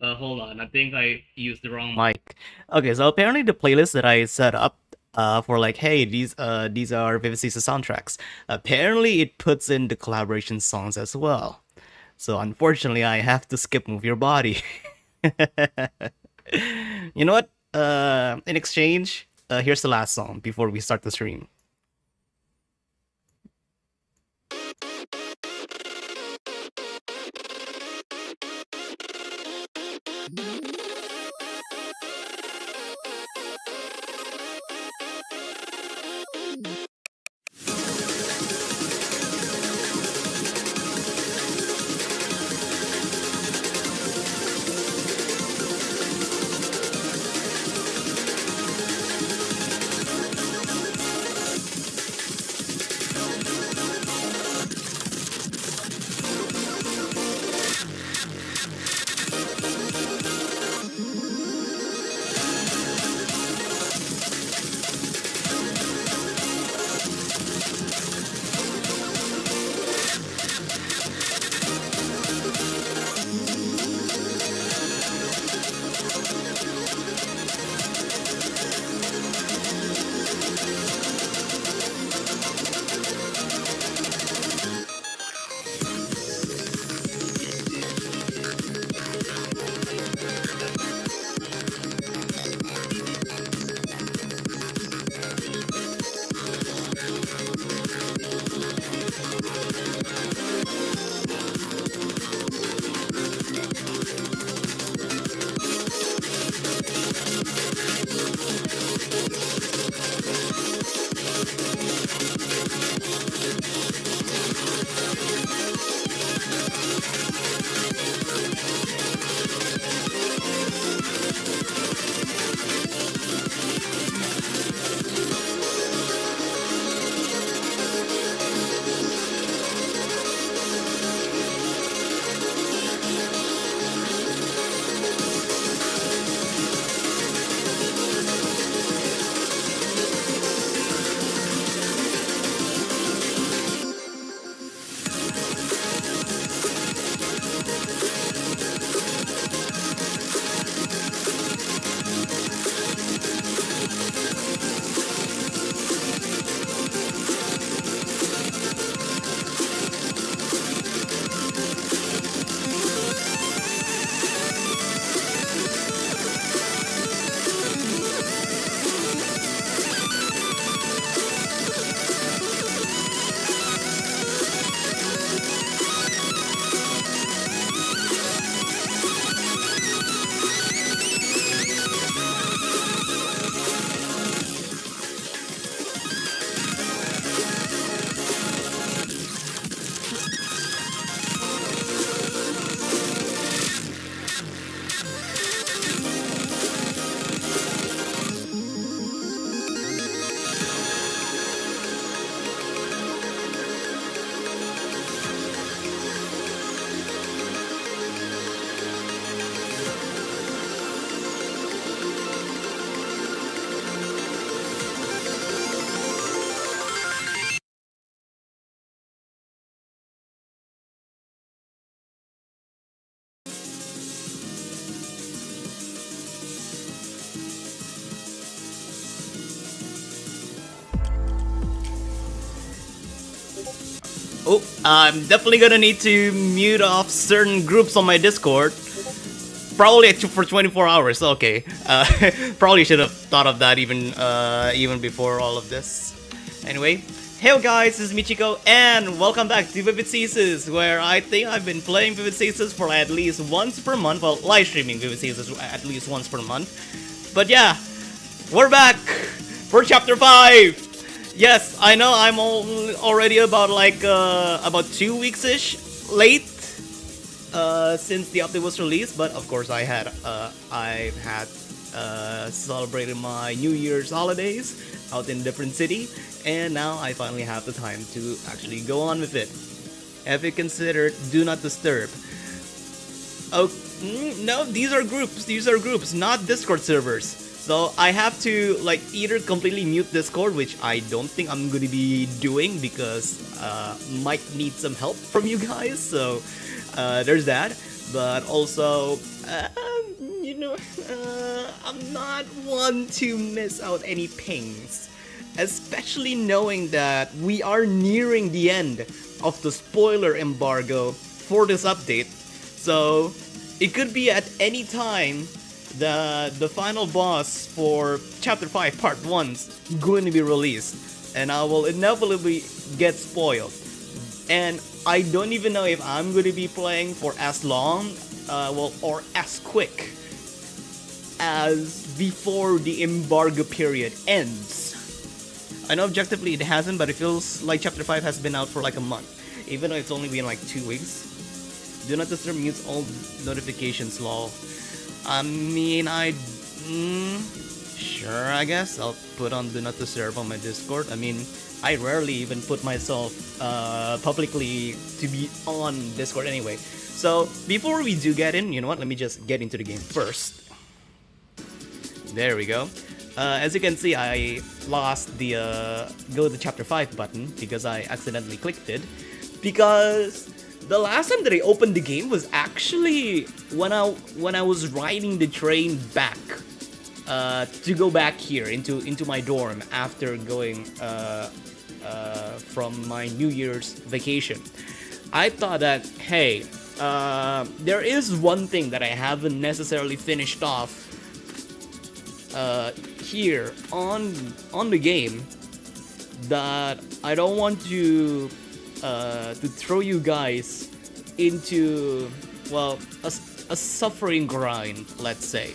Hold on, I think I used the wrong mic. Okay, so apparently the playlist that I set up for like, hey, these are Vivid Season soundtracks. Apparently it puts in the collaboration songs as well. So unfortunately, I have to skip Move Your Body. You know what? In exchange, here's the last song before we start the stream. Oh, I'm definitely gonna need to mute off certain groups on my Discord. Probably for 24 hours. Okay. Probably should have thought of that even before all of this. Anyway, hey guys, this is Michiko, and welcome back to Vivid Stasis, where I think I've been playing Vivid Stasis for at least once per month. Well, live streaming Vivid Stasis at least once per month. But yeah, we're back for Chapter 5. Yes, I know I'm already about about 2 weeks-ish late since the update was released, but of course I've had celebrated my New Year's holidays out in a different city, and now I finally have the time to actually go on with it. Have you considered Do Not Disturb? Oh, no, these are groups, not Discord servers. So I have to either completely mute Discord, which I don't think I'm gonna be doing because might need some help from you guys. So there's that. But also, I'm not one to miss out any pings, especially knowing that we are nearing the end of the spoiler embargo for this update. So it could be at any time the final boss for Chapter 5 Part 1's going to be released, and I will inevitably get spoiled. And I don't even know if I'm going to be playing for as long, or as quick as before the embargo period ends. I know objectively it hasn't, but it feels like Chapter 5 has been out for like a month, even though it's only been like 2 weeks. Do Not Disturb mutes all notifications, lol. I mean, sure, I guess I'll put on Do Not Disturb on my Discord. I mean, I rarely even put myself publicly to be on Discord anyway. So before we do get in, you know what? Let me just get into the game first. There we go. As you can see, I lost the go to Chapter 5 button because I accidentally clicked it. Because the last time that I opened the game was actually when I was riding the train back to go back here into my dorm after going from my New Year's vacation. I thought that, hey, there is one thing that I haven't necessarily finished off here on the game that I don't want to throw you guys into, well, a suffering grind, let's say.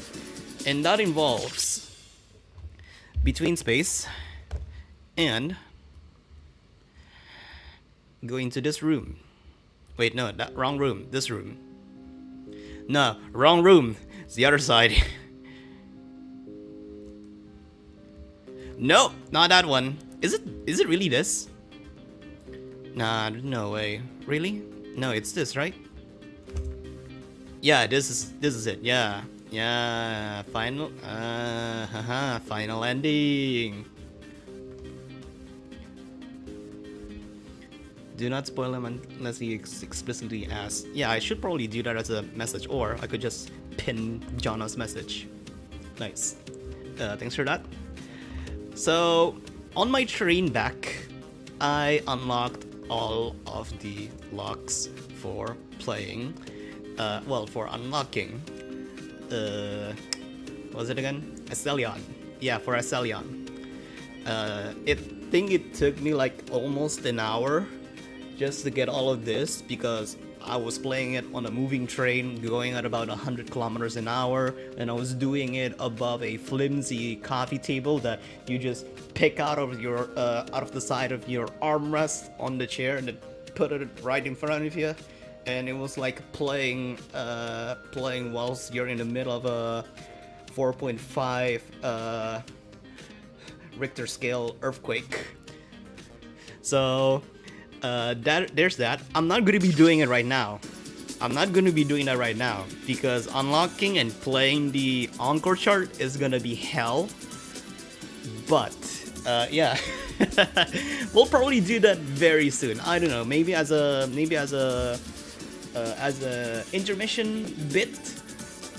And that involves between space and going to this room. Wait, no, that wrong room. This room. No, wrong room. It's the other side. No, not that one. Is it really this? Nah, no way. Really? No, it's this, right? Yeah, this is it. Yeah. Yeah, final final ending. Do not spoil them unless he explicitly asks. Yeah, I should probably do that as a message, or I could just pin Jono's message. Nice. Thanks for that. So, on my train back, I unlocked all of the locks for playing. For unlocking. What was it again? Ascelion. Yeah, for Ascelion. I think it took me like almost an hour just to get all of this because I was playing it on a moving train going at about 100 kilometers an hour, and I was doing it above a flimsy coffee table that you just pick out of the side of your armrest on the chair and then put it right in front of you. And it was like playing whilst you're in the middle of a 4.5 Richter scale earthquake. So there's that. I'm not going to be doing it right now. Because unlocking and playing the Encore chart is gonna be hell. But yeah, we'll probably do that very soon. I don't know. Maybe as a intermission bit.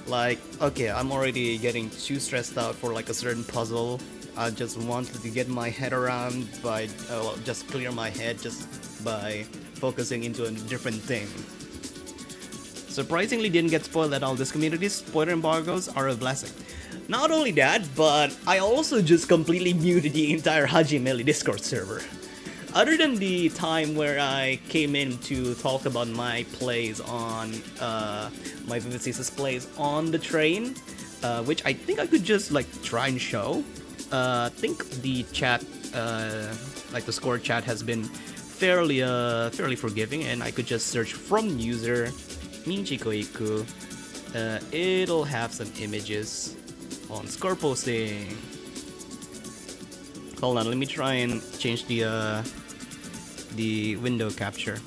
Like, okay, I'm already getting too stressed out for like a certain puzzle. I just wanted to get my head around by, just clear my head just by focusing into a different thing. Surprisingly didn't get spoiled at all. This community's spoiler embargoes are a blessing. Not only that, but I also just completely muted the entire Hajimeli Discord server. Other than the time where I came in to talk about my plays on, my Vivid Seasons plays on the train, which I think I could just like try and show. I think the chat, like the Score chat has been fairly forgiving, and I could just search from user Minchikoiku. It'll have some images on Score posting. Hold on, let me try and change the window capture,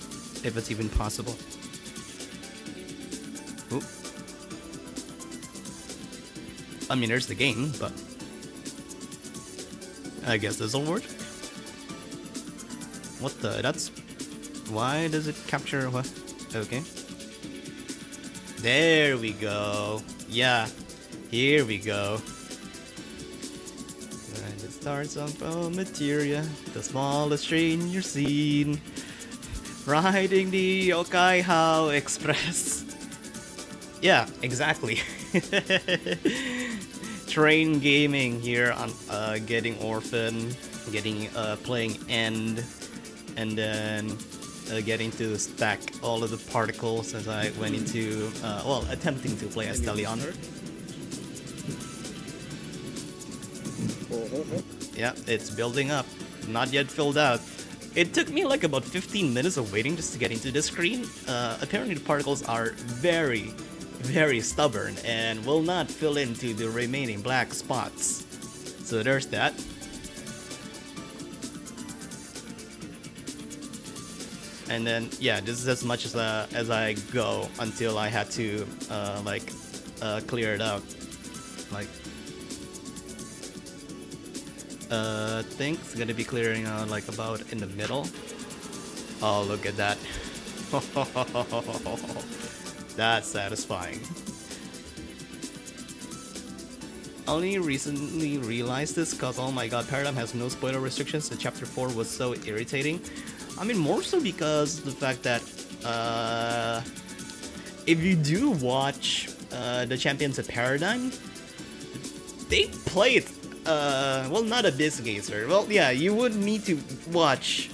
if it's even possible. Oop. I mean, there's the game, but I guess this'll work. What the? That's... Why does it capture what? Okay. There we go. Yeah. Here we go. And it starts on from materia, the smallest train you're seen, riding the Okaihao Express. Yeah, exactly. Train gaming here on getting Orphan, getting playing End, and then getting to stack all of the particles as I went into well, attempting to play as Delion. Yeah, it's building up. Not yet filled out. It took me like about 15 minutes of waiting just to get into the screen. Apparently the particles are very stubborn and will not fill into the remaining black spots. So there's that. And then, yeah, this is as much as I go until I had to clear it out. Like, think it's gonna be clearing out like about in the middle. Oh, look at that. That's satisfying. Only recently realized this because, oh my god, Paradigm has no spoiler restrictions and chapter 4 was so irritating. I mean, more so because the fact that if you do watch the Champions of Paradigm, they play it, well, not Abyss Gazer. Well, yeah, you would need to watch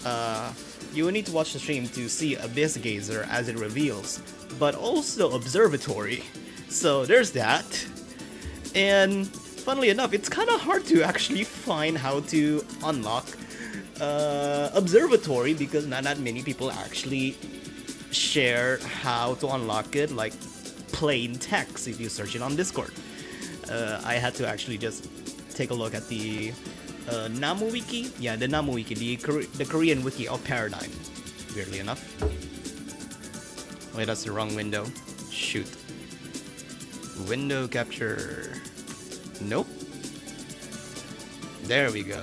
the stream to see Abyss Gazer as it reveals, but also Observatory. So there's that. And funnily enough, it's kind of hard to actually find how to unlock Observatory because not that many people actually share how to unlock it, like plain text if you search it on Discord. I had to actually just take a look at the Namu Wiki. Yeah, the Namu Wiki, the Korean wiki of Paradigm, weirdly enough. Wait, that's the wrong window. Shoot. Window capture. Nope. There we go.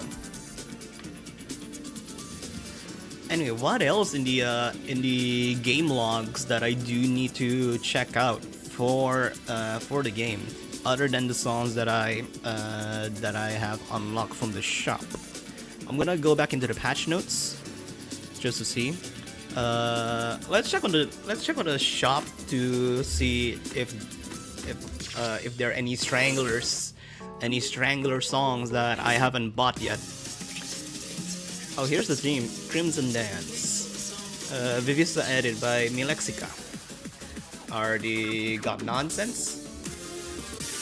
Anyway, what else in the game logs that I do need to check out for the game, other than the songs that I have unlocked from the shop? I'm gonna go back into the patch notes just to see. Let's check on the shop to see if there are any strangler songs that I haven't bought yet. Oh, here's the theme, Crimson Dance. Vivista edited by Milexica. Are the Got Nonsense?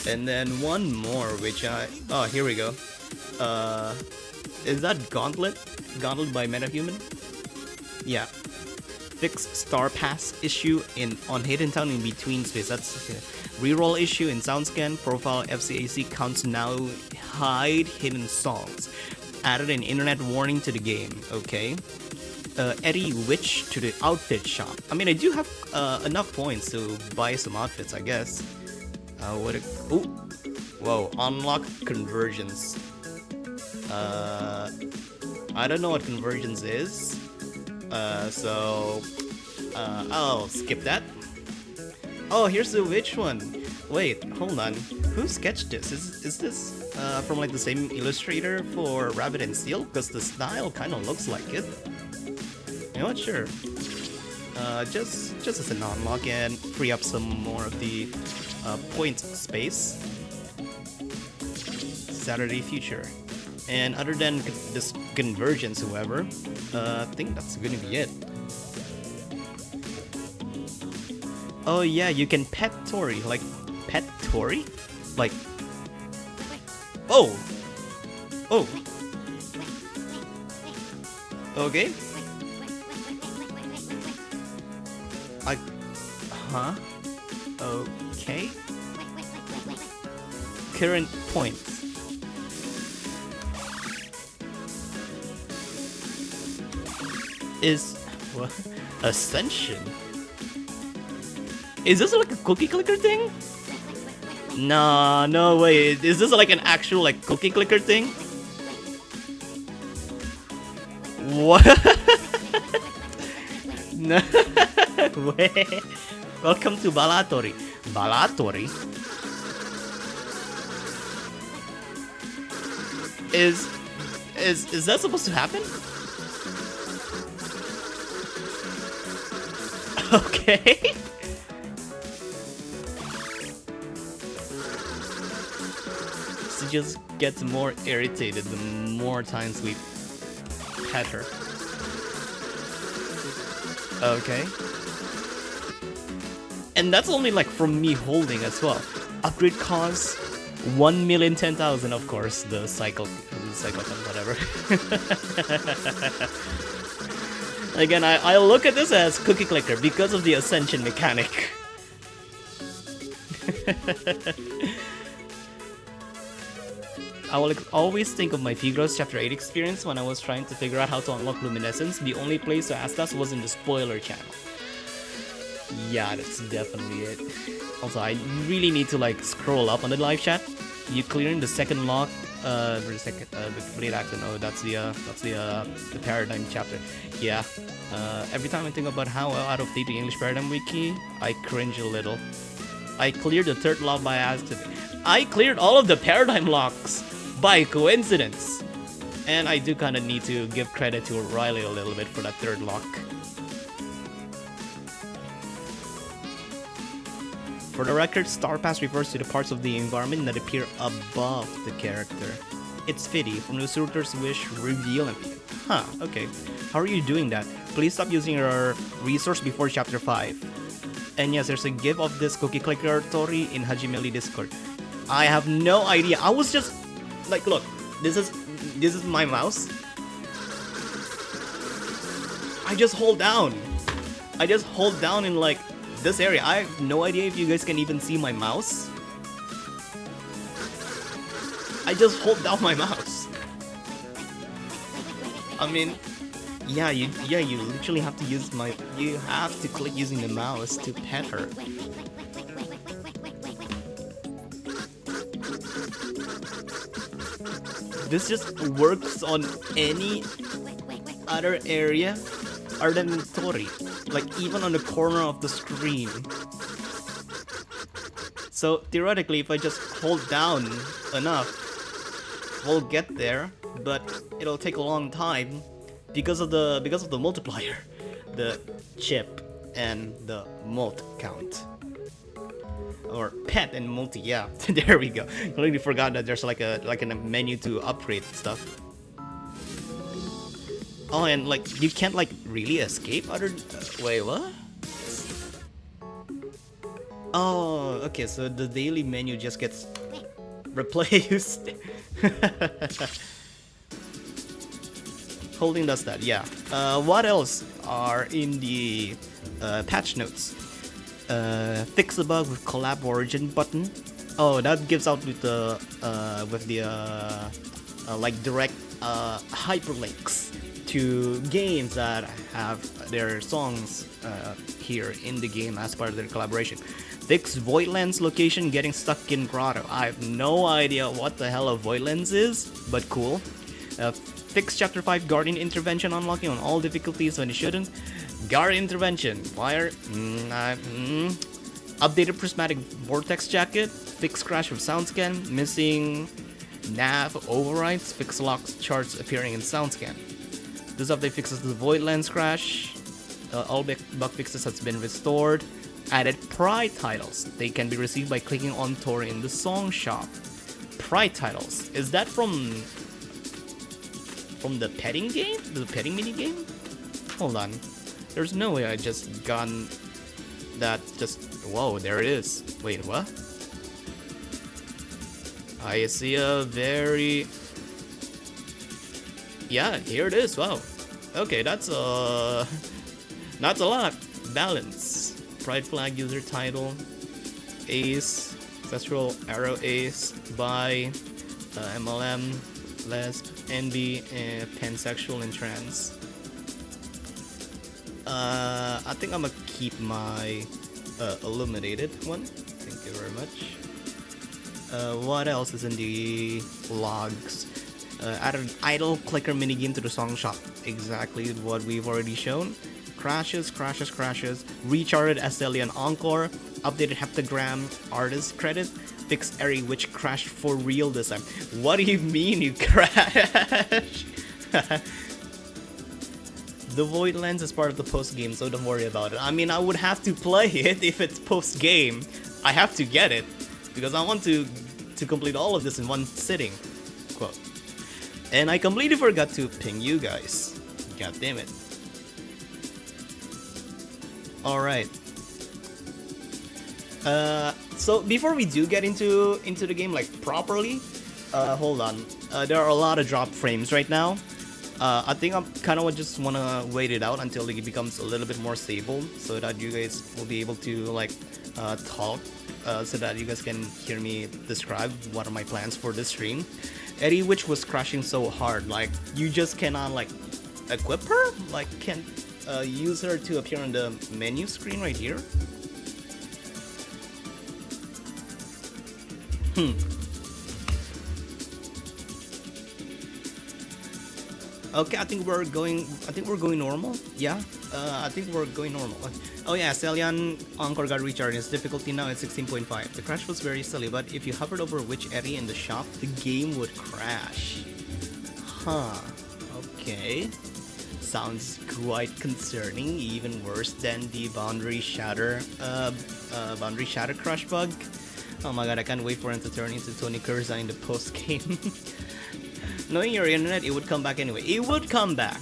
And then one more, which oh, here we go. Is that Gauntlet? Gauntlet by MetaHuman? Yeah. Fixed Star Pass issue on Hidden Town in Between Space. That's reroll issue in SoundScan. Profile FCAC counts now hide hidden songs. Added an internet warning to the game. Okay. Eddie Witch to the outfit shop. I mean, I do have enough points to buy some outfits, I guess. Ooh. Whoa, unlock conversions. I don't know what conversions is. So I'll skip that. Oh, here's the witch one. Wait, hold on. Who sketched this? Is this from like the same illustrator for Rabbit and Steel? Because the style kind of looks like it. You know what? Sure. Just as an unlock and free up some more of the point space. Saturday future. And other than this convergence, however, I think that's gonna be it. Oh yeah, you can pet Tori. Like, pet Tori? Like, oh! Oh! Okay. Huh? Okay. Current points. Is what? Ascension? Is this like a cookie clicker thing? Nah, no way. Is this like an actual like cookie clicker thing? What? No way. Welcome to Balatori. Balatori? Is that supposed to happen? Okay. She just gets more irritated the more times we pet her. Okay. And that's only like from me holding as well. Upgrade costs 1,010,000, of course, the cycle whatever. Again, I look at this as cookie clicker because of the ascension mechanic. I will always think of my Figros Chapter 8 experience when I was trying to figure out how to unlock luminescence. The only place to ask us was in the spoiler channel. Yeah, that's definitely it. Also, I really need to like scroll up on the live chat. You clearing the second lock, the complete action. Oh, that's the paradigm chapter. Yeah. Every time I think about how out of date the English paradigm wiki, I cringe a little. I cleared the third lock by accident. I cleared all of the paradigm locks by coincidence. And I do kind of need to give credit to Riley a little bit for that third lock. For the record, Star Pass refers to the parts of the environment that appear above the character. It's fitty, from the suitor's wish, reveal and... Huh, okay. How are you doing that? Please stop using your resource before chapter 5. And yes, there's a gif of this cookie clicker Tori in Hajimeli Discord. I have no idea. I was just... Like, look. This is my mouse. I just hold down. I just hold down in like... this area. I have no idea if you guys can even see my mouse. I just hold down my mouse. I mean, yeah, you literally have to use you have to click using the mouse to pet her. This just works on any other area other than Tori. Like, even on the corner of the screen. So, theoretically, if I just hold down enough, we'll get there, but it'll take a long time because of the multiplier, the chip, and the mult count. Or pet and multi, yeah. There we go. Completely forgot that there's like a menu to upgrade stuff. Oh, and like you can't like really escape other. Wait, what? Oh, okay. So the daily menu just gets replaced. Holding does that, yeah. What else are in the patch notes? Fix the bug with collab origin button. Oh, that gives out with the like direct hyperlinks to games that have their songs here in the game as part of their collaboration. Fix Voidlands location getting stuck in grotto. I have no idea what the hell a Voidlands is, but cool. Fix Chapter 5 Guardian Intervention unlocking on all difficulties when it shouldn't. Guardian Intervention. Fire. Updated Prismatic Vortex Jacket. Fix Crash with SoundScan. Missing nav overrides. Fix locks charts appearing in SoundScan. This update fixes the void lens crash. All bug fixes has been restored. Added pride titles. They can be received by clicking on Tor in the song shop. Pride titles. Is that from the petting game? The petting mini game? Hold on. There's no way I just gotten that just... Whoa, there it is. Wait, what? I see a very... Yeah, here it is. Wow. Okay, that's a lot. Balance. Pride flag user title. Ace. Sexual arrow ace. Bi. MLM. Lesb. NB. Pansexual and trans. I think I'm gonna keep my illuminated one. Thank you very much. What else is in the logs? Add an idle clicker minigame to the song shop. Exactly what we've already shown. Crashes. Recharted Estelian Encore. Updated heptagram artist credit. Fixed Eri which crashed for real this time. What do you mean you crash? The void lens is part of the post game, so don't worry about it. I mean, I would have to play it if it's post game. I have to get it because I want to complete all of this in one sitting. Quote. And I completely forgot to ping you guys. God damn it. Alright. So before we do get into the game like properly, hold on. There are a lot of drop frames right now. I think I'm kind of just wanna wait it out until it becomes a little bit more stable, so that you guys will be able to like talk, so that you guys can hear me describe what are my plans for this stream. Eddie Witch was crashing so hard, like you just cannot like equip her, like can't use her to appear on the menu screen right here. Okay, I think we're going normal. Yeah, I think we're going normal. Oh yeah, Celian Encore got recharged. Its difficulty now is 16.5. The crash was very silly, but if you hovered over which area in the shop, the game would crash. Huh. Okay. Sounds quite concerning. Even worse than the boundary shatter crash bug. Oh my god, I can't wait for him to turn into Tony Curza in the post game. Knowing your internet, it would come back anyway. It would come back.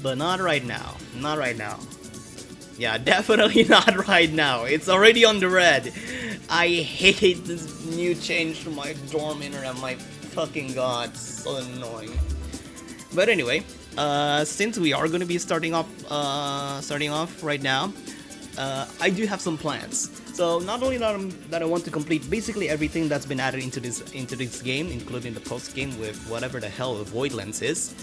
But not right now. Not right now. Yeah, definitely not right now. It's already on the red. I hate this new change to my dorm internet. My fucking god, so annoying. But anyway, since we are gonna be starting off right now, I do have some plans. So not only that I want to complete basically everything that's been added into this game, including the post game with whatever the hell a void lens is.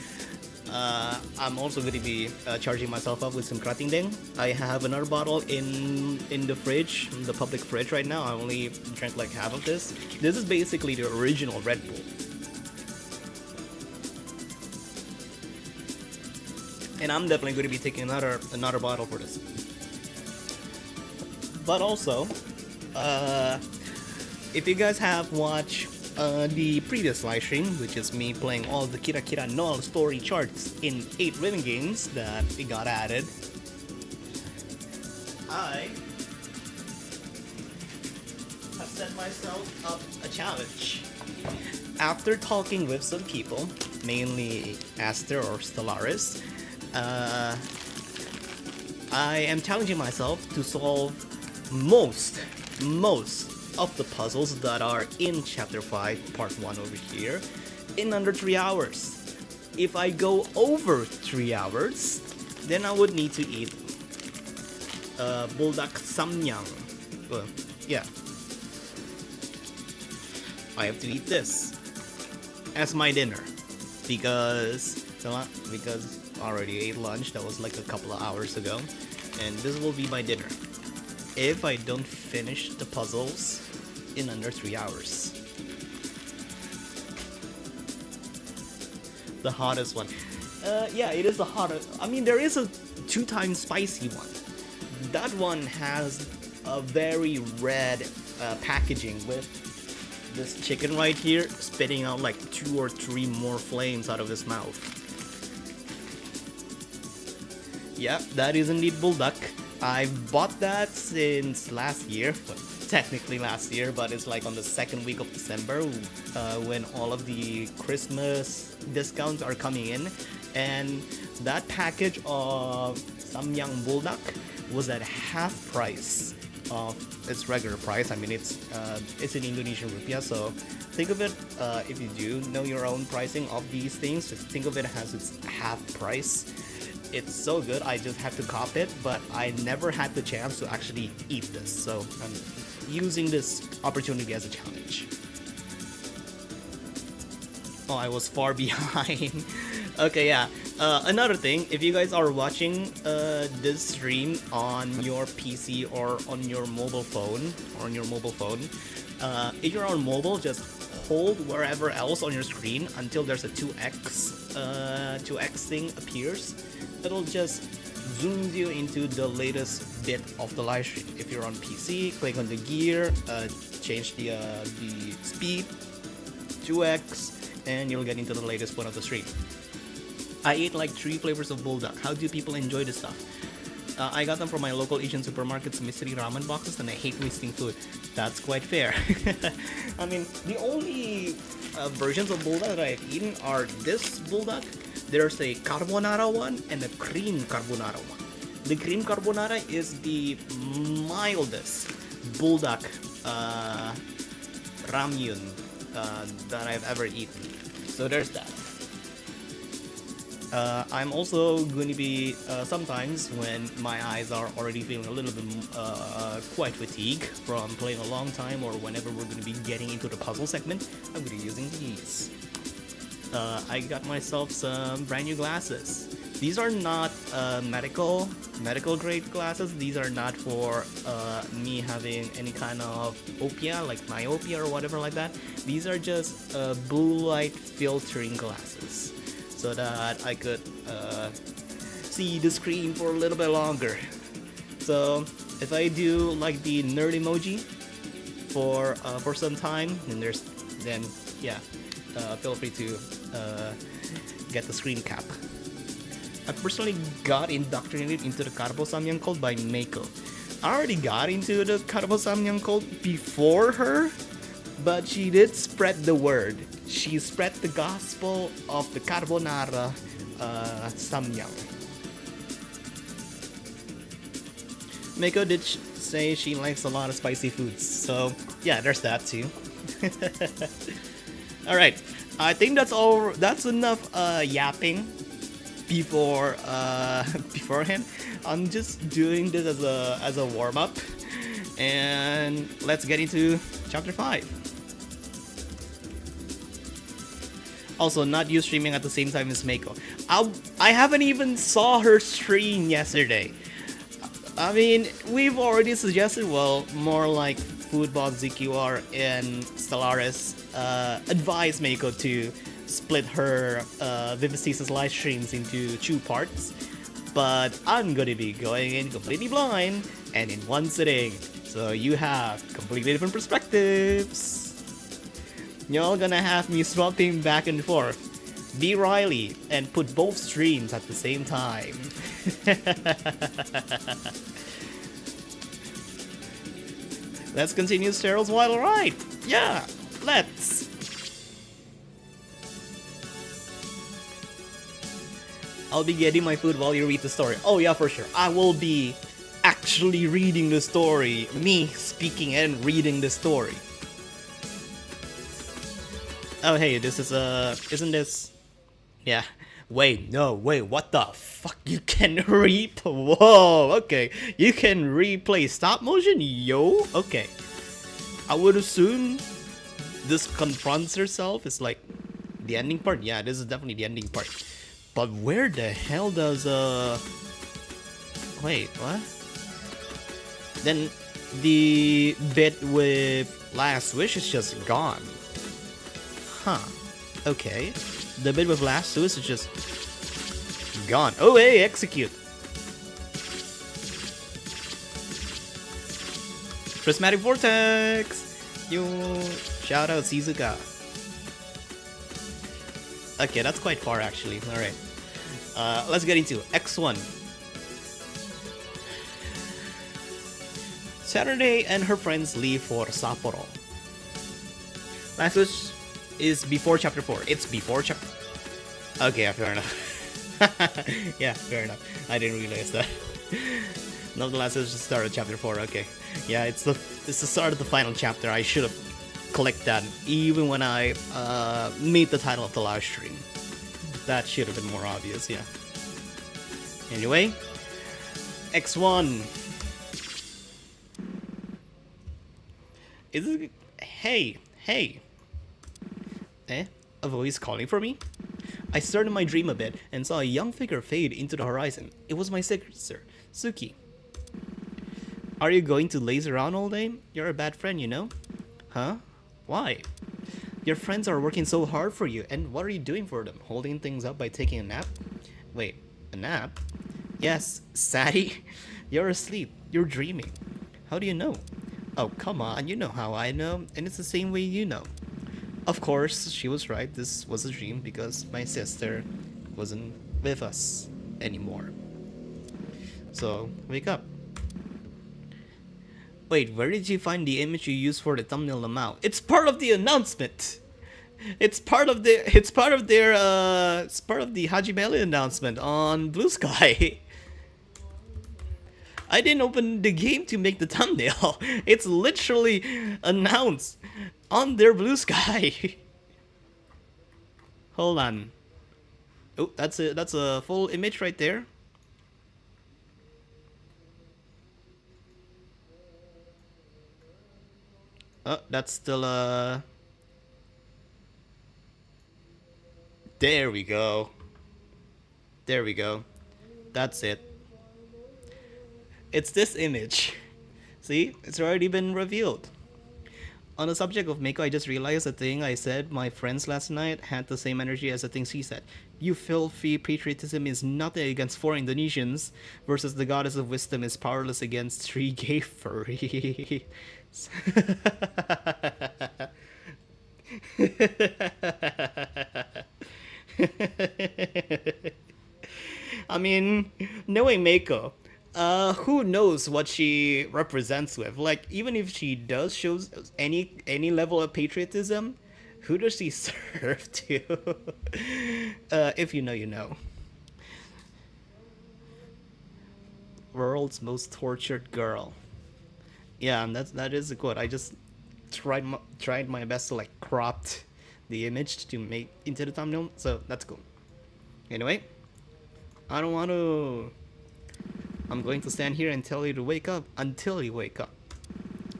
I'm also going to be charging myself up with some Synchronizing. I have another bottle in the fridge, the public fridge right now. I only drank like half of this. This is basically the original Red Bull. And I'm definitely going to be taking another bottle for this. But also, if you guys have watched the previous live stream, which is me playing all the Kira Kira no story charts in 8 rhythm games that we got added, I have set myself up a challenge. After talking with some people, mainly Aster or Stellaris, I am challenging myself to solve most of the puzzles that are in chapter 5 part 1 over here in under 3 hours. If I go over 3 hours, then I would need to eat buldak samyang. Yeah, I have to eat this as my dinner because I already ate lunch. That was like a couple of hours ago, and this will be my dinner if I don't finish the puzzles in under 3 hours. The hottest one. Yeah, it is the hottest. I mean, there is a 2 times spicy one. That one has a very red packaging with this chicken right here spitting out like 2 or 3 more flames out of his mouth. Yeah, that is indeed Bulldog. I bought that since last year. Well, technically last year, but it's like on the second week of December when all of the Christmas discounts are coming in. And that package of Samyang Bulldog was at half price of its regular price. I mean, it's in Indonesian rupiah, so think of it, if you do know your own pricing of these things, just think of it as its half price. It's so good, I just had to cop it, but I never had the chance to actually eat this, so I'm using this opportunity as a challenge. Oh, I was far behind. Okay, yeah. Another thing, if you guys are watching this stream on your PC or on your mobile phone, if you're on mobile, just hold wherever else on your screen until there's a 2x thing appears. It'll just zoom you into the latest bit of the live stream. If you're on PC, click on the gear, change the speed, 2x, and you'll get into the latest one of the stream. I ate like 3 flavors of Bulldog. How do people enjoy this stuff? I got them from my local Asian supermarket's mystery ramen boxes, and I hate wasting food. That's quite fair. I mean, the only versions of Bulldog that I've eaten are this Bulldog. There's a carbonara one and a cream carbonara one. The cream carbonara is the mildest Bulldog ramyun that I've ever eaten. So there's that. I'm also going to be, sometimes when my eyes are already feeling a little bit quite fatigued from playing a long time, or whenever we're going to be getting into the puzzle segment, I'm going to be using these. I got myself some brand new glasses. These are not medical grade glasses. These are not for me having any kind of opia, like myopia or whatever like that. These are just blue light filtering glasses, so that I could see the screen for a little bit longer. So if I do like the nerd emoji for some time, then yeah, feel free to get the screen cap. I personally got indoctrinated into the Karbo Samyang cult by Meiko. I already got into the Karbo Samyang cult before her, but she did spread the word. She spread the gospel of the carbonara samyang. Meiko did say she likes a lot of spicy foods, so yeah, there's that too. Alright, I think that's all. That's enough yapping beforehand. I'm just doing this as a warm-up, and let's get into chapter 5. Also, not you streaming at the same time as Meiko. I haven't even saw her stream yesterday. I mean, we've already suggested, well, more like Foodbot, ZQR, and Stellaris advised Meiko to split her Vivicesis live streams into 2 parts. But I'm gonna be going in completely blind and in one sitting. So you have completely different perspectives. You're gonna have me swapping back and forth. Be Riley and put both streams at the same time. Let's continue Steryl's Wild Ride. Yeah, let's. I'll be getting my food while you read the story. Oh yeah, for sure. I will be actually reading the story. Me speaking and reading the story. Oh hey, this is isn't this? Yeah. Wait, no, wait, what the fuck? You can whoa, okay. You can replay stop motion? Yo, okay. I would assume this confronts herself is like the ending part. Yeah, this is definitely the ending part. But where the hell does wait, what? Then the bit with Last Wish is just gone. Huh. Okay. The bit with Last Wish is just gone. Oh, hey, execute. Prismatic Vortex. Yo, shout out Shizuka. Okay, that's quite far actually. All right. Let's get into X1. Saturday and her friends leave for Sapporo. Last wish is before chapter 4. It's before chapter... Okay, yeah, fair enough. Yeah, fair enough. I didn't realize that. No, the last wish is the start of chapter 4, okay. Yeah, it's the start of the final chapter. I should have clicked that even when I made the title of the live stream. That should have been more obvious, yeah. Anyway, X1. Is it... Hey. Eh? A voice calling for me? I started my dream a bit and saw a young figure fade into the horizon. It was my sister, Suki. Are you going to laze around all day? You're a bad friend, you know? Huh? Why? Your friends are working so hard for you, and what are you doing for them? Holding things up by taking a nap? Wait, a nap? Yes, Sadie. You're asleep. You're dreaming. How do you know? Oh, come on, you know how I know, and it's the same way you know. Of course, she was right. This was a dream because my sister wasn't with us anymore. So, wake up. Wait, where did you find the image you used for the thumbnail now? It's part of the announcement. It's part of the Hajimele announcement on Blue Sky. I didn't open the game to make the thumbnail. It's literally announced on their Blue Sky. Hold on. Oh, that's a full image right there. Oh, that's still there we go. There we go. That's it. It's this image. See? It's already been revealed. On the subject of Mako, I just realized the thing I said my friends last night had the same energy as the things she said. You filthy patriotism is nothing against 4 Indonesians versus the goddess of wisdom is powerless against 3 gay furries. I mean, knowing Mako, who knows what she represents with? Like, even if she does show any level of patriotism, who does she serve to? If you know, you know. World's most tortured girl. Yeah, and that is a quote. I just tried my best to like crop the image to make into the thumbnail, so that's cool. Anyway, I don't want to. I'm going to stand here and tell you to wake up until you wake up.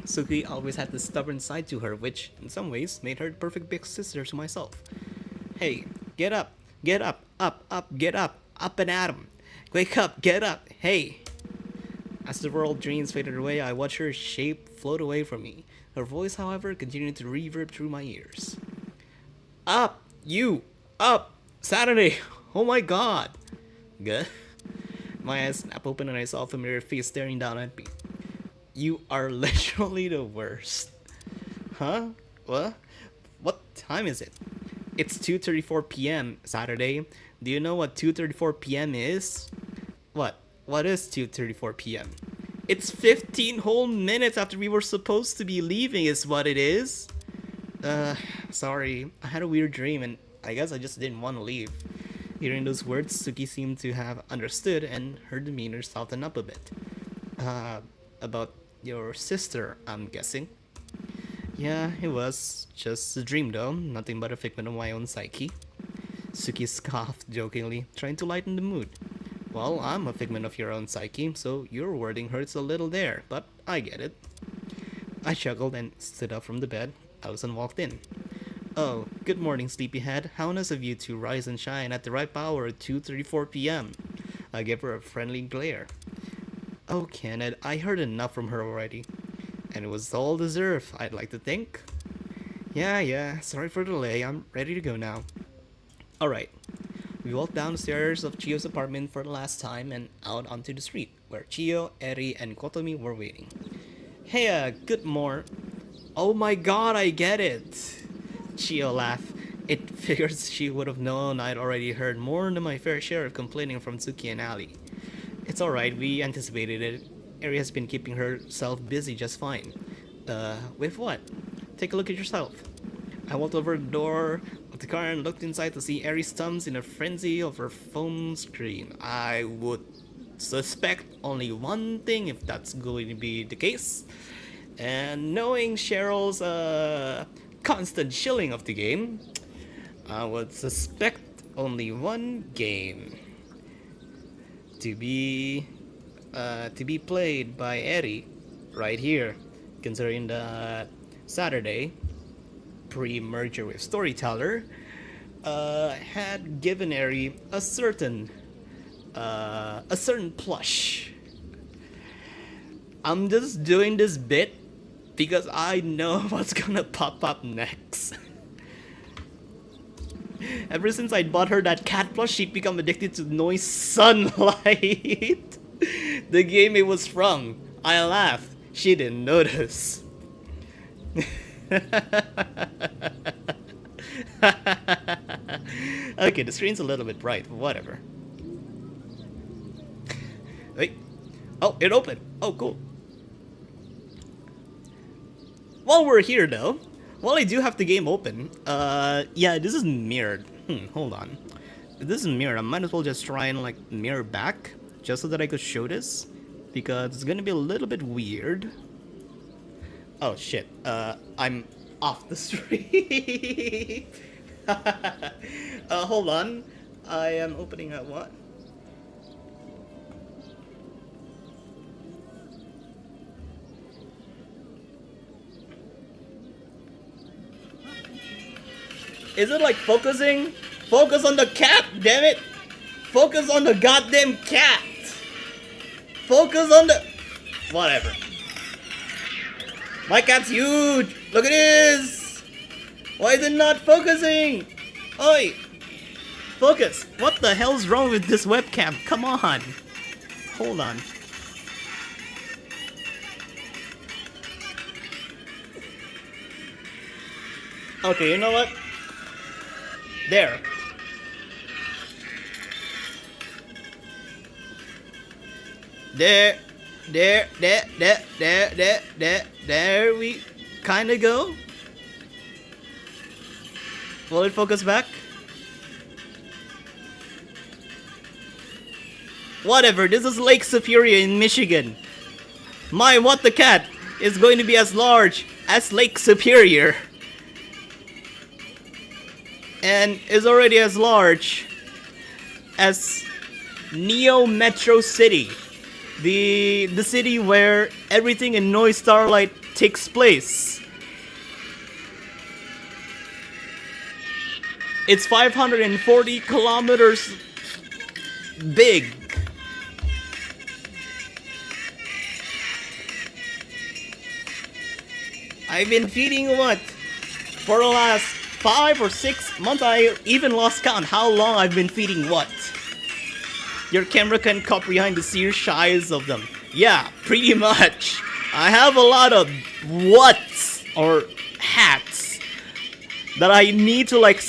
Suki always had this stubborn side to her, which, in some ways, made her the perfect big sister to myself. Hey, get up, get up and at 'em. Wake up, get up, hey. As the world dreams faded away, I watched her shape float away from me. Her voice, however, continued to reverb through my ears. Up, you, up, Saturday, oh my god. Good. My eyes snapped open and I saw a familiar face staring down at me. You are literally the worst. Huh? What? What time is it? It's 2:34 p.m. Saturday. Do you know what 2:34 p.m. is? What? What is 2:34 p.m.? It's 15 whole minutes after we were supposed to be leaving is what it is. Sorry. I had a weird dream and I guess I just didn't want to leave. Hearing those words, Suki seemed to have understood and her demeanor softened up a bit. About your sister, I'm guessing. Yeah, it was just a dream though, nothing but a figment of my own psyche. Suki scoffed jokingly, trying to lighten the mood. Well, I'm a figment of your own psyche, so your wording hurts a little there, but I get it. I chuckled and stood up from the bed. Allison walked in. Oh, good morning, sleepyhead. How nice of you to rise and shine at the right hour at 2:34 p.m. I gave her a friendly glare. Oh, Kenneth, I heard enough from her already. And it was all deserved, I'd like to think. Yeah, sorry for the delay. I'm ready to go now. Alright. We walked down the stairs of Chio's apartment for the last time and out onto the street, where Chio, Eri, and Kotomi were waiting. Hey, good morning. Oh my god, I get it. Chio laughed. It figures she would have known I'd already heard more than my fair share of complaining from Tsuki and Ali. It's alright, we anticipated it. Eri has been keeping herself busy just fine. With what? Take a look at yourself. I walked over the door of the car and looked inside to see Eri's thumbs in a frenzy of her phone screen. I would suspect only one thing if that's going to be the case. And knowing Cheryl's constant shilling of the game, I would suspect only one game to be played by Eri right here, considering that Saturday, pre-merger with Storyteller, had given Eri a certain plush. I'm just doing this bit because I know what's gonna pop up next. Ever since I bought her that cat plush, she'd become addicted to noise sunlight. The game it was from. I laughed. She didn't notice. Okay, the screen's a little bit bright, but whatever. Wait. Oh, it opened. Oh, cool. While we're here, though, while I do have the game open, yeah, this is mirrored. Hold on. If this is mirrored, I might as well just try and, like, mirror back, just so that I could show this, because it's gonna be a little bit weird. Oh, shit. I'm off the street. Hold on. I am opening at what? Is it like focusing? Focus on the cat, damn it! Focus on the goddamn cat! Focus on the... Whatever. My cat's huge! Look at this! Why is it not focusing? Oi! Focus! What the hell's wrong with this webcam? Come on! Hold on. Okay, you know what? There. There we kinda go. Will it focus back? Whatever, this is Lake Superior in Michigan. My What the Cat is going to be as large as Lake Superior. And is already as large as Neo Metro City, the city where everything in Noise Starlight takes place. It's 540 kilometers big. I've been feeding what? For the last 5 or 6 months, I even lost count how long I've been feeding what. Your camera can comprehend the sheer size of them. Yeah, pretty much. I have a lot of whats or hats that I need to like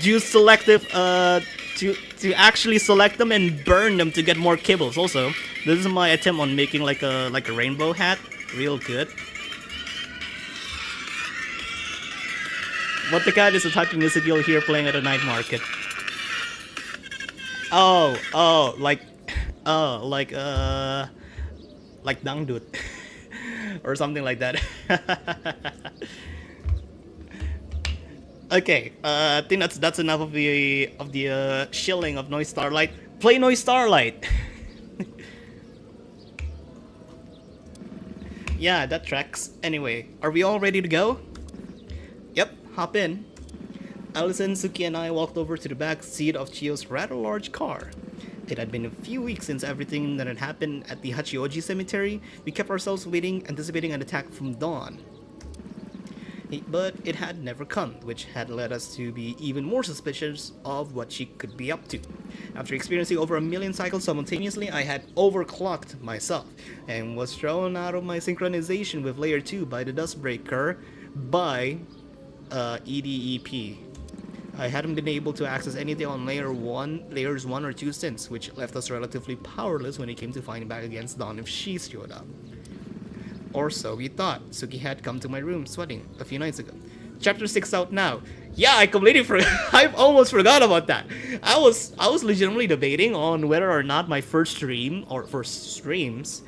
do selective to actually select them and burn them to get more kibbles. Also, this is my attempt on making like a rainbow hat. Real good. What the Cat is a type of music you'll hear playing at a night market. Like Dangdut or something like that. Okay, I think that's enough of the shilling of Noise Starlight. Play Noise Starlight. Yeah, that tracks. Anyway, are we all ready to go? Yep, hop in. Allison, Suki, and I walked over to the back seat of Chio's rather large car. It had been a few weeks since everything that had happened at the Hachioji cemetery. We kept ourselves waiting, anticipating an attack from Dawn. But it had never come, which had led us to be even more suspicious of what she could be up to. After experiencing over 1 million cycles simultaneously, I had overclocked myself, and was thrown out of my synchronization with Layer 2 by the Dustbreaker by EDEP. I hadn't been able to access anything on layers 1 or 2 since, which left us relatively powerless when it came to fighting back against Dawn if she showed up. Or so we thought. Suki had come to my room sweating a few nights ago. Chapter 6 out now. Yeah, I completely forgot. I almost forgot about that. I was legitimately debating on whether or not my first stream or first streams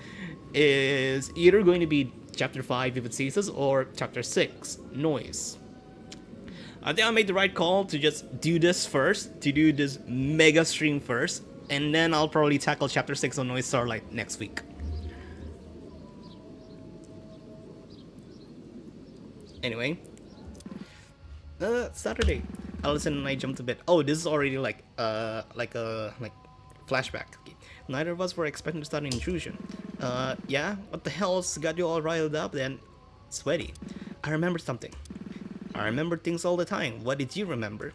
is either going to be chapter 5 Vivid Ceases or chapter 6 Noise. I think I made the right call to just do this first, to do this mega stream first, and then I'll probably tackle chapter 6 on Noise Starlight next week. Anyway, Saturday, Allison and I jumped a bit. Oh, this is already like flashback. Okay. Neither of us were expecting to start an intrusion. Yeah, what the hell's got you all riled up then? Sweaty. I remember something. I remember things all the time. What did you remember?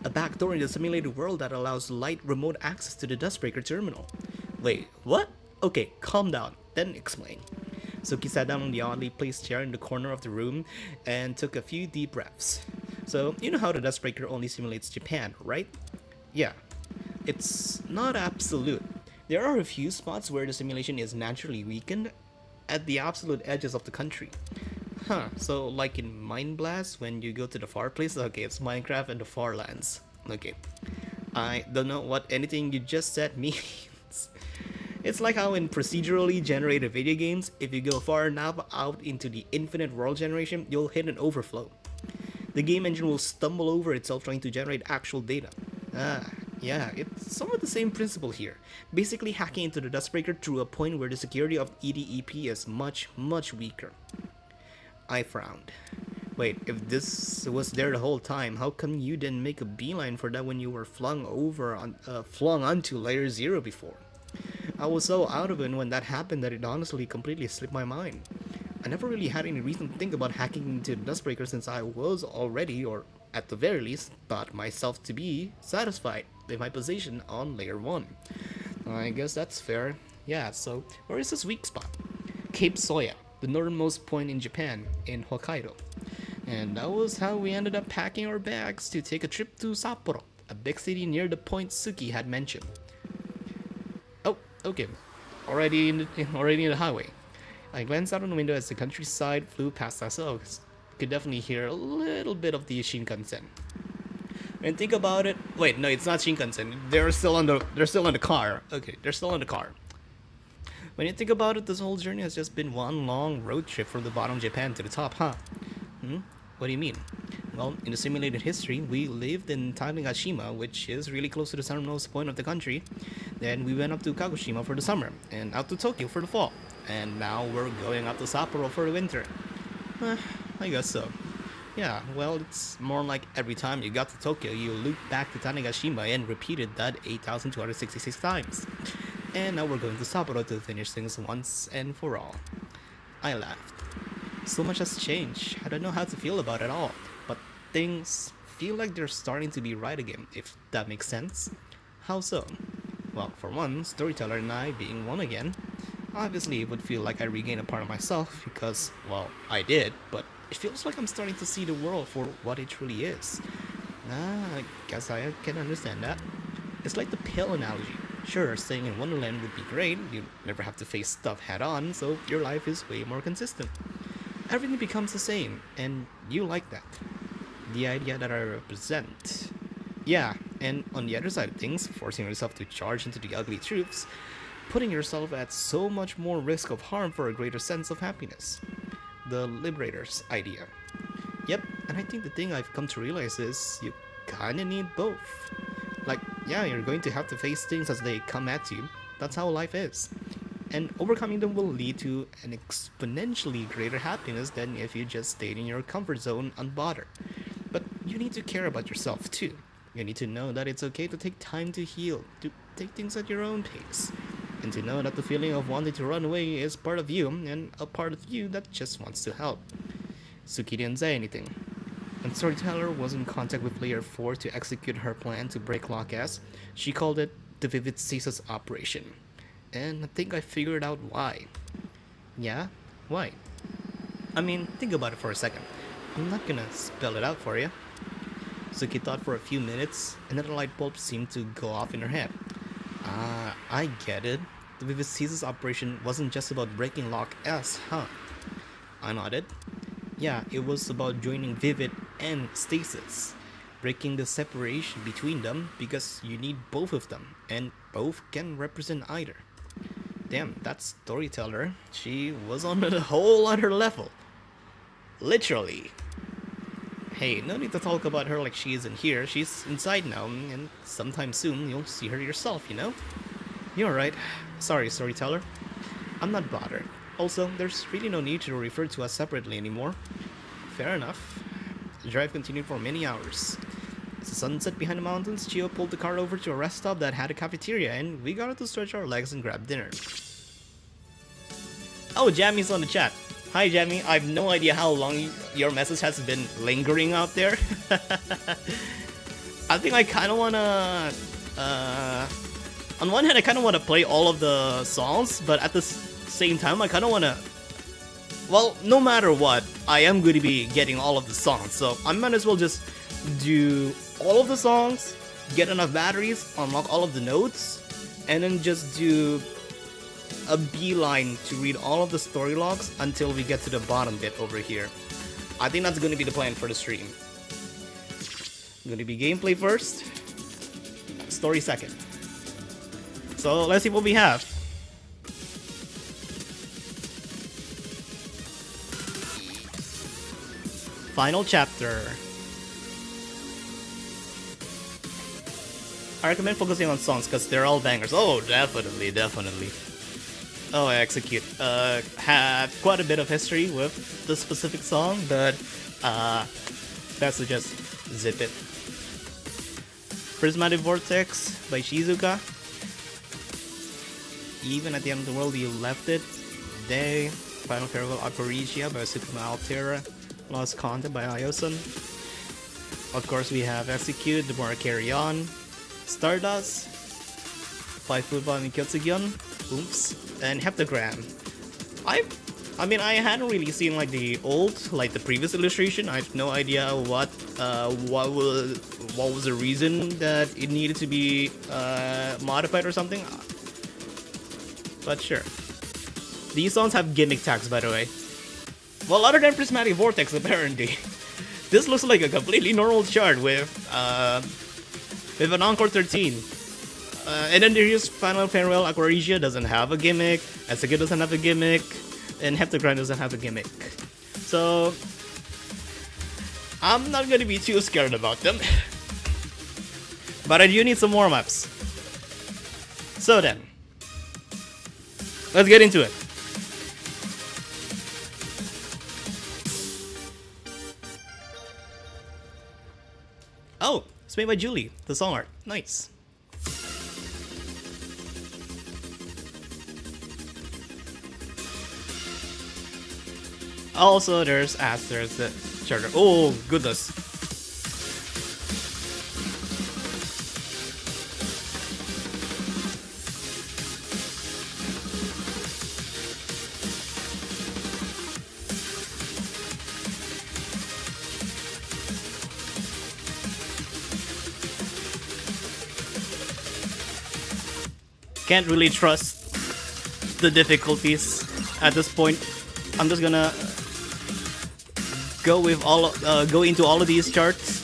A backdoor in the simulated world that allows light remote access to the Dustbreaker terminal. Wait, what? Okay, calm down, then explain. Suki sat down on the oddly placed chair in the corner of the room and took a few deep breaths. So, you know how the Dustbreaker only simulates Japan, right? Yeah. It's not absolute. There are a few spots where the simulation is naturally weakened at the absolute edges of the country. Huh, so like in Mind Blast, when you go to the far place? Okay, it's Minecraft and the far lands. Okay. I don't know what anything you just said means. It's like how in procedurally generated video games, if you go far enough out into the infinite world generation, you'll hit an overflow. The game engine will stumble over itself trying to generate actual data. Yeah, it's somewhat the same principle here. Basically hacking into the Dustbreaker through a point where the security of EDEP is much, much weaker. I frowned. Wait, if this was there the whole time, how come you didn't make a beeline for that when you were flung onto layer 0 before? I was so out of it when that happened that it honestly completely slipped my mind. I never really had any reason to think about hacking into the Dustbreaker since I was already, or at the very least, thought myself to be satisfied with my position on layer 1. I guess that's fair. Yeah, so where is this weak spot? Cape Soya, the northernmost point in Japan, in Hokkaido. And that was how we ended up packing our bags to take a trip to Sapporo, a big city near the point Suki had mentioned. Oh, okay. Already in the highway. I glanced out of the window as the countryside flew past us, so could definitely hear a little bit of the Shinkansen. And think about it. Wait, no, it's not Shinkansen. They're still on the car. Okay, they're still on the car. When you think about it, this whole journey has just been one long road trip from the bottom of Japan to the top, huh? What do you mean? Well, in the simulated history, we lived in Tashima, which is really close to the southernmost point of the country. Then we went up to Kagoshima for the summer, and out to Tokyo for the fall. And now we're going up to Sapporo for the winter. I guess so. Yeah, well, it's more like every time you got to Tokyo, you looped back to Tanegashima and repeated that 8,266 times. And now we're going to Sapporo to finish things once and for all. I laughed. So much has changed. I don't know how to feel about it all, but things feel like they're starting to be right again, if that makes sense. How so? Well, for one, Storyteller and I being one again. Obviously, it would feel like I regained a part of myself because, well, I did, but it feels like I'm starting to see the world for what it truly is. I guess I can understand that. It's like the pill analogy. Sure, staying in Wonderland would be great, you never have to face stuff head on, so your life is way more consistent. Everything becomes the same, and you like that. The idea that I represent. Yeah, and on the other side of things, forcing yourself to charge into the ugly truths, putting yourself at so much more risk of harm for a greater sense of happiness. The liberator's idea. Yep, and I think the thing I've come to realize is you kinda need both. Like, yeah, you're going to have to face things as they come at you. That's how life is. And overcoming them will lead to an exponentially greater happiness than if you just stayed in your comfort zone unbothered. But you need to care about yourself too. You need to know that it's okay to take time to heal, to take things at your own pace. And to know that the feeling of wanting to run away is part of you, and a part of you that just wants to help. Suki didn't say anything. When Storyteller was in contact with Layer 4 to execute her plan to break Lock S, she called it the Vivid Ceases Operation. And I think I figured out why. Yeah? Why? I mean, think about it for a second. I'm not gonna spell it out for you. Suki thought for a few minutes, and then a light bulb seemed to go off in her head. Ah, I get it. The Vivisthesis operation wasn't just about breaking Lock S, huh? I nodded. Yeah, it was about joining Vivid and Stasis. Breaking the separation between them because you need both of them, and both can represent either. Damn, that Storyteller, she was on a whole other level. Literally. Hey, no need to talk about her like she isn't here. She's inside now, and sometime soon you'll see her yourself, you know? You're right. Sorry, Storyteller. I'm not bothered. Also, there's really no need to refer to us separately anymore. Fair enough. The drive continued for many hours. As the sun set behind the mountains, Chio pulled the car over to a rest stop that had a cafeteria, and we got out to stretch our legs and grab dinner. Oh, Jammy's on the chat. Hi, Jamie. I have no idea how long your message has been lingering out there. I think I kind of want to... on one hand, I kind of want to play all of the songs, but at the same time, I kind of want to... Well, no matter what, I am going to be getting all of the songs, so I might as well just do all of the songs, get enough batteries, unlock all of the notes, and then just do a beeline to read all of the story logs until we get to the bottom bit over here. I think that's going to be the plan for the stream. Going to be gameplay first, story second. So let's see what we have. Final chapter. I recommend focusing on songs because they're all bangers. Oh, definitely, definitely. Oh, I execute. Have quite a bit of history with the specific song, but best to just zip it. Prismatic Vortex by Shizuka. Even at the end of the world, you left it. Day. Final Farewell Aquaricia by Superman Altera. Lost Content by Iosun. Of course, we have Execute, The More Carry On. Stardust. Five Football and Kyotsugion. Oops. And Heptagram. I mean, I hadn't really seen like the old, like the previous illustration. I have no idea what was the reason that it needed to be modified or something. But sure. These songs have gimmick tags, by the way. Well, other than Prismatic Vortex, apparently. This looks like a completely normal chart with an Encore 13. And then there's Final Farewell Aquaricia doesn't have a gimmick, Execute doesn't have a gimmick, and Heptagram doesn't have a gimmick. So, I'm not gonna be too scared about them. But I do need some warm-ups. So then, let's get into it. Oh, it's made by Julie, the song art. Nice. Also, there's Aster's the charter. Oh, goodness. Can't really trust the difficulties at this point. I'm just gonna go into all of these charts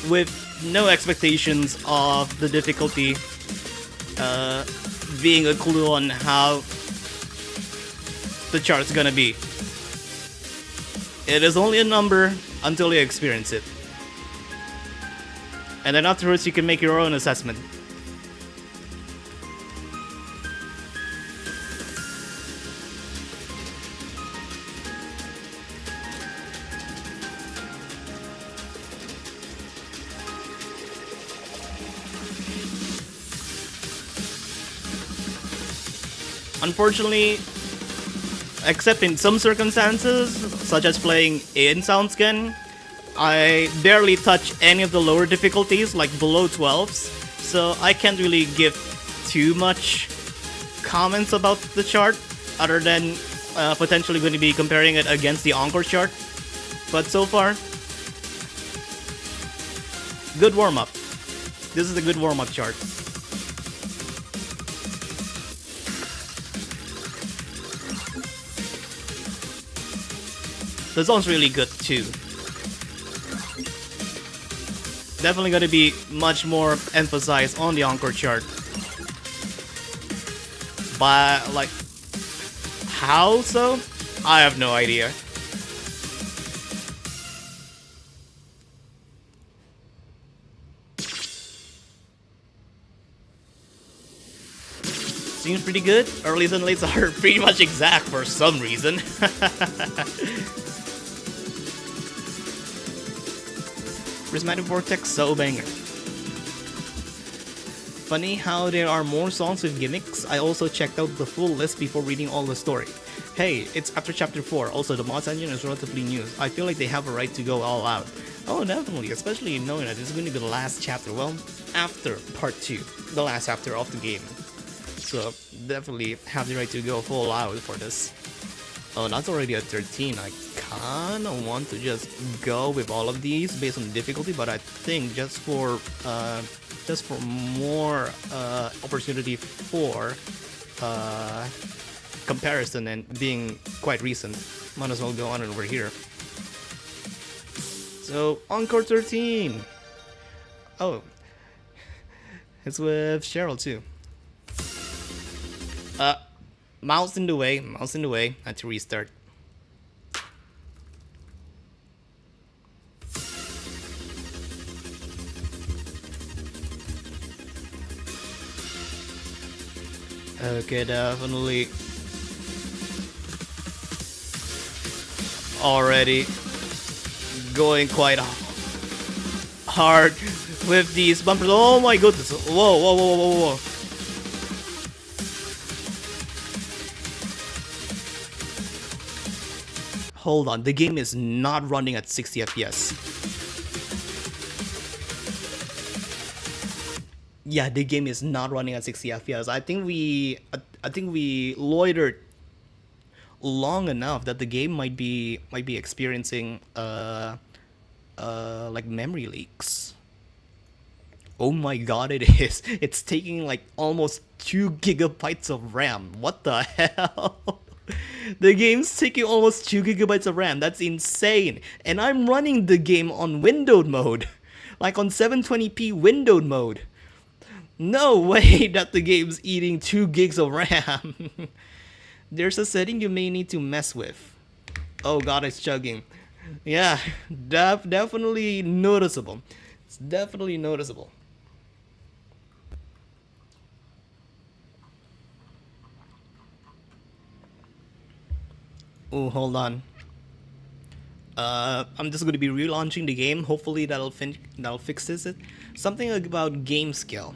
with no expectations of the difficulty being a clue on how the chart's gonna be. It is only a number until you experience it. And then afterwards you can make your own assessment. Unfortunately, except in some circumstances, such as playing in SoundScan, I barely touch any of the lower difficulties, like below 12s, so I can't really give too much comments about the chart, other than potentially going to be comparing it against the Encore chart. But so far, Good warm-up. This is a good warm-up chart. The song's really good too. Definitely gonna be much more emphasized on the Encore chart. But, like, how so? I have no idea. Seems pretty good. Earlys and lates are pretty much exact for some reason. Prismatic Vortex, so banger. Funny how there are more songs with gimmicks. I also checked out the full list before reading all the story. Hey, it's after chapter 4. Also, the mods engine is relatively new. I feel like they have a right to go all out. Oh, definitely, especially knowing that this is going to be the last chapter. Well, after part 2, the last chapter of the game. So, definitely have the right to go full out for this. Oh, that's already a 13. I kinda want to just go with all of these based on the difficulty, but I think just for more opportunity for comparison and being quite recent, might as well go on over here. So, Encore 13! Oh, it's with Cheryl too. Mouse in the way, I had to restart. Okay, definitely. Already going quite hard with these bumpers. Oh my goodness. Whoa, whoa, whoa, whoa, whoa. Hold on, the game is not running at 60 FPS. Yeah, the game is not running at 60 FPS. I think we loitered long enough that the game might be experiencing like memory leaks. Oh my god, it is. It's taking like almost 2 gigabytes of RAM. What the hell? The game's taking almost 2 gigabytes of RAM. That's insane. And I'm running the game on windowed mode. Like on 720p windowed mode. No way that the game's eating 2 gigs of RAM. There's a setting you may need to mess with. Oh god, it's chugging. Yeah, definitely noticeable. It's definitely noticeable. Oh, hold on. I'm just going to be relaunching the game. Hopefully that'll fix this. Something about game skill.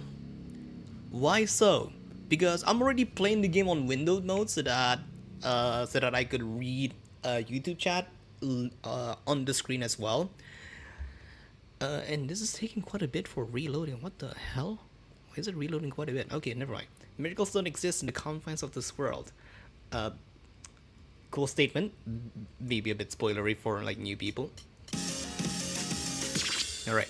Why so? Because I'm already playing the game on windowed mode so that I could read YouTube chat on the screen as well. And this is taking quite a bit for reloading. What the hell? Why is it reloading quite a bit? Okay, never mind. Miracles don't exist in the confines of this world. Cool statement. Maybe a bit spoilery for like new people. Alright.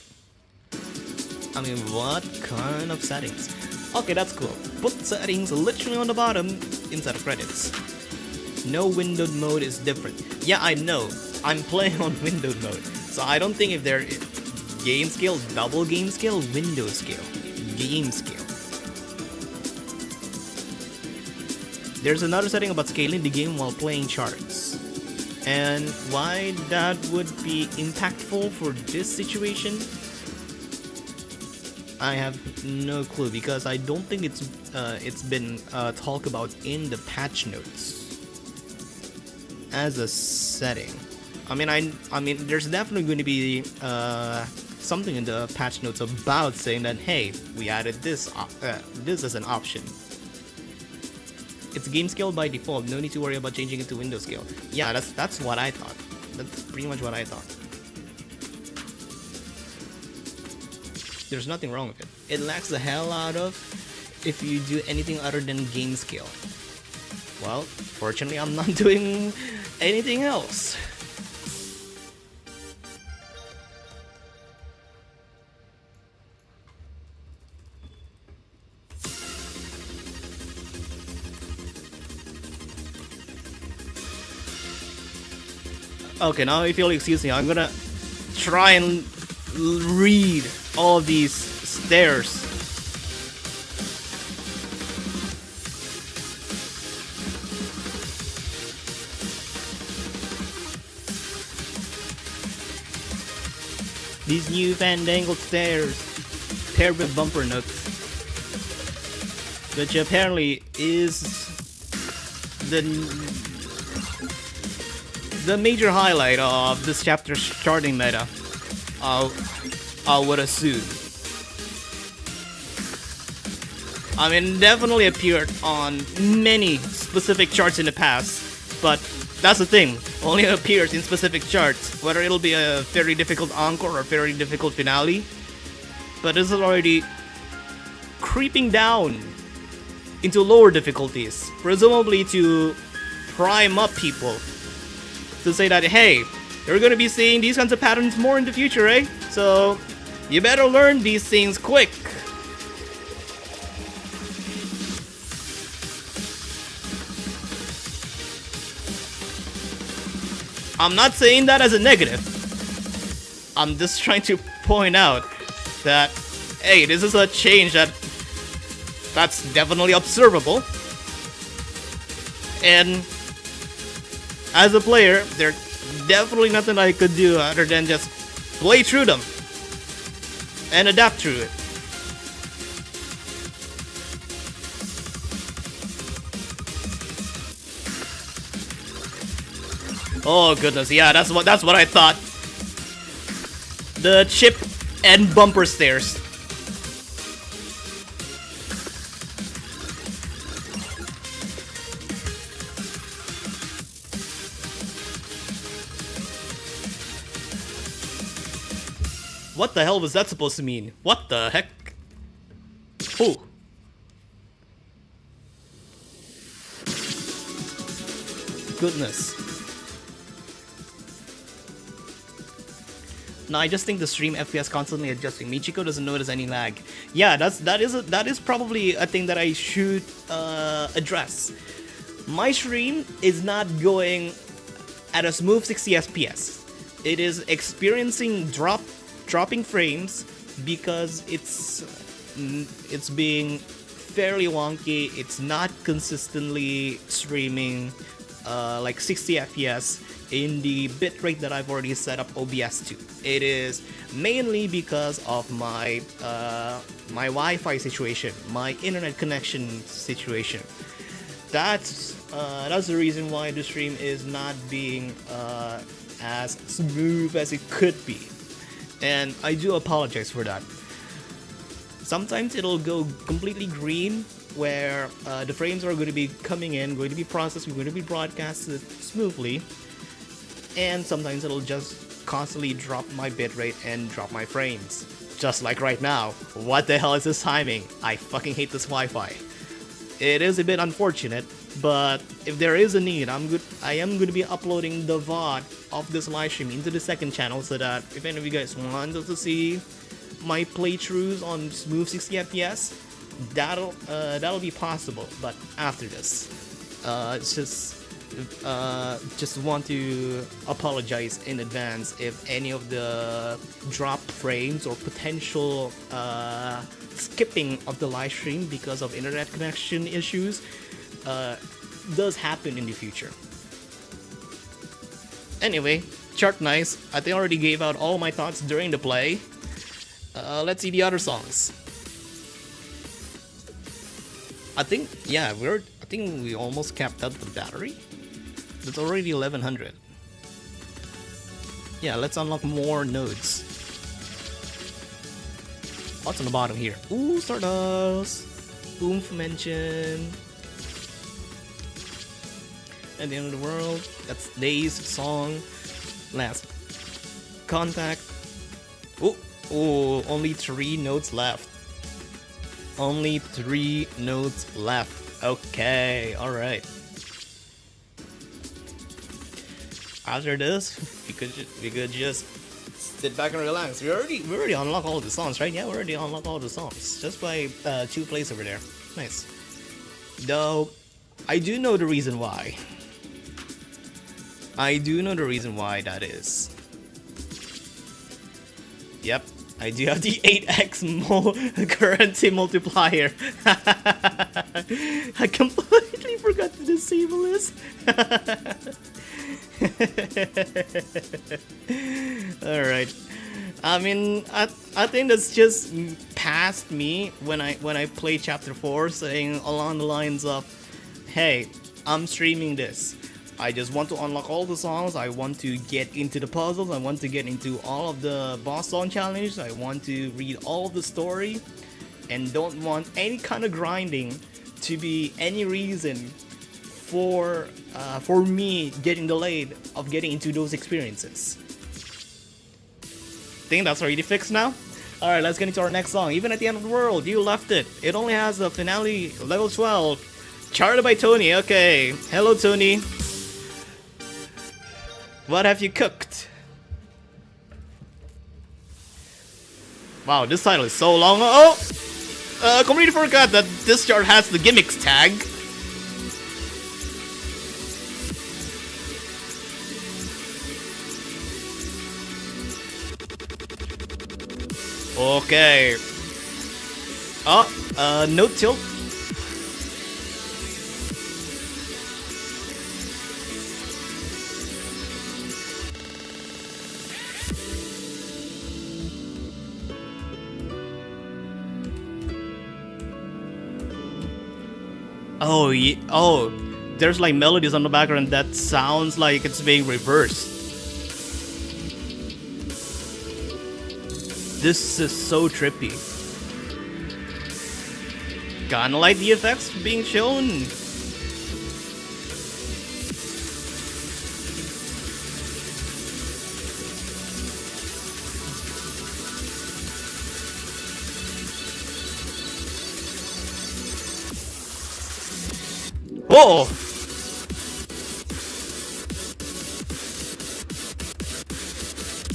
I mean, what kind of settings? Okay, that's cool. Put settings literally on the bottom inside of credits. No windowed mode is different. Yeah, I know. I'm playing on windowed mode. So I don't think if they're game scale, double game scale, window scale, game scale. There's another setting about scaling the game while playing charts. And why that would be impactful for this situation, I have no clue, because I don't think it's been talked about in the patch notes as a setting. I mean, there's definitely going to be something in the patch notes about saying that, hey, we added this as an option. It's game scale by default. No need to worry about changing it to window scale. Yeah, that's what I thought. That's pretty much what I thought. There's nothing wrong with it. It lacks the hell out of if you do anything other than game scale. Well, fortunately, I'm not doing anything else. Okay, now if you'll excuse me, I'm gonna try and read all of these stairs. These new fandangled stairs, paired with bumper notes, which apparently is the major highlight of this chapter's starting meta. I would assume. I mean, definitely appeared on many specific charts in the past, but that's the thing. Only appears in specific charts, whether it'll be a very difficult encore or a very difficult finale. But this is already creeping down into lower difficulties, presumably to prime up people. To say that, hey, you're gonna be seeing these kinds of patterns more in the future, eh? So, you better learn these things quick. I'm not saying that as a negative. I'm just trying to point out that, hey, this is a change that's definitely observable. And as a player, there's definitely nothing I could do other than just play through them and adapt through it. Oh goodness, yeah, that's what I thought. The chip and bumper stairs. What the hell was that supposed to mean? What the heck? Oh. Goodness. No, I just think the stream FPS constantly adjusting. Michiko doesn't notice any lag. Yeah, that is probably a thing that I should address. My stream is not going at a smooth 60 FPS. It is experiencing dropping frames because it's being fairly wonky. It's not consistently streaming like 60 FPS in the bitrate that I've already set up OBS to. It is mainly because of my my Wi-Fi situation, my internet connection situation. That's the reason why the stream is not being as smooth as it could be. And I do apologize for that. Sometimes it'll go completely green, where the frames are going to be coming in, going to be processed, going to be broadcasted smoothly. And sometimes it'll just constantly drop my bitrate and drop my frames. Just like right now. What the hell is this timing? I fucking hate this Wi-Fi. It is a bit unfortunate, but if there is a need, I am going to be uploading the VOD of this live stream into the second channel, so that if any of you guys want to see my playthroughs on smooth 60 FPS, that'll be possible. But after this, it's just want to apologize in advance if any of the drop frames or potential skipping of the live stream because of internet connection issues does happen in the future. Anyway, chart nice. I think I already gave out all my thoughts during the play. Let's see the other songs. I think we almost capped out the battery. It's already 1100. Yeah, let's unlock more nodes. What's on the bottom here? Ooh, Stardust. Oomph mention. At the end of the world. That's Day's song. Last contact. Ooh, only 3 notes left. Only 3 notes left. Okay, alright. After this, we could just sit back and relax. We already unlocked all the songs, right? Yeah, we already unlocked all the songs just by 2 plays over there. Nice. Though I do know the reason why. I do know the reason why that is. Yep, I do have the 8x currency multiplier. I completely forgot to disable this. Alright. I mean, I think that's just past me when I play chapter 4, saying along the lines of, hey, I'm streaming this. I just want to unlock all the songs, I want to get into the puzzles, I want to get into all of the boss song challenges, I want to read all of the story, and don't want any kind of grinding to be any reason for me getting delayed of getting into those experiences. Think that's already fixed now? Alright, let's get into our next song. Even at the end of the world, you left it. It only has a finale level 12. Charted by Tony, okay. Hello Tony. What have you cooked? Wow, this title is so long. Oh! Completely forgot that this chart has the gimmicks tag. Okay. Oh, no tilt. Oh, yeah. Oh, there's like melodies on the background that sounds like it's being reversed. This is so trippy. Kinda like the effects being shown. Whoa!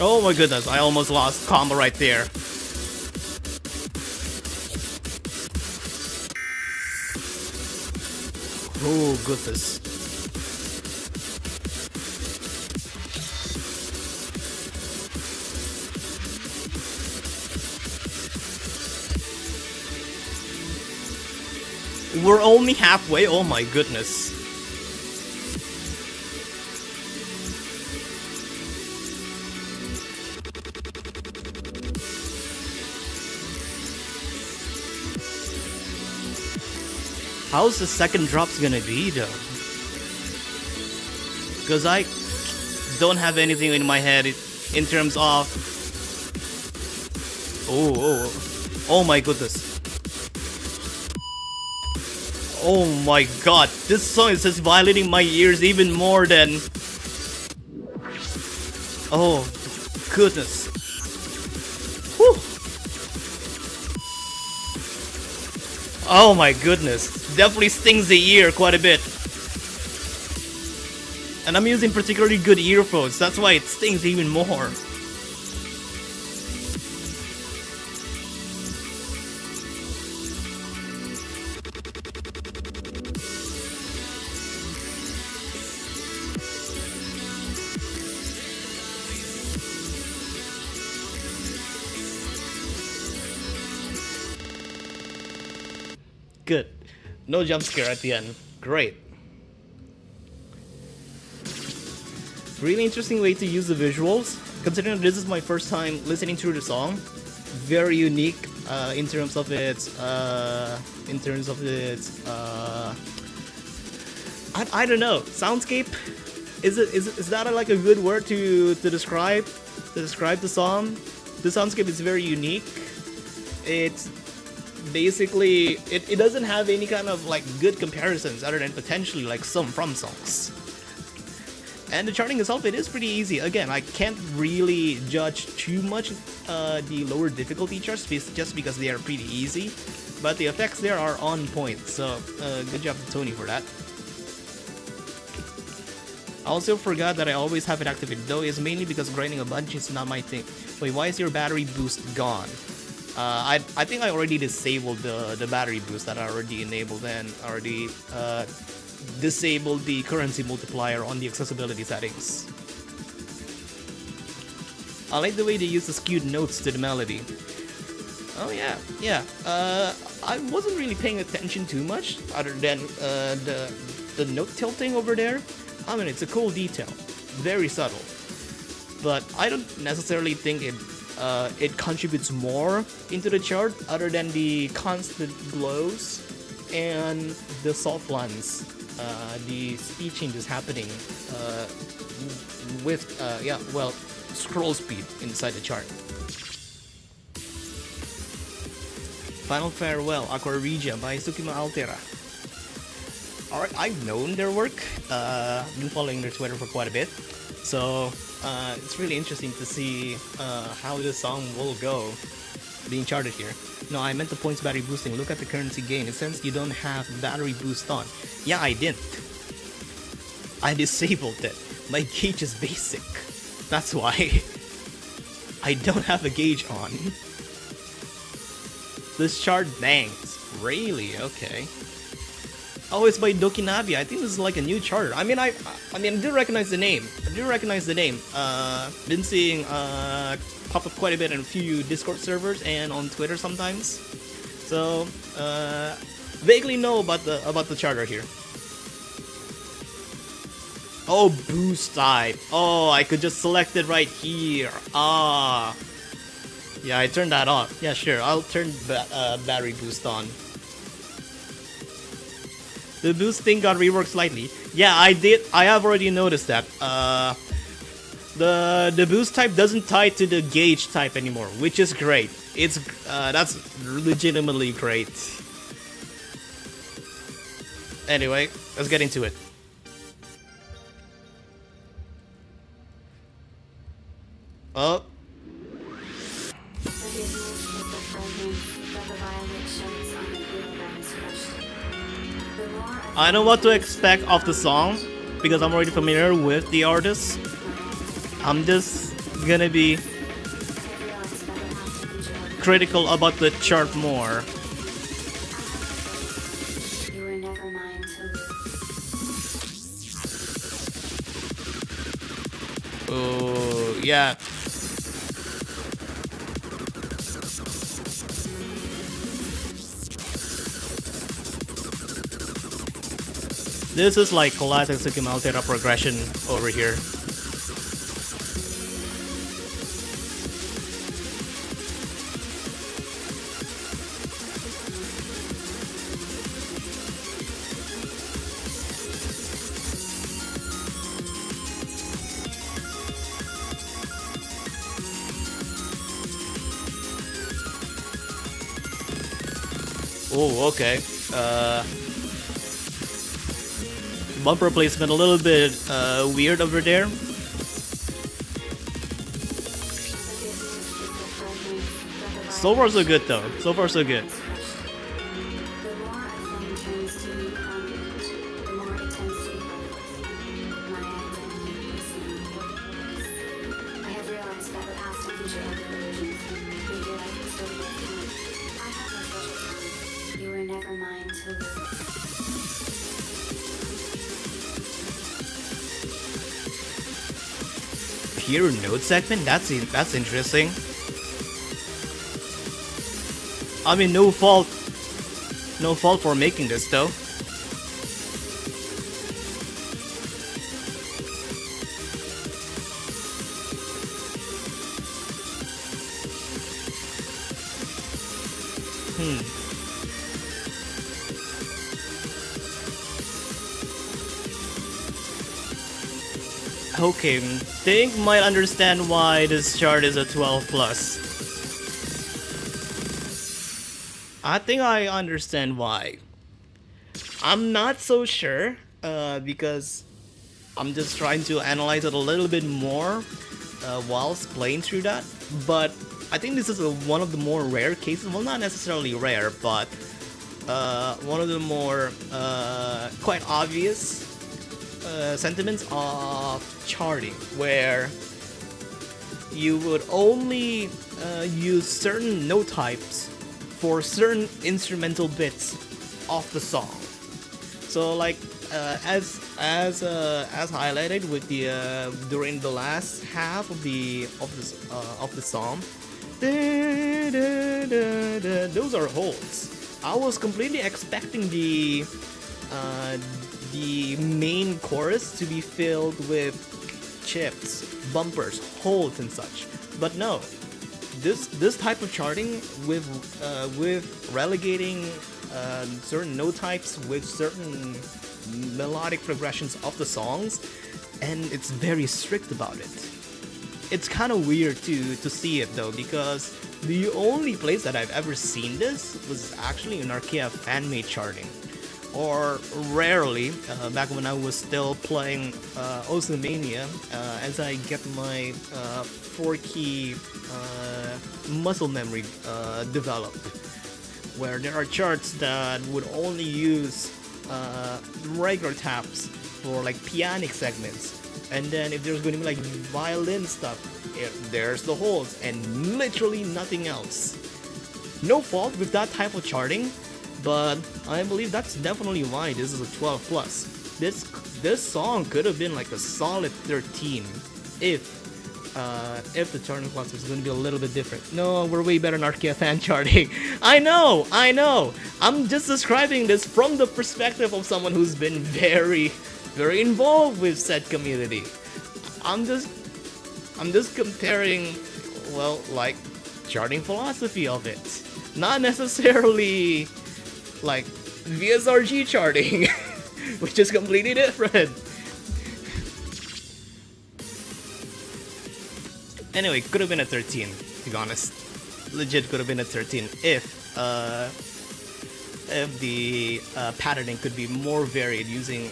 Oh my goodness, I almost lost combo right there. Oh goodness. We're only halfway, oh my goodness. How's the second drops gonna be though? Because I don't have anything in my head in terms of... Oh my goodness. Oh my god, this song is just violating my ears even more than... Oh goodness. Whew. Oh my goodness. Definitely stings the ear quite a bit. And I'm using particularly good earphones, that's why it stings even more. Good. No jump scare at the end. Great. Really interesting way to use the visuals. Considering this is my first time listening through the song, very unique in terms of its I don't know, soundscape. Is that like a good word to describe the song? The soundscape is very unique. It's basically it doesn't have any kind of like good comparisons other than potentially like some From songs. And the charting itself, it is pretty easy. Again, I can't really judge too much the lower difficulty charts just because they are pretty easy, but the effects there are on point, so good job to Tony for that. I also forgot that I always have it activated, though it's mainly because grinding a bunch is not my thing. Wait, why is your battery boost gone? I think I already disabled the battery boost that I already enabled and already disable the currency multiplier on the accessibility settings. I like the way they use the skewed notes to the melody. Oh yeah. I wasn't really paying attention too much, other than the note tilting over there. I mean, it's a cool detail, very subtle, but I don't necessarily think it contributes more into the chart, other than the constant glows and the soft lines, the speed changes happening with scroll speed inside the chart. Final Farewell, Aqua Regia by Tsukima Altera. Alright, I've known their work, been following their Twitter for quite a bit, so it's really interesting to see how this song will go being charted here. No, I meant the points battery boosting. Look at the currency gain. It says you don't have battery boost on. Yeah, I didn't. I disabled it. My gauge is basic. That's why I don't have a gauge on. This chart bangs. Really? Okay. Oh, it's by Dokinabi. I think this is like a new charter. I mean, I do recognize the name. Been seeing pop up quite a bit in a few Discord servers and on Twitter sometimes. So vaguely know about the charter here. Oh, boost type. Oh, I could just select it right here. Ah. Yeah, I turned that on. Yeah, sure. I'll turn battery boost on. The boost thing got reworked slightly. Yeah, I did. I have already noticed that. The boost type doesn't tie to the gauge type anymore, which is great. It's that's legitimately great. Anyway, let's get into it. Oh. I know what to expect of the song because I'm already familiar with the artist. I'm just gonna be critical about the chart more. Oh, yeah. This is like classic Tsukima Altera progression over here. Oh, okay. Bumper placement a little bit weird over there. So far so good though. So far so good. Pure note segment? That's interesting. I mean, no fault for making this though. Okay, think might understand why this chart is a 12 plus. I think I understand why. I'm not so sure, because I'm just trying to analyze it a little bit more whilst playing through that. But I think this is one of the more rare cases. Well, not necessarily rare, but one of the more quite obvious sentiments of charting, where you would only use certain note types for certain instrumental bits of the song. So like as highlighted with the during the last half of the song, those are holds. I was completely expecting uh, the main chorus to be filled with chips, bumpers, holds, and such. But no, this type of charting with relegating certain note types with certain melodic progressions of the songs, and it's very strict about it. It's kind of weird to see it though, because the only place that I've ever seen this was actually in Archaea fan-made charting, or rarely back when I was still playing Osmania, as I get my 4-key muscle memory developed, where there are charts that would only use regular taps for like pianic segments, and then if there's going to be like violin stuff, there's the holds and literally nothing else. No fault with that type of charting, but I believe that's definitely why this is a 12 plus. This song could have been like a solid 13 if the charting class was going to be a little bit different. No, we're way better in Archaea fan charting. I know. I'm just describing this from the perspective of someone who's been very, very involved with said community. I'm just comparing, well, like, charting philosophy of it. Not necessarily, like, VSRG charting, which is completely different. Anyway, could have been a 13, to be honest. Legit could have been a 13 if the patterning could be more varied using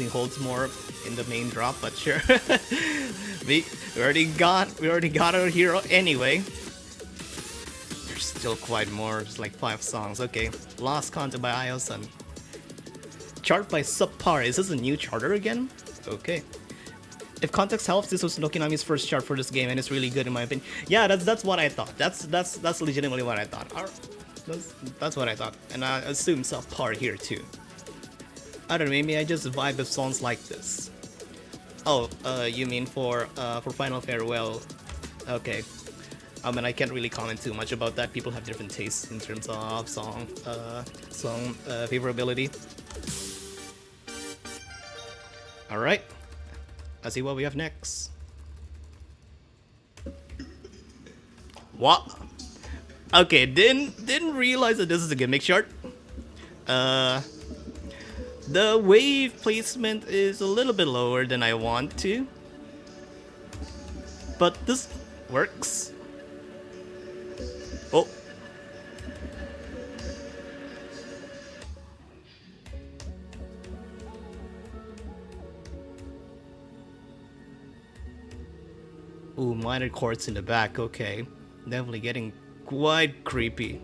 holds more in the main drop, but sure. we already got our hero anyway. There's still quite more, just like 5 songs. Okay, Lost Content by Io-san. Chart by Subpar. Is this a new charter again? Okay. If context helps, this was Nokinami's first chart for this game, and it's really good in my opinion. Yeah, that's what I thought. That's legitimately what I thought. That's what I thought, and I assume Subpar here too. I don't know, maybe I just vibe with songs like this. Oh, you mean for Final Farewell? Okay. I mean, I can't really comment too much about that. People have different tastes in terms of song favorability. All right. Let's see what we have next. What? Okay, didn't realize that this is a gimmick chart. The wave placement is a little bit lower than I want to, but this works. Oh. Ooh, minor chords in the back, okay. Definitely getting quite creepy.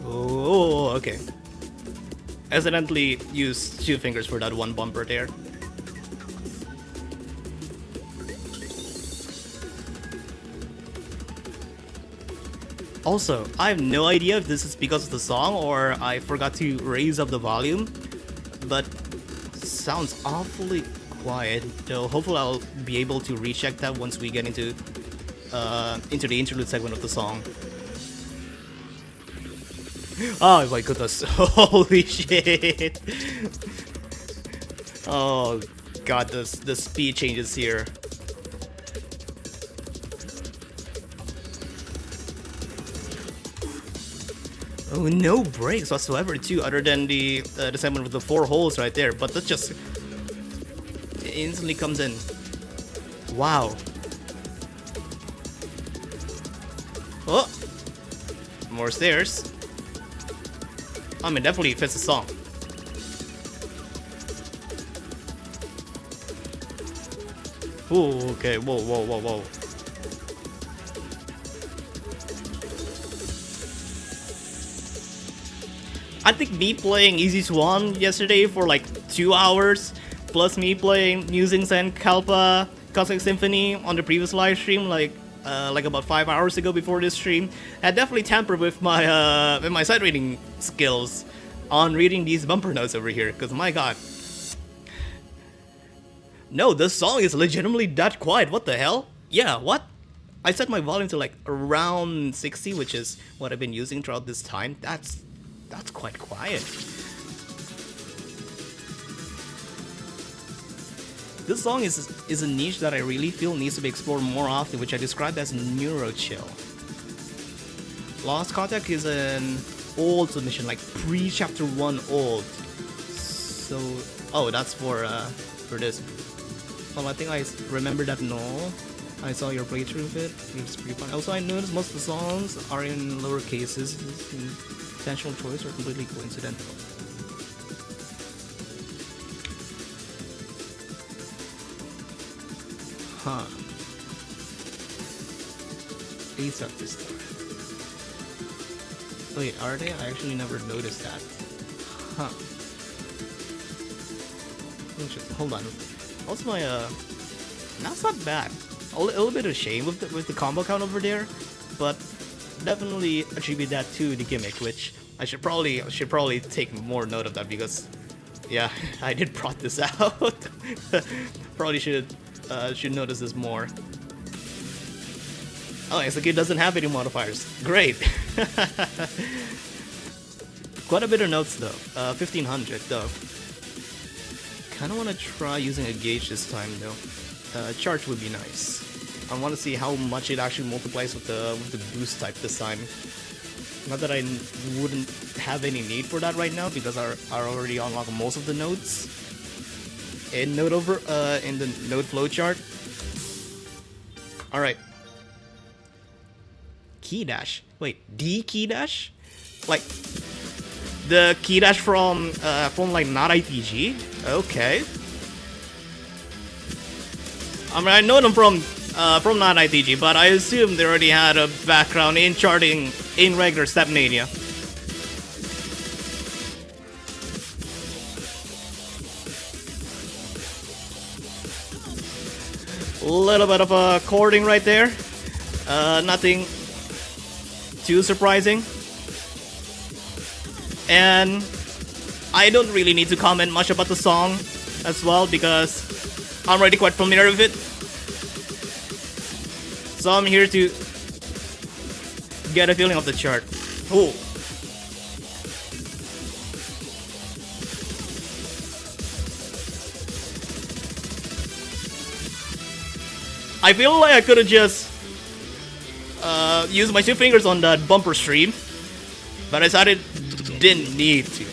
Oh, okay. Accidentally used 2 fingers for that one bumper there. Also, I have no idea if this is because of the song or I forgot to raise up the volume, but sounds awfully quiet. So hopefully I'll be able to recheck that once we get into the interlude segment of the song. Oh my goodness, holy shit. Oh god, the speed changes here. Oh, no breaks whatsoever too, other than the segment with the 4 holes right there, but that just instantly comes in. Wow. Oh, more stairs. I mean, definitely fits the song. Ooh, okay, whoa. I think me playing Easy Swan yesterday for like 2 hours, plus me playing Musings and Kalpa Cosmic Symphony on the previous live stream, like about 5 hours ago before this stream, had definitely tampered with my sight reading skills on reading these bumper notes over here. Cause my god, no, this song is legitimately that quiet. What the hell? Yeah, what? I set my volume to like around 60, which is what I've been using throughout this time. That's quite quiet. This song is a niche that I really feel needs to be explored more often, which I describe as neurochill. Lost Contact is an old submission, like pre-chapter 1 old. So, oh, that's for this. Well, I think I remember that null. I saw your playthrough of it. It's pretty fun. Also, I noticed most of the songs are in lower cases. Is this intentional choice or completely coincidental? Huh. A-star this star. Wait, are they? I actually never noticed that. Huh. Hold on. Also, my that's not bad. A little bit of shame with the combo count over there, but definitely attribute that to the gimmick, which I should probably take more note of that because, yeah, I did brought this out. Probably should notice this more. Oh, it's like it doesn't have any modifiers. Great. Quite a bit of notes though. 1500 though. Kind of want to try using a gauge this time though. Charge would be nice. I want to see how much it actually multiplies with the boost type this time. Not that I wouldn't have any need for that right now because I already unlocked most of the nodes in in the node flowchart. All right. Key dash. Wait, D key dash? Like the key dash from like not ITG? Okay. I mean, I know them from not ITG, but I assume they already had a background in charting in regular Stepmania. A little bit of a chording right there. Nothing too surprising. And I don't really need to comment much about the song as well because I'm already quite familiar with it. So I'm here to get a feeling of the chart. Oh. I feel like I could have just used my 2 fingers on that bumper stream, but I decided didn't need to.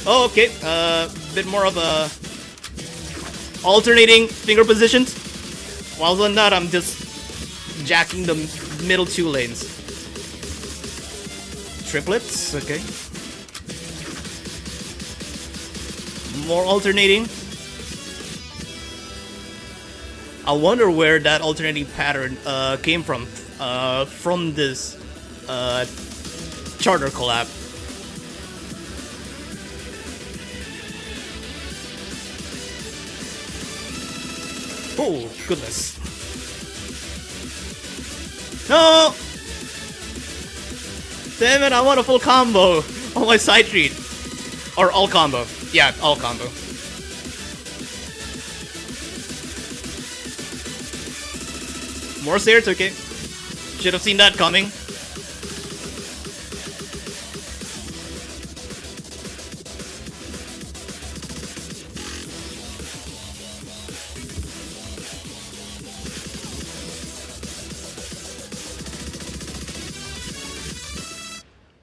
Oh, okay. Bit more of a alternating finger positions. While on that, I'm just jacking the middle 2 lanes. Triplets, okay. More alternating. I wonder where that alternating pattern came from this charter collab. Oh, goodness. No! Damn it, I want a full combo on my side read. Or all combo. Yeah, all combo. More stairs, okay. Should have seen that coming.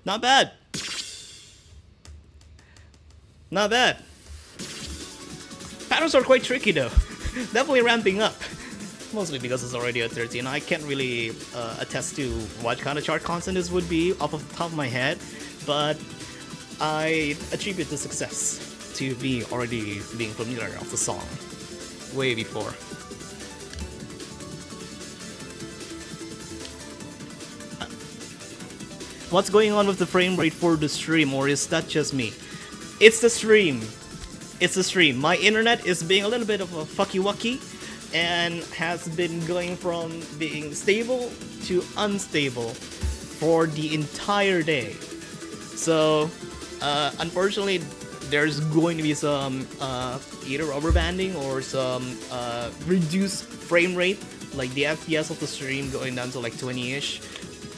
Not bad. Not bad. Patterns are quite tricky though. Definitely ramping up. Mostly because it's already at 13. I can't really attest to what kind of chart constant this would be off of the top of my head, but I attribute the success to me already being familiar of the song way before. What's going on with the frame rate for the stream, or is that just me? It's the stream. It's the stream. My internet is being a little bit of a fucky-wucky and has been going from being stable to unstable for the entire day. So, unfortunately, there's going to be some either rubber banding or some reduced frame rate, like the FPS of the stream going down to like 20-ish.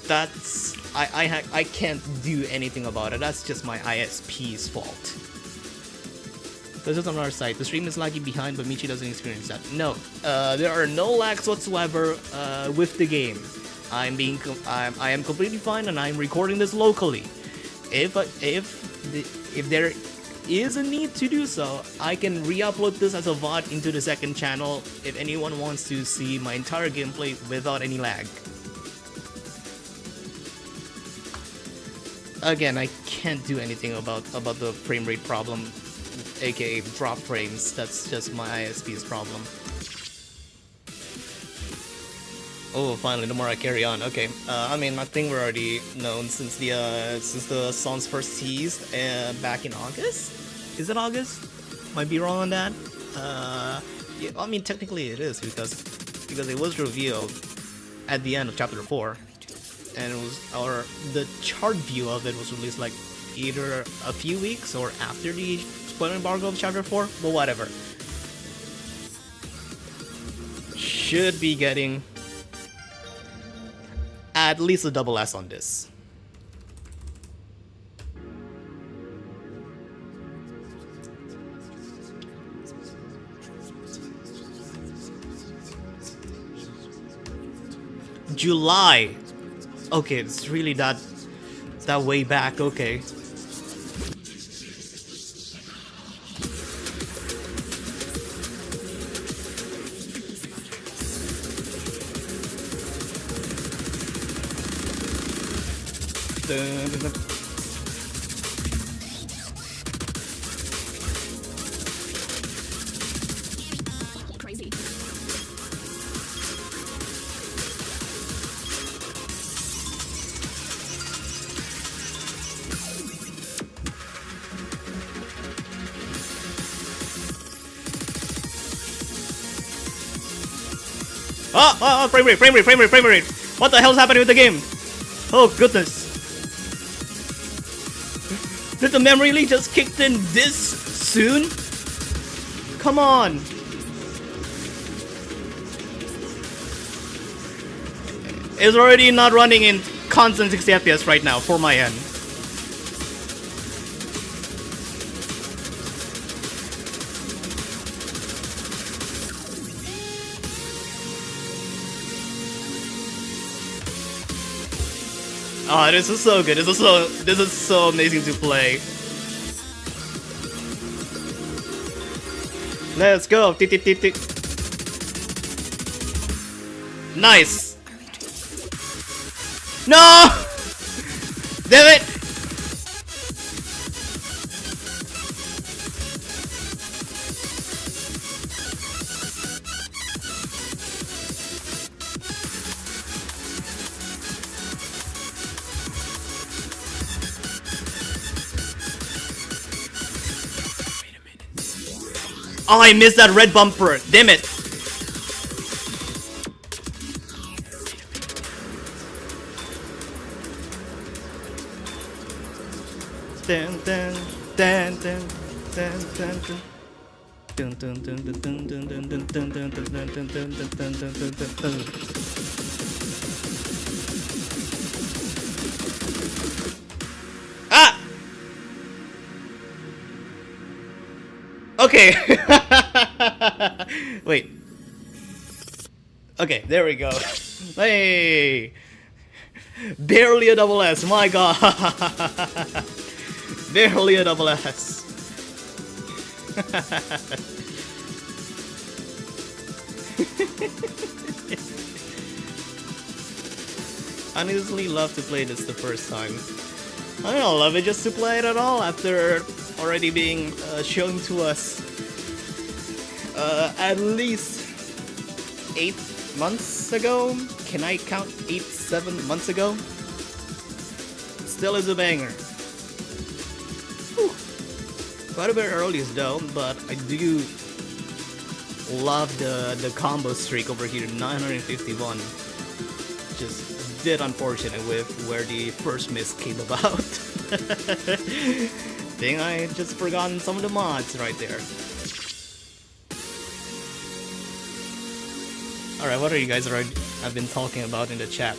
That's I can't do anything about it. That's just my ISP's fault. This is on our side. The stream is lagging behind, but Michi doesn't experience that. No, there are no lags whatsoever with the game. I am completely fine, and I'm recording this locally. If there is a need to do so, I can re-upload this as a VOD into the second channel if anyone wants to see my entire gameplay without any lag. Again, I can't do anything about the frame rate problem, aka drop frames. That's just my ISP's problem. Oh, finally, the more I carry on. Okay, I mean, I think we're already known since the songs first teased back in August. Is it August? Might be wrong on that. Yeah, I mean, technically it is because it was revealed at the end of chapter 4, and it was the chart view of it was released like either a few weeks or after the spoiler embargo of chapter 4, but whatever. Should be getting at least a double S on this. July. Okay, it's really that way back. Okay. Crazy. Oh, frame rate. What the hell's happening with the game? Oh, goodness. Did the memory leak just kicked in this soon? Come on. It's already not running in constant 60 FPS right now for my end. Oh, this is so good. This is so amazing to play. Let's go. Nice. No! Damn it! Oh, I missed that red bumper. Damn it. Dun dun dun dun dun dun dun. Dun dun dun dun dun dun dun dun dun dun dun dun dun dun dun dun dun. Ah! Okay. Wait. Okay, there we go. Hey! Barely a double S, my god! Barely a double S. I honestly love to play this the first time. I don't love it just to play it at all after already being shown to us at least 8 months ago. Can I count 7 months ago? still is a banger. Whew. Quite a bit early though, but I do love the combo streak over here, 951. Just dead unfortunate with where the first miss came about. Think I just forgotten some of the mods right there. Alright, what are you guys have been talking about in the chat?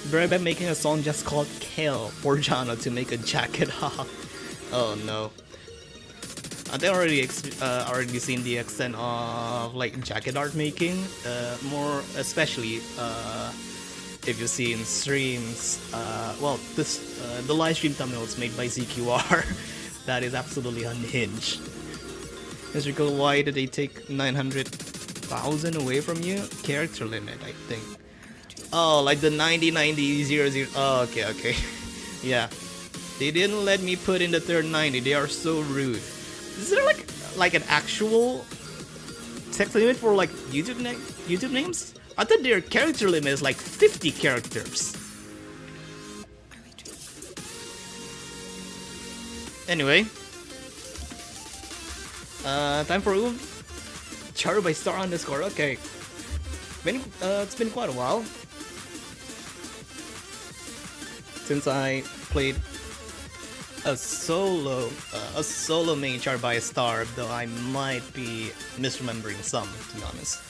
Very bad making a song just called Kale for Jano to make a jacket. Oh no. I think already seen the extent of like jacket art making, more especially if you see in streams. Well, the live stream thumbnails made by ZQR, that is absolutely unhinged. Mystical, why did they take 900,000 away from you? Character limit, I think. Oh, like the 909000. Oh, okay. Yeah, they didn't let me put in the third 90. They are so rude. Is there like an actual text limit for like YouTube names? I thought their character limit is like 50 characters. Anyway, time for Charted by Star underscore. Okay, it's been quite a while since I played a solo main chart by a star, though I might be misremembering some, to be honest.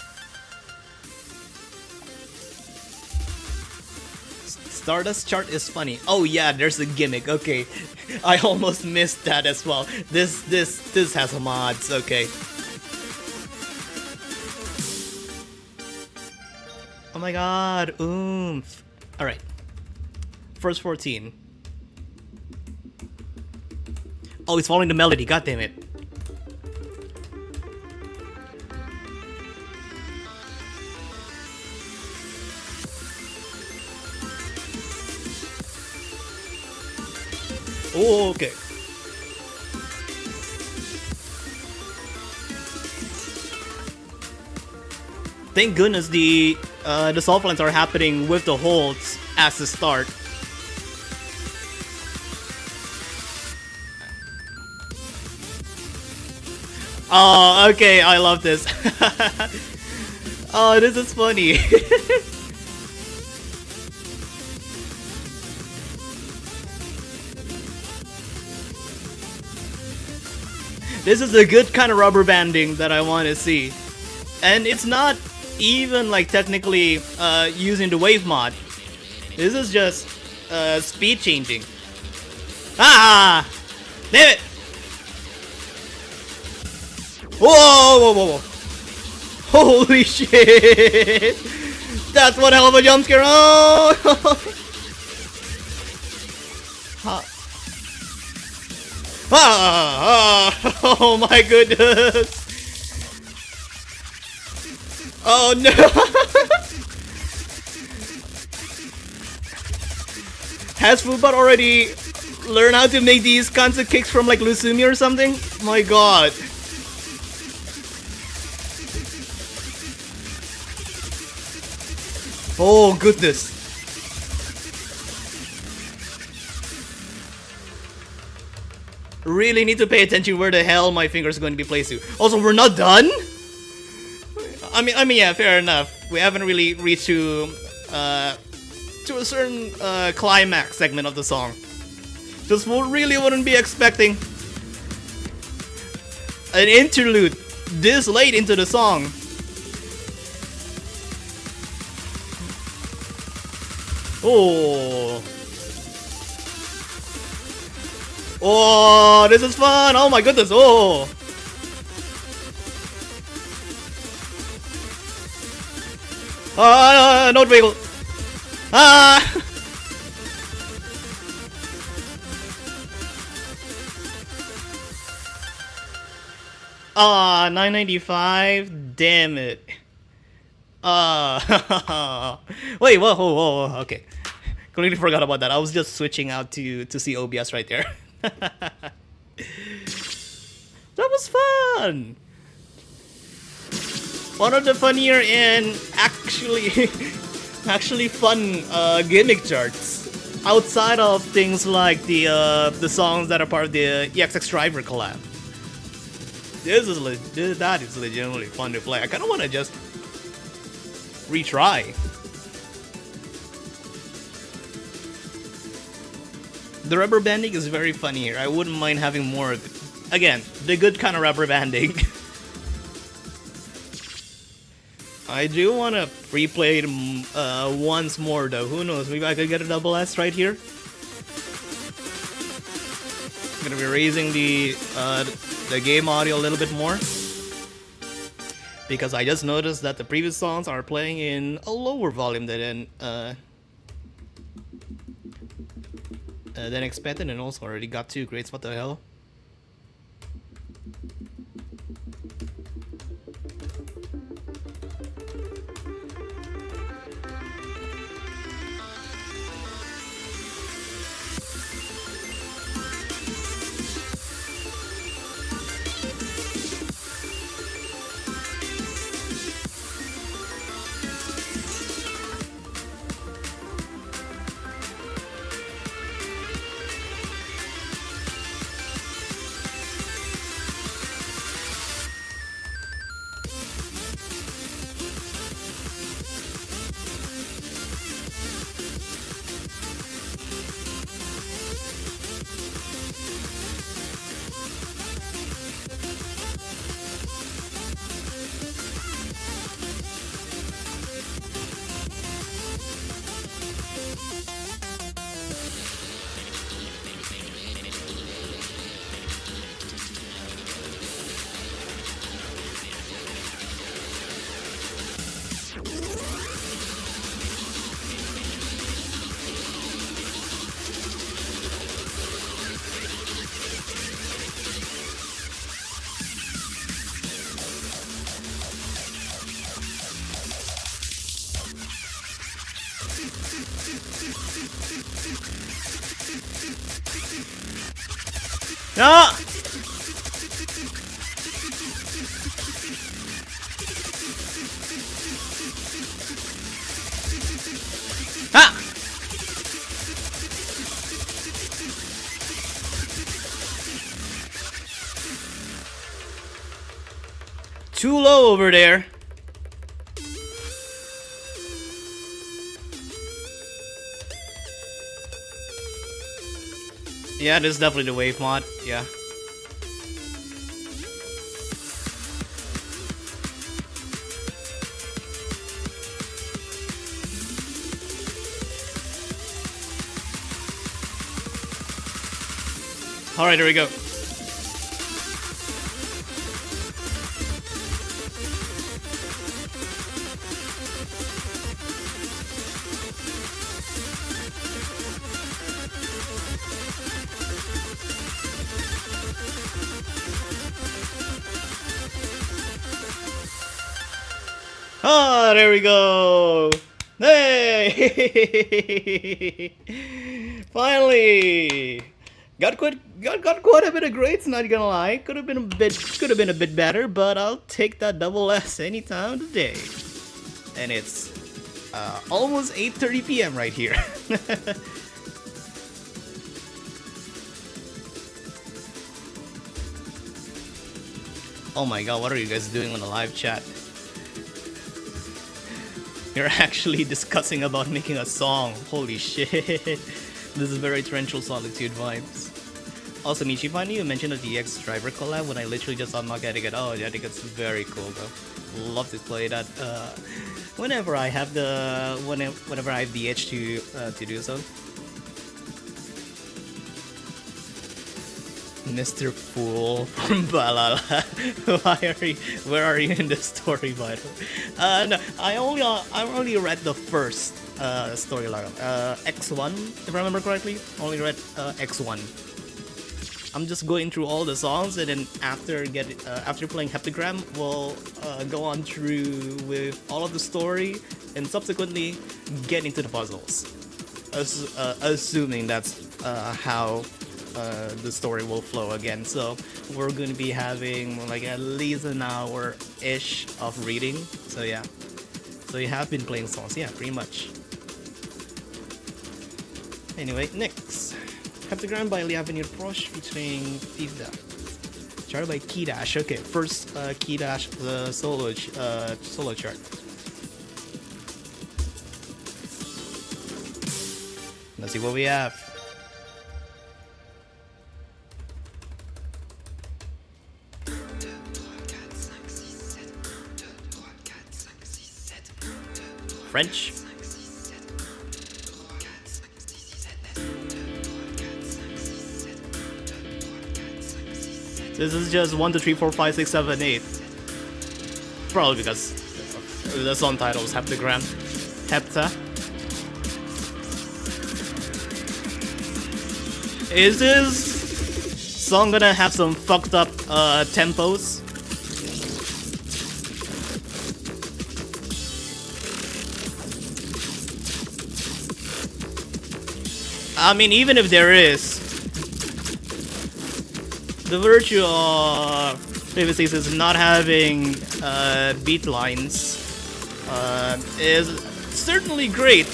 Stardust chart is funny. Oh yeah, there's a gimmick. Okay, I almost missed that as well. This has mods. Okay. Oh my god, oomph. All right. First 14. Oh, it's following the melody, god damn it. Oh, okay. Thank goodness the soft lines are happening with the holds as the start. Oh, okay, I love this. Oh, this is funny. This is a good kind of rubber banding that I want to see. And it's not even like technically using the wave mod. This is just speed changing. Ah! Damn it! Whoa! Holy shit! That's one hell of a jump scare! Oh! Oh my goodness! Oh no! Has Fubot already learned how to make these kinds of kicks from like Lusumi or something? My god. Oh goodness. Really need to pay attention where the hell my finger's going to be placed to. Also, we're not done? I mean, yeah, fair enough. We haven't really reached to a certain climax segment of the song. Just really wouldn't be expecting an interlude this late into the song. Oh. Oh, this is fun. Oh my goodness. Oh. No wiggle. Ah. Ah, 995. Damn it. Wait, whoa. Okay. Completely forgot about that. I was just switching out to see OBS right there. That was fun. One of the funnier and actually fun gimmick charts. outside of things like the songs that are part of the EXX Driver collab. That is legitimately fun to play. I kind of want to just retry. The rubber banding is very funny here. I wouldn't mind having more of it. Again, the good kind of rubber banding. I do want to replay it once more though. Who knows? Maybe I could get a double S right here. I'm gonna be raising the game audio a little bit more, because I just noticed that the previous songs are playing in a lower volume than expected, and also already got 2 grades. What the hell? Ah! Ah! Too low over there. Yeah, this is definitely the wave mod. Yeah. All right, here we go. Ah, there we go. Hey! Finally, got quite a bit of grades. Not gonna lie, could have been a bit better, but I'll take that double S any time of the day. And it's almost 8:30 p.m. right here. Oh my god, what are you guys doing on the live chat? You're actually discussing about making a song. Holy shit. This is very torrential solitude vibes. Also, Nichi, finally you mentioned the DX driver collab when I literally just thought not getting it. Oh, yeah, I think it's very cool though. Love to play that whenever I have the whenever I have the itch to do so. Mr. Fool from Balala. Where are you in the story, by the way? No, I only read the first storyline. X1, if I remember correctly. Only read X1. I'm just going through all the songs, and then after playing Heptagram, we'll go on through with all of the story, and subsequently get into the puzzles. Assuming that's how the story will flow again. So we're going to be having like at least an hour-ish of reading. So yeah. So you have been playing songs, yeah, pretty much. Anyway, next. Heptagram by Liavenir Prosh featuring Fivda. Charted by Key Dash. Okay, first Key Dash the solo chart. Let's see what we have. French. This is just 1, 2, 3, 4, 5, 6, 7, 8. Probably because the song title is Heptagram. Hepta. Is this song gonna have some fucked up tempos? I mean, even if there is, the virtue of Finalizing is not having beat lines is certainly great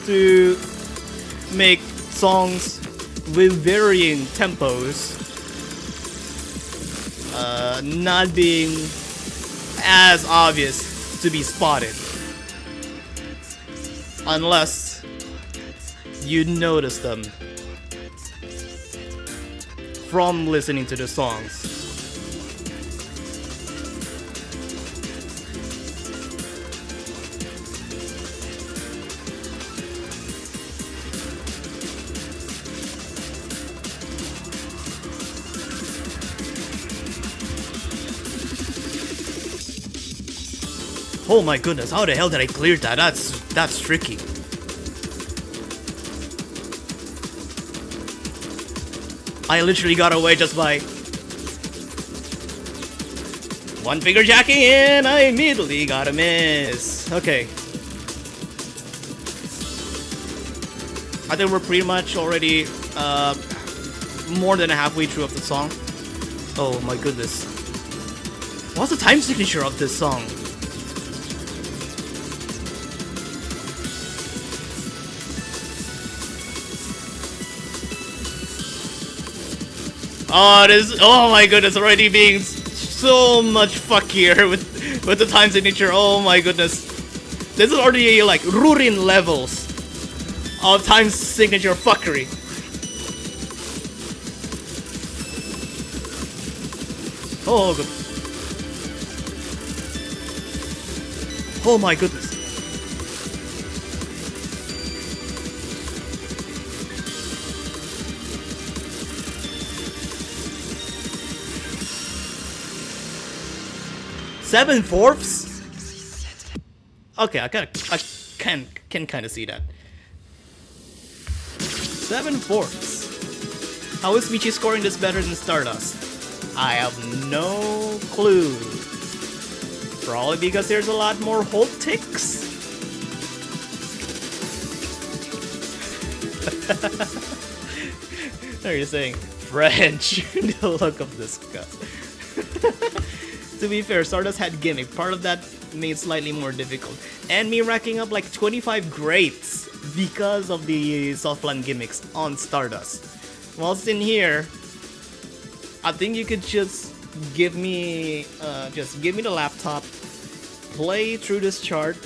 to make songs with varying tempos not being as obvious to be spotted unless you notice them from listening to the songs. Oh my goodness, how the hell did I clear that? That's tricky. I literally got away just by one finger jacking in. I immediately got a miss. Okay. I think we're pretty much already more than halfway through of the song. Oh my goodness. What's the time signature of this song? Oh my goodness, already being so much fuckier with the time signature. Oh my goodness. This is already like Rurin levels of time signature fuckery. Oh good. Oh my goodness. Seven fourths? Okay, I can kind of see that. 7 fourths. How is Michi scoring this better than Stardust? I have no clue. Probably because there's a lot more hold ticks. What are you saying? French. The look of disgust. To be fair, Stardust had Gimmick. Part of that made it slightly more difficult. And me racking up like 25 greats because of the softland gimmicks on Stardust. Whilst in here, I think you could just give me the laptop, play through this chart,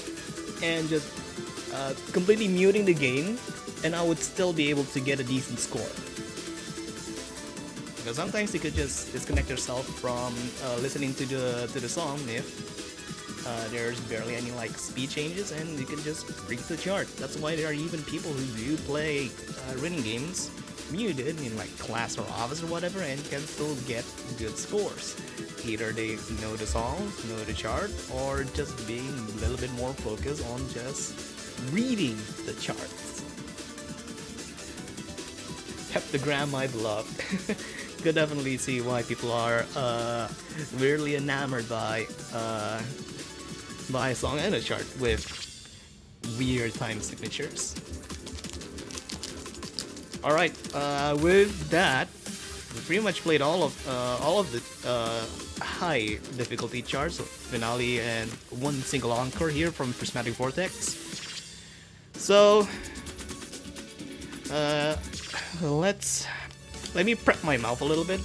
and just completely muting the game, and I would still be able to get a decent score. Because sometimes you could just disconnect yourself from listening to the song if there's barely any like speed changes, and you can just read the chart. That's why there are even people who do play rhythm games muted in like class or office or whatever, and can still get good scores. Either they know the songs, know the chart, or just being a little bit more focused on just reading the charts. Heptagram, my beloved. Could definitely see why people are weirdly enamored by a song and a chart with weird time signatures. All right, with that, we pretty much played all of the high difficulty charts, so finale and one single encore here from Prismatic Vortex. So, uh, let me prep my mouth a little bit,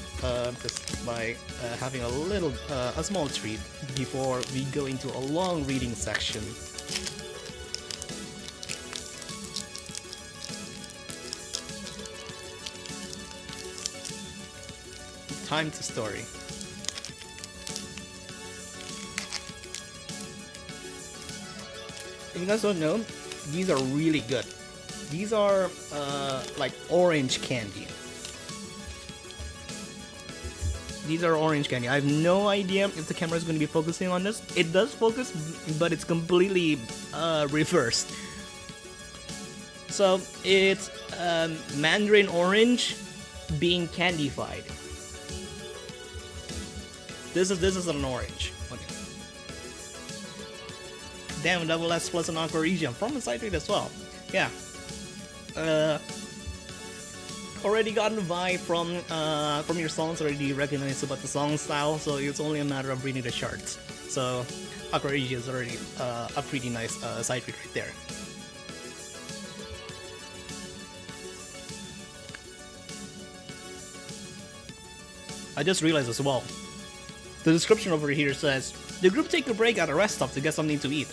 just by having a small treat before we go into a long reading section. Time to story. If you guys don't know, these are really good. These are like orange candy. These are orange candy. I have no idea if the camera is going to be focusing on this. It does focus, but it's completely reversed. So it's mandarin orange being candified. This is an orange. Okay. Damn, double S plus an Encore region from a side read as well. Yeah. Already gotten a vibe from your songs. Already recognized about the song style. So it's only a matter of reading the charts. So Encore region is already a pretty nice side read right there. I just realized as well. The description over here says, the group take a break at a rest stop to get something to eat.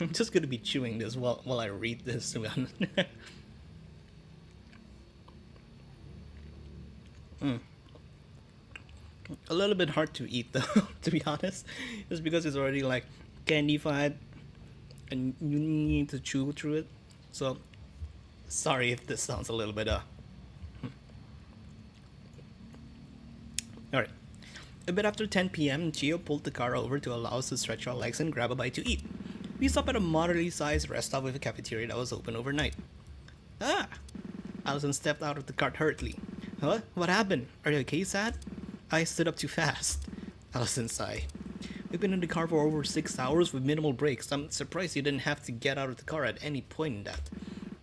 I'm just gonna be chewing this while I read this, to be honest. A little bit hard to eat though, to be honest, just because it's already like candified and you need to chew through it. So sorry if this sounds a little bit Alright. A bit after 10 p.m., Chio pulled the car over to allow us to stretch our legs and grab a bite to eat. We stopped at a moderately sized rest stop with a cafeteria that was open overnight. Ah! Allison stepped out of the cart hurriedly. Huh? What happened? Are you okay, Sad? I stood up too fast. Allison sighed. We've been in the car for over 6 hours with minimal breaks. I'm surprised you didn't have to get out of the car at any point in that.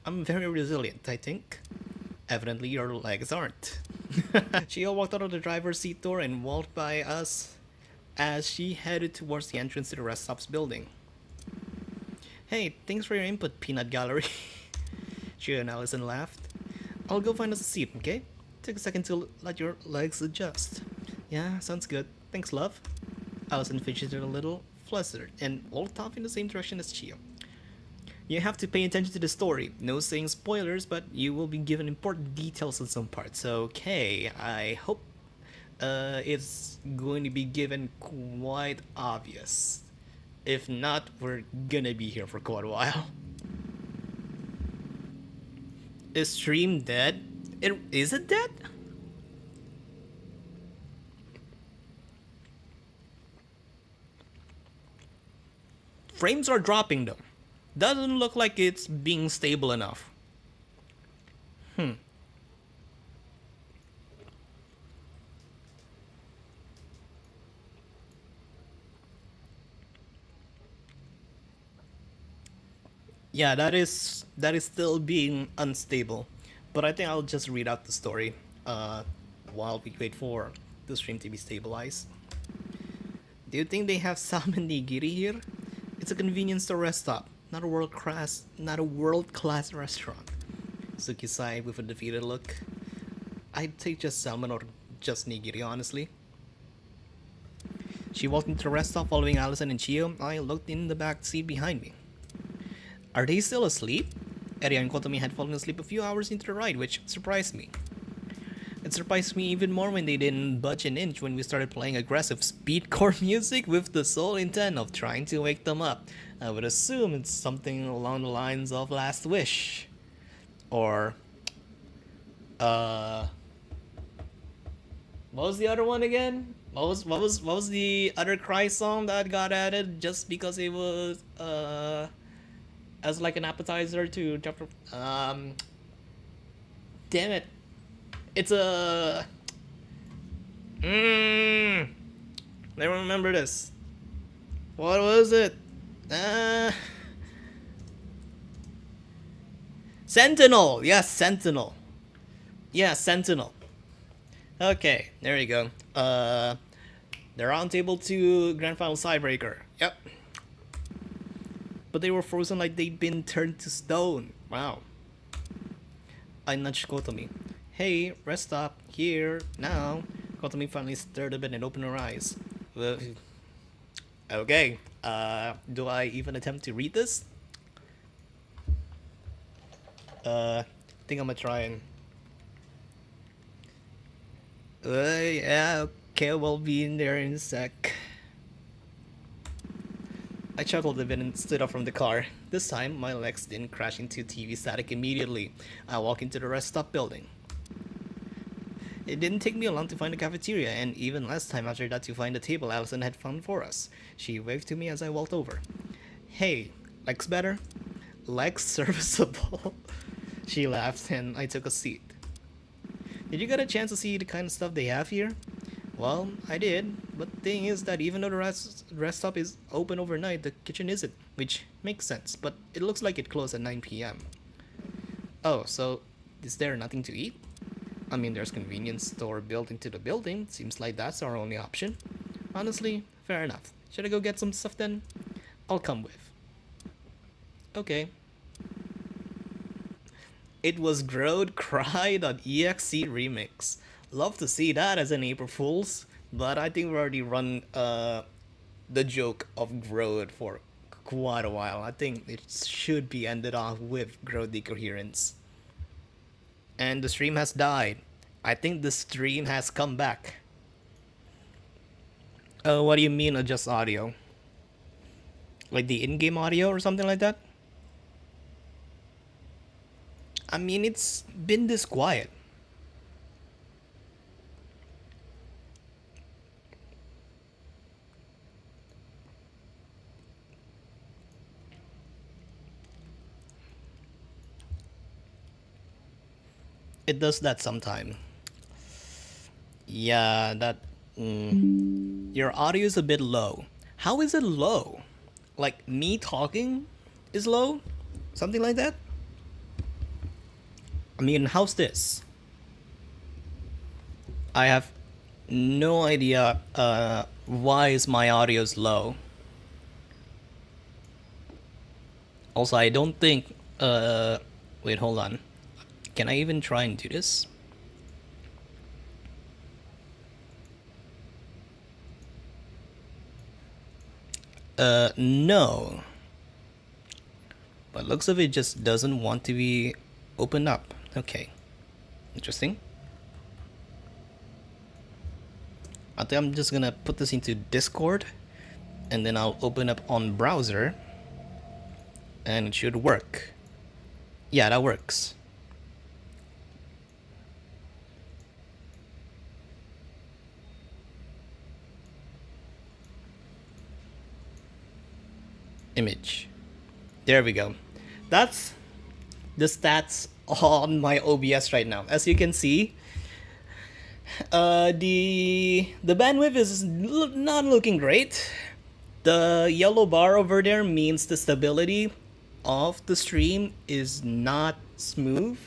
I'm very resilient, I think. Evidently your legs aren't. Chio walked out of the driver's seat door and walked by us as she headed towards the entrance to the rest stop's building. Hey, thanks for your input, Peanut Gallery. Chio and Allison laughed. I'll go find us a seat, okay? Take a second to let your legs adjust. Yeah, sounds good. Thanks, love. Allison fidgeted a little, flustered, and walked off in the same direction as Chio. You have to pay attention to the story. No saying spoilers, but you will be given important details on some parts. Okay, I hope it's going to be given quite obvious. If not, we're gonna be here for quite a while. Is stream dead? Is it dead? Frames are dropping though. Doesn't look like it's being stable enough. Yeah, that is still being unstable. But I think I'll just read out the story while we wait for the stream to be stabilized. Do you think they have salmon nigiri here? It's a convenience store rest stop, not a world class restaurant. Suki sighed with a defeated look. I'd take just salmon or just nigiri, honestly. She walked into the rest stop following Allison and Chio. I looked in the back seat behind me. Are they still asleep? Eria and Kotomi had fallen asleep a few hours into the ride, which surprised me. It surprised me even more when they didn't budge an inch when we started playing aggressive speedcore music with the sole intent of trying to wake them up. I would assume it's something along the lines of Last Wish. Or, what was the other one again? What was the other Cry song that got added just because it was, as like an appetizer to chapter, damn it. It's a... I remember this. What was it? Sentinel! Yes, Sentinel. Yeah, Sentinel. Okay, there you go. The round table 2 Grand Final Sidebreaker. Yep. But they were frozen like they'd been turned to stone. Wow. I nudged Kotomi. Hey, rest stop. Here, now. Kotomi finally stirred a bit and opened her eyes. Okay. Do I even attempt to read this? Think I'm gonna try and... yeah, okay, we'll be in there in a sec. I chuckled a bit and stood up from the car. This time, my legs didn't crash into TV static immediately. I walked into the rest stop building. It didn't take me long to find the cafeteria, and even less time after that to find the table Allison had found for us. She waved to me as I walked over. Hey, legs better? Legs serviceable? She laughed, and I took a seat. Did you get a chance to see the kind of stuff they have here? Well, I did, but the thing is that even though the rest stop is open overnight, the kitchen isn't, which makes sense, but it looks like it closed at 9 p.m. Oh, so is there nothing to eat? I mean, there's convenience store built into the building. Seems like that's our only option. Honestly, fair enough. Should I go get some stuff then? I'll come with. Okay. It was Grode cried on EXE Remix. Love to see that as an April Fool's, but I think we already run the joke of Grode for quite a while. I think it should be ended off with Grode decoherence. And the stream has died. I think the stream has come back. What do you mean adjust audio? Like the in-game audio or something like that? I mean, it's been this quiet. It does that sometime. Yeah, that... Your audio is a bit low. How is it low? Like, me talking is low? Something like that? I mean, how's this? I have no idea why is my audio low. Also, I don't think... wait, hold on. Can I even try and do this? No. But looks of it just doesn't want to be opened up. Okay. Interesting. I think I'm just gonna put this into Discord, and then I'll open up on browser, and it should work. Yeah, that works. Image. There we go. That's the stats on my OBS right now. As you can see, the bandwidth is not looking great. The yellow bar over there means the stability of the stream is not smooth,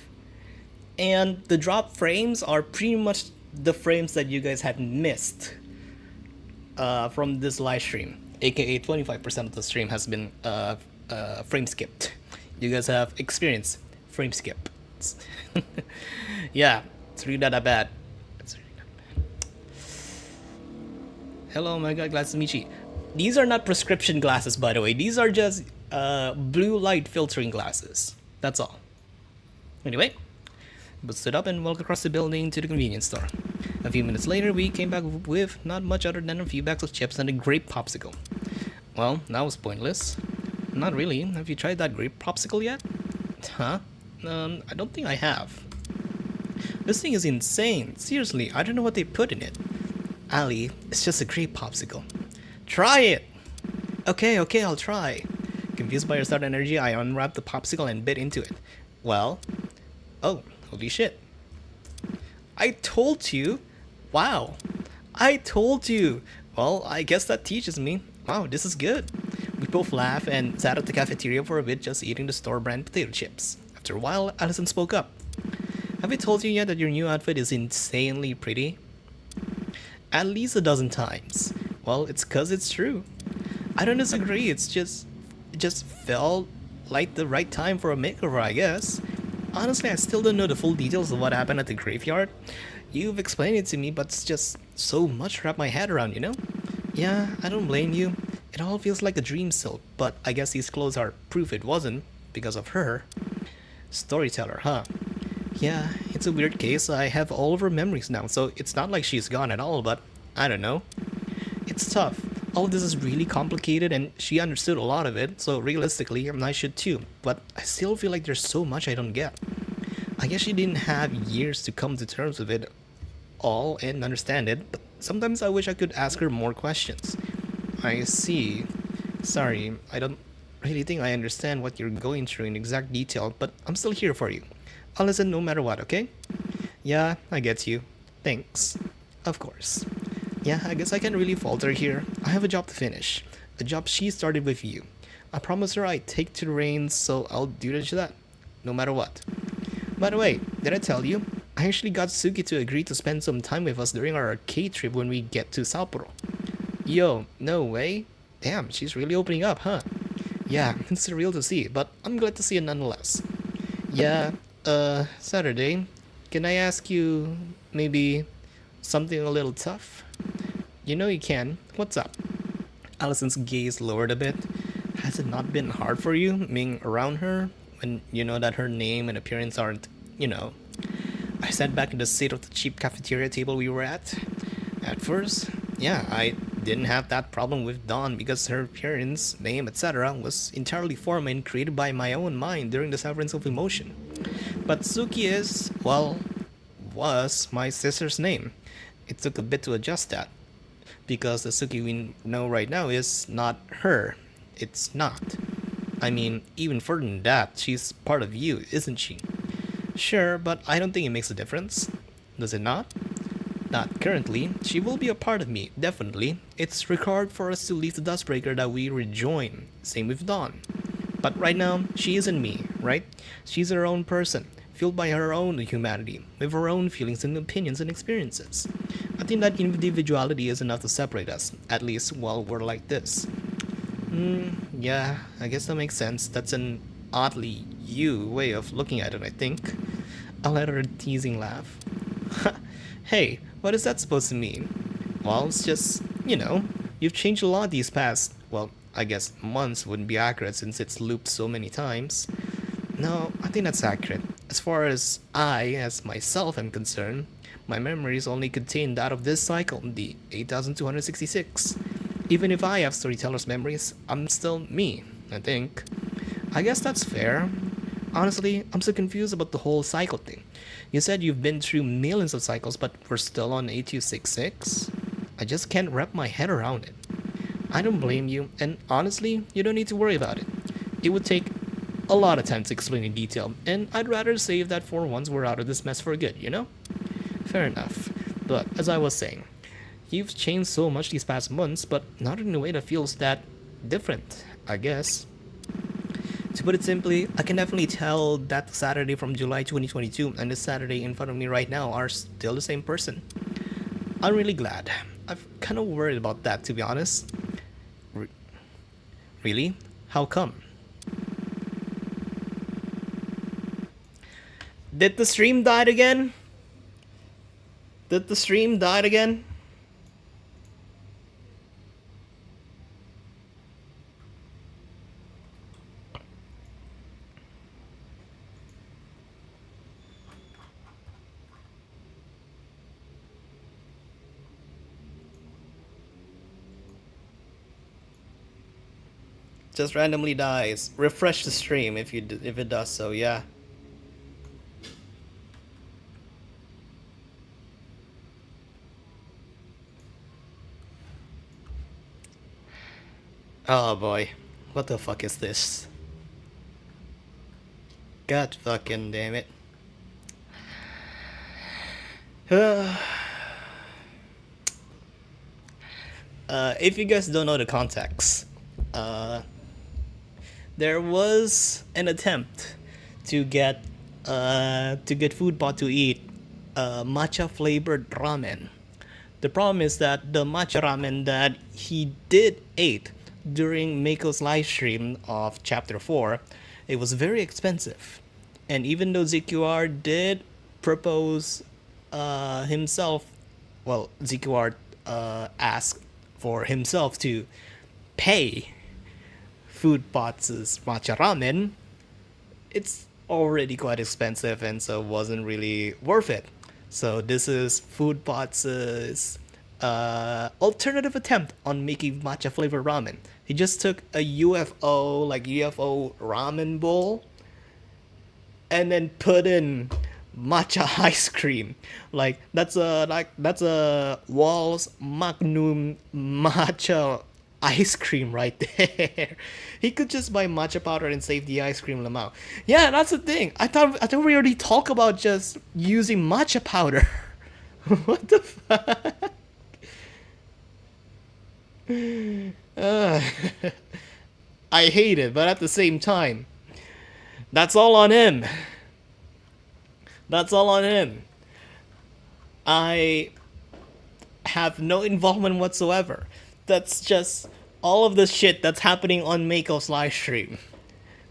and the drop frames are pretty much the frames that you guys had missed from this live stream, aka 25% of the stream has been frame skipped. You guys have experienced frame skip. Yeah, it's really not that bad. Hello, my god, glad to meet you. These are not prescription glasses, by the way. These are just blue light filtering glasses. That's all. Anyway, we stood up and walked across the building to the convenience store. A few minutes later, we came back with not much other than a few bags of chips and a grape popsicle. Well, that was pointless. Not really. Have you tried that grape popsicle yet? Huh? I don't think I have. This thing is insane. Seriously, I don't know what they put in it. Ali, it's just a grape popsicle. Try it! Okay, I'll try. Confused by your start energy, I unwrapped the popsicle and bit into it. Well... Oh, holy shit. I told you! Wow! I told you! Well, I guess that teaches me. Wow, this is good. We both laughed and sat at the cafeteria for a bit just eating the store brand potato chips. After a while, Allison spoke up. Have I told you yet that your new outfit is insanely pretty? At least a dozen times. Well, it's 'cause it's true. I don't disagree, it just felt like the right time for a makeover, I guess. Honestly, I still don't know the full details of what happened at the graveyard. You've explained it to me, but it's just so much to wrap my head around, you know? Yeah, I don't blame you. It all feels like a dream still, but I guess these clothes are proof it wasn't because of her. Storyteller, huh? Yeah, it's a weird case. I have all of her memories now, so it's not like she's gone at all, but I don't know. It's tough. All of this is really complicated, and she understood a lot of it, so realistically, I should too. But I still feel like there's so much I don't get. I guess she didn't have years to come to terms with it all and understand it, but sometimes I wish I could ask her more questions. I see. Sorry, I don't really think I understand what you're going through in exact detail, but I'm still here for you. I'll listen no matter what, okay? Yeah, I get you. Thanks. Of course. Yeah, I guess I can't really falter here. I have a job to finish. A job she started with you. I promised her I'd take to the reins, so I'll do just that. No matter what. By the way, did I tell you? I actually got Suki to agree to spend some time with us during our arcade trip when we get to Sapporo. Yo, no way? Damn, she's really opening up, huh? Yeah, it's surreal to see, but I'm glad to see it nonetheless. Yeah, Saturday, can I ask you maybe something a little tough? You know you can. What's up? Allison's gaze lowered a bit. Has it not been hard for you being around her when you know that her name and appearance aren't, you know? I sat back in the seat of the cheap cafeteria table we were at. At first, yeah, I didn't have that problem with Dawn because her appearance, name, etc. was entirely formed and created by my own mind during the severance of emotion. But Suki is, well, was my sister's name. It took a bit to adjust that. Because the Suki we know right now is not her. It's not. I mean, even further than that, she's part of you, isn't she? Sure, but I don't think it makes a difference. Does it not? Not currently. She will be a part of me, definitely. It's required for us to leave the Dustbreaker that we rejoin. Same with Dawn. But right now, she isn't me, right? She's her own person, fueled by her own humanity, with her own feelings and opinions and experiences. I think that individuality is enough to separate us, at least while we're like this. Yeah, I guess that makes sense. That's an oddly you way of looking at it, I think. I let her teasing laugh. Hey, what is that supposed to mean? Well, it's just, you've changed a lot these past, well, I guess months wouldn't be accurate since it's looped so many times. No, I think that's accurate. As far as I, as myself, am concerned, my memories only contain that of this cycle, the 8266. Even if I have Storyteller's memories, I'm still me, I think. I guess that's fair. Honestly, I'm so confused about the whole cycle thing. You said you've been through millions of cycles, but we're still on 8266? I just can't wrap my head around it. I don't blame you, and honestly, you don't need to worry about it. It would take a lot of time to explain in detail, and I'd rather save that for once we're out of this mess for good, you know? Fair enough. But, as I was saying, you've changed so much these past months, but not in a way that feels that different, I guess. To put it simply, I can definitely tell that Saturday from July 2022 and the Saturday in front of me right now are still the same person. I'm really glad. I'm kind of worried about that, to be honest. Really? How come? Did the stream die again? Did the stream die again? Just randomly dies. Refresh the stream if if it does so. Yeah. Oh boy, what the fuck is this? God fucking damn it. If you guys don't know the context, there was an attempt to get food pot to eat matcha flavored ramen. The problem is that the matcha ramen that he did eat during Mako's live stream of chapter 4, it was very expensive. And even though ZQR did propose himself, well, ZQR asked for himself to pay Food Pot's matcha ramen, it's already quite expensive and so wasn't really worth it. So this is Food Pot's alternative attempt on making matcha flavored ramen. He just took a UFO, like UFO ramen bowl, and then put in matcha ice cream. That's a Walls Magnum matcha ice cream right there. He could just buy matcha powder and save the ice cream lamau. Yeah, that's the thing. I thought we already talked about just using matcha powder. What the fuck? Uh, I hate it, but at the same time, that's all on him. That's all on him. I have no involvement whatsoever. That's just all of the shit that's happening on Mako's live stream.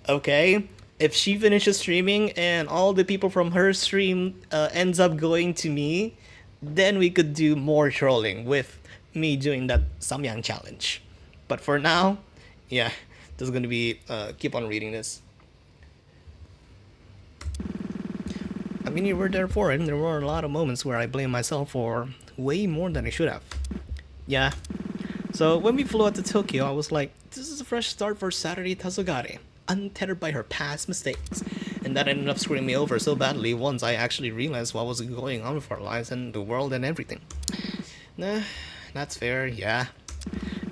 Okay? If she finishes streaming and all the people from her stream ends up going to me, then we could do more trolling with me doing that Samyang challenge. But for now, yeah, just gonna be keep on reading this. I mean, you were there for it. There were a lot of moments where I blame myself for way more than I should have. Yeah. So when we flew out to Tokyo, I was like, this is a fresh start for Saturday Tazogare, untethered by her past mistakes. And that ended up screwing me over so badly once I actually realized what was going on with our lives and the world and everything. Nah, that's fair, yeah.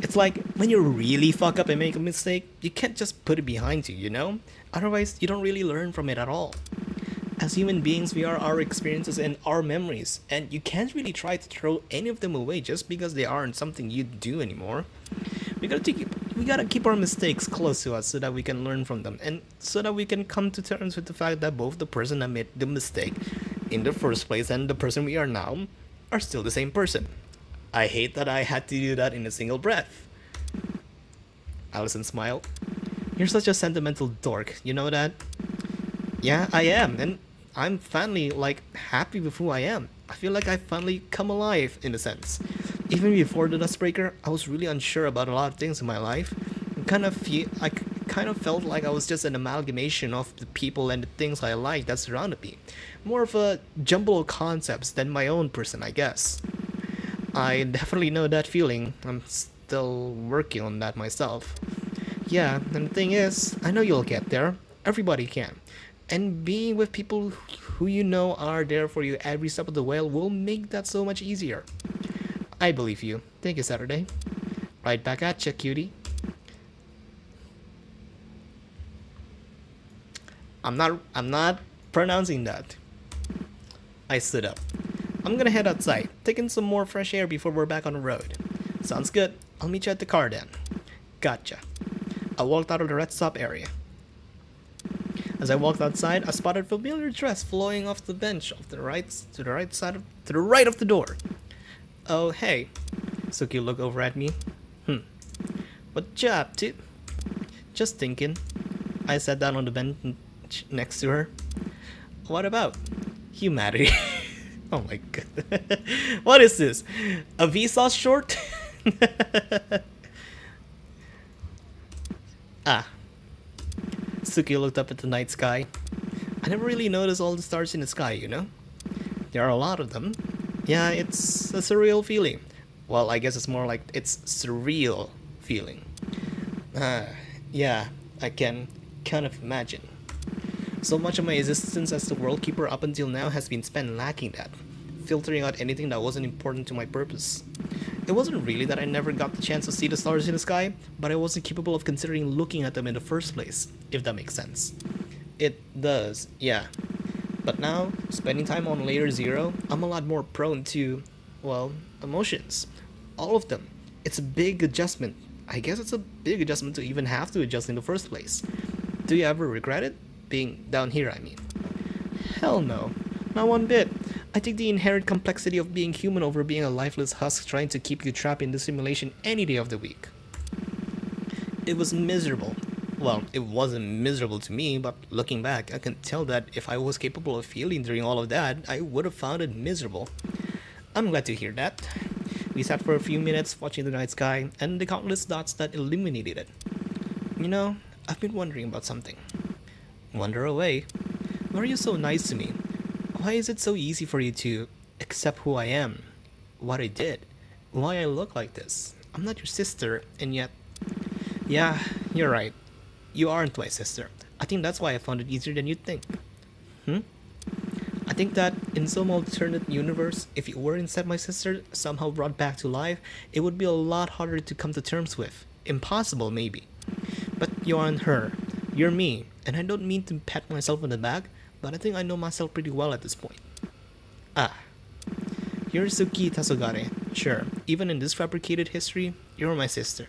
It's like, when you really fuck up and make a mistake, you can't just put it behind you, you know? Otherwise, you don't really learn from it at all. As human beings, we are our experiences and our memories, and you can't really try to throw any of them away just because they aren't something you do anymore. We gotta keep our mistakes close to us so that we can learn from them, and so that we can come to terms with the fact that both the person that made the mistake in the first place and the person we are now are still the same person. I hate that I had to do that in a single breath. Allison smiled. You're such a sentimental dork, you know that? Yeah, I am, and I'm finally, like, happy with who I am. I feel like I've finally come alive, in a sense. Even before the Dustbreaker, I was really unsure about a lot of things in my life. I kind of felt like I was just an amalgamation of the people and the things I liked that surrounded me. More of a jumble of concepts than my own person, I guess. I definitely know that feeling. I'm still working on that myself. Yeah, and the thing is, I know you'll get there. Everybody can. And being with people who you know are there for you every step of the way will make that so much easier. I believe you. Thank you, Saturday. Right back at ya, cutie. I'm not pronouncing that. I stood up. I'm gonna head outside, taking some more fresh air before we're back on the road. Sounds good. I'll meet you at the car then. Gotcha. I walked out of the red stop area. As I walked outside, I spotted a familiar dress flowing off the bench to the right of the door. Oh, hey. Suki looked over at me. What you up to? Just thinking. I sat down on the bench next to her. What about? Humanity. Oh my god. What is this? A Vsauce short? Ah. Suki looked up at the night sky. I never really noticed all the stars in the sky, you know? There are a lot of them. Yeah, it's a surreal feeling. Well, I guess it's more like it's surreal feeling. Yeah, I can kind of imagine. So much of my existence as the world keeper up until now has been spent lacking that, filtering out anything that wasn't important to my purpose. It wasn't really that I never got the chance to see the stars in the sky, but I wasn't capable of considering looking at them in the first place, if that makes sense. It does, yeah. But now, spending time on layer 0, I'm a lot more prone to, well, emotions. All of them. It's a big adjustment. I guess it's a big adjustment to even have to adjust in the first place. Do you ever regret it? Being down here, I mean. Hell no. Not one bit. I take the inherent complexity of being human over being a lifeless husk trying to keep you trapped in the simulation any day of the week. It was miserable. Well, it wasn't miserable to me, but looking back, I can tell that if I was capable of feeling during all of that, I would have found it miserable. I'm glad to hear that. We sat for a few minutes watching the night sky and the countless dots that illuminated it. You know, I've been wondering about something. Wonder away. Why are you so nice to me? Why is it so easy for you to accept who I am? What I did? Why I look like this? I'm not your sister, and yet... Yeah, you're right. You aren't my sister. I think that's why I found it easier than you'd think. I think that in some alternate universe, if you were instead my sister, somehow brought back to life, it would be a lot harder to come to terms with. Impossible, maybe. But you aren't her. You're me. And I don't mean to pat myself on the back, but I think I know myself pretty well at this point. Ah. You're Suki Tasogare. Sure, even in this fabricated history, you're my sister.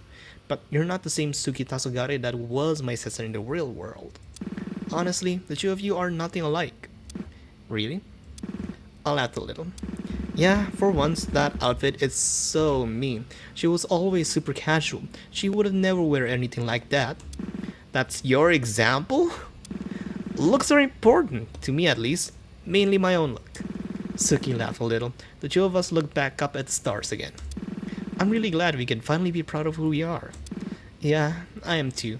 But you're not the same Suki Tasogare that was my sister in the real world. Honestly, the two of you are nothing alike. Really? I laughed a little. Yeah, for once, that outfit is so me. She was always super casual. She would have never wear anything like that. That's your example? Looks are important, to me at least. Mainly my own look. Suki laughed a little. The two of us looked back up at the stars again. I'm really glad we can finally be proud of who we are. Yeah, I am too.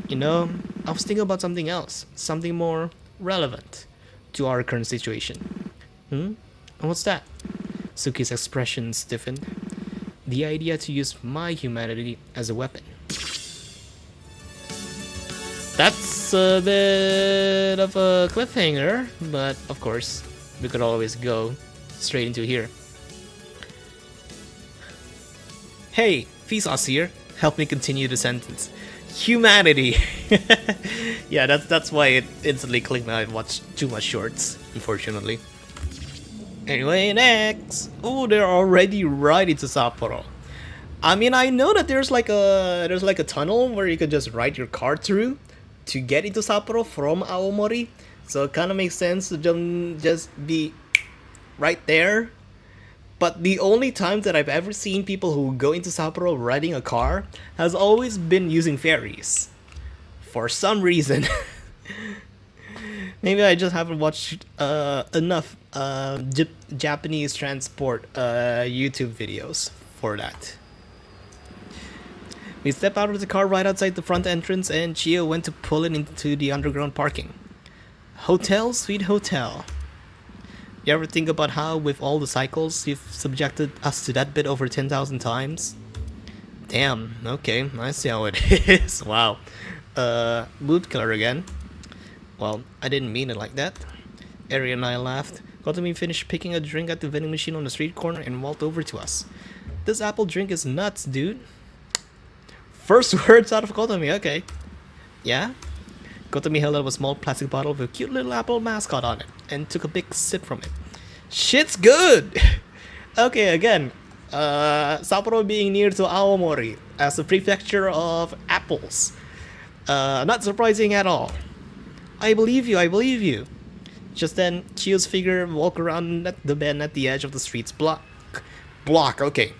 You know, I was thinking about something else. Something more relevant to our current situation. And what's that? Suki's expression stiffened. The idea to use my humanity as a weapon. That's a bit of a cliffhanger, but of course, we could always go straight into here. Hey, Vsauce here. Help me continue the sentence. Humanity. Yeah, that's why it instantly clicked me. I watched too much shorts, unfortunately. Anyway, next. Oh, they're already right into Sapporo. I mean, I know that there's like a tunnel where you could just ride your car through to get into Sapporo from Aomori. So it kind of makes sense to just be right there. But the only times that I've ever seen people who go into Sapporo riding a car has always been using ferries. For some reason. Maybe I just haven't watched enough Japanese transport YouTube videos for that. We stepped out of the car right outside the front entrance and Chio went to pull it into the underground parking. Hotel, sweet hotel. You ever think about how, with all the cycles, you've subjected us to that bit over 10,000 times? Damn, okay, I see how it is. Wow. Mood killer again. Well, I didn't mean it like that. Ari and I laughed. Kotomi finished picking a drink at the vending machine on the street corner and walked over to us. This apple drink is nuts, dude. First words out of Kotomi, okay. Yeah? Kotomi held up a small plastic bottle with a cute little apple mascot on it and took a big sip from it. Shit's good! Okay, again. Sapporo being near to Aomori as the prefecture of apples. Not surprising at all. I believe you, I believe you. Just then, Chio's figure walked around the bend at the edge of the street's block, okay.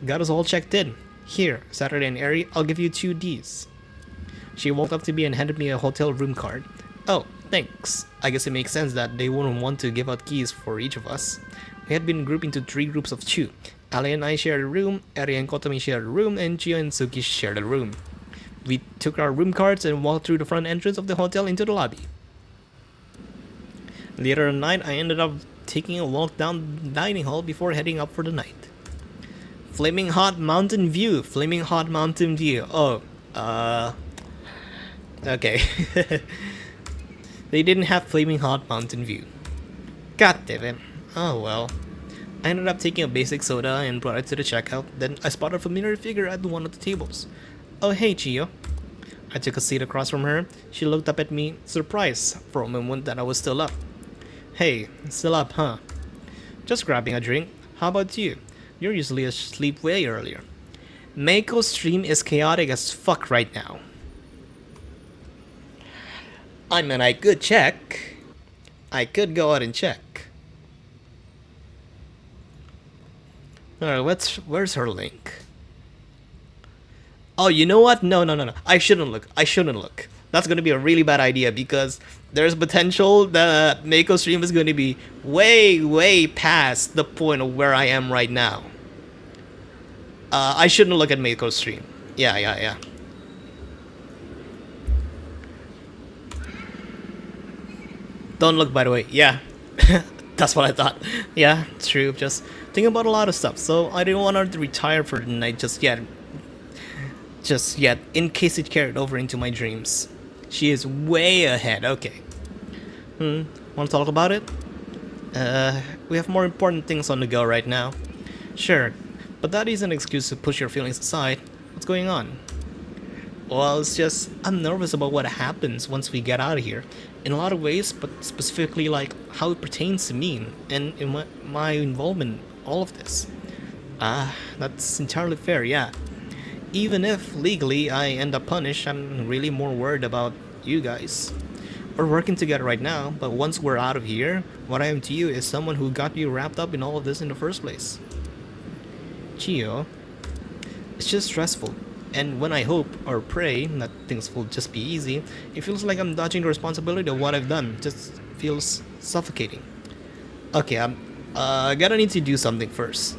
Got us all checked in. Here, Saturday and Ari, I'll give you 2 Ds. She walked up to me and handed me a hotel room card. Oh, thanks. I guess it makes sense that they wouldn't want to give out keys for each of us. We had been grouped into 3 groups of 2. Ali and I shared a room, Ari and Kotomi shared a room, and Chio and Suki shared a room. We took our room cards and walked through the front entrance of the hotel into the lobby. Later at night, I ended up taking a walk down the dining hall before heading up for the night. Flaming Hot Mountain View. Flaming Hot Mountain View. Oh, okay. They didn't have Flaming Hot Mountain View. God damn it. Oh well. I ended up taking a basic soda and brought it to the checkout. Then I spotted a familiar figure at one of the tables. Oh hey, Chio. I took a seat across from her. She looked up at me, surprised for a moment that I was still up. Hey, still up, huh? Just grabbing a drink. How about you? You're usually asleep way earlier. Meiko's stream is chaotic as fuck right now. I mean, I could check. I could go out and check. Alright, where's her link? Oh, you know what? No. I shouldn't look. That's gonna be a really bad idea because there's potential that Mako's stream is gonna be way past the point of where I am right now. I shouldn't look at Mako's stream. Yeah. Don't look, by the way. Yeah. That's what I thought. Yeah, it's true. Just thinking about a lot of stuff. So I didn't want her to retire for the night just yet. In case it carried over into my dreams. She is way ahead. Okay. Want to talk about it? We have more important things on the go right now. Sure, but that is an excuse to push your feelings aside. What's going on? Well, it's just I'm nervous about what happens once we get out of here. In a lot of ways, but specifically like how it pertains to me and in my involvement in all of this. That's entirely fair, yeah. Even if legally I end up punished, I'm really more worried about you guys. We're working together right now, but once we're out of here, what I am to you is someone who got you wrapped up in all of this in the first place. Chio, it's just stressful. And when I hope or pray that things will just be easy, it feels like I'm dodging the responsibility of what I've done. Just feels suffocating. Okay, I'm gonna need to do something first.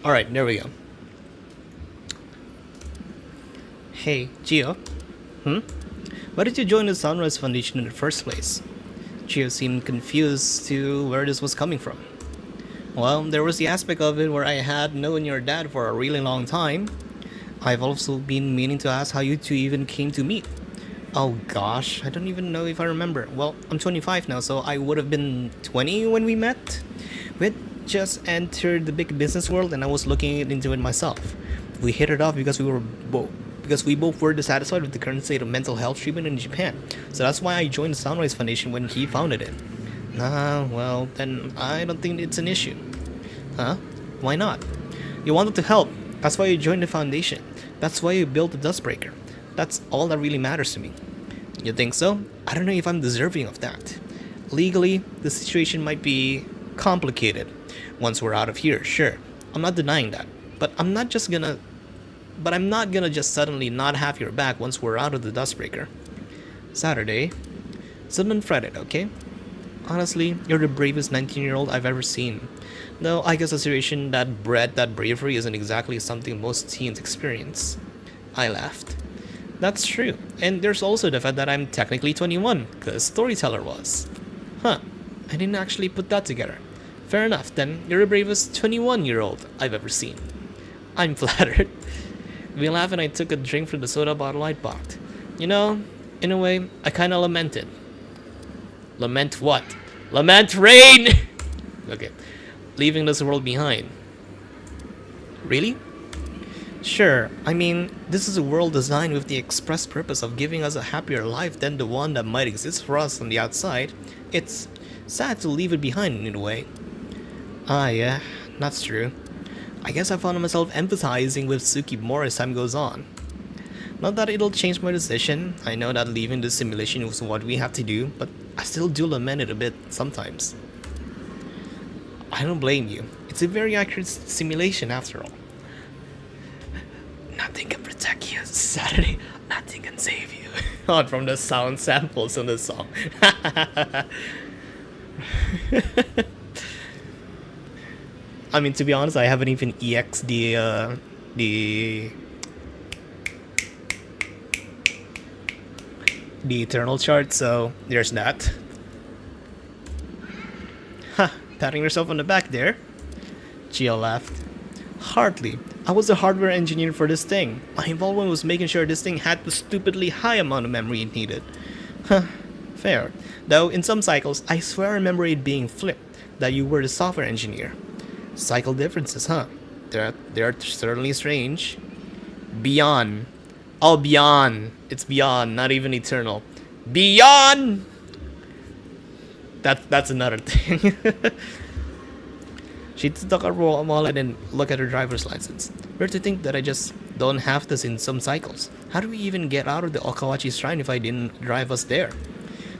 Alright, there we go. Hey, Gio. Why did you join the Sunrise Foundation in the first place? Gio seemed confused to where this was coming from. Well, there was the aspect of it where I had known your dad for a really long time. I've also been meaning to ask how you two even came to meet. Oh gosh, I don't even know if I remember. Well, I'm 25 now, so I would have been 20 when we met. We had just entered the big business world and I was looking into it myself. We hit it off because we both were dissatisfied with the current state of mental health treatment in Japan. So that's why I joined the Sunrise Foundation when he founded it. Well, then I don't think it's an issue. Huh? Why not? You wanted to help. That's why you joined the foundation. That's why you built the Dustbreaker. That's all that really matters to me. You think so? I don't know if I'm deserving of that. Legally, the situation might be complicated. Once we're out of here, sure. I'm not denying that. But I'm not gonna just suddenly not have your back once we're out of the Dustbreaker. Saturday. Sit unfretted, okay? Honestly, you're the bravest 19-year-old I've ever seen. Though I guess a situation that bred that bravery isn't exactly something most teens experience. I laughed. That's true. And there's also the fact that I'm technically 21, because Storyteller was. Huh. I didn't actually put that together. Fair enough, then you're the bravest 21-year-old I've ever seen. I'm flattered. We laughed and I took a drink from the soda bottle I'd bought. You know, in a way, I kinda lamented. Lament what? Lament rain! Okay. Leaving this world behind. Really? Sure, I mean, this is a world designed with the express purpose of giving us a happier life than the one that might exist for us on the outside. It's sad to leave it behind in a way. Yeah, that's true. I guess I found myself empathizing with Suki more as time goes on. Not that it'll change my decision. I know that leaving the simulation was what we have to do, but I still do lament it a bit sometimes. I don't blame you. It's a very accurate simulation after all. Nothing can protect you. Saturday, nothing can save you. Not from the sound samples on the song. I mean, to be honest, I haven't even EX'd the eternal chart, so there's that. Ha! Patting yourself on the back there. Gio laughed. Hardly. I was a hardware engineer for this thing. My involvement was making sure this thing had the stupidly high amount of memory it needed. Huh. Fair. Though, in some cycles, I swear I remember it being flipped, that you were the software engineer. Cycle differences, huh? They're certainly strange. Beyond. Oh, beyond. It's beyond, not even eternal. Beyond! That's another thing. She took a wallet and looked at her driver's license. Weird to think that I just don't have this in some cycles. How do we even get out of the Okawachi Shrine if I didn't drive us there?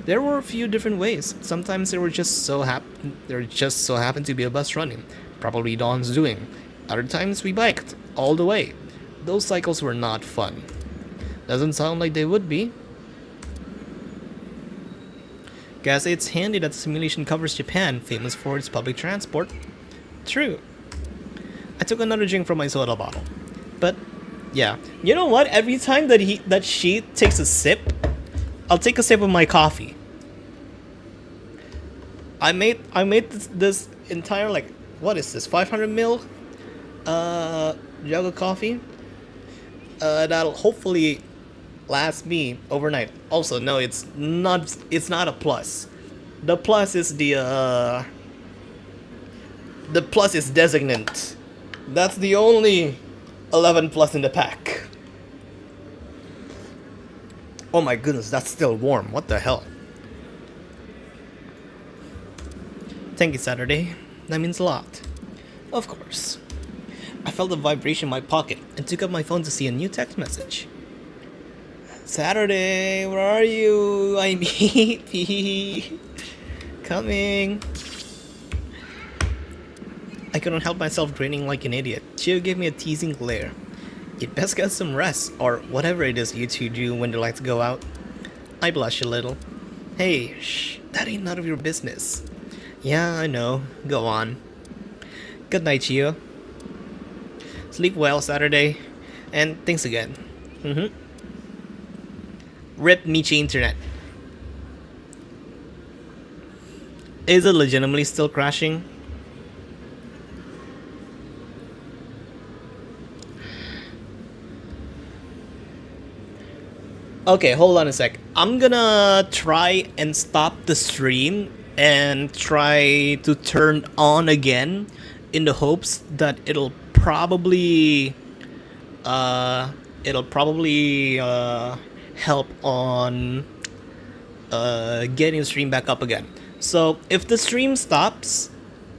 There were a few different ways. Sometimes there just so happened to be a bus running, probably Dawn's doing. Other times we biked all the way. Those cycles were not fun. Doesn't sound like they would be. Guess it's handy that the simulation covers Japan, famous for its public transport. True. I took another drink from my soda bottle. But yeah, you know what? Every time that she takes a sip, I'll take a sip of my coffee. I made this entire, like, what is this, 500 ml jug of coffee. That'll hopefully last me overnight. Also, no, it's not a plus. The plus is the plus is designant. That's the only 11 plus in the pack. Oh my goodness, that's still warm. What the hell? Thank you, Saturday. That means a lot. Of course. I felt a vibration in my pocket and took up my phone to see a new text message. Saturday, where are you? I mean, coming. I couldn't help myself grinning like an idiot. Chio gave me a teasing glare. You'd best get some rest, or whatever it is you two do when you like to go out. I blushed a little. Hey, shh, that ain't none of your business. Yeah, I know. Go on. Good night, Chio. Sleep well, Saturday. And thanks again. Rip Michi Internet. Is it legitimately still crashing? Okay, hold on a sec. I'm gonna try and stop the stream and try to turn on again in the hopes that it'll probably help on getting the stream back up again. So if the stream stops,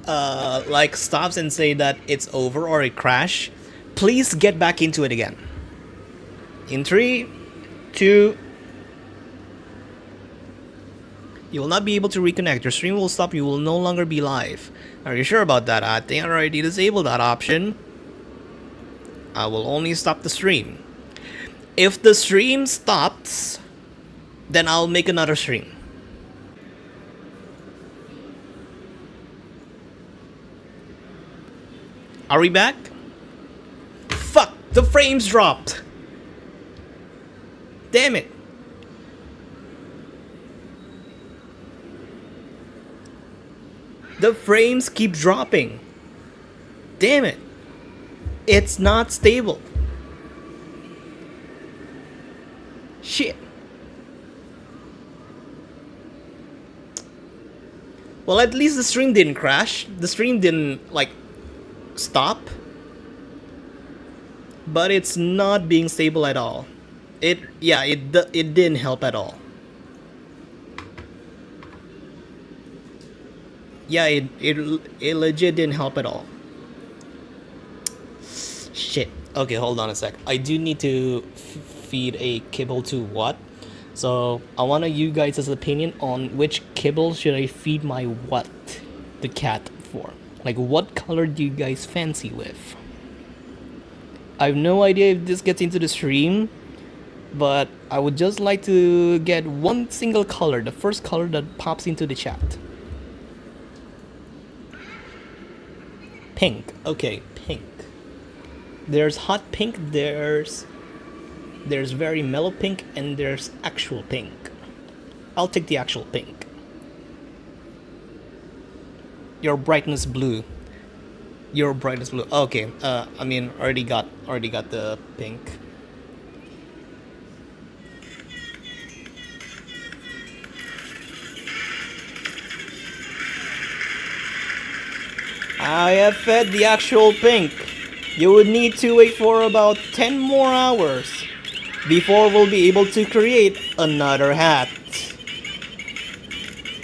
stops and say that it's over or it crashed, please get back into it again. In 3, 2. You will not be able to reconnect. Your stream will stop. You will no longer be live. Are you sure about that? I think I already disabled that option. I will only stop the stream. If the stream stops, then I'll make another stream. Are we back? Fuck! The frames dropped! Damn it! The frames keep dropping. Damn it! It's not stable. Shit. Well, at least the stream didn't crash. The stream didn't, stop. But it's not being stable at all. It didn't help at all. Yeah, it legit didn't help at all. Shit. Okay, hold on a sec. I do need to feed a kibble to what. So I want you guys' opinion on which kibble should I feed my what, the cat, for. Like, what color do you guys fancy with? I have no idea if this gets into the stream, but I would just like to get one single color, the first color that pops into the chat. Pink. Okay, pink. There's hot pink, there's very mellow pink, and there's actual pink. I'll take the actual pink. Your brightness blue. Your brightness blue. Okay. I mean, already got the pink. I have fed the actual pink. You would need to wait for about 10 more hours before we'll be able to create another hat.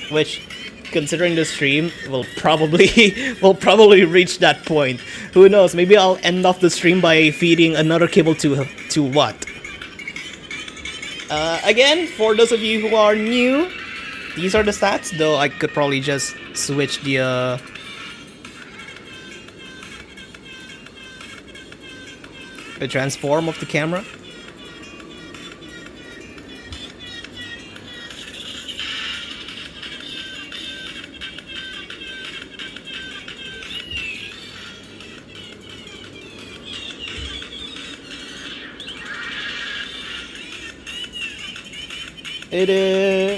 Which, considering the stream, will probably reach that point. Who knows? Maybe I'll end off the stream by feeding another kibble to what? Again, for those of you who are new, these are the stats. Though I could probably just switch the transform of the camera.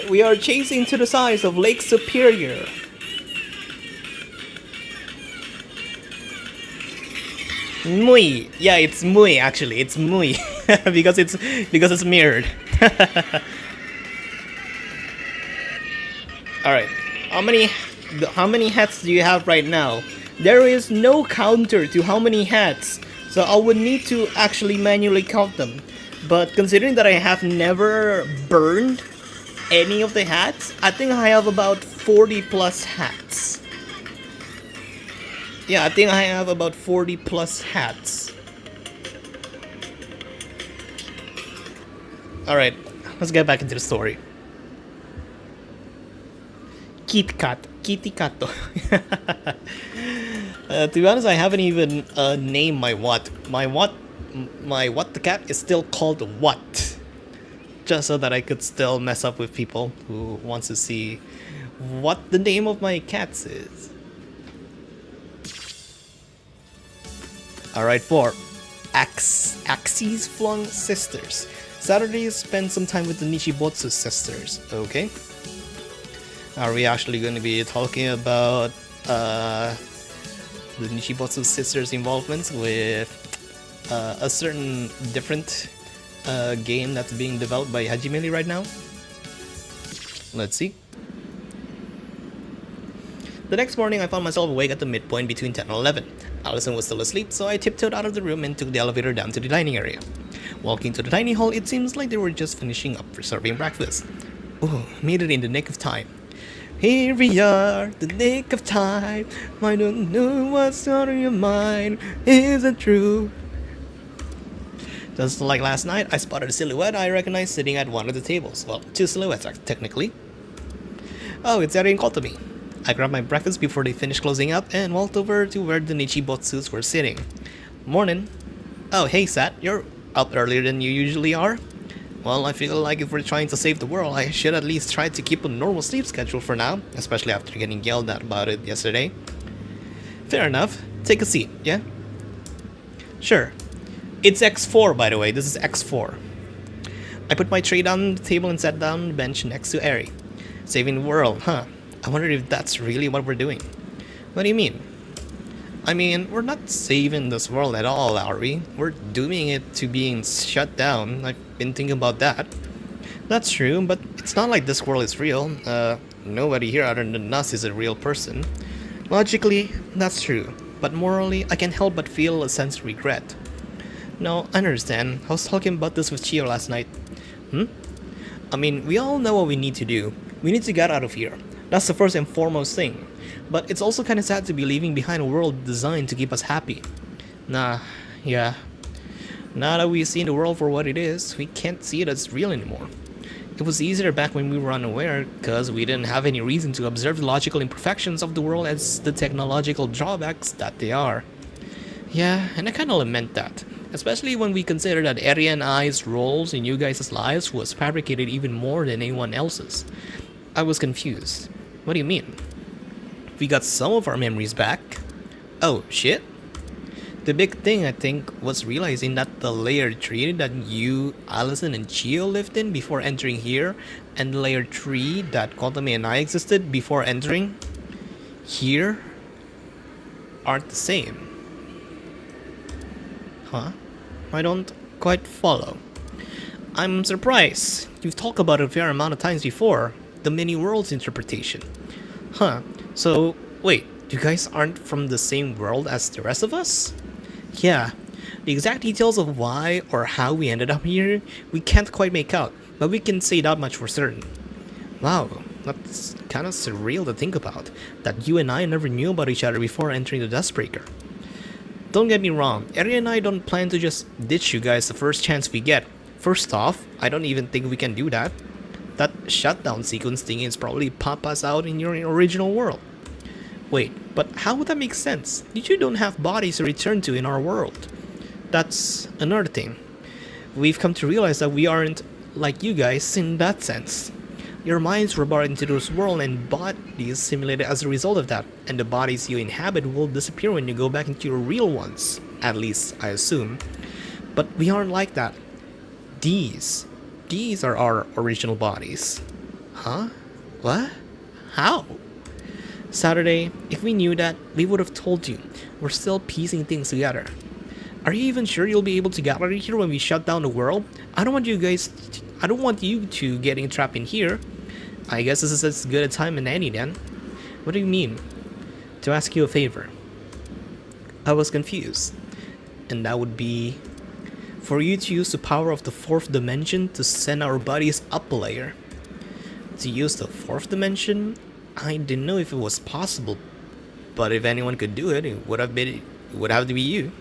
We are chasing to the size of Lake Superior. Mui. Yeah, it's Mui actually. It's Mui because it's mirrored. All right. How many hats do you have right now? There is no counter to how many hats, so I would need to actually manually count them. But considering that I have never burned any of the hats, I think I have about 40 plus hats. Yeah, I think I have about 40 plus hats. Alright, let's get back into the story. Kitty Kato. To be honest, I haven't even named my what. My what the cat is still called what. Just so that I could still mess up with people who wants to see what the name of my cats is. Alright, 4. Axis Flung Sisters. Saturday, spend some time with the Nichibotsu sisters. Okay. Are we actually going to be talking about the Nichibotsu sisters' involvements with a certain different game that's being developed by Hajimeli right now? Let's see. The next morning, I found myself awake at the midpoint between 10 and 11. Allison was still asleep, so I tiptoed out of the room and took the elevator down to the dining area. Walking to the dining hall, it seems like they were just finishing up for serving breakfast. Oh, made it in the nick of time. Here we are, the nick of time. I don't know what's on your mind. Is it true? Just like last night, I spotted a silhouette I recognized sitting at one of the tables. Well, two silhouettes, technically. Oh, it's Eri and Kotomi. I grabbed my breakfast before they finished closing up and walked over to where the Nichibotsus were sitting. Morning. Oh, hey Sat, you're up earlier than you usually are? Well, I feel like if we're trying to save the world, I should at least try to keep a normal sleep schedule for now, especially after getting yelled at about it yesterday. Fair enough. Take a seat, yeah? Sure. It's X4, by the way. This is X4. I put my tray down on the table and sat down on the bench next to Eri. Saving the world, huh? I wonder if that's really what we're doing. What do you mean? I mean, we're not saving this world at all, are we? We're dooming it to being shut down. I've been thinking about that. That's true, but it's not like this world is real. Nobody here other than us is a real person. Logically, that's true. But morally, I can't help but feel a sense of regret. No, I understand. I was talking about this with Chio last night. I mean, we all know what we need to do. We need to get out of here. That's the first and foremost thing. But it's also kinda sad to be leaving behind a world designed to keep us happy. Nah, yeah. Now that we've seen the world for what it is, we can't see it as real anymore. It was easier back when we were unaware, because we didn't have any reason to observe the logical imperfections of the world as the technological drawbacks that they are. Yeah, and I kinda lament that. Especially when we consider that Area and I's roles in you guys' lives was fabricated even more than anyone else's. I was confused. What do you mean? We got some of our memories back. Oh, shit. The big thing, I think, was realizing that the layer 3 that you, Allison, and Chio lived in before entering here, and the layer 3 that Kotame and I existed before entering here, aren't the same. Huh? I don't quite follow. I'm surprised. You've talked about it a fair amount of times before. The many worlds interpretation. Huh. So, wait, you guys aren't from the same world as the rest of us? Yeah. The exact details of why or how we ended up here, we can't quite make out, but we can say that much for certain. Wow, that's kind of surreal to think about, that you and I never knew about each other before entering the Dustbreaker. Don't get me wrong, Eri and I don't plan to just ditch you guys the first chance we get. First off, I don't even think we can do that. That shutdown sequence thing is probably pop us out in your original world. Wait, but how would that make sense? You don't have bodies to return to in our world. That's another thing. We've come to realize that we aren't like you guys in that sense. Your minds were brought into this world and bodies simulated as a result of that, and the bodies you inhabit will disappear when you go back into your real ones. At least, I assume. But we aren't like that. These are our original bodies. Huh? What? How? Saturday, if we knew that, we would have told you. We're still piecing things together. Are you even sure you'll be able to get out of here when we shut down the world? I don't want you two getting trapped in here. I guess this is as good a time as any then. What do you mean? To ask you a favor. I was confused. And that would be for you to use the power of the fourth dimension to send our bodies up a layer. To use the fourth dimension? I didn't know if it was possible, but if anyone could do it, it would have to be you.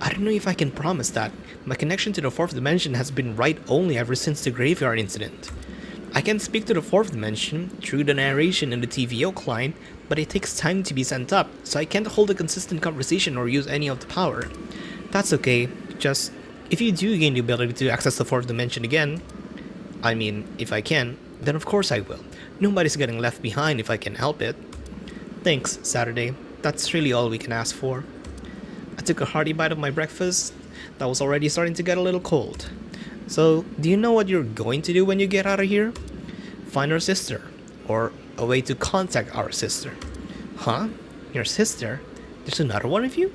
I don't know if I can promise that. My connection to the fourth dimension has been right only ever since the graveyard incident. I can speak to the fourth dimension through the narration in the TVO client, but it takes time to be sent up, so I can't hold a consistent conversation or use any of the power. That's okay, just if you do gain the ability to access the fourth dimension again, I mean, if I can, then of course I will. Nobody's getting left behind if I can help it. Thanks, Saturday. That's really all we can ask for. I took a hearty bite of my breakfast that was already starting to get a little cold. So, do you know what you're going to do when you get out of here? Find our sister, or a way to contact our sister. Huh? Your sister? There's another one of you?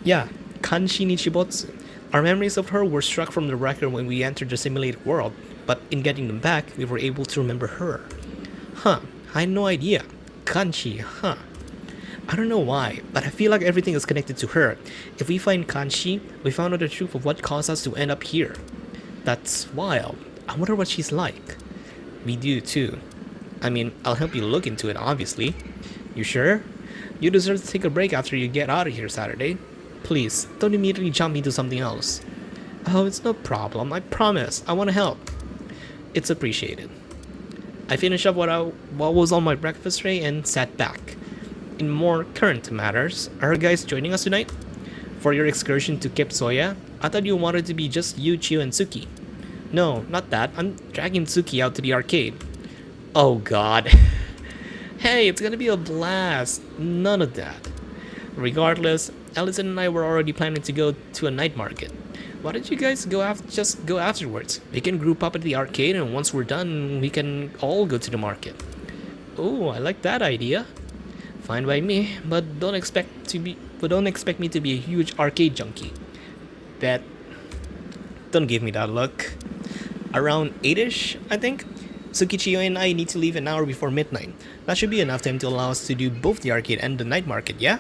Yeah, Kanshi Nichibotsu. Our memories of her were struck from the record when we entered the simulated world, but in getting them back, we were able to remember her. Huh, I had no idea. Kanshi, huh. I don't know why, but I feel like everything is connected to her. If we find Kanshi, we found out the truth of what caused us to end up here. That's wild. I wonder what she's like. We do too. I mean, I'll help you look into it, obviously. You sure? You deserve to take a break after you get out of here Saturday. Please, don't immediately jump into something else. Oh, it's no problem. I promise. I want to help. It's appreciated. I finished up what was on my breakfast tray and sat back. In more current matters, are you guys joining us tonight? For your excursion to Cape Soya? I thought you wanted to be just you, Chio, and Suki. No, not that. I'm dragging Suki out to the arcade. Oh god. Hey, it's gonna be a blast. None of that. Regardless, Allison and I were already planning to go to a night market. Why don't you guys just go afterwards? We can group up at the arcade, and once we're done, we can all go to the market. Oh, I like that idea. Fine by me, but don't expect me to be a huge arcade junkie. Bet. Don't give me that look. Around 8ish, I think. Sukichiyo and I need to leave an hour before midnight. That should be enough time to allow us to do both the arcade and the night market, yeah?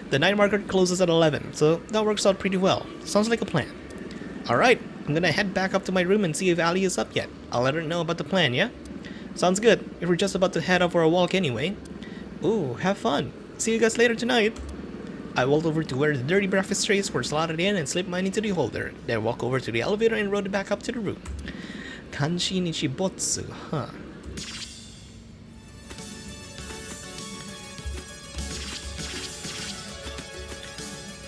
The night market closes at 11, so that works out pretty well. Sounds like a plan. Alright, I'm gonna head back up to my room and see if Ali is up yet. I'll let her know about the plan, yeah? Sounds good, if we're just about to head out for a walk anyway. Ooh, have fun. See you guys later tonight. I walked over to where the dirty breakfast trays were slotted in and slipped mine into the holder. Then walked over to the elevator and rode it back up to the room. Kanshi Nichibotsu, huh?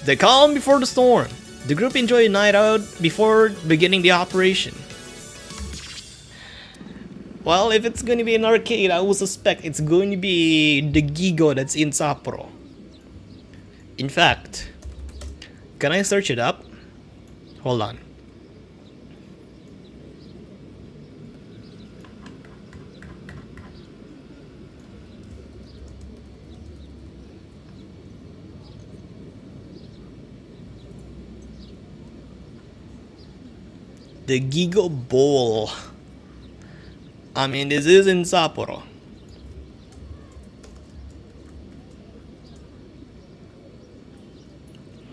The calm before the storm. The group enjoyed a night out before beginning the operation. Well, if it's going to be an arcade, I would suspect it's going to be the Gigo that's in Sapporo. In fact, can I search it up? Hold on. The Gigo Bowl. I mean, this is in Sapporo.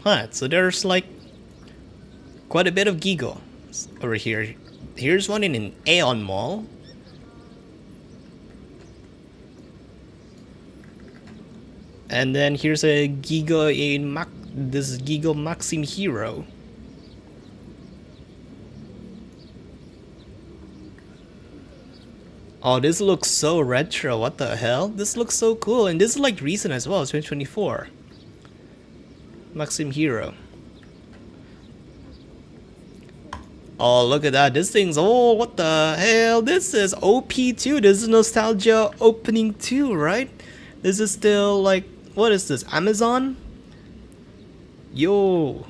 Huh, so there's like quite a bit of Gigo over here. Here's one in an Aeon Mall. And then here's a Gigo in this Gigo Maxim Hero. Oh, this looks so retro, what the hell? This looks so cool, and this is like recent as well, it's 2024. Maxim Hero. Oh, look at that, this thing's, oh, what the hell? This is OP2, this is Nostalgia Opening 2, right? This is still like, what is this, Amazon? Yo.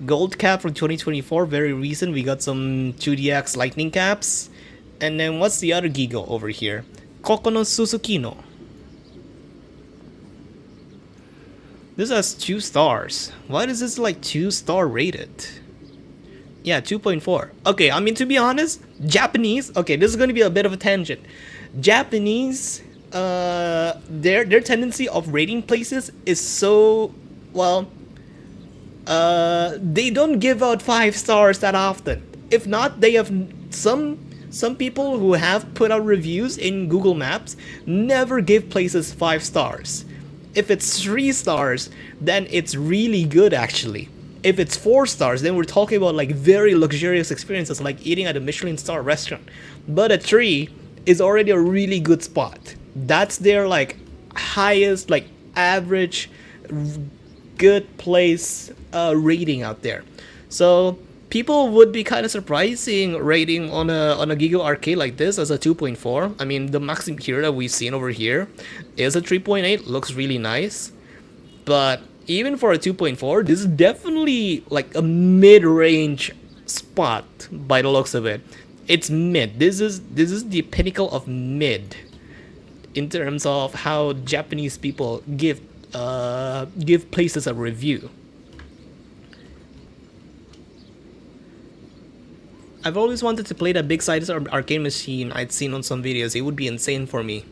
Gold cap from 2024, very recent. We got some 2DX lightning caps. And then what's the other Gigo over here? Kokono Susukino. This has 2 stars. Why is this like 2-star rated? Yeah, 2.4. Okay, I mean, to be honest, Japanese, okay, this is going to be a bit of a tangent. Japanese, their tendency of rating places is so, well, they don't give out 5 stars that often. If not, they have some people who have put out reviews in Google Maps never give places 5 stars. If it's 3 stars, then it's really good actually. If it's 4 stars, then we're talking about like very luxurious experiences like eating at a Michelin star restaurant. But a 3 is already a really good spot. That's their like highest, like average good place rating out there. So people would be kind of surprised seeing rating on a Gigo arcade like this as a 2.4. I mean, the Maxim Hero that we've seen over here is a 3.8, looks really nice. But even for a 2.4, this is definitely like a mid-range spot by the looks of it. It's mid. This is the pinnacle of mid in terms of how Japanese people give places a review. I've always wanted to play that big size arcade machine I'd seen on some videos. It would be insane for me.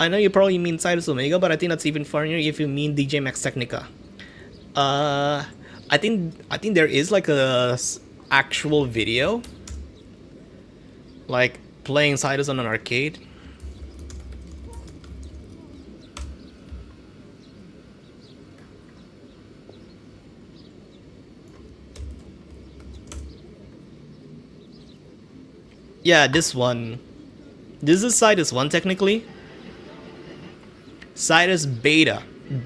I know you probably mean Sidus Omega, but I think that's even funnier if you mean DJ Max Technica. I think there is like a actual video, like playing Sidus on an arcade. Yeah, this one. This is Sidus 1 technically. Sidus Beta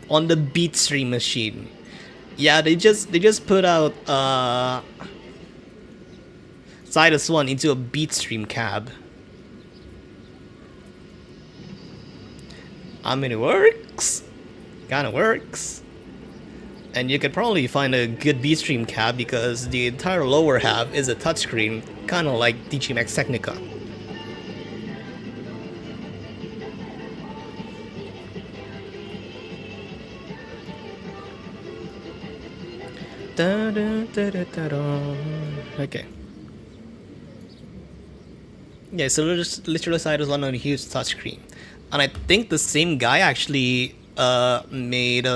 on the Beatstream machine. Yeah, they just put out Sidus 1 into a Beatstream cab. I mean, it works. Kinda works. And you could probably find a good Beatstream cab because the entire lower half is a touchscreen, kinda like DJ Max Technica. Okay. Yeah, so literally Sidus 1 on a huge touchscreen. And I think the same guy actually made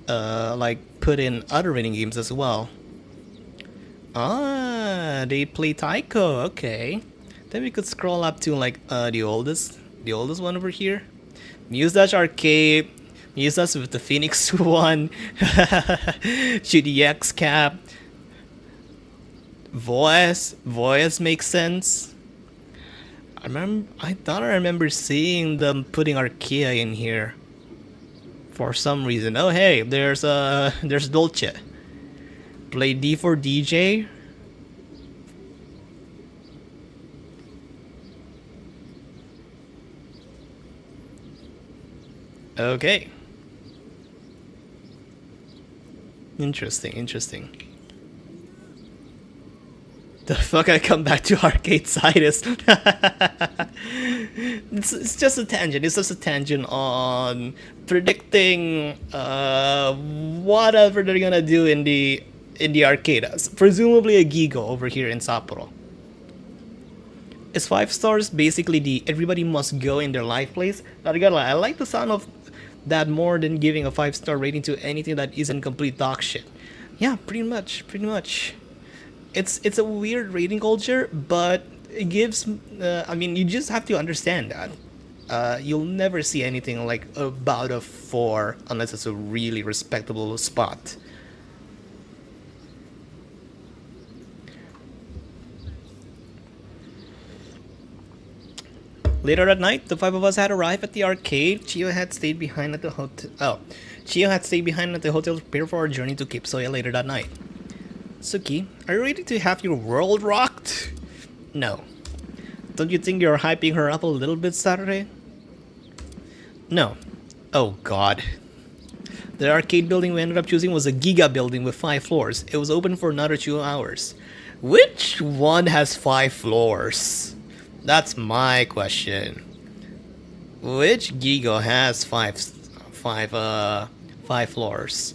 like put in other rating games as well. Ah, they play Taiko, okay. Then we could scroll up to like the oldest one over here. Mustache Arcade, Mustache with the Phoenix one, GDX cap, voice makes sense. I thought I remember seeing them putting Archaea in here for some reason. Oh hey, there's Dolce. Play D for DJ. Okay. Interesting. The fuck I come back to arcade sidus. It's just a tangent. It's just a tangent on predicting whatever they're gonna do in the arcade. Presumably a Gigo over here in Sapporo. Is 5 stars basically the everybody must go in their life place? Not gonna lie, I like the sound of that more than giving a 5-star rating to anything that isn't complete dog shit. Yeah, pretty much. It's a weird rating culture, but it gives. I mean, you just have to understand that. You'll never see anything like about a 4 unless it's a really respectable spot. Later that night, the 5 of us had arrived at the arcade. Chio had stayed behind at the hotel. Oh, Chio had stayed behind at the hotel to prepare for our journey to Cape Soya later that night. Suki, are you ready to have your world rocked? No. Don't you think you're hyping her up a little bit, Saturday? No. Oh god. The arcade building we ended up choosing was a Giga building with 5 floors. It was open for another 2 hours. Which one has 5 floors? That's my question. Which Giga has five floors?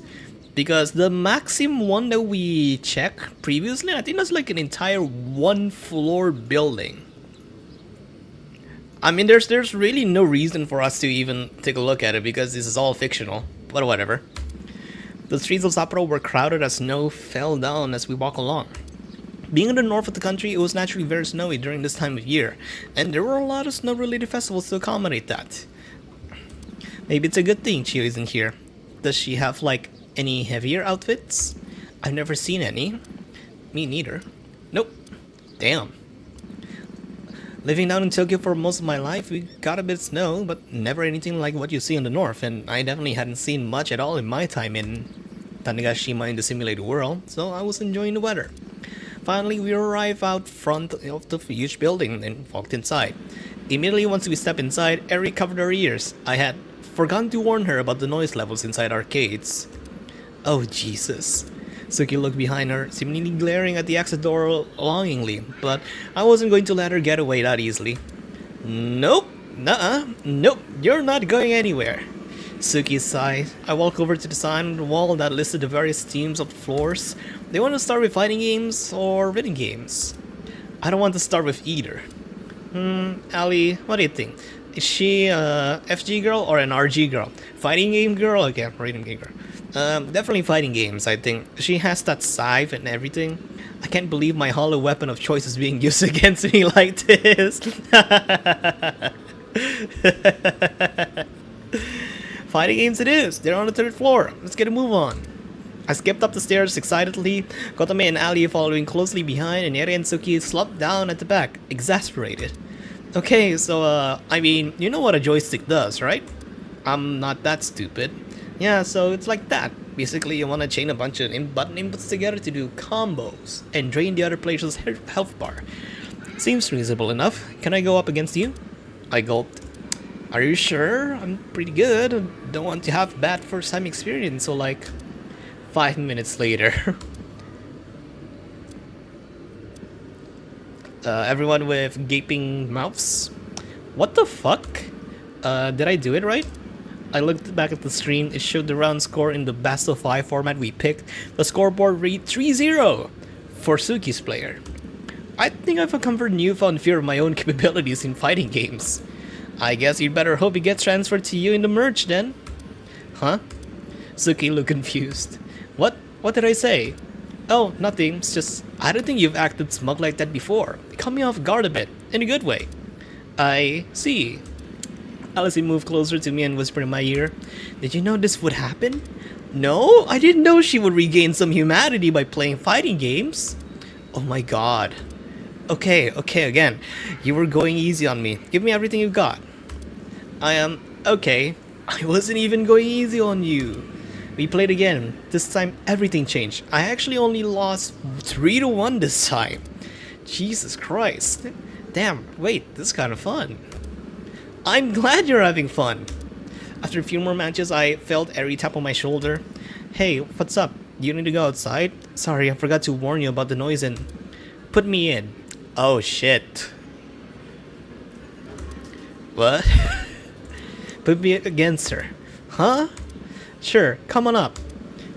Because the maximum one that we checked previously, I think that's like an entire 1-floor building. I mean, there's really no reason for us to even take a look at it because this is all fictional. But whatever. The streets of Sapporo were crowded as snow fell down as we walked along. Being in the north of the country, it was naturally very snowy during this time of year, and there were a lot of snow-related festivals to accommodate that. Maybe it's a good thing Chio isn't here. Does she have, like, any heavier outfits? I've never seen any. Me neither. Nope. Damn. Living down in Tokyo for most of my life, we got a bit of snow, but never anything like what you see in the north, and I definitely hadn't seen much at all in my time in Tanegashima in the simulated world, so I was enjoying the weather. Finally, we arrived out front of the huge building and walked inside. Immediately once we stepped inside, Eri covered her ears. I had forgotten to warn her about the noise levels inside arcades. Oh Jesus. Suki looked behind her, seemingly glaring at the exit door longingly, but I wasn't going to let her get away that easily. Nope. Nuh-uh. Nope. You're not going anywhere. Suki sighed. I walked over to the sign on the wall that listed the various themes of the floors. They want to start with fighting games or rhythm games. I don't want to start with either. Ali, what do you think? Is she a FG girl or an RG girl? Fighting game girl? Okay, rhythm game girl. Definitely fighting games, I think. She has that scythe and everything. I can't believe my hollow weapon of choice is being used against me like this. Fighting games it is. They're on the 3rd floor. Let's get a move on. I skipped up the stairs excitedly, Kotame and Ali following closely behind, and Eri and Suki slumped down at the back, exasperated. Okay, so, I mean, you know what a joystick does, right? I'm not that stupid. Yeah, so it's like that. Basically, you want to chain a bunch of button inputs together to do combos, and drain the other player's health bar. Seems reasonable enough. Can I go up against you? I gulped. Are you sure? I'm pretty good. Don't want to have bad first time experience, so like 5 minutes later. Everyone with gaping mouths. What the fuck? Did I do it right? I looked back at the screen. It showed the round score in the best of 5 format we picked. The scoreboard read 3-0 for Suki's player. I think I've come for a newfound fear of my own capabilities in fighting games. I guess you'd better hope it gets transferred to you in the merge then. Huh? Suki looked confused. What did I say? Oh, nothing. It's just, I don't think you've acted smug like that before. It caught me off guard a bit, in a good way. I see. Alice moved closer to me and whispered in my ear, "Did you know this would happen?" "No, I didn't know she would regain some humanity by playing fighting games." "Oh my god." Okay, again. You were going easy on me. Give me everything you got. I am... okay. I wasn't even going easy on you. We played again. This time, everything changed. I actually only lost 3-1 this time. Jesus Christ. Damn, wait, this is kind of fun. I'm glad you're having fun. After a few more matches, I felt Eri tap on my shoulder. "Hey, what's up? You need to go outside?" "Sorry, I forgot to warn you about the noise and..." "Put me in." Oh shit. What? Put me against her. Huh? Sure, come on up.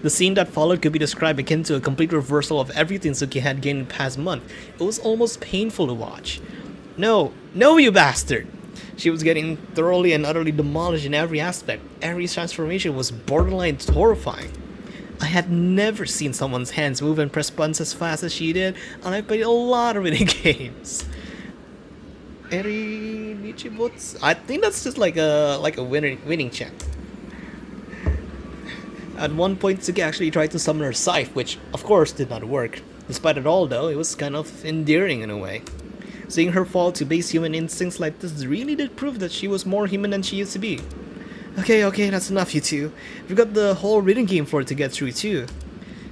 The scene that followed could be described akin to a complete reversal of everything Suki had gained in the past month. It was almost painful to watch. No, you bastard! She was getting thoroughly and utterly demolished in every aspect. Eri's transformation was borderline horrifying. I had never seen someone's hands move and press buttons as fast as she did, and I played a lot of video games. Eri Nichibutsu? I think that's just like a winning chant. At one point, Suki actually tried to summon her scythe, which of course did not work. Despite it all though, it was kind of endearing in a way. Seeing her fall to base human instincts like this really did prove that she was more human than she used to be. Okay, that's enough, you two. We've got the whole rhythm game for it to get through too.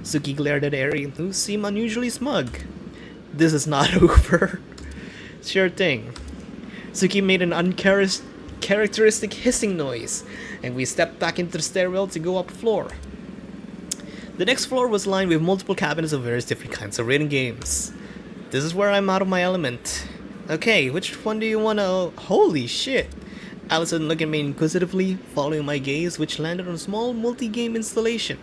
Suki glared at Eri, who seemed unusually smug. This is not over. Sure thing. Suki made an uncharacteristic hissing noise, and we stepped back into the stairwell to go up the floor. The next floor was lined with multiple cabinets of various different kinds of rhythm games. This is where I'm out of my element. Okay, which one do you wanna... Holy shit! Allison looked at me inquisitively, following my gaze, which landed on a small multi-game installation.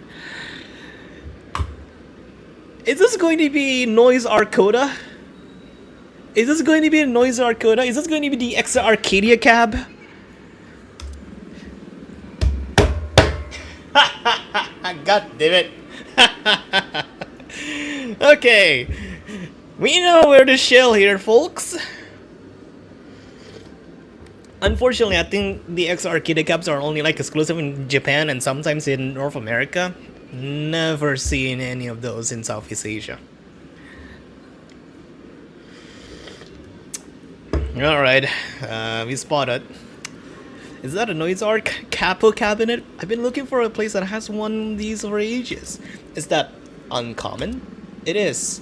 Is this going to be Noise Arcoda? Is this going to be a Noise Arcoda? Is this going to be the Exa Arcadia cab? God damn it. Okay. We know where to chill here, folks. Unfortunately, I think the X Arcade cabs are only like exclusive in Japan and sometimes in North America. Never seen any of those in Southeast Asia. Alright, we spotted. Is that a Noise Arc Capo cabinet? I've been looking for a place that has one of these for ages. Is that uncommon? It is.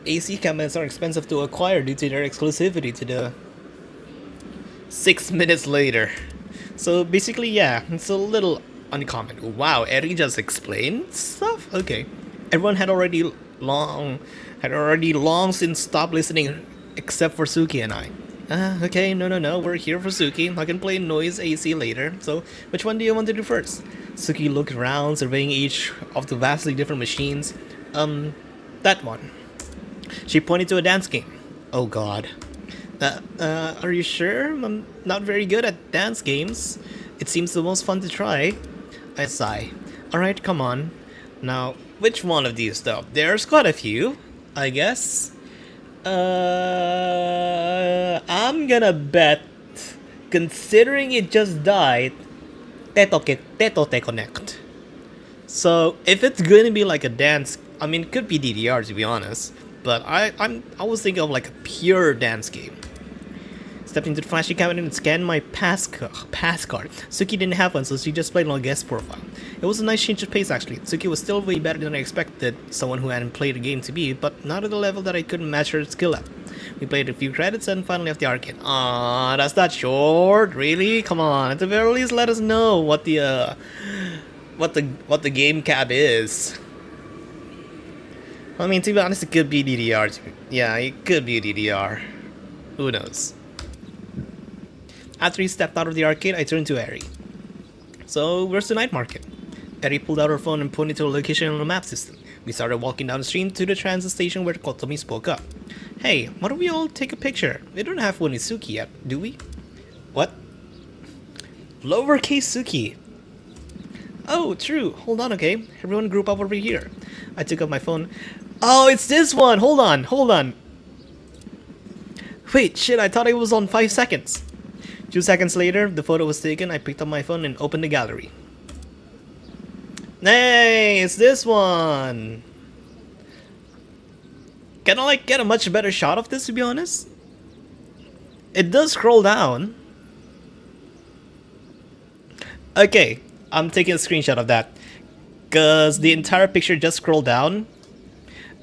AC cabinets are expensive to acquire due to their exclusivity to the 6 minutes later. So basically, yeah, it's a little uncommon. Wow, Eri just explained stuff? Okay. Everyone had already long since stopped listening except for Suki and I. Okay, no, we're here for Suki. I can play noise AC later. So, which one do you want to do first? Suki looked around, surveying each of the vastly different machines. That one. She pointed to a dance game. Oh god. Are you sure? I'm not very good at dance games. It seems the most fun to try. I sigh. Alright, come on. Now, which one of these though? There's quite a few, I guess. I'm gonna bet, considering it just died, Teto Te Connect. So, if it's gonna be like a dance, I mean, it could be DDR to be honest, but I was thinking of like a pure dance game. Stepped into the flashy cabinet and scanned my pass card. Suki didn't have one, so she just played on a guest profile. It was a nice change of pace actually. Suki was still way better than I expected someone who hadn't played the game to be, but not at the level that I couldn't match her skill at. We played a few credits and finally left the arcade. Aw, that's not short, really? Come on, at the very least let us know what the game cab is. I mean, to be honest, it could be DDR. Yeah, it could be DDR. Who knows? After he stepped out of the arcade, I turned to Eri. So, where's the night market? Eri pulled out her phone and pointed to a location on the map system. We started walking down the street to the transit station where Kotomi spoke up. Hey, why don't we all take a picture? We don't have one with Suki yet, do we? What? Lowercase Suki. Oh, true. Hold on, okay? Everyone group up over here. I took up my phone. Oh, it's this one. Hold on, hold on. Wait, shit, I thought it was on 5 seconds. 2 seconds later, the photo was taken. I picked up my phone and opened the gallery. Hey, it's this one. Can I like get a much better shot of this, to be honest? It does scroll down. Okay, I'm taking a screenshot of that. Cause the entire picture just scrolled down.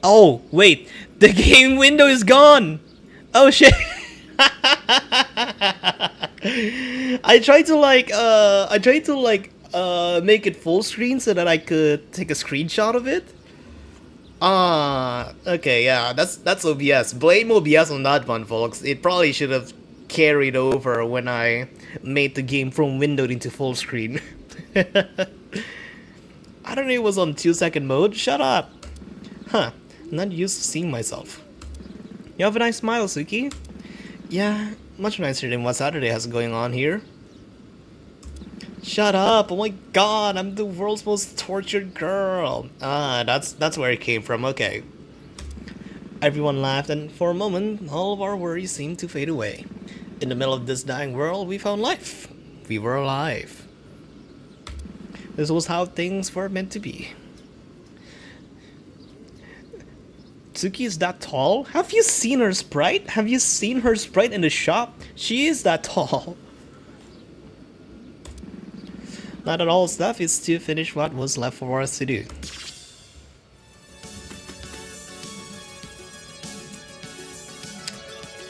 Oh, wait, the game window is gone. Oh shit. I tried to make it full screen so that I could take a screenshot of it. Okay, yeah, that's OBS. Blame OBS on that one, folks. It probably should have carried over when I made the game from windowed into full screen. I don't know, it was on 2-second mode. Shut up. Huh, I'm not used to seeing myself. You have a nice smile, Suki. Yeah, much nicer than what Saturday has going on here. Shut up! Oh my god, I'm the world's most tortured girl. Ah, that's where it came from. Okay. Everyone laughed, and for a moment, all of our worries seemed to fade away. In the middle of this dying world, we found life. We were alive. This was how things were meant to be. Tsuki is that tall? Have you seen her sprite? Have you seen her sprite in the shop? She is that tall. Not at all stuff is to finish what was left for us to do.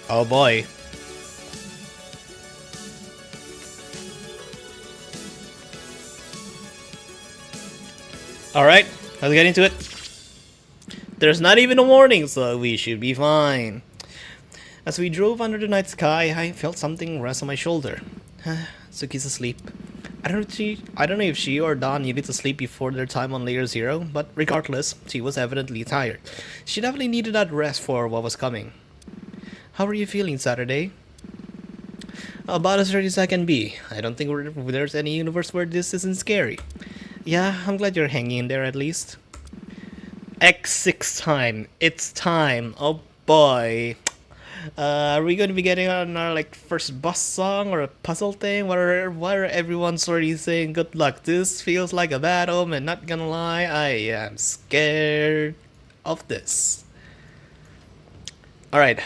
Oh boy. Alright, let's get into it. There's not even a warning, so we should be fine. As we drove under the night sky, I felt something rest on my shoulder. Tsuki's asleep. I don't know if she or Don needed to sleep before their time on Layer 0, but regardless, she was evidently tired. She definitely needed that rest for what was coming. How are you feeling, Saturday? About as ready as I can be. I don't think there's any universe where this isn't scary. Yeah, I'm glad you're hanging in there at least. X6 time. It's time. Oh boy. Are we going to be getting on our like first boss song or a puzzle thing? Why are everyone's already saying good luck? This feels like a bad omen, not gonna lie. I am scared of this. Alright.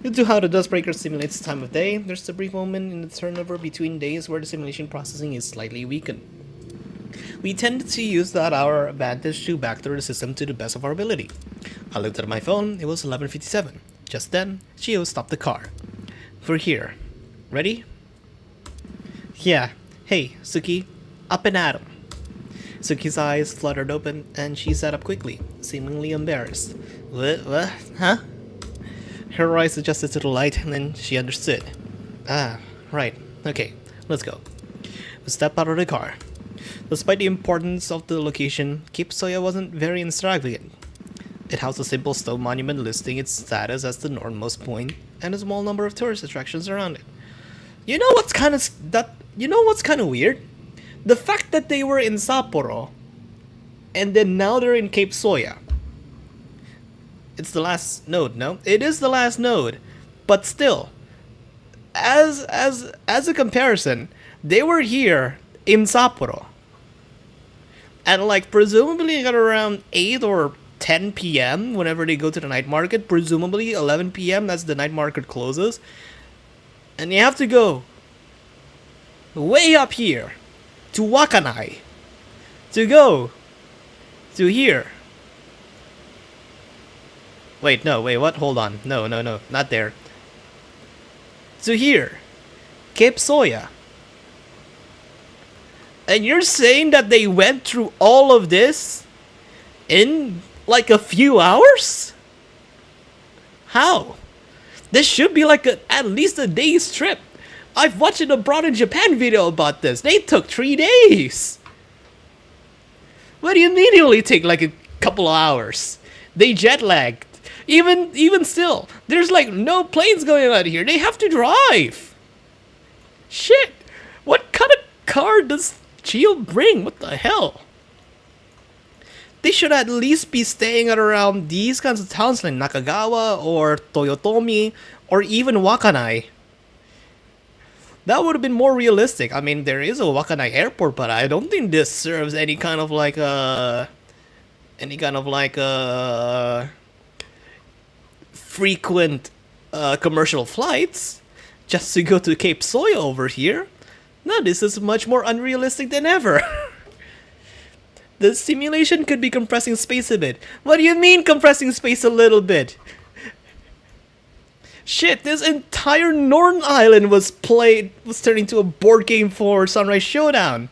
Due to how the Dustbreaker simulates time of day, there's a brief moment in the turnover between days where the simulation processing is slightly weakened. We tended to use that our advantage to backdoor the system to the best of our ability. I looked at my phone, it was 11:57. Just then, Chio stopped the car. We're here. Ready? Yeah. Hey, Suki. Up and at 'em. Suki's eyes fluttered open, and she sat up quickly, seemingly embarrassed. What? Huh? Her eyes adjusted to the light, and then she understood. Ah, right. Okay, let's go. We stepped out of the car. Despite the importance of the location, Cape Soya wasn't very extravagant. It housed a simple stone monument listing its status as the northernmost point, and a small number of tourist attractions around it. You know what's kind of weird? The fact that they were in Sapporo, and then now they're in Cape Soya. It's the last node, no? It is the last node, but still, as a comparison, they were here in Sapporo, and like presumably at around 8 or 10 p.m. whenever they go to the night market. Presumably 11 p.m. that's the night market closes, and you have to go way up here to Wakanai to go to here. Wait, what? Hold on. No, not there. To here. Cape Soya. And you're saying that they went through all of this in like a few hours? How? This should be like at least a day's trip. I've watched an Abroad in Japan video about this. They took 3 days. What do you mean it only take like a couple of hours? They jet lagged. Even still, there's like no planes going out here. They have to drive. Shit. What kind of car does Chio bring? What the hell? They should at least be staying at around these kinds of towns like Nakagawa or Toyotomi or even Wakanai. That would have been more realistic. I mean, there is a Wakanai airport, but I don't think this serves any kind of like frequent commercial flights just to go to Cape Soya over here. No, this is much more unrealistic than ever. The simulation could be compressing space a bit. What do you mean compressing space a little bit? Shit, this entire Northern Island was turned into a board game for Sunrise Showdown.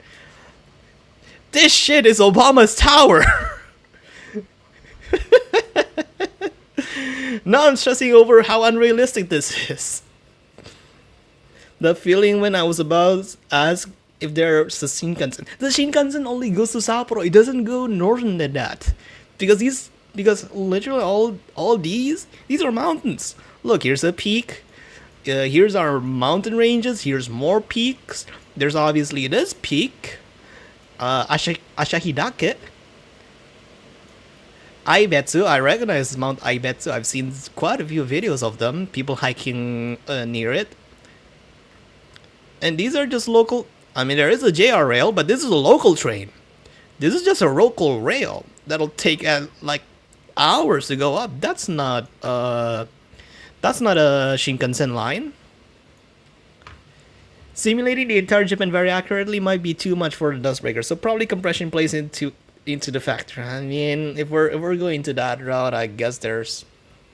This shit is Obama's tower. Now I'm stressing over how unrealistic this is. The feeling when I was about to ask if there's a Shinkansen. The Shinkansen only goes to Sapporo. It doesn't go northern than that. Because literally all these are mountains. Look, here's a peak. Here's our mountain ranges. Here's more peaks. There's obviously this peak. Ashahidake. Aibetsu, I recognize Mount Aibetsu. I've seen quite a few videos of them. People hiking near it. And these are just local. I mean, there is a JR rail, but this is a local train. This is just a local rail that'll take like hours to go up. That's not a Shinkansen line. Simulating the entire Japan very accurately might be too much for the Dustbreaker, so probably compression plays into the factor. I mean, if we're going to that route, I guess there's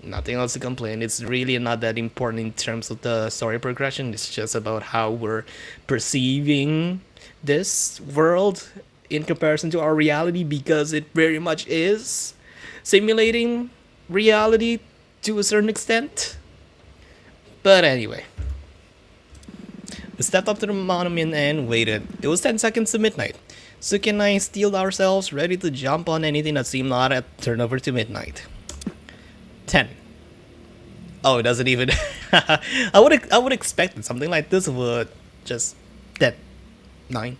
nothing else to complain. It's really not that important in terms of the story progression. It's just about how we're perceiving this world in comparison to our reality, because it very much is simulating reality to a certain extent. But anyway, we stepped up to the monument and waited. It was 10 seconds to midnight. Suki and I steeled ourselves, ready to jump on anything that seemed odd at turnover to midnight. 10. Oh, it doesn't even. I would expect that something like this would just 10, 9,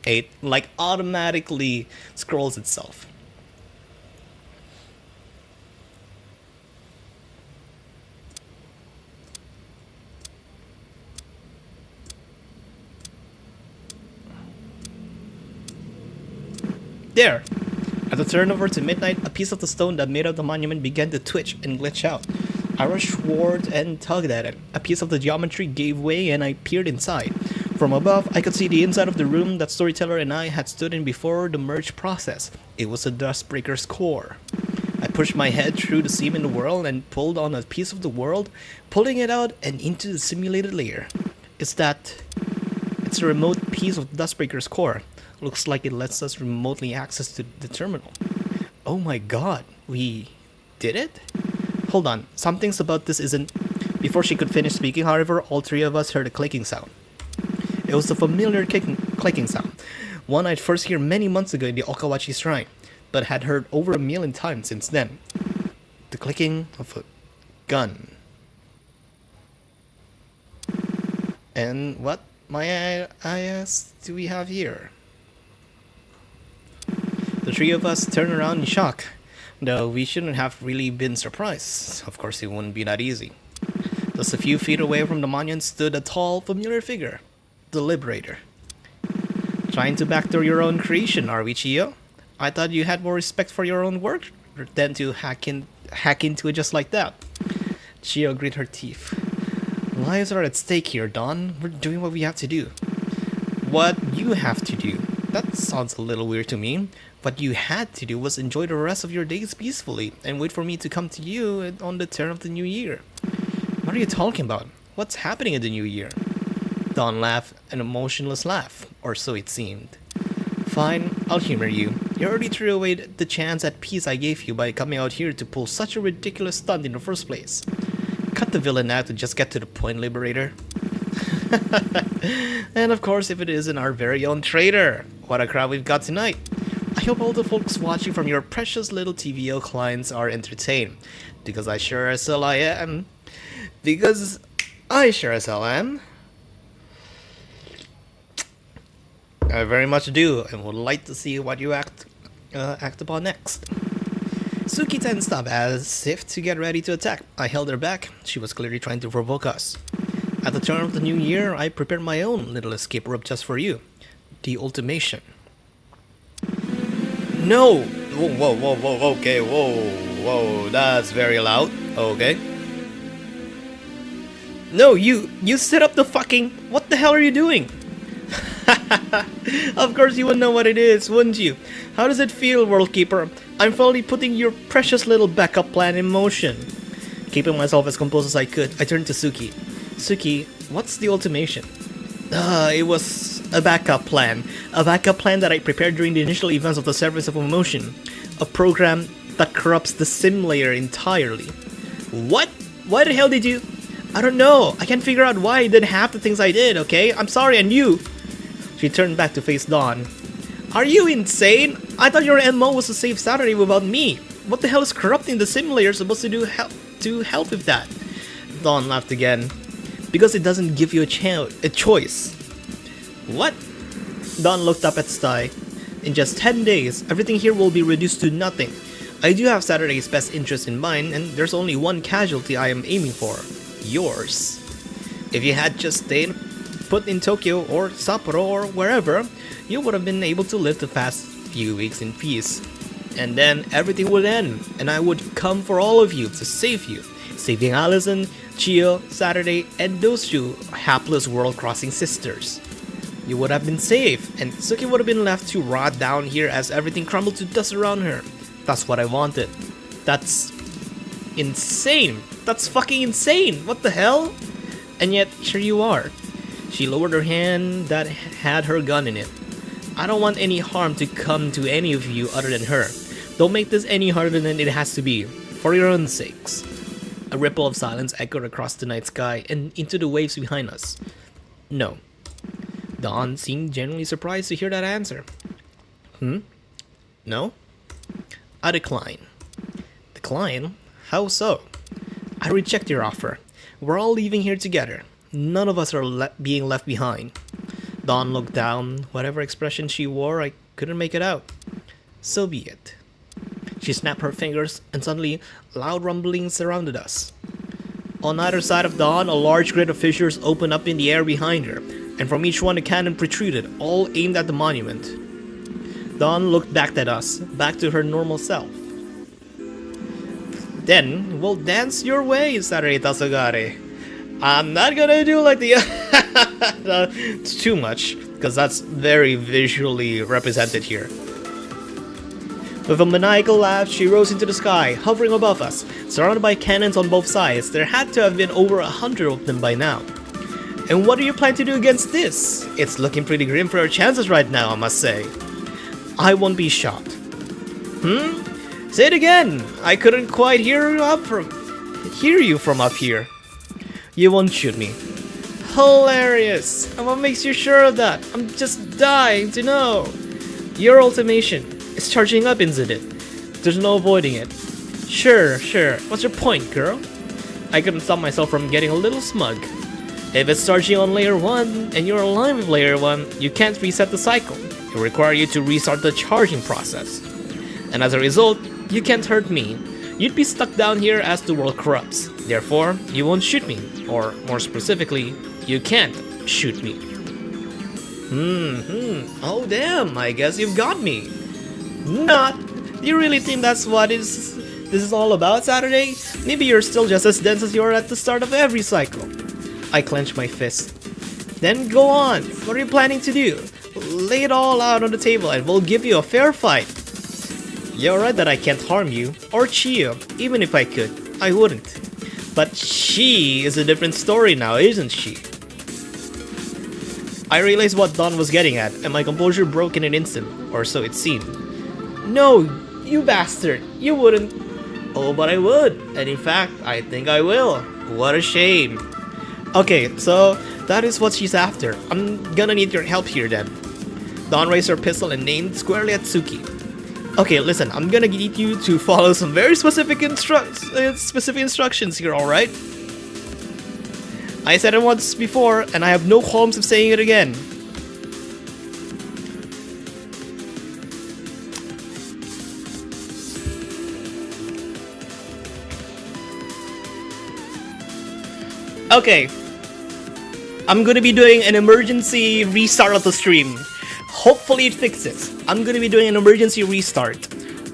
8, like automatically scrolls itself. There! At the turnover to midnight, a piece of the stone that made up the monument began to twitch and glitch out. I rushed forward and tugged at it. A piece of the geometry gave way and I peered inside. From above, I could see the inside of the room that Storyteller and I had stood in before the merge process. It was the Dustbreaker's core. I pushed my head through the seam in the world and pulled on a piece of the world, pulling it out and into the simulated layer. It's a remote piece of Dustbreaker's core. Looks like it lets us remotely access to the terminal. Oh my god, we did it? Hold on, something's about this isn't... Before she could finish speaking, however, all three of us heard a clicking sound. It was a familiar clicking sound, one I'd first heard many months ago in the Okawachi Shrine, but had heard over 1,000,000 times since then. The clicking of a gun. And what, I ask, do we have here? The three of us turned around in shock, though we shouldn't have really been surprised. Of course, it wouldn't be that easy. Just a few feet away from the monument stood a tall, familiar figure, the Liberator. Trying to backdoor your own creation, are we, Chiyo? I thought you had more respect for your own work than to hack into it just like that. Chiyo grit her teeth. Lives are at stake here, Don. We're doing what we have to do. What you have to do? That sounds a little weird to me. What you had to do was enjoy the rest of your days peacefully and wait for me to come to you on the turn of the new year. What are you talking about? What's happening in the new year? Don laughed, an emotionless laugh, or so it seemed. Fine, I'll humor you. You already threw away the chance at peace I gave you by coming out here to pull such a ridiculous stunt in the first place. Cut the villain out to just get to the point, Liberator. And of course, if it isn't our very own traitor. What a crowd we've got tonight. I hope all the folks watching from your precious little TVO clients are entertained. Because I sure as hell I am. Because I sure as hell am. I very much do, and would like to see what you act Act upon next. Suki tensed up as if to get ready to attack. I held her back. She was clearly trying to provoke us. At the turn of the new year, I prepared my own little escape rope just for you. The ultimation. No! Whoa, okay, whoa, that's very loud. Okay. No, you set up the fucking... What the hell are you doing? Of course you would know what it is, wouldn't you? How does it feel, World Keeper? I'm finally putting your precious little backup plan in motion. Keeping myself as composed as I could, I turned to Suki. Suki, what's the ultimation? It was a backup plan. A backup plan that I prepared during the initial events of the Service of Emotion. A program that corrupts the sim layer entirely. What? Why the hell did you... I don't know. I can't figure out why I did half the things I did, okay? I'm sorry, and you... She turned back to face Dawn. Are you insane? I thought your MO was to save Saturday without me. What the hell is corrupting the sim layer supposed to do to help with that? Dawn laughed again. Because it doesn't give you a choice. What? Dawn looked up at Sty. In just 10 days, everything here will be reduced to nothing. I do have Saturday's best interest in mind, and there's only one casualty I am aiming for. Yours. If you had just stayed put in Tokyo or Sapporo or wherever, you would have been able to live the past few weeks in peace. And then everything would end, and I would come for all of you to save you. Saving Allison, Chio, Saturday, and those two hapless world-crossing sisters. You would have been safe, and Suki would have been left to rot down here as everything crumbled to dust around her. That's what I wanted. That's... insane. That's fucking insane. What the hell? And yet, here you are. She lowered her hand that had her gun in it. I don't want any harm to come to any of you other than her. Don't make this any harder than it has to be. For your own sakes. A ripple of silence echoed across the night sky and into the waves behind us. No. Dawn seemed genuinely surprised to hear that answer. No? I decline. Decline? How so? I reject your offer. We're all leaving here together. None of us are being left behind. Dawn looked down. Whatever expression she wore, I couldn't make it out. So be it. She snapped her fingers, and suddenly, loud rumblings surrounded us. On either side of Dawn, a large grid of fissures opened up in the air behind her, and from each one a cannon protruded, all aimed at the monument. Dawn looked back at us, back to her normal self. Then, we'll dance your way, Saturday Tasogare. I'm not gonna do like the... It's too much, because that's very visually represented here. With a maniacal laugh, she rose into the sky, hovering above us. Surrounded by cannons on both sides, there had to have been over 100 of them by now. And what do you plan to do against this? It's looking pretty grim for our chances right now, I must say. I won't be shot. Say it again! I couldn't quite hear you from up here. You won't shoot me. Hilarious! And what makes you sure of that? I'm just dying to know. Your ultimation is charging up, isn't it? There's no avoiding it. Sure. What's your point, girl? I couldn't stop myself from getting a little smug. If it's charging on layer 1 and you're aligned with layer 1, you can't reset the cycle. It will require you to restart the charging process. And as a result, you can't hurt me. You'd be stuck down here as the world corrupts. Therefore, you won't shoot me. Or, more specifically, you can't shoot me. Oh damn, I guess you've got me. Not. You really think that's what this is all about, Saturday? Maybe you're still just as dense as you are at the start of every cycle. I clenched my fist. Then go on. What are you planning to do? Lay it all out on the table and we'll give you a fair fight. You're right that I can't harm you, or Chio. Even if I could, I wouldn't. But she is a different story now, isn't she? I realized what Dawn was getting at, and my composure broke in an instant, or so it seemed. No, you bastard, you wouldn't. Oh, but I would, and in fact, I think I will. What a shame. Okay, so that is what she's after. I'm gonna need your help here then. Dawn raised her pistol and aimed squarely at Suki. Okay, listen, I'm gonna need you to follow some very specific instructions here, alright? I said it once before, and I have no qualms of saying it again. Okay. I'm gonna be doing an emergency restart of the stream. Hopefully it fixes. I'm gonna be doing an emergency restart.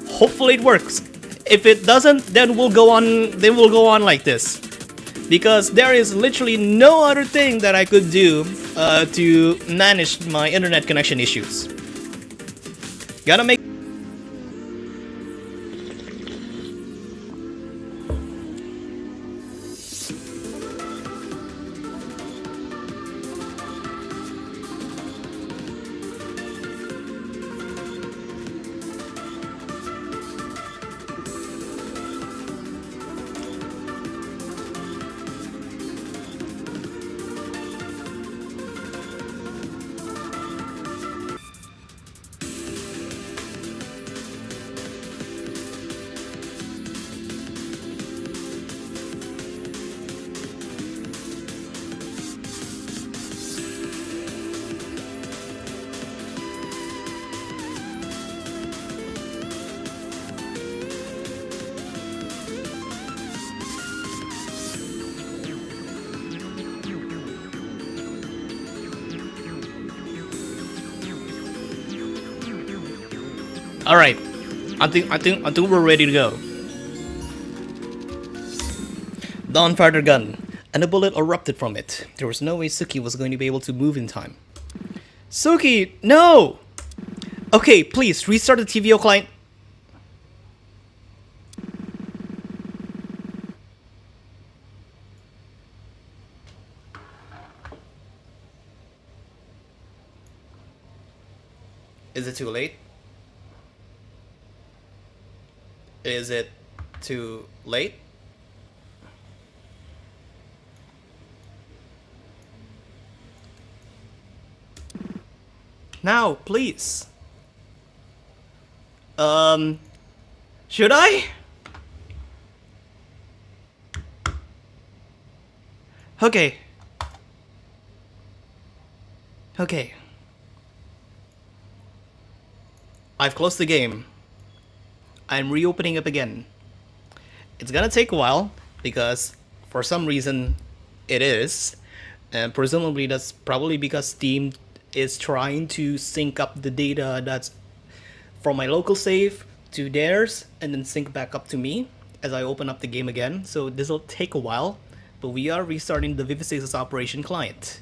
Hopefully it works. If it doesn't, then we'll go on. Then we'll go on like this, because there is literally no other thing that I could do to manage my internet connection issues. Gotta make. All right, I think we're ready to go. Dawn fired her gun, and a bullet erupted from it. There was no way Suki was going to be able to move in time. Suki, no! Okay, please restart the TVO client. Is it too late? Is it too late? Now, please. Should I? Okay. Okay. I've closed the game. I'm reopening up again. It's gonna take a while, because for some reason it is. And presumably that's probably because Steam is trying to sync up the data that's from my local save to theirs, and then sync back up to me as I open up the game again. So this will take a while, but we are restarting the Vivistasis operation client.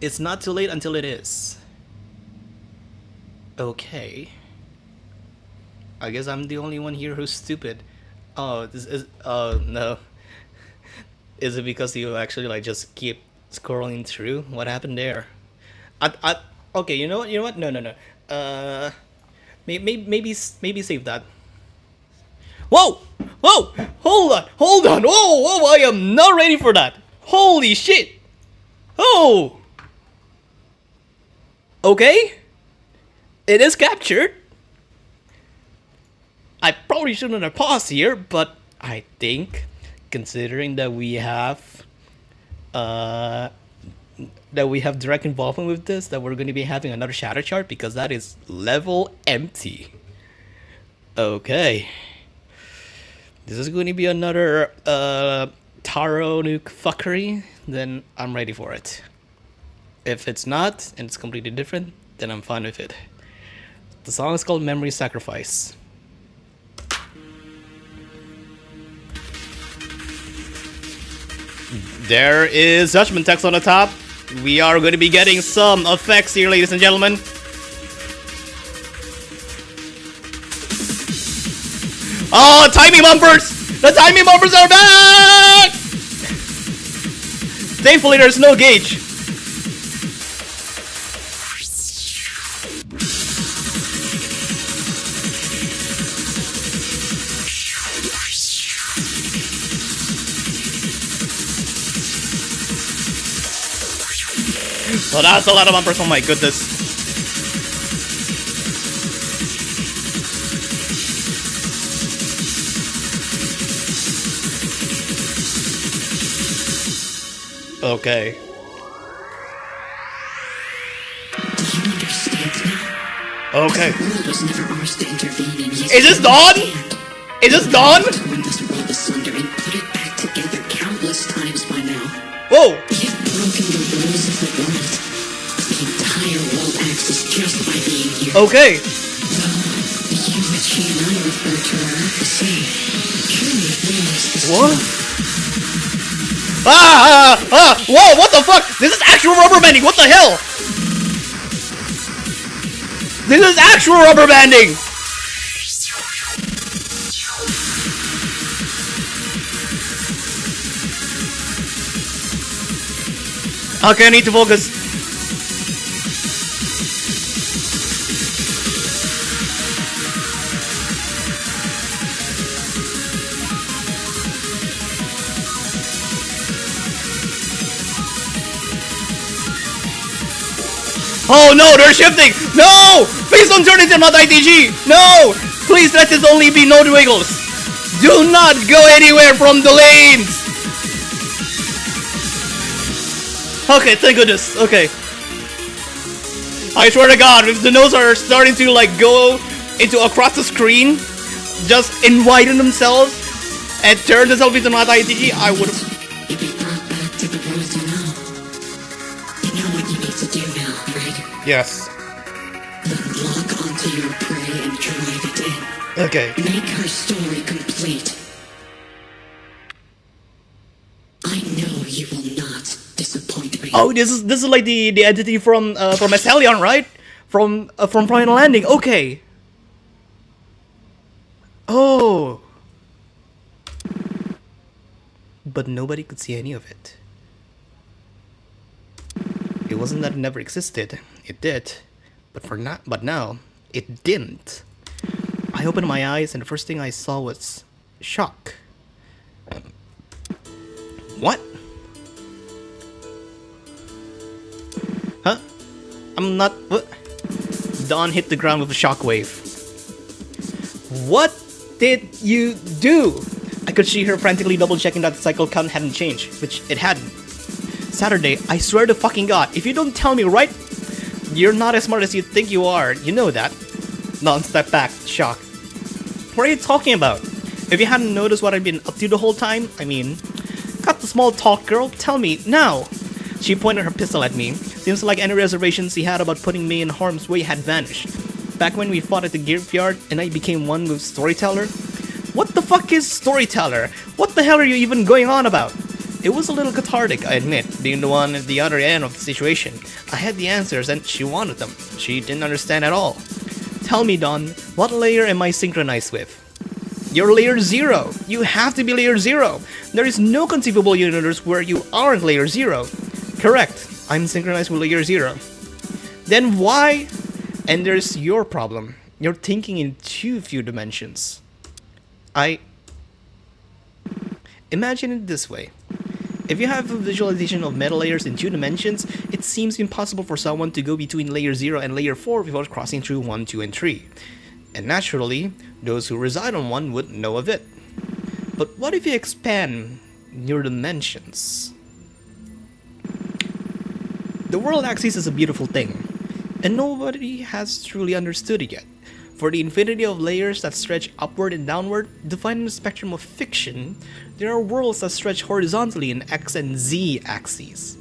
It's not too late until it is. Okay. I guess I'm the only one here who's stupid. Oh, this is. Oh, no. Is it because you actually, like, just keep scrolling through? What happened there? Okay, you know what? You know what? No. Maybe save that. Whoa! Whoa! Hold on! Whoa! I am not ready for that! Holy shit! Oh! Okay, it is captured. I probably shouldn't have paused here, but I think, considering that we have direct involvement with this, that we're going to be having another shadow chart, because that is level empty. Okay, this is going to be another Taro nuke fuckery. Then I'm ready for it. If it's not, and it's completely different, then I'm fine with it. The song is called Memory Sacrifice. There is judgment text on the top. We are going to be getting some effects here, ladies and gentlemen. Oh, timing bumpers! The timing bumpers are back! Thankfully, there's no gauge. So that's a lot of bumpers, oh my goodness. Okay. Okay. The world was never ours to intervene in his Is this Dawn? Is this Dawn? torn this world asunder and put it back together countless times by now. Whoa! We have broken the rules of the world. The entire world axis just by being here. Okay. The you which he and I refer to are not the same. Truly, realize this. What? Whoa, what the fuck? This is actual rubber banding, what the hell? This is actual rubber banding! Okay, I need to focus. Oh no, they're shifting! No! Please don't turn into not ITG! No! Please let this only be no wiggles! Do not go anywhere from the lanes! Okay, thank goodness. Okay. I swear to God, if the nodes are starting to like go into across the screen, just widen themselves and turn themselves into not ITG, I would have. You'll be brought back to the world you know. You know what you need to do now, right? Yes. Then lock onto your prey and drive it in. Okay. Make her story complete. I know you will not disappoint me. Oh, this is like the entity from Estelion, right? From Finalizing. Okay. Oh. But nobody could see any of it. It wasn't that it never existed. It did. But now it didn't. I opened my eyes and the first thing I saw was shock. What? Huh? I'm not. What? Dawn hit the ground with a shockwave. What did you do? I could see her frantically double checking that the cycle count hadn't changed, which it hadn't. Saturday, I swear to fucking God, if you don't tell me right, you're not as smart as you think you are. You know that. Dawn stepped back, shocked. What are you talking about? If you hadn't noticed what I've been up to the whole time, I mean, cut the small talk, girl. Tell me now. She pointed her pistol at me. Seems like any reservations he had about putting me in harm's way had vanished. Back when we fought at the graveyard and I became one with Storyteller. What the fuck is Storyteller? What the hell are you even going on about? It was a little cathartic, I admit, being the one at the other end of the situation. I had the answers and she wanted them. She didn't understand at all. Tell me, Dawn, what layer am I synchronized with? You're layer 0. You have to be layer 0. There is no conceivable universe where you aren't layer 0. Correct. I'm synchronized with layer 0. Then why? And there's your problem. You're thinking in too few dimensions. Imagine it this way. If you have a visualization of meta layers in 2 dimensions, it seems impossible for someone to go between layer 0 and layer 4 without crossing through 1, 2, and 3. And naturally, those who reside on 1 would know of it. But what if you expand your dimensions? The world axis is a beautiful thing, and nobody has truly understood it yet. For the infinity of layers that stretch upward and downward, defined in the spectrum of fiction, there are worlds that stretch horizontally in X and Z axes.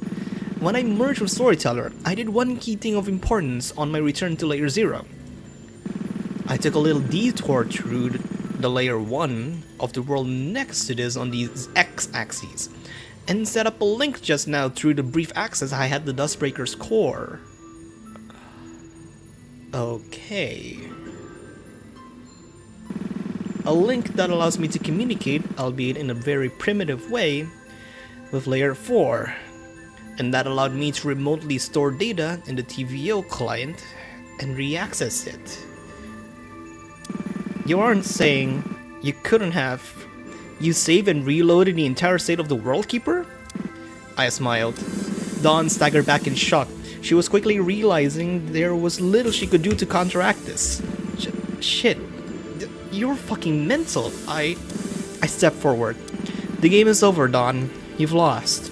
When I merged with Storyteller, I did one key thing of importance on my return to layer 0. I took a little detour through the layer 1 of the world next to this on the X axis, and set up a link just now through the brief access I had the Dustbreaker's core. Okay. A link that allows me to communicate, albeit in a very primitive way, with layer 4. And that allowed me to remotely store data in the TVO client and re-access it. You aren't saying you couldn't have. You saved and reloaded the entire state of the World Keeper? I smiled. Dawn staggered back in shock. She was quickly realizing there was little she could do to counteract this. Shit. You're fucking mental. I stepped forward. The game is over, Dawn. You've lost.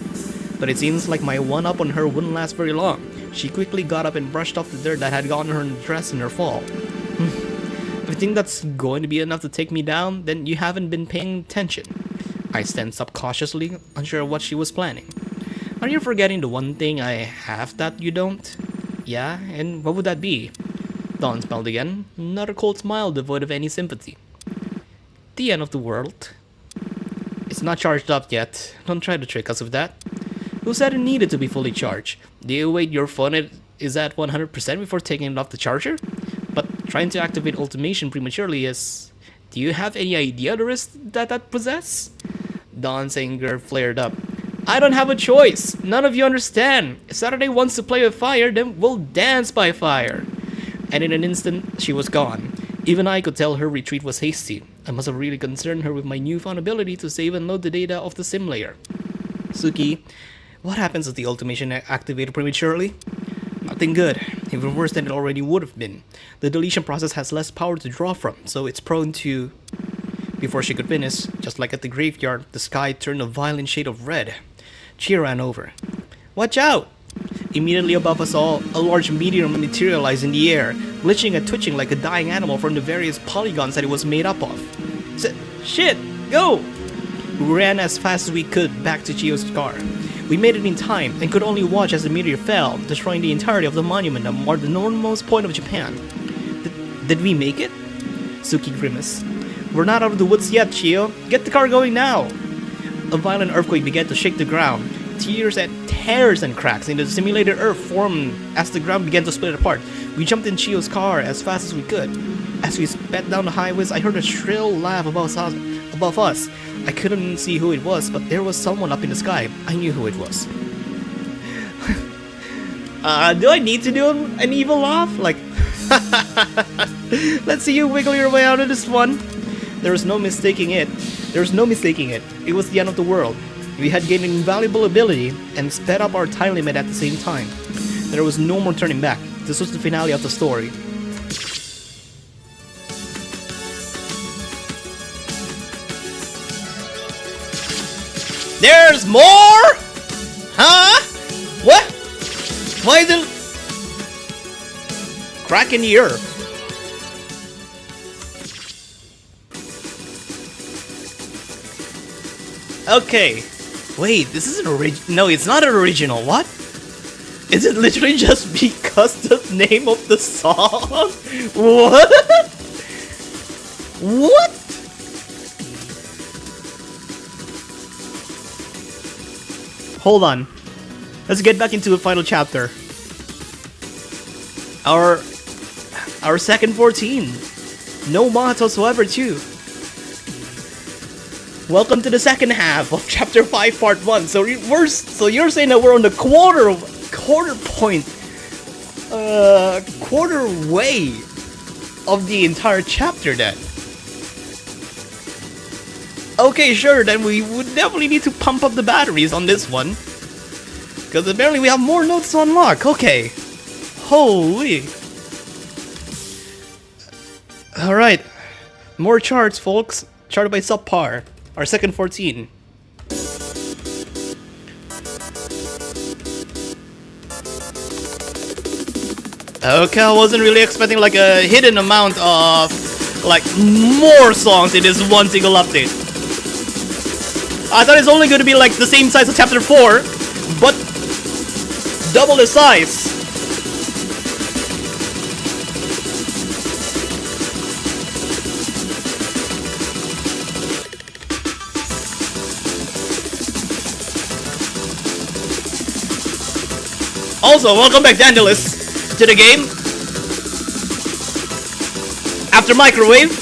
But it seems like my one-up on her wouldn't last very long. She quickly got up and brushed off the dirt that had gotten her dress in her fall. If you think that's going to be enough to take me down, then you haven't been paying attention. I tensed up cautiously, unsure of what she was planning. Are you forgetting the one thing I have that you don't? Yeah, and what would that be? Dawn smiled again, another cold smile devoid of any sympathy. The end of the world. It's not charged up yet. Don't try to trick us with that. Who said it needed to be fully charged? Do you wait your phone is at 100% before taking it off the charger? But trying to activate automation prematurely is... Do you have any idea the risk that possess? Dawn's anger flared up. I don't have a choice. None of you understand. If Saturday wants to play with fire, then we'll dance by fire. And in an instant, she was gone. Even I could tell her retreat was hasty. I must have really concerned her with my newfound ability to save and load the data of the sim layer. Suki, what happens if the automation activated prematurely? Nothing good. Even worse than it already would have been. The deletion process has less power to draw from, so it's prone to... Before she could finish, just like at the graveyard, the sky turned a violent shade of red. She ran over. Watch out! Immediately above us all, a large meteor materialized in the air, glitching and twitching like a dying animal from the various polygons that it was made up of. Shit! Go! We ran as fast as we could back to Chio's car. We made it in time and could only watch as the meteor fell, destroying the entirety of the monument that marked the northernmost point of Japan. Did we make it? Suki grimaced. We're not out of the woods yet, Chio. Get the car going now! A violent earthquake began to shake the ground. Tears and tears and cracks in the simulated earth formed as the ground began to split apart. We jumped in Chio's car as fast as we could. As we sped down the highways, I heard a shrill laugh above us. I couldn't see who it was, but there was someone up in the sky. I knew who it was. Do I need to do an evil laugh? Like, let's see you wiggle your way out of this one. There was no mistaking it. It was the end of the world. We had gained an invaluable ability and sped up our time limit at the same time. There was no more turning back. This was the finale of the story. There's more? Huh? What? Why is it... Crack in the earth. Okay. Wait, this is an original. No, it's not an original. What? Is it literally just because the name of the song? What? What? Hold on. Let's get back into the final chapter. Our second 14. No mods whatsoever too. Welcome to the second half of chapter 5 part 1. So you're saying that we're on the quarter way of the entire chapter then. Okay, sure, then we would definitely need to pump up the batteries on this one. Because apparently we have more notes to unlock. Okay. Holy. Alright. More charts, folks. Charted by Subpar. Our second 14. Okay, I wasn't really expecting like a hidden amount of like more songs in this one single update. I thought it's only going to be like the same size as chapter 4, but double the size. Also, welcome back, Dandalis, to the game. After Microwave.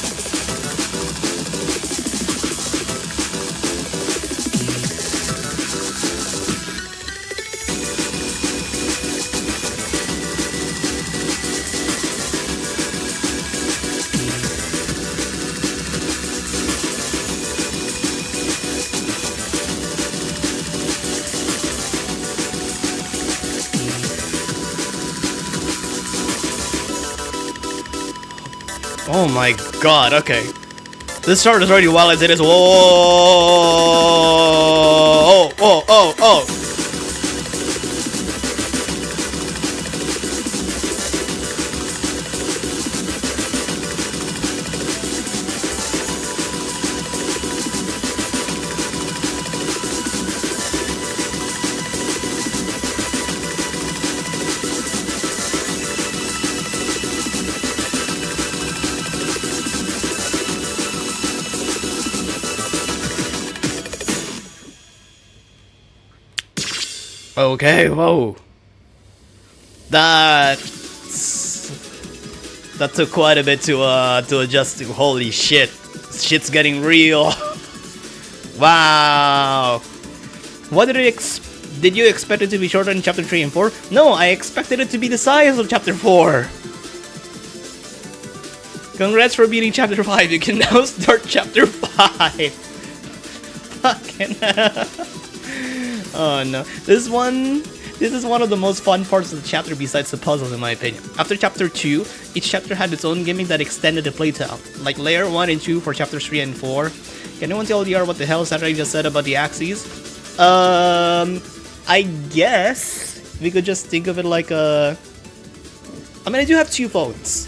Oh my god, okay. This chart is already wild as it is. Whoa! Oh! Okay, whoa. That took quite a bit to adjust to. Holy shit. Shit's getting real. Wow. What did you expect it to be shorter in chapter 3 and 4? No, I expected it to be the size of chapter 4. Congrats for beating chapter 5. You can now start chapter 5. Fucking hell. Oh no. This is one of the most fun parts of the chapter besides the puzzles in my opinion. After chapter 2, each chapter had its own gimmick that extended the playtime. Like layer 1 and 2 for chapters 3 and 4. Can anyone tell DR what the hell Saturday just said about the axes? I guess we could just think of it like a... I mean, I do have 2 phones.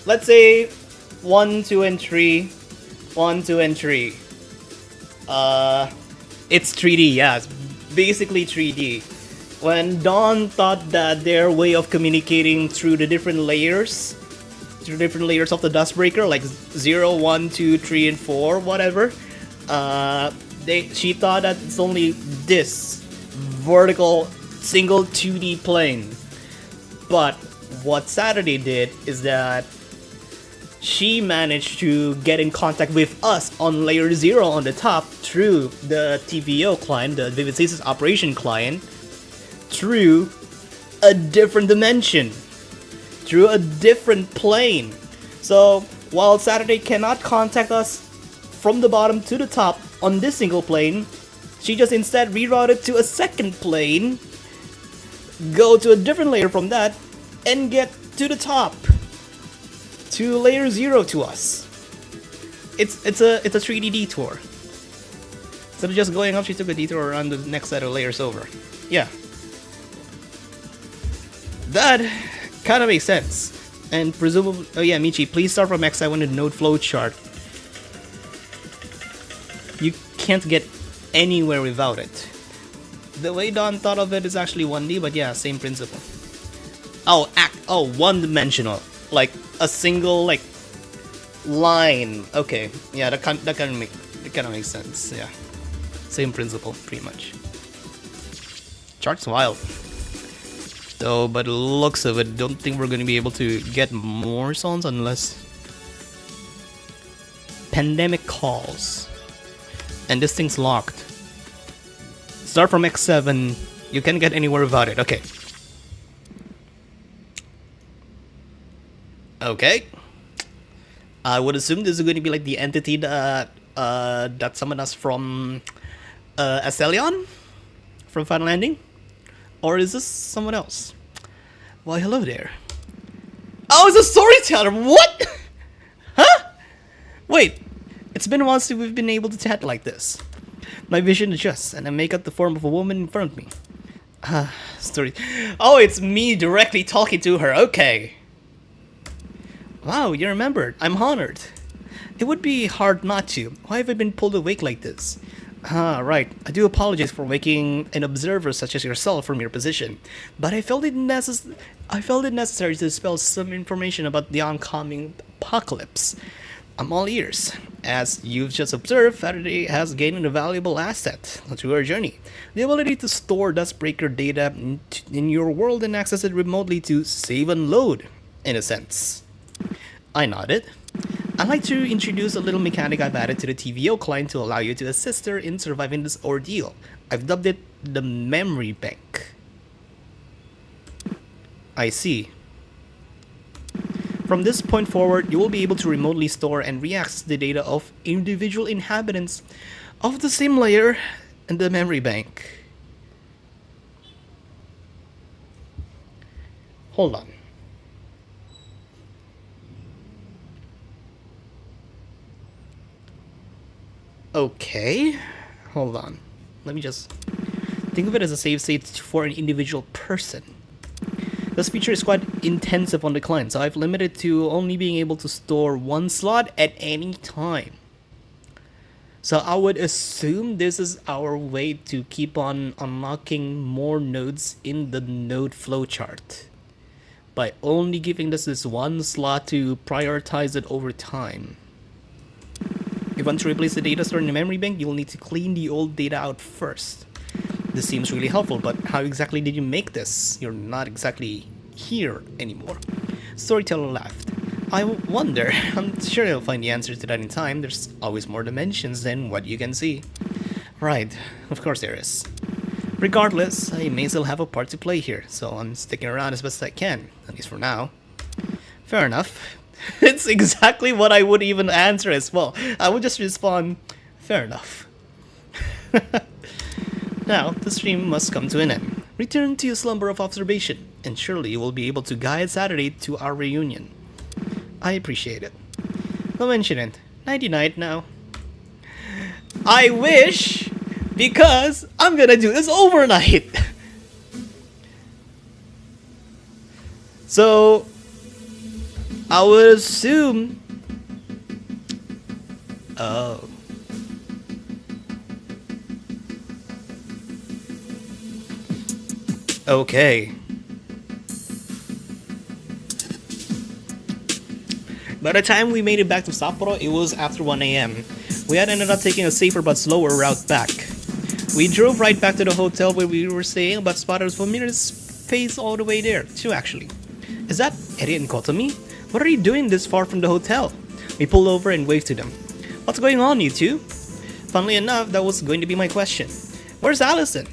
Let's say 1, 2, and 3. 1, 2, and 3. It's 3D, yeah. It's basically 3D. When Dawn thought that their way of communicating through the different layers of the Dustbreaker, like 0, 1, 2, 3, and 4, whatever, she thought that it's only this vertical single 2D plane. But what Saturday did is that she managed to get in contact with us on layer 0 on the top through the TVO client, the Vivid Stasis Operation client, through a different dimension, through a different plane. So while Saturday cannot contact us from the bottom to the top on this single plane, she just instead rerouted to a second plane, go to a different layer from that, and get to the top, to layer 0 to us. It's a 3D detour. Instead of just going up, she took a detour around the next set of layers over. Yeah. That kind of makes sense. And presumably... Oh yeah, Michi, please start from X. I want a node flow chart. You can't get anywhere without it. The way Don thought of it is actually 1D, but yeah, same principle. Oh, one-dimensional. Like, a single, like, line. Okay, yeah, that kind of makes sense, yeah. Same principle, pretty much. Chart's wild. Though, by the looks of it, don't think we're gonna be able to get more songs unless pandemic calls. And this thing's locked. Start from X7. You can't get anywhere without it. Okay. Okay. I would assume this is going to be like the entity that summoned us from Aselion from Final Ending. Or is this someone else? Why, hello there. Oh, it's a storyteller! What? Huh? Wait, it's been a while since we've been able to chat like this. My vision adjusts, and I make out the form of a woman in front of me. Story. Oh, it's me directly talking to her, okay. Wow, you remembered. I'm honored. It would be hard not to. Why have I been pulled awake like this? Right. I do apologize for waking an observer such as yourself from your position, but I felt it necessary to dispel some information about the oncoming apocalypse. I'm all ears. As you've just observed, Faraday has gained a valuable asset to our journey. The ability to store Dustbreaker data in your world and access it remotely to save and load, in a sense. I nodded. I'd like to introduce a little mechanic I've added to the TVO client to allow you to assist her in surviving this ordeal. I've dubbed it the memory bank. I see. From this point forward, you will be able to remotely store and re-access the data of individual inhabitants of the same layer in the memory bank. Hold on. Okay, hold on. Let me just think of it as a save state for an individual person. This feature is quite intensive on the client, so I've limited to only being able to store one slot at any time. So I would assume this is our way to keep on unlocking more nodes in the node flowchart by only giving us this one slot to prioritize it over time. If you want to replace the data stored in the memory bank, you'll need to clean the old data out first. This seems really helpful, but how exactly did you make this? You're not exactly here anymore. Storyteller laughed. I wonder. I'm sure you'll find the answer to that in time. There's always more dimensions than what you can see. Right, of course there is. Regardless, I may still have a part to play here, so I'm sticking around as best I can, at least for now. Fair enough. It's exactly what I would even answer as well. I would just respond, fair enough. Now, the stream must come to an end. Return to your slumber of observation, and surely you will be able to guide Saturday to our reunion. I appreciate it. No mention it. Nighty-night now. I wish, because I'm gonna do this overnight. So, I would assume... Oh. Okay. By the time we made it back to Sapporo, it was after 1 a.m. We had ended up taking a safer but slower route back. We drove right back to the hotel where we were staying, but spotted a familiar face all the way there, too, actually. Is that Eri and Kotomi? What are you doing this far from the hotel? We pulled over and waved to them. What's going on, you two? Funnily enough, that was going to be my question. Where's Allison?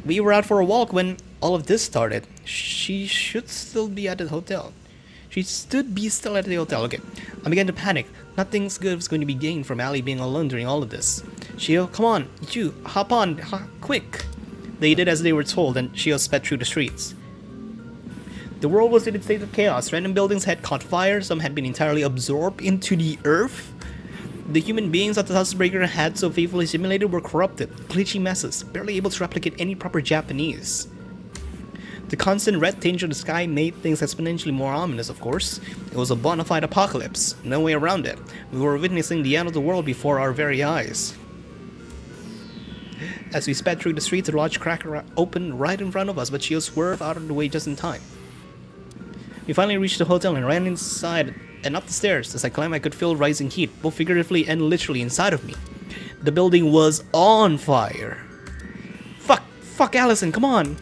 We were out for a walk when all of this started. She should still be at the hotel. She should be still at the hotel. Okay. I began to panic. Nothing's good was going to be gained from Allie being alone during all of this. Shio, come on, you, hop on, quick. They did as they were told, and Shio sped through the streets. The world was in a state of chaos. Random buildings had caught fire, some had been entirely absorbed into the earth. The human beings that the Housebreaker had so faithfully simulated were corrupted, glitchy messes, barely able to replicate any proper Japanese. The constant red tinge of the sky made things exponentially more ominous, of course. It was a bona fide apocalypse, no way around it. We were witnessing the end of the world before our very eyes. As we sped through the streets, the lodge crack opened right in front of us, but Shio swerved out of the way just in time. We finally reached the hotel and ran inside and up the stairs. As I climbed, I could feel rising heat, both figuratively and literally inside of me. The building was on fire. Fuck Allison, come on!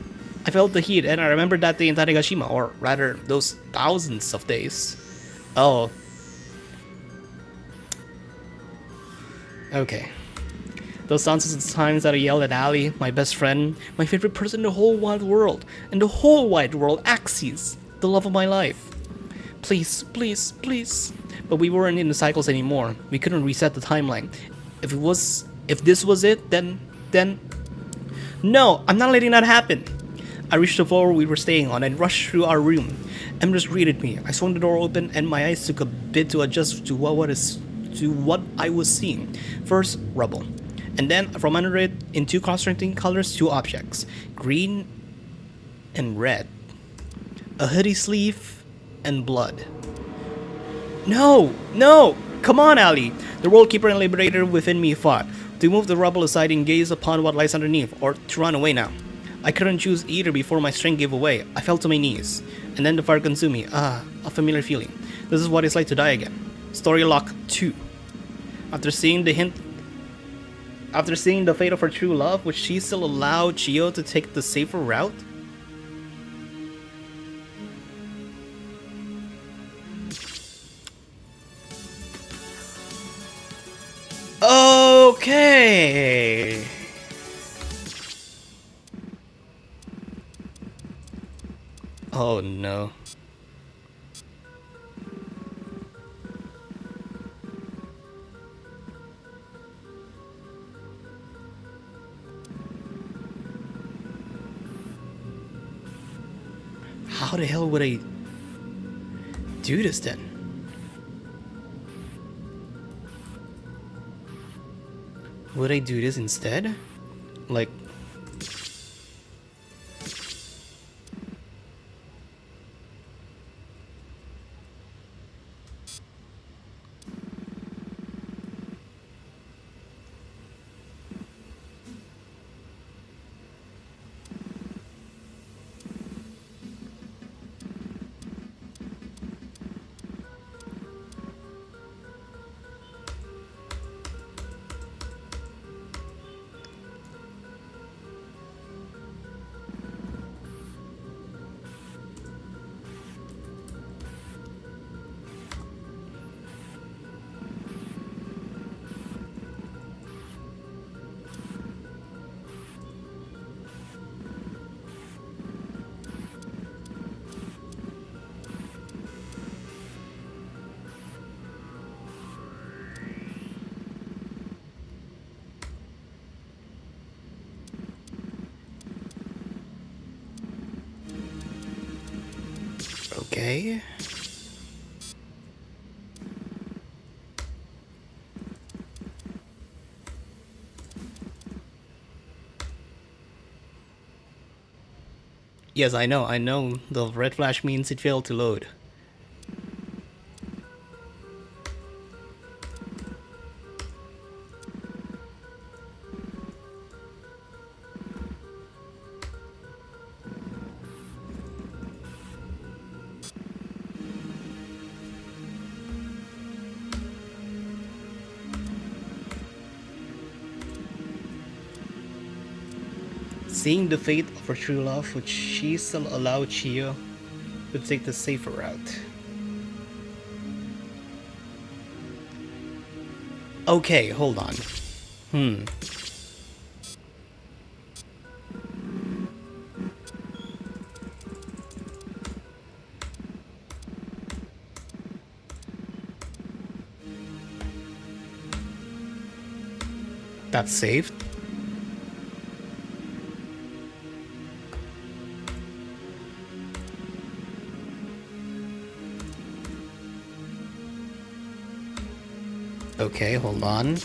I felt the heat, and I remembered that day in Tanegashima, or rather, those thousands of days. Oh. Okay. Those thousands of times that I yelled at Ali, my best friend, my favorite person in the whole wide world, and the whole wide world, Axis, the love of my life. Please, please, please. But we weren't in the cycles anymore. We couldn't reset the timeline. If this was it, then... No, I'm not letting that happen. I reached the floor we were staying on and rushed through our room. Emrys greeted me. I swung the door open and my eyes took a bit to adjust to what I was seeing. First, rubble. And then, from under it, in two contrasting colors, two objects. Green and red. A hoodie sleeve and blood. No! No! Come on, Ali! The World Keeper and Liberator within me fought. To move the rubble aside and gaze upon what lies underneath, or to run away now. I couldn't choose either before my strength gave away. I fell to my knees. And then the fire consumed me. A familiar feeling. This is what it's like to die again. Story Lock 2. After seeing the fate of her true love, would she still allow Chio to take the safer route? Okay. Oh no. How the hell would I do this then? Would I do this instead? Like... Okay. Yes, I know. The red flash means it failed to load. Seeing the fate of her true love, would she still allow Chiyo to take the safer route? Okay, hold on. That's saved. Okay, hold on.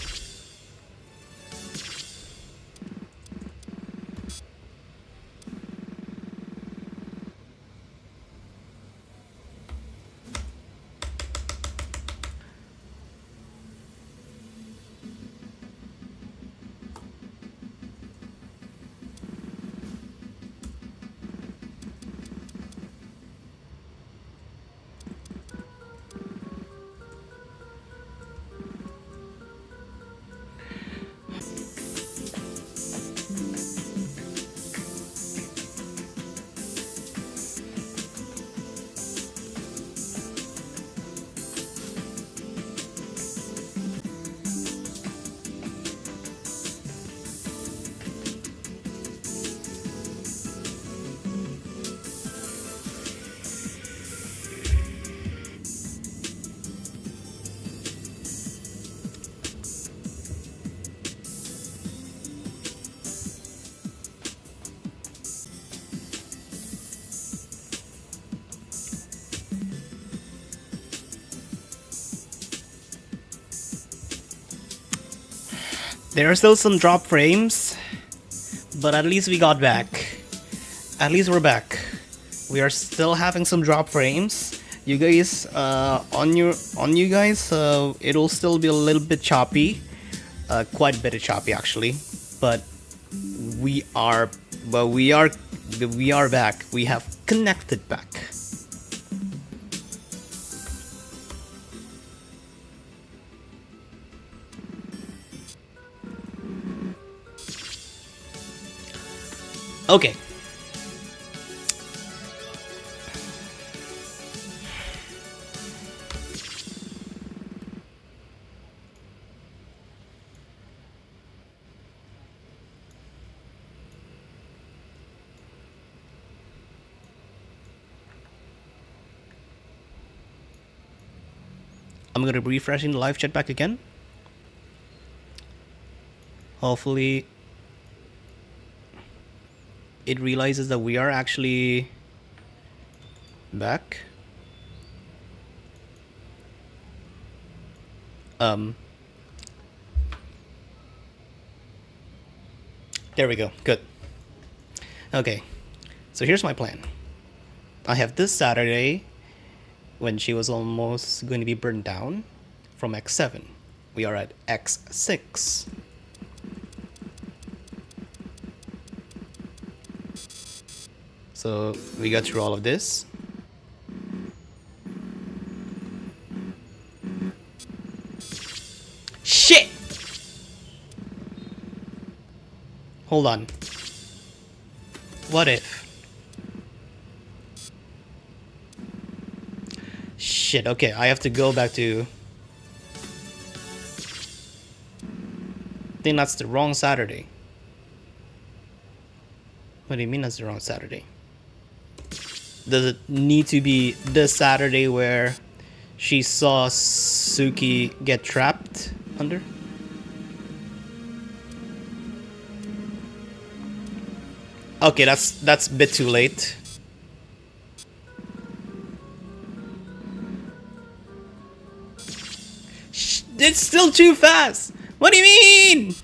There are still some drop frames, but at least we got back. At least we're back. We are still having some drop frames. You guys, on you guys, it'll still be a little bit choppy, quite a bit of choppy actually. But we are back. We have connected back. Okay. I'm gonna be refreshing the live chat back again. Hopefully it realizes that we are actually back. There we go. Good. Okay. So here's my plan. I have this Saturday when she was almost going to be burned down from X7. We are at X6. So we got through all of this. Shit! Hold on. What if? Shit, okay, I have to go back to... I think that's the wrong Saturday. What do you mean that's the wrong Saturday? Does it need to be this Saturday where she saw Suki get trapped under? Okay, that's a bit too late. It's still too fast! What do you mean?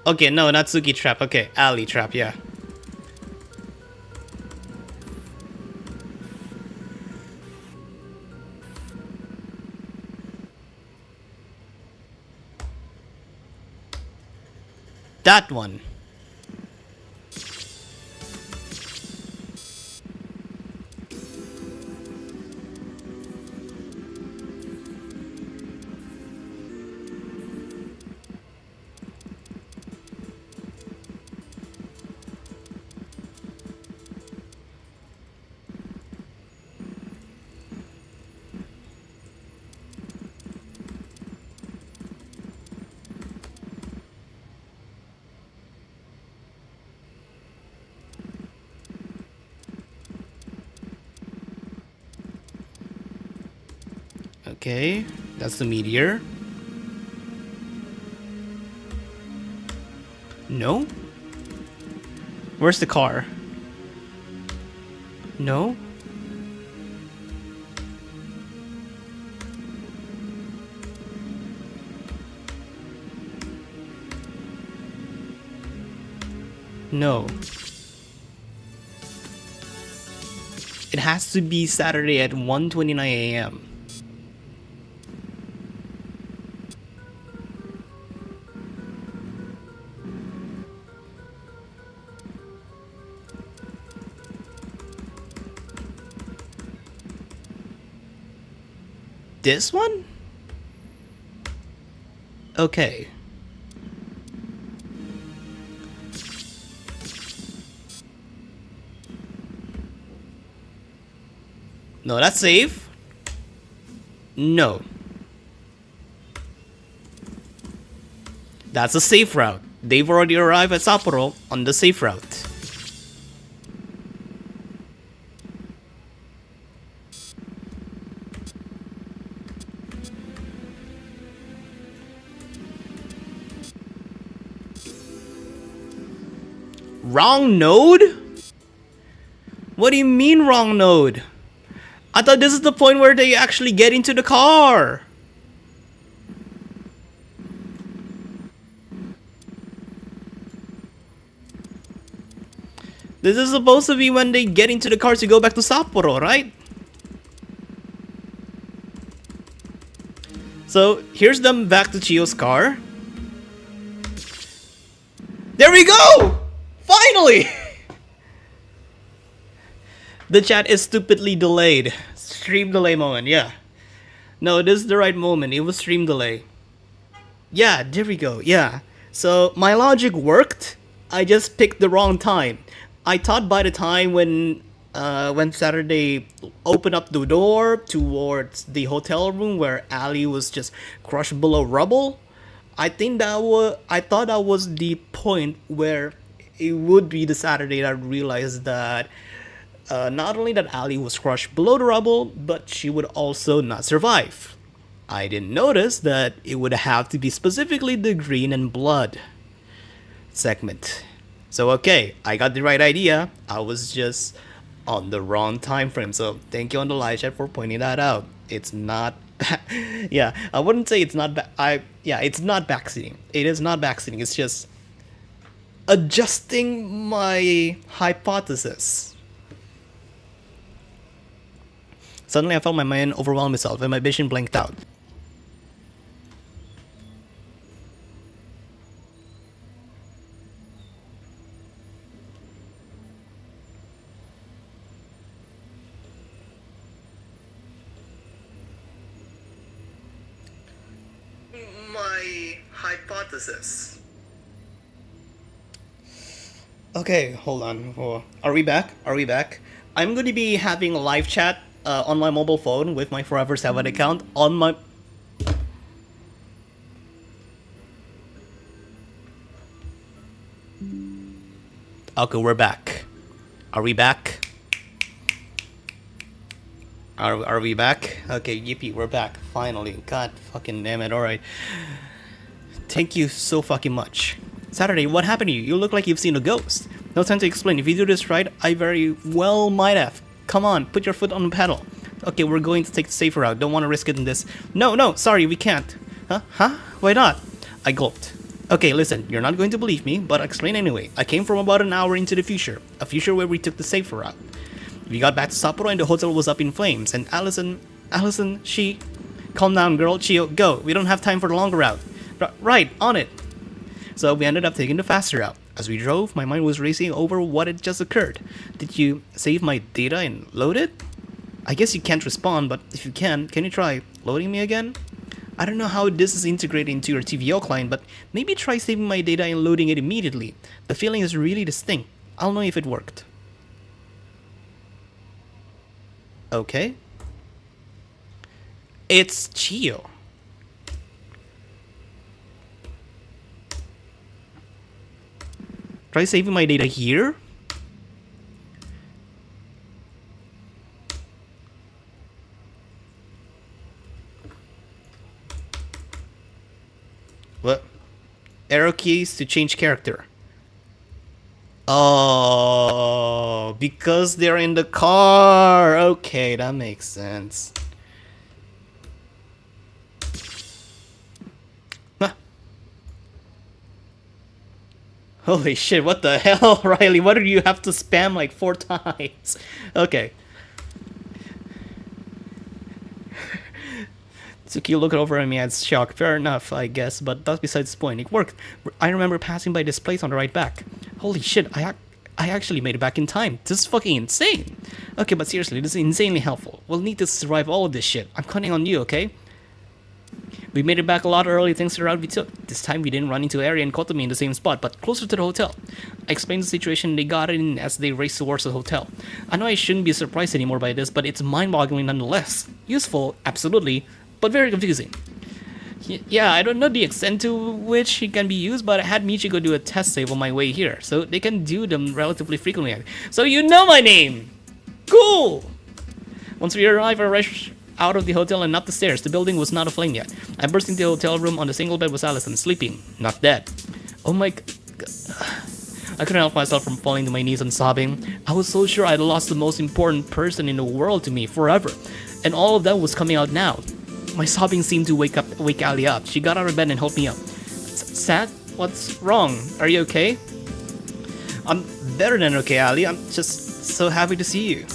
Okay, no, not Suki trap. Okay, alley trap, yeah. That one. Okay, that's the meteor. No? Where's the car? No? No. It has to be Saturday at 1:29 a.m. This one? Okay. No, that's safe. No. That's a safe route. They've already arrived at Sapporo on the safe route. Wrong node? What do you mean wrong node? I thought this is the point where they actually get into the car. This is supposed to be when they get into the car to go back to Sapporo, right? So here's them back to Chiyo's car. There we go! Finally! The chat is stupidly delayed. Stream delay moment, yeah. No, this is the right moment. It was stream delay. Yeah, there we go, yeah. So my logic worked. I just picked the wrong time. I thought by the time when Saturday opened up the door towards the hotel room where Ali was just crushed below rubble, I thought that was the point where it would be the Saturday that I realized that not only that Ali was crushed below the rubble, but she would also not survive. I didn't notice that it would have to be specifically the green and blood segment. So okay, I got the right idea. I was just on the wrong time frame. So thank you on the live chat for pointing that out. It's not yeah, I wouldn't say it's not it's not backseating. It is not backseating. It's just adjusting my hypothesis. Suddenly I felt my mind overwhelm itself and my vision blanked out. My hypothesis. Okay, hold on. Oh, are we back? Are we back? I'm going to be having a live chat on my mobile phone with my Forever 7 account on my... Okay, we're back. Are we back? Are we back? Okay, yippee, we're back. Finally. God fucking damn it, alright. Thank you so fucking much. Saturday, what happened to you? You look like you've seen a ghost. No time to explain. If you do this right, I very well might have. Come on, put your foot on the pedal. Okay, we're going to take the safer route. Don't want to risk it in this. No, sorry, we can't. Huh? Why not? I gulped. Okay, listen, you're not going to believe me, but I'll explain anyway. I came from about an hour into the future. A future where we took the safer route. We got back to Sapporo and the hotel was up in flames. And Allison, she... Calm down, girl. Chio, go. We don't have time for the longer route. Right, on it. So we ended up taking the faster route. As we drove, my mind was racing over what had just occurred. Did you save my data and load it? I guess you can't respond, but if you can you try loading me again? I don't know how this is integrated into your TVO client, but maybe try saving my data and loading it immediately. The feeling is really distinct. I'll know if it worked. Okay. It's Chio. Try saving my data here. What? Arrow keys to change character. Oh, because they're in the car. Okay, that makes sense. Huh. Holy shit, what the hell, Riley? What do you have to spam like 4 times? Okay. Tsuki looked over at me as shocked. Fair enough, I guess, but that's besides the point. It worked. I remember passing by this place on the right back. Holy shit, I actually made it back in time. This is fucking insane. Okay, but seriously, this is insanely helpful. We'll need to survive all of this shit. I'm counting on you, okay? We made it back a lot early thanks to the route we took. This time we didn't run into Ari and Kotomi in the same spot, but closer to the hotel. I explained the situation they got in as they raced towards the hotel. I know I shouldn't be surprised anymore by this, but it's mind-boggling nonetheless. Useful, absolutely, but very confusing. Yeah, I don't know the extent to which it can be used, but I had Michiko do a test save on my way here, so they can do them relatively frequently. So you know my name! Cool! Once we arrived, I rushed out of the hotel and up the stairs. The building was not aflame yet. I burst into the hotel room. On the single bed was Allison, sleeping, not dead. Oh my god. I couldn't help myself from falling to my knees and sobbing. I was so sure I'd lost the most important person in the world to me forever, and all of that was coming out now. My sobbing seemed to wake Ali up. She got out of bed and helped me up. Sad? What's wrong? Are you okay? I'm better than okay, Ali. I'm just so happy to see you.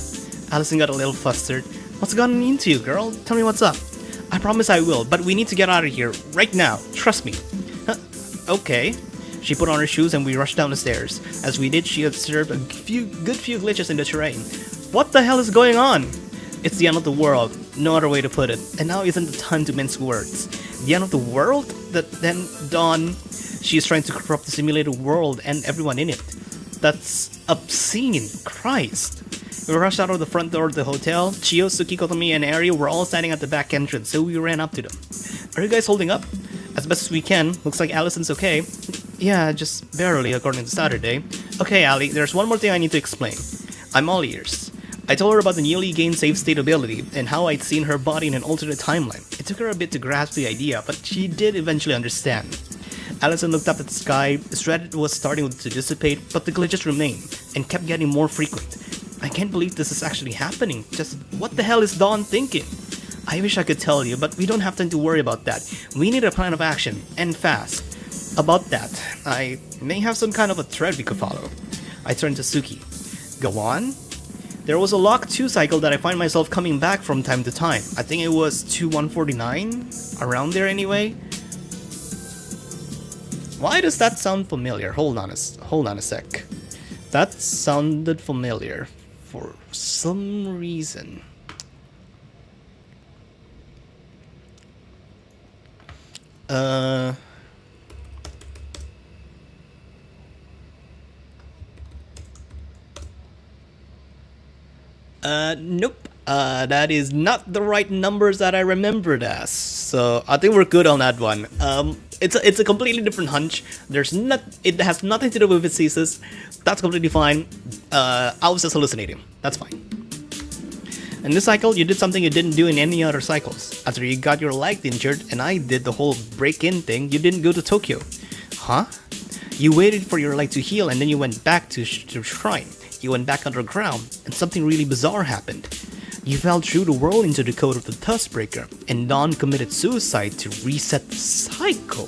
Allison got a little flustered. What's gotten into you, girl? Tell me what's up. I promise I will, but we need to get out of here right now. Trust me. Okay. She put on her shoes and we rushed down the stairs. As we did, she observed a good few glitches in the terrain. What the hell is going on? It's the end of the world. No other way to put it. And now isn't the time to mince words. The end of the world? Then Dawn... She is trying to corrupt the simulated world and everyone in it. That's obscene. Christ. We rushed out of the front door of the hotel. Chio, Suki, Kotomi, and Ari were all standing at the back entrance, so we ran up to them. Are you guys holding up? As best as we can. Looks like Allison's okay. Yeah, just barely, according to Saturday. Okay, Ali, there's one more thing I need to explain. I'm all ears. I told her about the newly gained save state ability, and how I'd seen her body in an alternate timeline. It took her a bit to grasp the idea, but she did eventually understand. Allison looked up at the sky. The threat was starting to dissipate, but the glitches remained, and kept getting more frequent. I can't believe this is actually happening. Just what the hell is Dawn thinking? I wish I could tell you, but we don't have time to worry about that. We need a plan of action, and fast. About that, I may have some kind of a thread we could follow. I turned to Suki. Go on? There was a Lock 2 cycle that I find myself coming back from time to time. I think it was 2149? Around there anyway? Why does that sound familiar? Hold on a sec. That sounded familiar for some reason. Nope. That is not the right numbers that I remembered as. So I think we're good on that one. It's a completely different hunch. It has nothing to do with its thesis. That's completely fine. I was just hallucinating. That's fine. In this cycle, you did something you didn't do in any other cycles. After you got your leg injured and I did the whole break-in thing, you didn't go to Tokyo. Huh? You waited for your leg to heal and then you went back to Shrine. You went back underground and something really bizarre happened. You fell through the world into the code of the Tuskbreaker, and Dawn committed suicide to reset the cycle.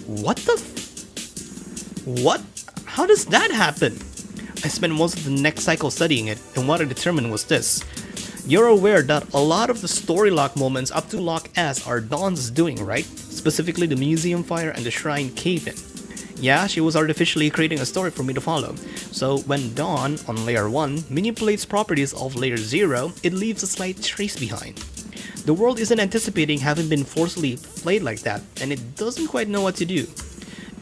What the What? How does that happen? I spent most of the next cycle studying it, and what I determined was this. You're aware that a lot of the story lock moments up to Lock S are Dawn's doing, right? Specifically the museum fire and the shrine cave-in. Yeah, she was artificially creating a story for me to follow. So when Dawn, on layer 1, manipulates properties of layer 0, it leaves a slight trace behind. The world isn't anticipating having been forcibly played like that, and it doesn't quite know what to do.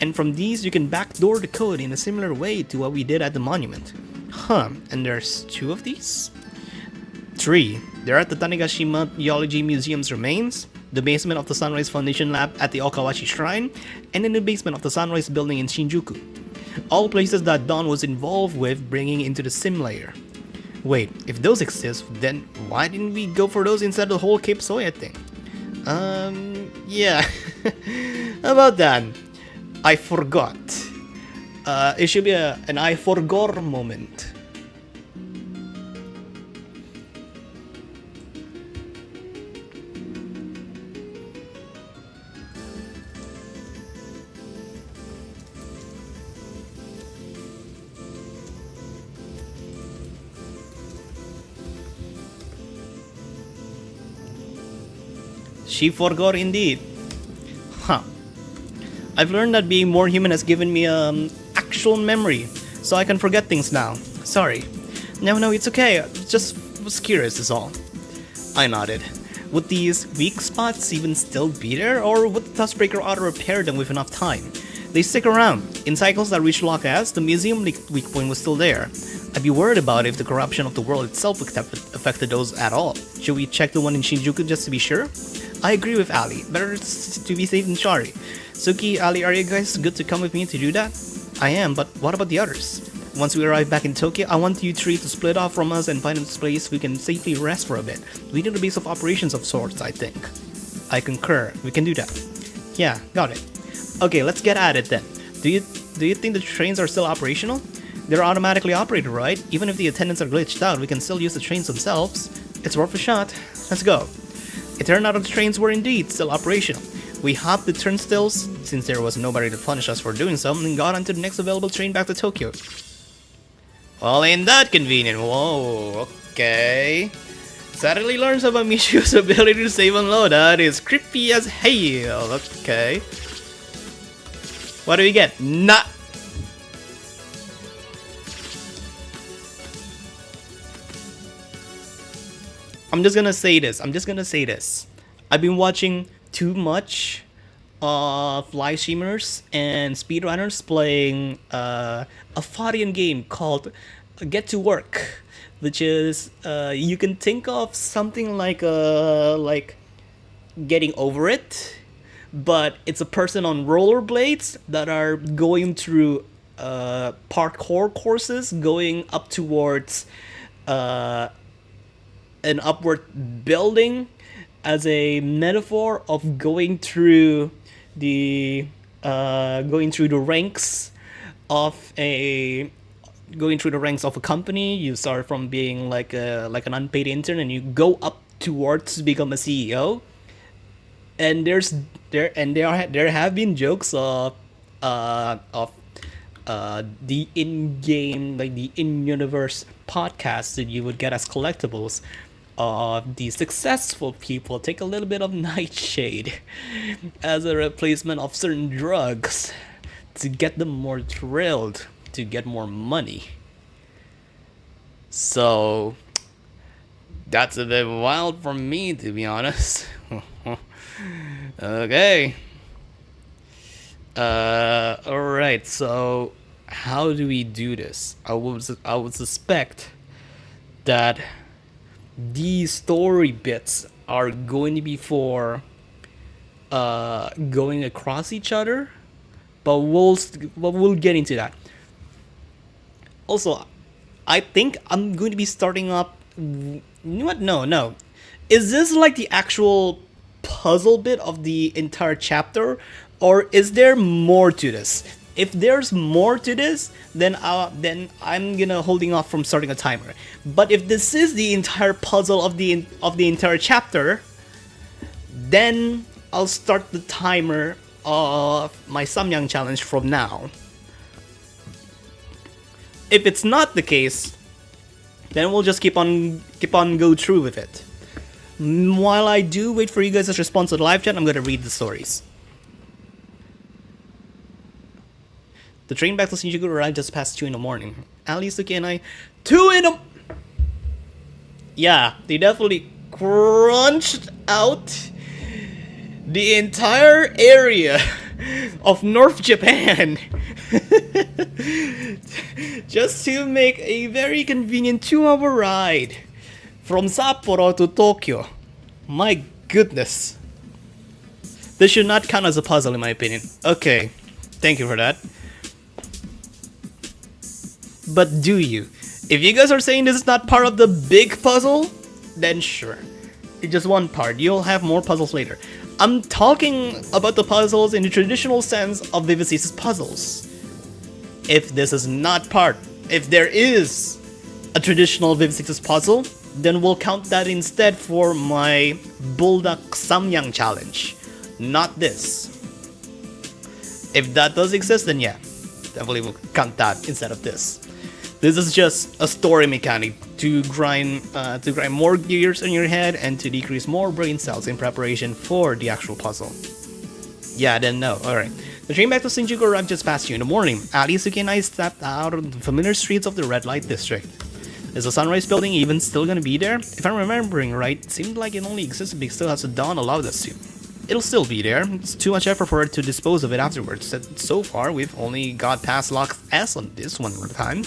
And from these, you can backdoor the code in a similar way to what we did at the monument. Huh, and there's 2 of these? 3. They're at the Tanegashima Theology Museum's remains, the basement of the Sunrise Foundation Lab at the Okawashi Shrine, and in the basement of the Sunrise Building in Shinjuku. All places that Dawn was involved with bringing into the sim layer. Wait, if those exist, then why didn't we go for those instead of the whole Cape Soya thing? Yeah. How about that? I forgot. It should be an I forgot moment. She forgot indeed. Huh. I've learned that being more human has given me actual memory, so I can forget things now. Sorry. No, it's okay. Just was curious is all. I nodded. Would these weak spots even still be there, or would the Tuskbreaker auto repair them with enough time? They stick around. In cycles that reach Lock S, the museum weak point was still there. I'd be worried about if the corruption of the world itself affected those at all. Should we check the one in Shinjuku just to be sure? I agree with Ali. Better to be safe than sorry. Suki, Ali, are you guys good to come with me to do that? I am, but what about the others? Once we arrive back in Tokyo, I want you 3 to split off from us and find a place we can safely rest for a bit. We need a base of operations of sorts, I think. I concur. We can do that. Yeah, got it. Okay, let's get at it then. Do you think the trains are still operational? They're automatically operated, right? Even if the attendants are glitched out, we can still use the trains themselves. It's worth a shot. Let's go. It turned out that the trains were indeed still operational. We hopped the turnstiles, since there was nobody to punish us for doing so, and got onto the next available train back to Tokyo. Well, ain't that convenient? Whoa, okay. Suddenly learns about Michu's ability to save and load. That is creepy as hell. Okay. What do we get? Nah. I'm just gonna say this. I've been watching too much of live streamers and speedrunners playing a fighting game called Get to Work, which is you can think of something like Getting Over It, but it's a person on rollerblades that are going through parkour courses going up towards an upward building as a metaphor of going through the ranks of a company. You start from being like an unpaid intern and you go up towards become a CEO. And there have been jokes of the in-game, like the in-universe podcasts that you would get as collectibles of the successful people take a little bit of nightshade as a replacement of certain drugs to get them more thrilled, to get more money. So that's a bit wild for me, to be honest. Okay. Alright, so how do we do this? I would suspect that these story bits are going to be for going across each other, but we'll get into that. Also, I think I'm going to be starting up. You know what? No, no. Is this like the actual puzzle bit of the entire chapter, or is there more to this? If there's more to this, then I'm gonna holding off from starting a timer. But if this is the entire puzzle of the entire chapter, then I'll start the timer of my Samyang challenge from now. If it's not the case, then we'll just keep on go through with it. While I do wait for you guys' response to the live chat, I'm gonna read the stories. The train back to Shinjuku arrived just past 2 in the morning. Ali, Suki, and I... 2 in the... Yeah, they definitely crunched out the entire area of North Japan just to make a very convenient 2-hour ride from Sapporo to Tokyo. My goodness. This should not count as a puzzle in my opinion. Okay, thank you for that. But do you? If you guys are saying this is not part of the big puzzle, then sure. It's just one part. You'll have more puzzles later. I'm talking about the puzzles in the traditional sense of Vivisys' puzzles. If this is not part, if there is a traditional Vivisys puzzle, then we'll count that instead for my Bulldog Samyang challenge. Not this. If that does exist, then yeah, definitely we'll count that instead of this. This is just a story mechanic to grind more gears in your head and to decrease more brain cells in preparation for the actual puzzle. Yeah, then no. Alright. The train back to Shinjuku arrived just past 2 in the morning. Ali, Suki, and I stepped out of the familiar streets of the red light district. Is the sunrise building even still gonna be there? If I'm remembering right, it seemed like it only existed because still has the dawn allowed us to. It'll still be there. It's too much effort for it to dispose of it afterwards. So far, we've only got past Lock's S on this one time.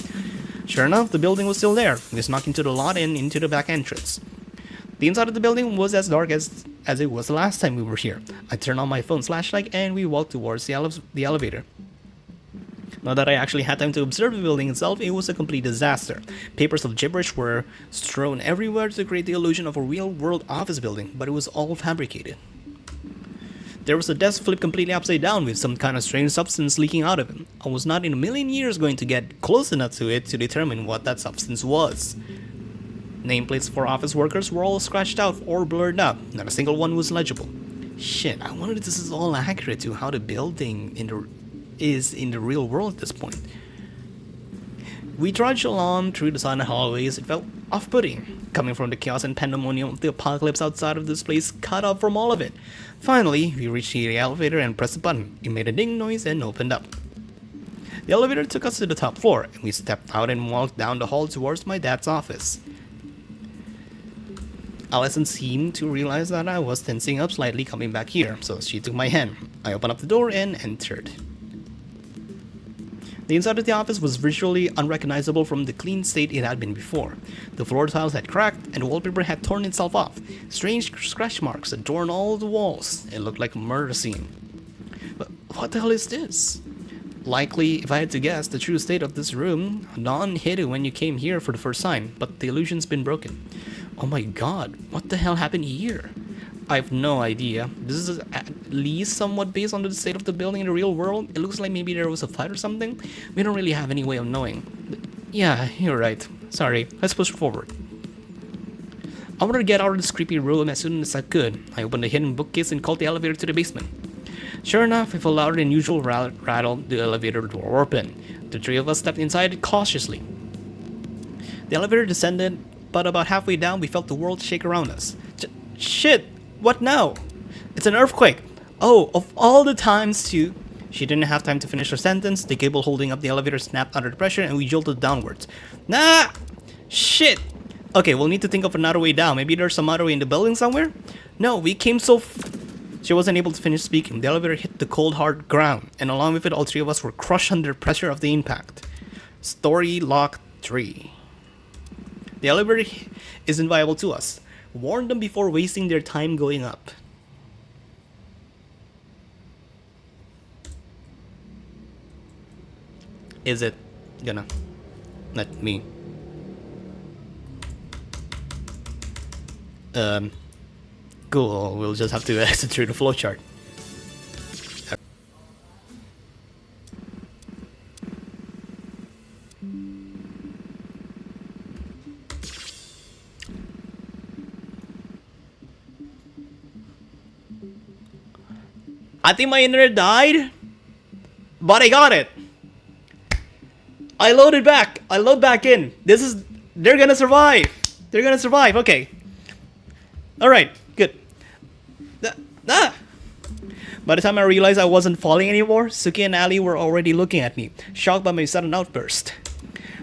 Sure enough, the building was still there. We snuck into the lot and into the back entrance. The inside of the building was as dark as it was the last time we were here. I turned on my phone's flashlight and we walked towards the elevator. Now that I actually had time to observe the building itself, it was a complete disaster. Papers of gibberish were strewn everywhere to create the illusion of a real-world office building, but it was all fabricated. There was a desk flipped completely upside down with some kind of strange substance leaking out of it. I was not in a million years going to get close enough to it to determine what that substance was. Nameplates for office workers were all scratched out or blurred out. Not a single one was legible. Shit, I wonder if this is all accurate to how the building is in the real world at this point. We trudged along through the silent hallways. It felt off-putting, coming from the chaos and pandemonium of the apocalypse outside of this place, cut off from all of it. Finally, we reached the elevator and pressed the button. It made a ding noise and opened up. The elevator took us to the top floor, and we stepped out and walked down the hall towards my dad's office. Allison seemed to realize that I was tensing up slightly coming back here, so she took my hand. I opened up the door and entered. The inside of the office was visually unrecognizable from the clean state it had been before. The floor tiles had cracked and the wallpaper had torn itself off. Strange scratch marks adorned all the walls. It looked like a murder scene. But what the hell is this? Likely, if I had to guess, the true state of this room. Dawn hit it when you came here for the first time, but the illusion's been broken. Oh my god, what the hell happened here? I have no idea. This is at least somewhat based on the state of the building in the real world. It looks like maybe there was a fight or something. We don't really have any way of knowing. But yeah, you're right. Sorry, let's push forward. I wanted to get out of this creepy room as soon as I could. I opened the hidden bookcase and called the elevator to the basement. Sure enough, with a louder than usual rattle, the elevator door opened. The three of us stepped inside cautiously. The elevator descended, but about halfway down, we felt the world shake around us. Shit! What now? It's an earthquake! Oh, of all the times to... She didn't have time to finish her sentence. The cable holding up the elevator snapped under the pressure and we jolted downwards. Nah! Shit! Okay, we'll need to think of another way down. Maybe there's some other way in the building somewhere? No, we came so... She wasn't able to finish speaking. The elevator hit the cold, hard ground, and along with it, all three of us were crushed under pressure of the impact. Story Lock 3. The elevator isn't viable to us. Warn them before wasting their time going up. Is it gonna let me Um, cool. We'll just have to exit through the flowchart. I think my internet died, but I got it. I loaded back. I load back in. This is. They're gonna survive. They're gonna survive. Okay. All right. Good. Ah. By the time I realized I wasn't falling anymore, Suki and Ali were already looking at me, shocked by my sudden outburst.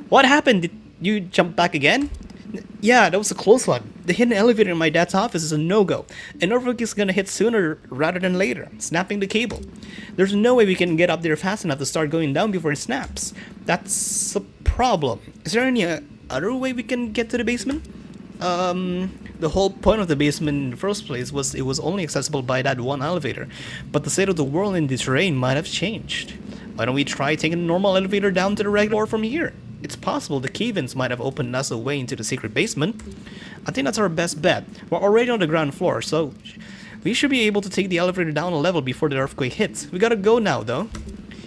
What happened? Did you jump back again? Yeah, that was a close one. The hidden elevator in my dad's office is a no-go. An earthquake is gonna hit sooner rather than later, snapping the cable. There's no way we can get up there fast enough to start going down before it snaps. That's a problem. Is there any other way we can get to the basement? The whole point of the basement in the first place was it was only accessible by that one elevator. But the state of the world in the terrain might have changed. Why don't we try taking a normal elevator down to the regular from here? It's possible the cave-ins might have opened us a way into the secret basement. I think that's our best bet. We're already on the ground floor, so we should be able to take the elevator down a level before the earthquake hits. We gotta go now, though.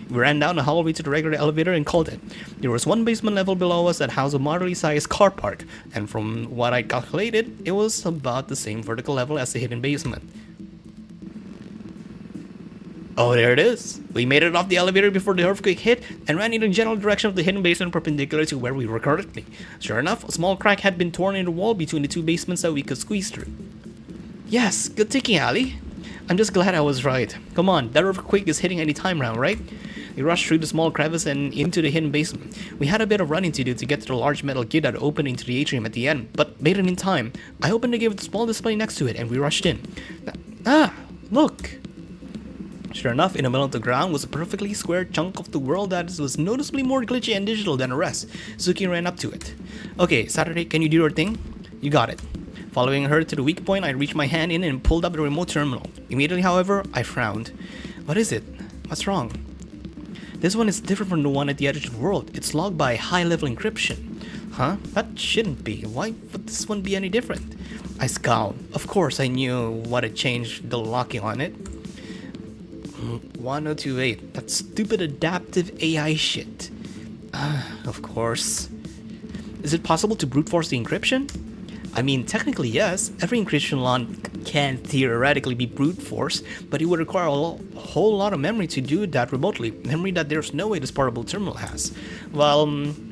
We ran down the hallway to the regular elevator and called it. There was one basement level below us that housed a moderately sized car park, and from what I calculated, it was about the same vertical level as the hidden basement. Oh, there it is. We made it off the elevator before the earthquake hit and ran in the general direction of the hidden basement perpendicular to where we were currently. Sure enough, a small crack had been torn in the wall between the two basements that we could squeeze through. Yes, good thinking, Ali. I'm just glad I was right. Come on, that earthquake is hitting any time now, right? We rushed through the small crevice and into the hidden basement. We had a bit of running to do to get to the large metal gate that opened into the atrium at the end, but made it in time. I opened the gate with a small display next to it and we rushed in. Ah, look! Sure enough, in the middle of the ground was a perfectly square chunk of the world that was noticeably more glitchy and digital than the rest. Suki ran up to it. Okay, Saturday, can you do your thing? You got it. Following her to the weak point, I reached my hand in and pulled up the remote terminal. Immediately, however, I frowned. What is it? What's wrong? This one is different from the one at the edge of the world. It's logged by high-level encryption. Huh? That shouldn't be. Why would this one be any different? I scowled. Of course, I knew what had changed the locking on it. 1028. That stupid adaptive AI shit. Of course. Is it possible to brute force the encryption? I mean, technically yes. Every encryption law can theoretically be brute force, but it would require a whole lot of memory to do that remotely. Memory that there's no way this portable terminal has. Well,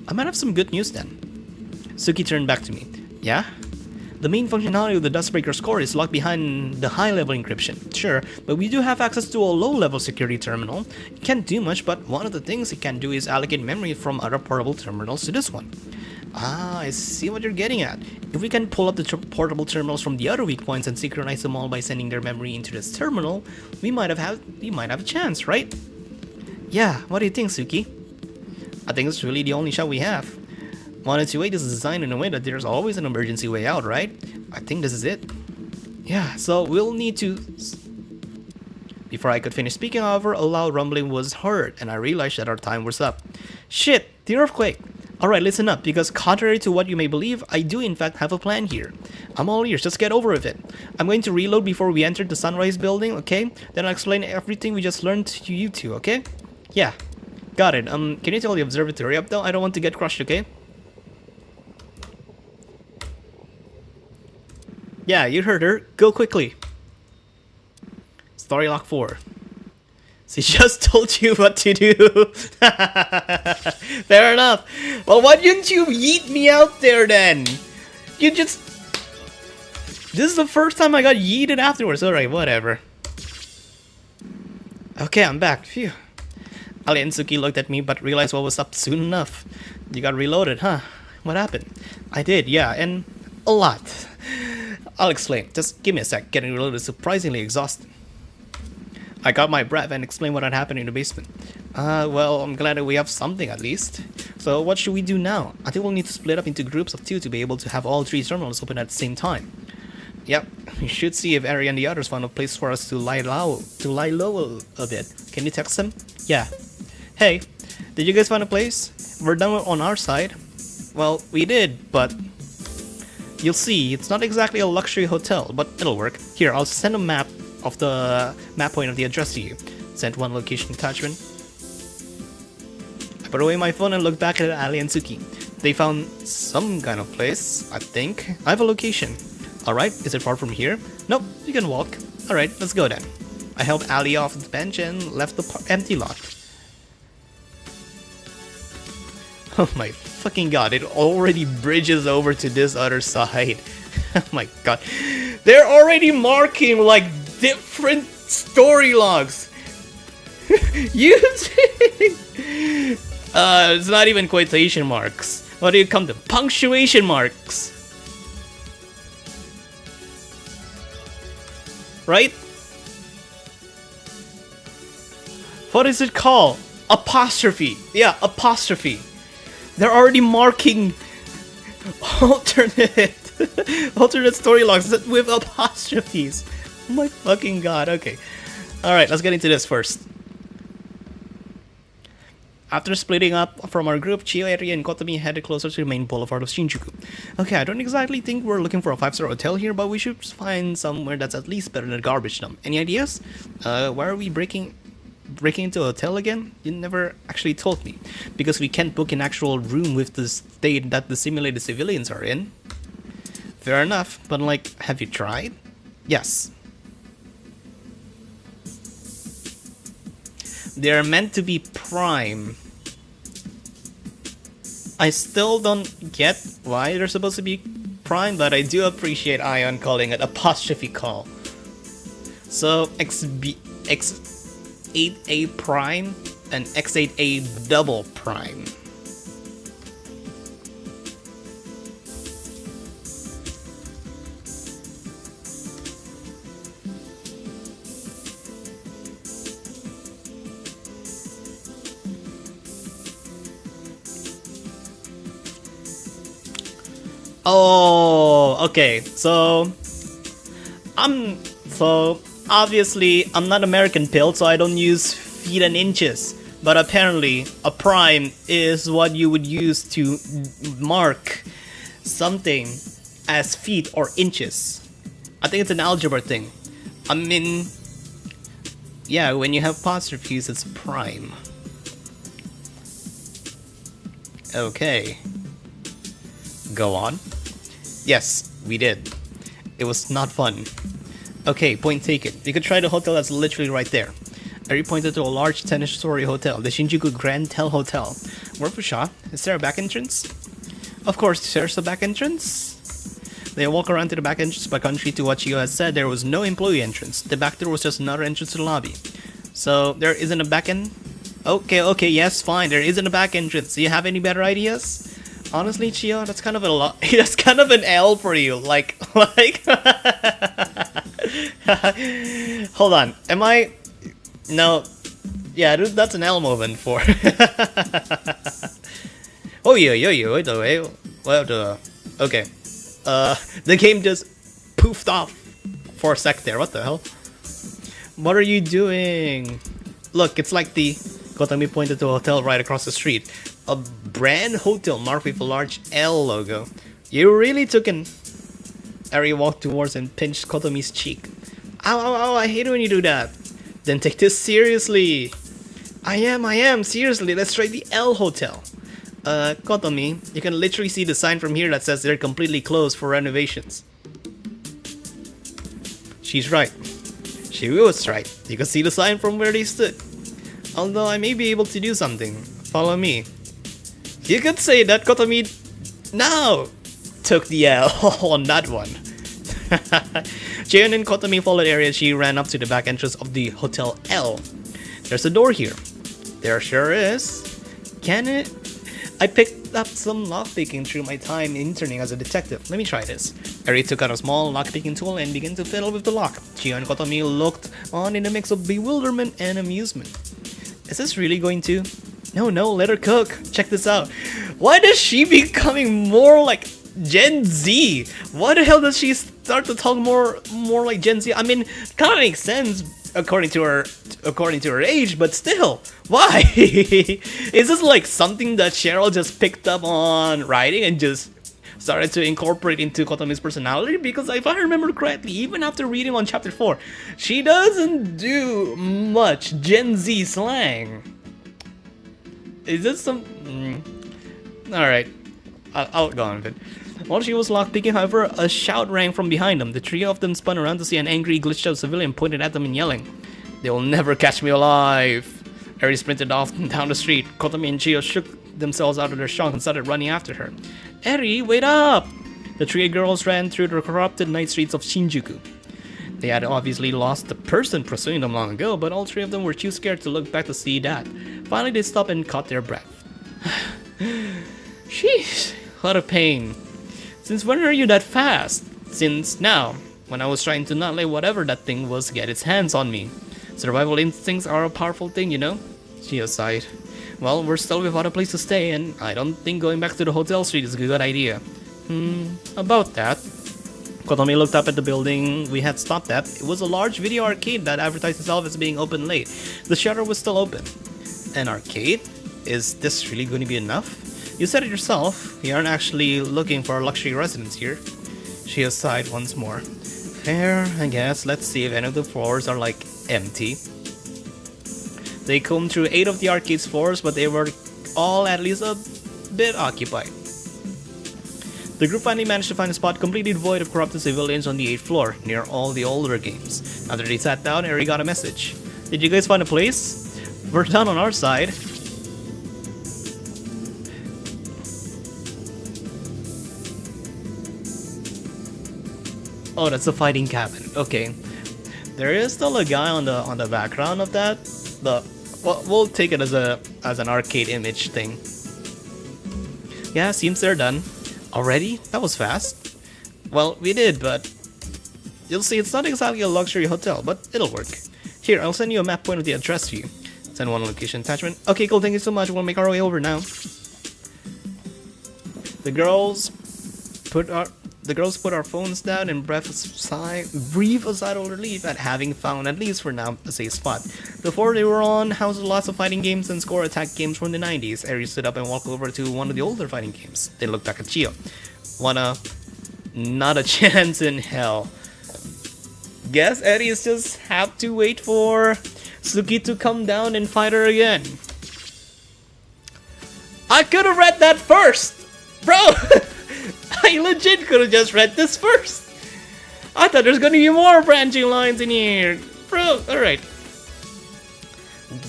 I might have some good news then. Suki turned back to me. Yeah? The main functionality of the Dustbreaker's core is locked behind the high-level encryption. Sure, but we do have access to a low-level security terminal. It can't do much, but one of the things it can do is allocate memory from other portable terminals to this one. Ah, I see what you're getting at. If we can pull up the portable terminals from the other weak points and synchronize them all by sending their memory into this terminal, we might have a chance, right? Yeah, what do you think, Suki? I think it's really the only shot we have. 1028 is designed in a way that there's always an emergency way out, right? I think this is it. Yeah, so we'll need to... Before I could finish speaking, however, a loud rumbling was heard, and I realized that our time was up. Shit, the earthquake! Alright, listen up, because contrary to what you may believe, I do in fact have a plan here. I'm all ears, just get over with it. I'm going to reload before we enter the Sunrise building, okay? Then I'll explain everything we just learned to you two, okay? Yeah, got it. Can you tell the observatory up though? I don't want to get crushed, okay? Yeah, you heard her. Go quickly. Story lock 4. She just told you what to do. Fair enough. Well, why didn't you yeet me out there then? You just... This is the first time I got yeeted afterwards. Alright, whatever. Okay, I'm back. Phew. Ali and Suki looked at me but realized what was up soon enough. You got reloaded, huh? What happened? I did, yeah, and a lot. I'll explain. Just give me a sec. Getting reloaded is surprisingly exhausting. I got my breath and explained what had happened in the basement. Well, I'm glad that we have something at least. So what should we do now? I think we'll need to split up into groups of 2 to be able to have all 3 terminals open at the same time. Yep, we should see if Ari and the others found a place for us to lie low a bit. Can you text them? Yeah. Hey, did you guys find a place? We're done on our side. Well, we did, but... You'll see, it's not exactly a luxury hotel, but it'll work. Here, I'll send a map of the map point of the address to you. Sent one location attachment. I put away my phone and looked back at Ali and Suki. They found some kind of place, I think. I have a location. Alright, is it far from here? Nope, you can walk. Alright, let's go then. I helped Ali off the bench and left the empty lot. Oh my fucking god, it already bridges over to this other side. Oh my god. They're already marking like different story logs. Using it's not even quotation marks. What do you come to? Punctuation marks. Right? What is it called? Apostrophe. Yeah, apostrophe. They're already marking alternate story logs with apostrophes. Oh my fucking god. Okay. Alright, let's get into this first. After splitting up from our group, Chio, Eri, and Kotomi headed closer to the main boulevard of Shinjuku. Okay, I don't exactly think we're looking for a 5-star hotel here, but we should find somewhere that's at least better than a garbage dump. Any ideas? Why are we breaking into a hotel again? You never actually told me. Because we can't book an actual room with the state that the simulated civilians are in. Fair enough, but like, have you tried? Yes. They're meant to be prime. I still don't get why they're supposed to be prime, but I do appreciate Ion calling it apostrophe call. So X8A prime and X8A double prime. Oh, okay. So obviously I'm not American Pill, so I don't use feet and inches. But apparently a prime is what you would use to mark something as feet or inches. I think it's an algebra thing. I mean, yeah, when you have apostrophes, it's prime. Okay. Go on. Yes, we did. It was not fun. Okay, point taken. You could try the hotel that's literally right there. Eri pointed to a large 10-story hotel, the Shinjuku Grand Tel Hotel. Worth a shot. Is there a back entrance? Of course, there's a back entrance. They walk around to the back entrance, but contrary to what Chio had said, there was no employee entrance. The back door was just another entrance to the lobby. So, there isn't a back end? Okay, yes, fine. There isn't a back entrance. Do you have any better ideas? Honestly, Chio, that's kind of a lot. That's kind of an L for you. Like. Hold on. Am I? No. Yeah, that's an L moment for. Oh yeah. Wait the way. Well, okay. The game just poofed off for a sec there. What the hell? What are you doing? Look, it's like the. Kotomi pointed to a hotel right across the street. A brand hotel marked with a large L logo. You really took an... Eri walked towards and pinched Kotomi's cheek. Ow, I hate when you do that. Then take this seriously. I am, seriously, let's try the L hotel. Kotomi, you can literally see the sign from here that says they're completely closed for renovations. She's right. She was right. You can see the sign from where they stood. Although I may be able to do something. Follow me. You could say that Kotomi now took the L on that one. Chien and Kotomi followed Eri as she ran up to the back entrance of the Hotel L. There's a door here. There sure is. Can it? I picked up some lockpicking through my time interning as a detective. Let me try this. Eri took out a small lockpicking tool and began to fiddle with the lock. Chien and Kotomi looked on in a mix of bewilderment and amusement. Is this really going to? No, let her cook. Check this out. Why does she becoming more like Gen Z? Why the hell does she start to talk more like Gen Z? I mean, kind of makes sense according to her age, but still, why? Is this like something that Cheryl just picked up on writing and just started to incorporate into Kotomi's personality, because if I remember correctly, even after reading on chapter 4, she doesn't do much Gen Z slang. Is this some... Alright, I'll go on with it. While she was lockpicking, however, a shout rang from behind them. The three of them spun around to see an angry, glitched out civilian pointed at them and yelling, "They will never catch me alive!" Eri sprinted off down the street. Kotomi and Chio shook themselves out of their shock and started running after her. "Eri, wait up!" The three girls ran through the corrupted night streets of Shinjuku. They had obviously lost the person pursuing them long ago, but all three of them were too scared to look back to see that. Finally, they stopped and caught their breath. Sheesh, what a pain. Since when are you that fast? Since now, when I was trying to not let whatever that thing was get its hands on me. Survival instincts are a powerful thing, you know? She sighed. Well, we're still without a place to stay, and I don't think going back to the hotel street is a good idea. About that. Kotomi looked up at the building we had stopped at. It was a large video arcade that advertised itself as being open late. The shutter was still open. An arcade? Is this really going to be enough? You said it yourself. We aren't actually looking for a luxury residence here. She sighed once more. Fair, I guess. Let's see if any of the floors are, like, empty. They combed through 8 of the arcade's floors, but they were all at least a bit occupied. The group finally managed to find a spot completely devoid of corrupted civilians on the 8th floor, near all the older games. After they sat down, Eri got a message. "Did you guys find a place? We're done on our side." Oh, that's a fighting cabin. Okay. There is still a guy on the background of that. Well, we'll take it as an arcade image thing. Yeah, seems they're done. Already? That was fast. Well, we did, but you'll see it's not exactly a luxury hotel, but it'll work. Here, I'll send you a map point of the address to you. Send one location attachment. Okay, cool, thank you so much. We'll make our way over now. The girls put our phones down and breathe a sigh of relief at having found, at least for now, a safe spot. The floor they were on housed lots of fighting games and score attack games from the 90s. Eri stood up and walked over to one of the older fighting games. They looked back at Chio. Not a chance in hell. Guess Eri's just have to wait for Suki to come down and fight her again. I could have read that first! Bro! I legit could have just read this first. I thought there's gonna be more branching lines in here. Bro, alright.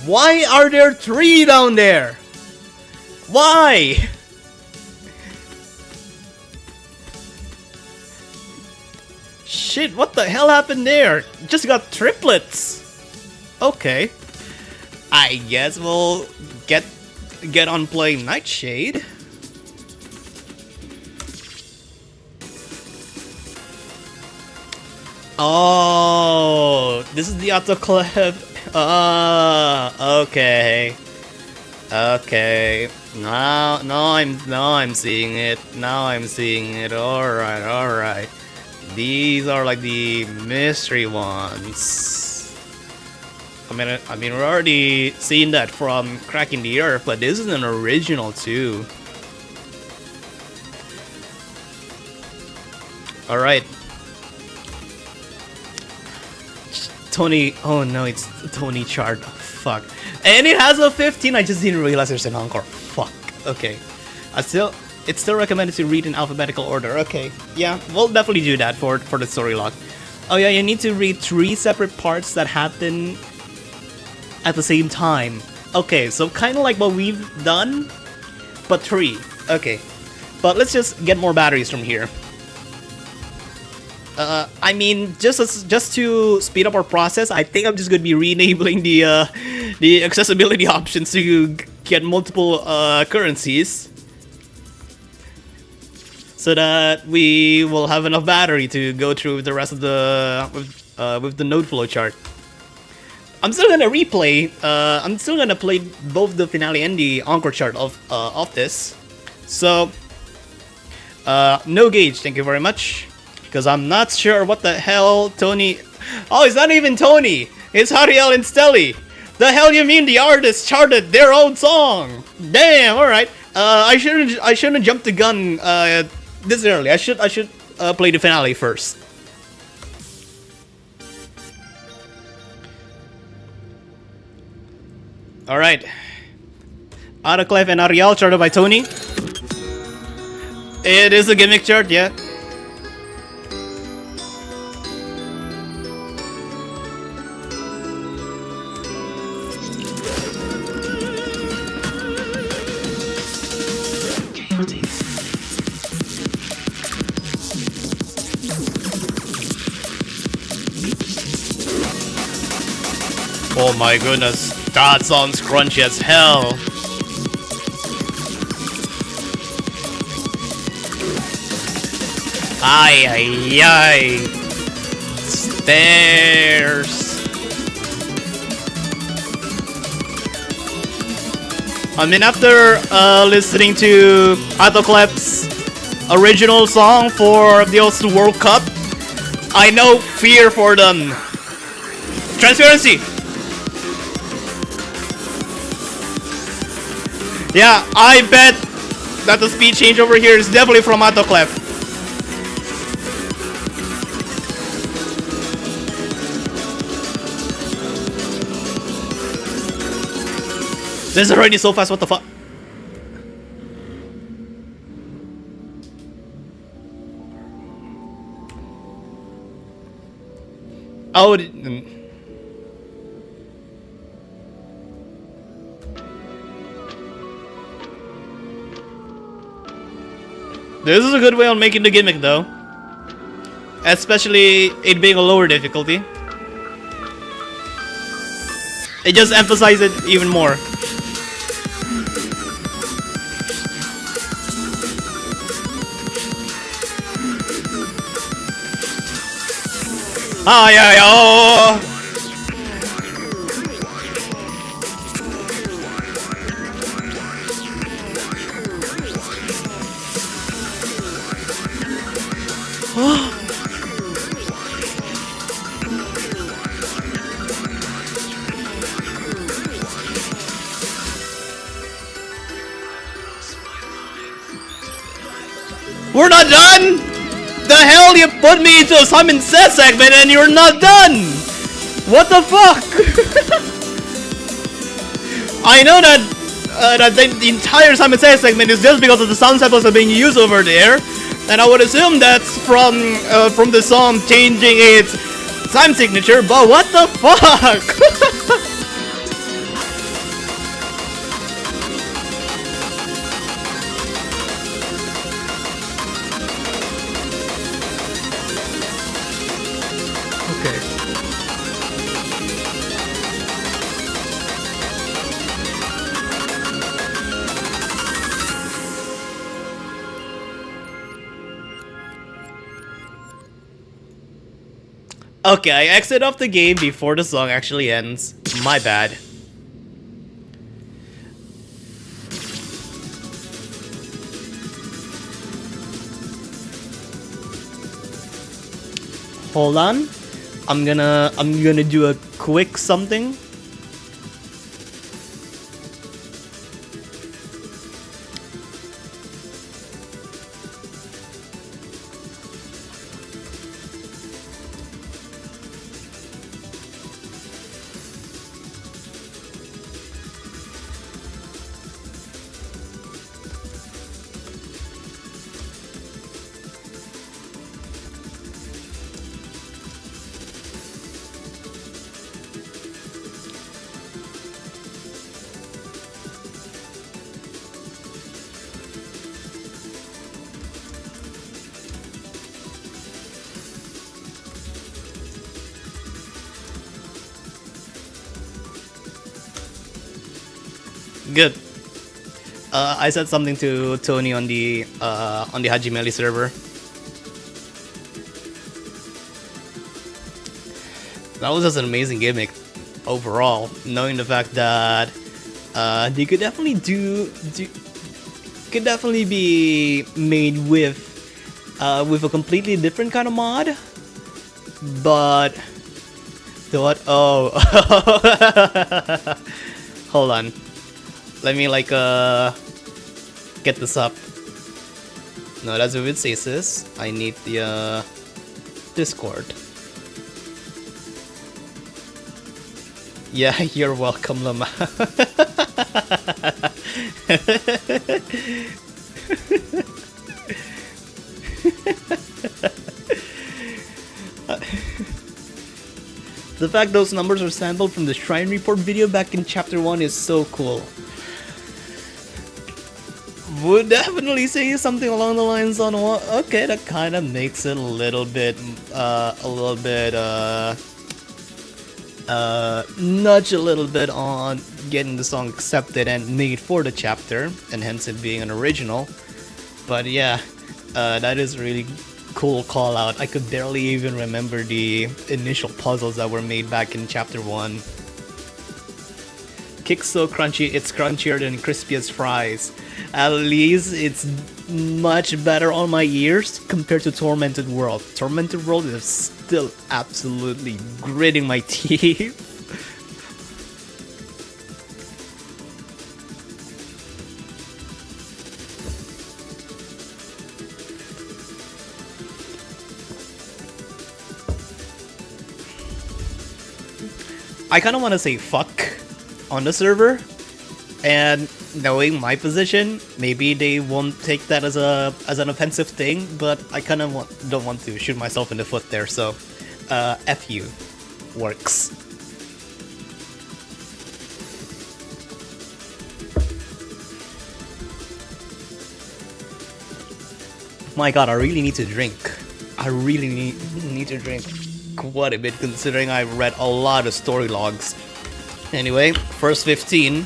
Why are there 3 down there? Why? Shit, what the hell happened there? Just got triplets. Okay. I guess we'll get on playing Nightshade. Oh, this is the autoclave. Okay. Okay. Now I'm seeing it. Now I'm seeing it. Alright. These are like the mystery ones. I mean, we're already seeing that from Cracking the Earth, but this is an original too. Alright. Tony, oh no, it's Tony chart. Fuck. And it has a 15. I just didn't realize there's an encore. Fuck. Okay. It's still recommended to read in alphabetical order. Okay. Yeah, we'll definitely do that for the story log. Oh yeah, you need to read 3 separate parts that happen at the same time. Okay, so kind of like what we've done, but 3. Okay. But let's just get more batteries from here. I mean, just to speed up our process, I think I'm just gonna be re-enabling the accessibility options to get multiple currencies, so that we will have enough battery to go through the rest of the with the node flow chart. I'm still gonna replay. I'm still gonna play both the finale and the encore chart of this. So, no gauge. Thank you very much. Because I'm not sure what the hell Tony... Oh, it's not even Tony! It's Hariel and Stelly! The hell you mean the artists charted their own song? Damn, alright. I shouldn't have jumped the gun this early. I should play the finale first. All right. Autoclave and Ariel, charted by Tony. It is a gimmick chart, yeah. Oh my goodness, that sounds crunchy as hell. Ay, ay, ay. Stairs. I mean, after listening to Autoclep's original song for the Host World Cup, I know fear for them. Transparency. Yeah, I bet that the speed change over here is definitely from Autoclep. This is already so fast, what the fuck? Oh, this is a good way on making the gimmick though. Especially it being a lower difficulty. It just emphasizes it even more. Ay, ay, oh. We're not done! The hell, you put me into a Simon Says segment and you're not done! What the fuck? I know that that the entire Simon Says segment is just because of the sound samples that are being used over there, and I would assume that's from the song changing its time signature, but what the fuck? Okay, I exit off the game before the song actually ends. My bad. Hold on. I'm gonna do a quick something. Good. I said something to Tony on the Hajimeli server. That was just an amazing gimmick overall, knowing the fact that they could definitely could definitely be made with a completely different kind of mod, but the what? Oh, hold on. Let me get this up. No, that's with stasis. I need the Discord. Yeah, you're welcome, Lama. The fact those numbers are sampled from the Shrine Report video back in Chapter 1 is so cool. Would definitely say something along the lines on what? Okay, that kind of makes it a little bit, nudge a little bit on getting the song accepted and made for the chapter, and hence it being an original. But yeah, that is really cool call out. I could barely even remember the initial puzzles that were made back in Chapter 1. Kick's so crunchy, it's crunchier than crispiest fries. At least it's much better on my ears compared to Tormented World. Tormented World is still absolutely gritting my teeth. I kind of want to say fuck on the server, and knowing my position, maybe they won't take that as an offensive thing, but I kind of don't want to shoot myself in the foot there, so F you works. My god, I really need to drink. I really need to drink quite a bit, considering I've read a lot of story logs. Anyway, first 15.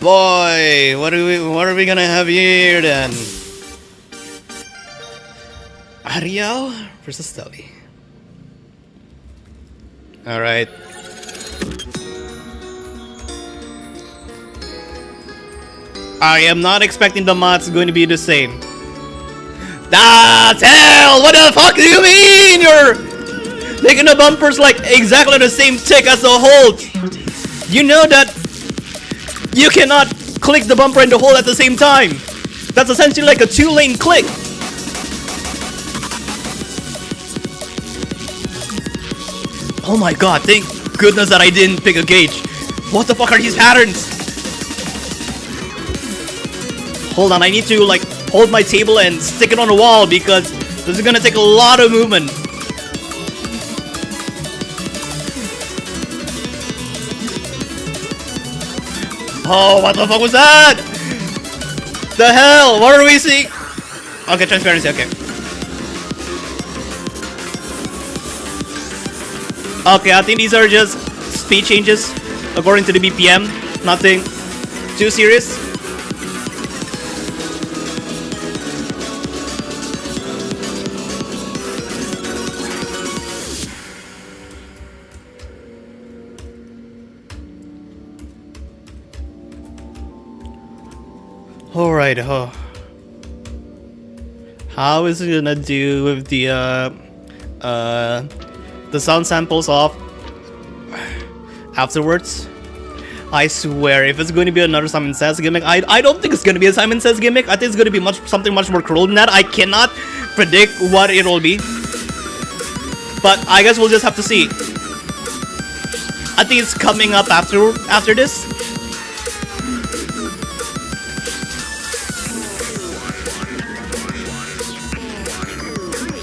Boy, what are we gonna have here then? Ariel versus Steli. Alright. I am not expecting the mods going to be the same. That's hell! What the fuck do you mean? You're making the bumpers like exactly the same tick as the hold. You know that you cannot click the bumper and the hold at the same time. That's essentially like a 2-lane click. Oh my god, thank goodness that I didn't pick a gauge. What the fuck are these patterns? Hold on, I need to like hold my table and stick it on the wall because this is gonna take a lot of movement. Oh, what the fuck was that? The hell? What are we seeing? Okay, transparency, okay. Okay, I think these are just speed changes according to the BPM. Nothing too serious. Alright, how is it gonna do with the sound samples off afterwards? I swear, if it's going to be another Simon Says gimmick, I don't think it's going to be a Simon Says gimmick. I think it's going to be something much more cruel than that. I cannot predict what it will be, but I guess we'll just have to see. I think it's coming up after this.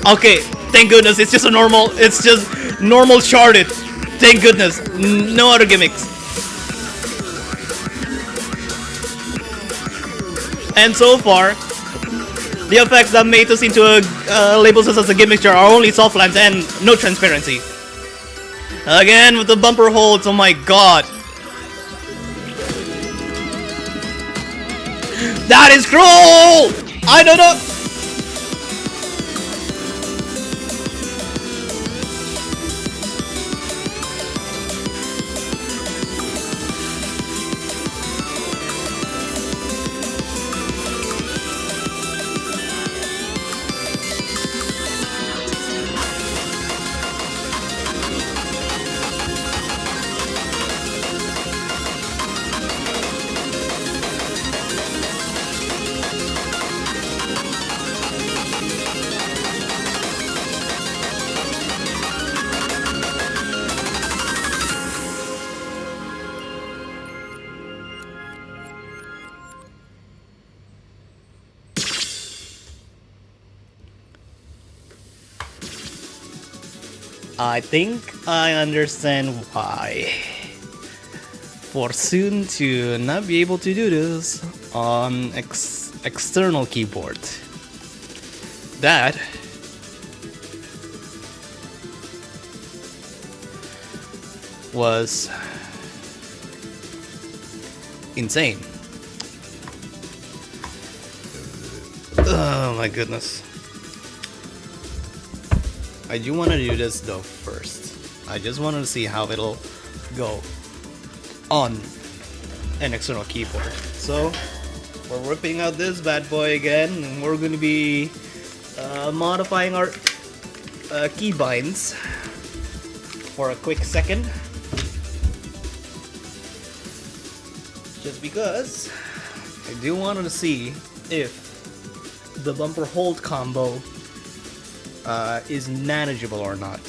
Okay, thank goodness, it's just normal sharded. Thank goodness, no other gimmicks. And so far, the effects that made us into labels us as a gimmick jar are only soft lands and no transparency. Again with the bumper holds, oh my god. That is cruel! I don't know. I think I understand why. For soon to not be able to do this on external keyboard. That was insane. Oh my goodness. I do want to do this though first. I just wanted to see how it'll go on an external keyboard. So we're ripping out this bad boy again, and we're going to be modifying our keybinds for a quick second. Just because I do want to see if the bumper hold combo is manageable or not.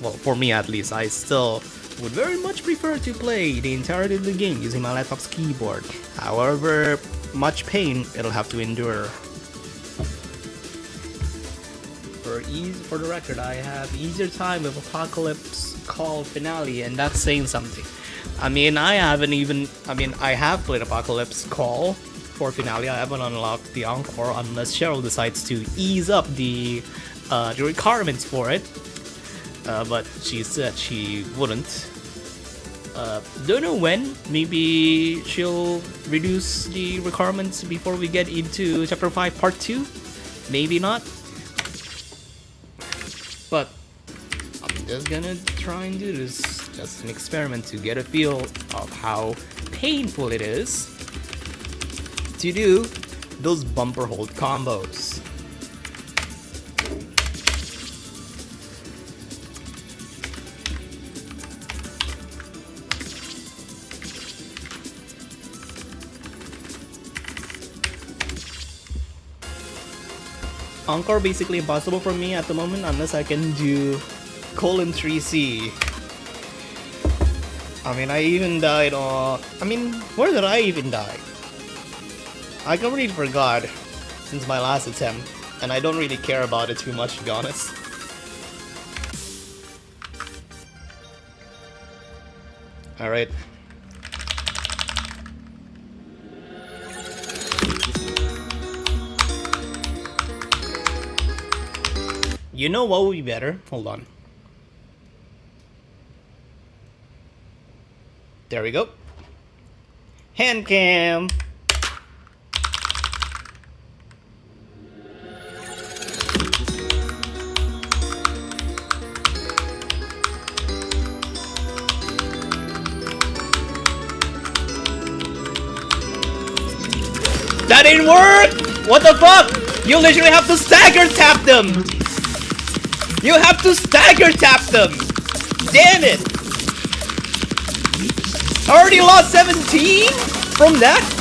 Well, for me at least, I still would very much prefer to play the entirety of the game using my laptop's keyboard. However much pain it'll have to endure. For the record, I have easier time with Apocalypse Call Finale, and that's saying something. I mean, I have played Apocalypse Call for Finale. I haven't unlocked the Encore unless Cheryl decides to ease up the requirements for it. But she said she wouldn't. Don't know when. Maybe she'll reduce the requirements before we get into Chapter 5 Part 2. Maybe not. But I'm just gonna try and do this. Just an experiment to get a feel of how painful it is to do those bumper hold combos. Encore basically impossible for me at the moment unless I can do colon 3C. I mean, I even died on... where did I even die? I completely forgot since my last attempt, and I don't really care about it too much, to be honest. Alright. You know what would be better? Hold on. There we go. Hand cam. That didn't work! What the fuck? You literally have to stagger tap them! You have to stagger tap them! Damn it! I already lost 17 from that?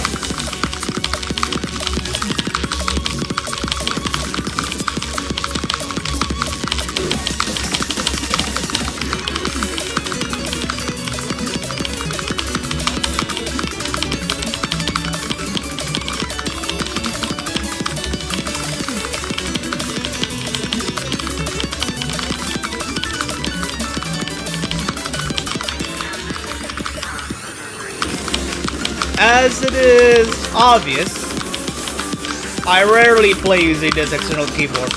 As it is obvious, I rarely play using this external keyboard.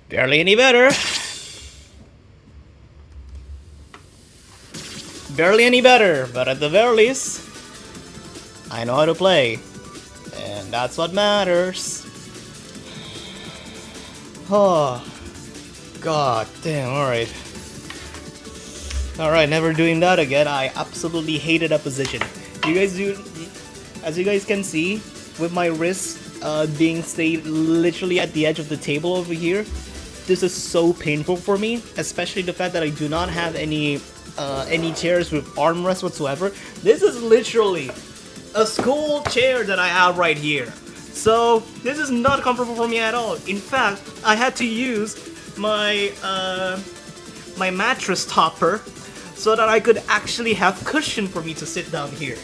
Barely any better. Barely any better, but at the very least, I know how to play. And that's what matters. Oh, god damn, alright. Alright, never doing that again. I absolutely hated that position. You guys do, as you guys can see, with my wrist being stayed literally at the edge of the table over here, this is so painful for me, especially the fact that I do not have any chairs with armrests whatsoever. This is literally a school chair that I have right here. So this is not comfortable for me at all. In fact, I had to use my my mattress topper so that I could actually have cushion for me to sit down here.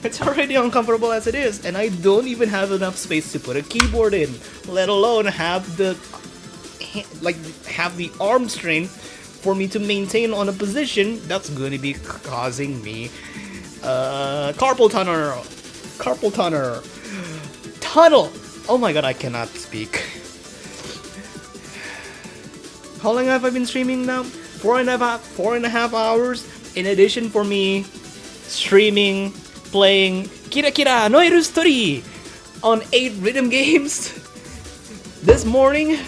It's already uncomfortable as it is, and I don't even have enough space to put a keyboard in, let alone have the arm strength for me to maintain on a position that's going to be causing me carpal tunnel. Oh my god, I cannot speak. How long have I been streaming now? 4.5 hours. In addition for me streaming, playing Kira Kira Noeru Story on 8 rhythm games this morning.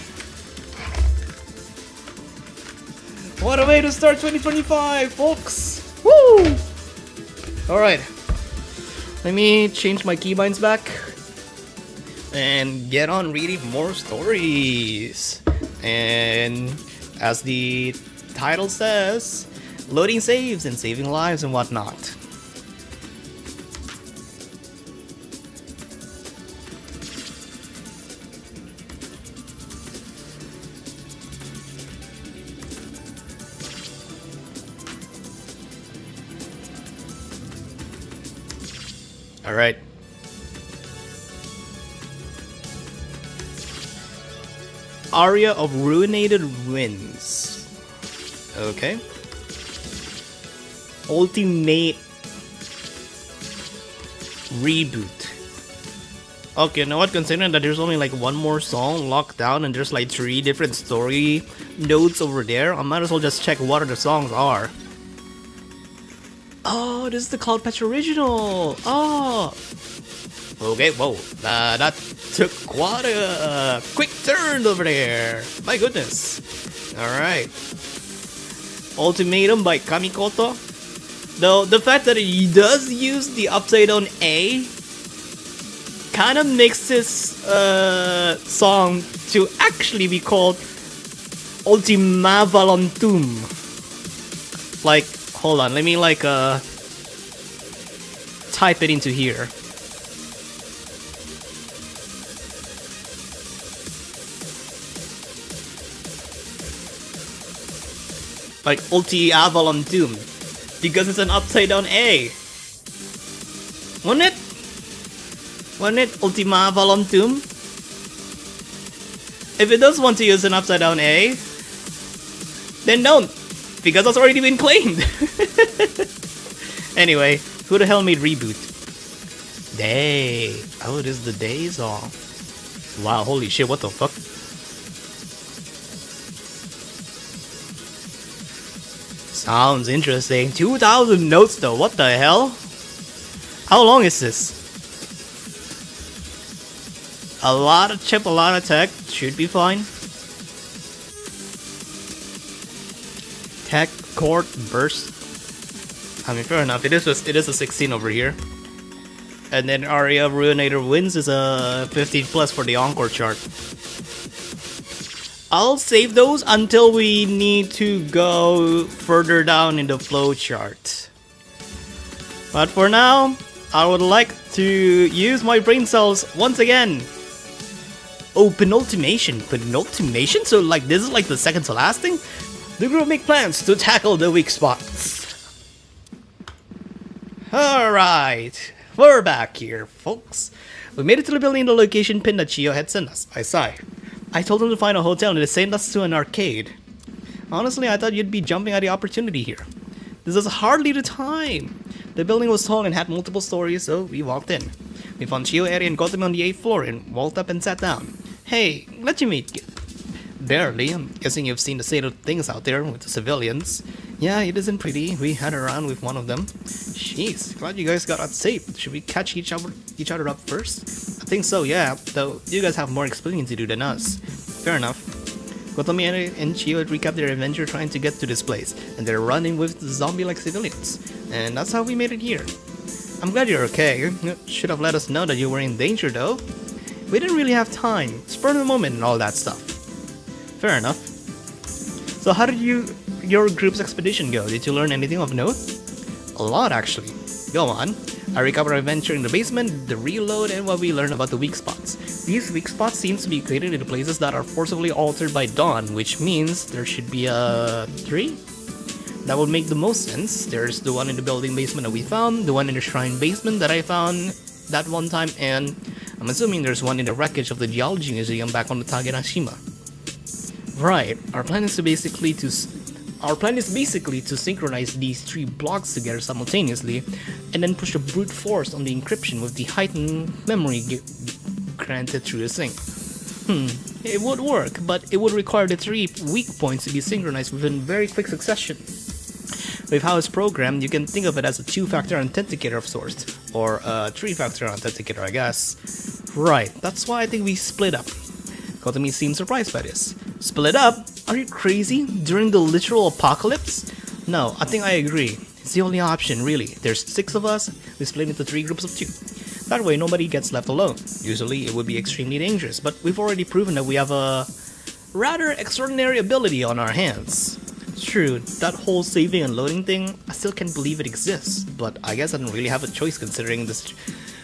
What a way to start 2025, folks! Woo! Alright. Let me change my keybinds back and get on reading more stories. And as the title says, loading saves and saving lives and whatnot. Alright. Aria of Ruinated Winds. Okay. Ultimate Reboot. Okay, you know what? Considering that there's only like one more song locked down and there's like 3 different story nodes over there, I might as well just check what the songs are. Oh, this is the Cloud Patch original. Oh. Okay, whoa. That took quite a quick turn over there. My goodness. Alright. Ultimatum by Kamikoto. Though the fact that he does use the upside down A kind of makes this song to actually be called Ultima Valentum. Like, hold on, let me like type it into here. Like Ulti Avalontum, because it's an upside down A. Wasn't it? Wasn't it Ultima Avalontum? If it does want to use an upside down A, then don't, because that's already been claimed. Anyway, who the hell made Reboot? Day. Oh, it is the Day song. Wow, holy shit, what the fuck? Sounds interesting. 2,000 notes though, what the hell? How long is this? A lot of chip, a lot of tech. Should be fine. Tech, chord, burst. I mean, fair enough. It is a 16 over here. And then Aria of Ruinated Winds is a 15 plus for the Encore chart. I'll save those until we need to go further down in the flow chart. But for now, I would like to use my brain cells once again. Oh, penultimation. Penultimation? So like this is like the second to last thing? The group make plans to tackle the weak spots. Alright, we're back here, folks. We made it to the building in the location pin that Chio had sent us. I sigh. I told him to find a hotel and they sent us to an arcade. Honestly, I thought you'd be jumping at the opportunity here. This is hardly the time. The building was tall and had multiple stories, so we walked in. We found Chio, Eri, and Gotham on the 8th floor and walked up and sat down. Hey, glad you made it. Barely. I'm guessing you've seen the state of things out there with the civilians. Yeah, it isn't pretty. We had a round with one of them. Jeez, glad you guys got out safe. Should we catch each other up first? I think so, yeah. Though you guys have more explaining to do than us. Fair enough. Kotomi and Chio recap their adventure trying to get to this place, and they're running with zombie-like civilians. And that's how we made it here. I'm glad you're okay. Should have let us know that you were in danger, though. We didn't really have time. Spur of the moment and all that stuff. Fair enough. So how did your group's expedition go? Did you learn anything of note? A lot, actually. Go on. I recap our adventure in the basement, the reload, and what we learned about the weak spots. These weak spots seem to be created in places that are forcibly altered by dawn, which means there should be a 3? That would make the most sense. There's the one in the building basement that we found, the one in the shrine basement that I found that one time, and I'm assuming there's one in the wreckage of the geology museum back on the Tashima. Right. Our plan is basically to synchronize these 3 blocks together simultaneously, and then push the brute force on the encryption with the heightened memory granted through the sync. It would work, but it would require the 3 weak points to be synchronized within very quick succession. With how it's programmed, you can think of it as a 2-factor authenticator of sorts, or a 3-factor authenticator, I guess. Right, that's why I think we split up. Kotomi seems surprised by this. Split up? Are you crazy? During the literal apocalypse? No, I think I agree. It's the only option, really. There's 6 of us, we split into 3 groups of 2. That way nobody gets left alone. Usually it would be extremely dangerous, but we've already proven that we have a rather extraordinary ability on our hands. True, that whole saving and loading thing, I still can't believe it exists, but I guess I don't really have a choice considering this.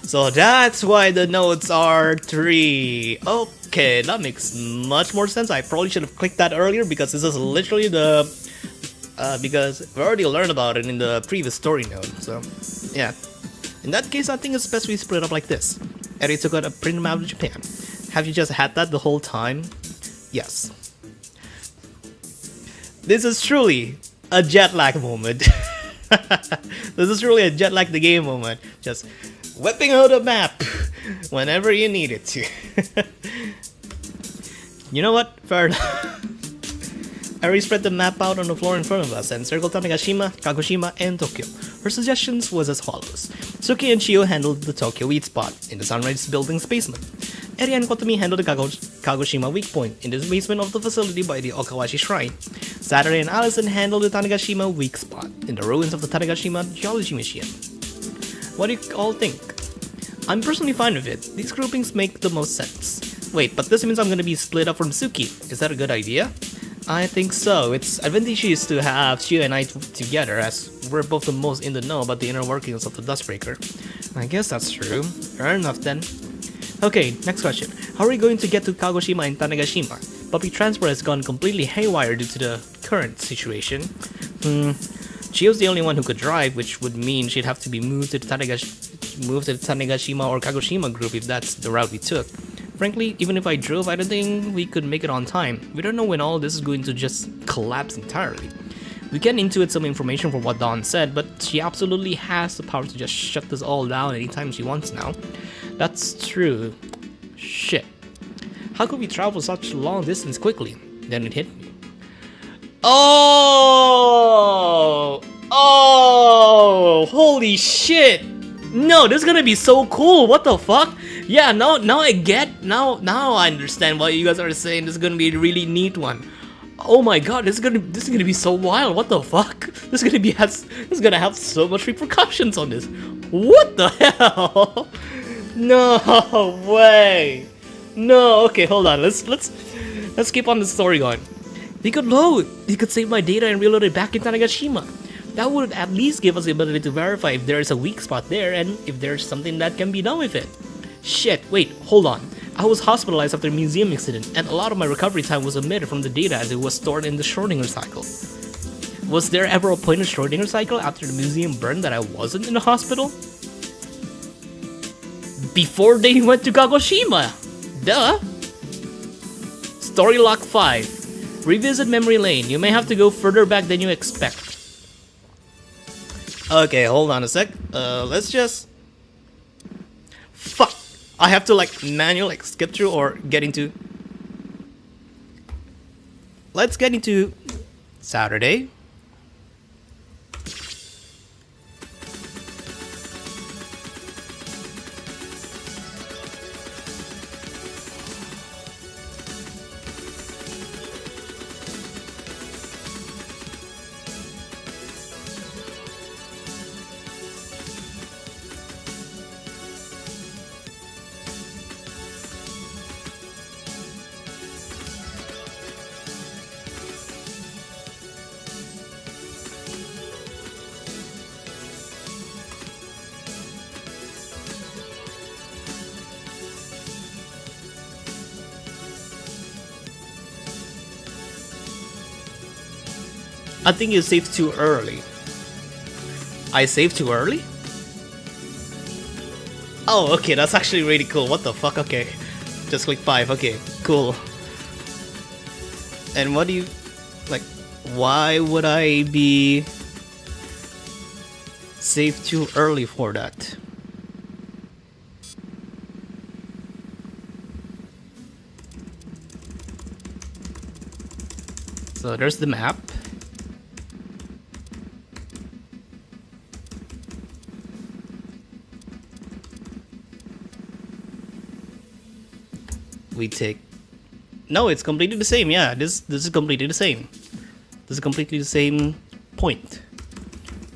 So that's why the notes are 3. Okay, that makes much more sense. I probably should have clicked that earlier because this is literally the because we already learned about it in the previous story note. So yeah, in that case, I think it's best we split up like this. Eri took out a print map of Japan. Have you just had that the whole time? Yes. This is truly a jet lag moment. This is truly a jet lag the game moment. Just whipping out a map whenever you need it to. You know what? Fair enough. I already spread the map out on the floor in front of us and circled Tanegashima, Kagoshima, and Tokyo. Her suggestions was as follows. Suki and Chio handled the Tokyo weak spot in the Sunrise building's basement. Eri and Kotomi handled the Kagoshima weak point in the basement of the facility by the Okawashi Shrine. Saturday and Allison handled the Tanegashima weak spot in the ruins of the Tanegashima Geology Museum. What do you all think? I'm personally fine with it. These groupings make the most sense. Wait, but this means I'm gonna be split up from Suki. Is that a good idea? I think so. It's advantageous to have Chio and I together, as we're both the most in the know about the inner workings of the Dustbreaker. I guess that's true. Fair enough then. Okay, next question. How are we going to get to Kagoshima and Tanegashima? Public transport has gone completely haywire due to the current situation. Chio's the only one who could drive, which would mean she'd have to be moved to the Tanegashima or Kagoshima group if that's the route we took. Frankly, even if I drove, I don't think we could make it on time. We don't know when all this is going to just collapse entirely. We can intuit some information from what Dawn said, but she absolutely has the power to just shut this all down anytime she wants now. That's true. Shit. How could we travel such a long distance quickly? Then it hit me. Oh! Holy shit! No, this is gonna be so cool. What the fuck? Yeah, now I get. Now I understand what you guys are saying. This is gonna be a really neat one. Oh my god, this is gonna be so wild. What the fuck? This is gonna have so much repercussions on this. What the hell? No way. No. Okay, hold on. Let's keep on the story going. He could load. He could save my data and reload it back in Tanegashima. That would at least give us the ability to verify if there is a weak spot there and if there's something that can be done with it. Shit, wait, hold on. I was hospitalized after a museum incident, and a lot of my recovery time was omitted from the data as it was stored in the Schrödinger cycle. Was there ever a point in Schrödinger cycle after the museum burned that I wasn't in the hospital? Before they went to Kagoshima! Duh! Story Lock 5. Revisit memory lane. You may have to go further back than you expect. Okay, hold on a sec. Let's just... Fuck! I have to manually skip through or get into... let's get into Saturday. I think you saved too early. I saved too early? Oh, okay, that's actually really cool. What the fuck? Okay. Just click 5. Okay, cool. And what do you... like, why would I be saved too early for that? So there's the map. We take... no, it's completely the same. Yeah, this is completely the same. This is completely the same point.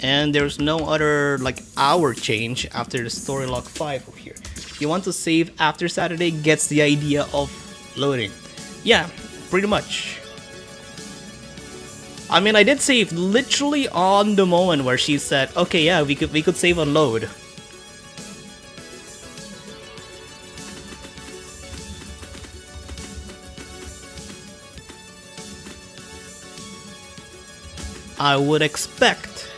And there's no other like hour change after the story log 5 over here. You want to save after Saturday gets the idea of loading. Yeah, pretty much. I mean, I did save literally on the moment where she said, okay, yeah, we could save on load. I would expect.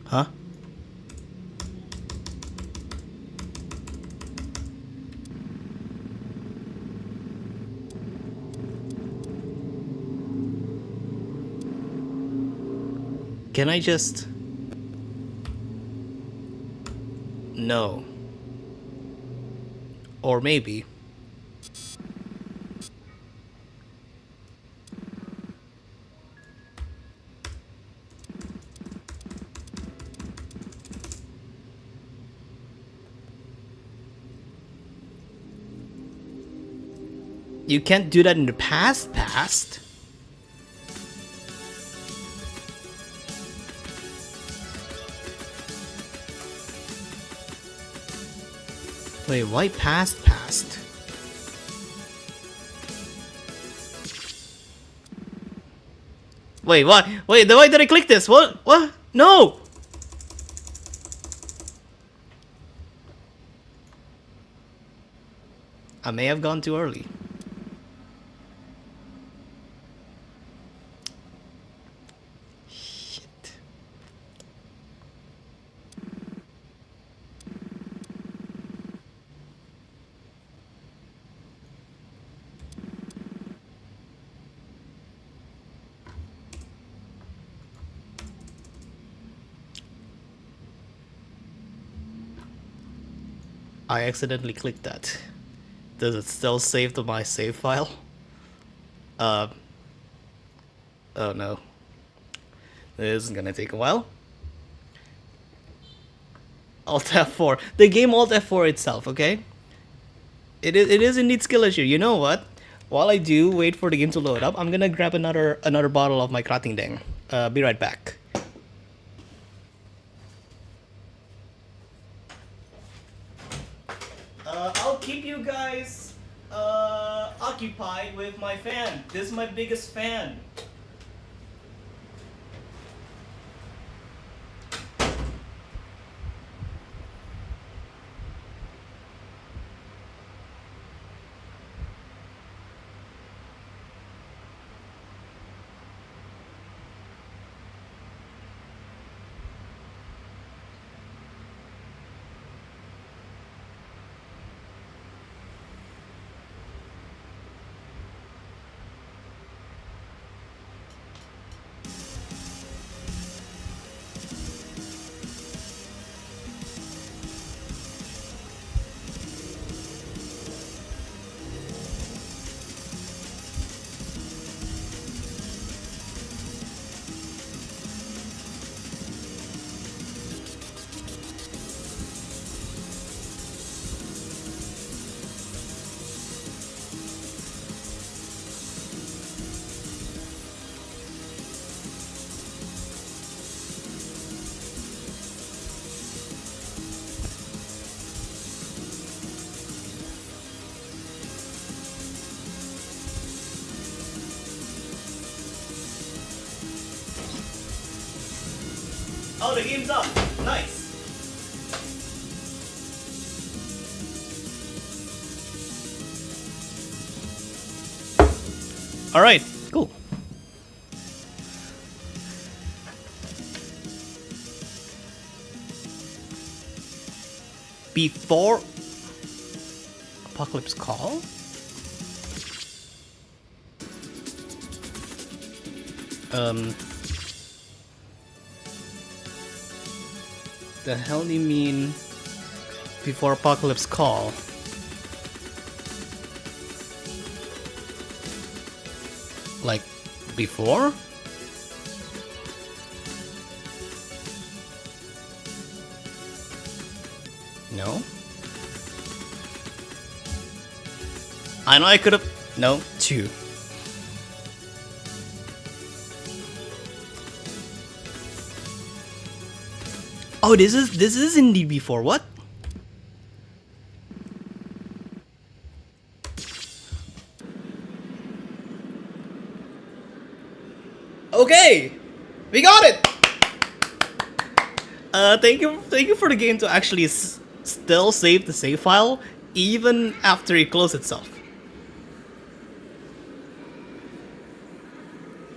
Huh? Can I just... no. Or maybe. You can't do that in the past? Wait, why past? Wait, what? Wait, why did I click this? What? What? No! I may have gone too early. Shit. I accidentally clicked that. Does it still save to my save file? Oh no. This is gonna take a while. Alt F4. The game Alt F4 itself, okay? It is indeed skill issue. You know what? While I do wait for the game to load up, I'm gonna grab another bottle of my Kratingdeng. Be right back. I'll keep you guys occupied with my fan. This is my biggest fan. Oh, the game's up. Nice. All right, cool. Before Apocalypse Call? The hell do you mean before Apocalypse Call? Like, before? No? I know I could've... No, 2. Oh, this is indeed before, what? Okay! We got it! Thank you for the game to actually still save the save file, even after it closed itself.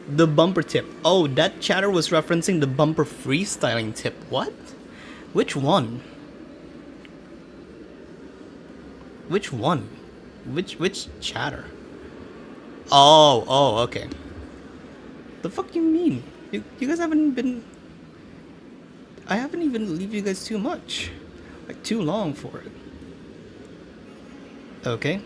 The bumper tip. Oh, that chatter was referencing the bumper freestyling tip. What? Which one? Which one? Which chatter? Oh, okay. The fuck you mean? You guys haven't been... I haven't even leave you guys too much. Like, too long for it. Okay.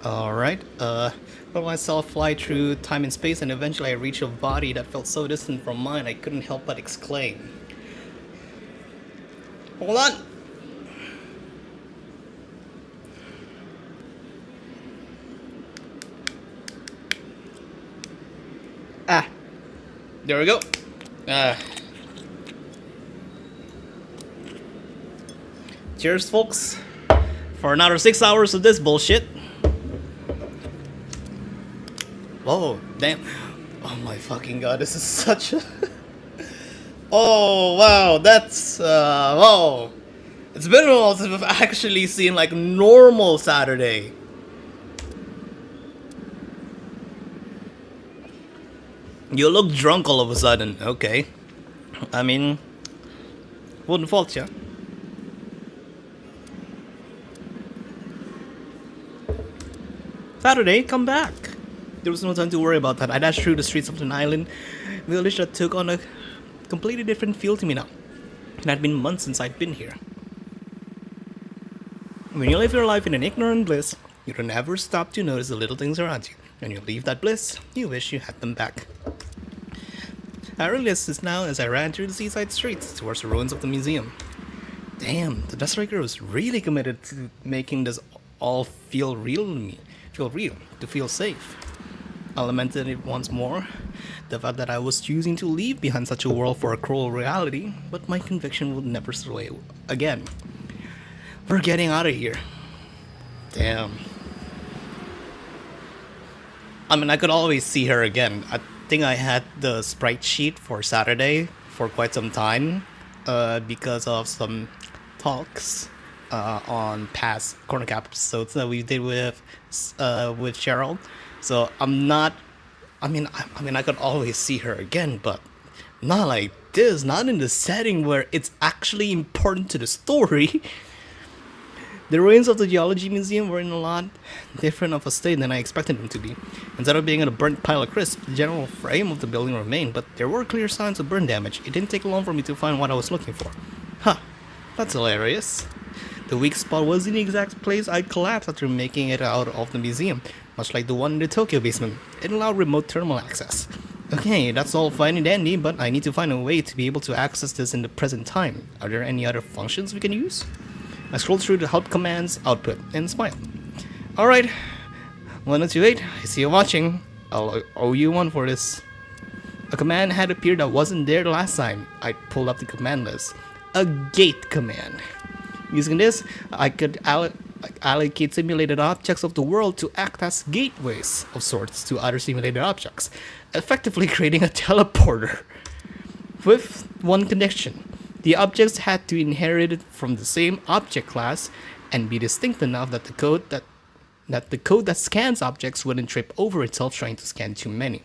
Alright, let myself fly through time and space, and eventually I reached a body that felt so distant from mine I couldn't help but exclaim. Hold on! Ah! There we go. Cheers, folks, for another 6 hours of this bullshit. Whoa, damn. Oh my fucking god, this is such a... Oh, wow, that's, whoa. It's been a while since we've actually seen, like, normal Saturday. You look drunk all of a sudden, okay. I mean, wouldn't fault ya. Saturday, come back. There was no time to worry about that. I dashed through the streets of an island village that took on a completely different feel to me now. It had been months since I'd been here. When you live your life in an ignorant bliss, you don't ever stop to notice the little things around you. When you leave that bliss, you wish you had them back. I realized this now as I ran through the seaside streets towards the ruins of the museum. Damn, the Deathstriker was really committed to making this all feel real to me. To feel safe. I lamented it once more, the fact that I was choosing to leave behind such a world for a cruel reality, but my conviction would never sway again. We're getting out of here. Damn. I mean, I could always see her again. I think I had the sprite sheet for Saturday for quite some time, because of some talks on past Corner Cap episodes that we did with Cheryl. So I'm not... I mean, I could always see her again, but not like this. Not in the setting where it's actually important to the story. The ruins of the Geology Museum were in a lot different of a state than I expected them to be. Instead of being in a burnt pile of crisp, the general frame of the building remained, but there were clear signs of burn damage. It didn't take long for me to find what I was looking for. Huh, that's hilarious. The weak spot was in the exact place I'd collapsed after making it out of the museum, much like the one in the Tokyo basement. It allowed remote terminal access. Okay, that's all fine and dandy, but I need to find a way to be able to access this in the present time. Are there any other functions we can use? I scrolled through the help commands output and smiled. Alright, 1028, I see you watching. I'll owe you one for this. A command had appeared that wasn't there the last time. I pulled up the command list. A gate command. Using this, I could allocate simulated objects of the world to act as gateways of sorts to other simulated objects, effectively creating a teleporter. With one condition, the objects had to inherit from the same object class and be distinct enough that the code that scans objects wouldn't trip over itself trying to scan too many.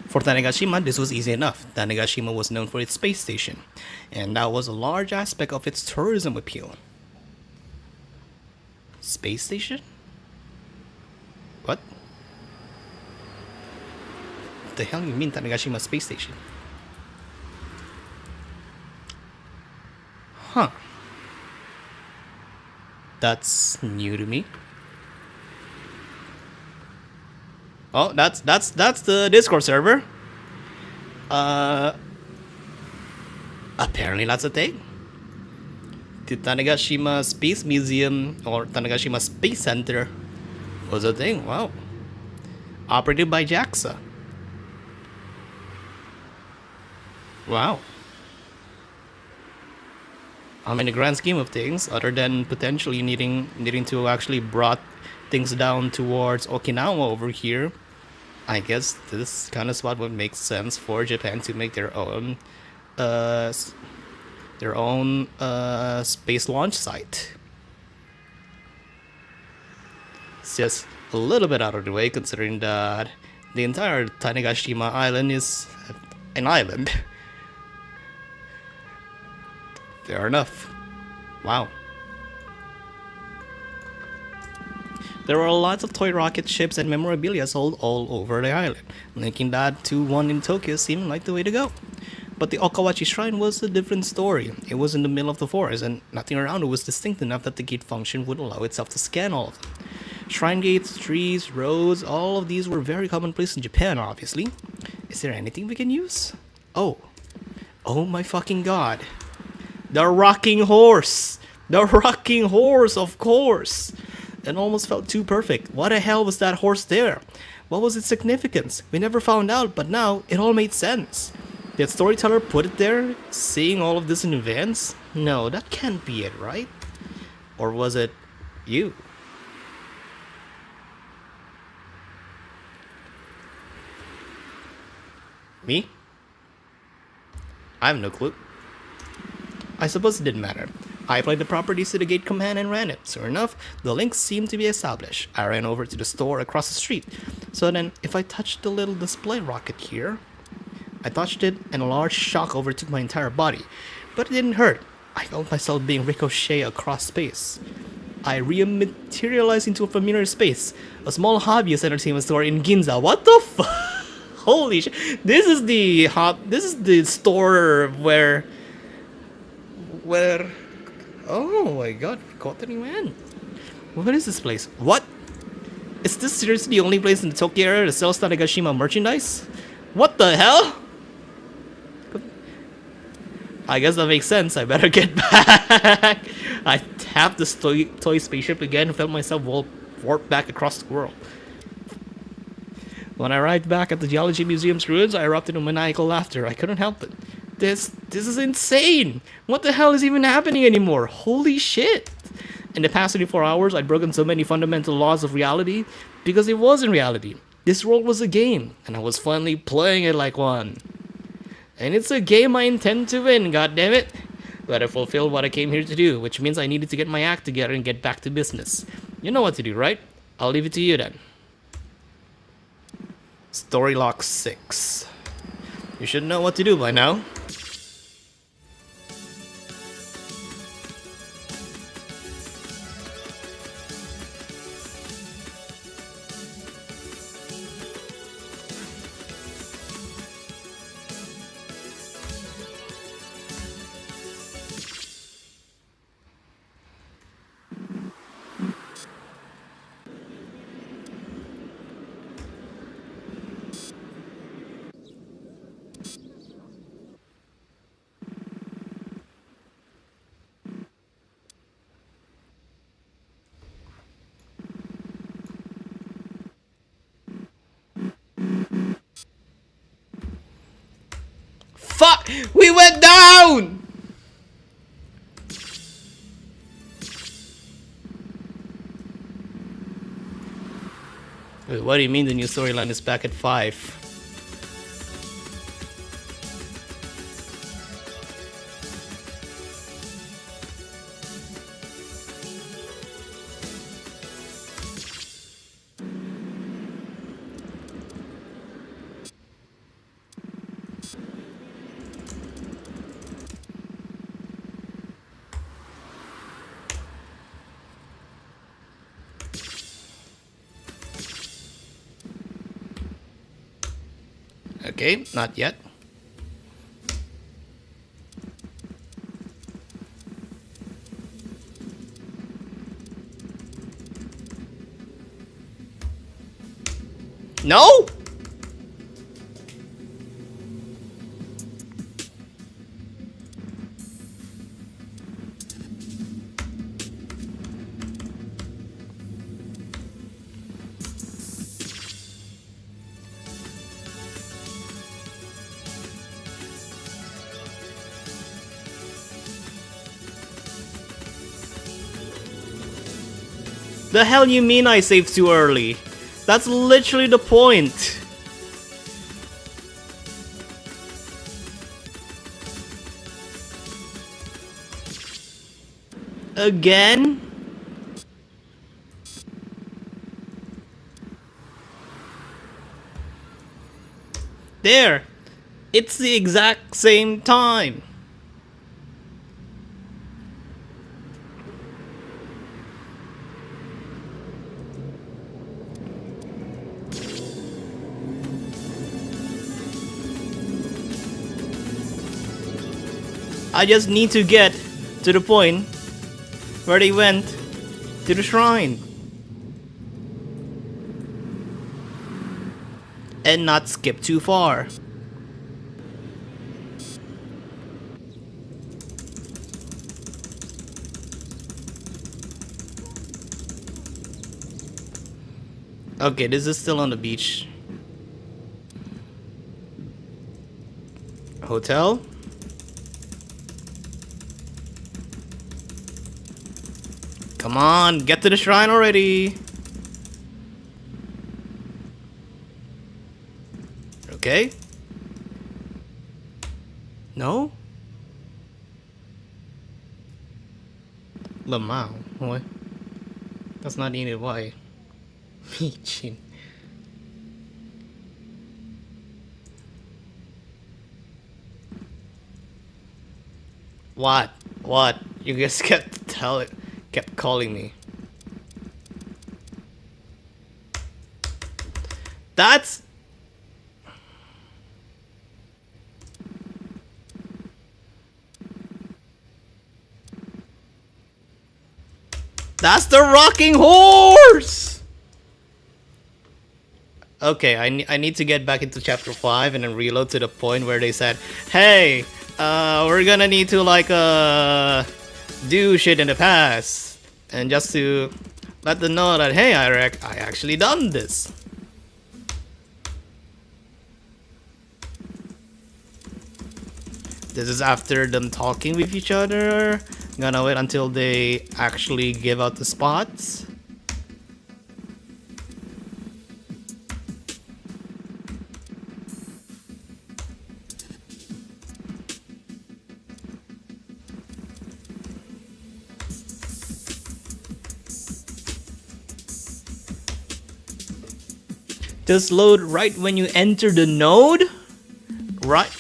For Tanegashima, this was easy enough. Tanegashima was known for its space station, and that was a large aspect of its tourism appeal. Space station? What? What the hell do you mean Tanegashima space station? Huh. That's new to me. Oh, that's the Discord server. Apparently that's a thing. The Tanegashima Space Museum or Tanegashima Space Center was a thing. Wow. Operated by JAXA. Wow. In the grand scheme of things, other than potentially needing to actually brought things down towards Okinawa over here, I guess this kind of spot would make sense for Japan to make their own space launch site. It's just a little bit out of the way considering that the entire Tanegashima island is an island. Fair enough. Wow. There were lots of toy rocket ships and memorabilia sold all over the island. Linking that to one in Tokyo seemed like the way to go. But the Okawachi Shrine was a different story. It was in the middle of the forest, and nothing around it was distinct enough that the gate function would allow itself to scan all of them. Shrine gates, trees, roads, all of these were very commonplace in Japan, obviously. Is there anything we can use? Oh my fucking god. The rocking horse! The rocking horse, of course! It almost felt too perfect. Why the hell was that horse there? What was its significance? We never found out, but now it all made sense. Did Storyteller put it there, seeing all of this in advance? No, that can't be it, right? Or was it you? Me? I have no clue. I suppose it didn't matter. I applied the properties to the gate command and ran it. Sure enough, the links seemed to be established. I ran over to the store across the street. So then, if I touched the little display rocket here, I touched it and a large shock overtook my entire body. But it didn't hurt. I felt myself being ricocheted across space. I re-materialized into a familiar space. A small hobbyist entertainment store in Ginza. What the fuck? Holy shit. This is the store where... Oh my god, Confronting man. What is this place? What? Is this seriously the only place in the Tokyo area that sells Tanegashima merchandise? What the hell? I guess that makes sense. I better get back. I tapped this toy spaceship again and felt myself warp back across the world. When I arrived back at the Geology Museum's ruins, I erupted in maniacal laughter. I couldn't help it. This is insane! What the hell is even happening anymore? Holy shit! In the past 24 hours, I'd broken so many fundamental laws of reality because it wasn't reality. This world was a game, and I was finally playing it like one. And it's a game I intend to win, goddammit! But I fulfilled what I came here to do, which means I needed to get my act together and get back to business. You know what to do, right? I'll leave it to you then. Story Lock 6. You should know what to do by now. Fuck! We went down! Wait, what do you mean the new storyline is back at 5? Okay, not yet. No! The hell you mean I saved too early? That's literally the point. Again? There! It's the exact same time! I just need to get to the point where they went to the shrine. And not skip too far. Okay, this is still on the beach. Hotel. Come on, get to the shrine already. Okay. No? Lamau. What? That's not needed. Why? Michin. What? What? You guys kept calling me. That's the rocking horse. Okay, I need to get back into chapter 5 and then reload to the point where they said, "Hey, we're gonna need to like do shit in the past," and just to let them know that, hey, I actually done this. This is after them talking with each other. Gonna wait until they actually give out the spots. Just load right when you enter the node? Right.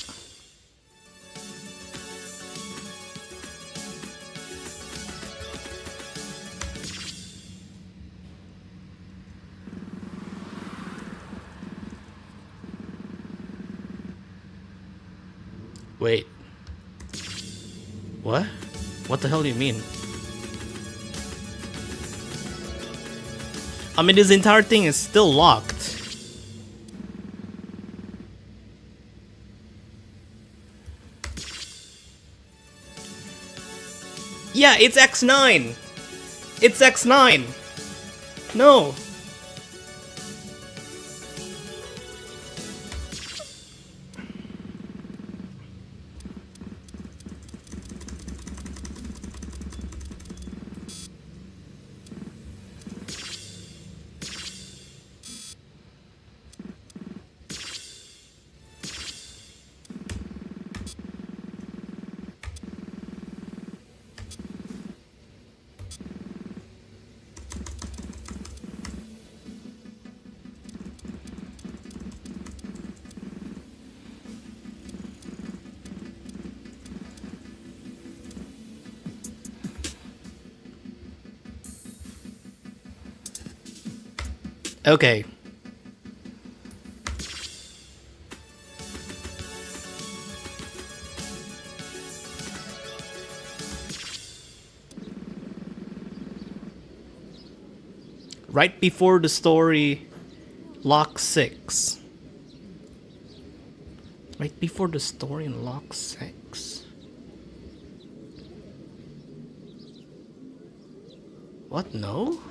Wait. What? What the hell do you mean? I mean, this entire thing is still locked. Yeah, it's X9. It's X9. No. Okay. Right before the story, lock 6. Right before the story in lock 6. What? No?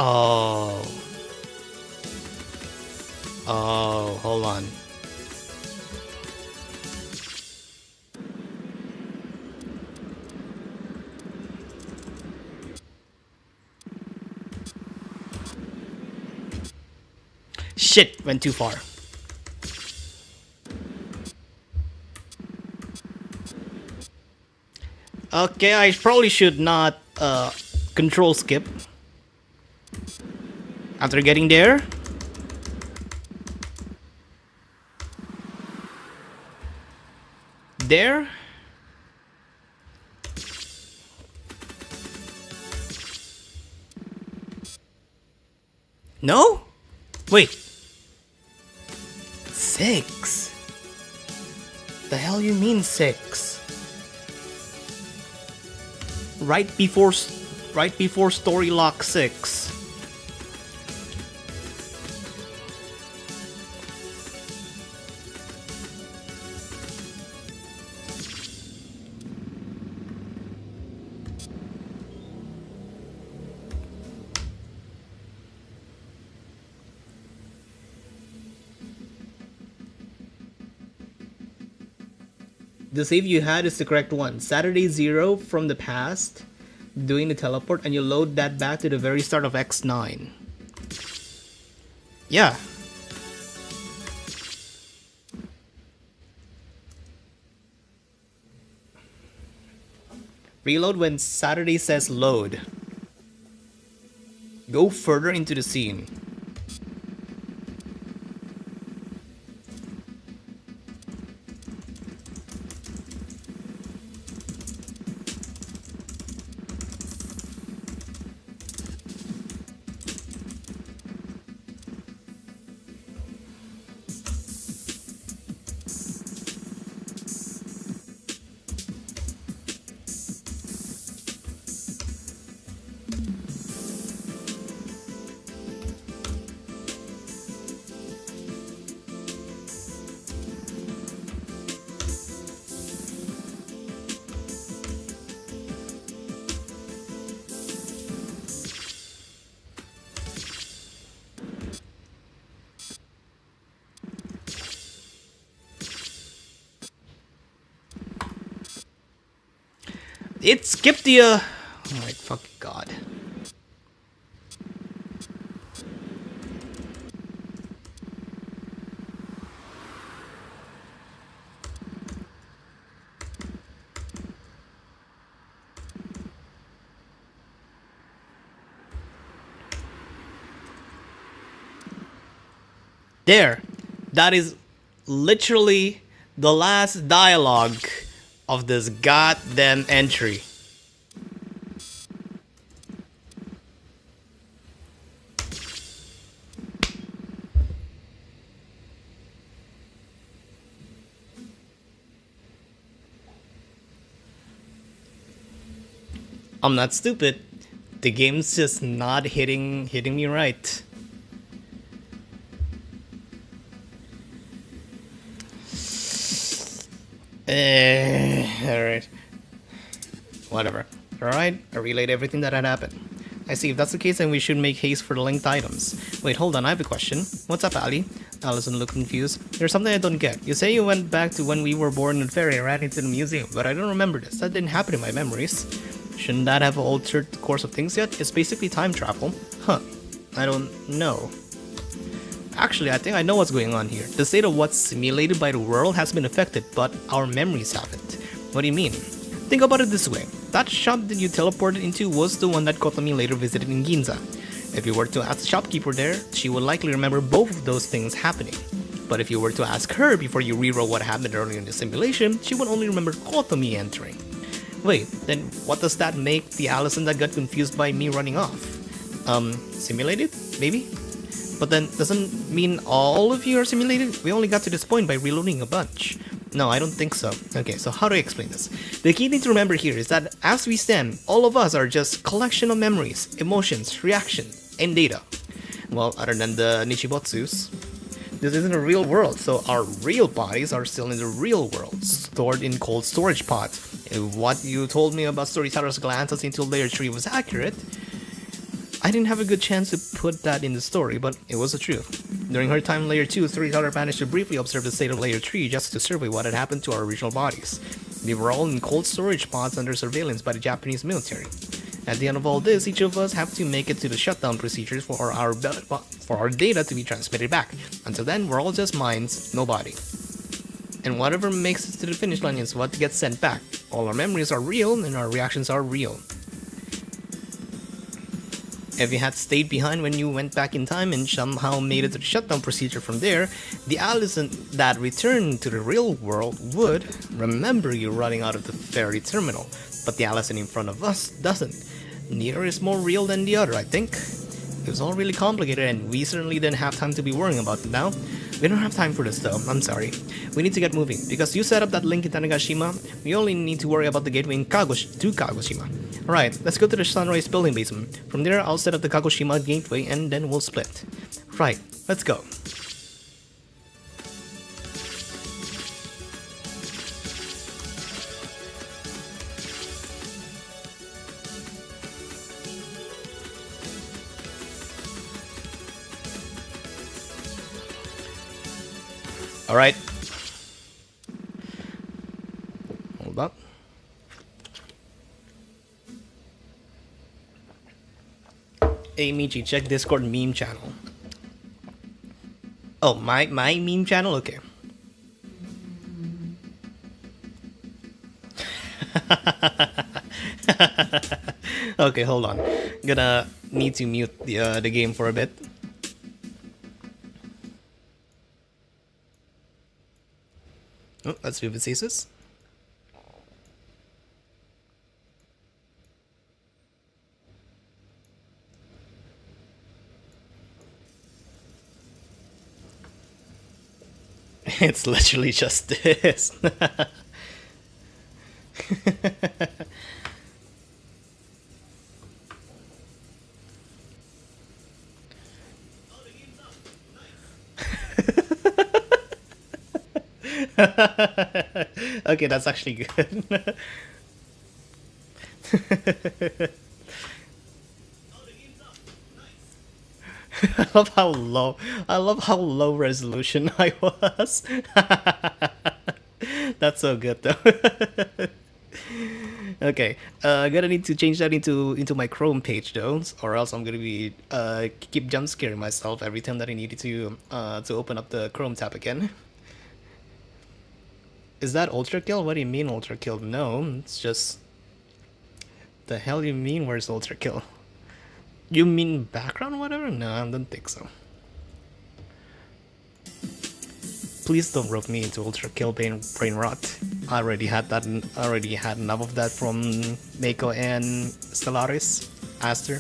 Oh. Oh, hold on. Shit, went too far. Okay, I probably should not control skip. After getting there. There. No? Wait. 6. The hell you mean 6? Right before story lock 6. The save you had is the correct one. Saturday 0 from the past, doing the teleport, and you load that back to the very start of X9. Yeah. Reload when Saturday says load. Go further into the scene. It skipped the oh my fucking god. There. That is literally the last dialogue of this goddamn entry. I'm not stupid. The game's just not hitting me right. Alright. Whatever. Alright, I relayed everything that had happened. I see, if that's the case, then we should make haste for the linked items. Wait, hold on, I have a question. What's up, Ali? Allison looked confused. There's something I don't get. You say you went back to when we were born in ferry and ran into the museum, but I don't remember this. That didn't happen in my memories. Shouldn't that have altered the course of things yet? It's basically time travel. Huh. I don't know. Actually, I think I know what's going on here. The state of what's simulated by the world has been affected, but our memories haven't. What do you mean? Think about it this way. That shop that you teleported into was the one that Kotomi later visited in Ginza. If you were to ask the shopkeeper there, she would likely remember both of those things happening. But if you were to ask her before you rewrote what happened earlier in the simulation, she would only remember Kotomi entering. Wait, then what does that make the Allison that got confused by me running off? Simulated? Maybe? But then, doesn't mean all of you are simulated? We only got to this point by reloading a bunch. No, I don't think so. Okay, so how do I explain this? The key thing to remember here is that as we stand, all of us are just collection of memories, emotions, reactions, and data. Well, other than the Nichibotsus. This isn't a real world, so our real bodies are still in the real world, stored in cold storage pods. If what you told me about Storyteller's glances into layer 3 was accurate, I didn't have a good chance to put that in the story, but it was the truth. During her time in layer 2, Storyteller managed to briefly observe the state of layer 3 just to survey what had happened to our original bodies. They were all in cold storage pods under surveillance by the Japanese military. At the end of all this, each of us have to make it to the shutdown procedures for our data to be transmitted back. Until then, we're all just minds, no body. And whatever makes it to the finish line is what gets sent back. All our memories are real, and our reactions are real. If you had stayed behind when you went back in time and somehow made it to the shutdown procedure from there, the Allison that returned to the real world would remember you running out of the ferry terminal, but the Allison in front of us doesn't. Neither is more real than the other, I think. It was all really complicated, and we certainly didn't have time to be worrying about it now. We don't have time for this though, I'm sorry. We need to get moving, because you set up that link in Tanegashima, we only need to worry about the gateway in to Kagoshima. Alright, let's go to the Sunrise building basement. From there, I'll set up the Kagoshima gateway, and then we'll split. Right, let's go. Alright. Hold up. Hey Michi, check Discord meme channel. Oh, my meme channel? Okay. Okay, hold on. Gonna need to mute the game for a bit. Oh, let's move the stasis. It's literally just this. Okay, that's actually good. I love how low resolution I was. That's so good though. Okay, gonna need to change that into my Chrome page though, or else I'm gonna be keep jump scaring myself every time that I needed to open up the Chrome tab again. Is that ultra kill? What do you mean ultra kill? No, it's just the hell you mean where's ultra kill? You mean background whatever? No, I don't think so. Please don't rope me into ultra kill brain rot. I already had that. I already had enough of that from Mako and Stellaris, Aster.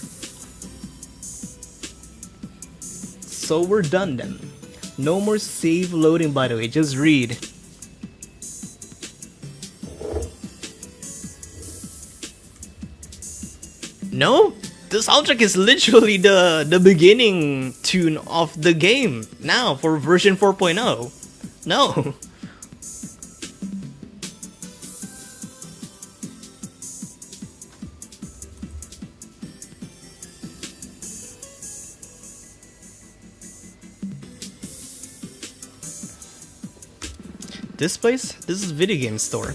So we're done then. No more save loading, by the way. Just read. No? The soundtrack is literally the beginning tune of the game now for version 4.0. No. This place? This is video game store.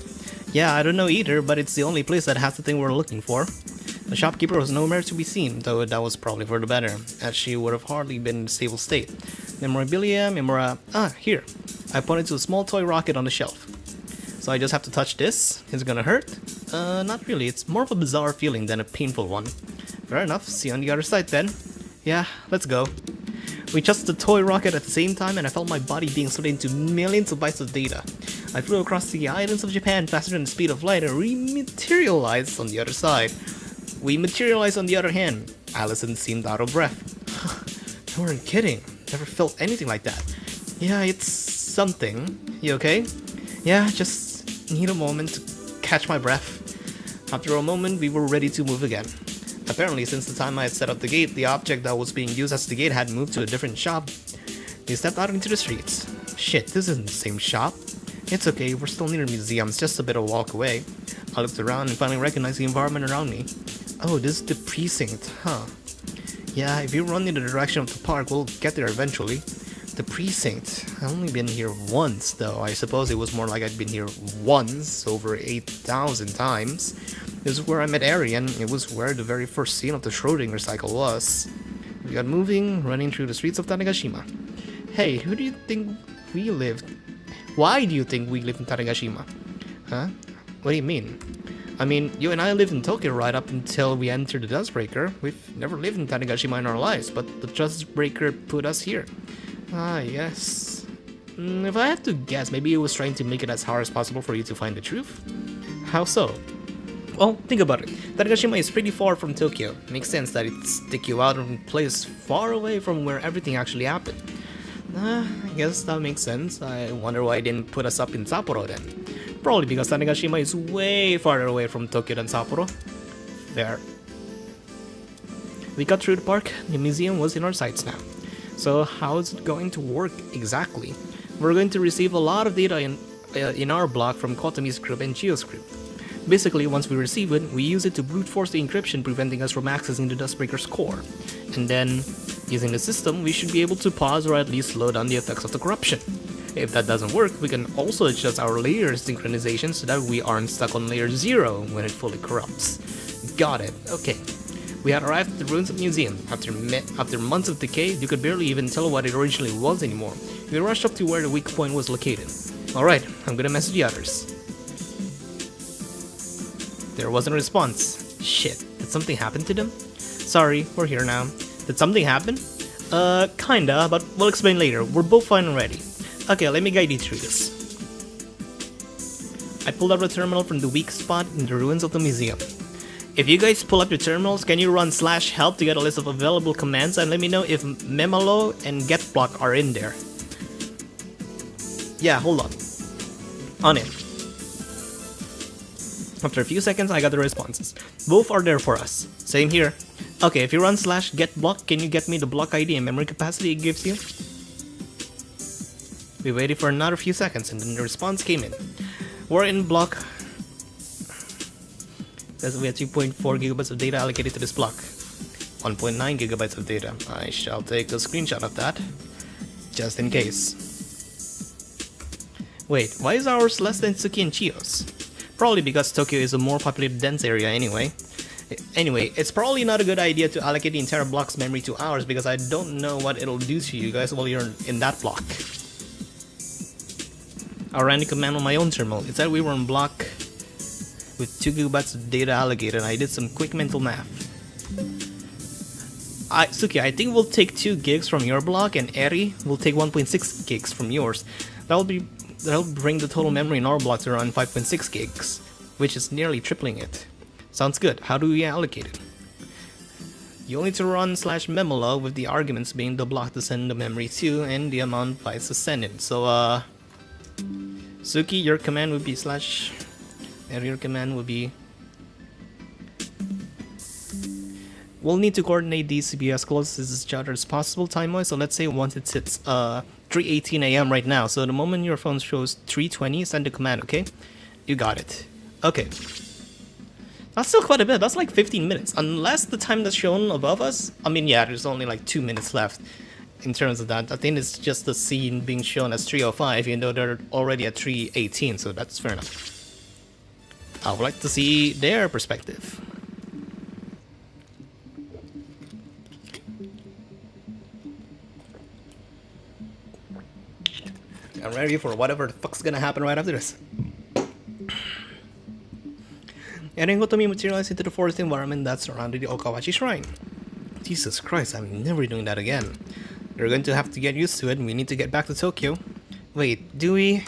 Yeah, I don't know either, but it's the only place that has the thing we're looking for. The shopkeeper was nowhere to be seen, though that was probably for the better, as she would have hardly been in a stable state. Memorabilia, here. I pointed to a small toy rocket on the shelf. So I just have to touch this? Is it gonna hurt? Not really, it's more of a bizarre feeling than a painful one. Fair enough, see you on the other side then. Yeah, let's go. We just the toy rocket at the same time, and I felt my body being split into millions of bytes of data. I flew across the islands of Japan faster than the speed of light and rematerialized on the other side. We materialized on the other hand. Allison seemed out of breath. You weren't kidding. Never felt anything like that. Yeah, it's something. You okay? Yeah, just need a moment to catch my breath. After a moment, we were ready to move again. Apparently, since the time I had set up the gate, the object that was being used as the gate had moved to a different shop. We stepped out into the streets. Shit, this isn't the same shop. It's okay, we're still near the museum, it's just a bit of a walk away. I looked around and finally recognized the environment around me. Oh, this is the precinct, huh? Yeah, if you run in the direction of the park, we'll get there eventually. The precinct. I've only been here once, though. I suppose it was more like I'd been here once, over 8,000 times. This is where I met Ari, and it was where the very first scene of the Schrödinger cycle was. We got moving, running through the streets of Tanegashima. Hey, who do you think we lived? Why do you think we live in Tanegashima? Huh? What do you mean? I mean, you and I lived in Tokyo right up until we entered the Dustbreaker. We've never lived in Tanegashima in our lives, but the Dustbreaker put us here. Ah, yes. If I had to guess, maybe it was trying to make it as hard as possible for you to find the truth? How so? Well, think about it. Tanegashima is pretty far from Tokyo. Makes sense that it'd stick you out in a place far away from where everything actually happened. I guess that makes sense. I wonder why I didn't put us up in Sapporo then. Probably because Tanegashima is way farther away from Tokyo than Sapporo. There. We got through the park. The museum was in our sights now. So how is it going to work exactly? We're going to receive a lot of data in our block from Kotomi's group and Chio's group. Basically, once we receive it, we use it to brute force the encryption preventing us from accessing the Dustbreaker's core. And then, using the system, we should be able to pause or at least slow down the effects of the corruption. If that doesn't work, we can also adjust our layer synchronization so that we aren't stuck on layer 0 when it fully corrupts. Got it, okay. We had arrived at the ruins of the museum. After months of decay, you could barely even tell what it originally was anymore. We rushed up to where the weak point was located. Alright, I'm gonna message the others. There wasn't a response. Shit, did something happen to them? Sorry, we're here now. Did something happen? Kinda, but we'll explain later. We're both fine and ready. Okay, let me guide you through this. I pulled out a terminal from the weak spot in the ruins of the museum. If you guys pull up your terminals, can you run /help to get a list of available commands and let me know if memalo and getBlock are in there? Yeah, hold on. On it. After a few seconds, I got the responses. Both are there for us. Same here. Okay, if you run /getBlock, can you get me the block ID and memory capacity it gives you? We waited for another few seconds and then the response came in. We're in block. Says we have 2.4 gigabytes of data allocated to this block. 1.9 gigabytes of data. I shall take a screenshot of that. Just in case. Wait, why is ours less than Tsuki and Chio's? Probably because Tokyo is a more populated dense area anyway. Anyway, it's probably not a good idea to allocate the entire block's memory to ours because I don't know what it'll do to you guys while you're in that block. I ran the command on my own terminal. It said we were in block with 2 gigabytes of data allocated and I did some quick mental math. Suki, I think we'll take 2 gigs from your block and Eri will take 1.6 gigs from yours. That'll bring the total memory in our block to around 5.6 gigs, which is nearly tripling it. Sounds good. How do we allocate it? You'll need to run /memolo with the arguments being the block to send the memory to and the amount bytes to send it. So Suki, your command would be and your command would be. We'll need to coordinate these to be as close as each other as possible time-wise. So let's say once it hits 3:18 a.m. right now. So the moment your phone shows 3:20, send the command. Okay, you got it. Okay. That's still quite a bit. That's like 15 minutes. Unless the time that's shown above us. I mean, yeah, there's only like 2 minutes left in terms of that. I think it's just the scene being shown as 3:05, even though they're already at 3:18, so that's fair enough. I would like to see their perspective. I'm ready for whatever the fuck's gonna happen right after this. Eren Gotomi materialized into the forest environment that surrounded the Okawachi shrine. Jesus Christ, I'm never doing that again. We're going to have to get used to it and we need to get back to Tokyo. Wait, do we?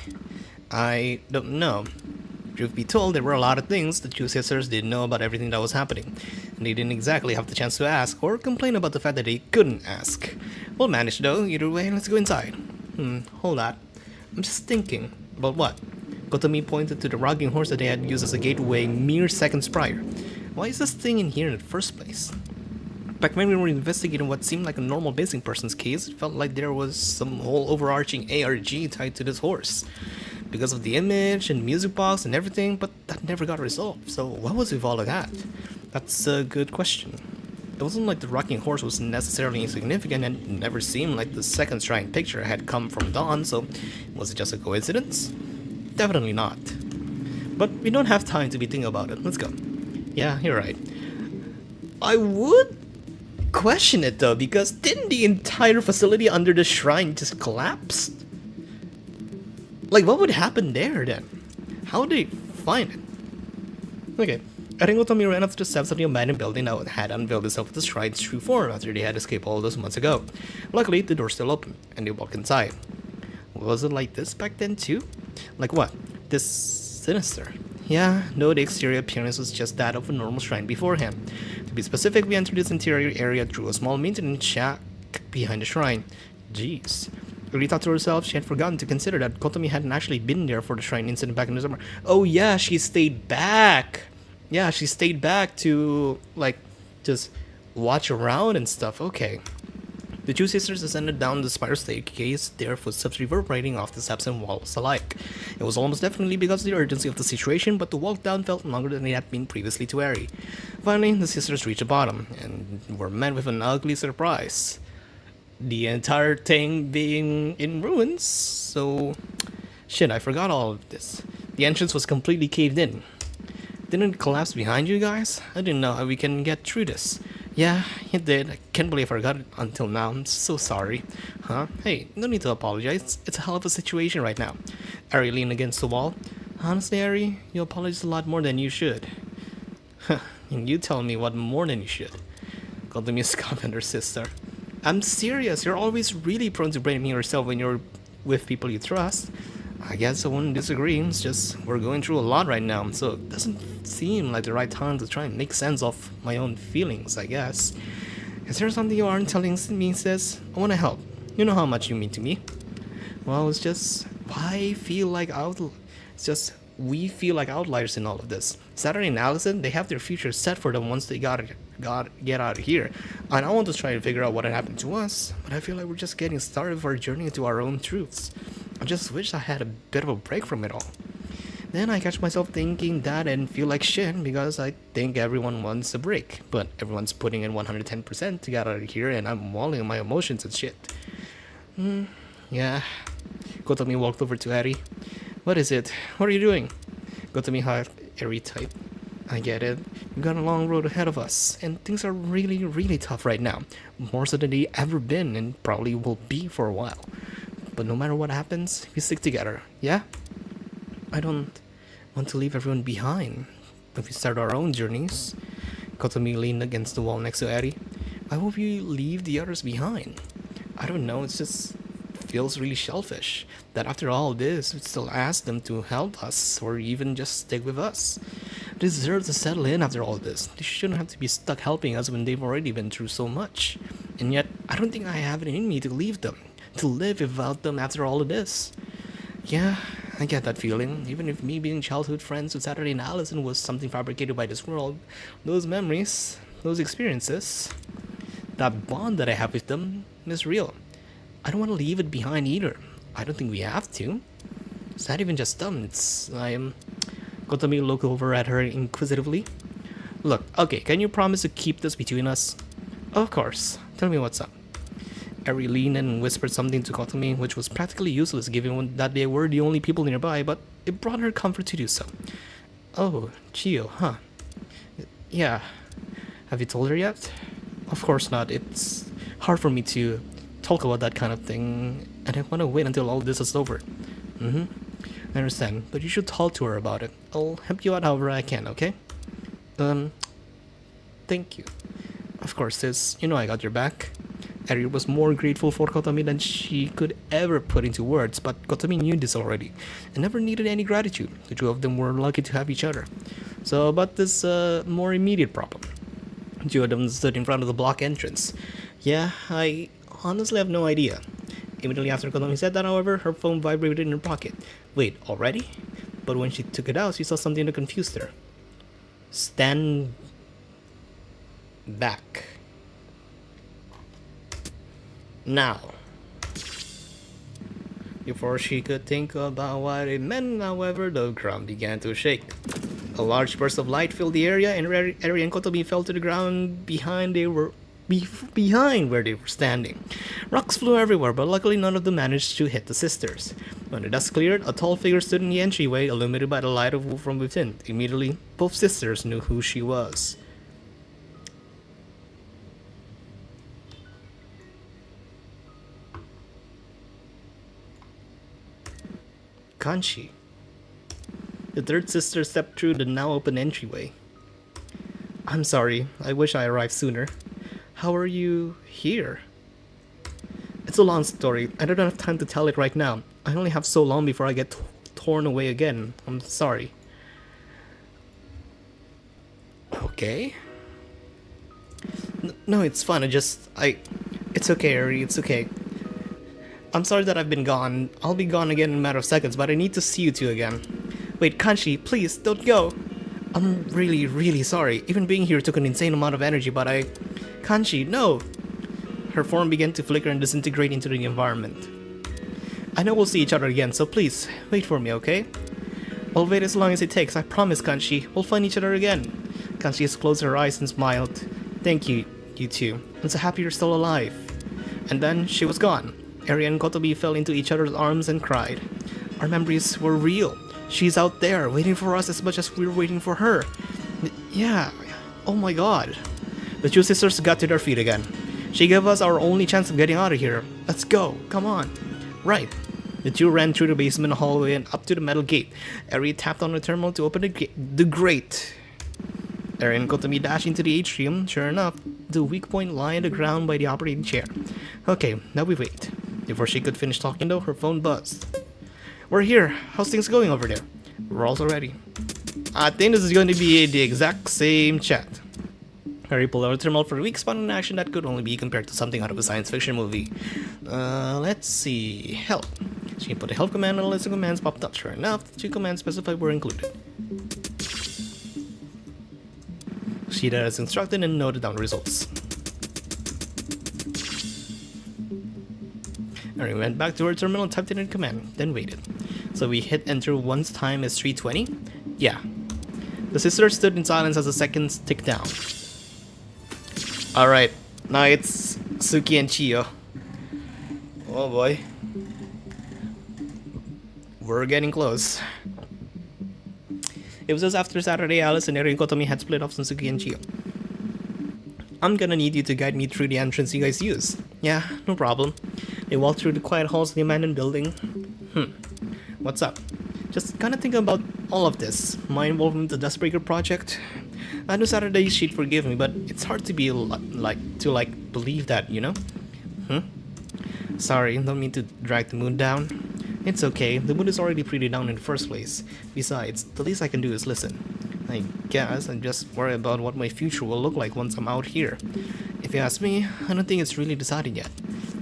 I don't know. Truth be told, there were a lot of things the two sisters didn't know about everything that was happening, and they didn't exactly have the chance to ask or complain about the fact that they couldn't ask. We'll manage though, either way, let's go inside. Hold that. I'm just thinking. About what? Kotomi pointed to the rocking horse that they had used as a gateway mere seconds prior. Why is this thing in here in the first place? Back when we were investigating what seemed like a normal missing person's case, it felt like there was some whole overarching ARG tied to this horse. Because of the image and music box and everything, but that never got resolved. So what was with all of that? That's a good question. It wasn't like the rocking horse was necessarily insignificant and it never seemed like the second shrine picture had come from Dawn, so was it just a coincidence? Definitely not. But we don't have time to be thinking about it. Let's go. Yeah, you're right. I would question it though, because didn't the entire facility under the shrine just collapse? Like, what would happen there then? How would they find it? Okay, Aringotomi ran up the steps of the abandoned building that had unveiled itself with the shrine's true form after they had escaped all those months ago. Luckily, the door still open, and they walked inside. Was it like this back then too? Like what? This sinister? Yeah, no, the exterior appearance was just that of a normal shrine beforehand. To be specific, we entered this interior area through a small maintenance shack behind the shrine. Jeez. Uri thought to herself she had forgotten to consider that Kotomi hadn't actually been there for the shrine incident back in the summer. Oh yeah, she stayed back! Yeah, she stayed back to, like, just watch around and stuff. Okay. The two sisters ascended down the spiral staircase, their footsteps reverberating off the steps and walls alike. It was almost definitely because of the urgency of the situation, but the walk down felt longer than it had been previously to Eri. Finally, the sisters reached the bottom, and were met with an ugly surprise. The entire thing being in ruins, so... Shit, I forgot all of this. The entrance was completely caved in. Didn't it collapse behind you guys? I didn't know how we can get through this. Yeah, it did. I can't believe I forgot it until now. I'm so sorry. Huh? Hey, no need to apologize. It's a hell of a situation right now. Ari leaned against the wall. Honestly, Ari, you apologize a lot more than you should. Huh, and you tell me what more than you should. Kotomi scoffed at her sister. I'm serious. You're always really prone to blaming yourself when you're with people you trust. I guess I wouldn't disagree. It's just we're going through a lot right now, so it doesn't seem like the right time to try and make sense of my own feelings, I guess. Is there something you aren't telling me, sis? I want to help. You know how much you mean to me. Well, it's just we feel like outliers in all of this. Saturday and Allison, they have their future set for them once they get out of here. And I want to try and figure out what had happened to us, but I feel like we're just getting started with our journey into our own truths. I just wish I had a bit of a break from it all. Then I catch myself thinking that and feel like shit because I think everyone wants a break, but everyone's putting in 110% to get out of here and I'm walling on my emotions and shit. Yeah. Kotomi walked over to Eri. What is it? What are you doing? Kotomi hugged Eri tight. I get it. We've got a long road ahead of us, and things are really, really tough right now. More so than they ever been, and probably will be for a while. But no matter what happens, we stick together, yeah? I don't want to leave everyone behind. If we start our own journeys, Kotomi leaned against the wall next to Eri. Why would we leave the others behind? I don't know, it just feels really selfish that after all this, we'd still ask them to help us or even just stick with us. They deserve to settle in after all this. They shouldn't have to be stuck helping us when they've already been through so much. And yet, I don't think I have it in me to leave them. To live without them after all of this. Yeah, I get that feeling. Even if me being childhood friends with Saturday and Allison was something fabricated by this world, those memories, those experiences, that bond that I have with them is real. I don't want to leave it behind either. I don't think we have to. It's not even just them, Kotomi looked over at her inquisitively. Look, okay, can you promise to keep this between us? Of course. Tell me what's up. Eri leaned and whispered something to Kotomi, which was practically useless given that they were the only people nearby, but it brought her comfort to do so. Oh, Chio, huh? Yeah. Have you told her yet? Of course not. It's hard for me to talk about that kind of thing, and I want to wait until all this is over. I understand, but you should talk to her about it. I'll help you out however I can, okay? Thank you. Of course, sis. You know I got your back. Eri was more grateful for Kotomi than she could ever put into words, but Kotomi knew this already and never needed any gratitude. The two of them were lucky to have each other. So about this more immediate problem. The two of them stood in front of the block entrance. Yeah, I honestly have no idea. Immediately after Kotomi said that, however, her phone vibrated in her pocket. Wait, already? But when she took it out, she saw something that confused her. Stand back. Now. Before she could think about what it meant, however, the ground began to shake. A large burst of light filled the area, and Eri and Kotomi fell to the ground behind where they were standing. Rocks flew everywhere, but luckily none of them managed to hit the sisters. When the dust cleared, a tall figure stood in the entryway, illuminated by the light from within. Immediately, both sisters knew who she was. Kanshi. The third sister stepped through the now open entryway. I'm sorry, I wish I arrived sooner. How are you here? It's a long story. I don't have time to tell it right now. I only have so long before I get torn away again. I'm sorry. Okay. No, it's fine. It's okay, Eri. It's okay. I'm sorry that I've been gone. I'll be gone again in a matter of seconds, but I need to see you two again. Wait, Kanshi, please, don't go. I'm really, really sorry. Even being here took an insane amount of energy, but Kanshi, no! Her form began to flicker and disintegrate into the environment. I know we'll see each other again, so please, wait for me, okay? I'll wait as long as it takes, I promise, Kanshi. We'll find each other again. Kanshi has closed her eyes and smiled. Thank you, you two. I'm so happy you're still alive. And then she was gone. Eri and Kotomi fell into each other's arms and cried. Our memories were real. She's out there, waiting for us as much as we're waiting for her. Yeah, oh my god. The two sisters got to their feet again. She gave us our only chance of getting out of here. Let's go, come on. Right. The two ran through the basement hallway and up to the metal gate. Eri tapped on the terminal to open the grate. Eri and Kotomi dashed into the atrium. Sure enough, the weak point lay on the ground by the operating chair. Okay, now we wait. Before she could finish talking though, her phone buzzed. We're here. How's things going over there? We're also ready. I think this is going to be the exact same chat. Harry pulled out a terminal for a weak spot in action that could only be compared to something out of a science fiction movie. Let's see. Help. She put a help command and a list of commands popped up. Sure enough, the two commands specified were included. She did as instructed and noted down the results. Harry went back to her terminal and typed in a command, then waited. So we hit enter once time is 320? Yeah. The sisters stood in silence as the seconds ticked down. Alright, now it's Suki and Chiyo. Oh boy. We're getting close. It was just after Saturday Alice and Eri and Kotomi had split off from Suki and Chiyo. I'm gonna need you to guide me through the entrance you guys use. Yeah, no problem. They walked through the quiet halls of the abandoned building. What's up? Just kinda thinking about all of this. My involvement in the Dustbreaker project. I know Saturday she'd forgive me, but it's hard to be believe that, you know? Sorry, don't mean to drag the mood down. It's okay, the mood is already pretty down in the first place. Besides, the least I can do is listen. I guess I'm just worried about what my future will look like once I'm out here. If you ask me, I don't think it's really decided yet.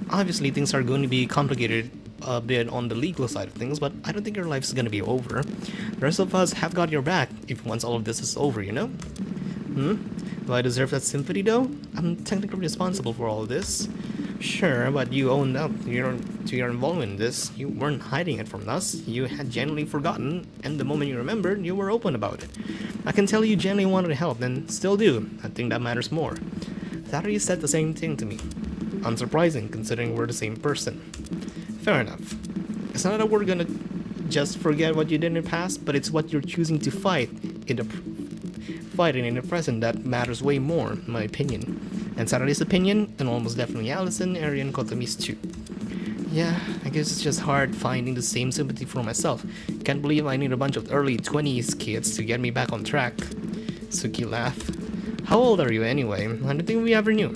Obviously, things are going to be complicated a bit on the legal side of things, but I don't think your life's gonna be over. The rest of us have got your back if once all of this is over, you know? Do I deserve that sympathy though? I'm technically responsible for all of this. Sure, but you owned up to your involvement in this. You weren't hiding it from us. You had genuinely forgotten, and the moment you remembered, you were open about it. I can tell you genuinely wanted to help, and still do. I think that matters more. Saturday said the same thing to me. Unsurprising, considering we're the same person. Fair enough. It's not that we're gonna just forget what you did in the past, but it's what you're choosing to fight in the present that matters way more, in my opinion. And Saturday's opinion, and almost definitely Allison, Eri, and Kotomi's too. Yeah, I guess it's just hard finding the same sympathy for myself. Can't believe I need a bunch of early 20s kids to get me back on track. Suki laughed. How old are you anyway? I don't think we ever knew.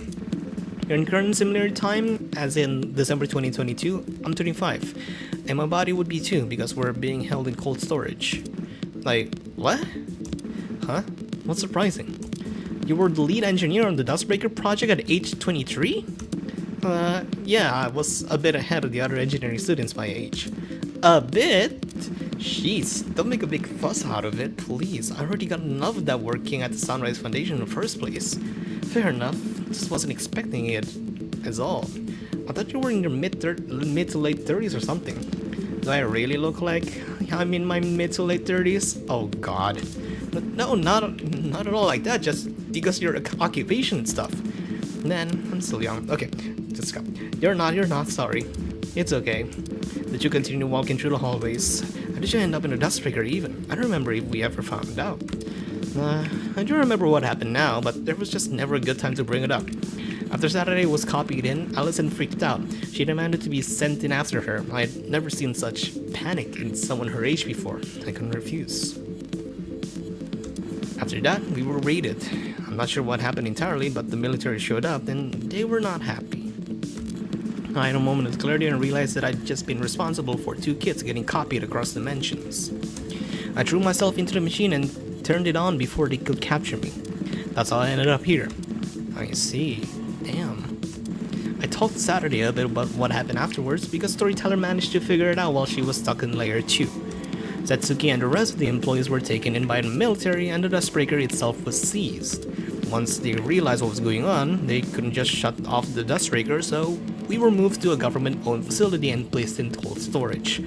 In current similar time, as in December 2022, I'm 25, and my body would be too because we're being held in cold storage. Like, what? Huh? What's surprising? You were the lead engineer on the Dustbreaker project at age 23? Yeah, I was a bit ahead of the other engineering students my age. A bit? Jeez, don't make a big fuss out of it, please. I already got enough of that working at the Sunrise Foundation in the first place. Fair enough, just wasn't expecting it as all. I thought you were in your mid to late 30s or something. Do I really look like I'm in my mid to late 30s? Oh god. No, not at all like that, just because your occupation and stuff. Man, I'm still young. Okay, just go. You're not, sorry. It's okay. Did you continue walking through the hallways? How did you end up in a Dustbreaker even? I don't remember if we ever found out. I do remember what happened now, but there was just never a good time to bring it up. After Saturday was copied in, Allison freaked out. She demanded to be sent in after her. I had never seen such panic in someone her age before. I couldn't refuse. After that, we were raided. I'm not sure what happened entirely, but the military showed up and they were not happy. I had a moment of clarity and realized that I'd just been responsible for 2 kids getting copied across dimensions. I threw myself into the machine and turned it on before they could capture me. That's how I ended up here. I see. Damn. I talked Saturday a bit about what happened afterwards because Storyteller managed to figure it out while she was stuck in layer 2. Setsuki and the rest of the employees were taken in by the military and the Dustbreaker itself was seized. Once they realized what was going on, they couldn't just shut off the Dustbreaker, so we were moved to a government-owned facility and placed in cold storage.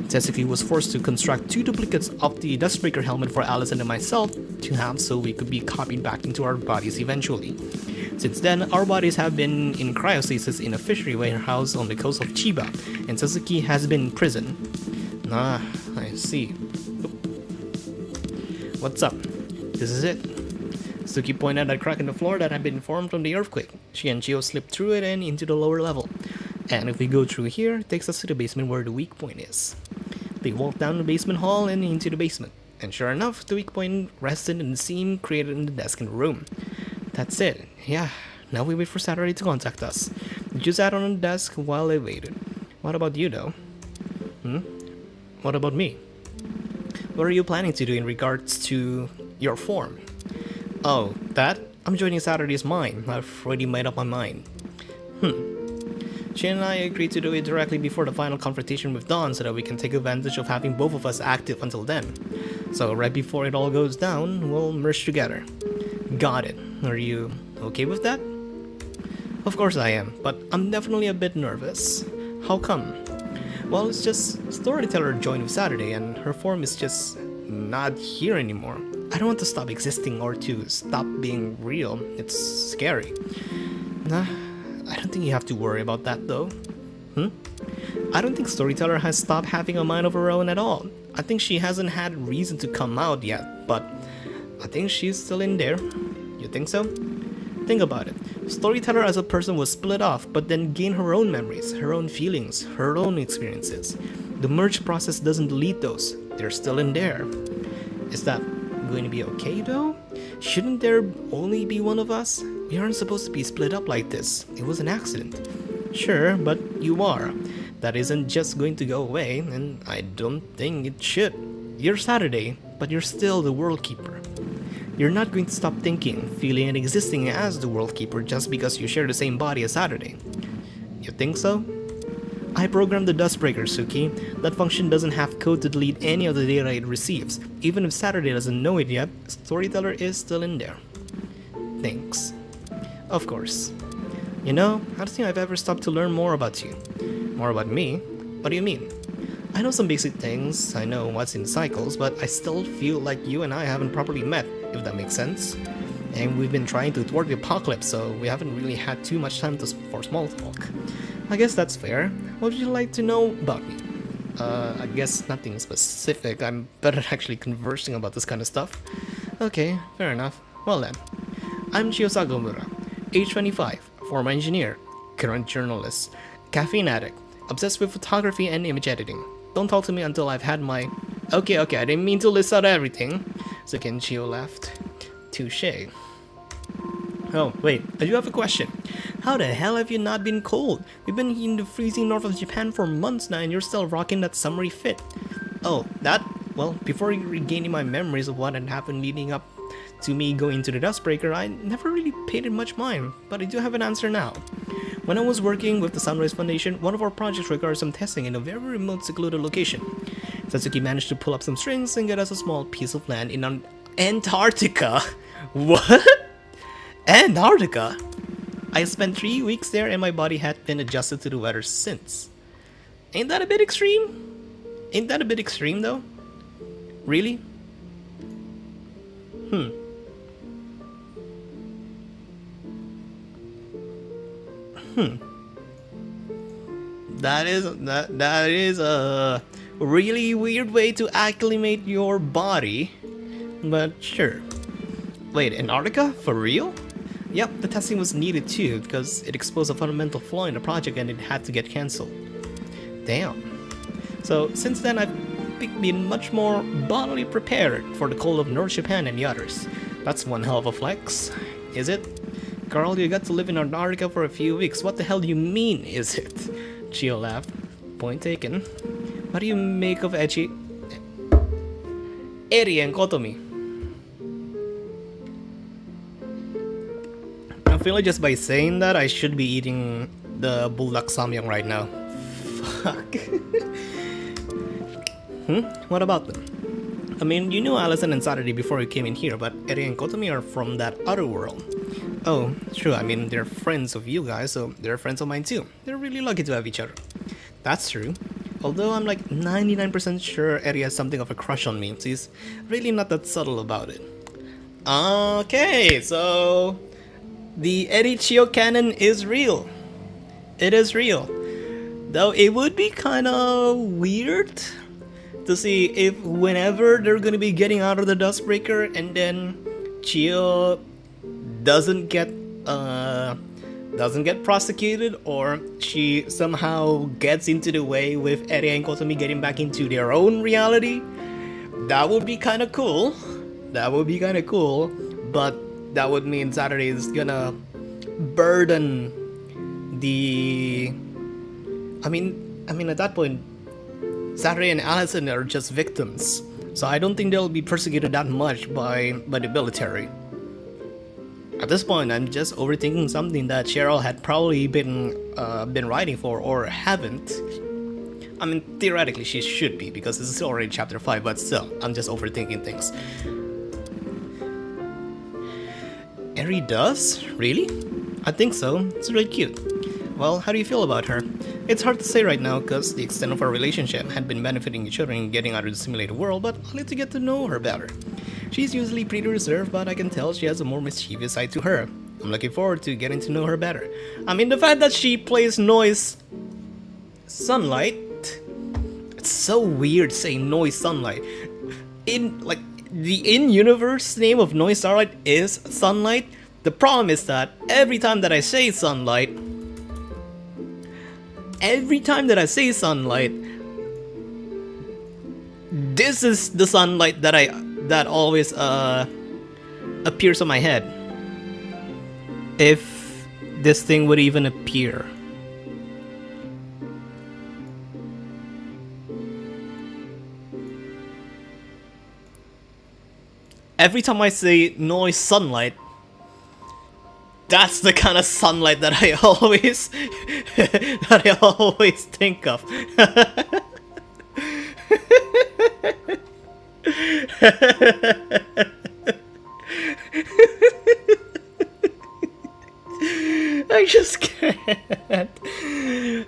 Setsuki was forced to construct 2 duplicates of the Dustbreaker helmet for Allison and myself to have so we could be copied back into our bodies eventually. Since then, our bodies have been in cryostasis in a fishery warehouse on the coast of Chiba, and Setsuki has been in prison. Ah, I see. What's up? This is it. Suki pointed at a crack in the floor that had been formed from the earthquake. She and Chio slipped through it and into the lower level. And if we go through here, it takes us to the basement where the weak point is. They walked down the basement hall and into the basement. And sure enough, the weak point rested in the seam created in the desk in the room. That's it. Yeah, now we wait for Saturday to contact us. We just sat on the desk while they waited. What about you though? What about me? What are you planning to do in regards to your form? Oh, that? I'm joining Saturday's mine. I've already made up my mind. She and I agreed to do it directly before the final confrontation with Dawn so that we can take advantage of having both of us active until then. So right before it all goes down, we'll merge together. Got it. Are you okay with that? Of course I am, but I'm definitely a bit nervous. How come? Well, it's just Storyteller joined with Saturday and her form is just not here anymore. I don't want to stop existing or to stop being real. It's scary. Nah, I don't think you have to worry about that though. I don't think Storyteller has stopped having a mind of her own at all. I think she hasn't had reason to come out yet, but I think she's still in there. You think so? Think about it. Storyteller as a person was split off, but then gained her own memories, her own feelings, her own experiences. The merge process doesn't delete those. They're still in there. Is that going to be okay though? Shouldn't there only be one of us? We aren't supposed to be split up like this. It was an accident. Sure, but you are. That isn't just going to go away, and I don't think it should. You're Saturday, but you're still the World Keeper. You're not going to stop thinking, feeling, and existing as the World Keeper just because you share the same body as Saturday. You think so? I programmed the Dustbreaker, Suki. That function doesn't have code to delete any of the data it receives. Even if Saturday doesn't know it yet, Storyteller is still in there. Thanks. Of course. You know, I don't think I've ever stopped to learn more about you. More about me? What do you mean? I know some basic things, I know what's in cycles, but I still feel like you and I haven't properly met, if that makes sense. And we've been trying to thwart the apocalypse, so we haven't really had too much time for small talk. I guess that's fair. What would you like to know about me? I guess nothing specific. I'm better at actually conversing about this kind of stuff. Okay, fair enough. Well then, I'm Chio Sagamura, age 25, former engineer, current journalist, caffeine addict, obsessed with photography and image editing. Don't talk to me until I've had my... Okay, I didn't mean to list out everything. So Kenchio laughed. Touché. Oh, wait, I do have a question. How the hell have you not been cold? We've been in the freezing north of Japan for months now and you're still rocking that summery fit. Oh, that? Well, before regaining my memories of what had happened leading up to me going to the Dustbreaker, I never really paid it much mind, but I do have an answer now. When I was working with the Sunrise Foundation, one of our projects required some testing in a very remote, secluded location. Satsuki managed to pull up some strings and get us a small piece of land in Antarctica. What? Antarctica? I spent 3 weeks there and my body had been adjusted to the weather since. Ain't that a bit extreme? Ain't that a bit extreme though? Really? That is a really weird way to acclimate your body, but sure. Wait, Antarctica? For real? Yep, the testing was needed too, because it exposed a fundamental flaw in the project and it had to get cancelled. Damn. So, since then I've been much more bodily prepared for the cold of North Japan and the others. That's one hell of a flex, is it? Carl, you got to live in Antarctica for a few weeks. What the hell do you mean, is it? Chio laughed. Point taken. What do you make of Eri and Kotomi? I feel like just by saying that, I should be eating the bulldog samyang right now. Fuck. What about them? I mean, you knew Allison and Saturday before you came in here, but Eri and Kotomi are from that other world. Oh, true, I mean, they're friends of you guys, so they're friends of mine too. They're really lucky to have each other. That's true. Although I'm like 99% sure Eri has something of a crush on me, so he's really not that subtle about it. Okay, so the Eri Chio canon is real. It is real. Though it would be kinda weird to see if whenever they're gonna be getting out of the Dustbreaker and then Chio doesn't get prosecuted, or she somehow gets into the way with Eri and Kotomi getting back into their own reality. That would be kinda cool. That would be kinda cool, but that would mean Saturday is gonna burden the... I mean at that point, Saturday and Allison are just victims, so I don't think they'll be persecuted that much by the military. At this point, I'm just overthinking something that Cheryl had probably been writing for, or haven't. I mean, theoretically she should be, because this is already chapter 5, but still, I'm just overthinking things. Eri does? Really? I think so. It's really cute. Well, how do you feel about her? It's hard to say right now, because the extent of our relationship had been benefiting each other in getting out of the simulated world, but I'll need to get to know her better. She's usually pretty reserved, but I can tell she has a more mischievous side to her. I'm looking forward to getting to know her better. I mean, the fact that she plays Noise Sunlight... It's so weird saying Noise Sunlight. The in-universe name of Noise Starlight is Sunlight. The problem is that every time that I say Sunlight... this is the sunlight that always appears on my head. If this thing would even appear. Every time I say Noise Sunlight, that's the kind of sunlight that I always think of. I just can't.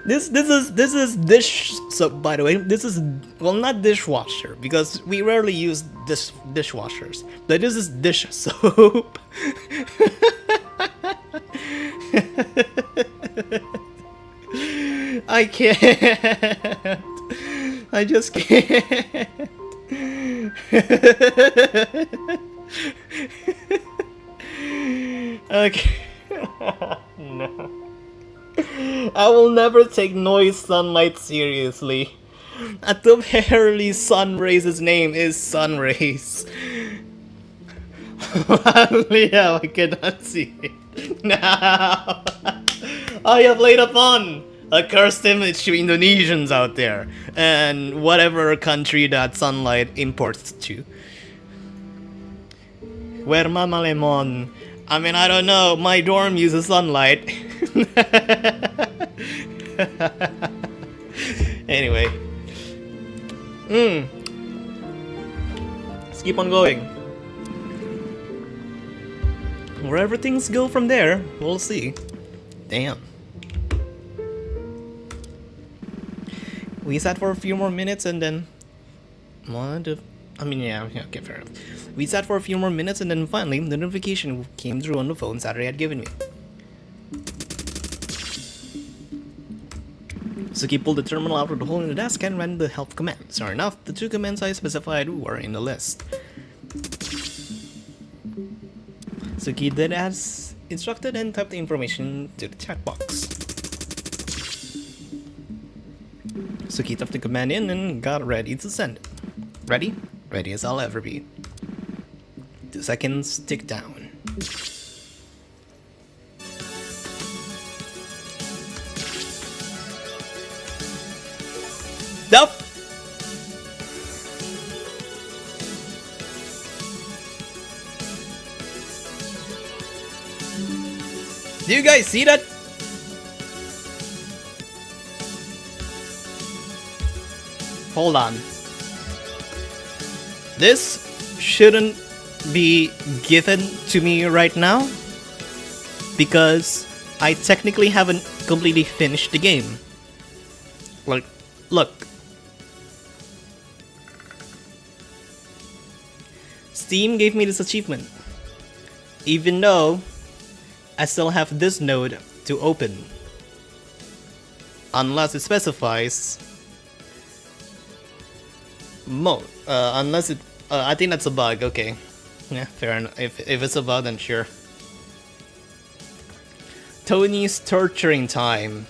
This is dish. So by the way, this is, well, not dishwasher, because we rarely use dishwashers. But this is dish soap. I can't. I just can't. Okay. No. I will never take Noise Sunlight seriously. At the very least, Sunrays' name is Sunrays. Yeah, I cannot see it. Now I have laid upon a cursed image to Indonesians out there and whatever country that sunlight imports to. Where Mama Lemon? I mean, I don't know. My dorm uses sunlight. Anyway. Let's keep on going. Wherever things go from there, we'll see. Damn. We sat for a few more minutes and then... okay, fair enough. We sat for a few more minutes and then finally the notification came through on the phone Saturday had given me. Suki pulled the terminal out of the hole in the desk and ran the help command. Sure enough, the 2 commands I specified were in the list. Suki did as instructed and typed the information to the chat box. Suki typed the command in and got ready to send it. Ready? Ready as I'll ever be. 2 seconds tick down. Nope! Do you guys see that? Hold on. This shouldn't be given to me right now because I technically haven't completely finished the game. Like, look. Steam gave me this achievement, even though I still have this node to open. Unless it specifies mode. Unless it... I think that's a bug, okay. Yeah, fair enough. If it's a bug, then sure. Tony's torturing time.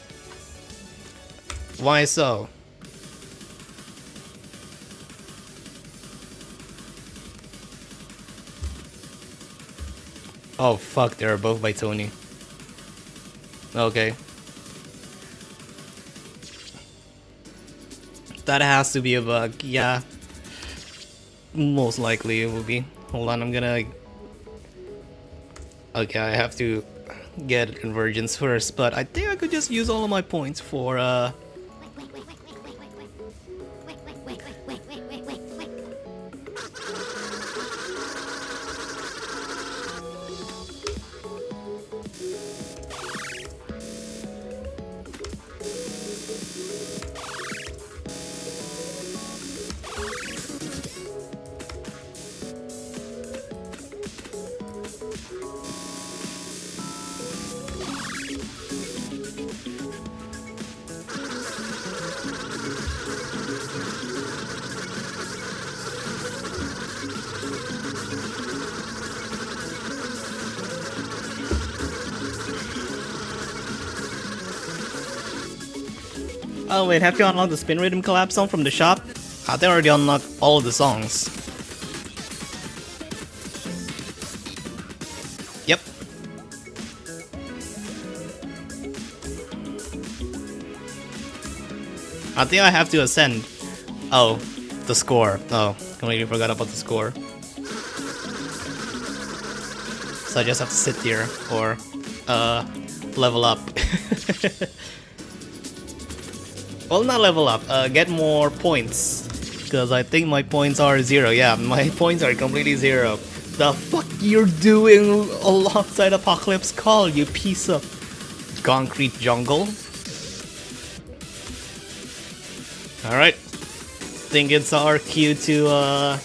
Why so? Oh fuck, they're both by Tony. Okay. That has to be a bug, yeah. Most likely it will be. Hold on, I'm gonna... Okay, I have to get convergence first, but I think I could just use all of my points for, Oh wait, have you unlocked the Spin Rhythm collab song from the shop? I think I already unlocked all of the songs. Yep. I think I have to ascend. Oh, the score. Oh, completely forgot about the score. So I just have to sit here or level up. Well, not level up, get more points. Because I think my points are 0. Yeah, my points are completely 0. The fuck you're doing alongside Apocalypse Call, you piece of concrete jungle? Alright. Think it's our cue to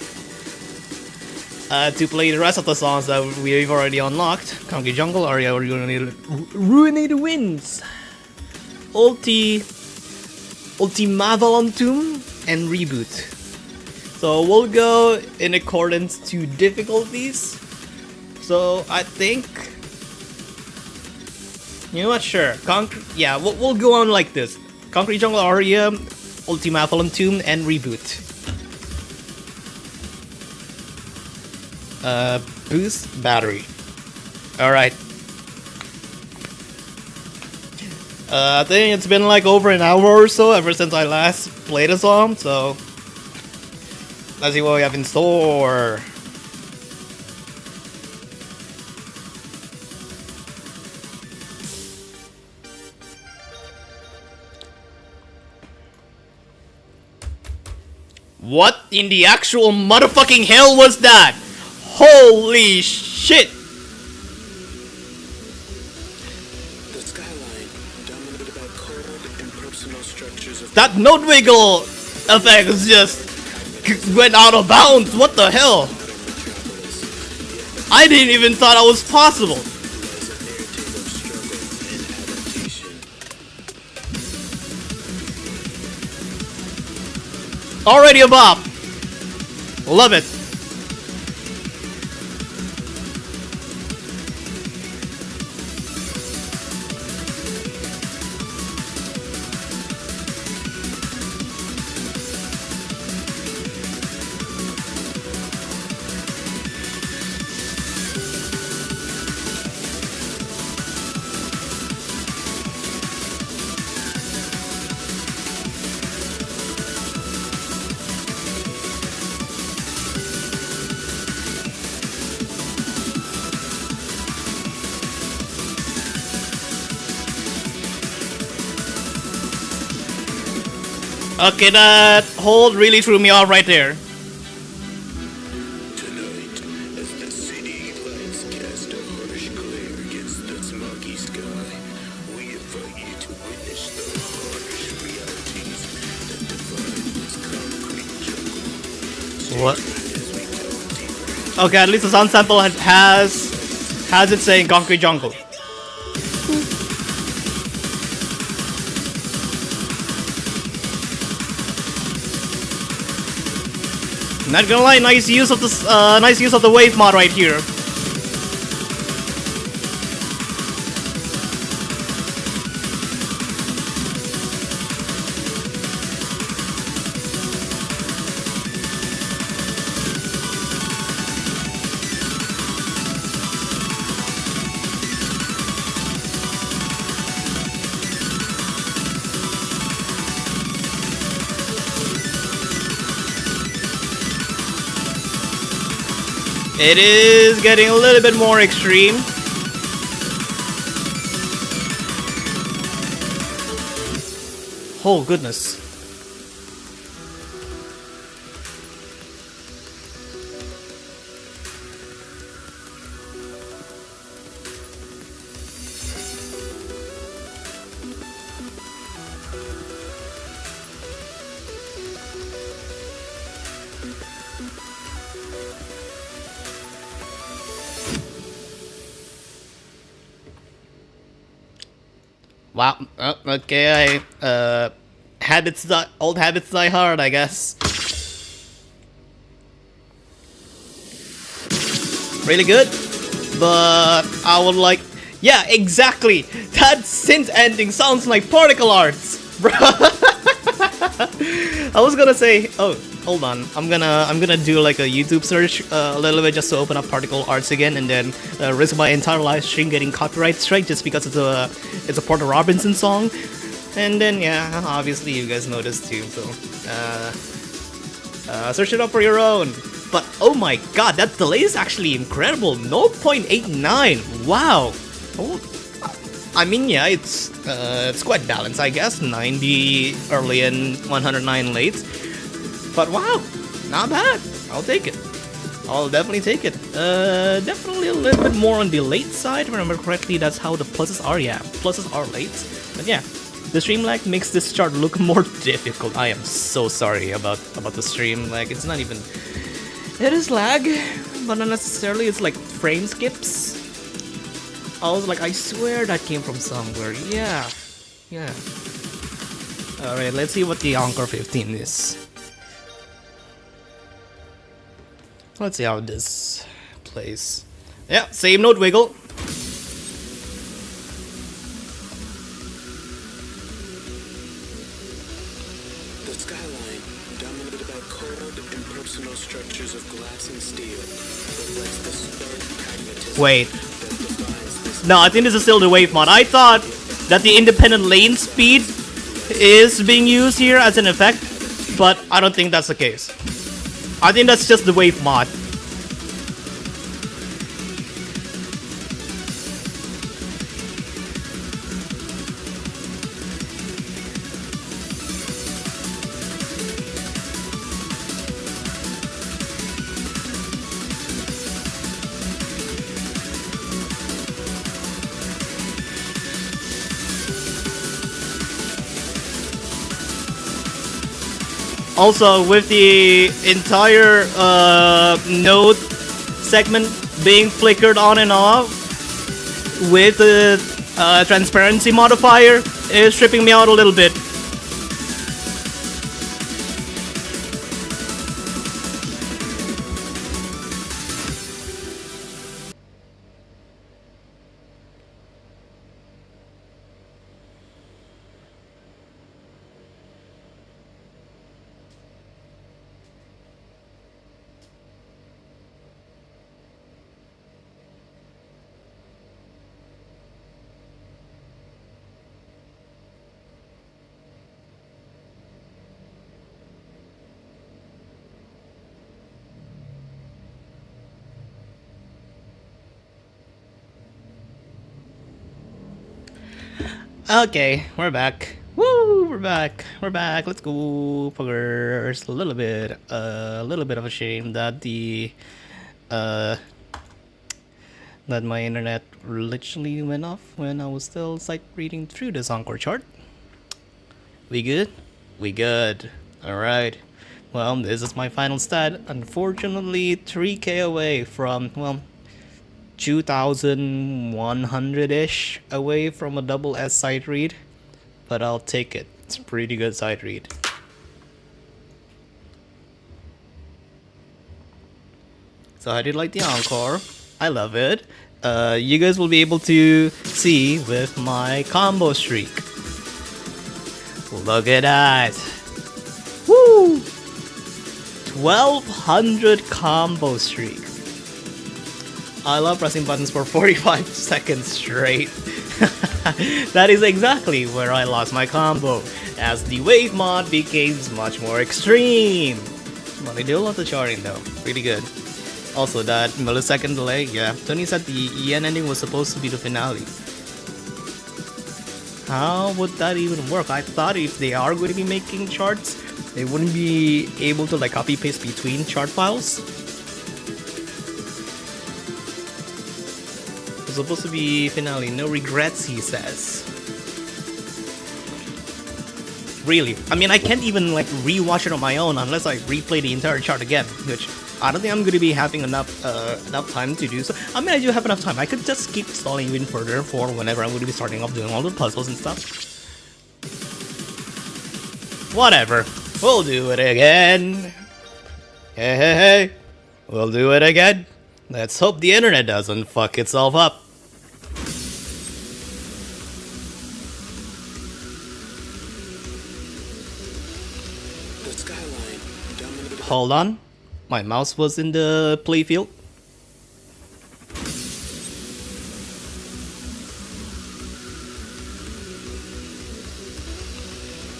play the rest of the songs that we've already unlocked. Concrete Jungle, Aria Ruinated Winds, Ultimavolum and Reboot. So we'll go in accordance to difficulties. So I think, you know what? Sure. Yeah, we'll go on like this: Concrete Jungle, Aria, Ultimavolum and Reboot. Boost battery. Alright. I think it's been like over an hour or so ever since I last played a song, so let's see what we have in store. What in the actual motherfucking hell was that? Holy shit! The skyline, dominated by cold, impersonal structures of That note wiggle effect is just went out of bounds. What the hell? I didn't even thought that was possible. Already a bop. Love it. Okay, that hold really threw me off right there. tonight, as the city lights cast a harsh glare against the smoky sky, we invite you to witness the harsh realities that divide this concrete jungle. What? Okay, at least the sound sample has it saying concrete jungle. Not gonna lie, nice use of the wave mod right here. It is getting a little bit more extreme. Oh goodness. Wow. Oh, okay, old habits die hard, I guess. Really good, but I would like, yeah, exactly. That synth ending sounds like particle arts, bro. I was gonna say, oh, hold on, I'm gonna do like a YouTube search a little bit just to open up particle arts again, and then risk my entire live stream getting copyright strike just because it's a Porter Robinson song, and then yeah, obviously you guys know this too, so search it up for your own. But oh my god, that delay is actually incredible. 0.89. Wow. Oh, I mean, yeah, it's quite balanced, I guess. 90 early and 109 late. But wow, not bad. I'll take it. I'll definitely take it. Definitely a little bit more on the late side. If I remember correctly, that's how the pluses are. Yeah, pluses are late. But yeah, the stream lag makes this chart look more difficult. I am so sorry about the stream lag. It's not even. It is lag, but not necessarily. It's like frame skips. I was like, I swear that came from somewhere. Yeah. Alright, let's see what the Encore 15 is. Let's see how this plays. Yeah, same note wiggle. the skyline, dominated by cold, impersonal structures of glass and Wait. No, I think this is still the wave mod. I thought that the independent lane speed is being used here as an effect, but I don't think that's the case. I think that's just the wave mod. Also, with the entire node segment being flickered on and off, with the transparency modifier, is tripping me out a little bit. Okay, we're back. Woo, we're back. We're back. Let's go, Puggers. A little bit of a shame that that my internet literally went off when I was still sight reading through this Encore chart. We good? We good. Alright. Well, this is my final stat. Unfortunately, 3k away from, well, 2,100-ish away from a double S sight read. But I'll take it. It's a pretty good sight read. So I did like the Encore. I love it. You guys will be able to see with my combo streak. Look at that. Woo! 1,200 combo streak. I love pressing buttons for 45 seconds straight. That is exactly where I lost my combo, as the wave mod became much more extreme. But I do love the charting though, pretty good. Also, that millisecond delay, yeah. Tony said the EN ending was supposed to be the finale. How would that even work? I thought if they are going to be making charts, they wouldn't be able to like copy paste between chart files. It's supposed to be finale, no regrets, he says. Really? I mean, I can't even like rewatch it on my own unless I replay the entire chart again, which I don't think I'm going to be having enough time to do so. I mean, I do have enough time. I could just keep stalling even further for whenever I'm going to be starting off doing all the puzzles and stuff. Whatever. We'll do it again. Hey. We'll do it again. Let's hope the internet doesn't fuck itself up. The skyline dominated. Hold on. My mouse was in the playfield.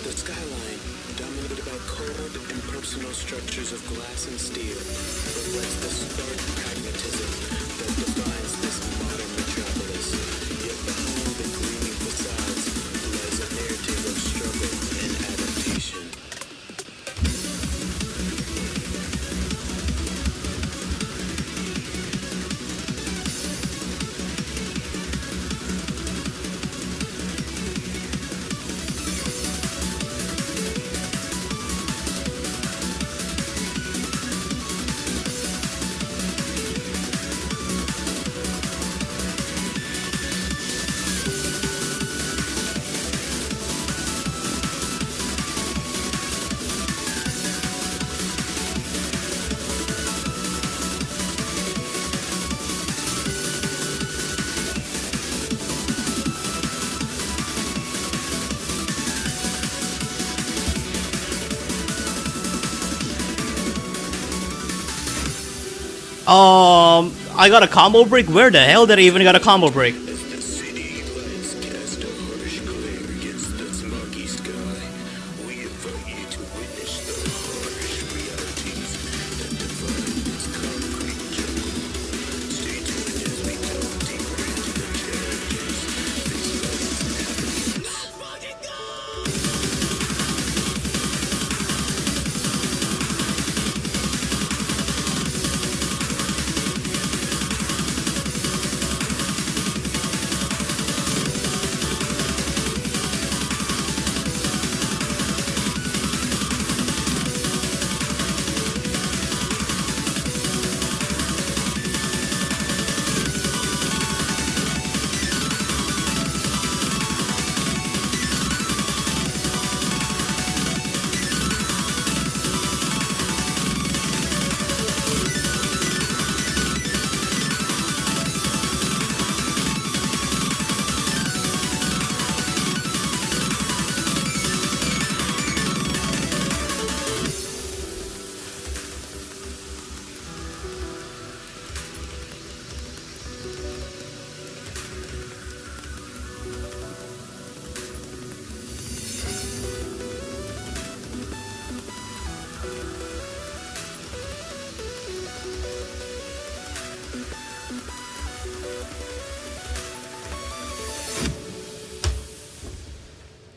The skyline, dominated by cold, impersonal structures of glass and steel, reflects the stark pragmatism that defines this modern metropolis. Yet behind the gleaming facades lies a narrative of struggle and adaptation. I got a combo break? Where the hell did I even got a combo break? As the city lights cast a harsh glare against the smoky sky, we invite you to witness the harsh realities that define this concrete jungle. Stay tuned as we delve deeper into the challenges, this life is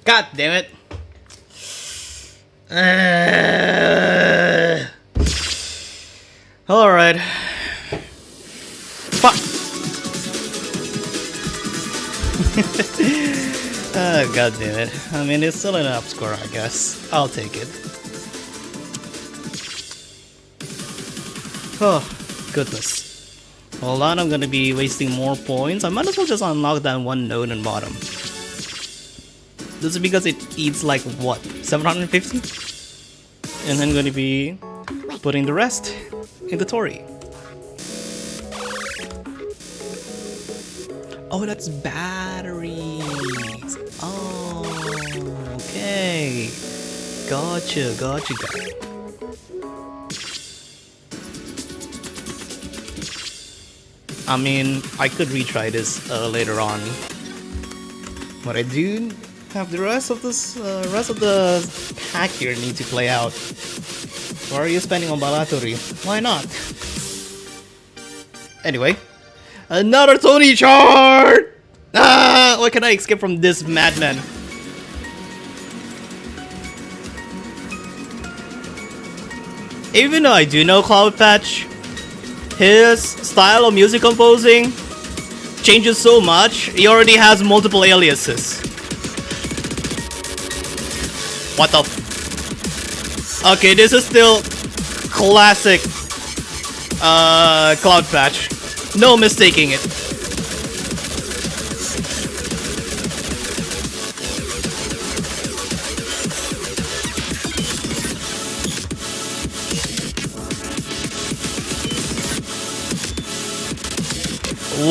God damn it. Alright. Fuck. God damn it. I mean, it's still an up score, I guess. I'll take it. Oh, goodness. Hold on, I'm gonna be wasting more points. I might as well just unlock that one node in bottom. This is because it eats like, what, 750? And then gonna be putting the rest in the Tori. Oh, that's batteries. Oh, okay. Gotcha, gotcha, gotcha. I mean, I could retry this later on, but I do have the rest of the pack here need to play out. Why are you spending on Balatori? Why not? Anyway, another Tony chart! Ah, what can I escape from this madman? Even though I do know Cloud Patch, his style of music composing changes so much. He already has multiple aliases. What the f- Okay, this is still classic Cloud Patch. No mistaking it.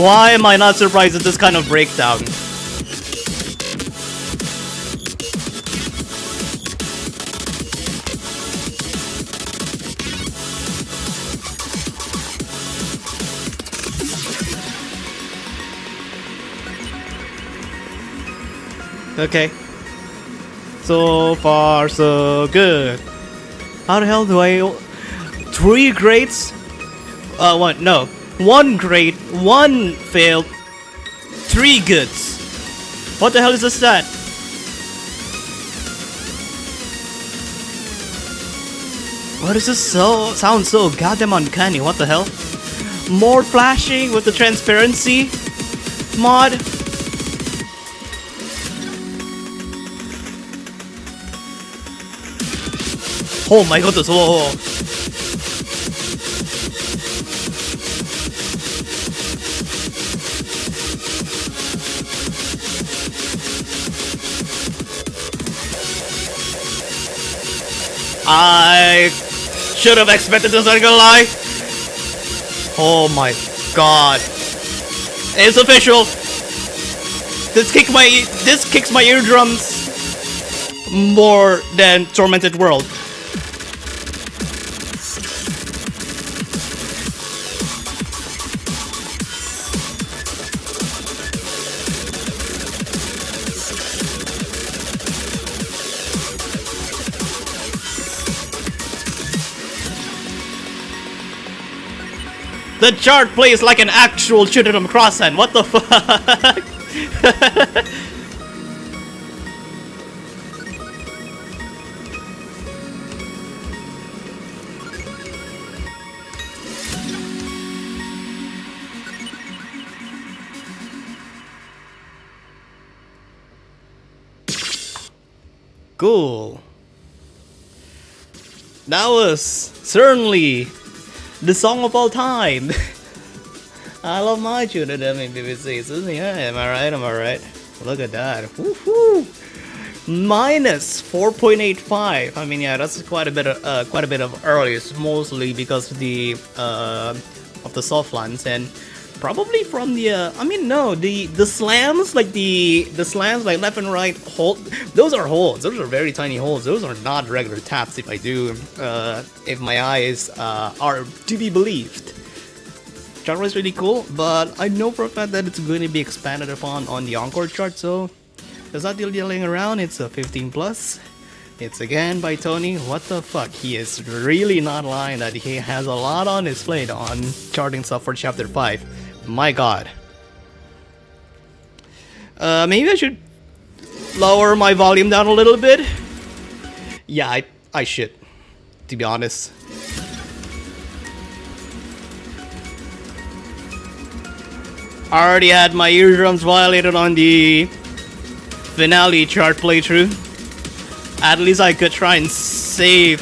Why am I not surprised at this kind of breakdown? Okay. So far, so good. How the hell do I... 3 grades? One, no. 1 grade, 1 failed, 3 goods. What the hell is this stat? Why does this sound so goddamn uncanny? What the hell? More flashing with the transparency mod? Oh my goodness, whoa. I should have expected this, I'm gonna lie. Oh my god. It's official. This kicks my eardrums more than Tormented World. The chart plays like an actual shoot 'em up crosshand. What the fuck? Cool. That was certainly the song of all time. I love my tune of them in BBC. Yeah, am I right? Am I right? Look at that. Woohoo! Minus 4.85. I mean, yeah, that's quite a bit of earlies, mostly because of the soft lands and probably from the I mean no the slams like the slams like left and right hold, those are holds, those are very tiny holds, those are not regular taps if my eyes are to be believed. Genre is really cool, but I know for a fact that it's going to be expanded upon on the Encore chart, so there's not dealing around. It's a 15 plus. It's again by Tony. What the fuck? He is really not lying that he has a lot on his plate on charting stuff for chapter 5. My god. Maybe I should lower my volume down a little bit. Yeah, I should, to be honest. I already had my eardrums violated on the finale chart playthrough. At least I could try and save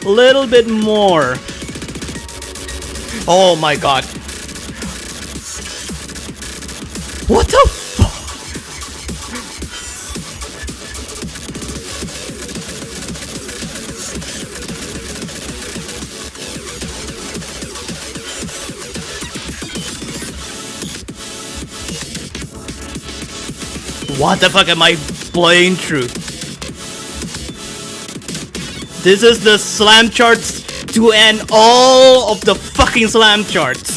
a little bit more. Oh my god. What the fuck? What the fuck am I playing through? This is the slam charts to end all of the fucking slam charts.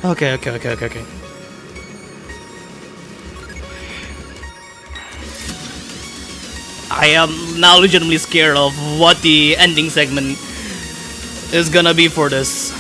Okay. I am now legitimately scared of what the ending segment is gonna be for this.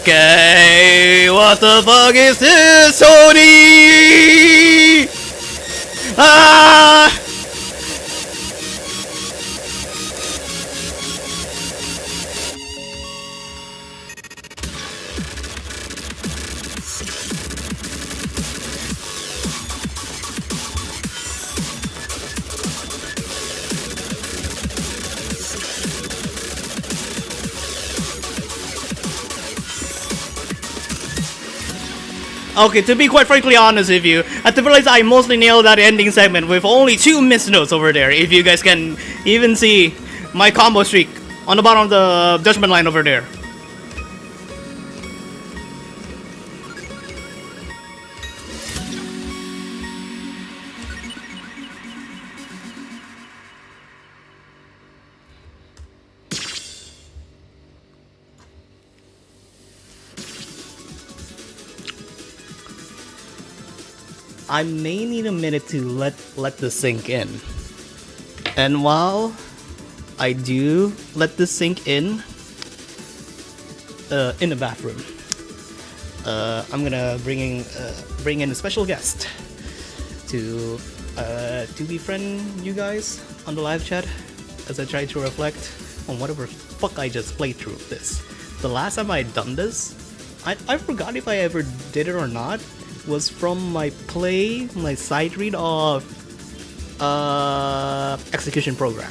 Okay, what the fuck is this, Tony? Ah! Okay, to be quite frankly honest with you, at the very least I mostly nailed that ending segment with only 2 missed notes over there. If you guys can even see my combo streak on the bottom of the judgment line over there. I may need a minute to let this sink in. And while I do let this sink in the bathroom, I'm gonna bring in a special guest to befriend you guys on the live chat as I try to reflect on whatever fuck I just played through this. The last time I'd done this, I forgot if I ever did it or not, was from my side read of execution program.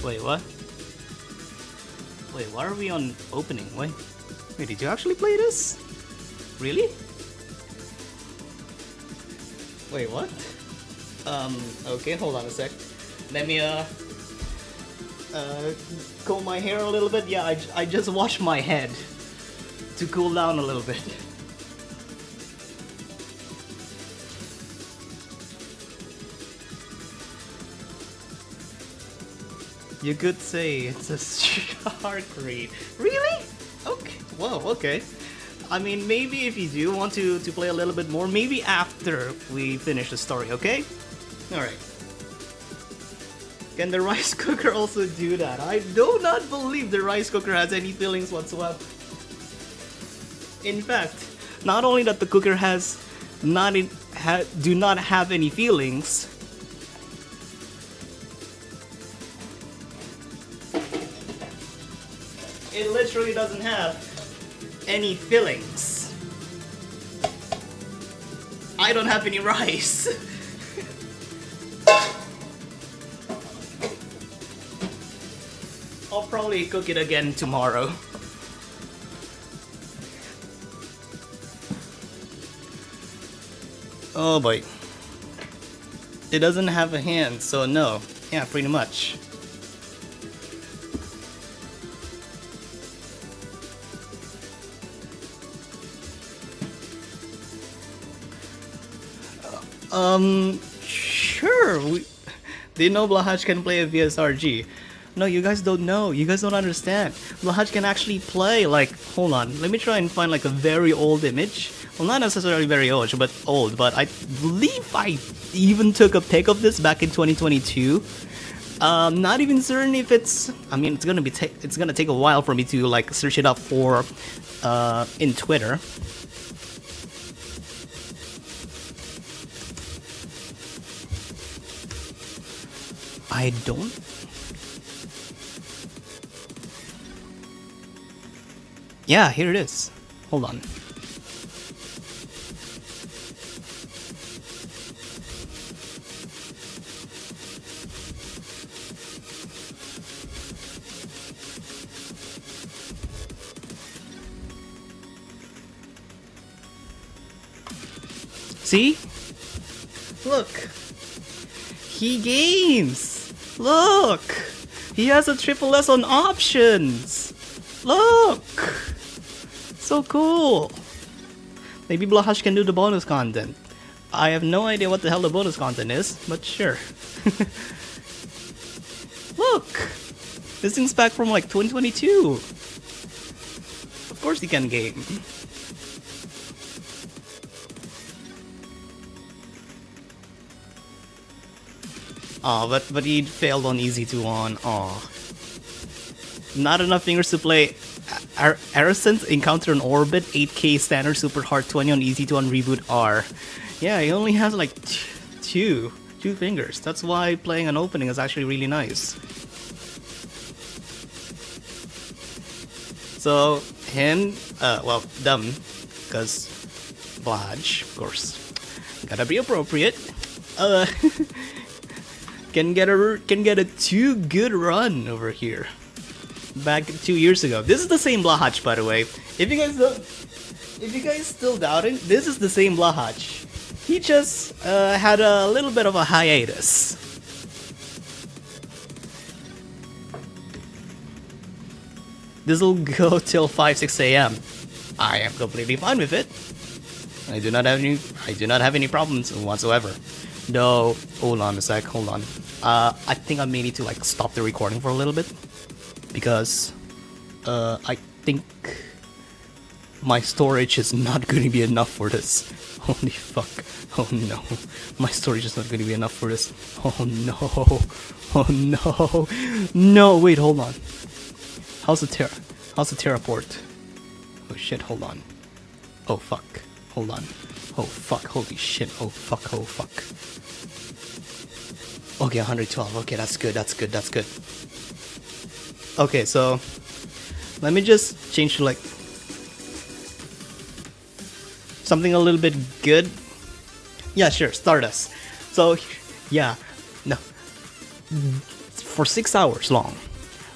Wait, what? Wait, why are we on opening? Wait, did you actually play this? Really? Wait, what? Okay, hold on a sec. Let me, comb my hair a little bit. Yeah, I just washed my head to cool down a little bit. You could say it's a shark read. Really? Okay. Whoa, okay. I mean, maybe if you do want to play a little bit more, maybe after we finish the story, okay? Alright. Can the rice cooker also do that? I do not believe the rice cooker has any feelings whatsoever. In fact, not only that the cooker has do not have any feelings, it literally doesn't have any fillings. I don't have any rice. I'll probably cook it again tomorrow. Oh boy. It doesn't have a hand, so no. Yeah, pretty much. Sure. Do you know Blahaj can play a VSRG? No, you guys don't know. You guys don't understand. Blahaj can actually play, like, hold on. Let me try and find, like, a very old image. Well, not necessarily very old, but I believe I even took a pic of this back in 2022. Not even certain if it's... I mean, it's gonna take a while for me to, like, search it up for, in Twitter. I don't... Yeah, here it is. Hold on. See? Look. He games. Look. He has a triple S on options. Look. So cool. Maybe Blahaj can do the bonus content. I have no idea what the hell the bonus content is, but sure. Look! This thing's back from like 2022. Of course he can game. Aw, but he failed on easy 2 on. Aw. Not enough fingers to play Aerosynth Encounter in Orbit 8K Standard Super Hard 20 on Easy 2 on Reboot R. Yeah, he only has like two fingers. That's why playing an opening is actually really nice. So him, well, them, because Blahaj, of course, gotta be appropriate. Can get a 2 good run over here. Back 2 years ago. This is the same Blahaj, by the way. If you guys still doubting, this is the same Blahaj. He just had a little bit of a hiatus. This'll go till 5-6 a.m. I am completely fine with it. I do not have any problems whatsoever. Though, hold on a sec, hold on. I think I may need to like stop the recording for a little bit. Because I think my storage is not going to be enough for this. Holy fuck. Oh no. My storage is not going to be enough for this. Oh no. Oh no. No, wait, hold on. How's the Terra port? Oh shit, hold on. Oh fuck. Hold on. Oh fuck, holy shit. Oh fuck, oh fuck. Okay, 112. Okay, that's good, that's good, that's good. Okay, so let me just change to like something a little bit good. Yeah, sure, Stardust. So yeah, no, for 6 hours long,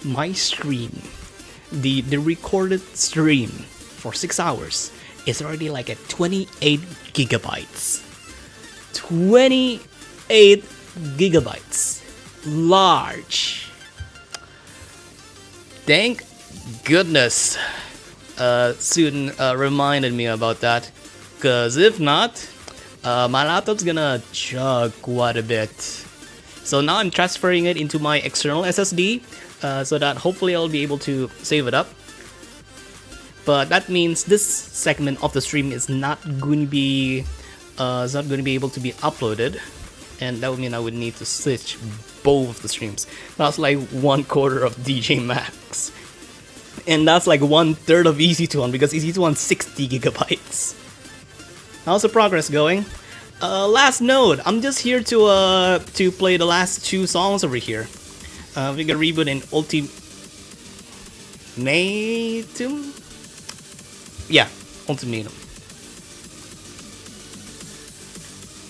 my stream, the recorded stream for 6 hours is already like at 28 gigabytes. 28 gigabytes. Large. Thank goodness Susan reminded me about that, because if not, my laptop's gonna chug quite a bit. So now I'm transferring it into my external SSD, so that hopefully I'll be able to save it up. But that means this segment of the stream is not going to be able to be uploaded, and that would mean I would need to switch both of the streams. That's like 1/4 of DJ Max, and that's like 1/3 of EC2 because EC2 60 gigabytes. How's the progress going? Last note, I'm just here to play the last 2 songs over here. We can reboot in Ultimatum. Yeah, Ultimatum.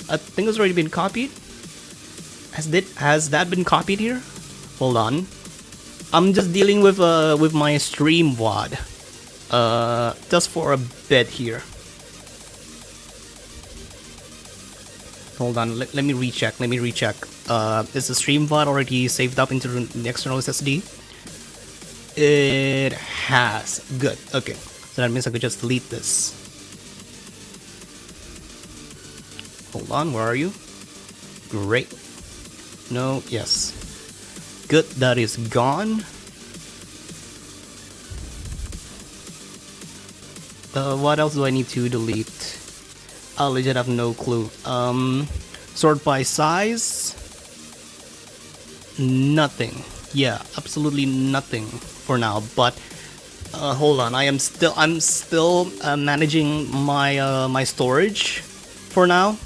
I think it's already been copied. Has that been copied here? Hold on. I'm just dealing with my stream VOD. Just for a bit here. Hold on, let me recheck. Is the stream VOD already saved up into the external SSD? It has. Good. Okay. So that means I could just delete this. Hold on, where are you? Great. No, yes. Good, that is gone. What else do I need to delete? I legit have no clue. Sort by size. Nothing. Yeah, absolutely nothing for now. But hold on, I'm still managing my storage for now.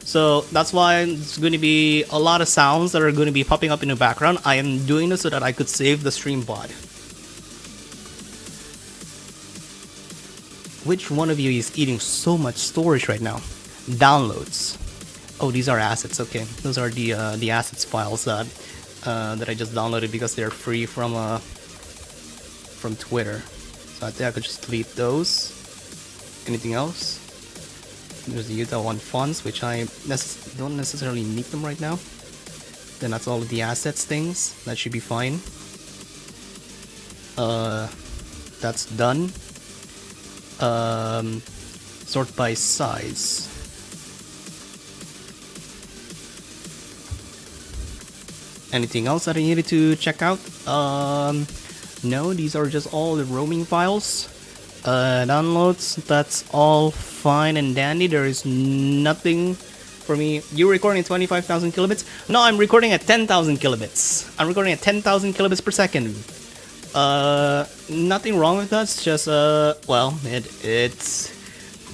So that's why it's going to be a lot of sounds that are going to be popping up in the background. I am doing this so that I could save the stream VOD. Which one of you is eating so much storage right now? Downloads. Oh, these are assets. Okay, those are the assets files that I just downloaded because they're free from Twitter. So I think I could just delete those. Anything else? There's the Utah 1 fonts, which I don't necessarily need them right now. Then that's all of the assets things. That should be fine. That's done. Sort by size. Anything else that I needed to check out? No, these are just all the roaming files. Downloads, that's all fine and dandy. There is nothing for me. You're recording at 25,000 kilobits? No, I'm recording at 10,000 kilobits. I'm recording at 10,000 kilobits per second. Nothing wrong with that. It's just, well, it's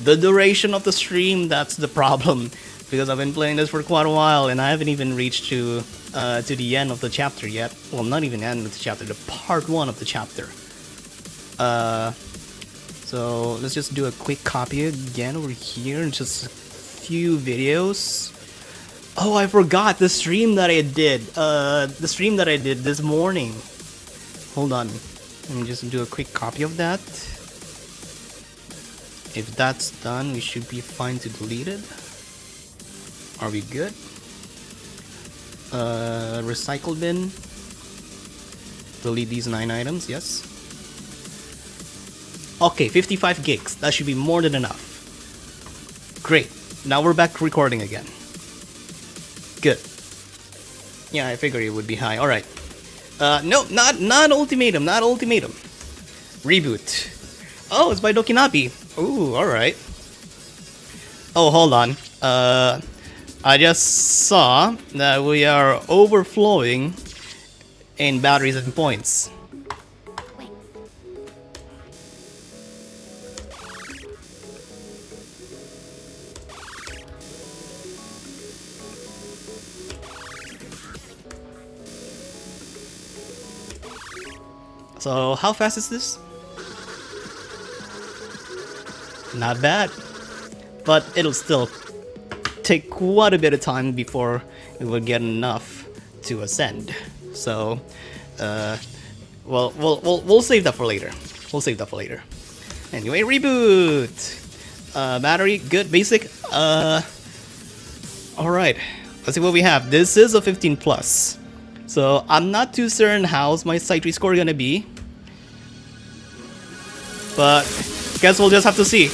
the duration of the stream that's the problem. Because I've been playing this for quite a while and I haven't even reached to the end of the chapter yet. Well, not even the end of the chapter, the part 1 of the chapter. So let's just do a quick copy again over here and just a few videos. Oh, I forgot the stream that I did. The stream that I did this morning. Hold on. Let me just do a quick copy of that. If that's done, we should be fine to delete it. Are we good? Recycle bin. Delete these 9 items, yes. Okay, 55 gigs. That should be more than enough. Great. Now we're back recording again. Good. Yeah, I figured it would be high. Alright. No, not ultimatum, not ultimatum. Reboot. Oh, it's by Dokinabi. Ooh, alright. Oh, hold on. I just saw that we are overflowing in batteries and points. So, how fast is this? Not bad. But it'll still take quite a bit of time before it will get enough to ascend. So, we'll save that for later. We'll save that for later. Anyway, reboot. Battery, good, basic. All right. Let's see what we have. This is a 15 plus. So I'm not too certain how's my Psych 3 score gonna be. But guess we'll just have to see.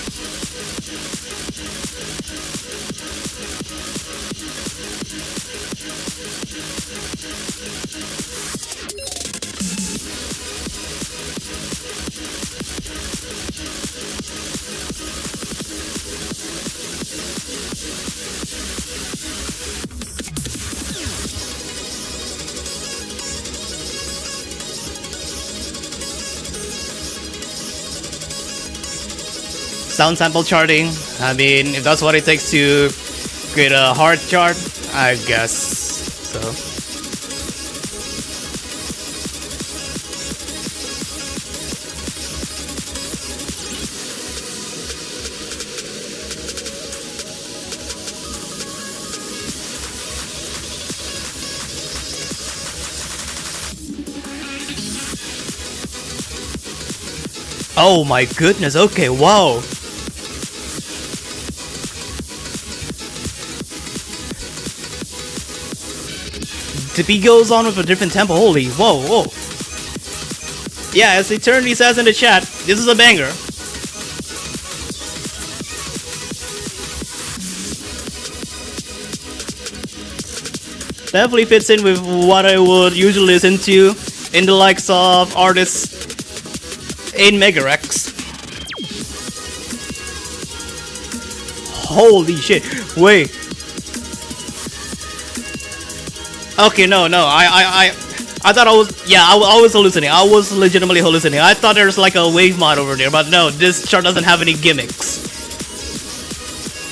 Sound sample charting. I mean, if that's what it takes to create a hard chart, I guess so. Oh my goodness, okay, wow. The beat goes on with a different tempo, holy, whoa. Yeah, as Eternity says in the chat, this is a banger. Definitely fits in with what I would usually listen to in the likes of artists in Megarex. Holy shit, wait. Okay, no, I thought I was hallucinating. I was legitimately hallucinating. I thought there was like a wave mod over there, but no, this chart doesn't have any gimmicks.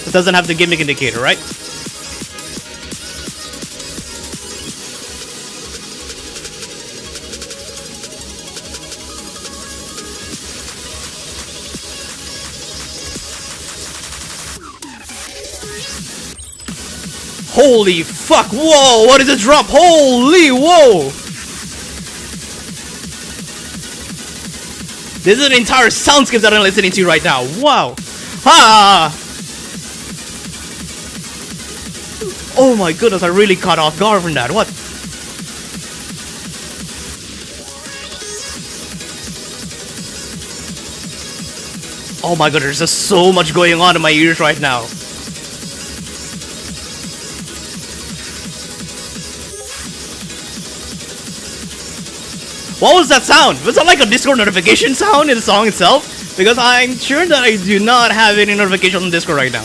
It doesn't have the gimmick indicator, right? Holy fuck, whoa, what is this drop? Holy, whoa! This is an entire soundscape that I'm listening to right now, wow! Ah! Oh my goodness, I really caught off guard from that, what? Oh my god, there's just so much going on in my ears right now. What was that sound? Was that like a Discord notification sound in the song itself? Because I'm sure that I do not have any notification on Discord right now.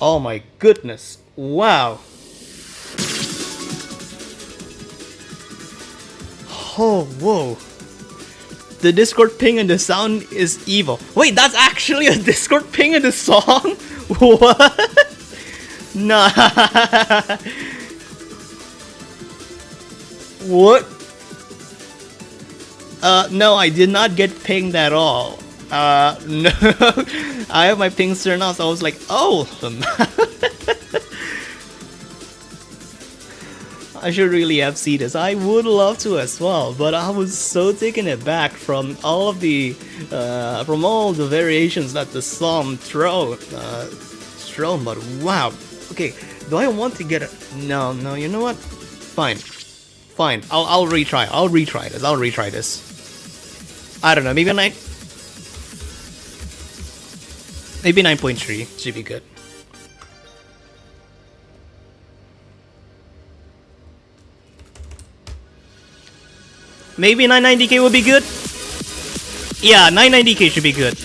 Oh my goodness. Wow. Oh, whoa. The Discord ping and the sound is evil. Wait, that's actually a Discord ping in the song? What? Nah. What? No, I did not get pinged at all. No. I have my pings turned off, so I was like, oh. I should really have seen this. I would love to as well, but I was so taken aback from all of the variations that the song thrown. But wow. Okay, do I want to get it? No, you know what? Fine. I'll retry. I'll retry this. I don't know, maybe 9.3 should be good. Maybe 990k would be good. Yeah, 990k should be good.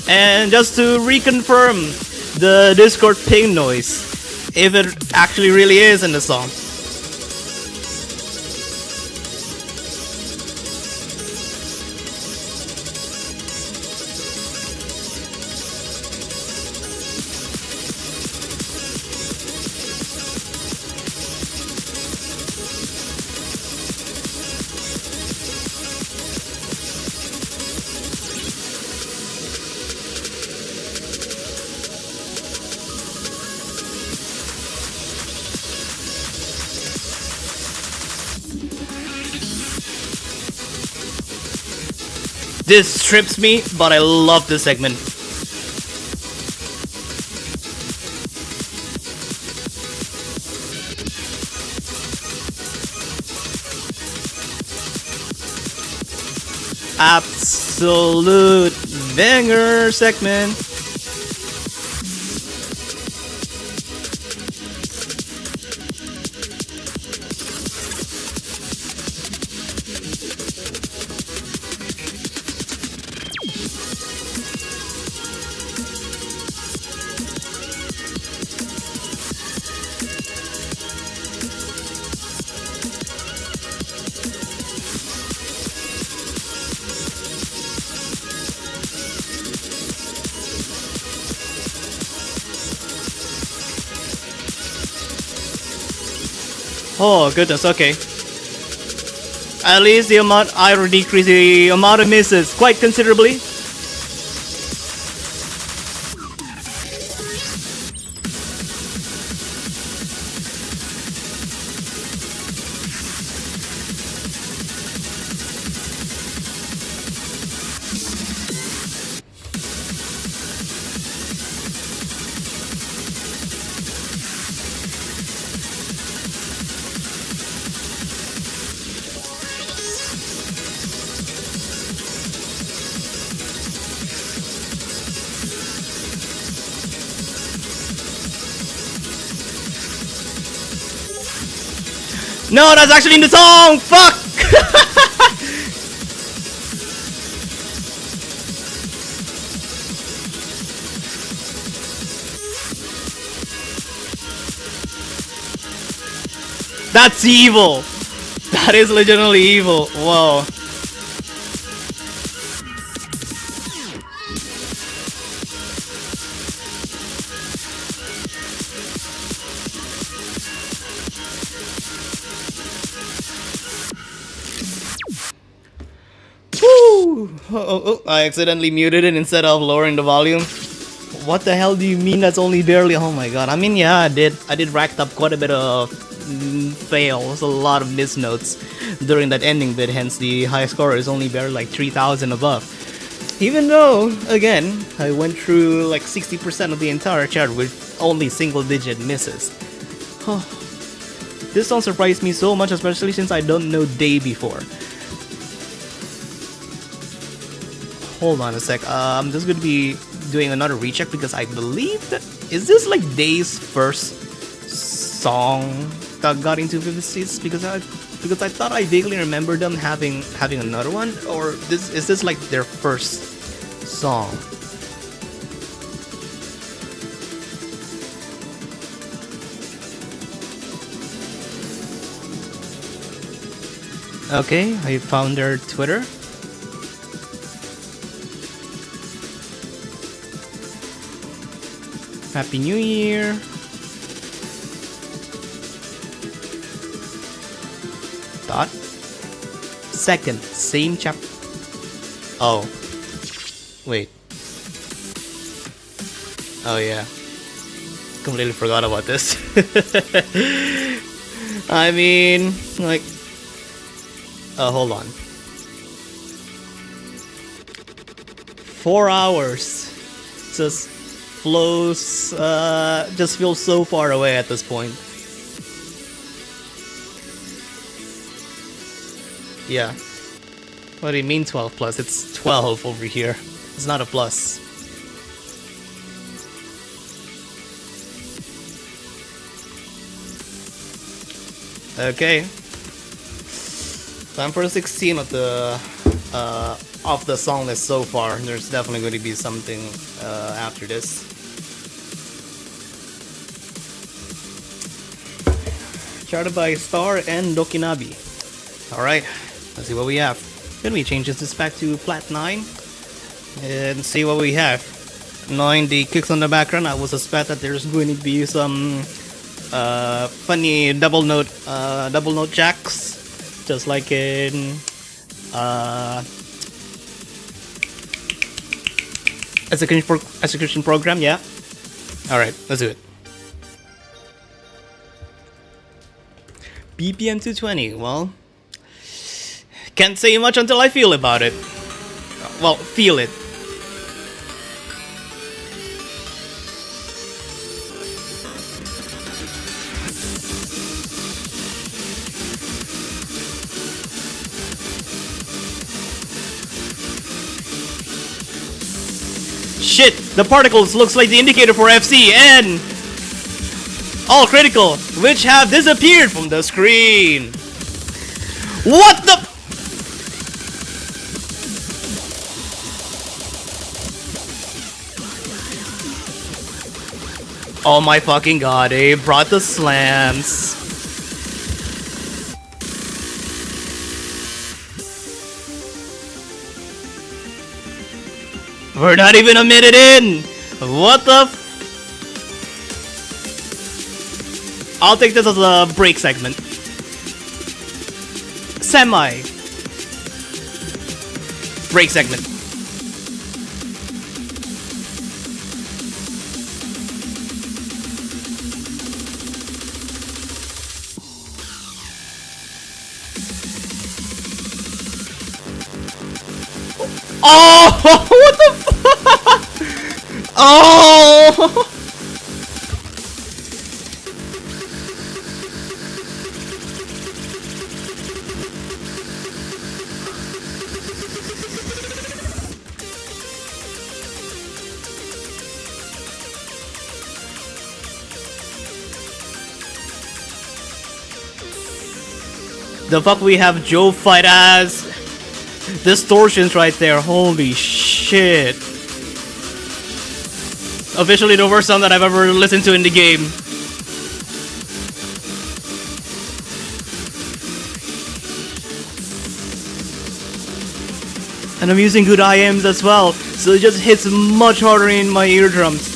And just to reconfirm the Discord ping noise, if it actually really is in the song. This trips me, but I love this segment. Absolute banger segment. Oh goodness, okay. At least the amount I will decrease the amount of misses quite considerably. No, that's actually in the song! Fuck! That's evil! That is legitimately evil. Whoa. Oh, I accidentally muted it instead of lowering the volume. What the hell do you mean that's only barely? Oh my god. I mean, yeah, I did racked up quite a bit of fails, a lot of missed notes during that ending bit, hence the high score is only barely like 3,000 above. Even though, again, I went through like 60% of the entire chart with only single digit misses. This song surprised me so much, especially since I don't know Day before. Hold on a sec. I'm just gonna be doing another recheck because I believe that is this like Day's first song that got into 56 because I thought I vaguely remember them having another one, or is this like their first song? Okay, I found their Twitter. Happy New Year! Dot. Second, same chap. Oh. Wait. Oh yeah. Completely forgot about this. I mean, like... hold on. 4 hours. Just flows, just feels so far away at this point. Yeah. What do you mean 12 plus? It's 12 over here. It's not a plus. Okay. Time for the 16 of the of the song list so far. There's definitely going to be something after this. Charted by Star and Dokinabi. Alright, let's see what we have. Then we change this back to flat 9 and see what we have. Knowing the kicks on the background, I would suspect that there's going to be some funny double note jacks, just like in execution program. Yeah. All right, let's do it. BPM 220. Well, can't say much until I feel about it. Well, feel it. Shit, the particles looks like the indicator for FC and all critical, which have disappeared from the screen. What the? Oh my fucking god, they brought the slams. We're not even a minute in! What the f- I'll take this as a break segment. Semi. Break segment. Oh, what the fuck? Oh! The fuck we have Joe fight as distortions right there, holy shit. Officially the worst song that I've ever listened to in the game. And I'm using good IMs as well, so it just hits much harder in my eardrums.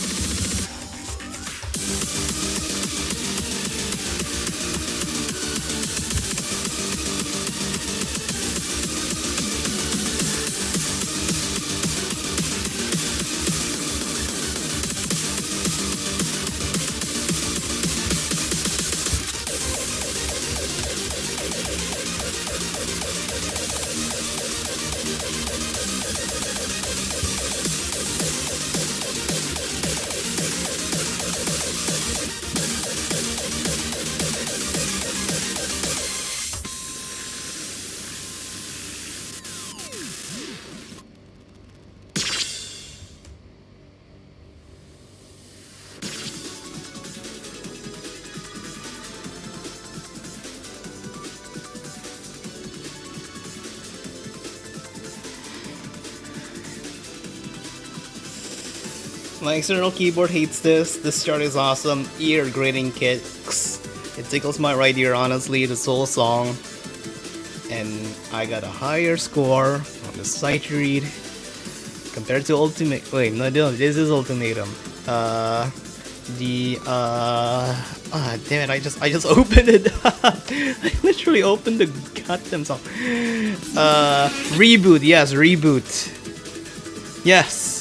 My external keyboard hates this. This chart is awesome. Ear grating kicks. It tickles my right ear, honestly, this whole song. And I got a higher score on the sight read compared to Ultimate. Wait, no, this is Ultimatum. Damn it! I just opened it. I literally opened the goddamn song. Reboot. Yes, reboot. Yes.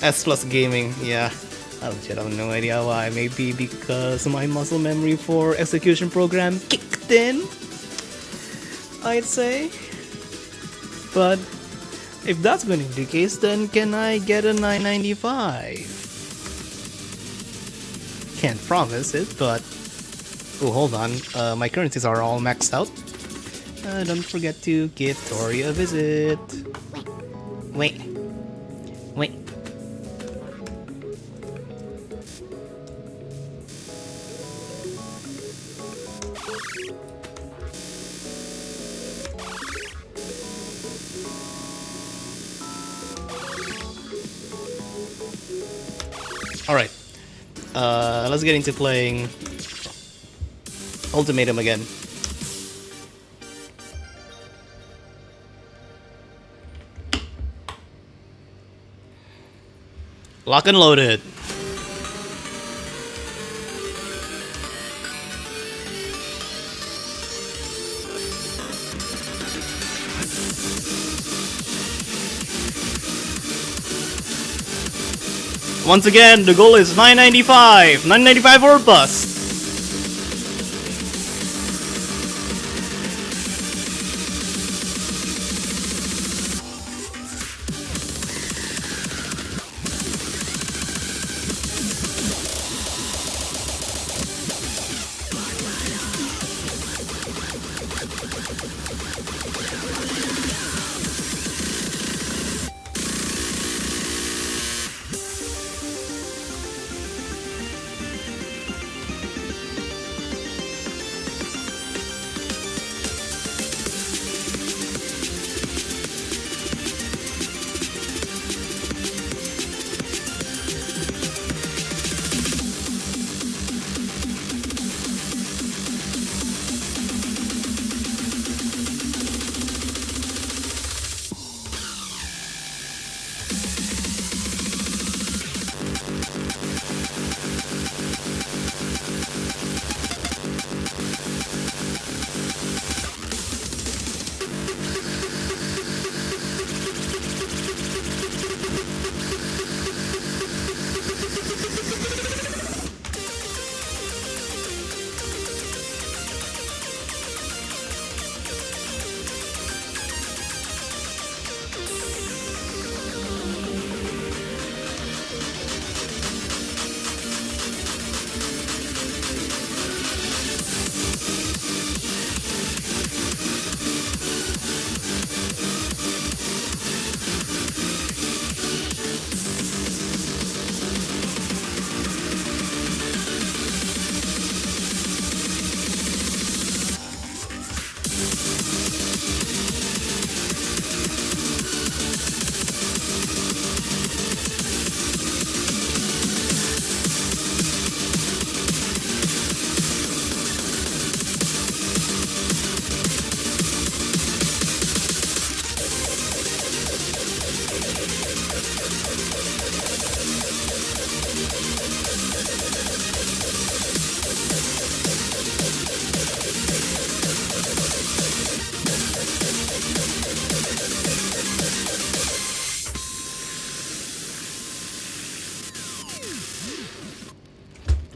S plus gaming, yeah. I legit have no idea why. Maybe because my muscle memory for execution program kicked in, I'd say. But if that's going to be the case, then can I get a 995? Can't promise it, but... Oh, hold on. My currencies are all maxed out. Don't forget to give Tori a visit. Wait. Alright. Let's get into playing Ultimatum again. Lock and loaded. Once again, the goal is 995. 995 or bust.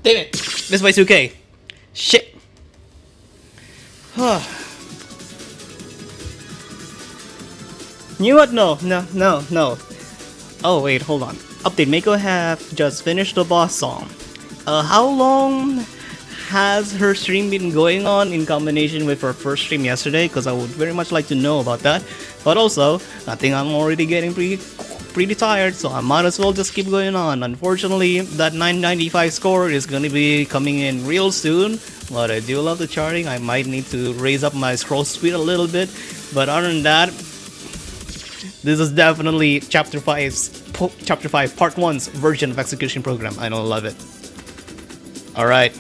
Damn it! Missed by 2K. Shit. You know what? No. Oh wait, hold on. Update, Mako have just finished the boss song. How long has her stream been going on in combination with her first stream yesterday? Because I would very much like to know about that. But also, I think I'm already getting pretty tired, so I might as well just keep going on. Unfortunately, that 995 score is gonna be coming in real soon, but I do love the charting. I might need to raise up my scroll speed a little bit, but other than that, this is definitely Chapter 5 Part 1's version of execution program. I don't love it. Alright.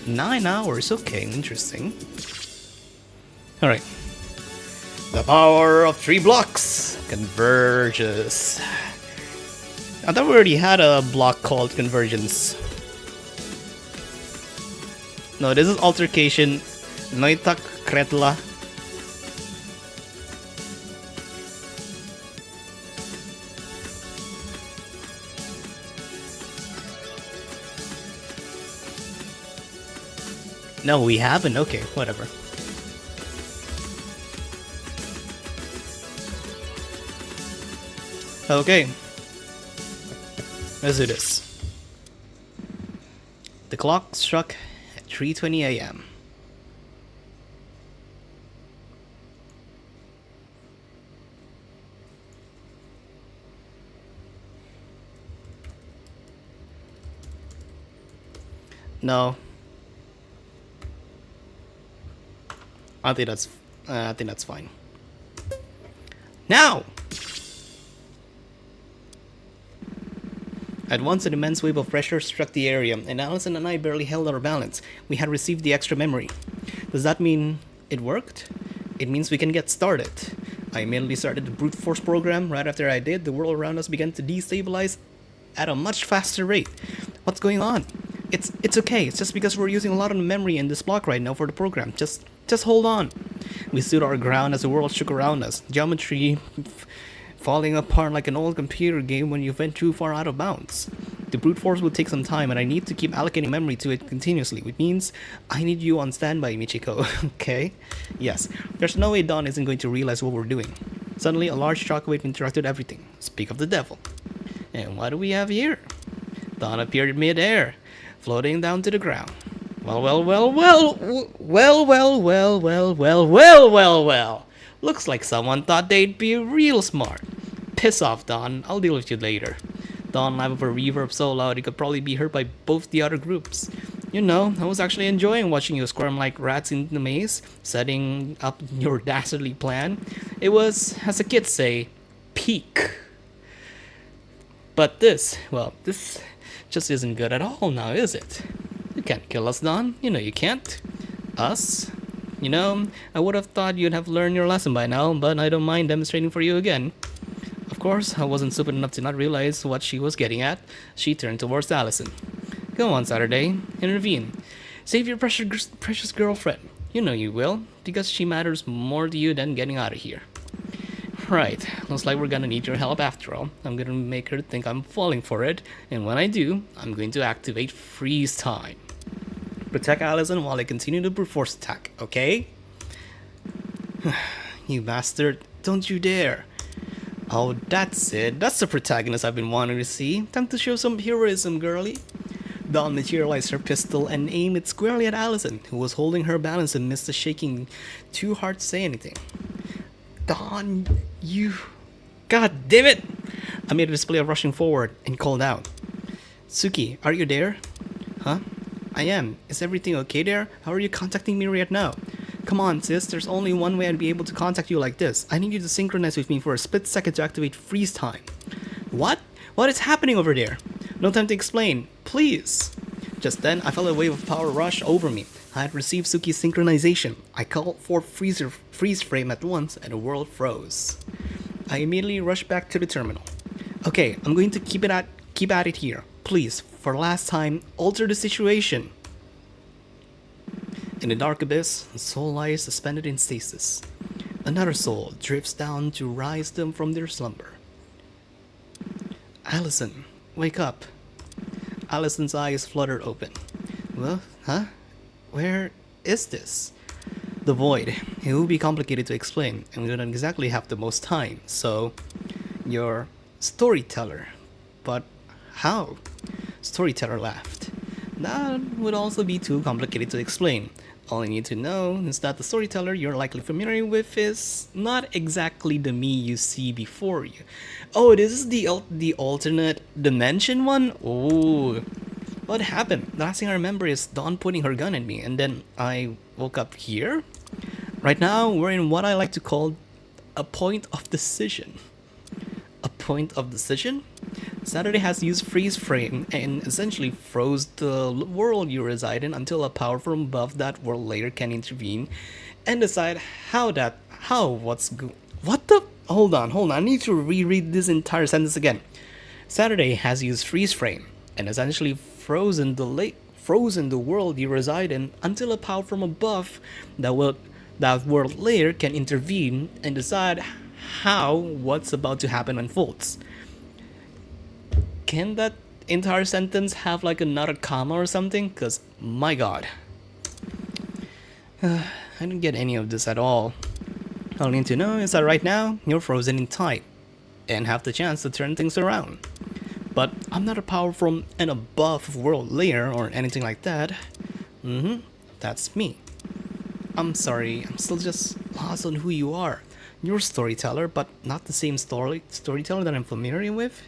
9 hours, okay, interesting. Alright. The power of 3 blocks converges. I thought we already had a block called convergence. No, this is altercation. Noitak Kretla. No, we haven't. Okay, whatever. Okay. Let's do this. The clock struck at 3:20 a.m. No. I think that's fine. Now. At once, an immense wave of pressure struck the area, and Allison and I barely held our balance. We had received the extra memory. Does that mean it worked? It means we can get started. I immediately started the brute force program. Right after I did, the world around us began to destabilize at a much faster rate. What's going on? It's okay. It's just because we're using a lot of memory in this block right now for the program. Just hold on. We stood our ground as the world shook around us. Geometry falling apart like an old computer game when you went too far out of bounds. The brute force will take some time, and I need to keep allocating memory to it continuously, which means I need you on standby, Michiko. Okay? Yes. There's no way Dawn isn't going to realize what we're doing. Suddenly, a large shockwave interrupted everything. Speak of the devil. And what do we have here? Dawn appeared in mid-air, floating down to the ground. Well. Looks like someone thought they'd be real smart. Piss off, Dawn. I'll deal with you later. Dawn laughed over reverb so loud it could probably be heard by both the other groups. You know, I was actually enjoying watching you squirm like rats in the maze, setting up your dastardly plan. It was, as the kids say, peak. But this just isn't good at all now, is it? You can't kill us, Dawn. You know you can't. Us? You know, I would have thought you'd have learned your lesson by now, but I don't mind demonstrating for you again. Of course, I wasn't stupid enough to not realize what she was getting at. She turned towards Allison. Go on, Saturday. Intervene. Save your precious girlfriend. You know you will, because she matters more to you than getting out of here. Right, looks like we're gonna need your help after all. I'm gonna make her think I'm falling for it, and when I do, I'm going to activate freeze time. Protect Allison while I continue the brute force attack, okay? You bastard, don't you dare. Oh, that's it. That's the protagonist I've been wanting to see. Time to show some heroism, girlie. Dawn materialized her pistol and aimed it squarely at Allison, who was holding her balance amidst the shaking, too hard to say anything. Dawn, you... God damn it! I made a display of rushing forward and called out. Suki, are you there? Huh? I am. Is everything okay there? How are you contacting me right now? Come on, sis. There's only one way I'd be able to contact you like this. I need you to synchronize with me for a split second to activate freeze time. What? What is happening over there? No time to explain. Please. Just then, I felt a wave of power rush over me. I had received Suki's synchronization. I called for freeze frame at once, and the world froze. I immediately rushed back to the terminal. Okay, I'm going to keep at it here. Please, for the last time, alter the situation. In the dark abyss, a soul lies suspended in stasis. Another soul drifts down to rise them from their slumber. Allison, wake up. Allison's eyes fluttered open. Well, huh? Where is this? The void. It will be complicated to explain, and we don't exactly have the most time, so... You're Storyteller. But how? Storyteller laughed. That would also be too complicated to explain. All you need to know is that the Storyteller you're likely familiar with is not exactly the me you see before you. Oh, this is the alternate dimension one? Oh, what happened? The last thing I remember is Dawn putting her gun at me, and then I woke up here? Right now, we're in what I like to call a point of decision. A point of decision? Saturday has used freeze frame and essentially froze the world you reside in until a power from above that world later can intervene and decide what the? Hold on, I need to reread this entire sentence again. Saturday has used freeze frame and essentially frozen the world you reside in until a power from above that world later can intervene and decide how what's about to happen unfolds. Can that entire sentence have like another comma or something? Cause my god. I didn't get any of this at all. All you need to know is that right now, you're frozen in time. And have the chance to turn things around. But I'm not a power from an above world layer or anything like that. That's me. I'm sorry, I'm still just lost on who you are. You're a storyteller, but not the same storyteller that I'm familiar with.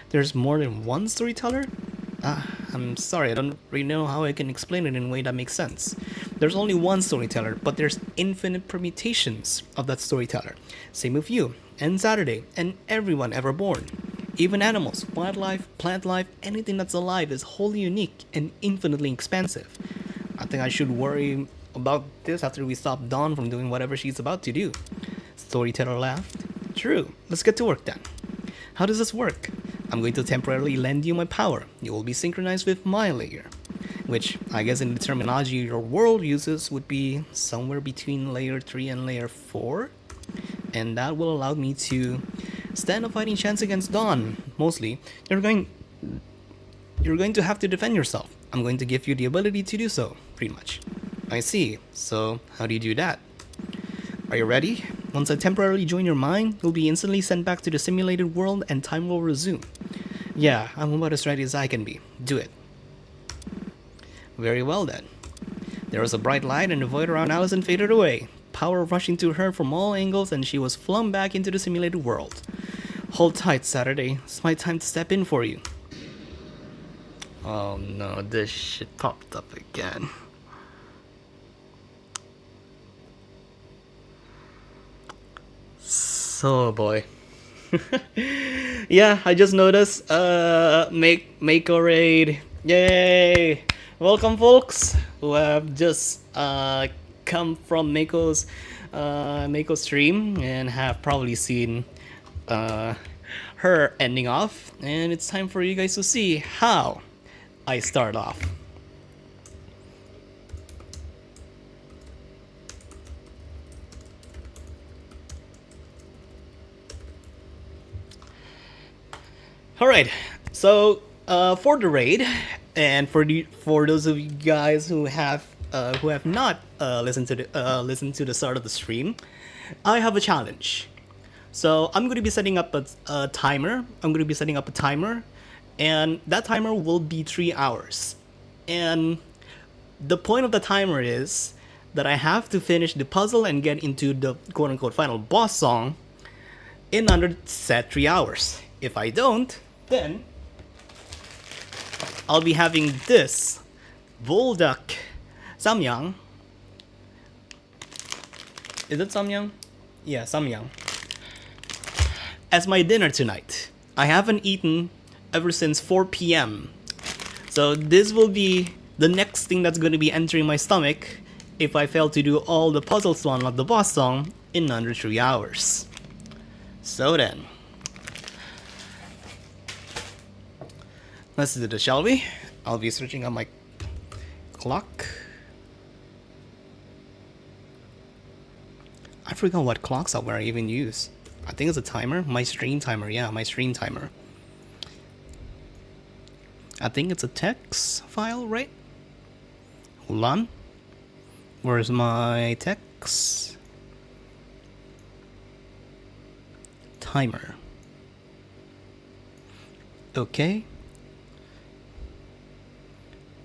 There's more than one storyteller? I'm sorry, I don't really know how I can explain it in a way that makes sense. There's only one storyteller, but there's infinite permutations of that storyteller. Same with you, and Saturday, and everyone ever born. Even animals, wildlife, plant life, anything that's alive is wholly unique and infinitely expansive. I think I should worry about this after we stop Dawn from doing whatever she's about to do. Storyteller laughed. True, let's get to work then. How does this work? I'm going to temporarily lend you my power. You will be synchronized with my layer. Which, I guess in the terminology your world uses, would be somewhere between layer 3 and layer 4. And that will allow me to stand a fighting chance against Dawn. Mostly, you're going to have to defend yourself. I'm going to give you the ability to do so, pretty much. I see. So, how do you do that? Are you ready? Once I temporarily join your mind, you'll be instantly sent back to the simulated world and time will resume. Yeah, I'm about as ready as I can be. Do it. Very well then. There was a bright light and the void around Allison faded away. Power rushing to her from all angles and she was flung back into the simulated world. Hold tight, Saturday. It's my time to step in for you. Oh no, this shit popped up again. So boy. Yeah, I just noticed make a raid. Yay! Welcome folks who have just come from Mako's stream and have probably seen her ending off, and it's time for you guys to see how I start off. Alright, so for the raid, and for those of you guys who have not listened to the start of the stream, I have a challenge. So I'm going to be setting up a timer. And that timer will be 3 hours. And the point of the timer is that I have to finish the puzzle and get into the quote-unquote final boss song in under set 3 hours. If I don't, then I'll be having this Volduck Samyang. Is it Samyang? Yeah, Samyang. As my dinner tonight. I haven't eaten ever since 4 p.m. So this will be the next thing that's going to be entering my stomach if I fail to do all the puzzles to unlock the boss song in under 3 hours. So then, let's do this, shall we? I'll be searching on my clock. I forgot what clock software I even use. I think it's a timer. My stream timer. Yeah, my stream timer. I think it's a text file, right? Hold on. Where's my text? Timer. Okay.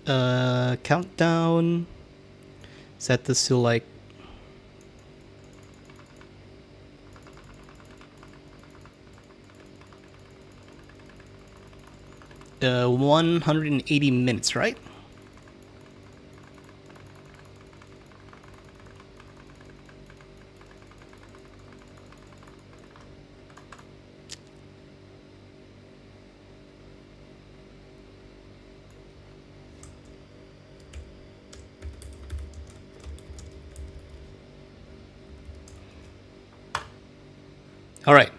Countdown. Set this to like 180 minutes, right? All right.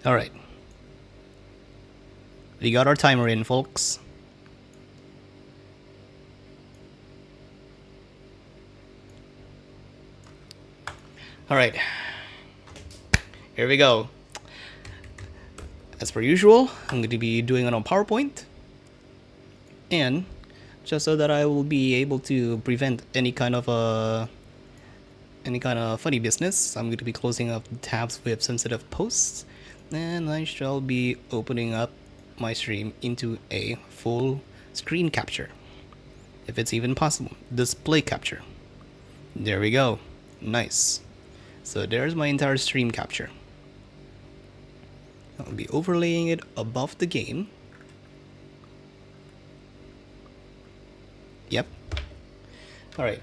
All right. We got our timer in, folks. All right. Here we go. As per usual, I'm going to be doing it on PowerPoint. And just so that I will be able to prevent any kind of funny business, I'm going to be closing up tabs with sensitive posts. And I shall be opening up my stream into a full screen capture, if it's even possible. Display capture. There we go. Nice. So there's my entire stream capture. I'll be overlaying it above the game. Yep. Alright.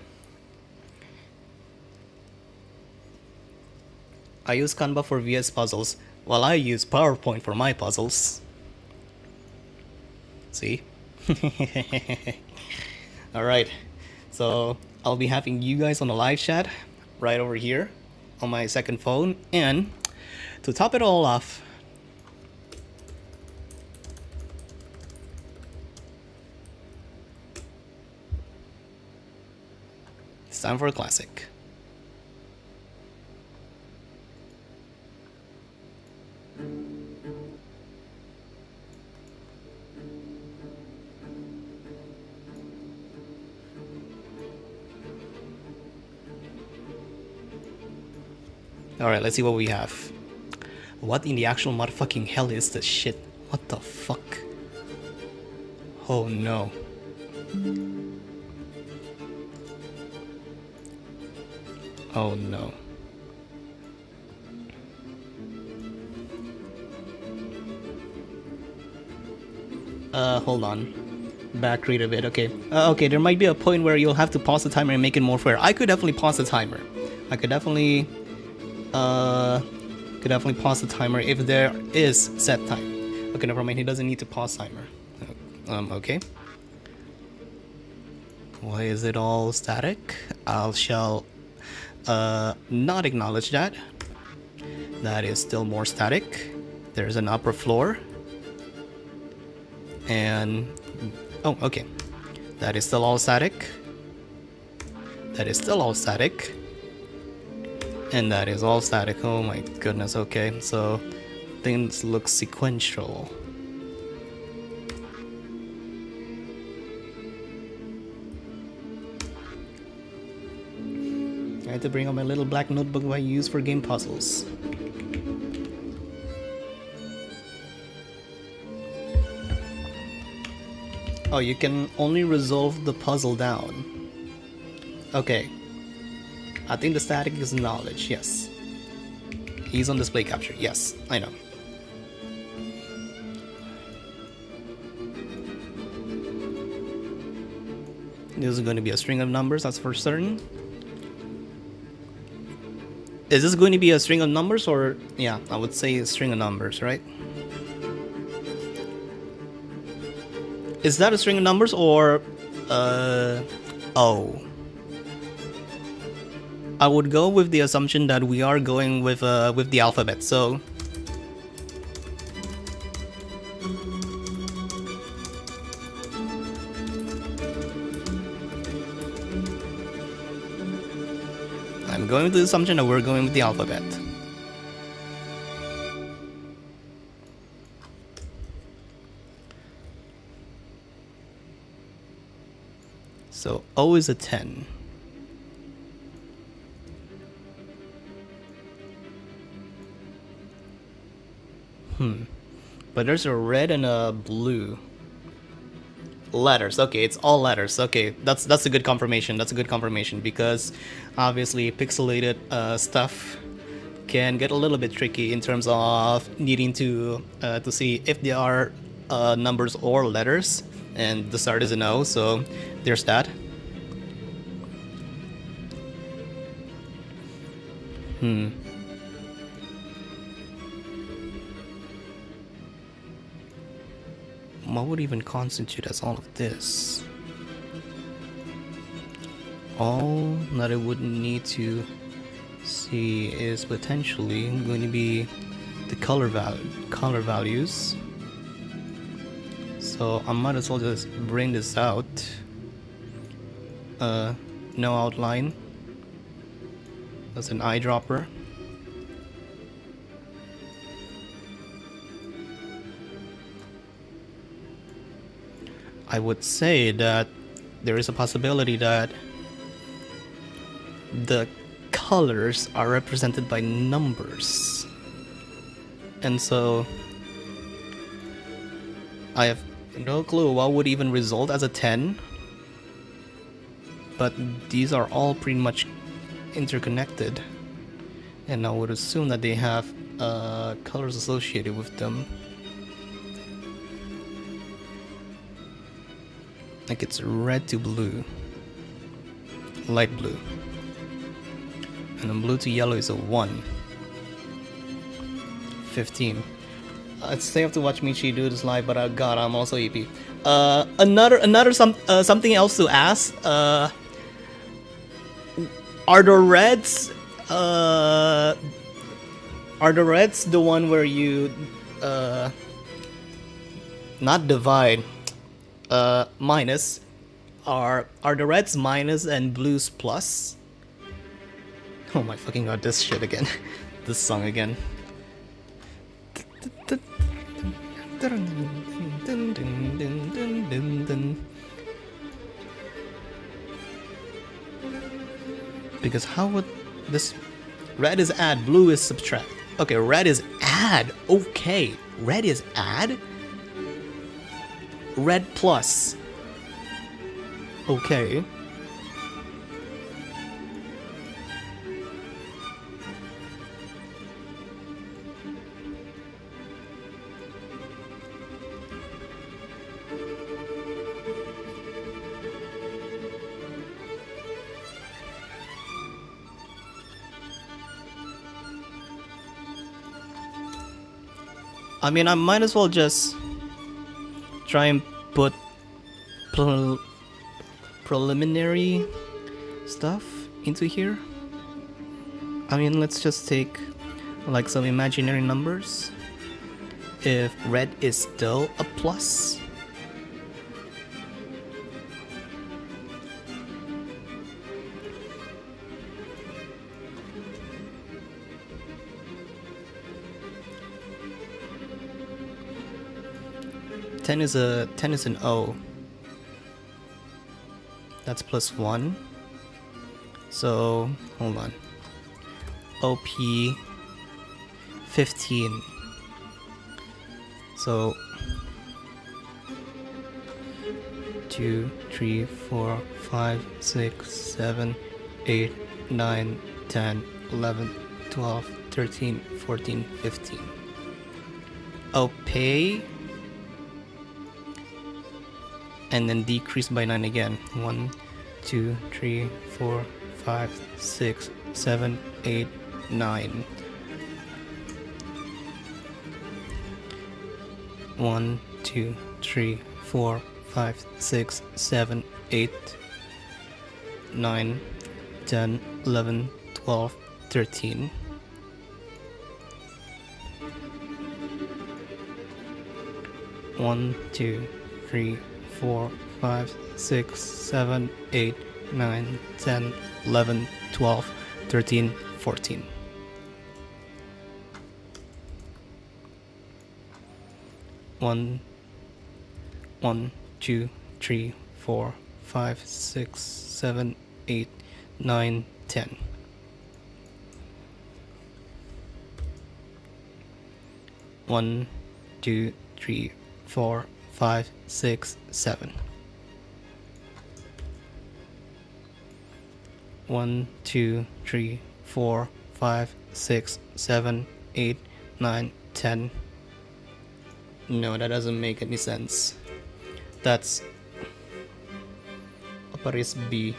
I use Canva for VS puzzles, while I use PowerPoint for my puzzles. See? Alright. So, I'll be having you guys on a live chat right over here on my second phone. And to top it all off, it's time for a classic. Alright, let's see what we have. What in the actual motherfucking hell is this shit? What the fuck? Oh no. Oh no. Hold on. Backread a bit, okay. Okay, there might be a point where you'll have to pause the timer and make it more fair. I could definitely pause the timer. I could definitely pause the timer if there is set time. Okay, never mind, he doesn't need to pause timer. Okay. Why is it all static? I shall not acknowledge that. That is still more static. There's an upper floor. And oh, okay. That is still all static. That is still all static. And that is all static. Oh my goodness, okay. So things look sequential. I had to bring out my little black notebook I use for game puzzles. Oh, you can only resolve the puzzle down. Okay. I think the static is knowledge, yes. He's on display capture, yes, I know. This is going to be a string of numbers, that's for certain. Is this going to be a string of numbers or... yeah, I would say a string of numbers, right? Is that a string of numbers or... oh. I would go with the assumption that we are going with the alphabet, so... I'm going with the assumption that we're going with the alphabet. So O is a 10. But there's a red and a blue. Letters. Okay, it's all letters. Okay, that's a good confirmation. That's a good confirmation because obviously pixelated stuff can get a little bit tricky in terms of needing to see if they are numbers or letters, and the start is an O, so there's that. What would even constitute as all of this? All that I would need to see is potentially going to be the color values. So I might as well just bring this out. No outline. That's an eyedropper. I would say that there is a possibility that the colors are represented by numbers. And so I have no clue what would even result as a 10. But these are all pretty much interconnected. And I would assume that they have colors associated with them. Like it's red to blue, light blue. And then blue to yellow is a 1. 15. I'd still have to watch Michi do this live, but God, I'm also EP. Something else to ask. Are the reds the one where you not divide minus? Are the reds minus and blues plus? Oh my fucking god, this shit again. This song again. Because how would this... Red is add, blue is subtract. Okay, red is add. Okay, red is add? Red plus. Okay. I mean, I might as well just try and put preliminary stuff into here. I mean, let's just take like some imaginary numbers. If red is still a plus, ten is an O. That's +1. So hold on. OP 15. So 2, 3, 4, 5, 6, 7, 8, 9, 10, 11, 12, 13, 14, 15. I'll pay and then decrease by 9 again. 1, 2, 3, 4, 5, 6, 7, 8, 9. 1, 2, 3, 4, 5, 6, 7, 8, 9, 10, 11, 12, 13. One, 2, 3, 4, 5, 6, 7, 8, 9, 10, 11, 12, 13, 14. One, 2, 3, 4, 5, 6, 7, 8, 9, 10. One, 2, 3, 4, 5, 6, 7. 1, 2, 3, 4, 5, 6, 7, 8, 9, 10. No, that doesn't make any sense. That's upper is B.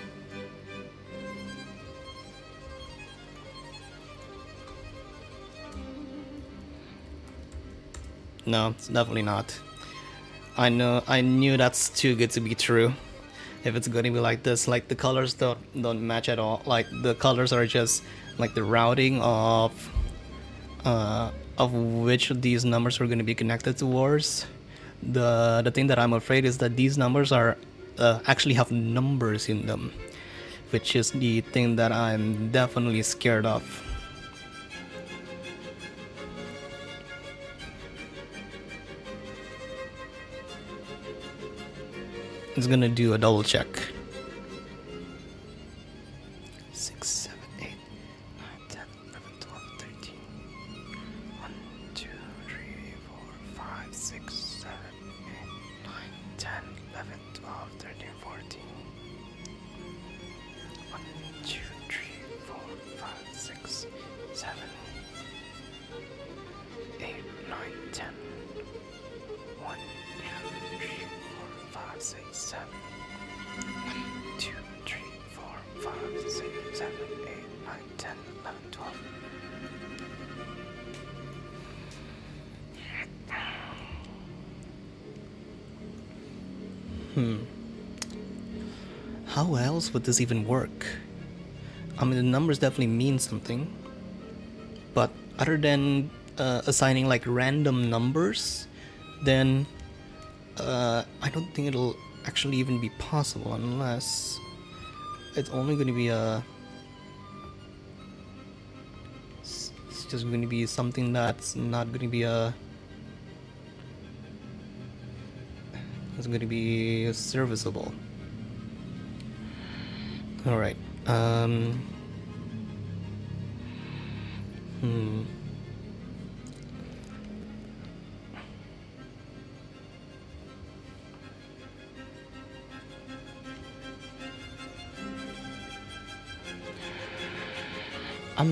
No, it's definitely not. I knew that's too good to be true. If it's gonna be like this, like the colors don't match at all. Like the colors are just like the routing of which of these numbers are gonna be connected towards. The thing that I'm afraid is that these numbers are actually have numbers in them, which is the thing that I'm definitely scared of. It's gonna do a double check. 6, 7, 8, 9, 10, 11, 12, 13. 1, 2, 3, 4, 5, 6, 7, 8, 9, 10, 11, 12, 13, 14. 1, 2, 3, 4, 5, 6, 7, 8, 9, 10. 1, 2, 3, 4, 5, 6, 7. 1, 2, 3, 4, 5, 6, 7, 8, 9, 10, 11, 12. How else would this even work? I mean, the numbers definitely mean something, but other than assigning like random numbers, then I don't think it'll actually even be possible unless it's only going to be it's just going to be something that's not going to be it's going to be serviceable. All right. I'm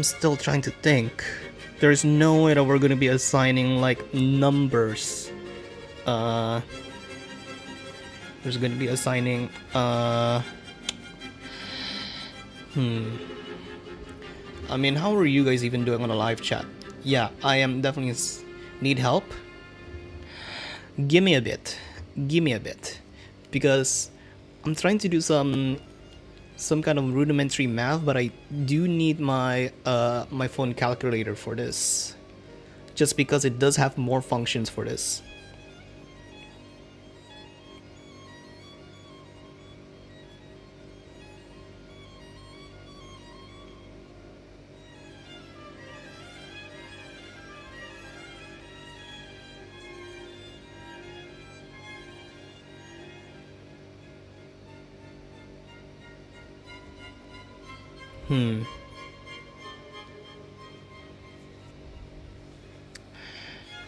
still trying to think. There's no way that we're gonna be assigning like numbers. There's gonna be assigning I mean, how are you guys even doing on a live chat? Yeah, I am definitely need help. Give me a bit. Because I'm trying to do some kind of rudimentary math, but I do need my my phone calculator for this. Just because it does have more functions for this.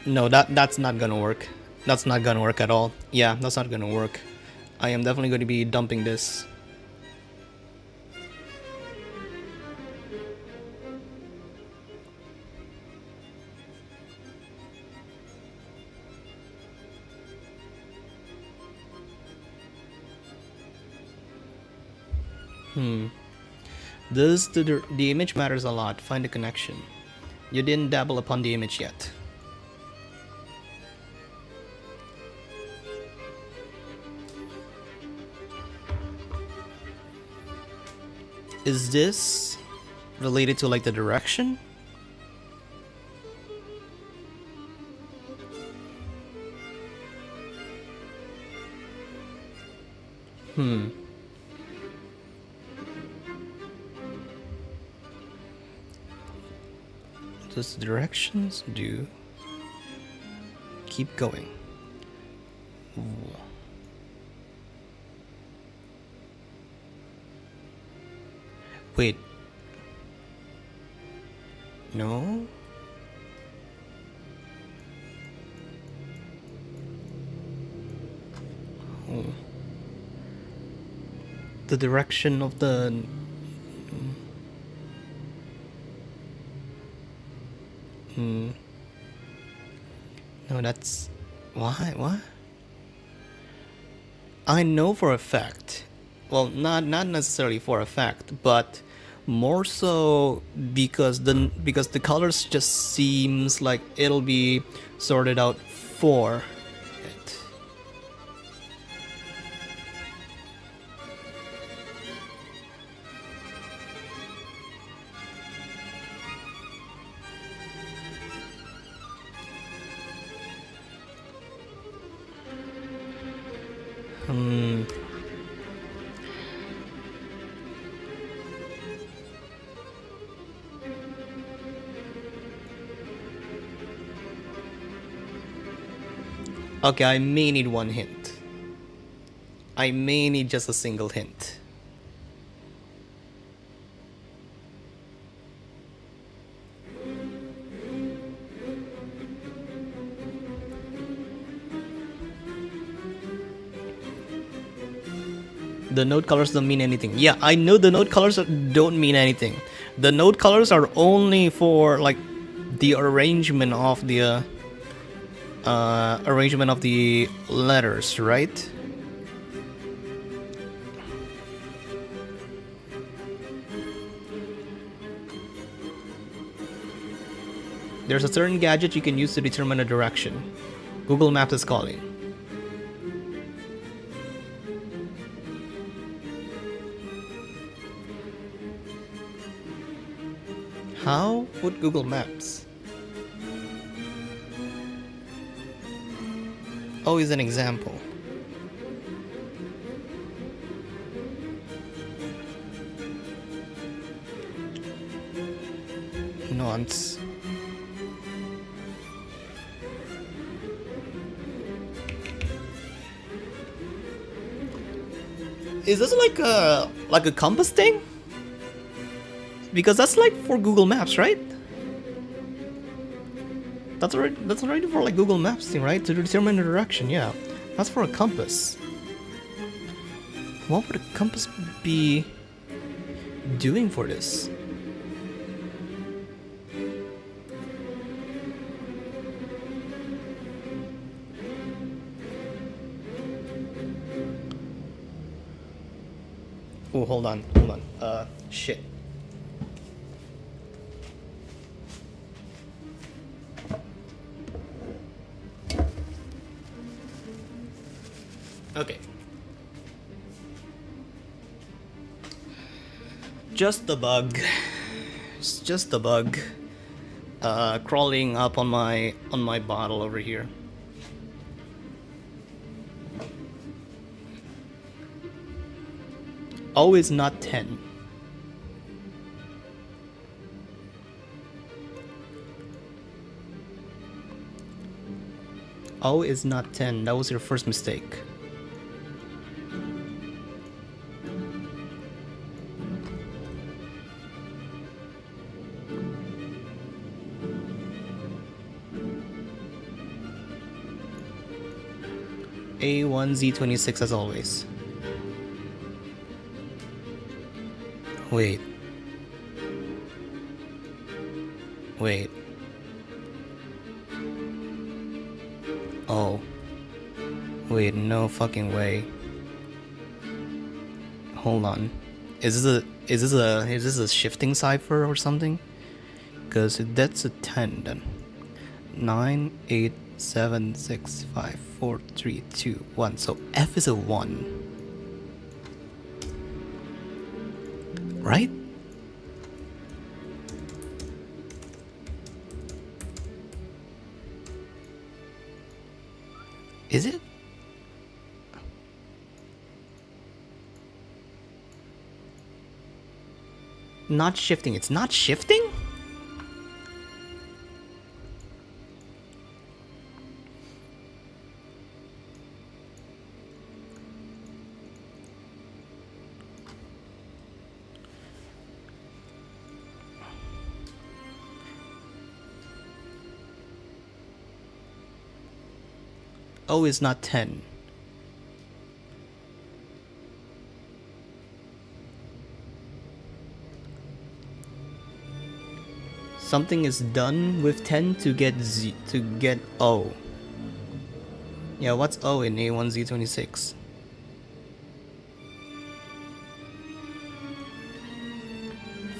No, that's not gonna work. That's not gonna work at all. Yeah, that's not gonna work. I am definitely going to be dumping this. The image matters a lot. Find a connection. You didn't dabble upon the image yet. Is this related to like the direction? Does the directions do? Keep going. Ooh. Wait. No? Oh. The direction of the... No, that's... Why? What? I know for a fact. Well, not necessarily for a fact, but more so because the colors just seems like it'll be sorted out for it. Okay, I may need one hint. I may need just a single hint. The node colors don't mean anything. Yeah, I know the node colors don't mean anything. The node colors are only for like the arrangement of the letters, right? There's a certain gadget you can use to determine a direction. Google Maps is calling. How would Google Maps? Oh, is an example. Nonce. Is this like a compass thing? Because that's like for Google Maps, right? That's already for like Google Maps thing, right? To determine the direction, yeah. That's for a compass. What would a compass be doing for this? Oh, hold on. Shit. Okay. Just the bug. It's just the bug. Crawling up on my bottle over here. O is not 10. O is not 10. That was your first mistake. A1Z26 as always. Wait. Oh. Wait, no fucking way. Hold on. Is this a shifting cipher or something? Because that's a 10 then. 9, 8, 7, 6, 5, 4, 3, 2, 1. So F is a 1. Right? Is it? Not shifting. It's not shifting? O is not 10. Something is done with 10 to get Z to get O. Yeah, what's O in A1Z26?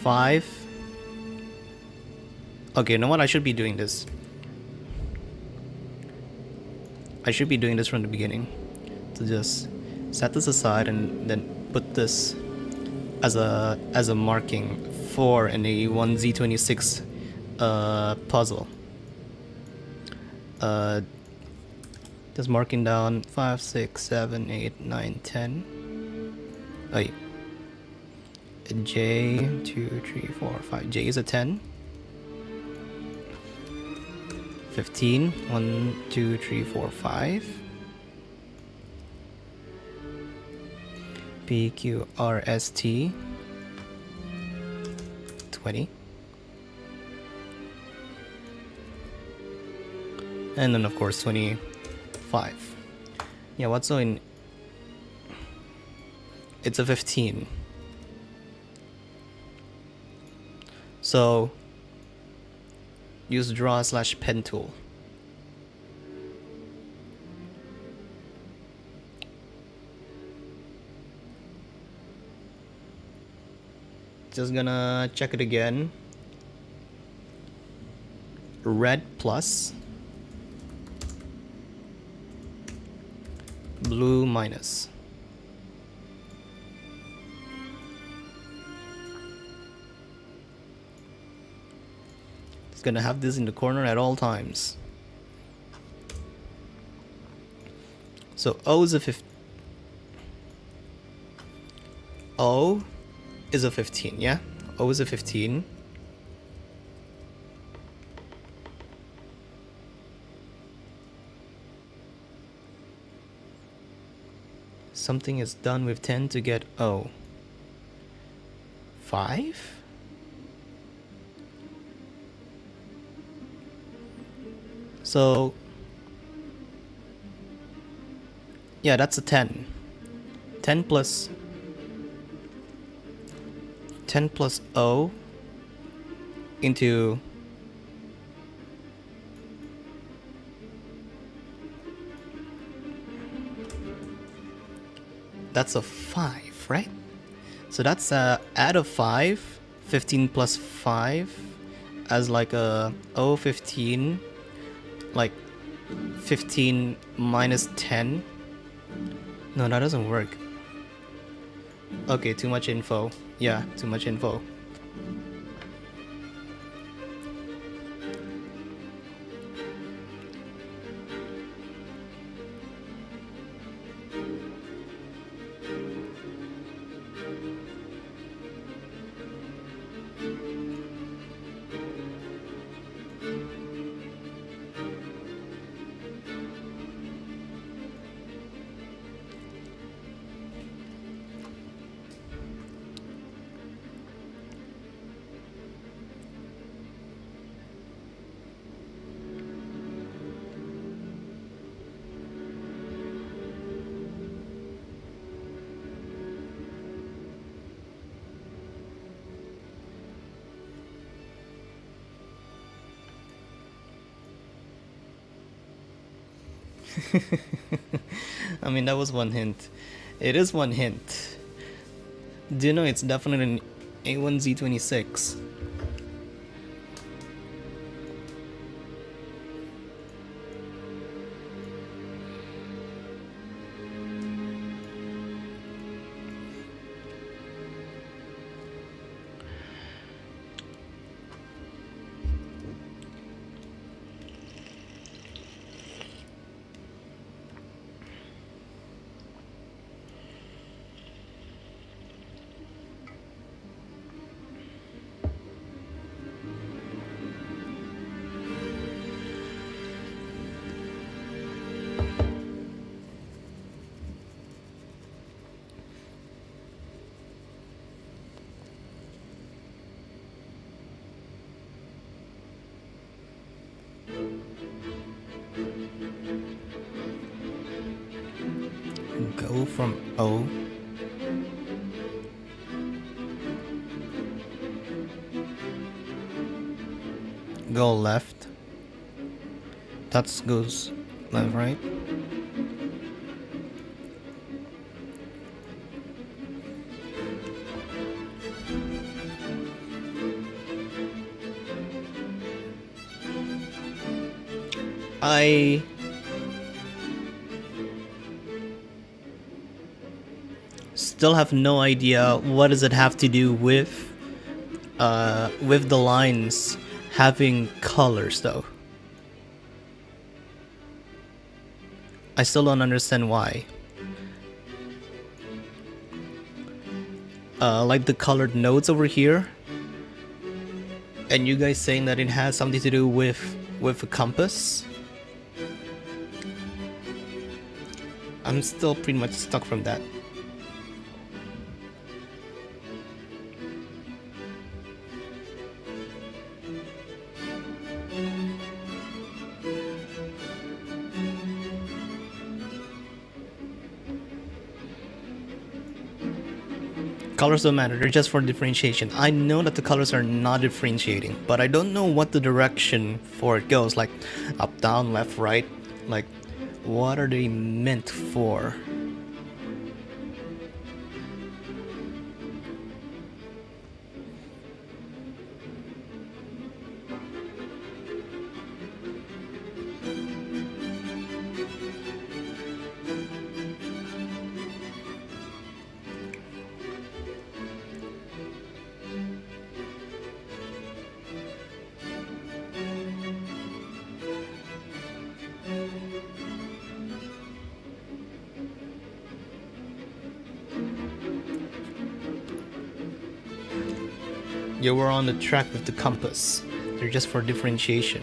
Five. Okay, you know what? I should be doing this. I should be doing this from the beginning. To just set this aside and then put this as a marking for an A1Z26 puzzle. Just marking down 5, 6, 7, 8, 9, 10. Wait. J 2, 3, 4, 5. J is a 10. 15. 1, 2, 3, 4, 5. P, Q, R, S, T. 20. And then of course 25. Yeah, what's so in... It's a 15. So use draw / pen tool. Just gonna check it again. Red plus, blue minus. It's gonna have this in the corner at all times. So O is a 15. O is a 15, yeah? O is a 15. Something is done with 10 to get O. 5? So yeah, that's a 10. 10 plus O into that's a 5, right? So that's add a 5, 15 plus 5 as like a O 15, like 15 minus 10. No, that doesn't work. Okay, too much info. Yeah, too much info. I mean, that was one hint. It is one hint. Do you know it's definitely an A1Z26? Go from O. Go left. That goes left, right? I still have no idea what does it have to do with the lines having colors though. I still don't understand why. Like the colored nodes over here, and you guys saying that it has something to do with a compass. I'm still pretty much stuck from that. Colors don't matter, they're just for differentiation. I know that the colors are not differentiating, but I don't know what the direction for it goes, like up, down, left, right. Like, what are they meant for? You were on the track with the compass. They're just for differentiation.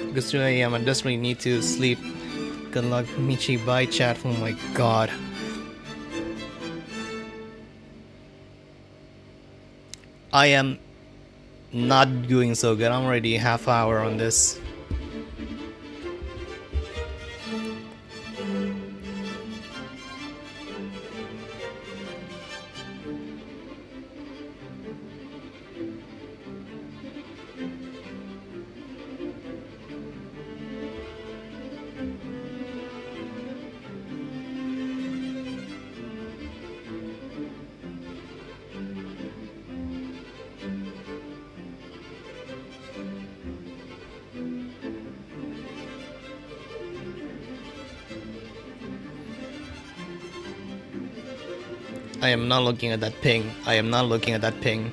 Because 2 a.m. I desperately need to sleep. Good luck, Michi. Bye, chat. Oh my god. I am not doing so good. I'm already half hour on this. I am not looking at that ping. I am not looking at that ping.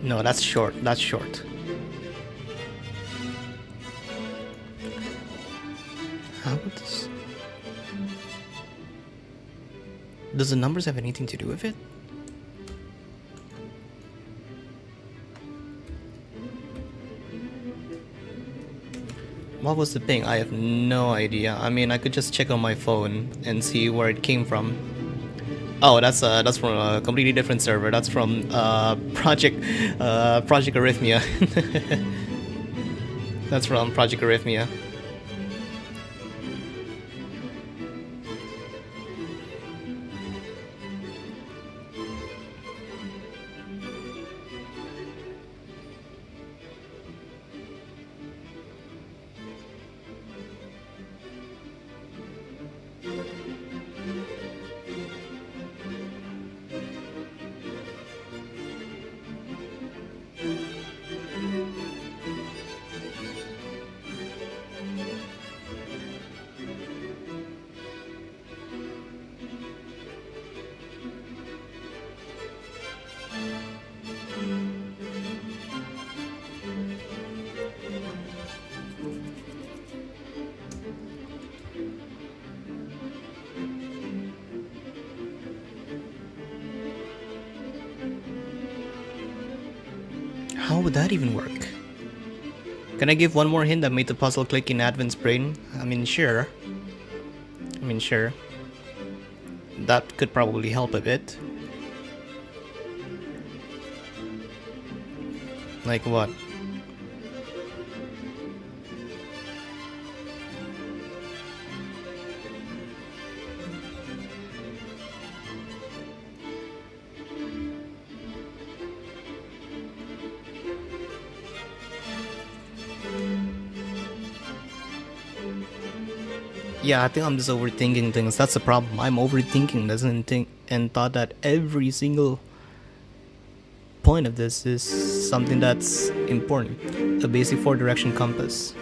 No, that's short. That's short. How would this... Does the numbers have anything to do with it? What was the ping? I have no idea. I mean, I could just check on my phone and see where it came from. Oh, that's from a completely different server. That's from Project Arrhythmia. That's from Project Arrhythmia. How would that even work? Can I give one more hint that made the puzzle click in Advent's brain? I mean, sure. That could probably help a bit. Like what? Yeah, I think I'm just overthinking things. That's the problem. I'm overthinking this and thought that every single point of this is something that's important. A basic 4-direction compass.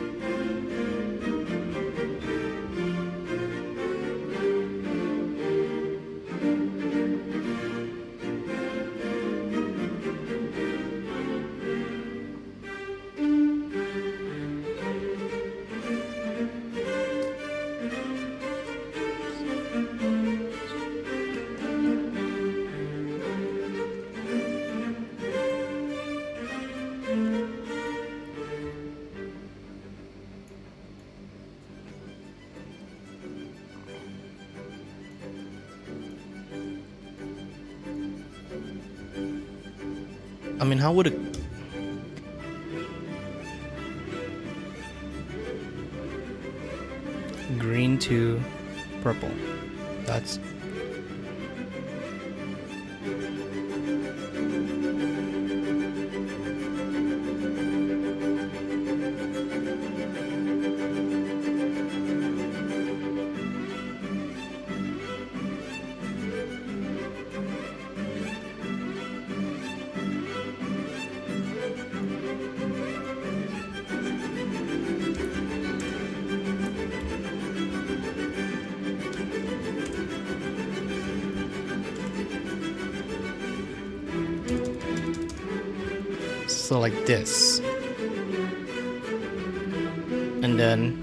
I mean, how would it... Green to purple. That's... So like this. And then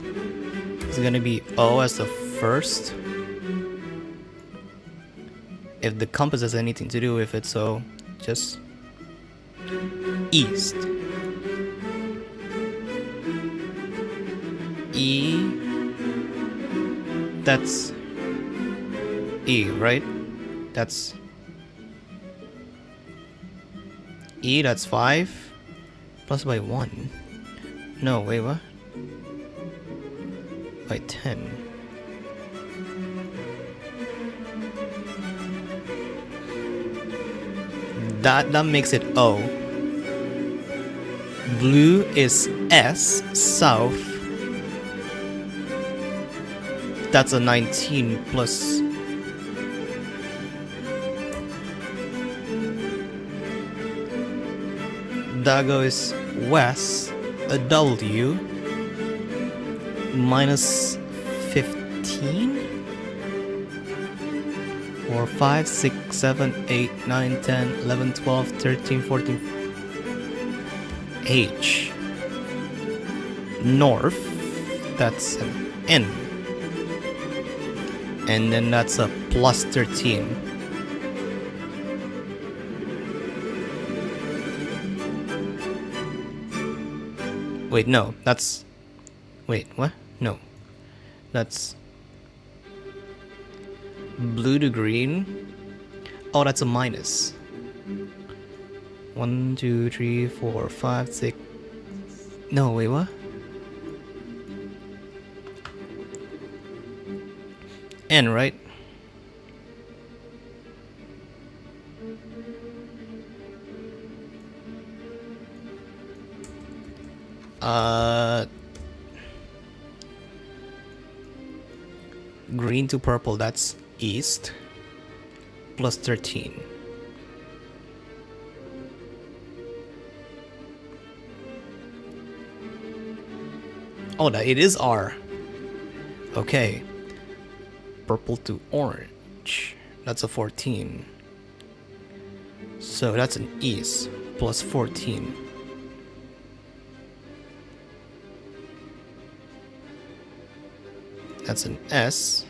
it's gonna be O as the first. If the compass has anything to do with it, so just east. E. That's E, right? That's E, that's 5. Plus by 1. No, wait, what? By 10. That makes it O. Blue is S, south. That's a 19 plus. Dago is west, a W, minus 15? 4, 5, 6, 7, 8, 9, 10, 11, 12, 13, 14. H. North, that's an N. And then that's a plus 13. Wait, no, that's... Wait, what? No. That's... Blue to green? Oh, that's a minus. 1, 2, 3, 4, 5, 6... No, wait, what? N, right? Green to purple, that's east. Plus 13. Oh, that it is R. Okay. Purple to orange. That's a 14. So that's an east. Plus 14. That's an S.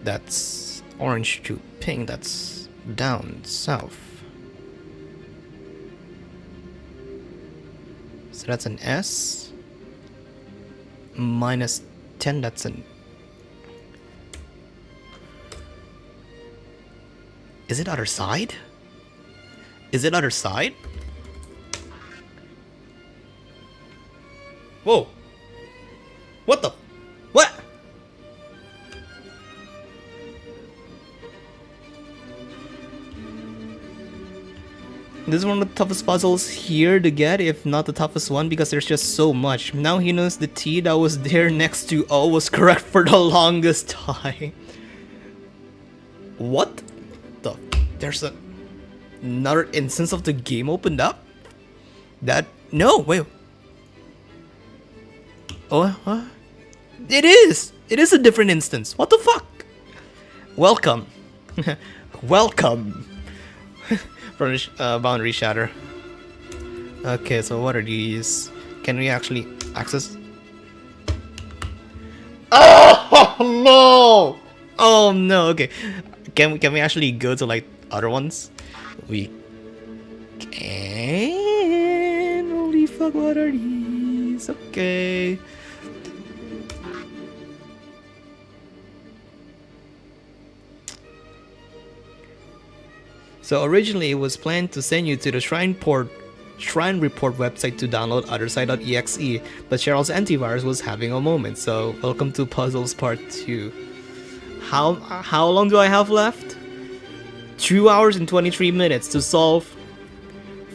That's orange to pink. That's down south. So that's an S. Minus 10. That's an... Is it other side? Is it other side? Whoa. What the? What? This is one of the toughest puzzles here to get, if not the toughest one, because there's just so much. Now he knows the T that was there next to O was correct for the longest time. What the? There's another instance of the game opened up? That... No, wait. Oh, what? It is! It is a different instance. What the fuck? Welcome. Welcome. From the boundary shatter. Okay, so what are these? Can we actually access? Oh no! Oh no, okay. Can we actually go to like other ones? We can. Holy fuck, what are these? Okay. So originally it was planned to send you to the Shrine Report website to download otherside.exe, but Cheryl's antivirus was having a moment. So welcome to Puzzles Part 2. How long do I have left? 2 hours and 23 minutes to solve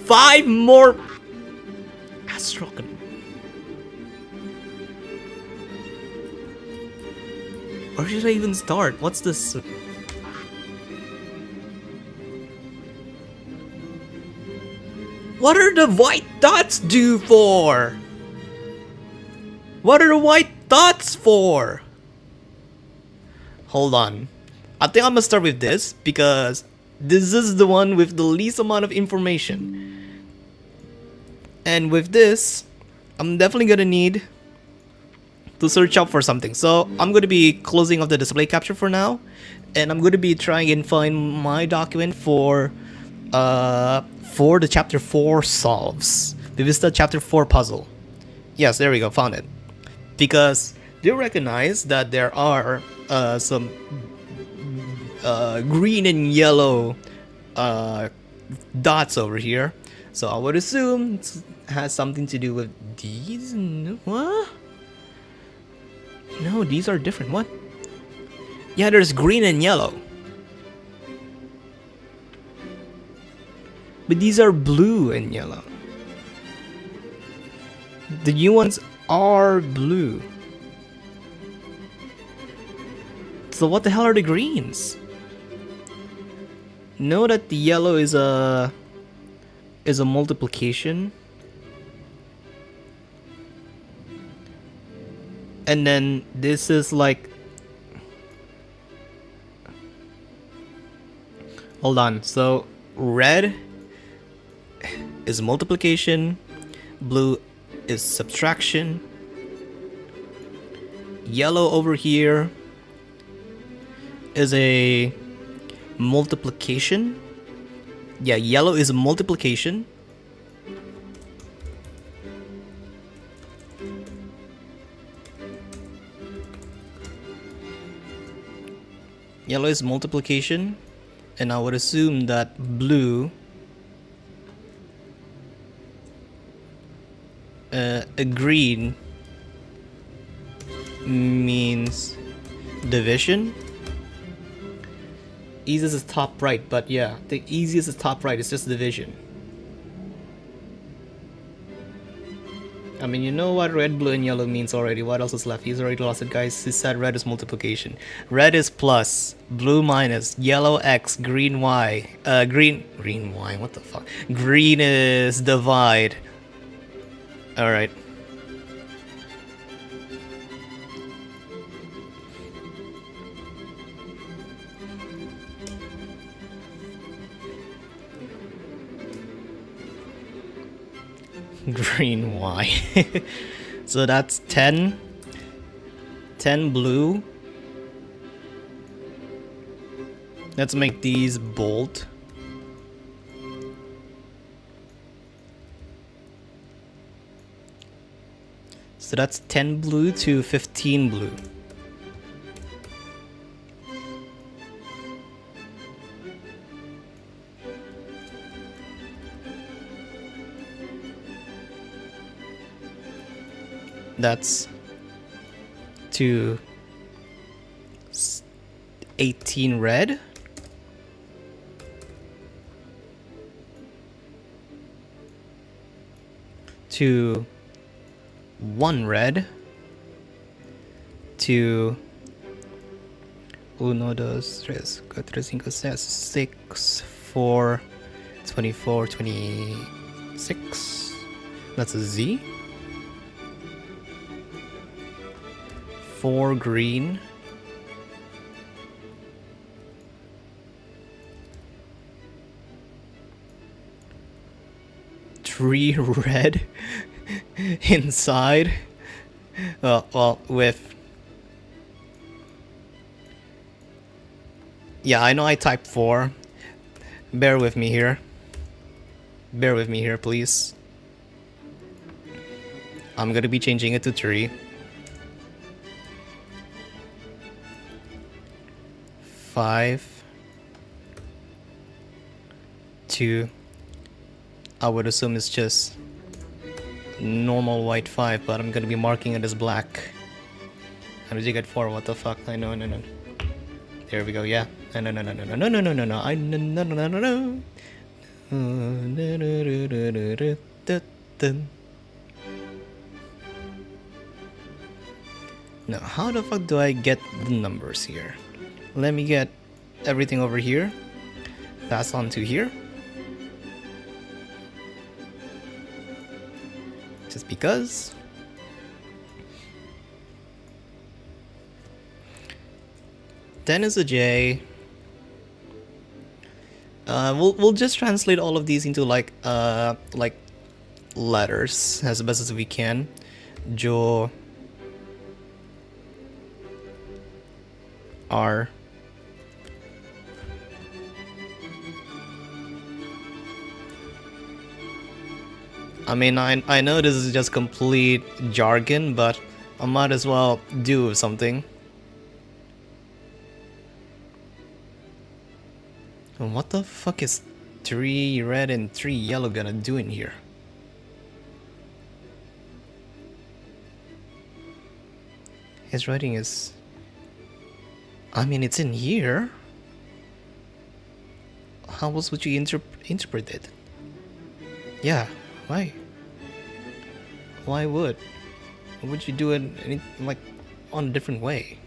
5 more Astrocan. Where should I even start? What's this? What are the white dots do for? What are the white dots for? Hold on. I think I'm gonna start with this because this is the one with the least amount of information. And with this, I'm definitely gonna need to search up for something. So I'm gonna be closing off the display capture for now. And I'm gonna be trying and find my document for the chapter 4 solves. Vivista chapter 4 puzzle. Yes, there we go, found it. Because do recognize that there are some green and yellow dots over here. So I would assume it has something to do with these. What? No, these are different. What? Yeah, there's green and yellow. But these are blue and yellow. The new ones are blue. So what the hell are the greens? Know that the yellow is a multiplication. And then this is like, hold on. So red is multiplication, blue is subtraction, yellow over here is a multiplication. Yeah, yellow is a multiplication. Yellow is multiplication, and I would assume that blue green means division. Easiest is top right, but yeah, the easiest is top right, it's just division. I mean, you know what red, blue, and yellow means already. What else is left? He's already lost it, guys. He said red is multiplication. Red is plus, blue minus, yellow X, green Y. Green Y, what the fuck? Green is divide. Alright. Green Y. So that's 10 blue. Let's make these bold. So that's 10 blue to 15 blue. That's to 18 red. To 1 red. To 1, 2, 3, 4, 5, 6, 4, 24, 26. That's a Z. 4 green. Three red inside. Well, with. Yeah, I know I typed 4. Bear with me here. Bear with me here, please. I'm gonna be changing it to 3. 5. 2, I would assume it's just normal white 5, but I'm gonna be marking it as black. How did you get 4? What the fuck? I know, no. There we go, yeah. No. I no. Now, how the fuck do I get the numbers here? Let me get everything over here. Pass on to here. Just because. Then is a J. We'll just translate all of these into like letters as best as we can. Jo, R, I mean, I know this is just complete jargon, but I might as well do something. And what the fuck is 3 red and 3 yellow gonna do in here? His writing is... I mean, it's in here. How else would you interpret it? Yeah, why? Why would you do it like on a different way?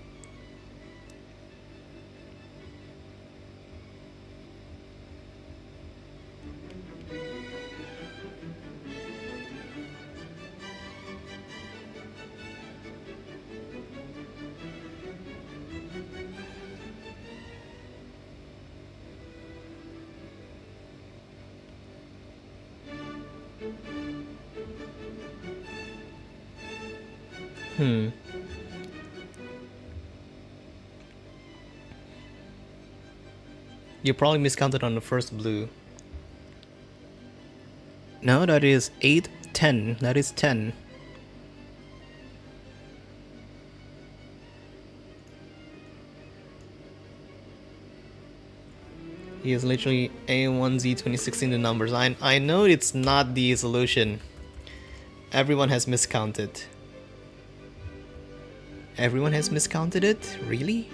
You probably miscounted on the first blue. No, that is 8, 10. That is 10. He is literally A1Z2016 the numbers. I know it's not the solution. Everyone has miscounted. Everyone has miscounted it? Really?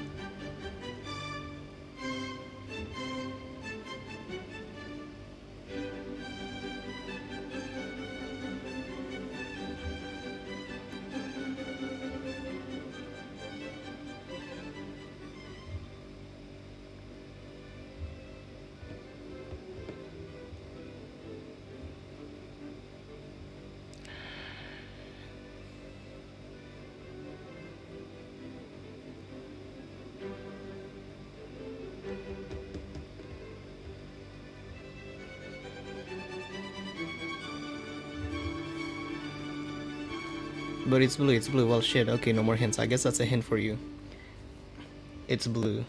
But it's blue, it's blue. Well, shit. Okay, no more hints. I guess that's a hint for you. It's blue.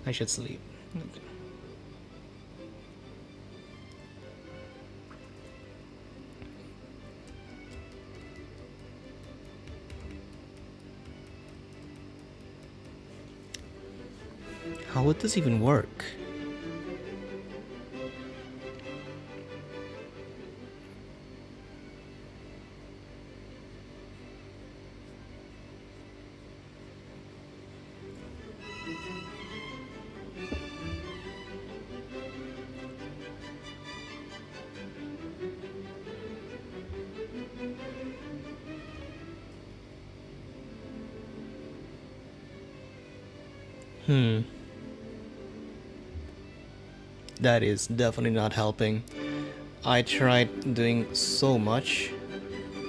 I should sleep. Okay. How would this even work? That is definitely not helping. I tried doing so much,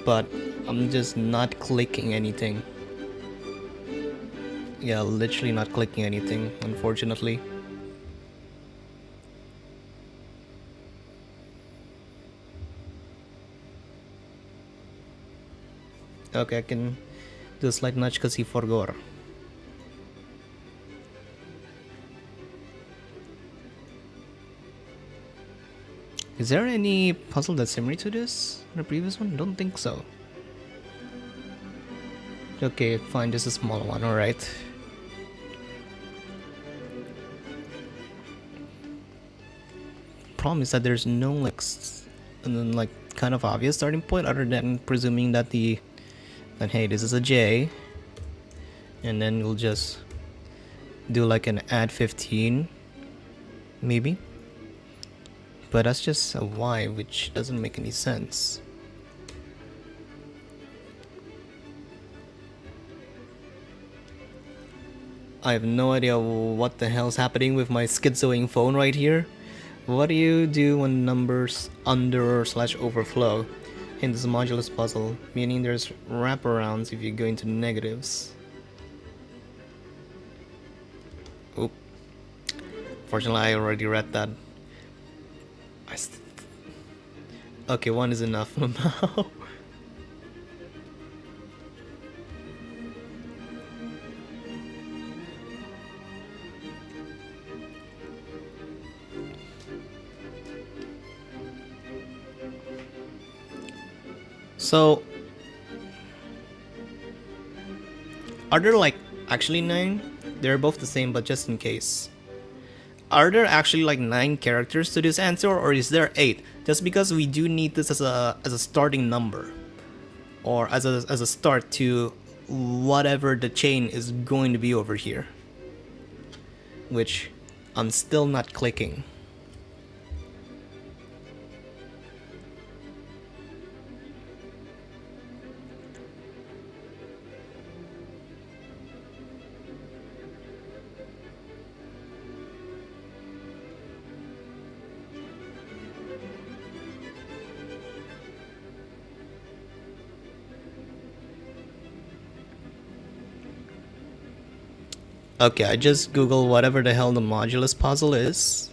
but I'm just not clicking anything. Yeah, literally not clicking anything, unfortunately. Okay, I can do a slight nudge because he forgot. Is there any puzzle that's similar to this in the previous one? Don't think so. Okay, fine, just a small one, alright. problem is that there's no like like kind of obvious starting point other than presuming that that hey, this is a J, and then we'll just do like an add 15 maybe, but that's just a Y, which doesn't make any sense. I have no idea what the hell's happening with my schizoing phone right here. What do you do when numbers under or slash overflow? And this is a modulus puzzle, meaning there's wraparounds if you go into negatives. Oop. Fortunately, I already read that. Okay, one is enough now. So, are there like actually 9? They're both the same, but just in case. Are there actually like 9 characters to this answer, or is there 8? Just because we do need this as a starting number, or as a start to whatever the chain is going to be over here, which I'm still not clicking. Okay, I just Google whatever the hell the modulus puzzle is.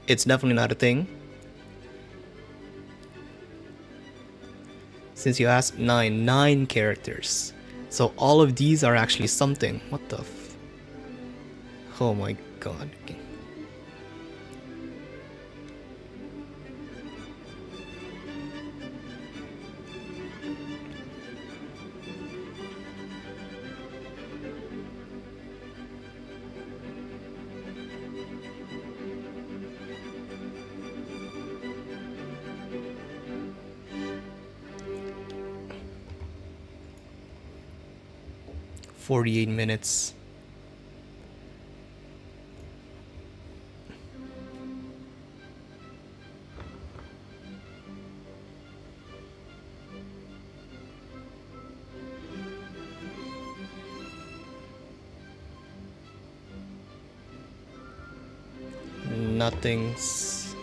It's definitely not a thing. Since you asked 9 characters. So all of these are actually something. What the oh my god. Okay. "48 minutes. Nothing's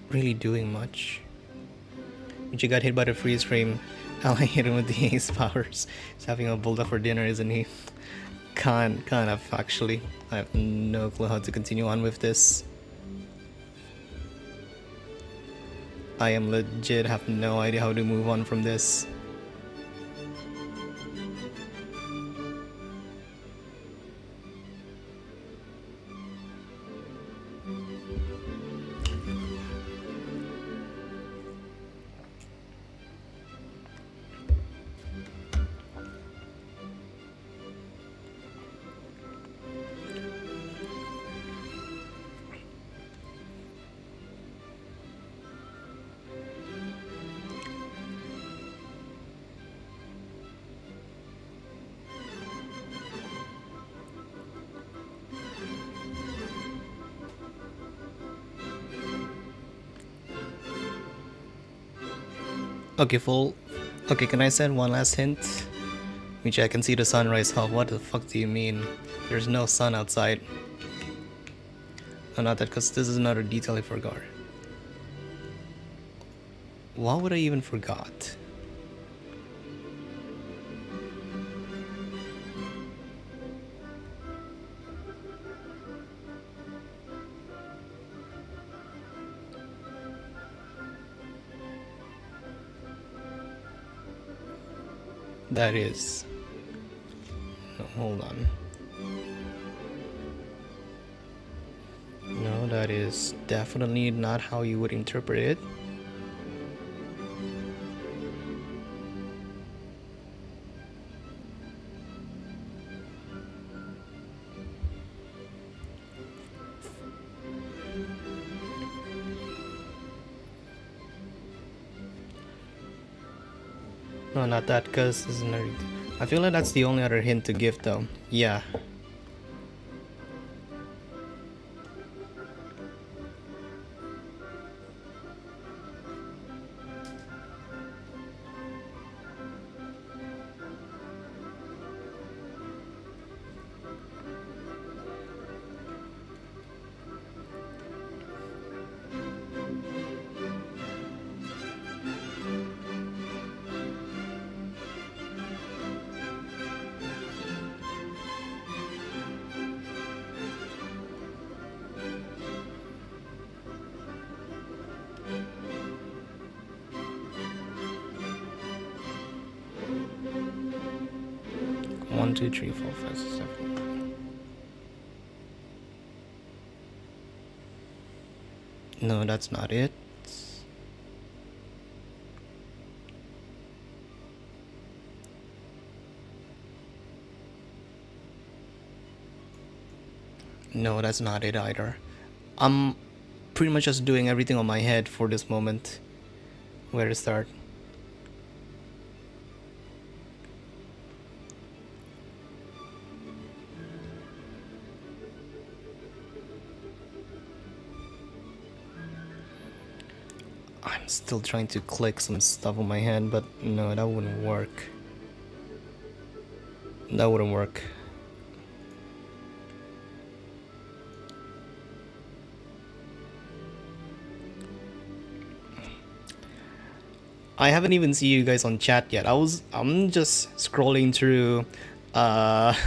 really doing much. When you got hit by the freeze frame, I'll hit him with the ace powers. He's having a bulldog for dinner, isn't he? Kind of, actually. I have no clue how to continue on with this. I am legit have no idea how to move on from this. Okay, okay, can I send one last hint? Which I can see the sunrise off. What the fuck do you mean? There's no sun outside. Oh, not that, because this is another detail I forgot. Why would I even forgot? That is... No, hold on. No, that is definitely not how you would interpret it. No, not that, because this is nerdy. I feel like that's the only other hint to give, though. Yeah. One, two, three, four, five, six, seven. No, that's not it. No, that's not it either. I'm pretty much just doing everything on my head for this moment. Where to start? I'm still trying to click some stuff on my head, but no, that wouldn't work. That wouldn't work. I haven't even seen you guys on chat yet. I'm just scrolling through I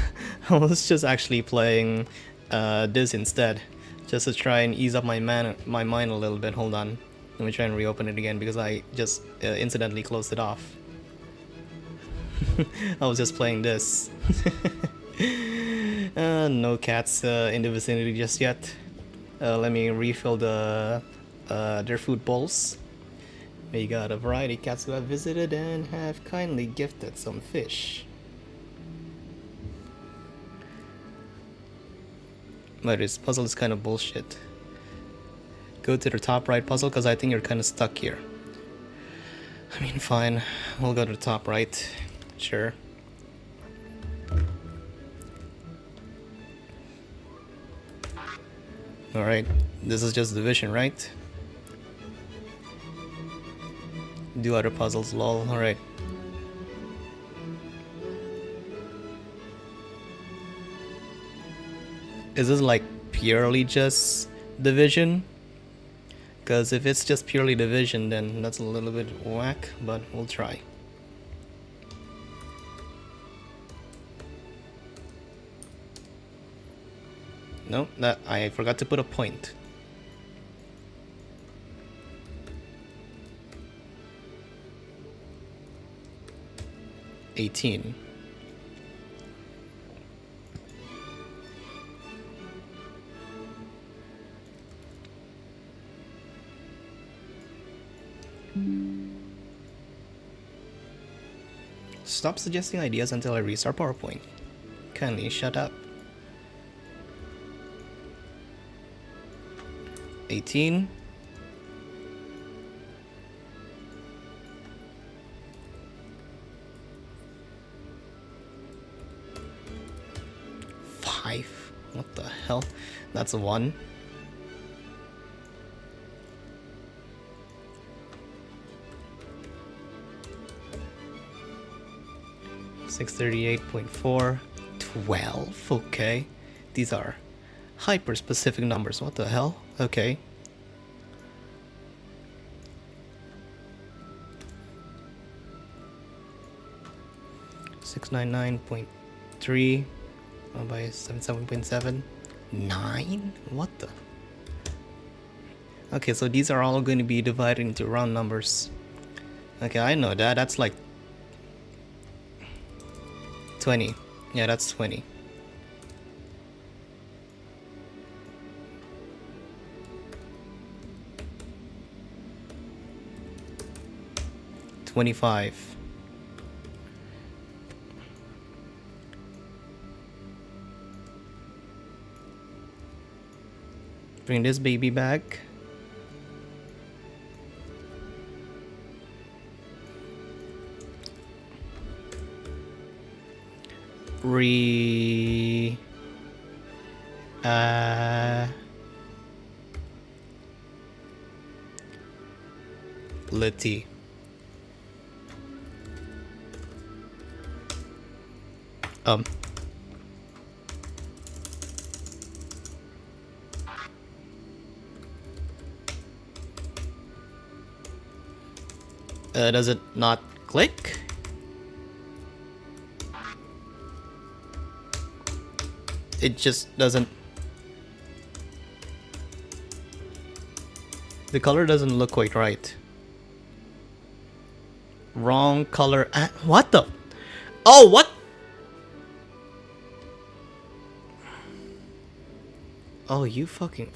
was just actually playing this instead. Just to try and ease up my mind a little bit. Hold on. Let me try and reopen it again because I just incidentally closed it off. I was just playing this. No cats in the vicinity just yet. Let me refill their food bowls. We got a variety of cats who have visited and have kindly gifted some fish. But this puzzle is kind of bullshit. Go to the top right puzzle because I think you're kind of stuck here. I mean, fine. We'll go to the top right. Sure. Alright. This is just division, right? Do other puzzles, lol. Alright. Is this like purely just division? Because if it's just purely division, then that's a little bit whack, but we'll try. No, that I forgot to put a point. $18. Stop suggesting ideas until I restart PowerPoint. Kindly shut up. 18. What the hell? That's a 1. $638.4. 12. Okay. These are hyper specific numbers. What the hell? Okay. $699.3 by 77.7. 9? What the? Okay, so these are all going to be divided into round numbers. Okay, I know that. That's like 20. Yeah, that's 20. $25. Bring this baby back. re Liti. Um. Does it not click? It just doesn't. The color doesn't look quite right. Wrong color. What the? Oh, what? Oh, you fucking.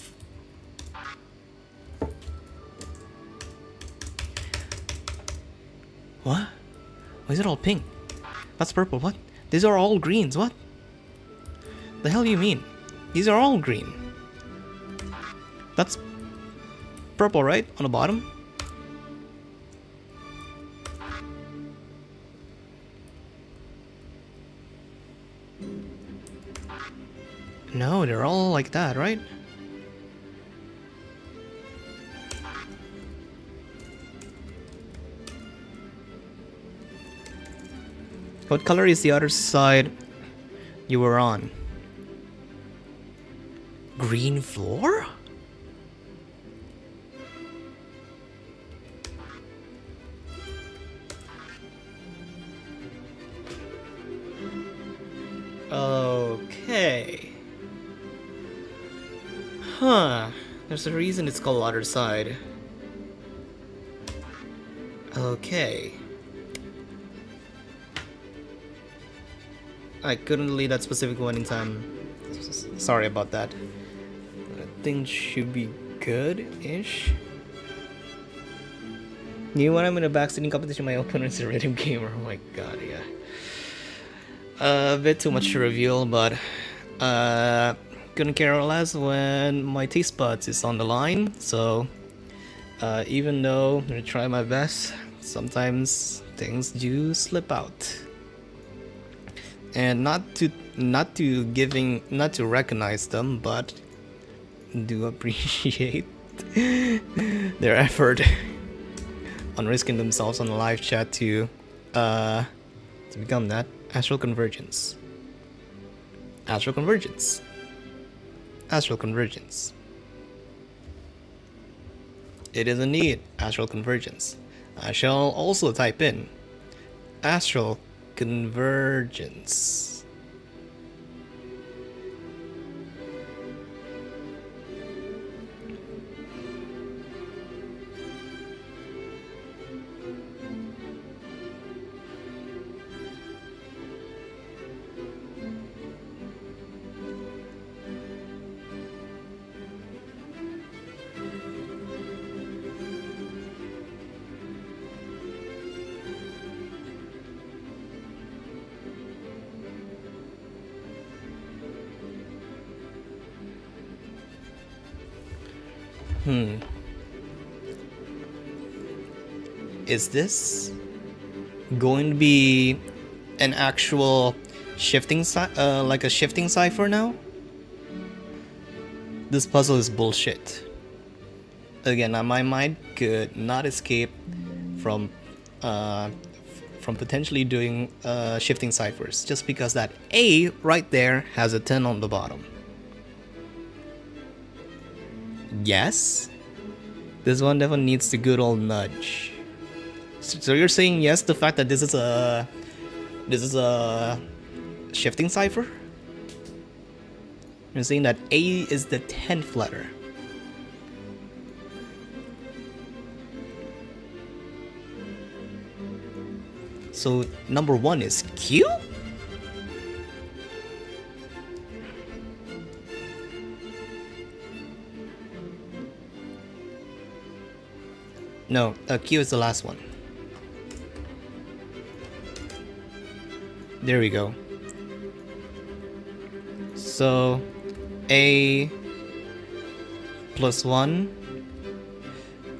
What? Why is it all pink? That's purple. What? These are all greens. What? The hell do you mean? These are all green. That's purple, right? On the bottom? No, they're all like that, right? What color is the other side you were on? Green floor? Okay. Huh. There's a reason it's called other side. Okay. I couldn't leave that specific one in time. Sorry about that. I think should be good-ish. You when I'm in a backseating competition, my opponent is a rhythm gamer. Oh my god, yeah. A bit too much to reveal, but couldn't care less when my taste buds is on the line. So even though I'm gonna try my best, sometimes things do slip out. And not to recognize them, but do appreciate their effort on risking themselves on the live chat to become that. Astral convergence. Astral convergence. Astral convergence. It is indeed astral convergence. I shall also type in astral convergence. Is this going to be an actual shifting like a shifting cipher now? This puzzle is bullshit. Again, my mind could not escape from potentially doing shifting ciphers just because that A right there has a 10 on the bottom. Yes, this one definitely needs the good old nudge. So you're saying yes, the fact that this is a shifting cipher? You're saying that A is the 10th letter. So number 1 is Q? No, Q is the last one. There we go. So A plus 1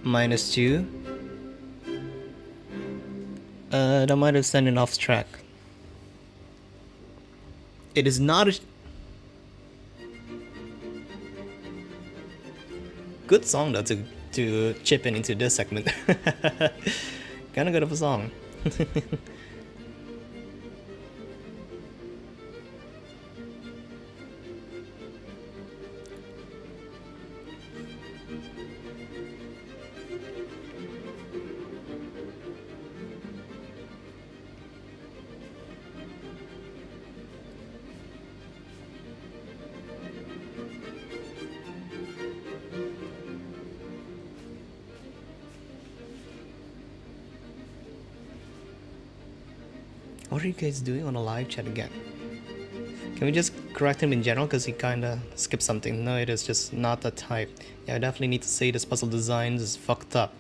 minus 2. That might have sent it off track. It is not a good song though to chip in into this segment. Kind of good of a song. What are you guys doing on a live chat again? Can we just correct him in general because he kinda skipped something? No, it is just not that type. Yeah, I definitely need to say this puzzle design is fucked up.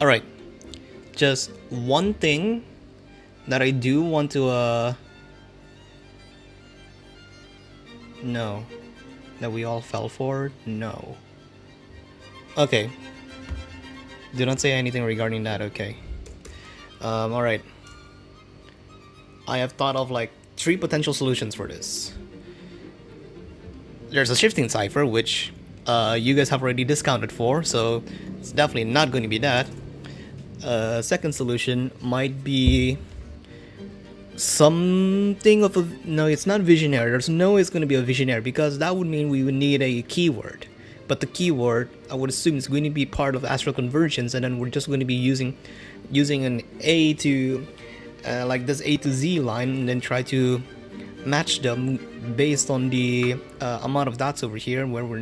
Alright, just one thing that I do want to, no. That we all fell for? No. Okay. Do not say anything regarding that, okay. Alright. I have thought of like 3 potential solutions for this. There's a shifting cipher, which you guys have already discounted for, so it's definitely not going to be that. Second solution might be something of a... No, it's not visionary. There's no way it's going to be a visionary because that would mean we would need a keyword. But the keyword, I would assume, is going to be part of astral convergence, and then we're just going to be using an A to... like this A to Z line, and then try to match them based on the amount of dots over here, where we're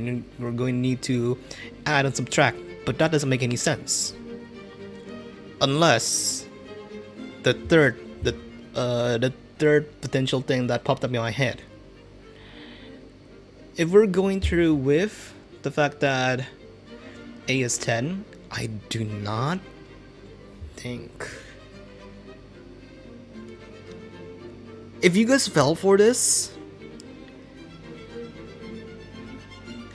going to need to add and subtract. But that doesn't make any sense. Unless the third potential thing that popped up in my head. If we're going through with the fact that A is 10, I do not think... If you guys fell for this,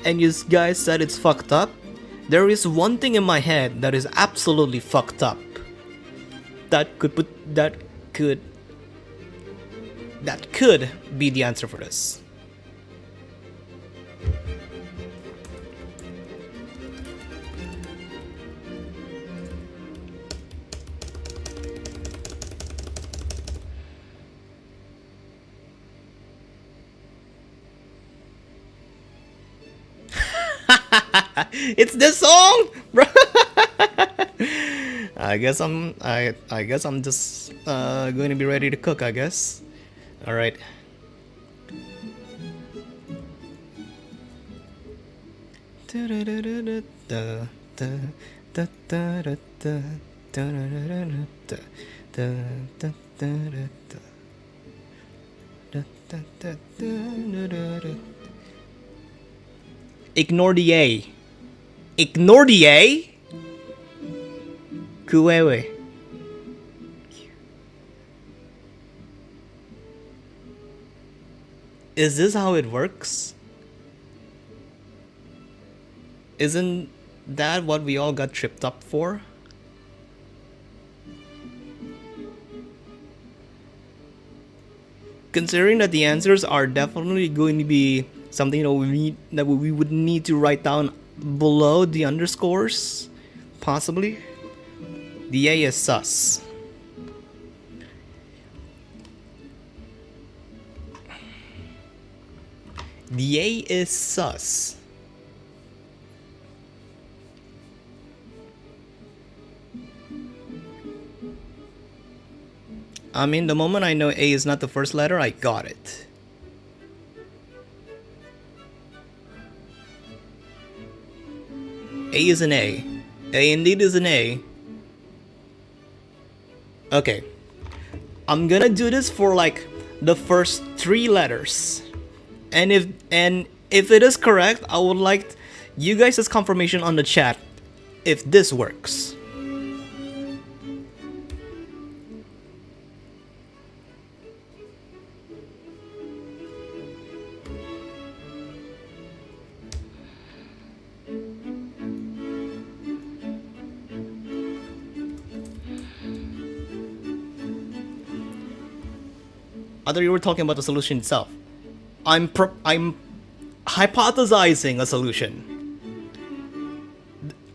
and you guys said it's fucked up, there is one thing in my head that is absolutely fucked up. That could be the answer for this. It's this song, bro. I guess I'm just going to be ready to cook, I guess. All right. Ignore the A. Ignore the A? Kuwewe. Is this how it works? Isn't that what we all got tripped up for? Considering that the answers are definitely going to be something that we would need to write down below the underscores, possibly. The A is sus. The A is sus. I mean, the moment I know A is not the first letter, I got it. A is an A. A indeed is an A. Okay. I'm gonna do this for like the first 3 letters. And if it is correct, I would like you guys' confirmation on the chat if this works. I thought you were talking about the solution itself. I'm hypothesizing a solution.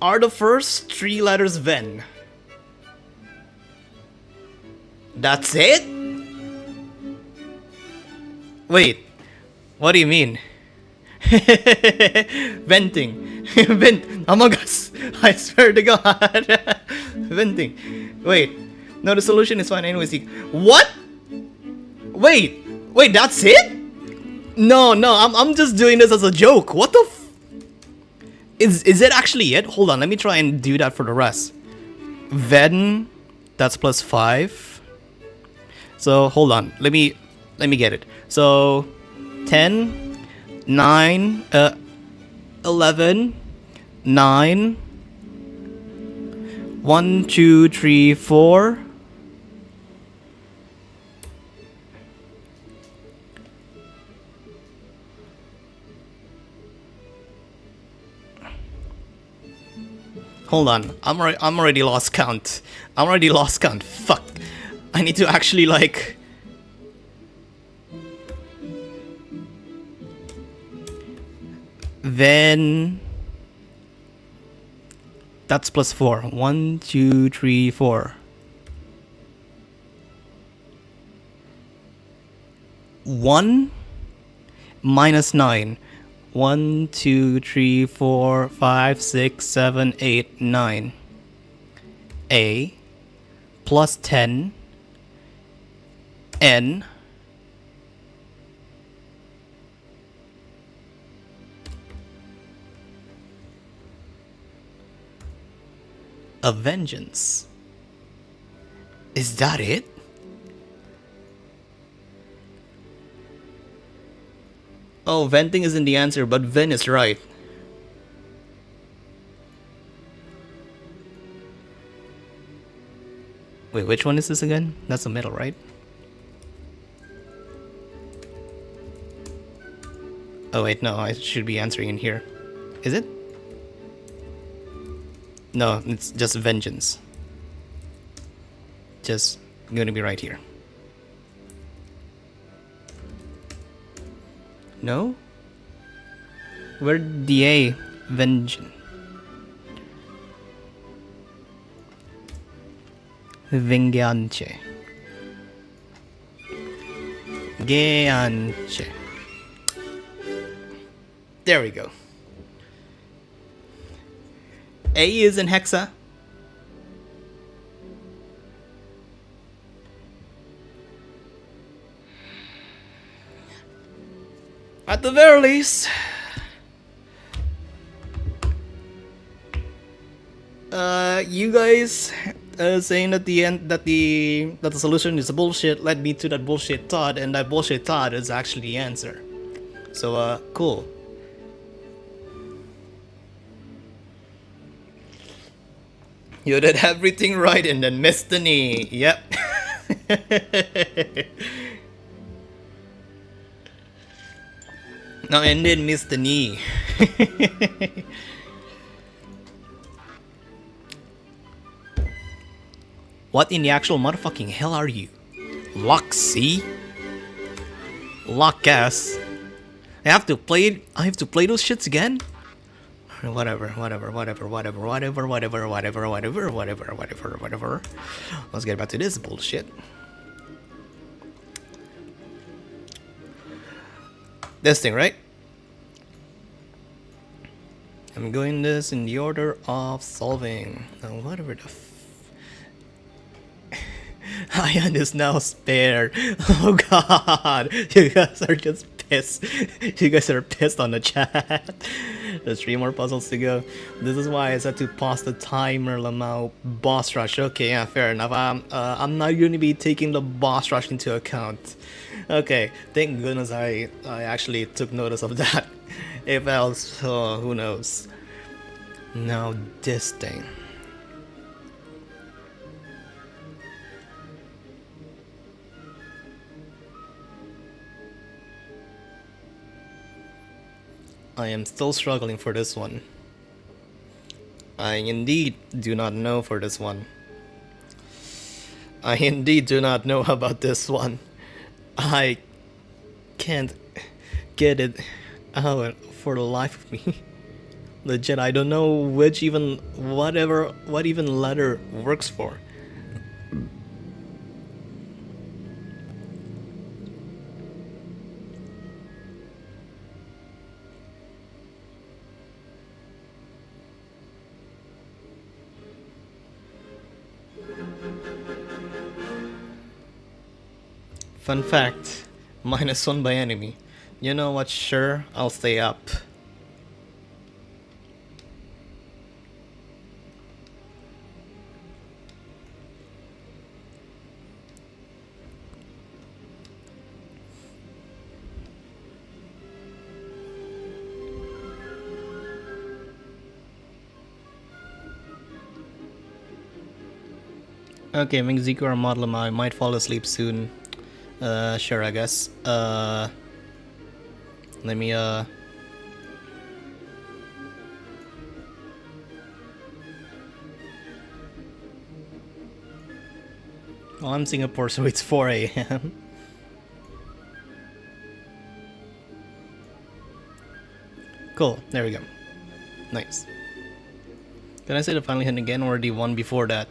Are the first 3 letters Ven? That's it? Wait, what do you mean? Venting. Vent. Among Us. I swear to God. Venting. Wait. No, the solution is fine anyways. What? Wait. Wait, that's it? No, I'm just doing this as a joke. What the Is it actually it? Hold on, let me try and do that for the rest. Then that's plus 5. So hold on, let me get it. So 10, 9, 11, 9, 1, 2, 3, 4. Hold on, I'm already lost count. I'm already lost count. Fuck. I need to actually like. Then that's plus 4. 1, 2, 3, 4. 1 minus 9. 1, 2, 3, 4, 5, 6, 7, 8, 9. A plus 10 N a vengeance. Is that it? Oh, venting isn't the answer, but Ven is right. Wait, which one is this again? That's the middle, right? Oh wait, no, I should be answering in here. Is it? No, it's just vengeance. Just gonna be right here. No? Where'd the A? Vengeance. Vengeance. Geance. There we go. A is in hexa. At the very least, you guys saying at the end that the solution is bullshit led me to that bullshit thought, and that bullshit thought is actually the answer. So cool. You did everything right and then missed the knee. Yep. No, and then missed the knee. What in the actual motherfucking hell are you? Loxy? Lock-ass? I have to play those shits again? Whatever. Let's get back to this bullshit. This thing, right? I'm going this in the order of solving. Now, whatever the Ion is now spared. Oh god. You guys are just pissed. You guys are pissed on the chat. There's 3 more puzzles to go. This is why I said to pause the timer, Lamau. Boss rush. Okay, yeah, fair enough. I'm not going to be taking the boss rush into account. Okay, thank goodness I actually took notice of that. If else, who knows. Now this thing. I am still struggling for this one. I indeed do not know for this one. I indeed do not know about this one. I can't get it out for the life of me. Legit, I don't know what even letter works for. Fun fact, -1 by enemy. You know what, sure, I'll stay up. Okay, Mingziku or Modlem, I might fall asleep soon. Sure, I guess. Let me, Oh, I'm Singapore, so it's 4 a.m. Cool, there we go. Nice. Can I say the final hint again or the one before that?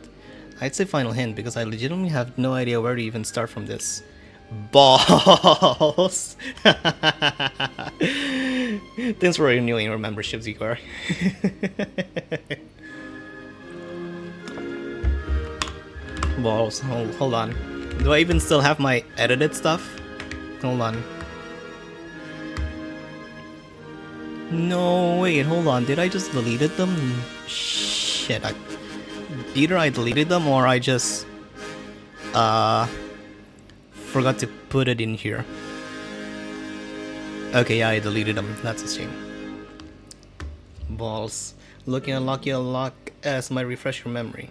I'd say final hint because I legitimately have no idea where to even start from this. Balls! Thanks for renewing your membership, Zikor. Balls. Hold on. Do I even still have my edited stuff? Hold on. No, wait, hold on. Did I just deleted them? Shit, either I deleted them or I just forgot to put it in here. Okay, yeah, I deleted them. That's a shame. Balls. Looking unlucky unlock as my refresh your memory.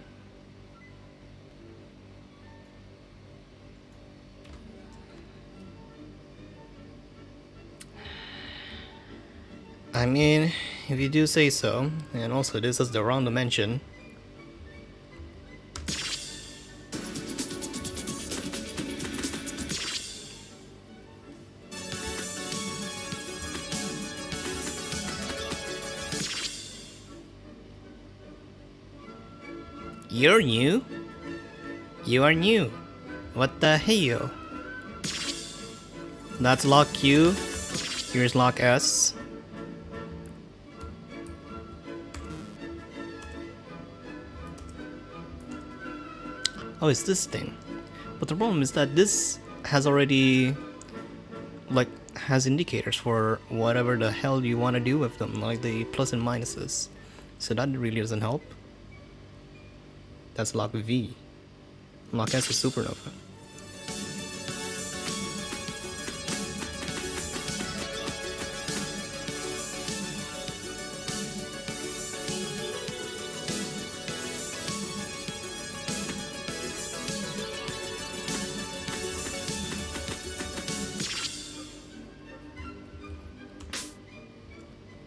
I mean, if you do say so, and also this is the wrong dimension. You're new? You are new. What the hell? That's lock Q. Here's lock S. Oh, it's this thing. But the problem is that this has already, like, has indicators for whatever the hell you want to do with them, like the plus and minuses. So that really doesn't help. That's lock V. Lock S is supernova.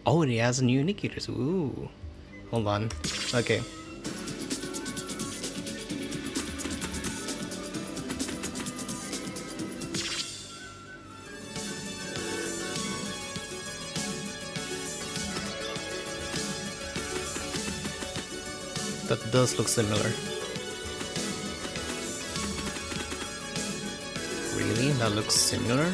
Oh, it has new indicators. Ooh. Hold on. Okay. That does look similar. Really? That looks similar?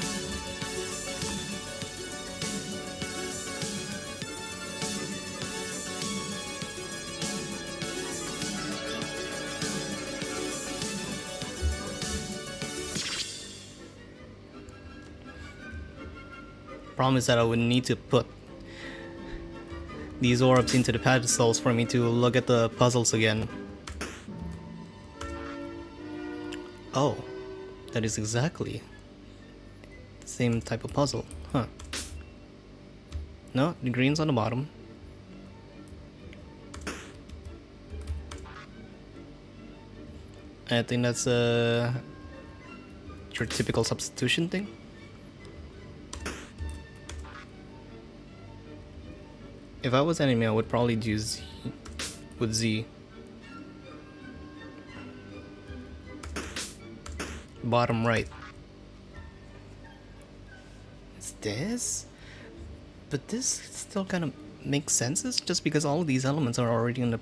Problem is that I would need to put these orbs into the pedestals for me to look at the puzzles again. Oh, that is exactly the same type of puzzle, huh? No, the green's on the bottom. I think that's your typical substitution thing. If I was anime, I would probably do Z with Z. Bottom right. It's this? But this still kind of makes sense just because all of these elements are already in the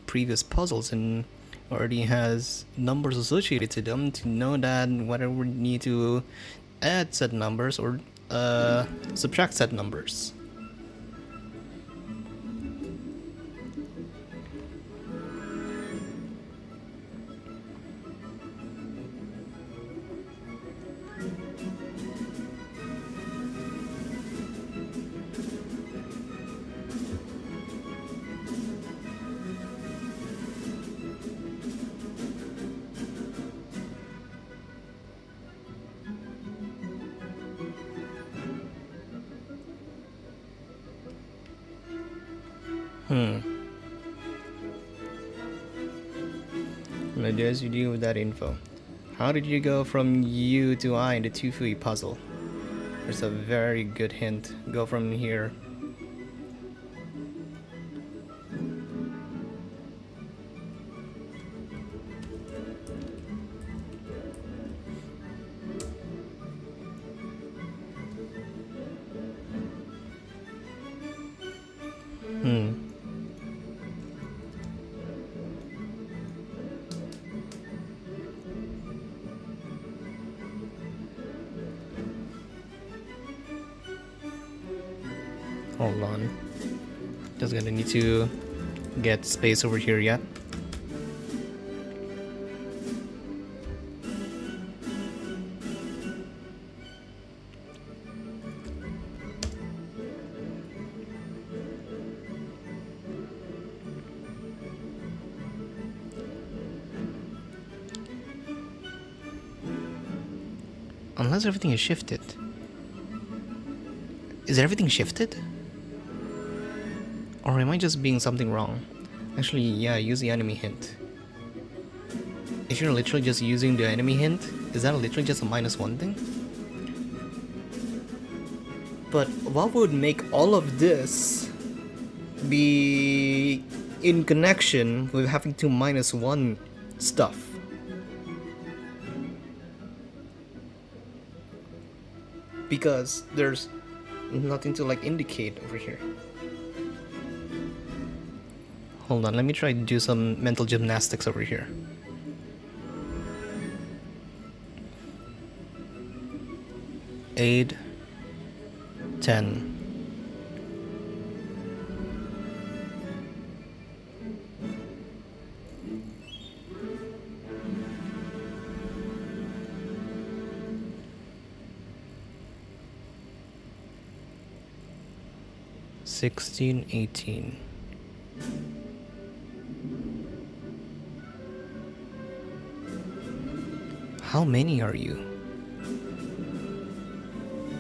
previous puzzles and already has numbers associated to them to know that whether we need to add set numbers or subtract set numbers. Let us you deal with that info. How did you go from you to I in the Tufui puzzle? There's a very good hint. Go from here. Hold on. Just gonna need to get space over here yet. Unless everything is shifted. Is everything shifted? Or am I just being something wrong? Actually, yeah, use the enemy hint. If you're literally just using the enemy hint, is that literally just a -1 thing? But what would make all of this be in connection with having to -1 stuff? Because there's nothing to like indicate over here. Hold on, let me try to do some mental gymnastics over here. Eight, 10. $16, 18. How many are you?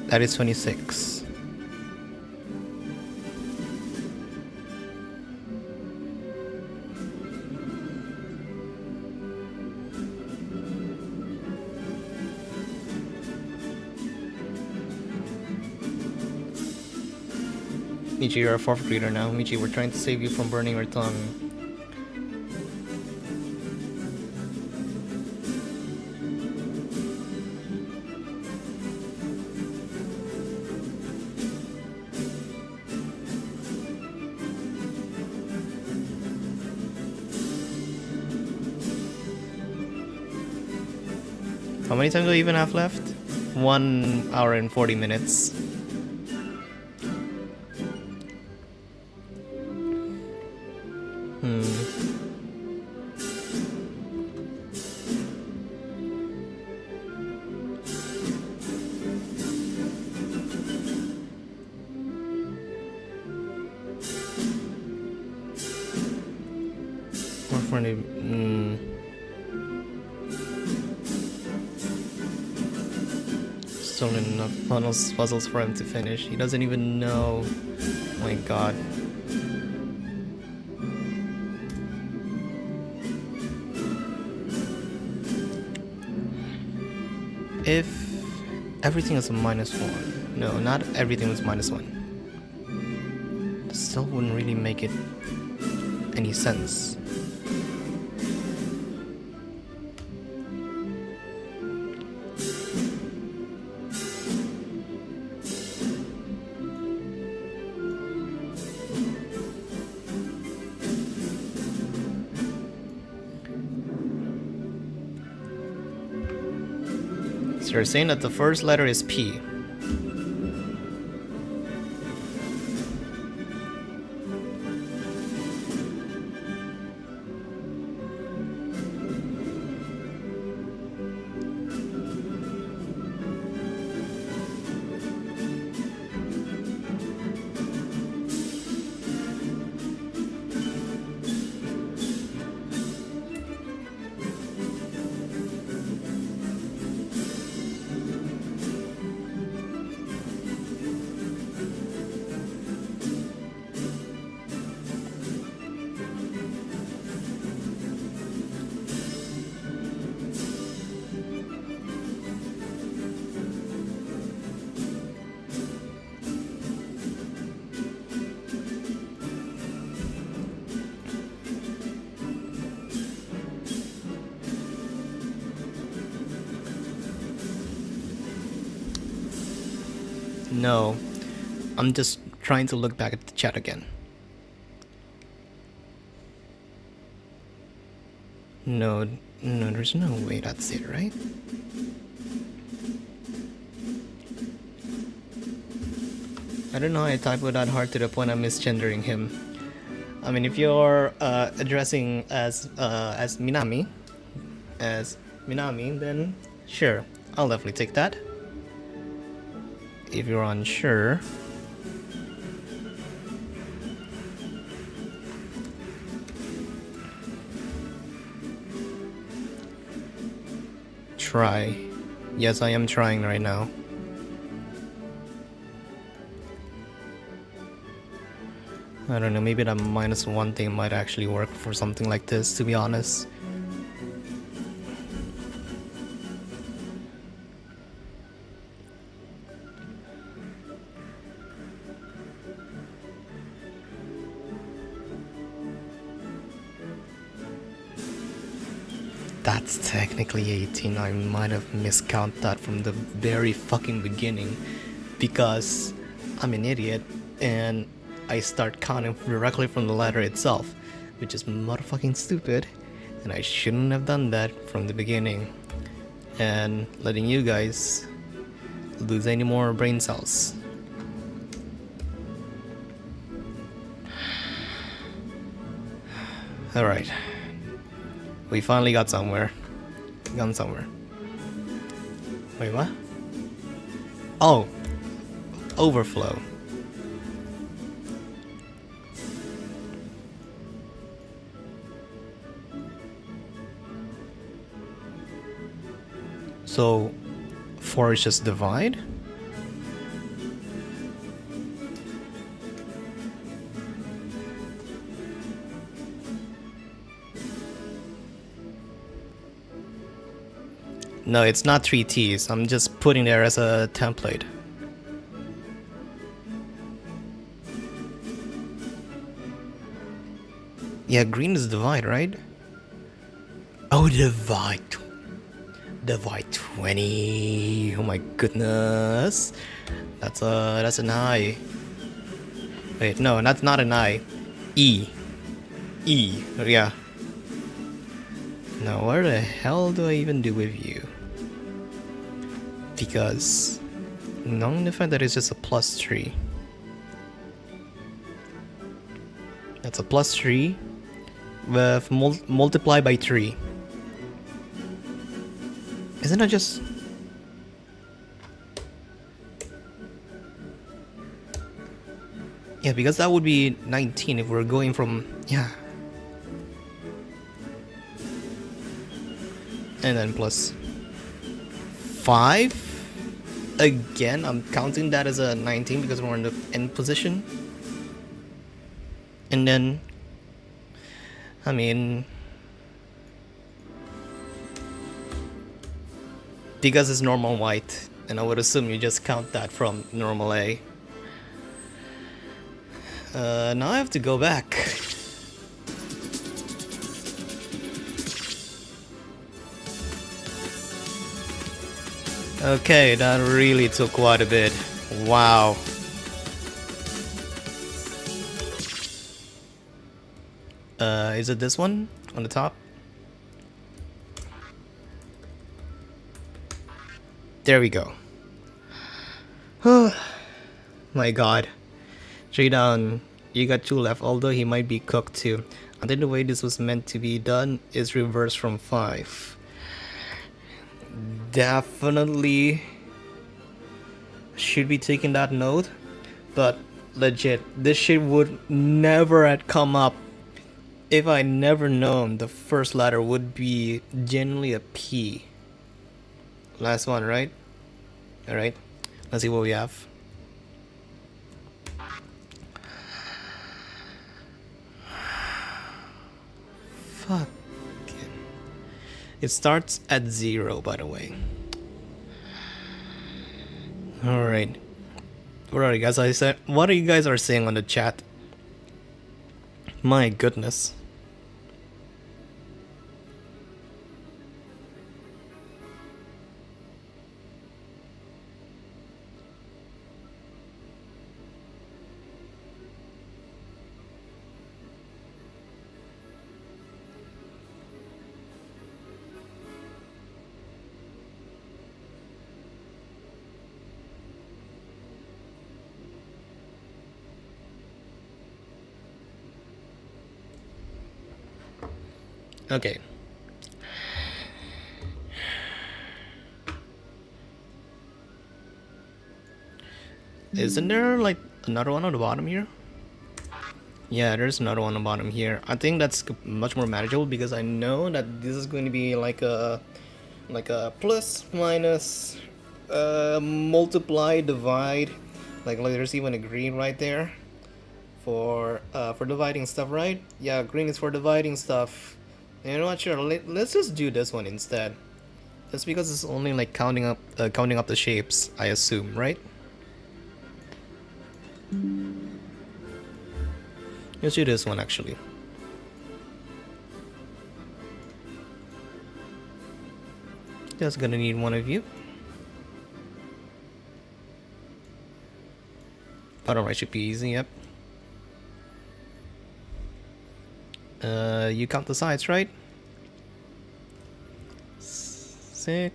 That is 26. Michi, you're a 4th grader now. Michi, we're trying to save you from burning your tongue. How many times do I even have left? 1 hour and 40 minutes. Or for the still enough puzzles for him to finish. He doesn't even know. Oh my god. If everything is a -1. No, not everything was -1. It still wouldn't really make it any sense. So you're saying that the first letter is P. No, I'm just trying to look back at the chat again. No, no, there's no way that's it, right? I don't know how I typo that hard to the point I'm misgendering him. I mean, if you're addressing as Minami, then sure, I'll definitely take that. If you're unsure, try. Yes, I am trying right now. I don't know, maybe that -1 thing might actually work for something like this, to be honest. That's technically 18. I might have miscounted that from the very fucking beginning because I'm an idiot and I start counting directly from the letter itself, which is motherfucking stupid, and I shouldn't have done that from the beginning and letting you guys lose any more brain cells. Alright. We finally got somewhere. Gone somewhere. Wait, what? Oh! Overflow. So, 4 is just divide? No, it's not 3 T's. I'm just putting there as a template. Yeah, green is divide, right? Oh, divide. Divide 20. Oh my goodness. That's an I. Wait, no, that's not an I. E. E. Yeah. Now, where the hell do I even do with you? Because knowing the fact that it's just a +3. That's a +3 with multiply by 3. Isn't that just... Yeah, because that would be 19 if we're going from... Yeah. And then +5. Again, I'm counting that as a 19 because we're in the end position. And then... I mean... Because it's normal white, and I would assume you just count that from normal A. Now I have to go back. Okay, that really took quite a bit. Wow. Is it this one on the top? There we go. My god. Showdown, you got 2 left, although he might be cooked too. I think the way this was meant to be done is reverse from 5. Definitely should be taking that note, but legit, this shit would never have come up if I never known the first letter would be genuinely a P. Last one, right? Alright, let's see what we have. Fuck. It starts at 0, by the way. Alright. What are you guys what are you guys are saying on the chat? My goodness. Okay. Isn't there like another one on the bottom here? Yeah, there's another one on the bottom here. I think that's much more manageable because I know that this is going to be like a plus minus multiply divide. Like there's even a green right there for dividing stuff, right? Yeah, green is for dividing stuff. You know what? Sure. Let's just do this one instead. Just because it's only like counting up the shapes, I assume, right? Let's do this one actually. Just gonna need one of you. Bottom right should be easy. Yep. You count the sides, right? 6.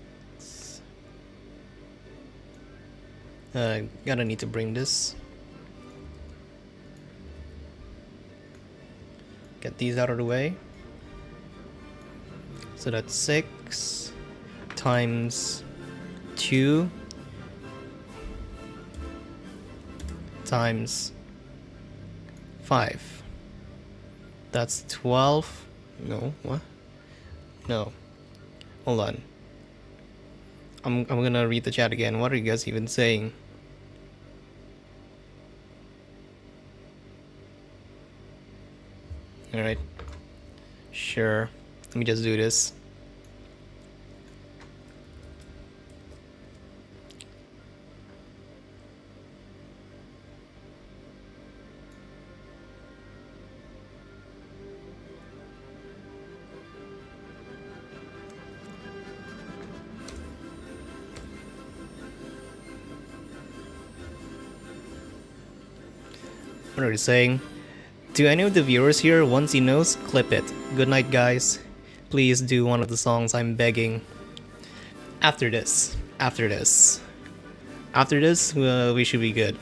Gonna need to bring this. Get these out of the way. So that's 6 times 2 times 5. That's 12. No, what? No. Hold on. I'm gonna read the chat again. What are you guys even saying? Alright. Sure. Let me just do this. What are you saying? To any of the viewers here, once he knows, clip it. Good night, guys. Please do one of the songs, I'm begging. After this. After this. After this, we should be good.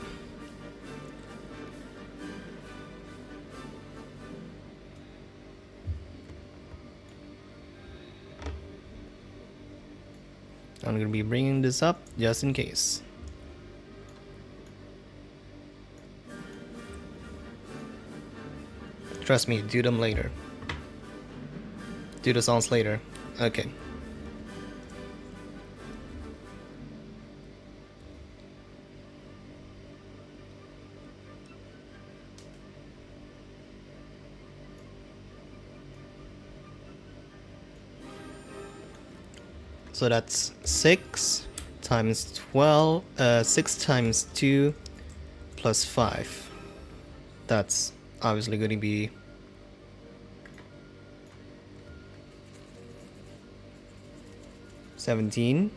I'm gonna be bringing this up just in case. Trust me, do them later. Do the songs later. Okay. So that's 6 times 12, 6 times 2 plus 5. That's obviously going to be 17.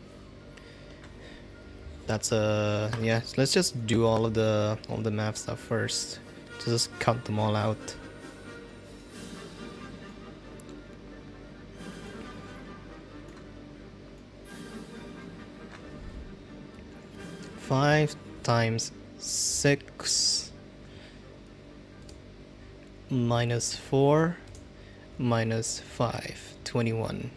That's yeah, so let's just do all the math stuff first. Just count them all out. 5 times 6 minus 4 minus 5, 21.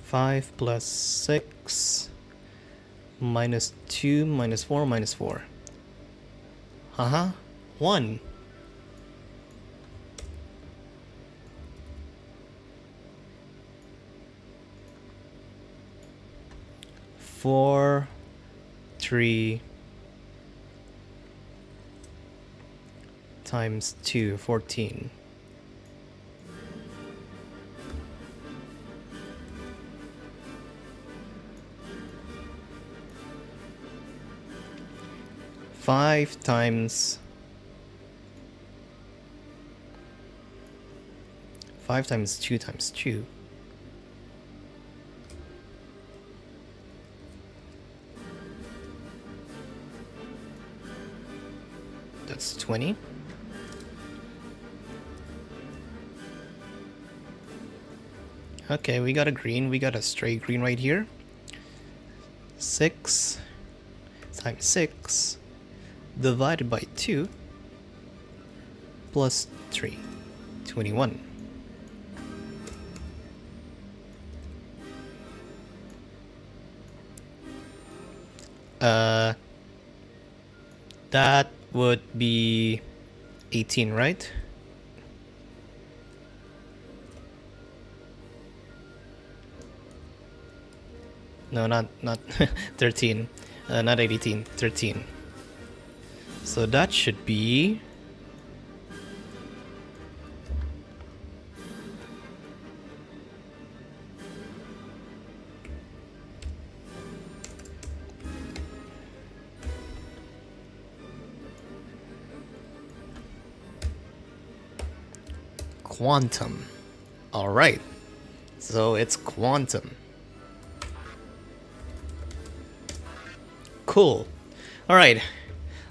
Five plus 6 minus 2 minus 4 minus 4. Haha, 1. Four, 3 times 2, 14. Five times 2 times 2. That's 20. Okay, we got a green. We got a straight green right here. 6 times 6 divided by 2 plus 3, 21. That would be 18, right? No, not 13. Not 18, 13. So that should be quantum. All right. So it's quantum. Cool. All right.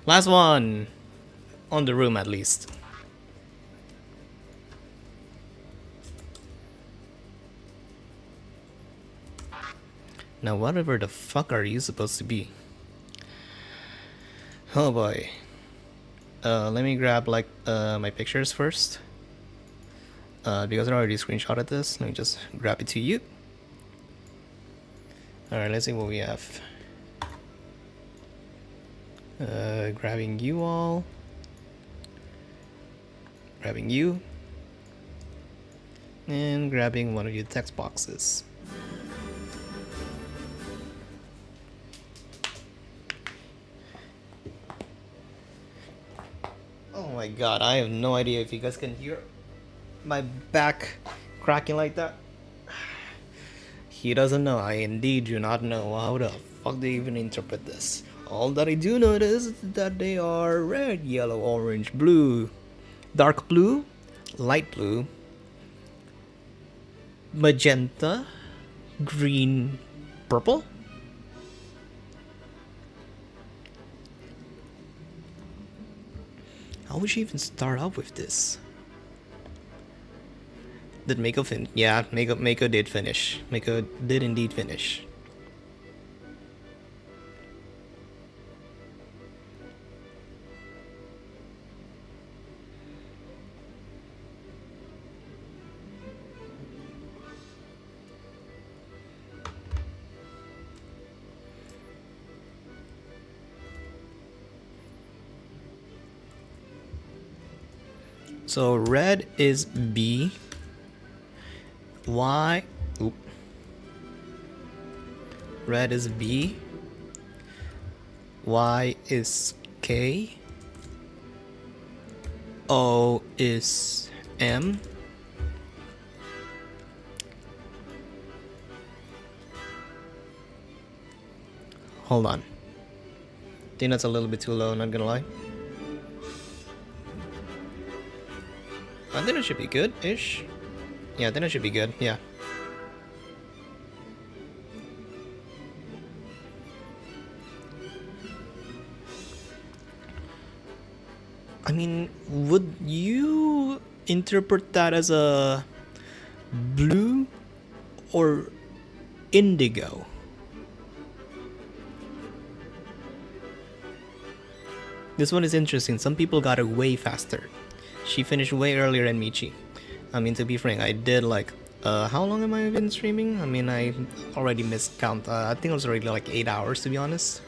Last one on the room, at least. Now, whatever the fuck are you supposed to be? Oh boy. Let me grab like my pictures first. Because I already screenshotted this, let me just grab it to you. Alright, let's see what we have. Grabbing you all. Grabbing you. And grabbing one of your text boxes. Oh my god, I have no idea if you guys can hear my back cracking like that. He doesn't know. I indeed do not know how the fuck they even interpret this. All that I do know is that they are red, yellow, orange, blue, dark blue, light blue, magenta, green, purple. How would you even start out with this? Did Mako fin? Yeah, Mako did finish. Mako did indeed finish. So red is B. Y. Oop. Red is B. Y is K. O is M. Hold on. I think that's a little bit too low, not gonna lie. I think it should be good-ish. Yeah, I think it should be good, yeah. I mean, would you interpret that as a blue or indigo. This one is interesting. Some people got it way faster. She finished way earlier than Michi. I mean, to be frank, I did like, how long am I been streaming? I mean, I already missed count. I think it was already like 8 hours, to be honest.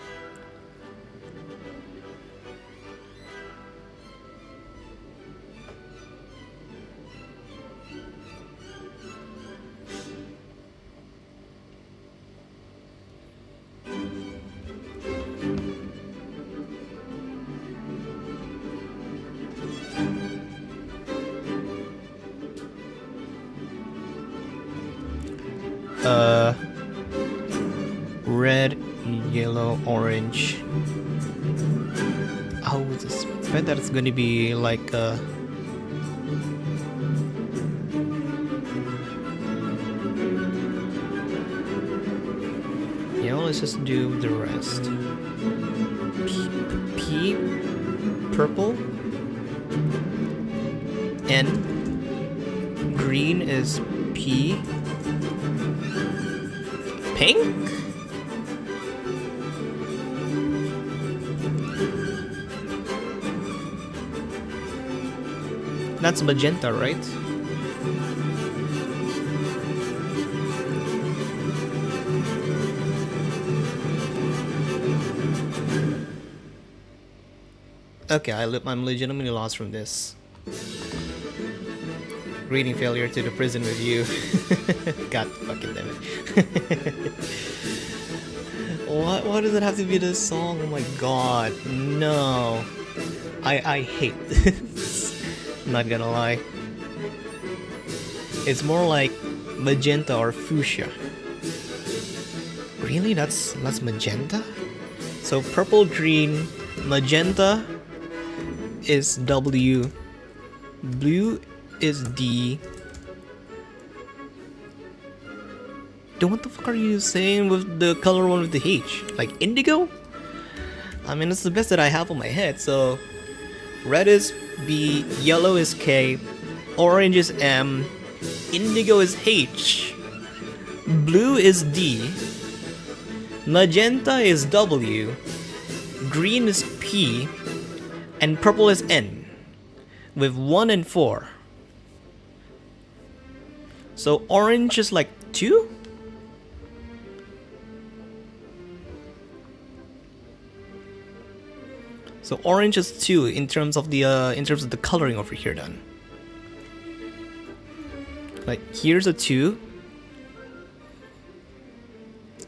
Red, yellow, orange. I would suspect that it's going to be like yeah, let's just do the rest. P, purple. N, green is P. Pink? That's magenta, right? Okay, I'm legitimately lost from this. Reading failure to the prison review. God fucking damn it. Why does it have to be this song? Oh my god, no. I hate this. I'm not gonna lie. It's more like magenta or fuchsia. Really? That's magenta? So purple, green, magenta is W, blue is D. Then what the fuck are you saying with the color one with the H? Like indigo? I mean, it's the best that I have on my head. So red is B, yellow is K, orange is M, indigo is H, blue is D, magenta is W, green is P, and purple is N, with 1 and 4. So orange is like 2? So orange is 2 in terms of the coloring over here then. Like here's a 2.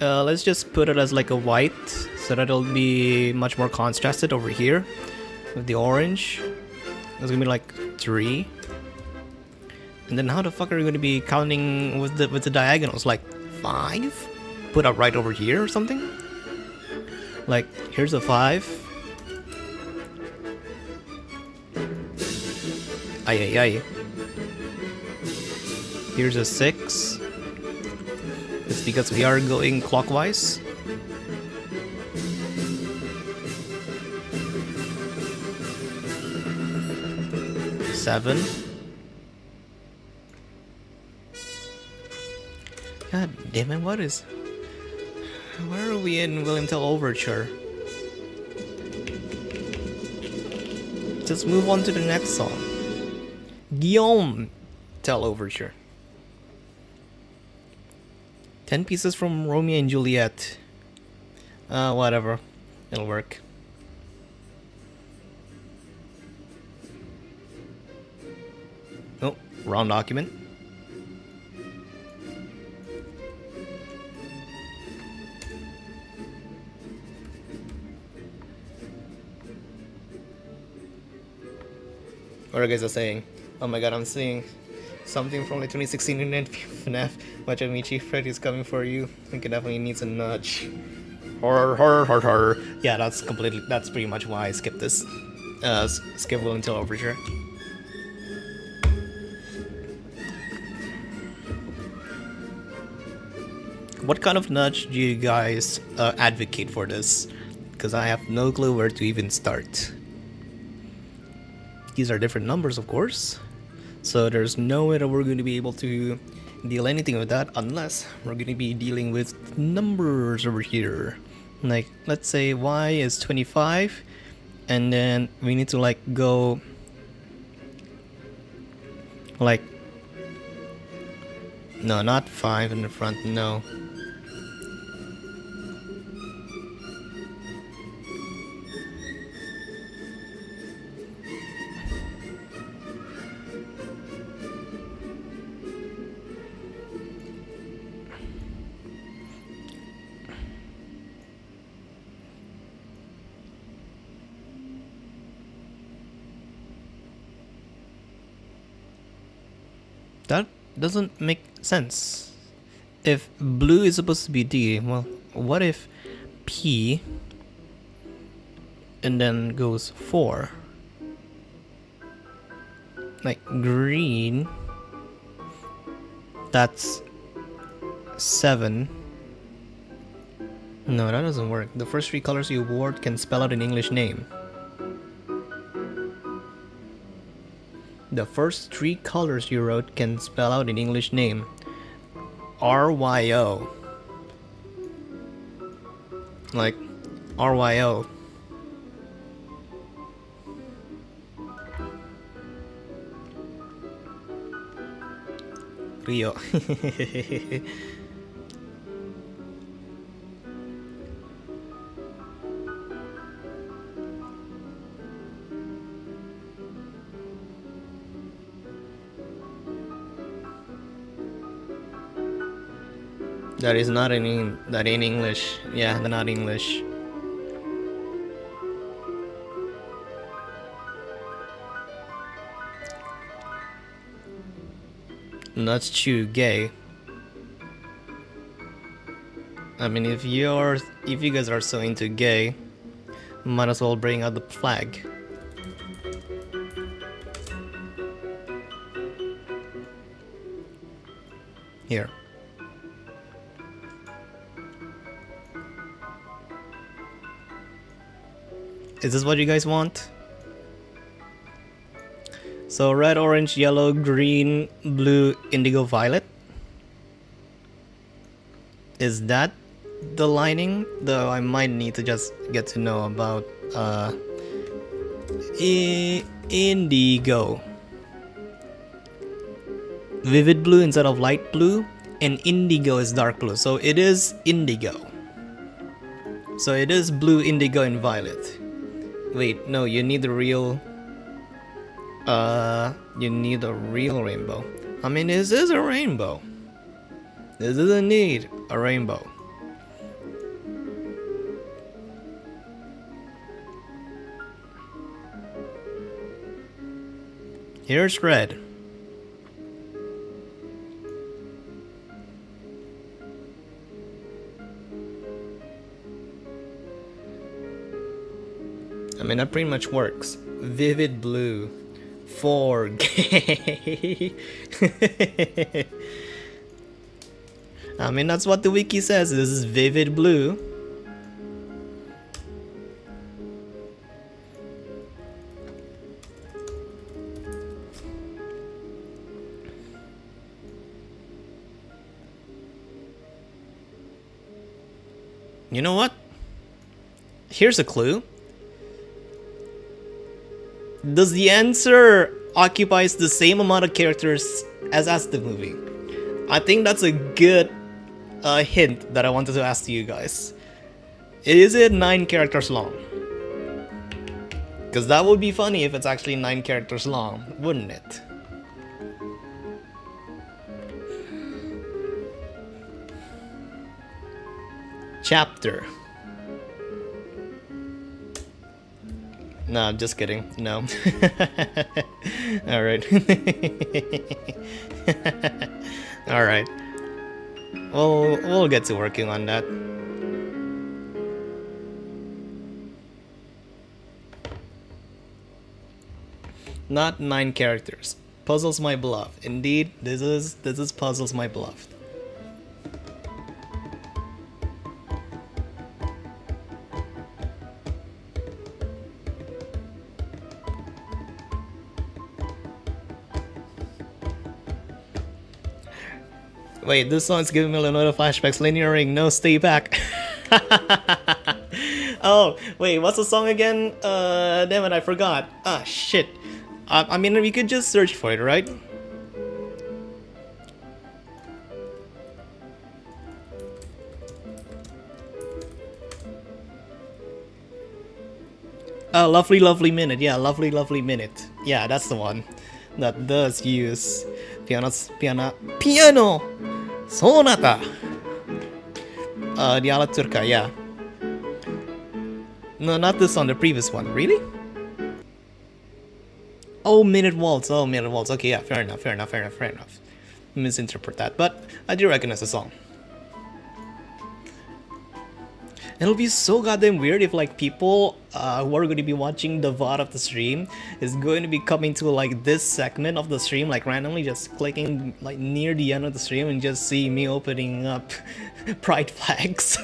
Let's just put it as like a white so that it'll be much more contrasted over here with the orange. It's gonna be like 3. And then how the fuck are you gonna be counting with the diagonals? Like 5? Put up right over here or something? Like here's a 5. Ay ay ay. Here's a 6. It's because we are going clockwise. Seven. God damn it, where are we in William Tell Overture? Just move on to the next song. Guillaume Tell Overture. 10 pieces from Romeo and Juliet. Whatever. It'll work. Oh, wrong document. What are you guys saying? Oh my god, I'm seeing something from like 2016 in FNAF. Watch out, Michi, Freddy's coming for you. I think it definitely needs a nudge. Horror. Yeah, that's pretty much why I skipped this. Skip Will Until Overture. What kind of nudge do you guys advocate for this? Because I have no clue where to even start. These are different numbers, of course. So there's no way that we're going to be able to deal anything with that unless we're going to be dealing with numbers over here. Like, let's say y is 25, and then we need to like go like, no, not 5 in the front, no. That doesn't make sense. If blue is supposed to be D, well, what if P and then goes 4? Like green, that's 7. No, that doesn't work. The first 3 colors you award can spell out an English name. The first 3 colors you wrote can spell out an English name. RYO. Like, RYO. Rio. That is not that ain't English. Yeah, they're not English. Let's choose gay. I mean, if you guys are so into gay, might as well bring out the flag. Here. Is this what you guys want? So red, orange, yellow, green, blue, indigo, violet. Is that the lining? Though I might need to just get to know about indigo. Vivid blue instead of light blue, and indigo is dark blue. So it is indigo. So it is blue, indigo, and violet. Wait, no, you need the real you need a real rainbow. I mean, this is a rainbow. This is indeed a rainbow. Here's red. I mean, that pretty much works. Vivid blue. For gay. I mean, that's what the wiki says. This is vivid blue. You know what? Here's a clue. Does the answer occupies the same amount of characters as the movie? I think that's a good hint that I wanted to ask you guys. Is it 9 characters long? Because that would be funny if it's actually 9 characters long, wouldn't it? Chapter. No, I'm just kidding. No. Alright. Alright. We'll get to working on that. Not 9 characters. Puzzles my bluff. Indeed, this is puzzles my bluff. Wait, this song's giving me Leonardo flashbacks. Linear ring, no, stay back. Oh, wait, what's the song again? Damn it, I forgot. Ah, shit. I mean, we could just search for it, right? Lovely, lovely minute. Yeah, lovely, lovely minute. Yeah, that's the one that does use piano sonata. The ala turca. Yeah. No, not this one. The previous one. Really? Oh, minute waltz. Oh, minute waltz. Okay, yeah. Fair enough. Fair enough. Fair enough. Fair enough. Misinterpret that, but I do recognize the song. It'll be so goddamn weird if like people who are going to be watching the VOD of the stream is going to be coming to like this segment of the stream, like randomly just clicking like near the end of the stream and just see me opening up pride flags.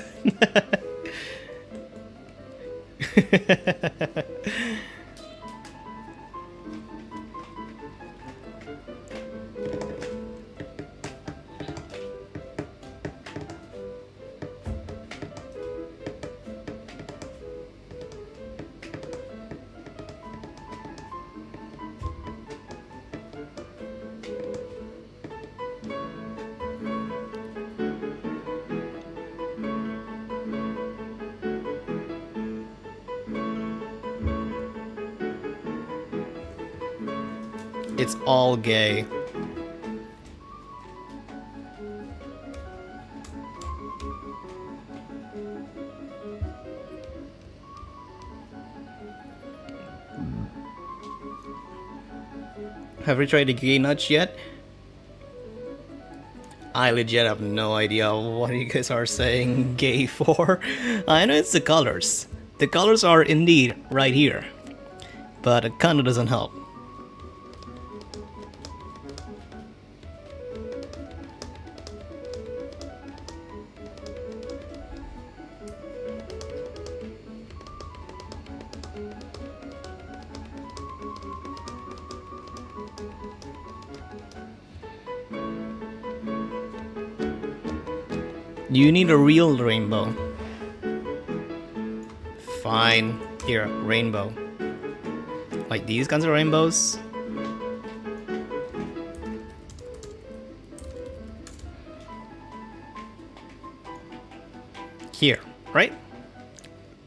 It's all gay. Have you tried the gay nuts yet? I legit have no idea what you guys are saying gay for. I know it's the colors. The colors are indeed right here. But it kinda doesn't help. You need a real rainbow. Fine. Here, rainbow. Like these kinds of rainbows. Here, right?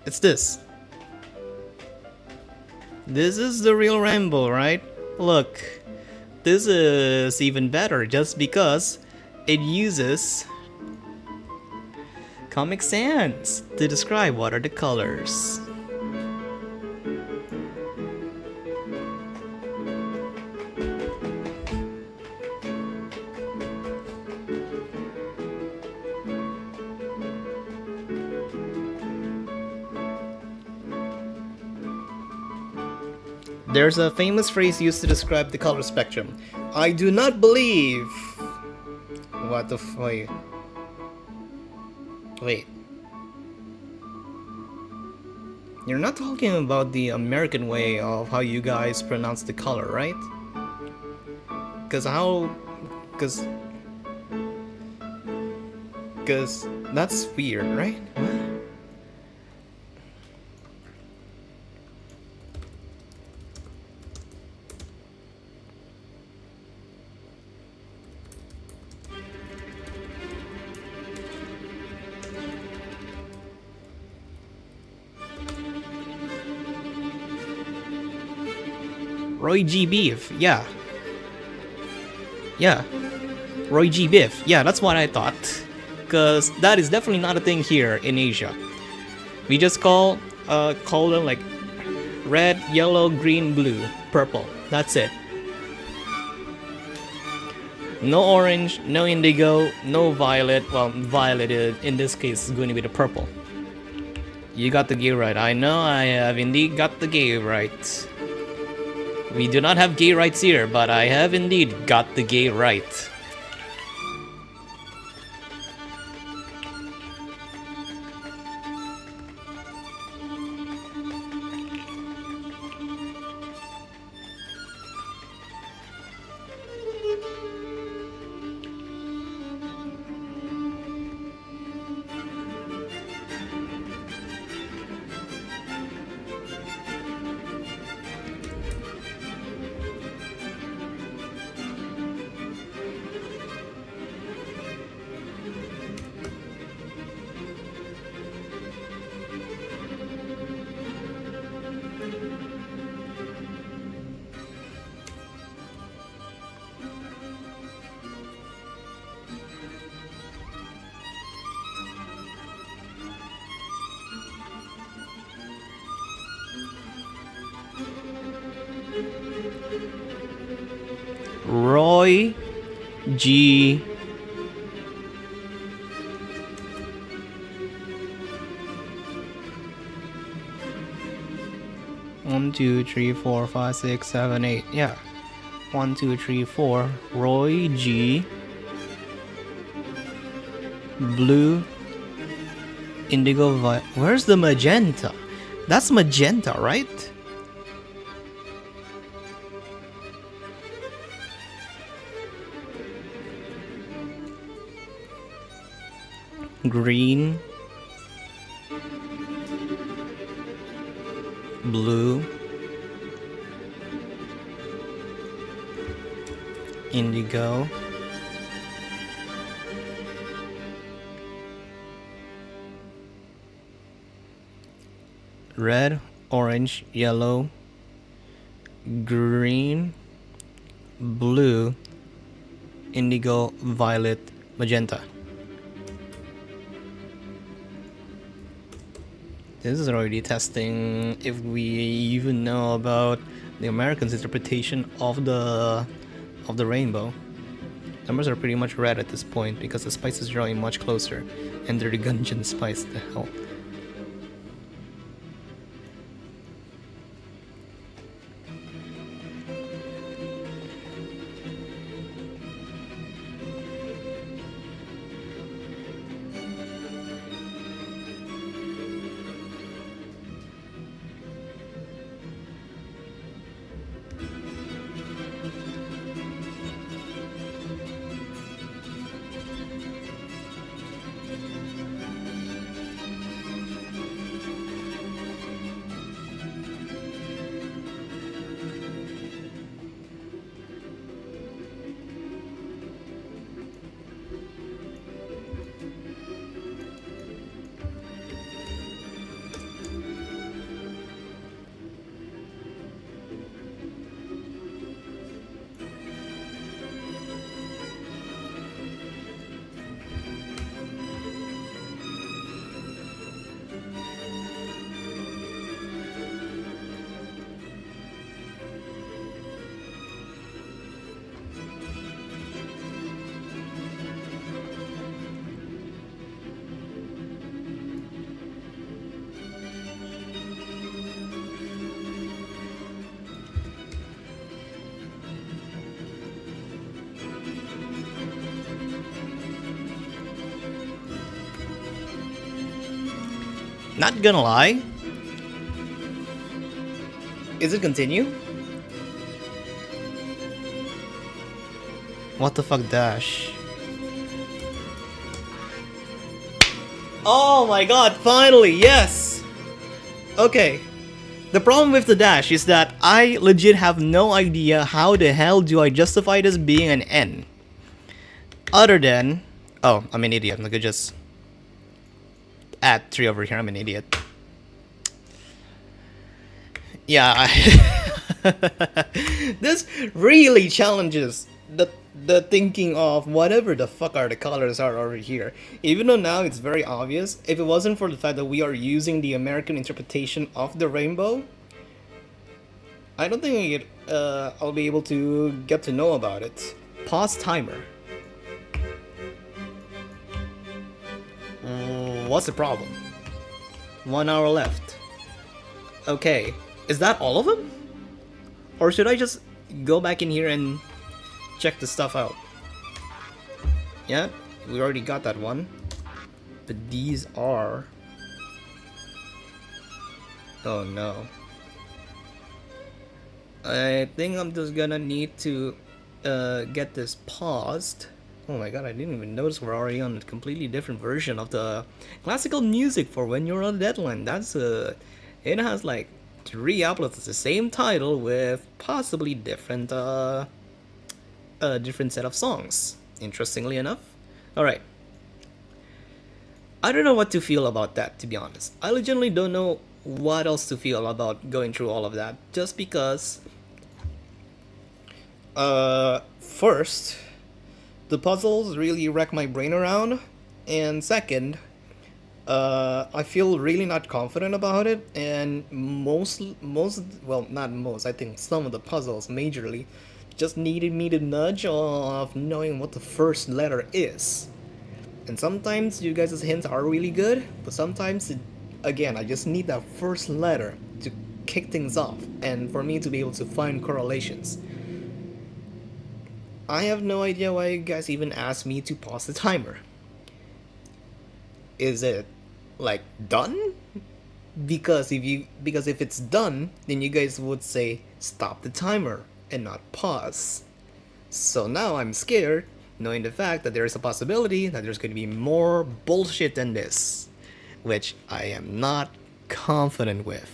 It's this. This is the real rainbow, right? Look, this is even better just because it uses Comic Sans to describe what are the colors. There's a famous phrase used to describe the color spectrum. I do not believe. What the fuck? Wait. You're not talking about the American way of how you guys pronounce the color, right? Cause that's weird, right? What? Roy G. Beef, yeah. Yeah. Roy G. Biff, yeah, that's what I thought. Cause that is definitely not a thing here in Asia. We just call them like red, yellow, green, blue, purple. That's it. No orange, no indigo, no violet. Well, violet in this case is going to be the purple. You got the gay right. I know I have indeed got the gay right. We do not have gay rights here, but I have indeed got the gay right. Roy G. One, two, three, four, five, six, seven, eight. Yeah. 1, 2, 3, 4. Roy G. Blue. Indigo. Where's the magenta? That's magenta, right? Green. Blue. Indigo. Red, orange, yellow, green, blue, indigo, violet, magenta. This is already testing if we even know about the Americans' interpretation of the rainbow. Numbers are pretty much red at this point because the spice is drawing much closer, and they're the Gungeon spice. The hell. Not gonna lie. Is it continue? What the fuck, dash? Oh my god, finally, yes! Okay. The problem with the dash is that I legit have no idea how the hell do I justify this being an N. Other than... Oh, I'm an idiot. I could just add 3 over here. I'm an idiot. Yeah, this really challenges the thinking of whatever the fuck are the colors are over here. Even though now it's very obvious, if it wasn't for the fact that we are using the American interpretation of the rainbow, I don't think I'll be able to get to know about it. Pause timer. What's the problem? 1 hour left. Okay, is that all of them? Or should I just go back in here and check the stuff out? Yeah, we already got that one. But these are... Oh no. I think I'm just gonna need to get this paused. Oh my god, I didn't even notice we're already on a completely different version of the classical music for When You're on a Deadline. That's it has like 3 uploads of the same title with possibly different different set of songs, interestingly enough. Alright. I don't know what to feel about that, to be honest. I legitimately don't know what else to feel about going through all of that, just because first, the puzzles really wreck my brain around, and second, I feel really not confident about it, and most, well, not most, I think some of the puzzles majorly just needed me to nudge of knowing what the first letter is. And sometimes you guys' hints are really good, but sometimes, again, I just need that first letter to kick things off and for me to be able to find correlations. I have no idea why you guys even asked me to pause the timer. Is it like done? Because if it's done, then you guys would say stop the timer and not pause. So now I'm scared, knowing the fact that there is a possibility that there's going to be more bullshit than this, which I am not confident with.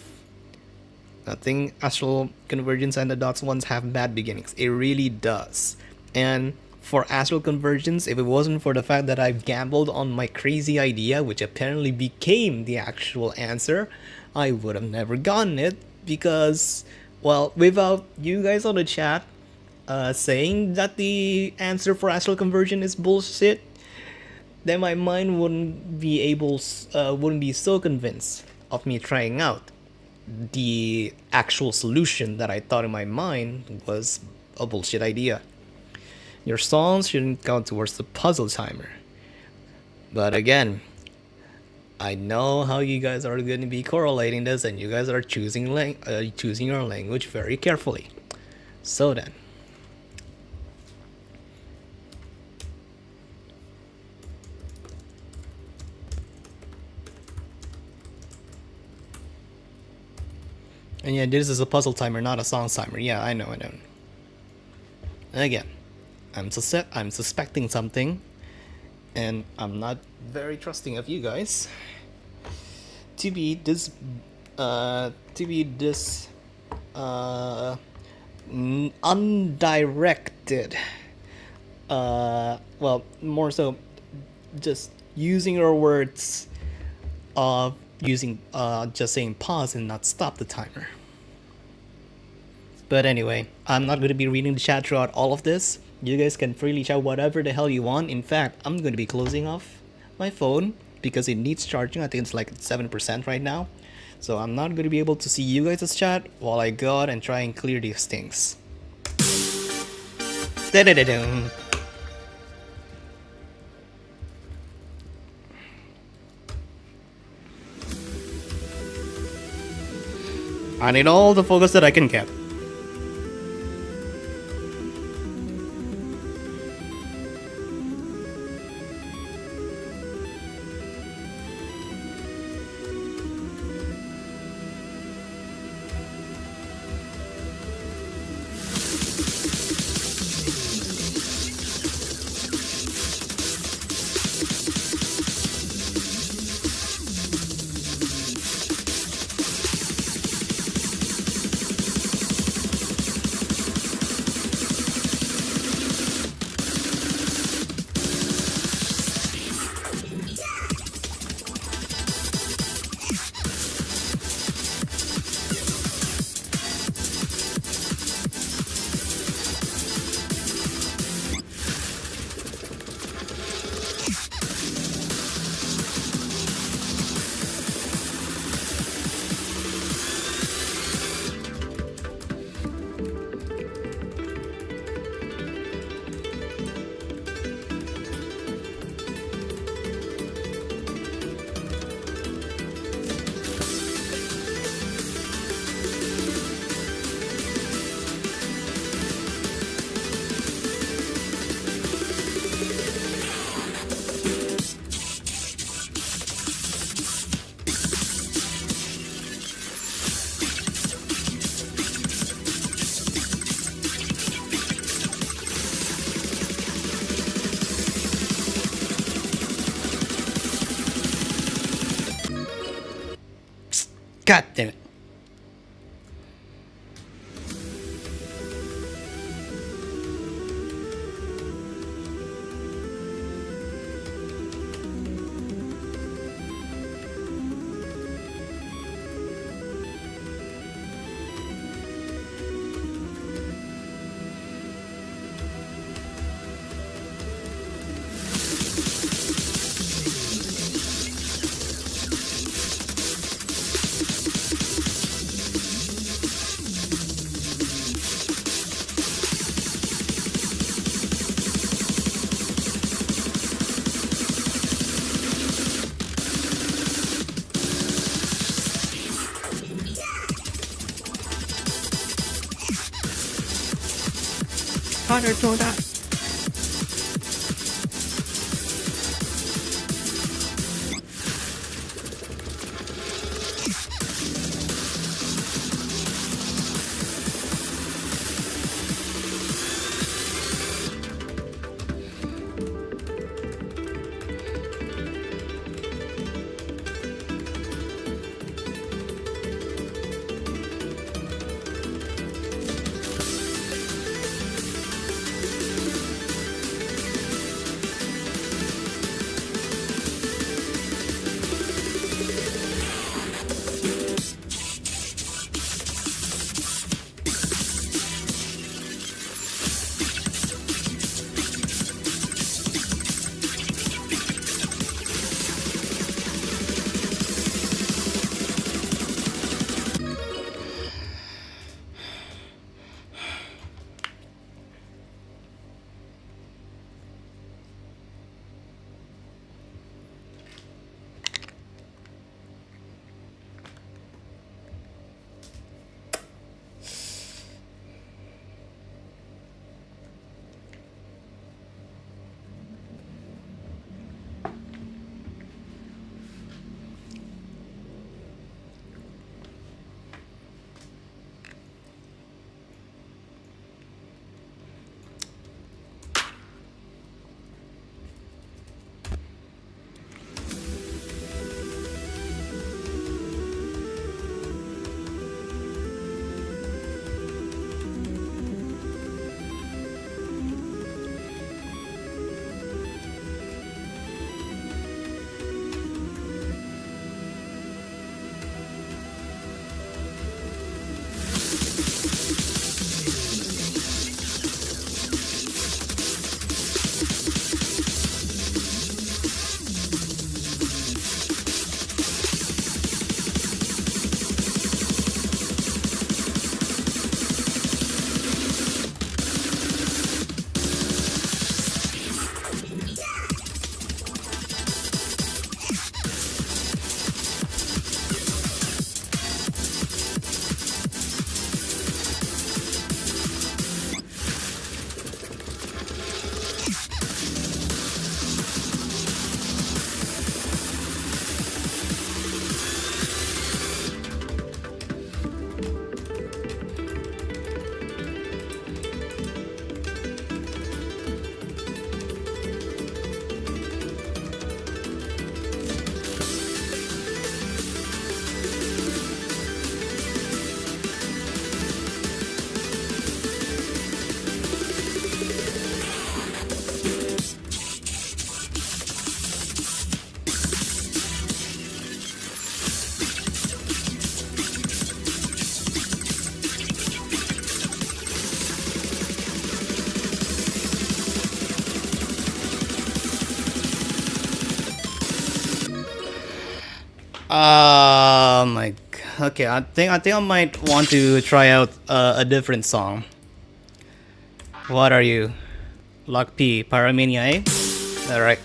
I think Astral Convergence and the Dots ones have bad beginnings. It really does. And for Astral Convergence, if it wasn't for the fact that I've gambled on my crazy idea, which apparently became the actual answer, I would have never gotten it because, well, without you guys on the chat saying that the answer for Astral Conversion is bullshit, then my mind wouldn't be so convinced of me trying out the actual solution that I thought in my mind was a bullshit idea. Your songs shouldn't count towards the puzzle timer. But again, I know how you guys are going to be correlating this, and you guys are choosing your language very carefully. So then. And yeah, this is a puzzle timer, not a song timer. Yeah, I know. And again, I'm suspecting something, and I'm not very trusting of you guys to be this undirected. Well, more so, just using your words of just saying pause and not stop the timer. But anyway, I'm not going to be reading the chat throughout all of this. You guys can freely chat whatever the hell you want. In fact, I'm going to be closing off my phone because it needs charging. I think it's like 7% right now. So I'm not going to be able to see you guys' chat while I go out and try and clear these things. Da-da-da-dum. I need all the focus that I can get. God damn it. harder to that. My. Okay, I think I might want to try out a different song. What are you? Lock P, Pyromania, eh? Alright.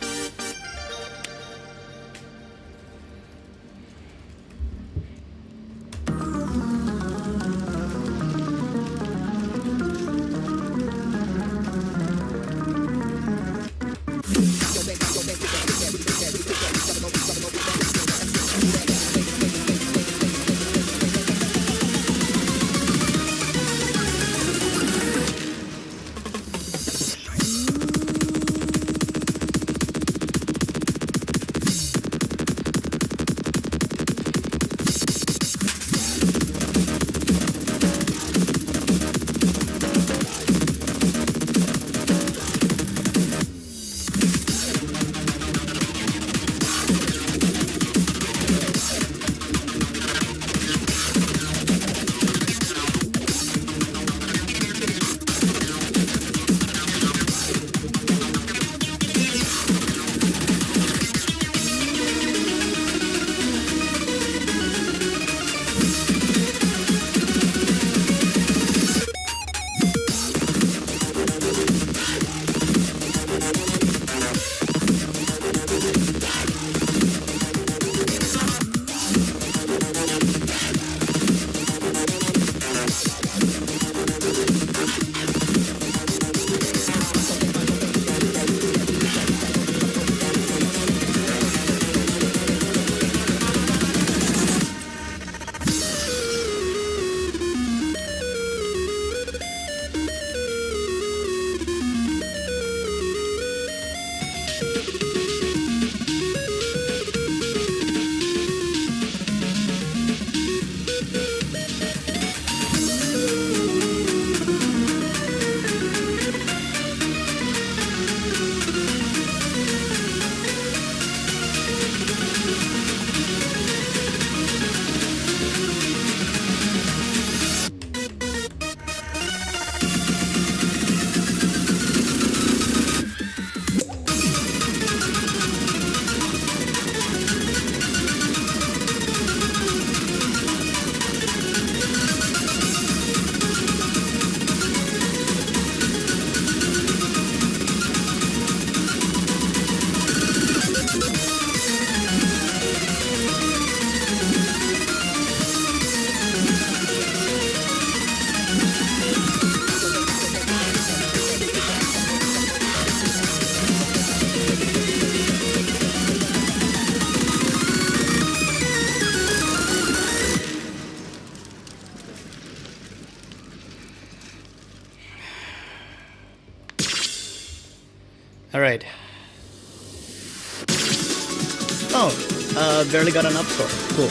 Oh, barely got an up score. Cool.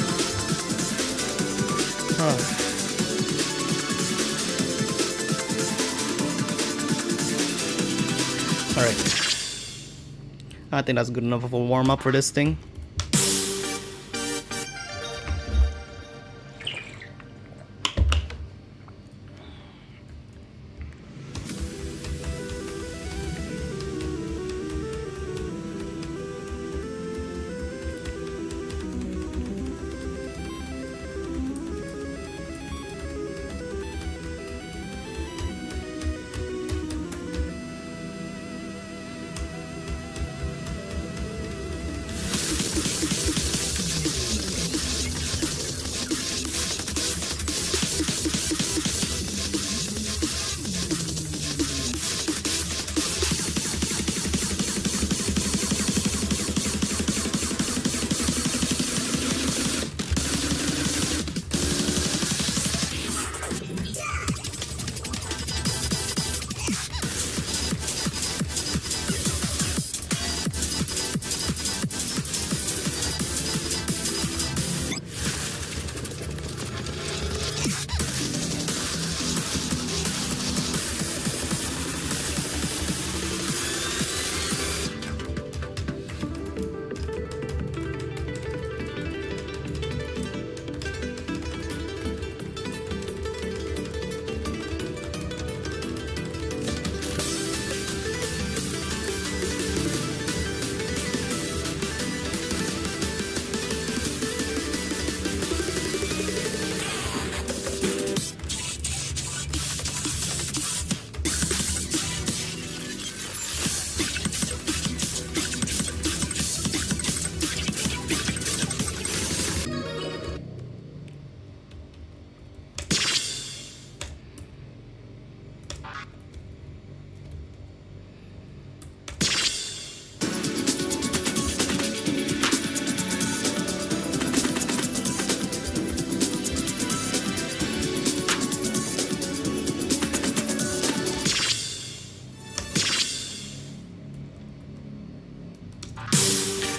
Huh. Alright. I think that's good enough of a warm up for this thing.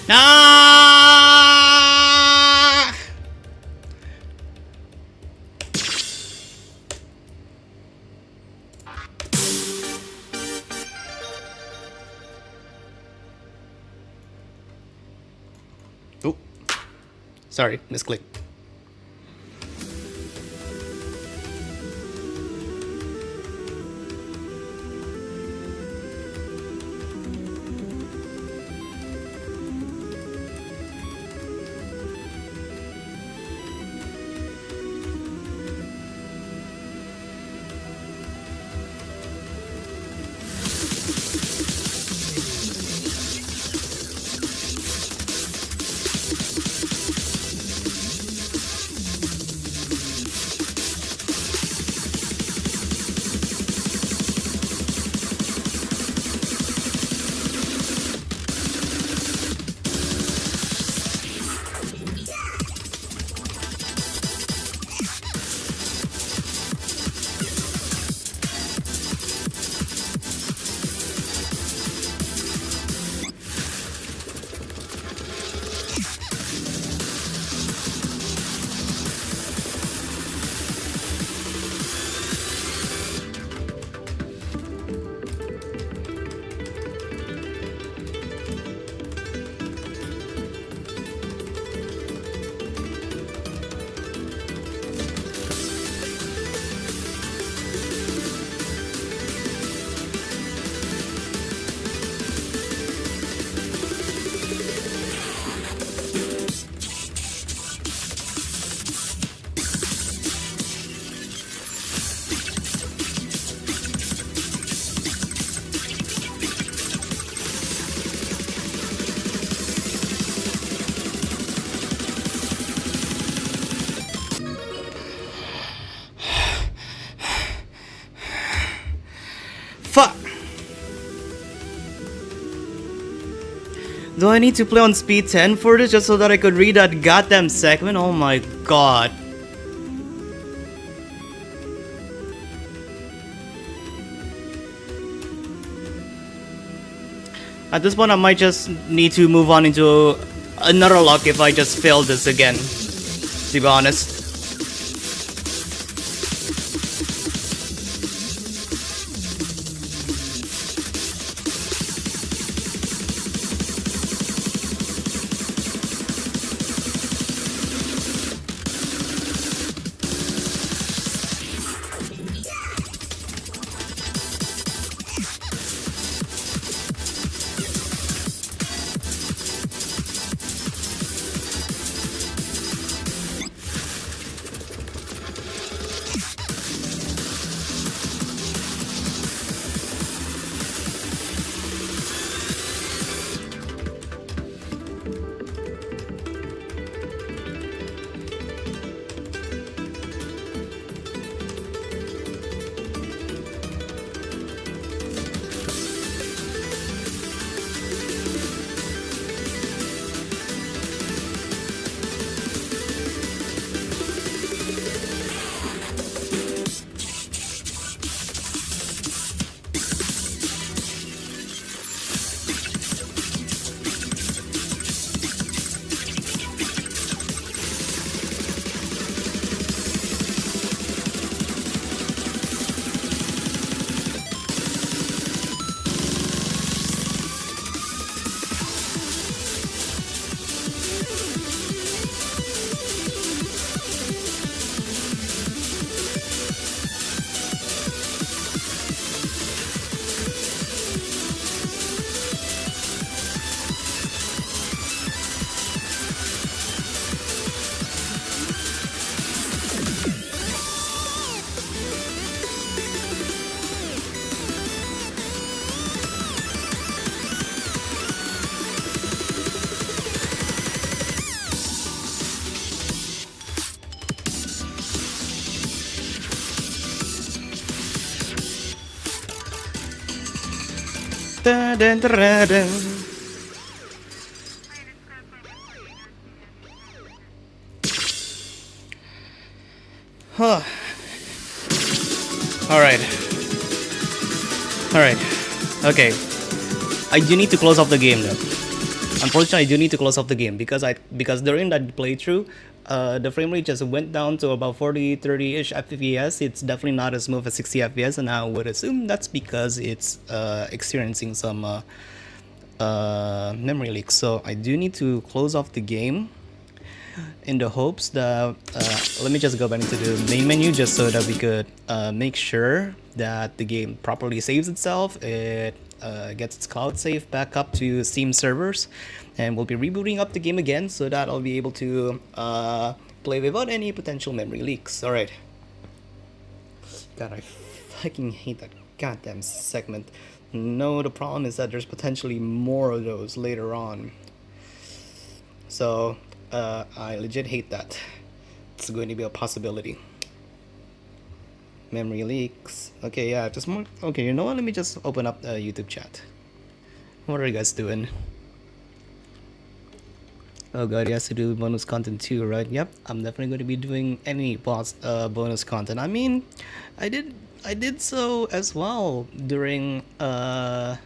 Ah! Oh, sorry, misclick. Fuck! Do I need to play on speed 10 for this just so that I could read that goddamn segment? Oh my god. At this point, I might just need to move on into another luck if I just fail this again, to be honest. Dun, dun, dun, dun, dun. Huh. Alright. Alright. Okay. I do need to close off the game though. Unfortunately, I do need to close off the game because during that playthrough, the frame rate just went down to about 40, 30-ish FPS. It's definitely not as smooth as 60 FPS, and I would assume that's because it's experiencing some memory leaks. So I do need to close off the game in the hopes that let me just go back into the main menu just so that we could make sure that the game properly saves itself. It gets its cloud save back up to Steam servers, and we'll be rebooting up the game again so that I'll be able to play without any potential memory leaks. Alright. God, I fucking hate that goddamn segment. No, the problem is that there's potentially more of those later on. So, I legit hate that. It's going to be a possibility. Memory leaks. Okay, yeah, just more. Okay, you know what? Let me just open up the YouTube chat. What are you guys doing? Oh god, he has to do bonus content too, right? Yep, I'm definitely going to be doing any bonus content. I mean, I did so as well during the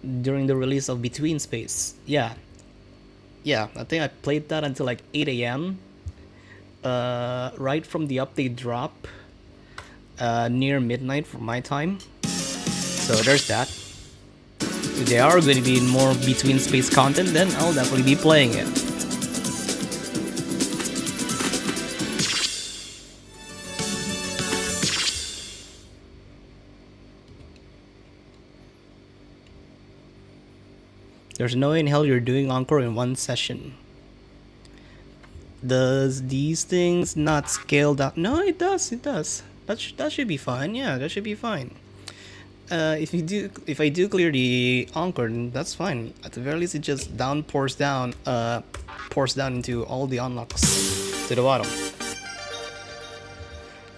release of Between Space. Yeah, I think I played that until like 8 a.m. Right from the update drop. Near midnight for my time. So there's that. If there are going to be more Between Space content, then I'll definitely be playing it. There's no way in hell you're doing Encore in one session. Does these things not scale down? No, it does. That should be fine. Yeah, that should be fine. If I do clear the Encore, then that's fine. At the very least, it just pours down into all the unlocks to the bottom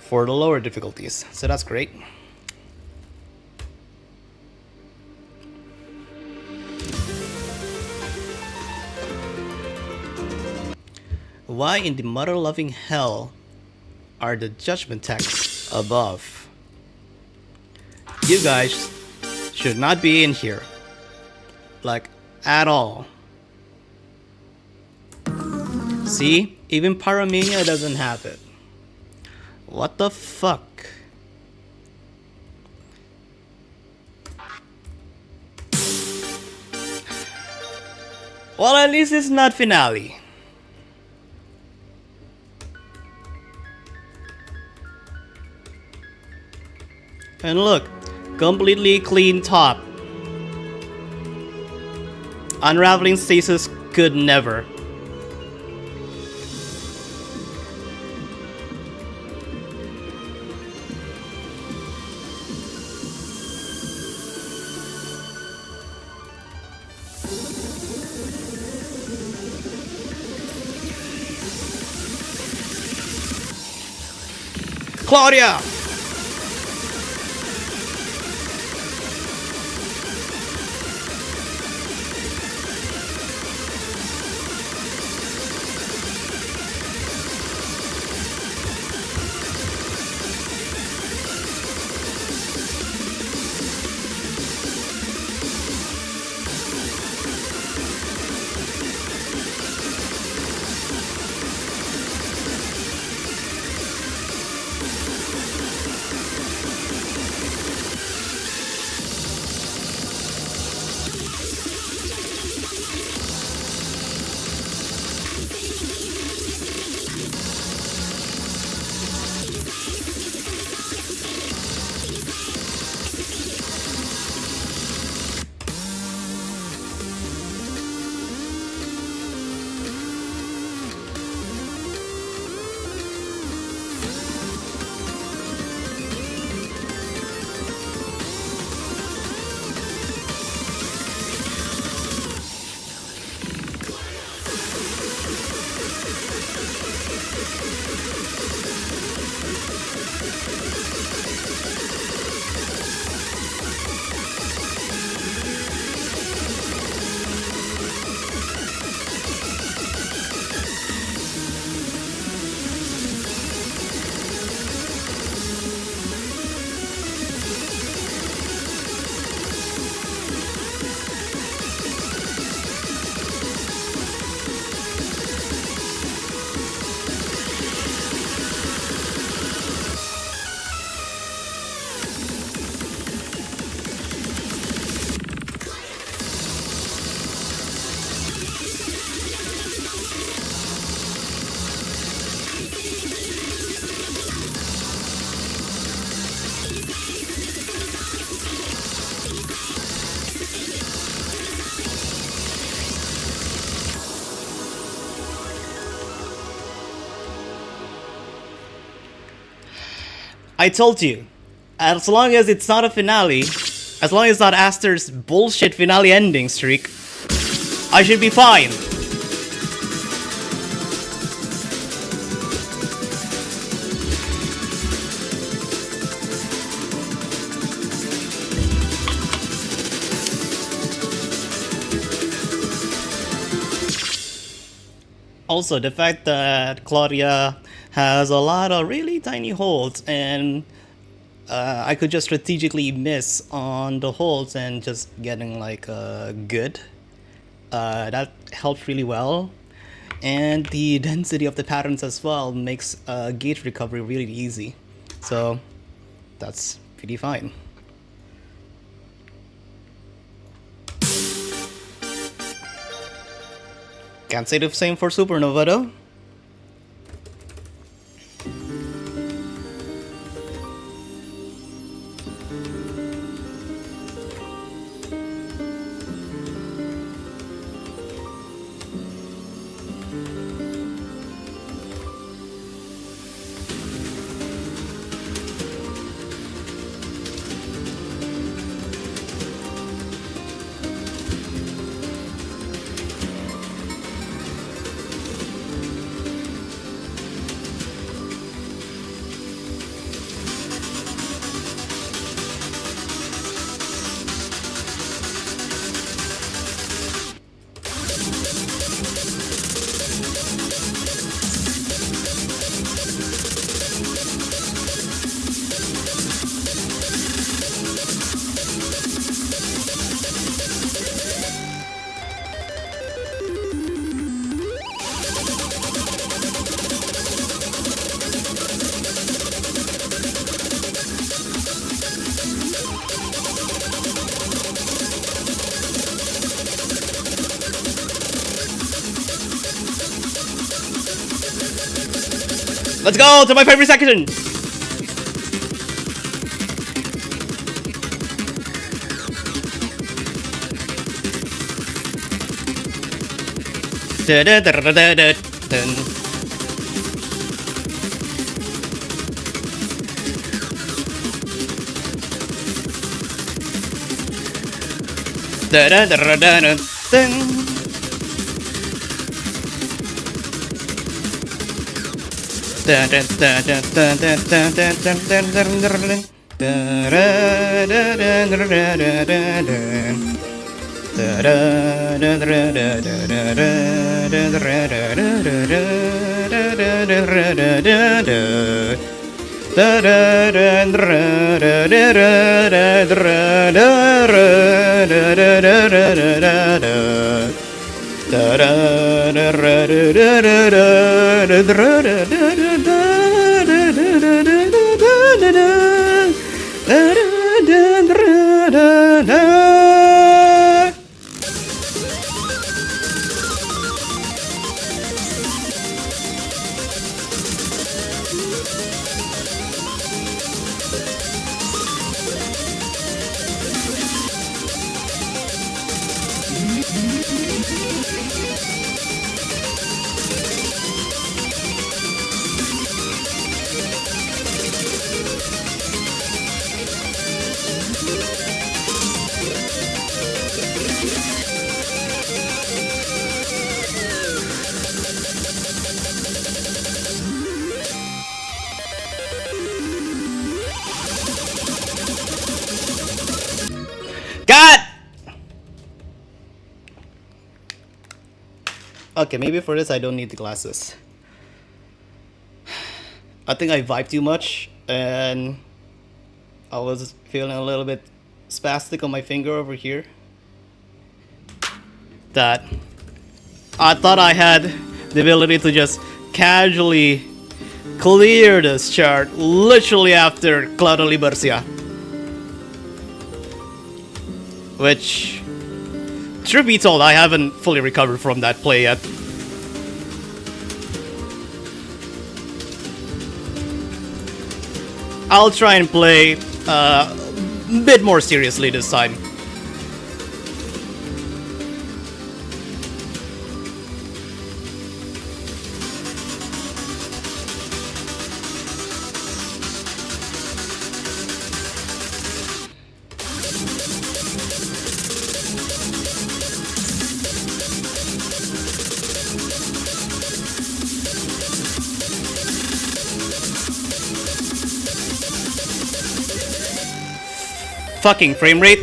for the lower difficulties. So that's great. Why in the mother-loving hell are the judgment texts above? You guys should not be in here. Like, at all. See? Even Pyromania doesn't have it. What the fuck? Well, at least it's not finale. And look, completely clean top. Unraveling stasis could never. Claudia! I told you, as long as it's not a finale, as long as it's not Aster's bullshit finale ending streak, I should be fine. Also, the fact that Claudia has a lot of really tiny holds, and I could just strategically miss on the holds and just getting like good. That helps really well. And the density of the patterns as well makes gauge recovery really easy. So that's pretty fine. Can't say the same for Supernova though. Let's go to my favorite section. God! Okay, maybe for this I don't need the glasses. I think I vibed too much and I was feeling a little bit spastic on my finger over here. That I thought I had the ability to just casually clear this chart literally after Cloud Libercia. Which, truth be told, I haven't fully recovered from that play yet. I'll try and play a bit more seriously this time. Fucking frame rate.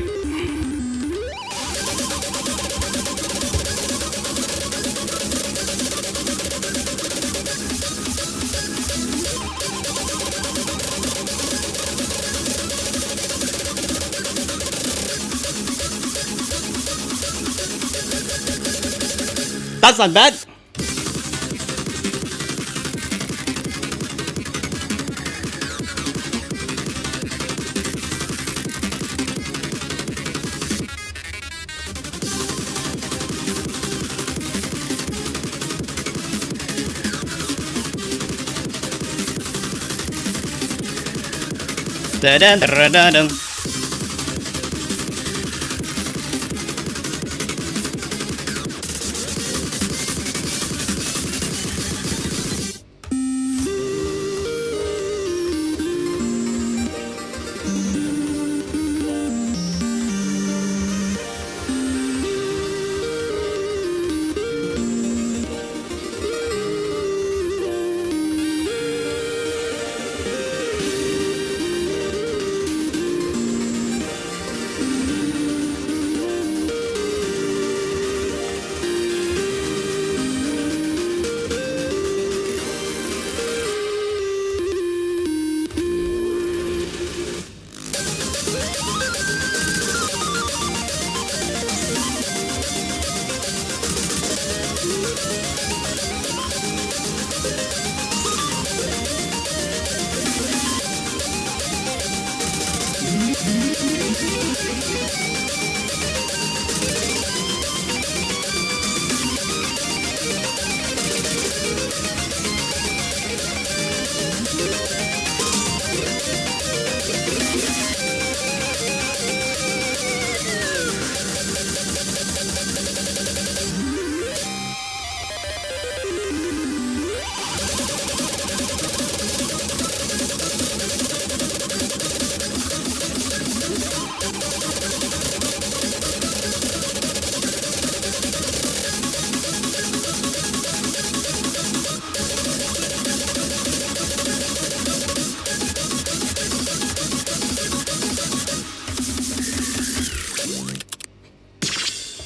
That's not bad. Da-da-da-da-da-dum.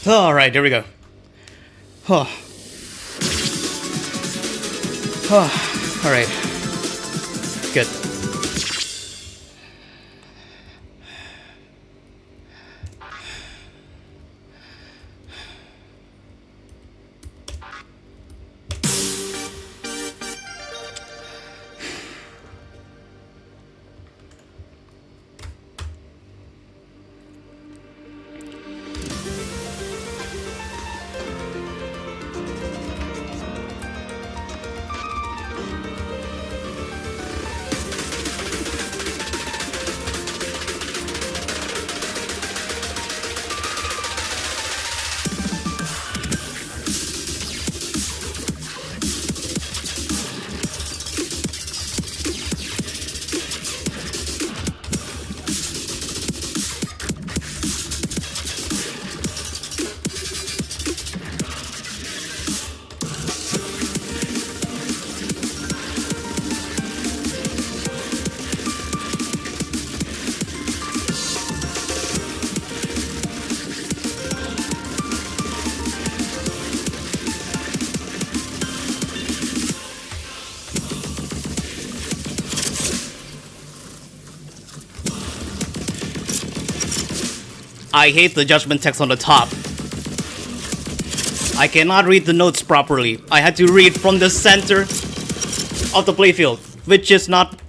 All right, here we go. Oh. Oh. All right. Good. I hate the judgment text on the top. I cannot read the notes properly. I had to read from the center of the playfield, which is not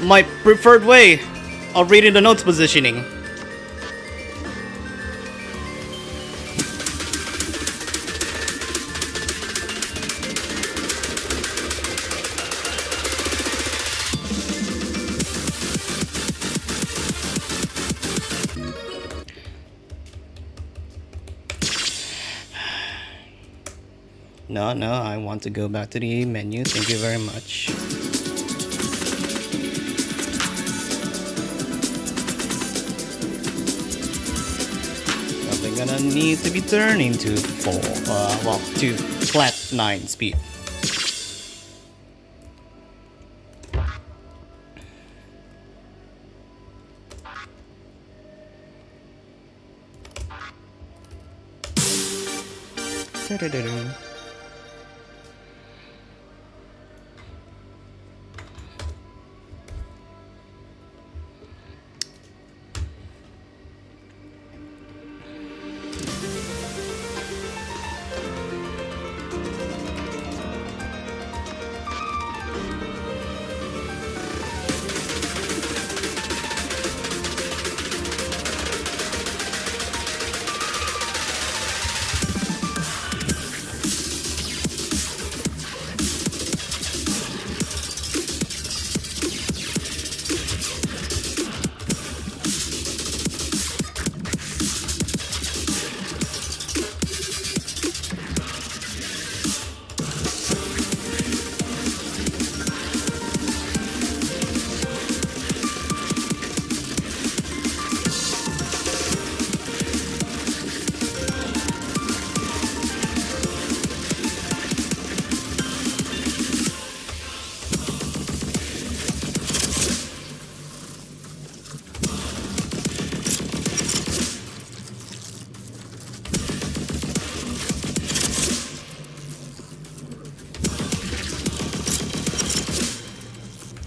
my preferred way of reading the notes positioning. No, I want to go back to the menu. Thank you very much. Probably gonna need to be turned into to flat 9 speed. Da-da-da-da.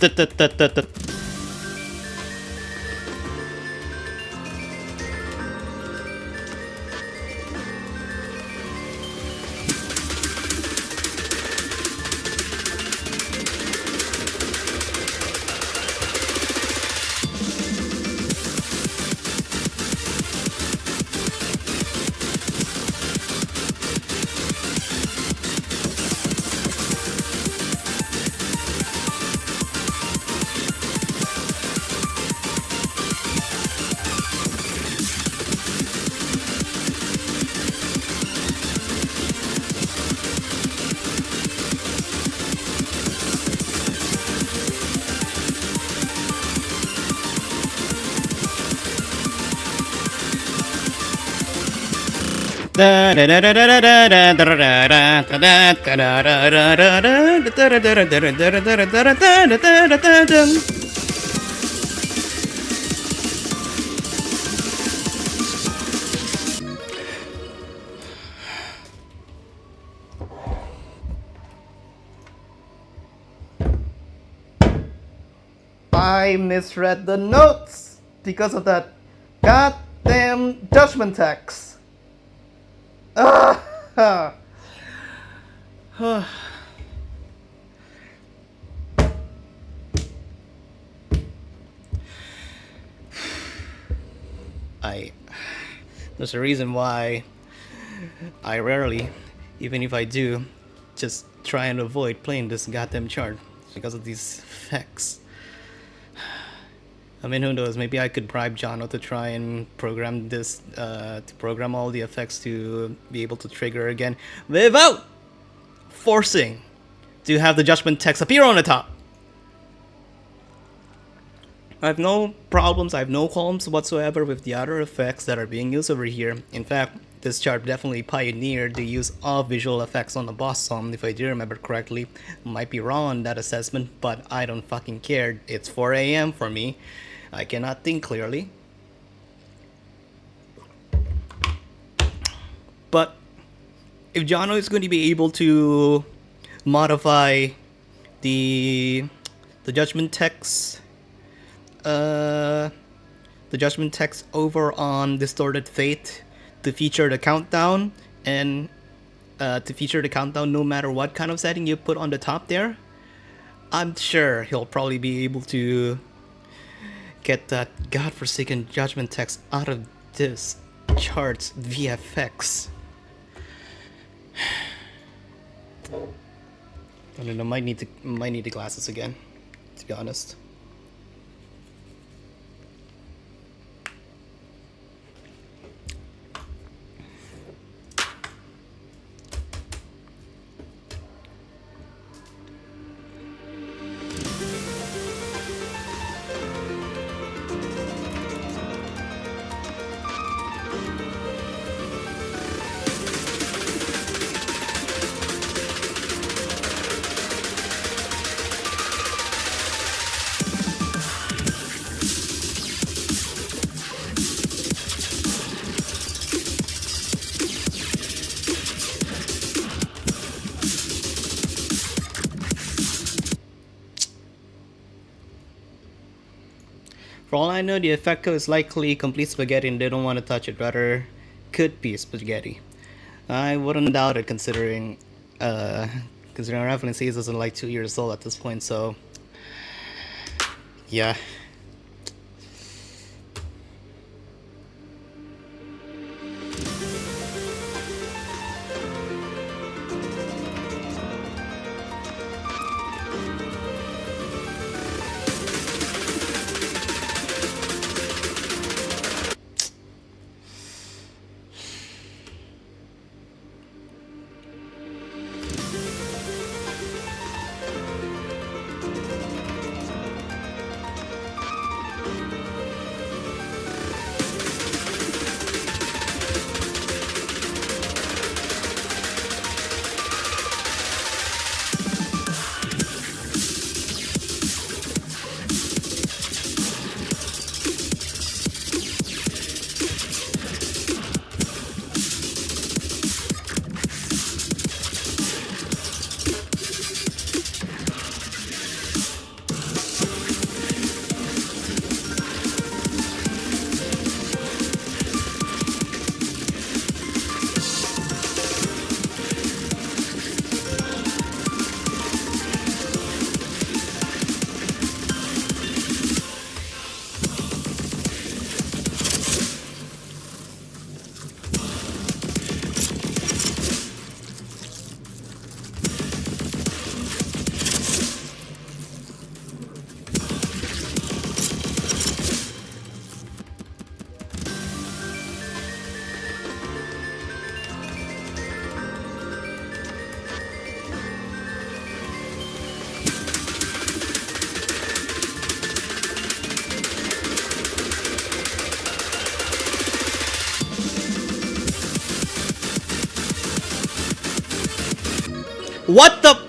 Da-da-da-da-da. I misread the notes because of that goddamn judgment text. Ah! I There's a reason why I rarely, even if I do, just try and avoid playing this goddamn chart. It's because of these effects. I mean, who knows? Maybe I could bribe Jono to try and program this, to program all the effects to be able to trigger again without forcing to have the judgment text appear on the top. I have no problems, I have no qualms whatsoever with the other effects that are being used over here. In fact, this chart definitely pioneered the use of visual effects on the boss song, if I do remember correctly. Might be wrong on that assessment, but I don't fucking care. It's 4 a.m. for me. I cannot think clearly. But if Jono is going to be able to modify the judgment text, the judgment text over on Distorted Fate to feature the countdown, and to feature the countdown no matter what kind of setting you put on the top there, I'm sure he'll probably be able to get that godforsaken judgment text out of this chart's VFX. I don't know, might need the glasses again, to be honest. For all I know, the effect code is likely complete spaghetti and they don't want to touch it, rather could be spaghetti. I wouldn't doubt it considering Unraveling season is like 2 years old at this point, so yeah. What the?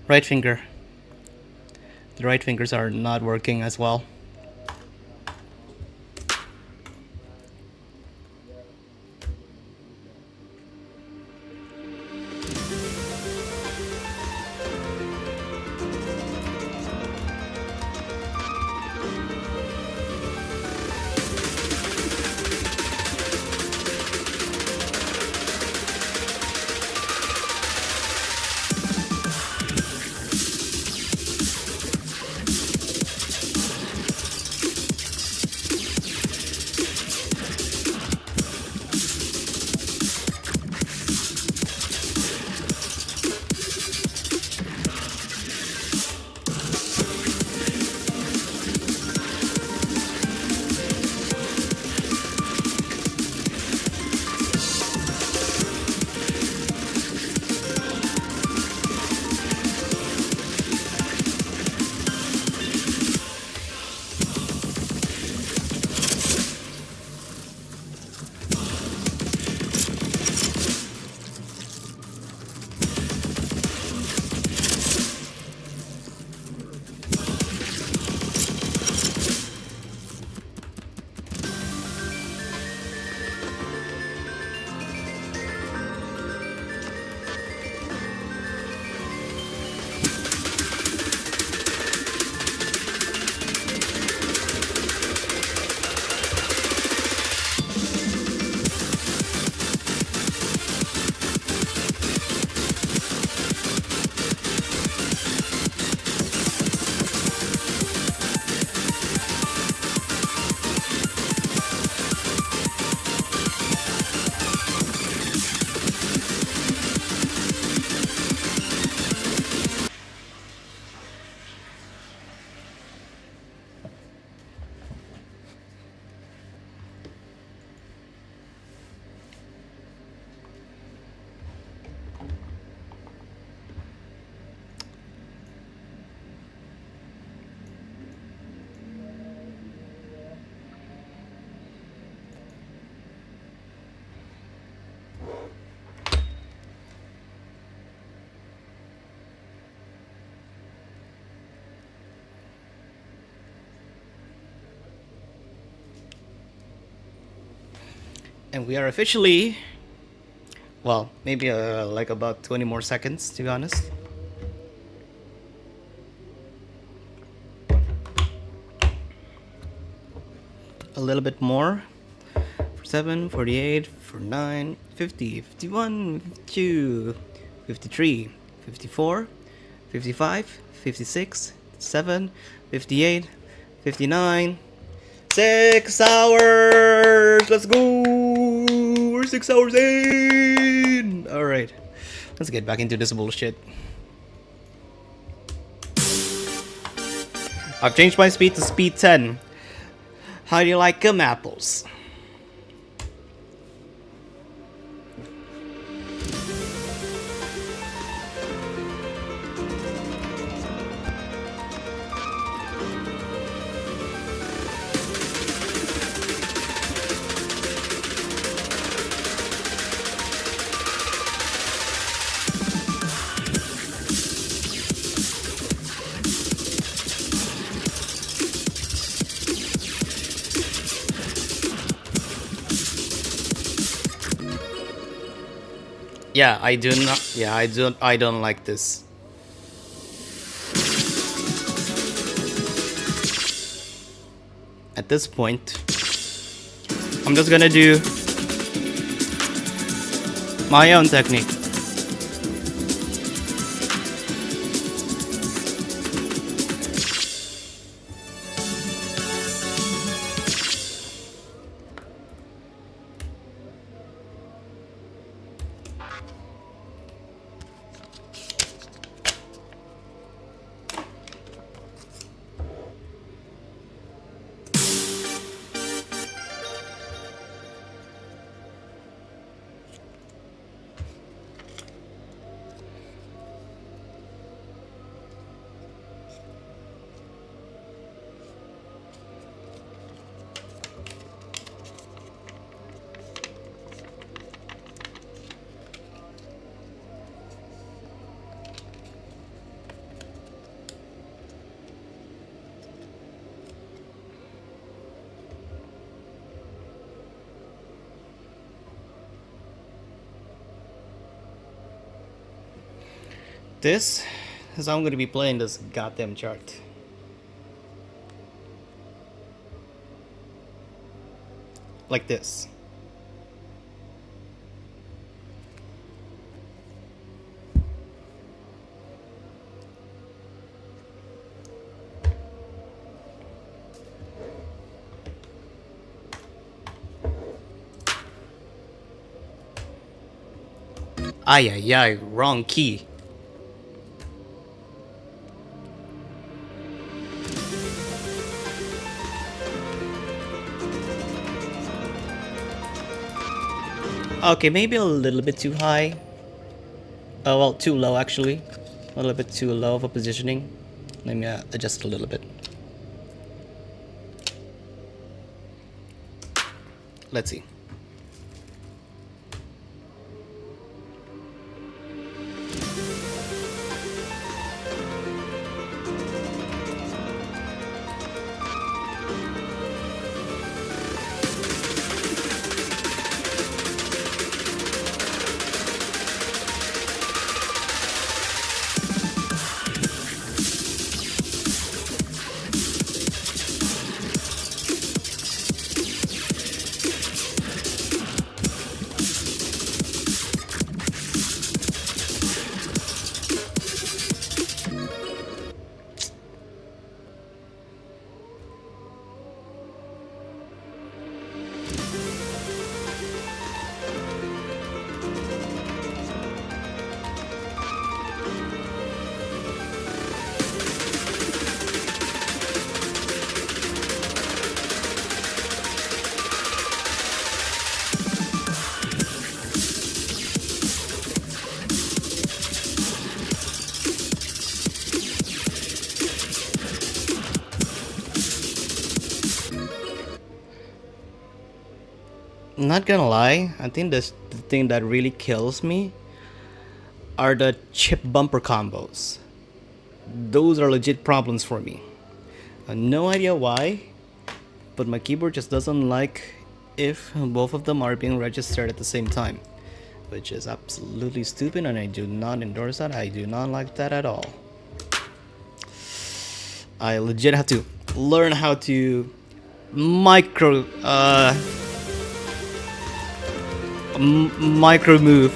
Right finger. The right fingers are not working as well. And we are officially, well, maybe like about 20 more seconds, to be honest. A little bit more. 47, 48, 49, 50, 51, 52, 53, 54, 55, 56, 7, 58, 59. 6 hours! Let's go! We're 6 hours in! Alright. Let's get back into this bullshit. I've changed my speed to speed 10. How do you like them apples? Yeah, I do not. Yeah, I don't like this. At this point, I'm just gonna do my own technique. This is how I'm gonna be playing this goddamn chart. Like this. Ay ay ay, wrong key. Okay, maybe a little bit too high. Oh, well, too low actually. A little bit too low of a positioning. Let me adjust a little bit. Let's see. Not gonna lie, I think the thing that really kills me are the chip bumper combos. Those are legit problems for me. No idea why, but my keyboard just doesn't like if both of them are being registered at the same time, which is absolutely stupid, and I do not endorse that. I do not like that at all. I legit have to learn how to micro move.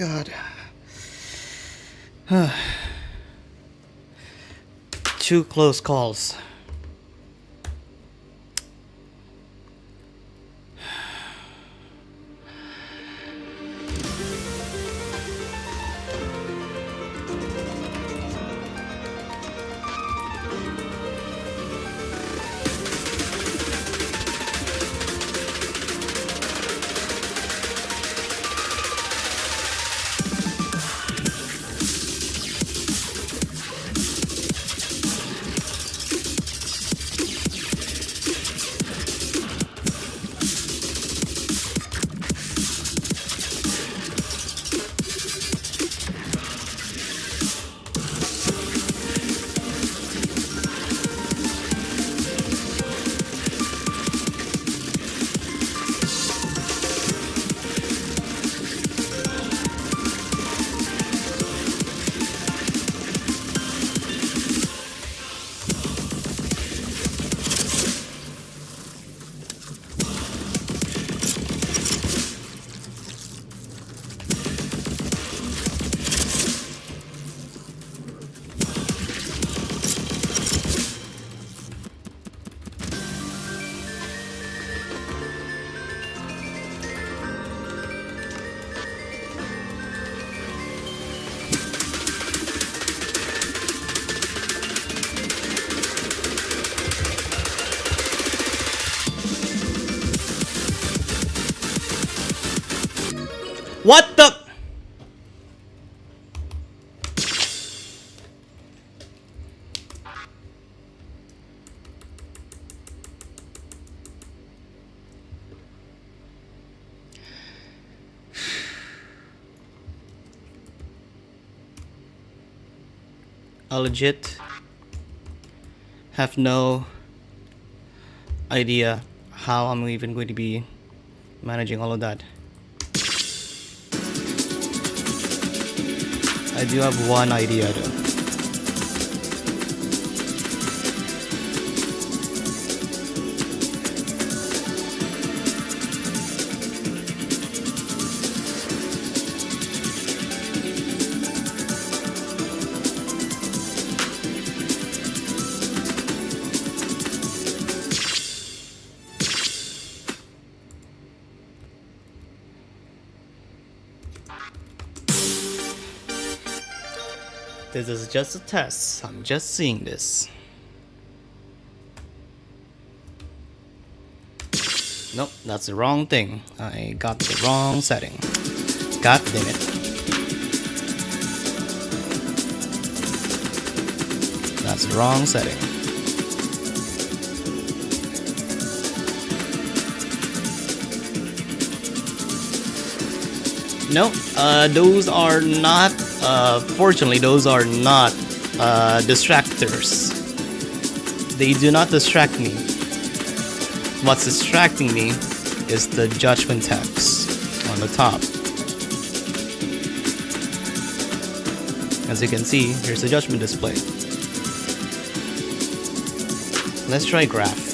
God. Two close calls. What the? I legit have no idea how I'm even going to be managing all of that. I do have one idea though. This is just a test. I'm just seeing this. Nope, that's the wrong thing. I got the wrong setting. God damn it. That's the wrong setting. Nope, those are not, fortunately, those are not distractors. They do not distract me. What's distracting me is the judgment text on the top. As you can see, here's the judgment display. Let's try graph.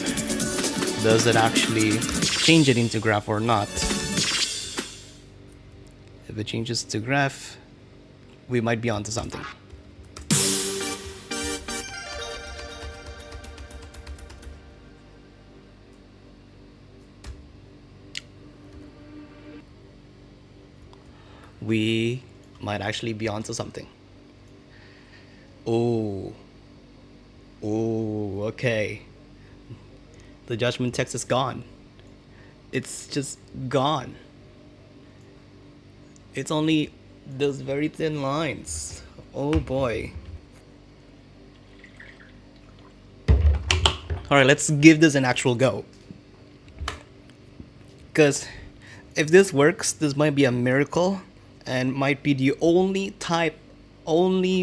Does it actually change it into graph or not? If it changes to graph, we might be onto something. We might actually be onto something. Oh. Oh, okay. The judgment text is gone. It's just gone. It's only those very thin lines. Oh boy. Alright, let's give this an actual go. Because if this works, this might be a miracle and might be the only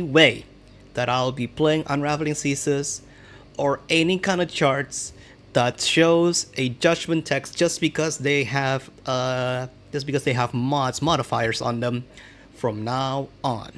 way that I'll be playing Unraveling Thesis or any kind of charts that shows a judgment text just because they have modifiers on them from now on.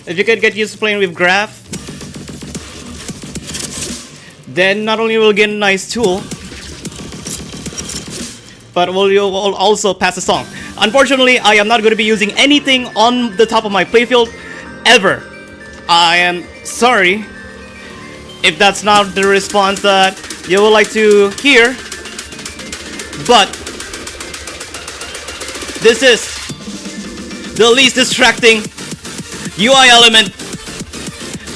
If you can get used to playing with graph, then not only will you get a nice tool, but you'll also pass the song. Unfortunately, I am not going to be using anything on the top of my playfield ever. I am sorry if that's not the response that you would like to hear, but this is the least distracting UI element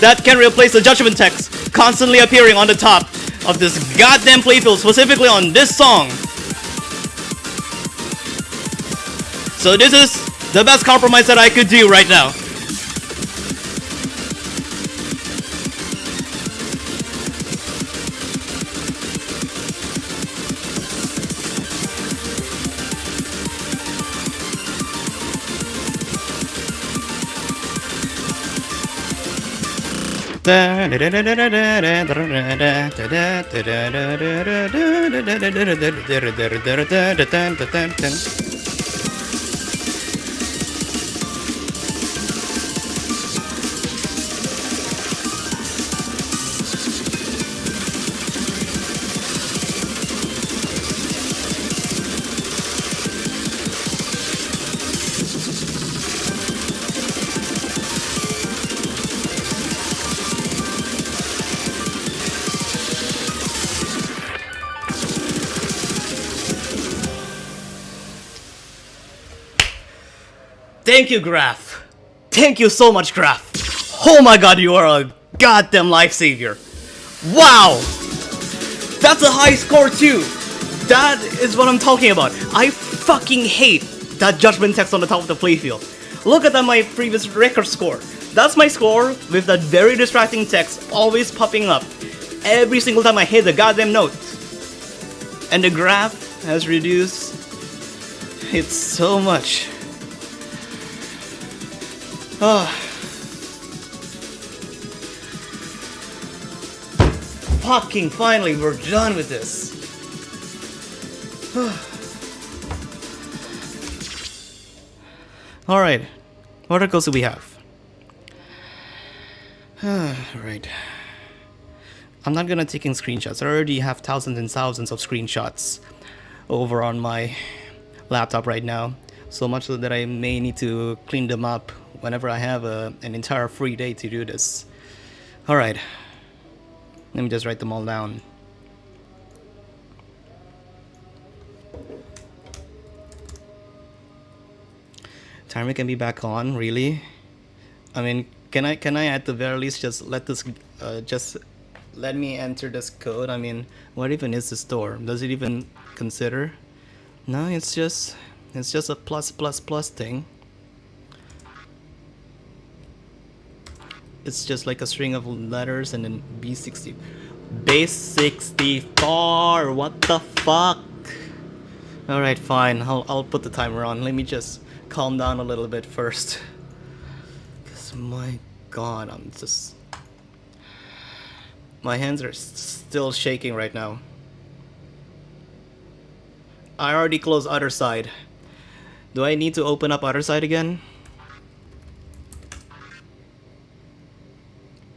that can replace the judgment text constantly appearing on the top of this goddamn playfield, specifically on this song. So this is the best compromise that I could do right now. Thank you, Graph. Thank you so much, Graph. Oh my god, you are a goddamn lifesaver. Wow! That's a high score too. That is what I'm talking about. I fucking hate that judgment text on the top of the playfield. Look at my previous record score. That's my score with that very distracting text always popping up every single time I hit the goddamn note. And the graph has reduced it so much. Fucking finally, we're done with this. Alright, what articles do we have? Alright. I'm not gonna take in screenshots. I already have thousands and thousands of screenshots over on my laptop right now. So much so that I may need to clean them up whenever I have an entire free day to do this. Alright. Let me just write them all down. Timer can be back on, really? I mean, can I at the very least just let this just let me enter this code? I mean, what even is the store? Does it even consider? No, it's just a plus thing. It's just like a string of letters and then B60. Base 64. What the fuck? Alright, fine. I'll put the timer on. Let me just calm down a little bit first. Cause my god, my hands are still shaking right now. I already closed other side. Do I need to open up other side again?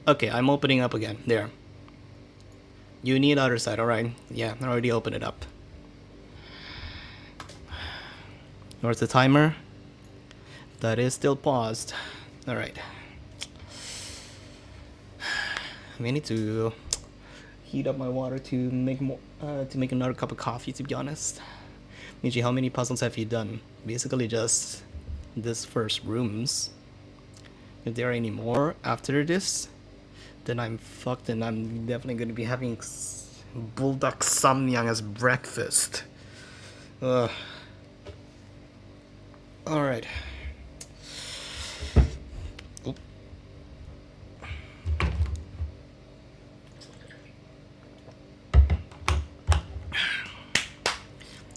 Okay, I'm opening up again. There. You need other side, alright. Yeah, I already opened it up. Where's the timer? That is still paused. Alright. I may need to heat up my water to make more to make another cup of coffee, to be honest. Michi, how many puzzles have you done? Basically just this first rooms. If there are any more after this, then I'm fucked and I'm definitely going to be having bulldog samyang as breakfast. Alright. Oop.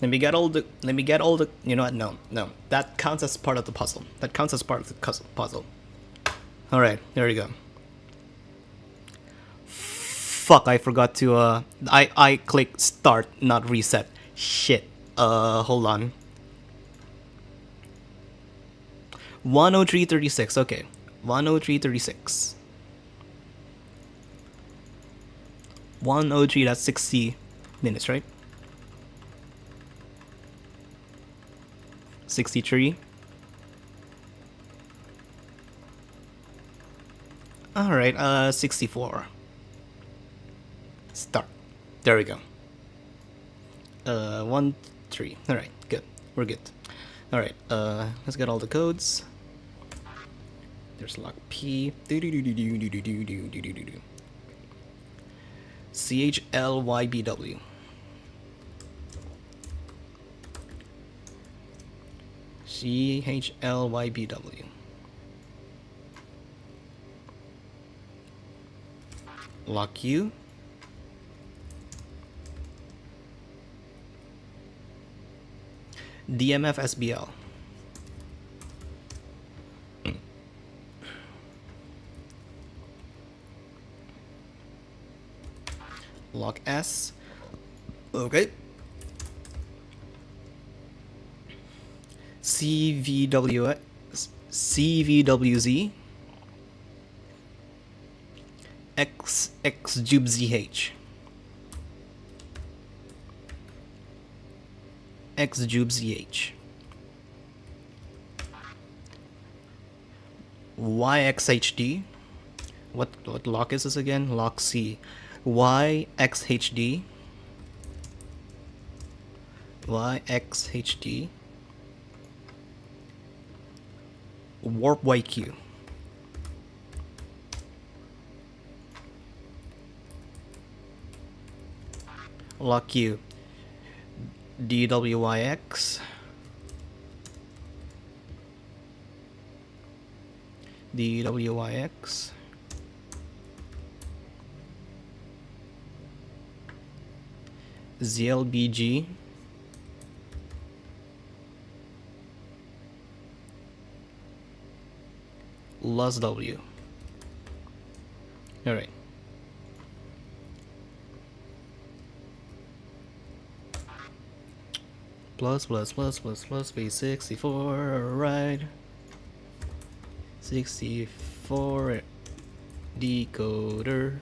Let me get all the, you know what, no. That counts as part of the puzzle. Alright, there we go. Fuck, I forgot to, I clicked start, not reset. Shit. Hold on. 103.36, okay. 103.36. 103, that's 60 minutes, right? 63. Alright, 64. Start. There we go. 1, 3. Alright, good. We're good. Alright, let's get all the codes. There's lock P. CHLYBW. CHLYBW. Lock U. DMF SBL. Lock S. Okay. CVWZ. XJubezH. XJubezH. YXHD. What lock is this again? Lock C. YXHD. YXHD. Warp YQ. Lock Q. DWYX. DWYX. ZLBG. LUSW. Alright. Plus base 64, right? 64 decoder.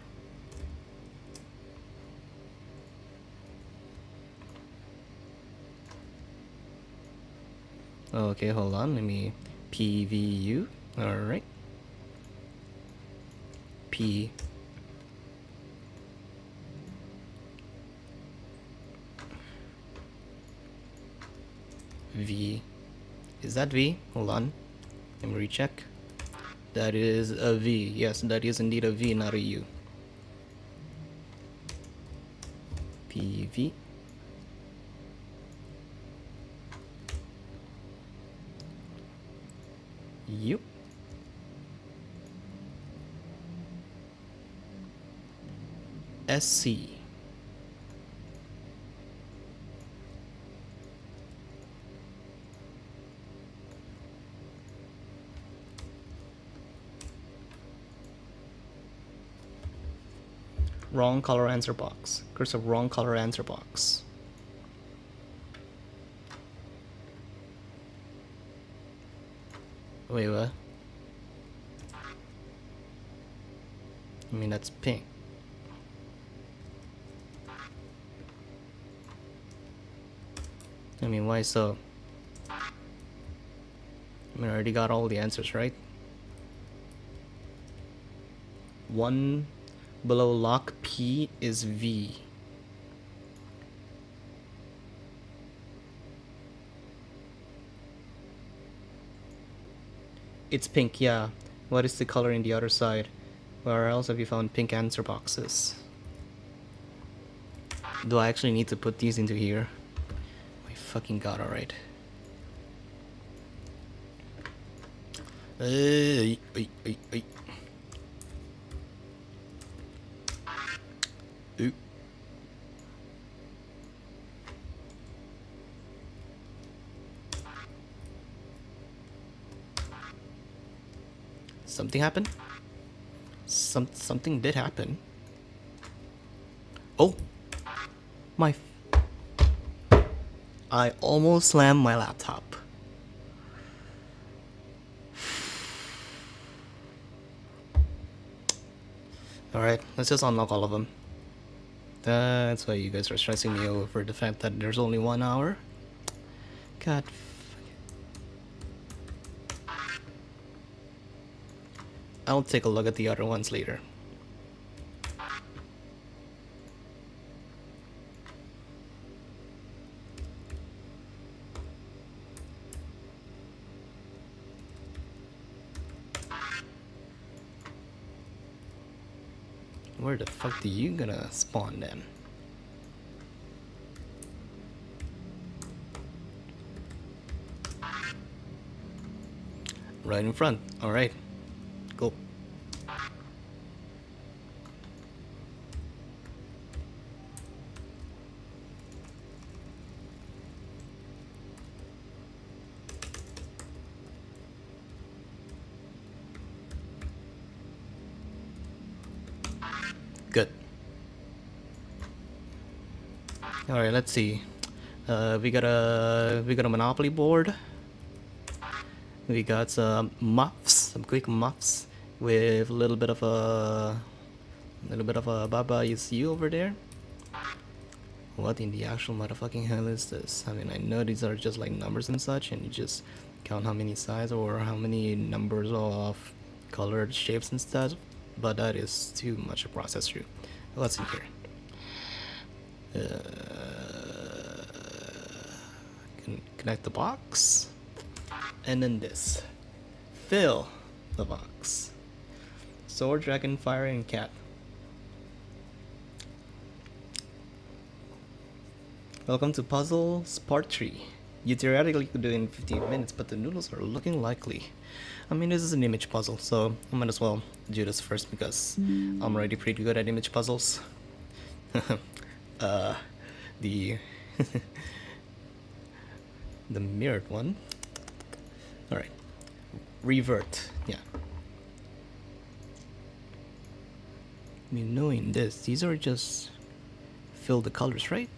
Okay, hold on, let me PVU. Alright. P. V. Is that V? Hold on. Let me recheck. That is a V. Yes, that is indeed a V, not a U. PV. U. SC. Wrong color answer box. Cursor wrong color answer box. Wait, what? I mean, that's pink. I mean, why so? I mean, I already got all the answers, right? One below lock P is V. It's pink, yeah. What is the color in the other side? Where else have you found pink answer boxes? Do I actually need to put these into here? My fucking god, alright. Ay. Ooh. Something happened? Something did happen. Oh! I almost slammed my laptop. Alright, let's just unlock all of them. That's why you guys are stressing me over the fact that there's only 1 hour. God. I'll take a look at the other ones later. Where the fuck do you gonna spawn then? Right in front. Alright. Cool. Good. All right, let's see. We got a Monopoly board. We got some muffs, some quick muffs with a little bit of a Baba is you over there. What in the actual motherfucking hell is this? I mean, I know these are just like numbers and such, and you just count how many sides or how many numbers of colored shapes and stuff, but that is too much to process through. What's in here? Connect the box, and then this. Fill the box. Sword, dragon, fire, and cat. Welcome to Puzzles Part 3. You theoretically could do it in 15 minutes, but the noodles are looking likely. I mean, this is an image puzzle, so I might as well do this first because I'm already pretty good at image puzzles. The the mirrored one. Alright. Revert, yeah. I mean, knowing this, these are just fill the colors, right?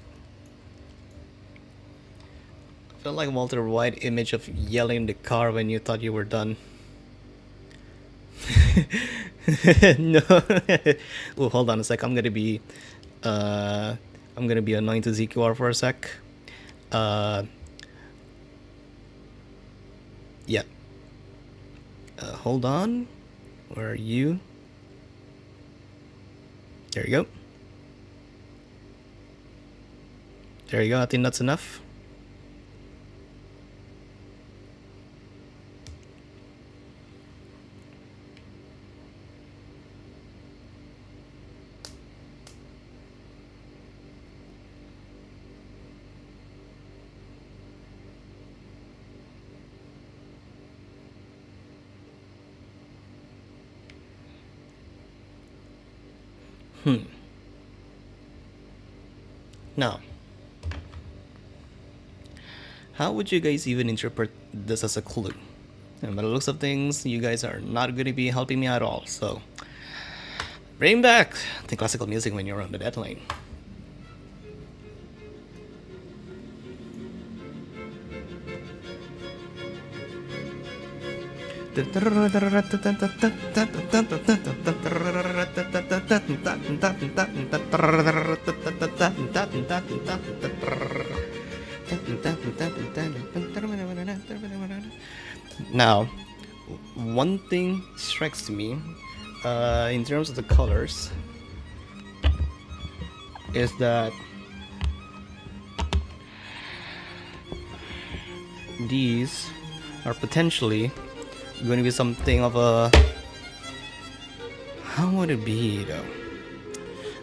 I feel like Walter White image of yelling in the car when you thought you were done. No. Oh, hold on a sec. I'm gonna be annoying to ZQR for a sec. Yeah. Hold on. Where are you? There you go. There you go. I think that's enough. Now, how would you guys even interpret this as a clue? And by the looks of things, you guys are not going to be helping me at all, so bring back the classical music when you're on the deadline. Now, one thing strikes me in terms of the colors is that these are potentially going to be something of a... How would it be though?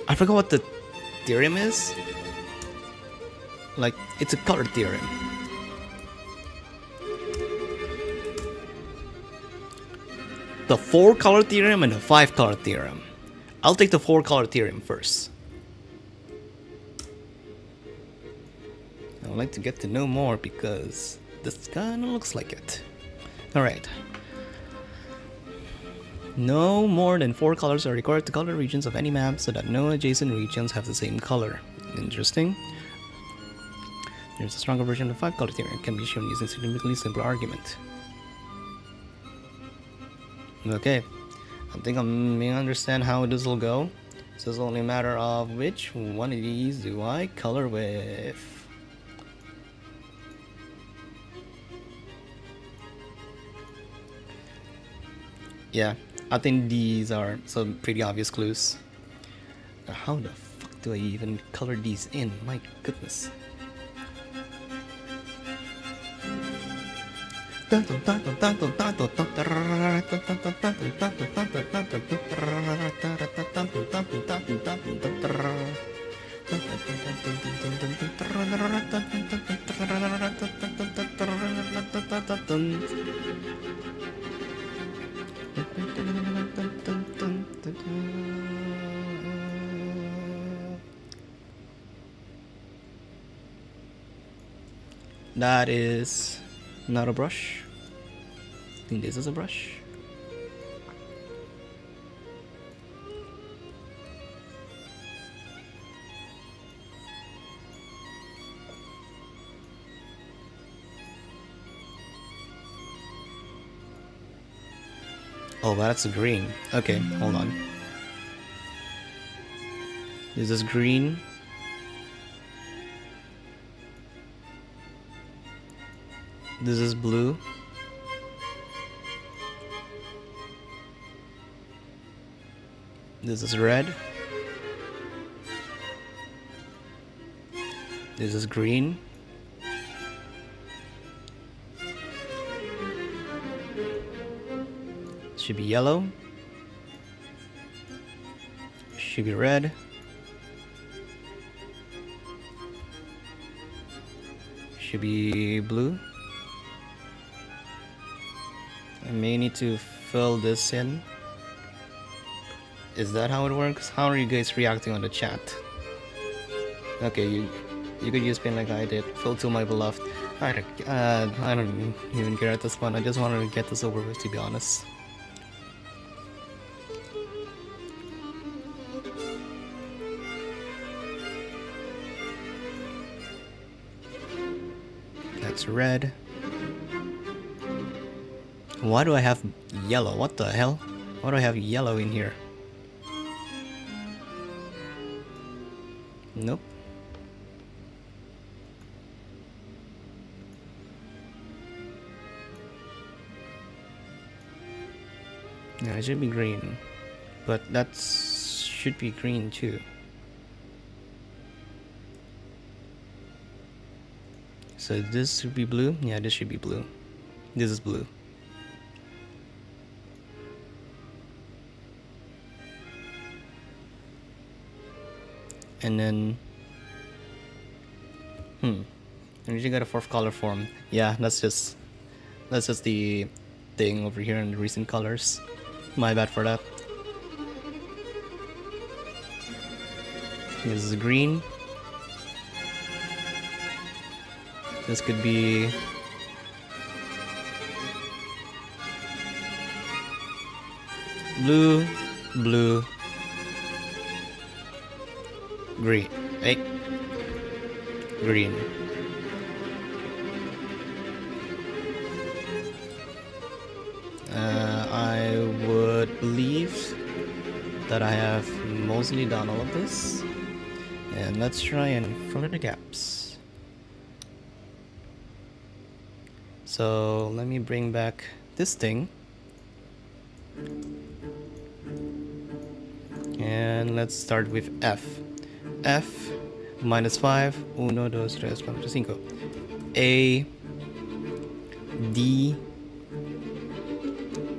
I forgot what the theorem is. Like, it's a color theorem. The 4-color theorem and the 5-color theorem. I'll take the 4-color theorem first. I would like to get to know more because this kinda looks like it. Alright. No more than 4 colors are required to color regions of any map so that no adjacent regions have the same color. Interesting. There's a stronger version of the 5-color theorem. It can be shown using significantly simpler argument. Okay. I think I may understand how this will go. So it's only a matter of which one of these do I color with. Yeah, I think these are some pretty obvious clues. Now, how the fuck do I even color these in? My goodness. That is not a brush. I think this is a brush. Oh, that's green. Okay, hold on. This is green. This is blue. This is red. This is green. Should be yellow. Should be red. Should be blue. I may need to fill this in. Is that how it works? How are you guys reacting on the chat? Okay, you could use pen like I did. Fill to my beloved. I don't even care at this point. I just wanted to get this over with, to be honest. That's red. Why do I have yellow? What the hell? Why do I have yellow in here? Nope. Yeah, it should be green. But that should be green too. So this should be blue? Yeah, this should be blue. This is blue. And then I usually got a fourth color form. Yeah, that's just the thing over here in the recent colors. My bad for that. This is green. This could be blue, blue, green. Hey, green. I would believe that I have mostly done all of this, and let's try and fill in the gaps. So let me bring back this thing, and let's start with F. F minus 5, 1, 2, 3, 4, 5. A, D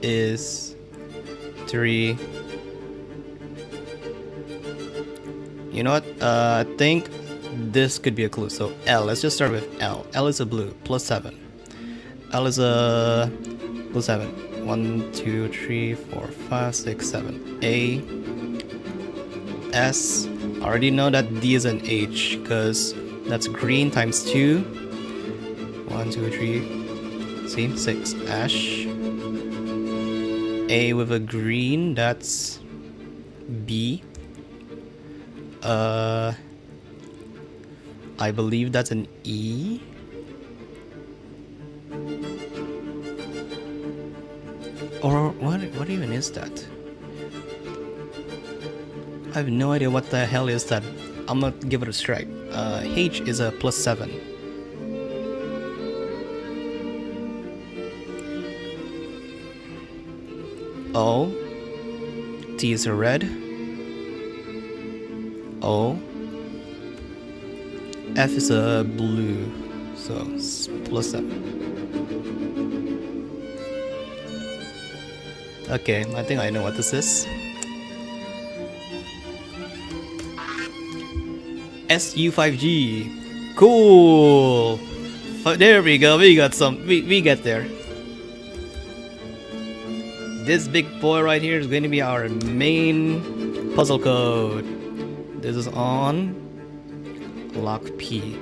is 3. You know what? I think this could be a clue. So L, let's just start with L. L is a blue, plus 7. L is a plus 7. 1, 2, 3, 4, 5, 6, 7. A, S. I already know that D is an H because that's green times 2. 1, 2, 3. See? 6. Ash. A with a green, that's B. I believe that's an E. Or what even is that? I have no idea what the hell is that. I'm gonna give it a strike. H is a +7. O. T is a red. O. F is a blue. So it's +7. Okay, I think I know what this is. SU5G. Cool. There we go. We got some. We get there. This big boy right here is going to be our main puzzle code. This is on lock P.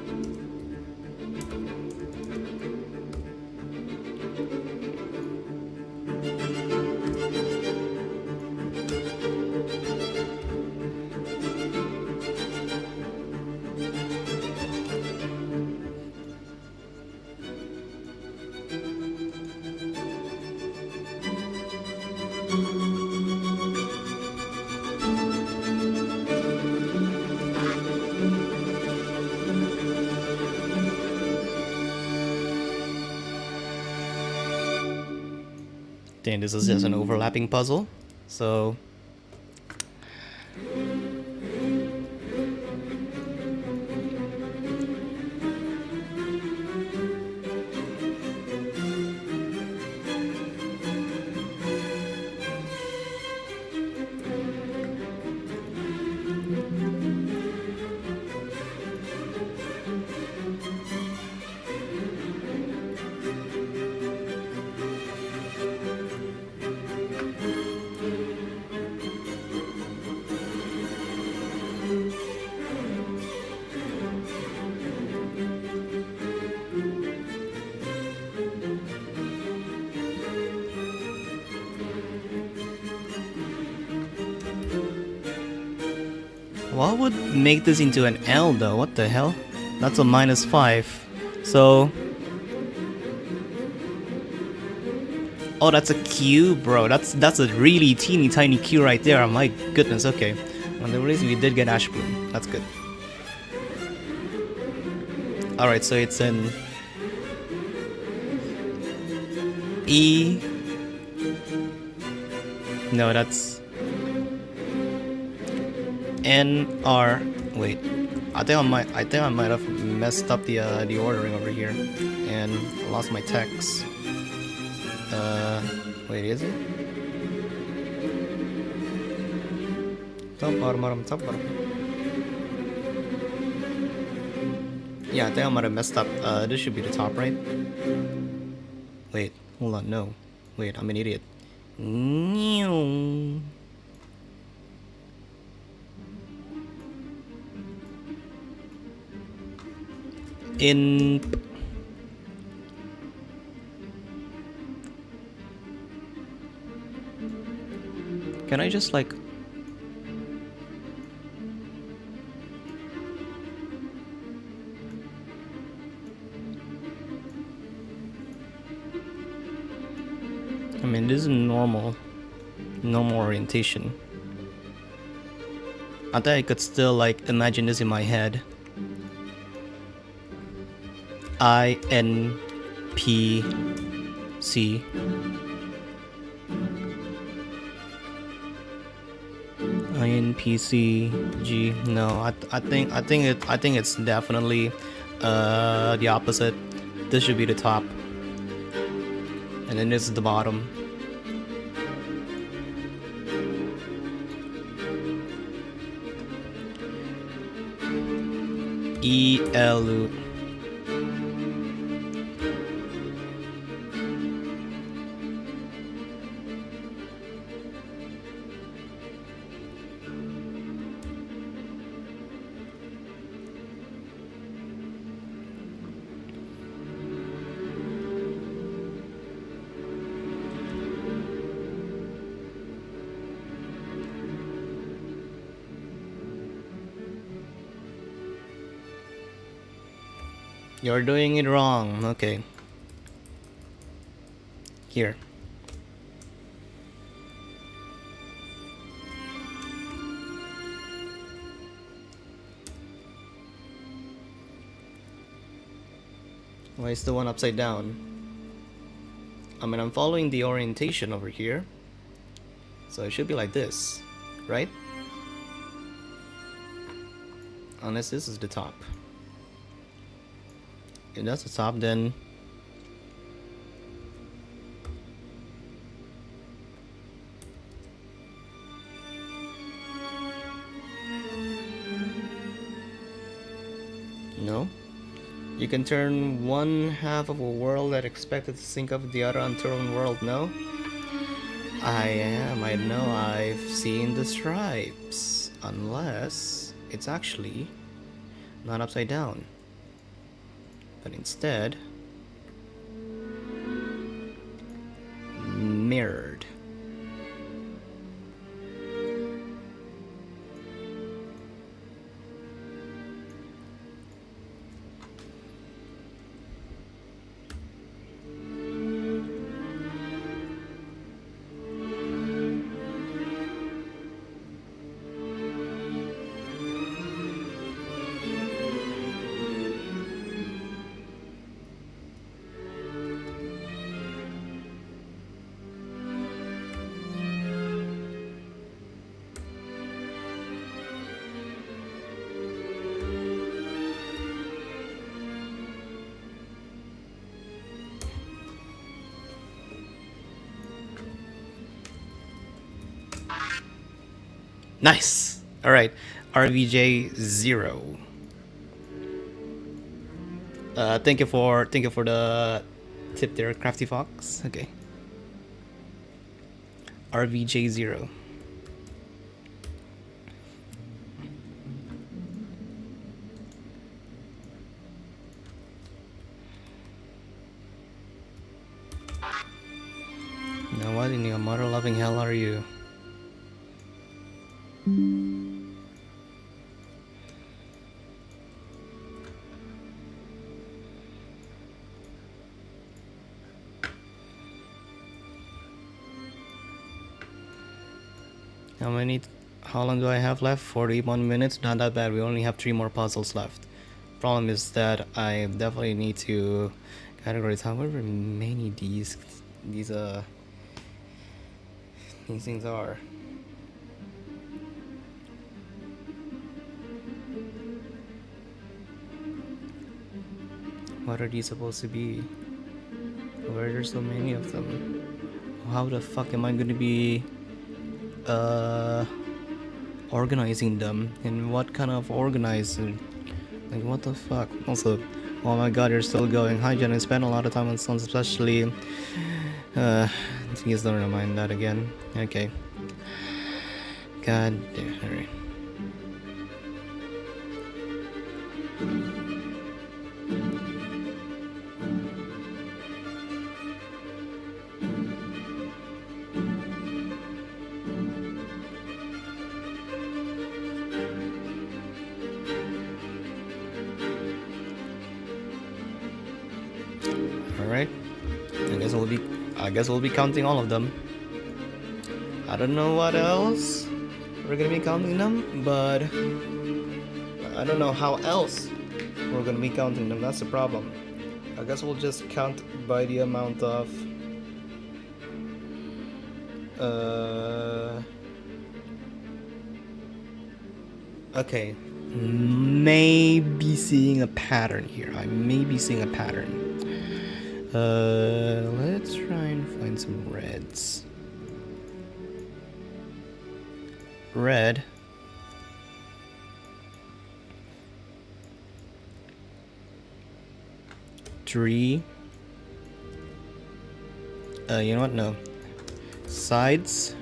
Then this is just an overlapping puzzle. So what would make this into an L though? What the hell? That's a -5. So oh, that's a Q, bro. That's a really teeny tiny Q right there. My goodness. Okay. Well, at least we did get Ash Bloom. That's good. All right. So it's an E. No, that's NR. Wait. I think I might have messed up the ordering over here and lost my text. Wait, is it? Top bottom, top bottom. Yeah, I think I might have messed up. This should be the top, right? Wait, hold on, no. Wait, I'm an idiot. In can I just like I mean this is normal orientation. I think I could still like imagine this in my head. INPC INPCG. No, I think it's definitely the opposite. This should be the top, and then this is the bottom. ELU. You're doing it wrong. Okay. Here. Why is the one upside down? I mean, I'm following the orientation over here. So it should be like this, right? Unless this is the top. If that's the top, then... No. You can turn one half of a world that expected to sync up with the other unturned world, no? I know I've seen the stripes. Unless it's actually not upside down. But instead mirrored. Nice. All right. RVJ 0. Thank you for the tip there, Crafty Fox. Okay. RVJ 0. Now what in your mother loving hell are you? How long do I have left? 41 minutes? Not that bad. We only have 3 more puzzles left. Problem is that I definitely need to categorize however many these things are. What are these supposed to be? Why are there so many of them? How the fuck am I gonna be organizing them? And what kind of organizing? Like what the fuck? Also, oh my god, you're still going. Hi Jen, I spent a lot of time on songs, especially please don't remind that again. Okay. God damn. Alright. Alright. I guess we'll be counting all of them. I don't know what else we're gonna be counting them, but I don't know how else we're gonna be counting them. That's the problem. I guess we'll just count by the amount of okay, maybe seeing a pattern here. I may be seeing a pattern. Let's try and find some reds. Red. Three. You know what? No. Sides.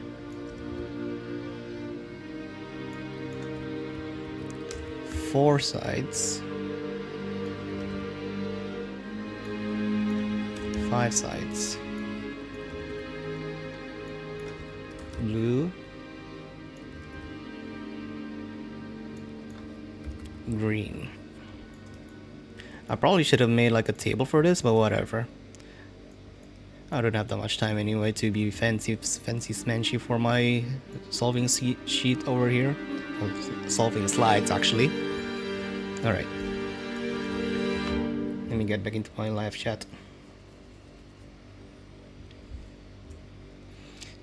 Four sides. 5 sides. Blue. Green. I probably should have made like a table for this, but whatever. I don't have that much time anyway to be fancy smanchy for my solving sheet over here. Or solving slides actually. Alright. Let me get back into my live chat.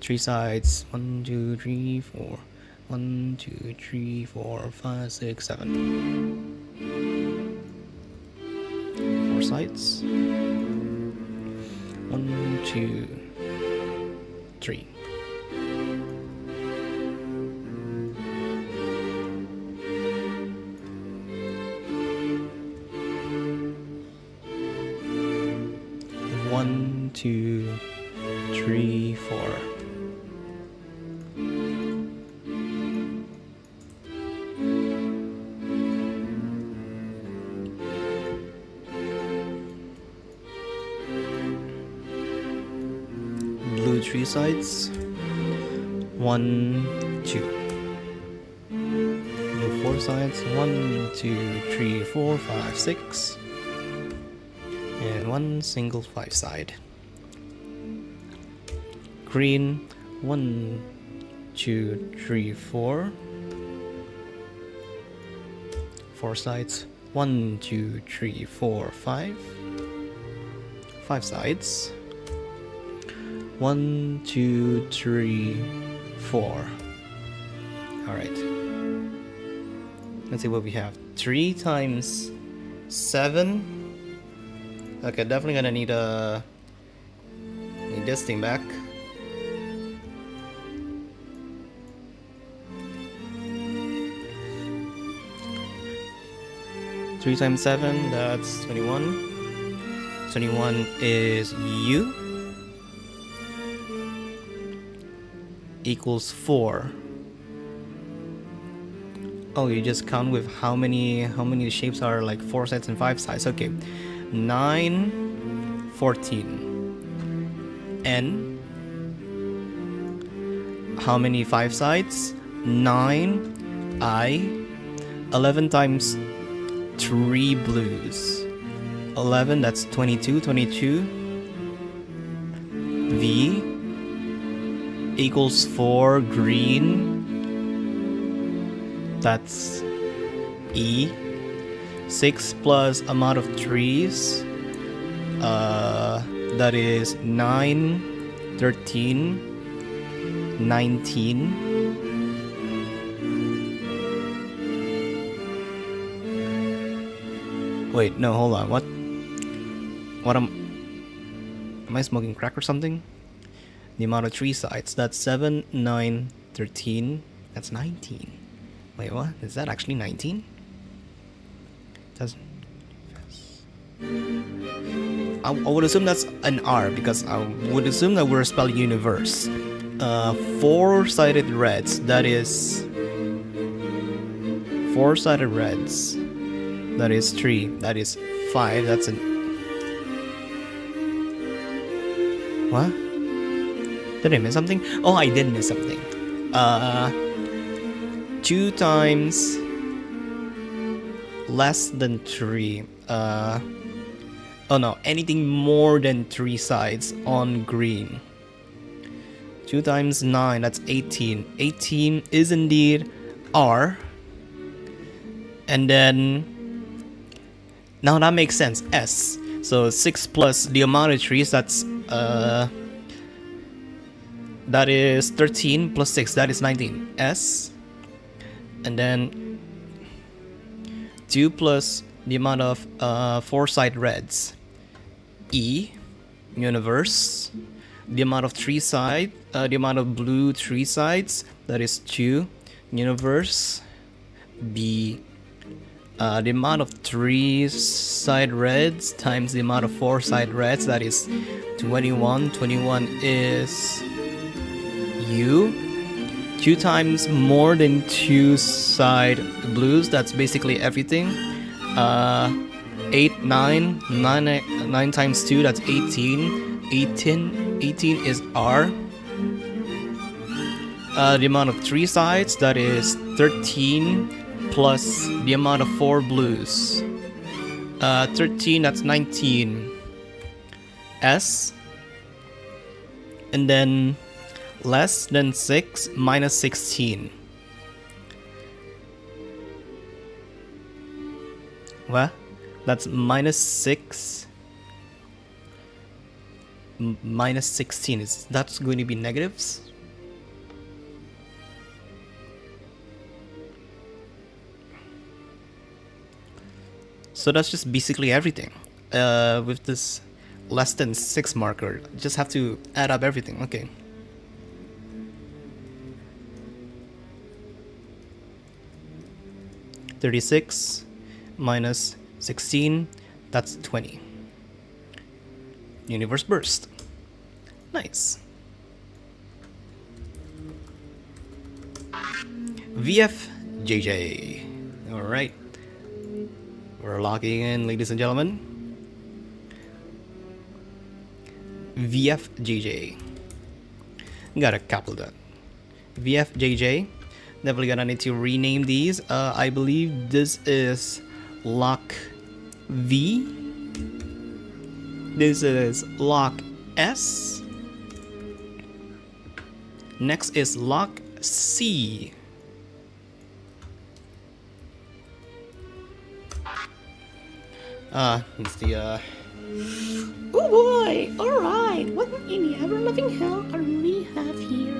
3 sides. 1, 2, 3, 4. 1, 2, 3, 4, 5, 6, 7. 4 sides. 1, 2, 3. One, two, three, 4. Blue 3 sides. 1, 2. Blue 4 sides. 1, 2, 3, 4, 5, 6. And 1 single 5 side. Green 1, 2, 3, 4. 4 sides. 1, 2, 3, 4, 5. 5 sides. 1, 2, 3, 4. Alright. Let's see what we have. 3 times 7. Okay, definitely gonna need this thing back. Three times 7, that's 21. 21 is U equals 4. Oh, you just count with how many shapes are like 4 sides and 5 sides. Okay. 9, 14. N. How many 5 sides? 9. I. 11 times 3 blues. 11, that's 22. 22. V equals 4 green. That's E. 6 plus amount of trees. That is 9, 13, 19. Wait, no, hold on. What am I smoking crack or something? The amount of 3 sides. That's 7, 9, 13. That's 19. Wait, what? Is that actually 19? Doesn't. I would assume that's an R because I would assume that we're spelling universe. 4-sided reds. That is 4-sided reds. That is 3. That is 5. That's an. What? Did I miss something? Oh, I did miss something. 2 times less than 3. Oh no, anything more than 3 sides on green. 2 times 9, that's 18. 18 is indeed R. And then now that makes sense. S. So 6 plus the amount of trees, that's that is 13 plus 6, that is 19. S. And then 2 plus the amount of 4-side reds. E. Universe. The amount of 3 side, the amount of blue 3 sides, that is 2. Universe. B. The amount of 3-side reds times the amount of 4-side reds, that is 21. 21 is U. 2 times more than 2-side blues, that's basically everything. 8, 9. 9 times 2, that's 18. 18 is R. The amount of 3 sides, that is 13 plus the amount of 4 blues. 13, that's 19. S. And then less than 6 minus 16. What? That's -6. -16. Is that's going to be negatives? So that's just basically everything. With this less than 6 marker, just have to add up everything. Okay. -36 minus 16, that's 20. Universe burst. Nice. VFJJ. Alright. We're locking in, ladies and gentlemen. VFJJ. Got a couple done. VFJJ. Definitely gonna need to rename these. I believe this is lock V. This is lock S. Next is lock C. It's the Oh boy! Alright, what in the ever-loving hell are we have here?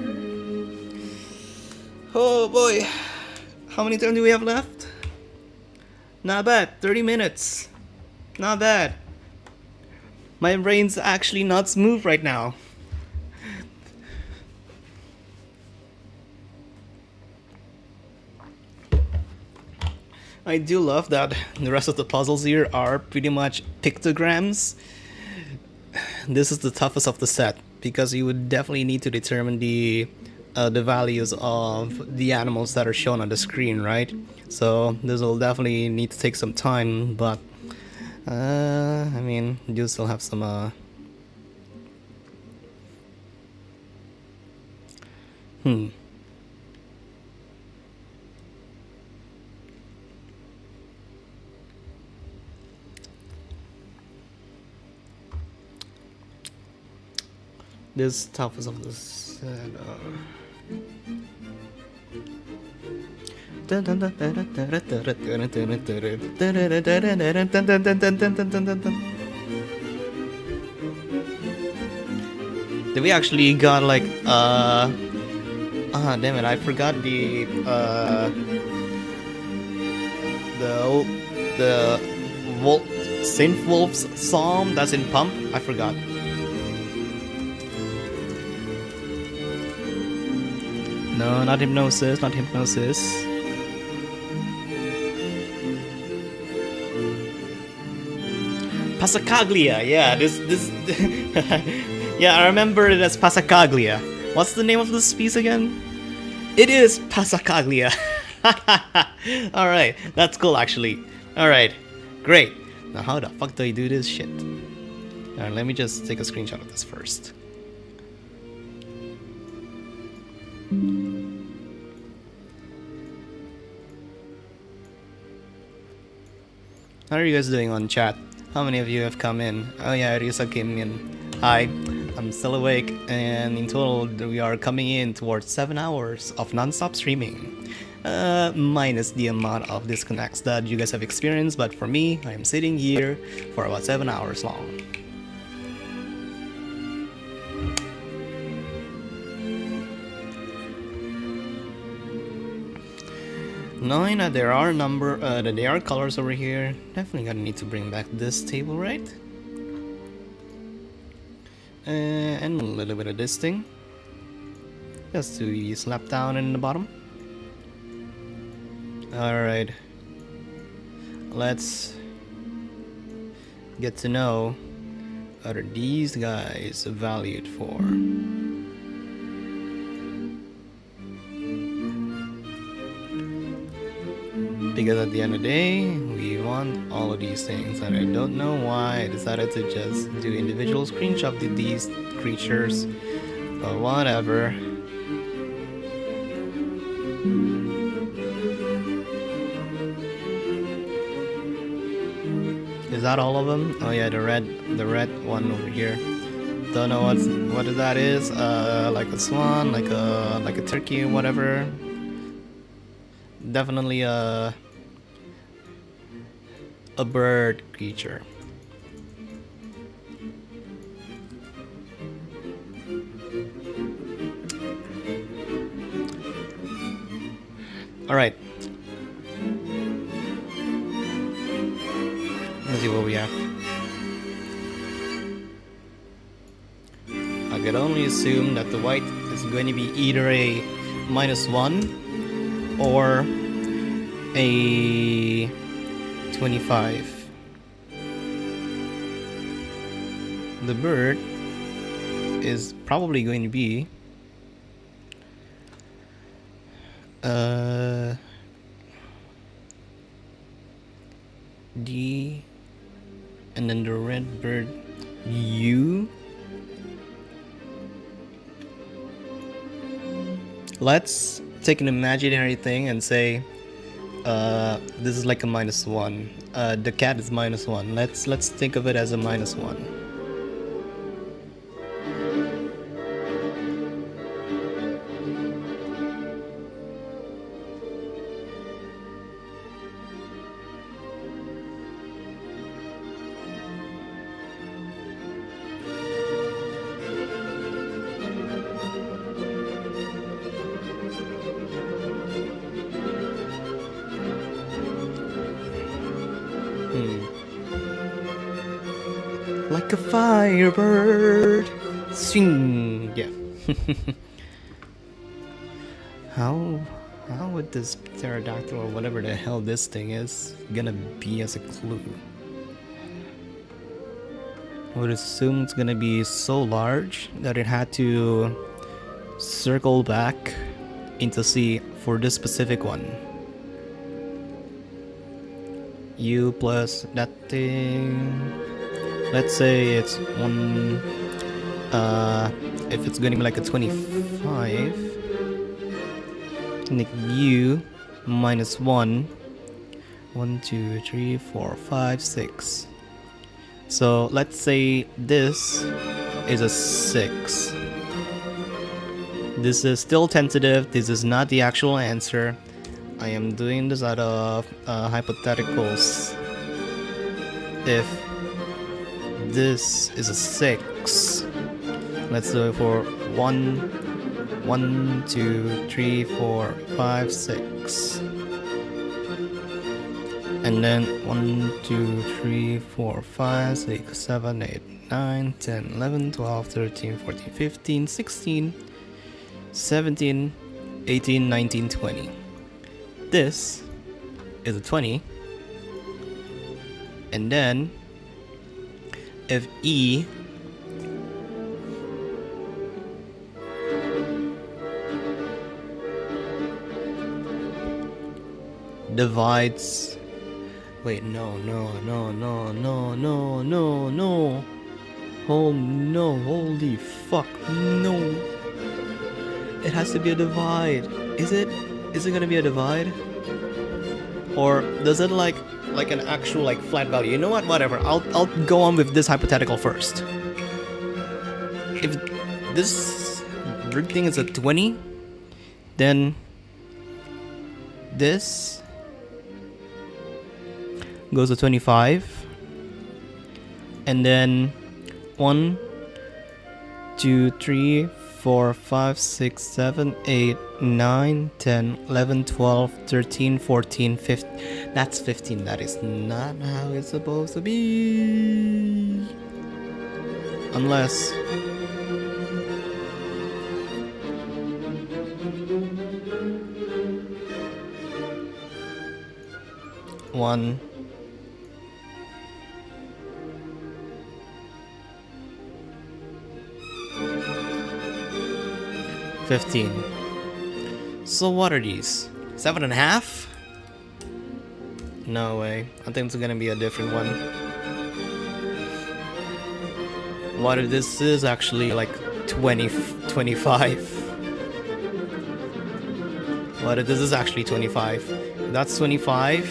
oh boy, how many time do we have left? Not bad, 30 minutes. Not bad. My brain's actually not smooth right now. I do love that the rest of the puzzles here are pretty much pictograms. This is the toughest of the set because you would definitely need to determine the values of the animals that are shown on the screen, right? So this will definitely need to take some time, but I mean, you still have some This toughest of the set. Did we actually got like damn it, I forgot the Saint Wolf's psalm that's in Pump. I forgot. No, not hypnosis, not hypnosis. Passacaglia, yeah, this yeah, I remember it as Passacaglia. What's the name of this piece again? It is Passacaglia. Alright, that's cool actually. Alright, great. Now how the fuck do I do this shit? Alright, let me just take a screenshot of this first. How are you guys doing on chat? How many of you have come in? Oh yeah, Ryusa came in. Hi, I'm still awake, and in total we are coming in towards 7 hours of non-stop streaming. Minus the amount of disconnects that you guys have experienced, but for me, I am sitting here for about 7 hours long. Knowing that there are colors over here, definitely gonna need to bring back this table, right? And a little bit of this thing, just to be slapped down in the bottom. Alright, let's get to know what are these guys valued for. Because at the end of the day, we want all of these things, and I don't know why I decided to just do individual screenshots of these creatures, but whatever. Is that all of them? Oh yeah, the red one over here. Don't know what that is. Like a swan, like a turkey, whatever. Definitely a bird creature. Alright. Let's see what we have. I could only assume that the white is going to be either a -1 or a 25. The bird is probably going to be D, and then the red bird U. Let's take an imaginary thing and say this is like a -1. The cat is -1. Let's think of it as a -1. Like a firebird. Sing. Yeah. How would this pterodactyl or whatever the hell this thing is gonna be as a clue? I would assume it's gonna be so large that it had to circle back into C for this specific one. U plus that thing. Let's say it's one. If it's gonna be like a 25, like U -1. 1, 2, 3, 4, 5, 6. So let's say this is a 6. This is still tentative. This is not the actual answer. I am doing this out of hypotheticals. If this is a 6, let's do it for 1, 2, 3, 4, 5, 6. And then 1, 2, 3, 4, 5, 6, 7, 8, 9, 10, 11, 12, 13, 14, 15, 16, 17, 18, 19, 20. This is a 20. And then if E divides. Wait, no. Oh no, holy fuck, no. It has to be a divide. Is it gonna be a divide? Or does it like an actual like flat value? You know what? Whatever. I'll go on with this hypothetical first. If this bird thing is a 20, then this goes to 25, and then 1, 2, 3, 4, 5, 6, 7, 8, 9, 10, 11, 12, 13, 14, 15. That's 15. That is not how it's supposed to be. Unless one, 15. So what are these? 7.5? No way. I think it's gonna be a different one. What if this is actually like 25? What if this is actually 25? That's 25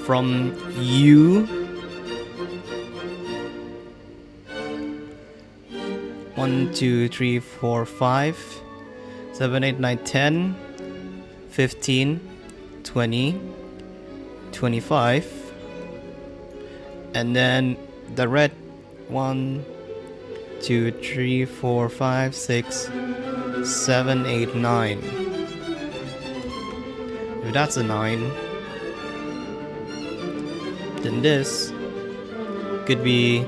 from U. 1, 2, 3, 4, 5, 7, 8, 9, 10, 15, 20, 25. And then the red 1, 2, 3, 4, 5, 6, 7, 8, 9. If that's a 9, then this could be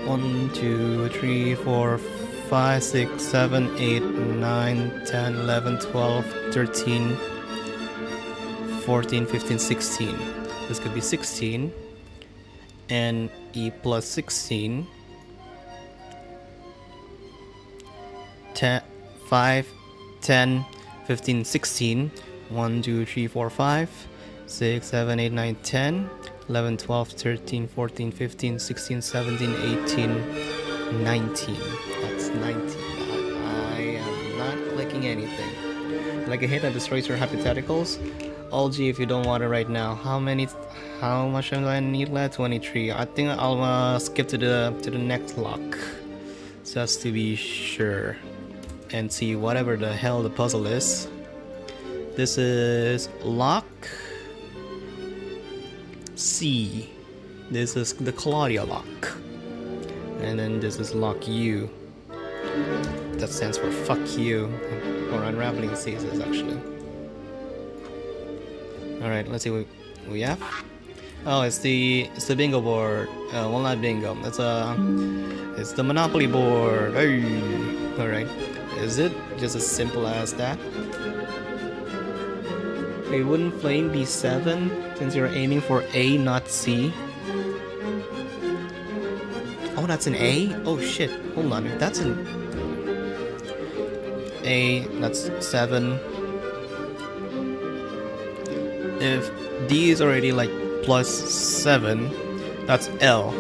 1, 2, 3, 4, 5, 6, 7, 8, 9, 10, 11, 12, 13, 14, 15, 16. This could be 16. And E plus 16. 10, 5, 10, 15, 16. 1, 2, 3, 4, 5, 6, 7, 8, 9, 10, 11, 12, 13, 14, 15, 16, 17, 18, 19. That's 19. I am not clicking anything. Like a hit that destroys your hypotheticals. LG, if you don't want it right now. How much do I need left? 23. I think I'll skip to the next lock, just to be sure, and see whatever the hell the puzzle is. This is lock C. This is the Claudia lock. And then this is lock U. That stands for fuck you. Or Unraveling stasis, actually. Alright, let's see what we have. Oh, it's the bingo board. Well, not bingo. It's the Monopoly board. Hey. Alright. Is it just as simple as that? Wait, wouldn't flame be 7 since you're aiming for A, not C? Oh, that's an A? Oh shit, hold on. If that's an A, that's 7. If D is already like plus 7, that's L.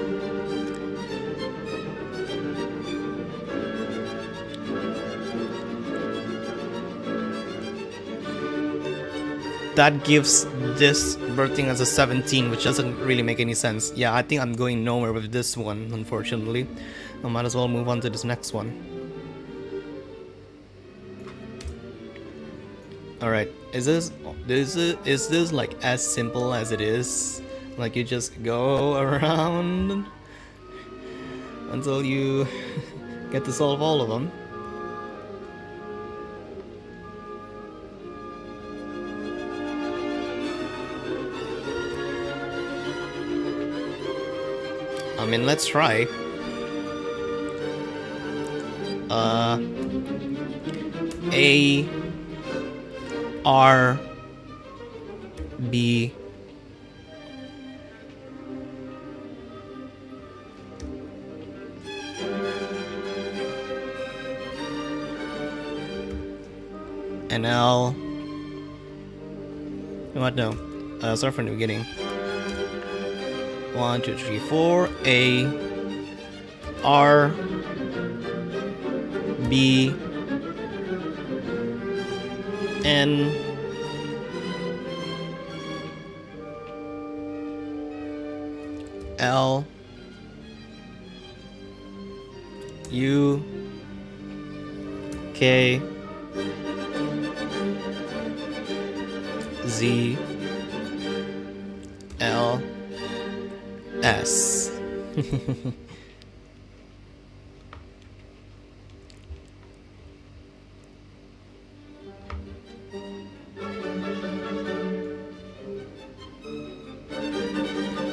That gives this birthing as a 17, which doesn't really make any sense. Yeah, I think I'm going nowhere with this one, unfortunately. I might as well move on to this next one. Alright, is this like as simple as it is? Like you just go around until you get to solve all of them? I mean, let's try. A R B and L. What? No. Start from the beginning. 1, 2, 3, 4. A R B N L U K Z L S.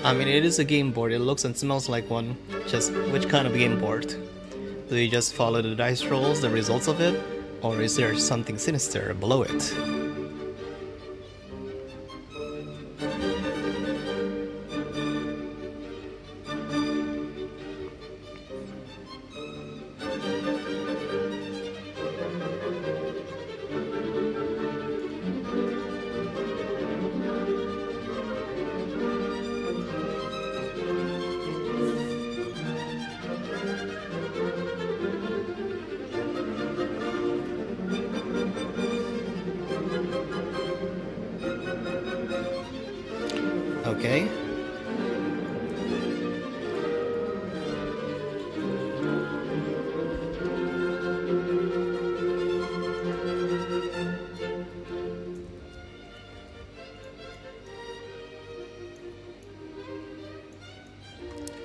I mean, it is a game board. It looks and smells like one. Just which kind of game board? Do you just follow the dice rolls, the results of it? Or is there something sinister below it?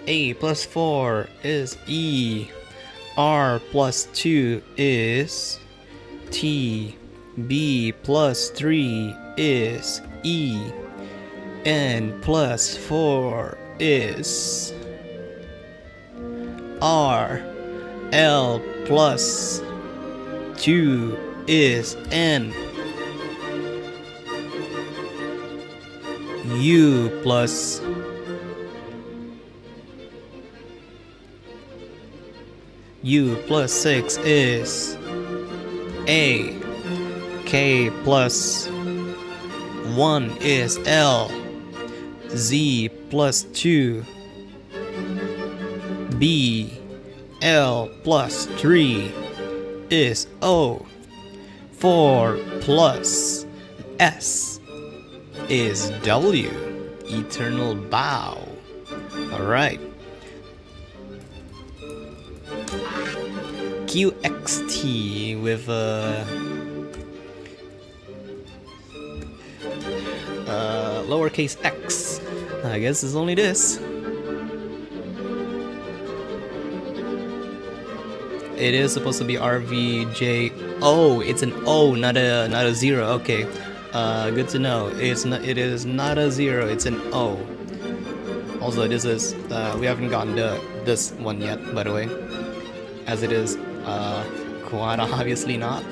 A plus 4 is E. R plus 2 is T. B plus 3 is E. N plus 4 is R. L plus 2 is N. U plus 6 is A. K plus 1 is L. Z plus 2 B. L plus 3 is O. 4 plus S is W. Eternal bow. Alright. QXT with lowercase x. I guess it's only this. It is supposed to be RVJ. Oh, it's an O, not a 0. Okay, good to know. It is not a 0. It's an O. Also, this is we haven't gotten this one yet, by the way, as it is quite obviously not.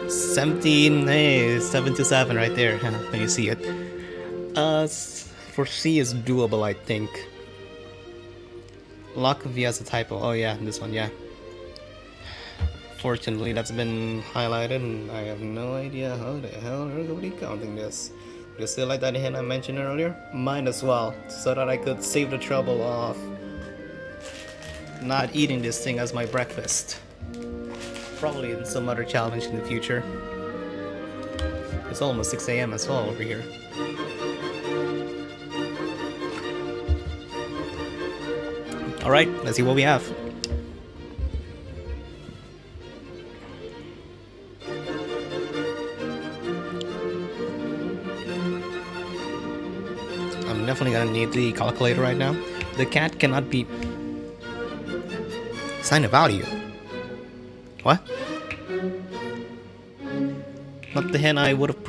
17. Hey, 7 to 7 right there. When you see it. For C is doable, I think. Lock V has a typo. Oh yeah, this one, yeah. Fortunately, that's been highlighted, and I have no idea how the hell we're going to be counting this. Do you still like that hint I mentioned earlier? Might as well, so that I could save the trouble of not eating this thing as my breakfast. Probably in some other challenge in the future. It's almost 6 AM as well over here. Alright, let's see what we have. I'm definitely gonna need the calculator right now. The cat cannot be... Assign a value. What? Not the hen I would have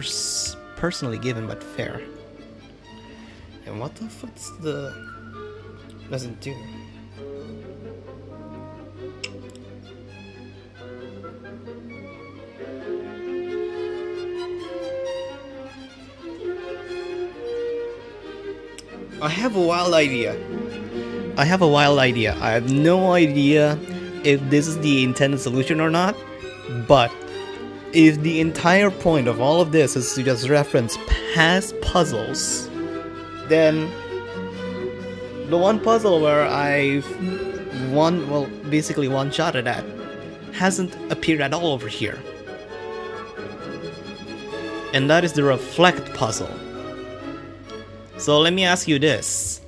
personally given, but fair. And what the fuck's the... doesn't do? I have a wild idea. I have no idea if this is the intended solution or not, but if the entire point of all of this is to just reference past puzzles, then the one puzzle where I've basically one-shotted at hasn't appeared at all over here. And that is the reflect puzzle. So let me ask you this,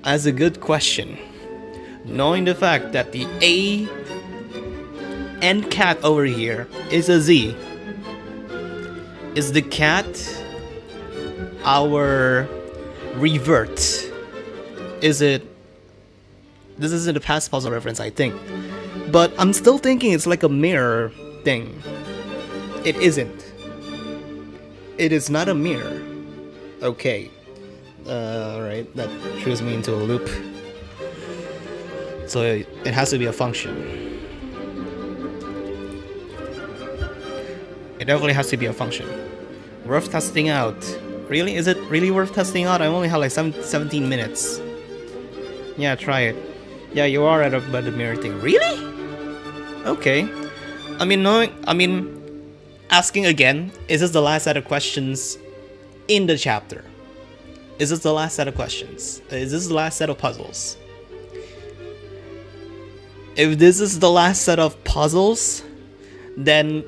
as a good question, knowing the fact that the A and cat over here is a Z, is the cat our revert? Is it... This isn't a past puzzle reference, I think, but I'm still thinking it's like a mirror thing. It isn't. It is not a mirror. Okay. Alright, that throws me into a loop. So it has to be a function. It definitely has to be a function. Worth testing out. Really? Is it really worth testing out? I only have like 17 minutes. Yeah, try it. Yeah, you are at about the mirror thing. Really? Okay. Asking again, is this the last set of questions in the chapter? Is this the last set of questions? Is this the last set of puzzles? If this is the last set of puzzles, then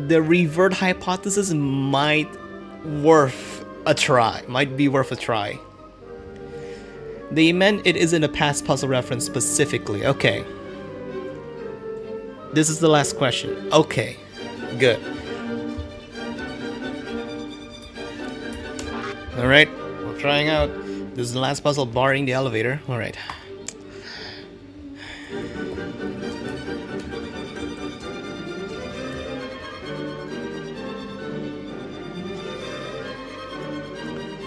the revert hypothesis might be worth a try. They meant it isn't a past puzzle reference specifically. Okay. This is the last question. Okay. Good. Alright, we're trying out. This is the last puzzle barring the elevator. Alright.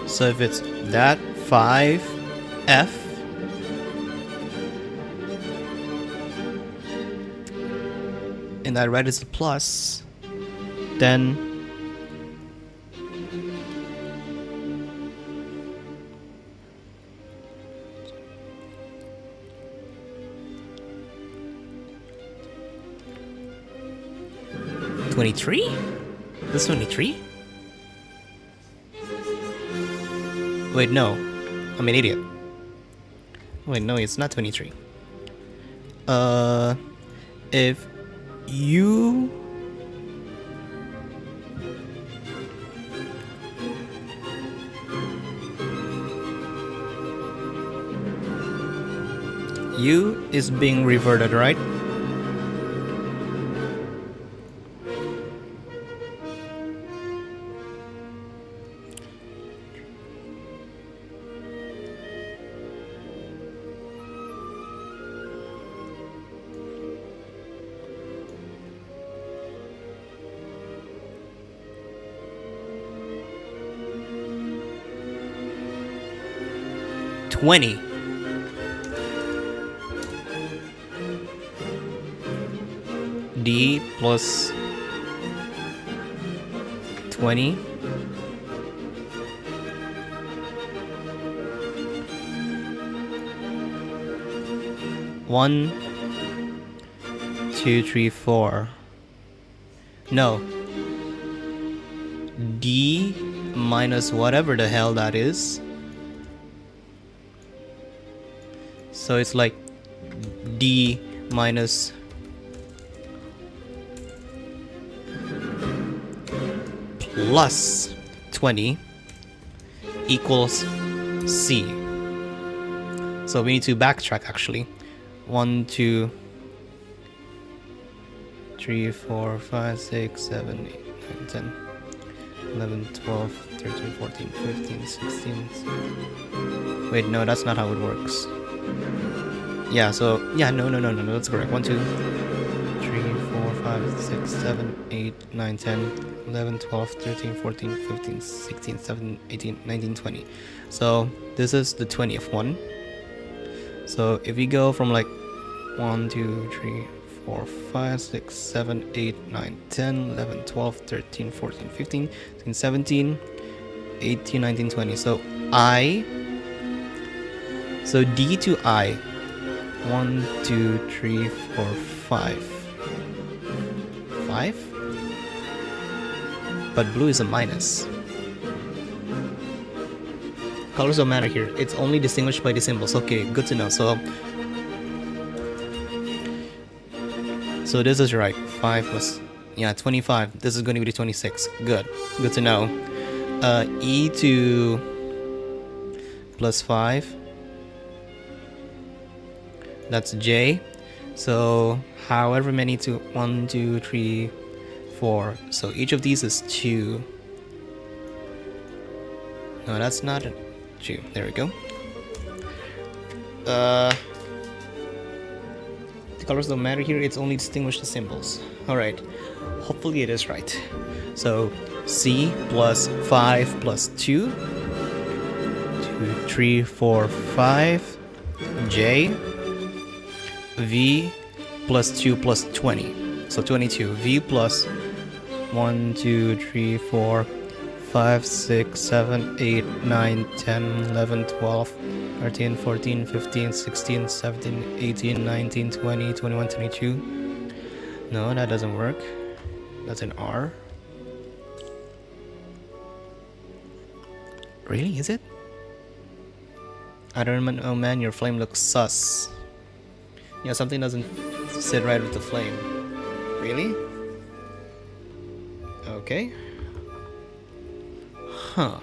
So if it's that 5F, and that red is a plus, then $23? This 23? Wait, no. I'm an idiot. Wait, no, it's not 23. If you... U is being reverted, right? $20. D plus 20. One, two, three, four. No. D minus whatever the hell that is. So it's like D minus plus 20 equals C. So we need to backtrack actually. 1, 2, 3, 4, 5, 6, 7, 8, 9, 10, 11, 12, 13, 14, 15, 16. Wait, no, that's not how it works. Yeah, so, yeah, no, that's correct. 1, 2, 3, 4, 5, 6, 7, 8, 9, 10, 11, 12, 13, 14, 15, 16, 17, 18, 19, 20. So, this is the 20th one. So, if we go from like 1, 2, 3, 4, 5, 6, 7, 8, 9, 10, 11, 12, 13, 14, 15, 16, 17, 18, 19, 20. So, so D to I. 1, 2, 3, 4, 5. 5? But blue is a minus. Colors don't matter here. It's only distinguished by the symbols. Okay, good to know. So this is right. 5 plus, yeah, 25. This is going to be the 26. Good to know. E to plus 5. That's J. So however many to 1, 2, 3, 4. So each of these is 2. No, that's not a 2. There we go. The colors don't matter here. It's only distinguish the symbols. All right. Hopefully it is right. So C plus 5 plus 2. 2, 3, 4, 5. J. V plus 2 plus 20. So 22. V plus 1, 2, 3, 4, 5, 6, 7, 8, 9, 10, 11, 12, 13, 14, 15, 16, 17, 18, 19, 20, 21, 22. No, that doesn't work. That's an R. Really? Is it? I don't know, oh man, your flame looks sus. Yeah, something doesn't sit right with the flame. Really? Okay. Huh.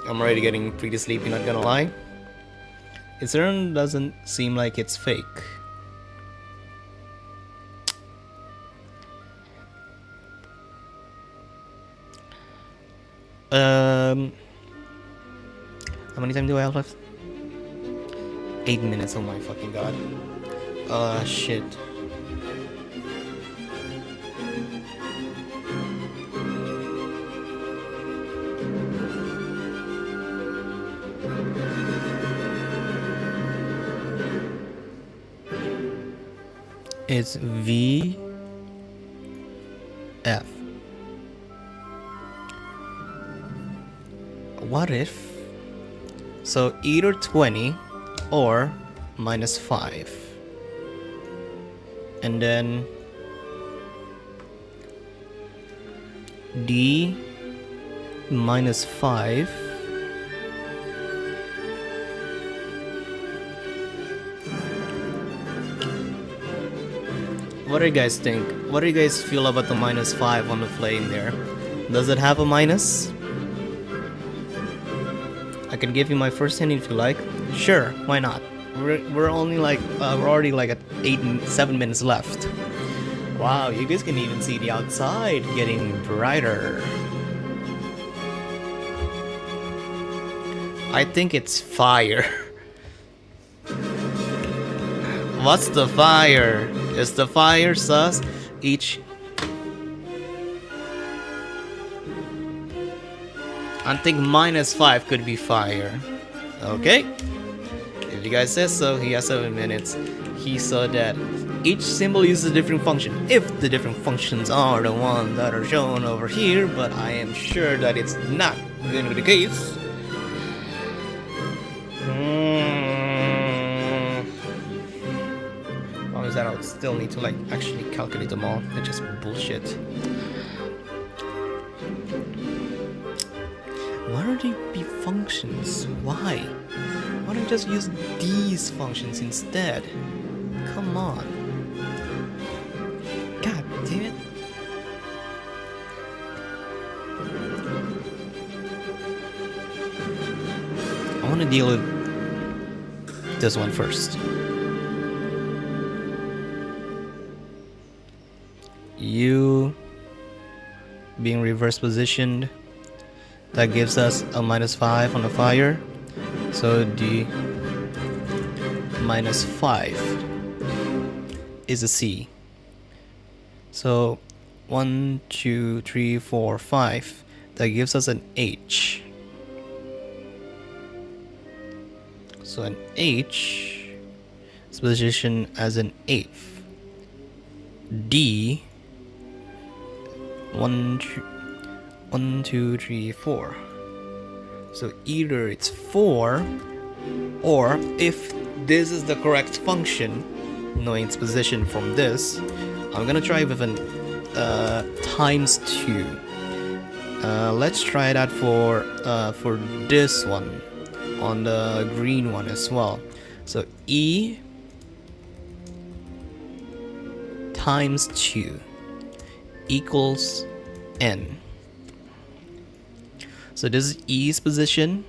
I'm already getting pretty sleepy, not gonna lie. It certainly doesn't seem like it's fake. How many time do I have left? 8 minutes, oh my fucking god. Shit. It's V F. What if? So either 20 or -5. And then D -5. What do you guys think? What do you guys feel about the -5 on the flame there? Does it have a minus? I can give you my first hint if you like. Sure, why not? We're only like we're already like at 7 minutes left. Wow, you guys can even see the outside getting brighter. I think it's fire. What's the fire? Is the fire sus? I think -5 could be fire. Okay. If you guys said so, he has 7 minutes. He saw that each symbol uses a different function. If the different functions are the ones that are shown over here, but I am sure that it's not going to be the case. That I would still need to like actually calculate them all. It's just bullshit. Why don't they be functions? Why? Why don't you just use these functions instead? Come on. God damn it. I want to deal with this one first. U being reverse positioned, that gives us a -5 on the fire, so the -5 is a C. So 1, 2, 3, 4, 5, that gives us an H. So an H is positioned as an 8th. D 1, 2, 3, 4. So either it's 4, or if this is the correct function, knowing its position from this, I'm gonna try with an ×2. Let's try that for this one, on the green one as well. So E ×2 equals N. So this is E's position,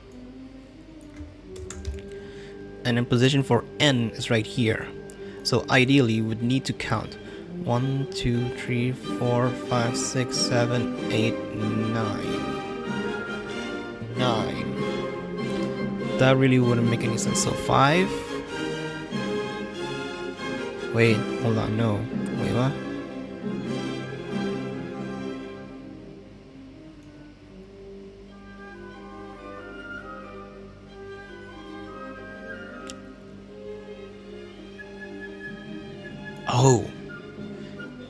and then position for N is right here. So ideally we would need to count 1, 2, 3, 4, 5, 6, 7, 8, 9. 9. That really wouldn't make any sense. So 5. Wait, hold on, no. Wait, what? Oh,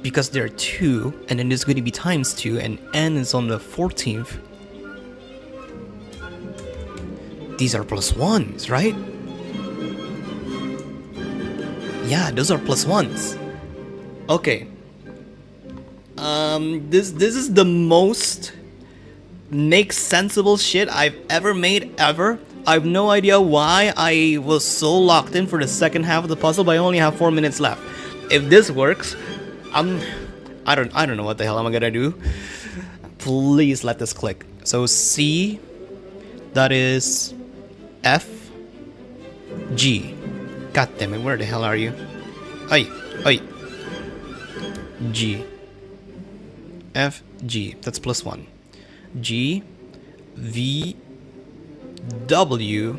because there are 2, and then there's going to be ×2, and N is on the 14th. These are +1s, right? Yeah, those are +1s. Okay. This is the most makes sensible shit I've ever made ever. I have no idea why I was so locked in for the second half of the puzzle, but I only have 4 minutes left. If this works, I don't know what the hell I'm gonna do. Please let this click. So C, That is F, G. God damn it, where the hell are you? Oi, oi. G. F, G. That's +1. G, V, W.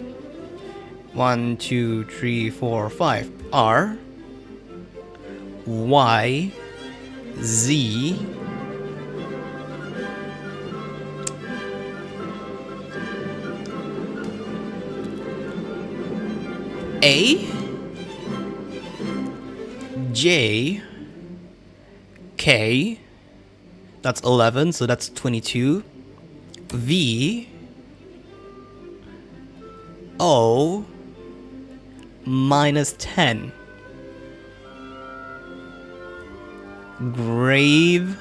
1, 2, 3, 4, 5. R, Y, Z, A, J, K. That's 11, so that's 22. V, O, -10. Grave,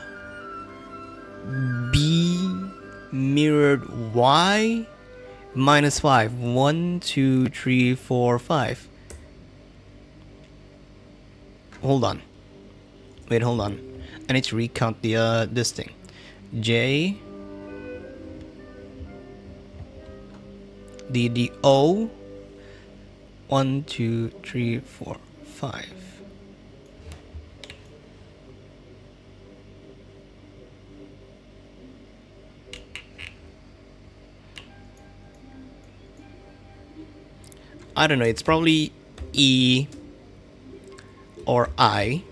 B, mirrored Y, -5. 1, 2, 3, 4, 5. Hold on. Wait, hold on. I need to recount the this thing. J, the O, 1, 2, 3, 4, 5. I don't know, it's probably E or I.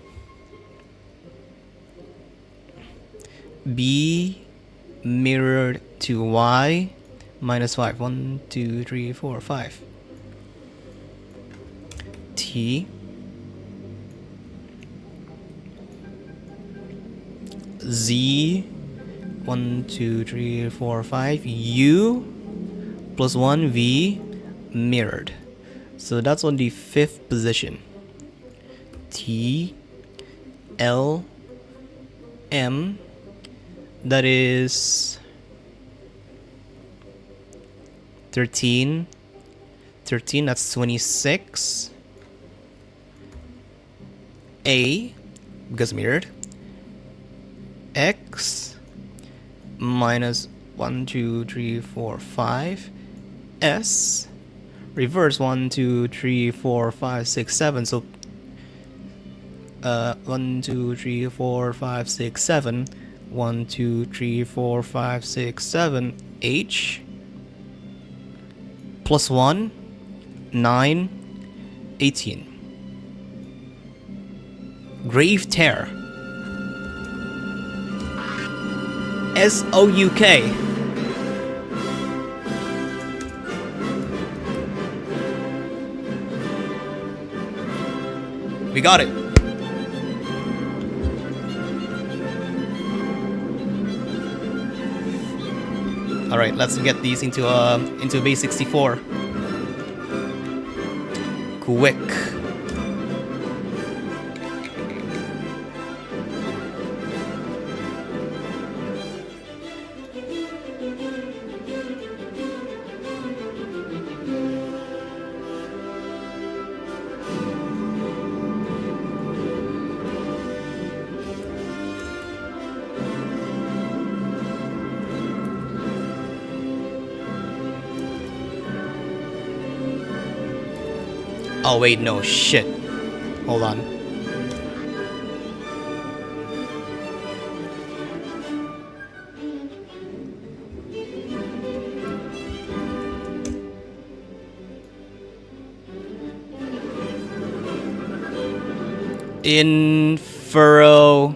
B mirrored to Y, -5. 1, 2, 3, 4, 5. T, Z, 1, 2, 3, 4, 5. U +1 V mirrored. So that's on the 5th position. T, L, M. That is 13. 13, that's 26. A, because mirrored. X, -1, 2, 3, 4, 5. S, reverse 1, 2, 3, 4, 5, 6, 7. So 1, 2, 3, 4, 5, 6, 7. 1, 2, 3, 4, 5, 6, 7. H, +1, 9, 18. Grave tear. SOUK. We got it. All right, let's get these into base 64. Quick. Oh wait, no, shit. Hold on. Infuro.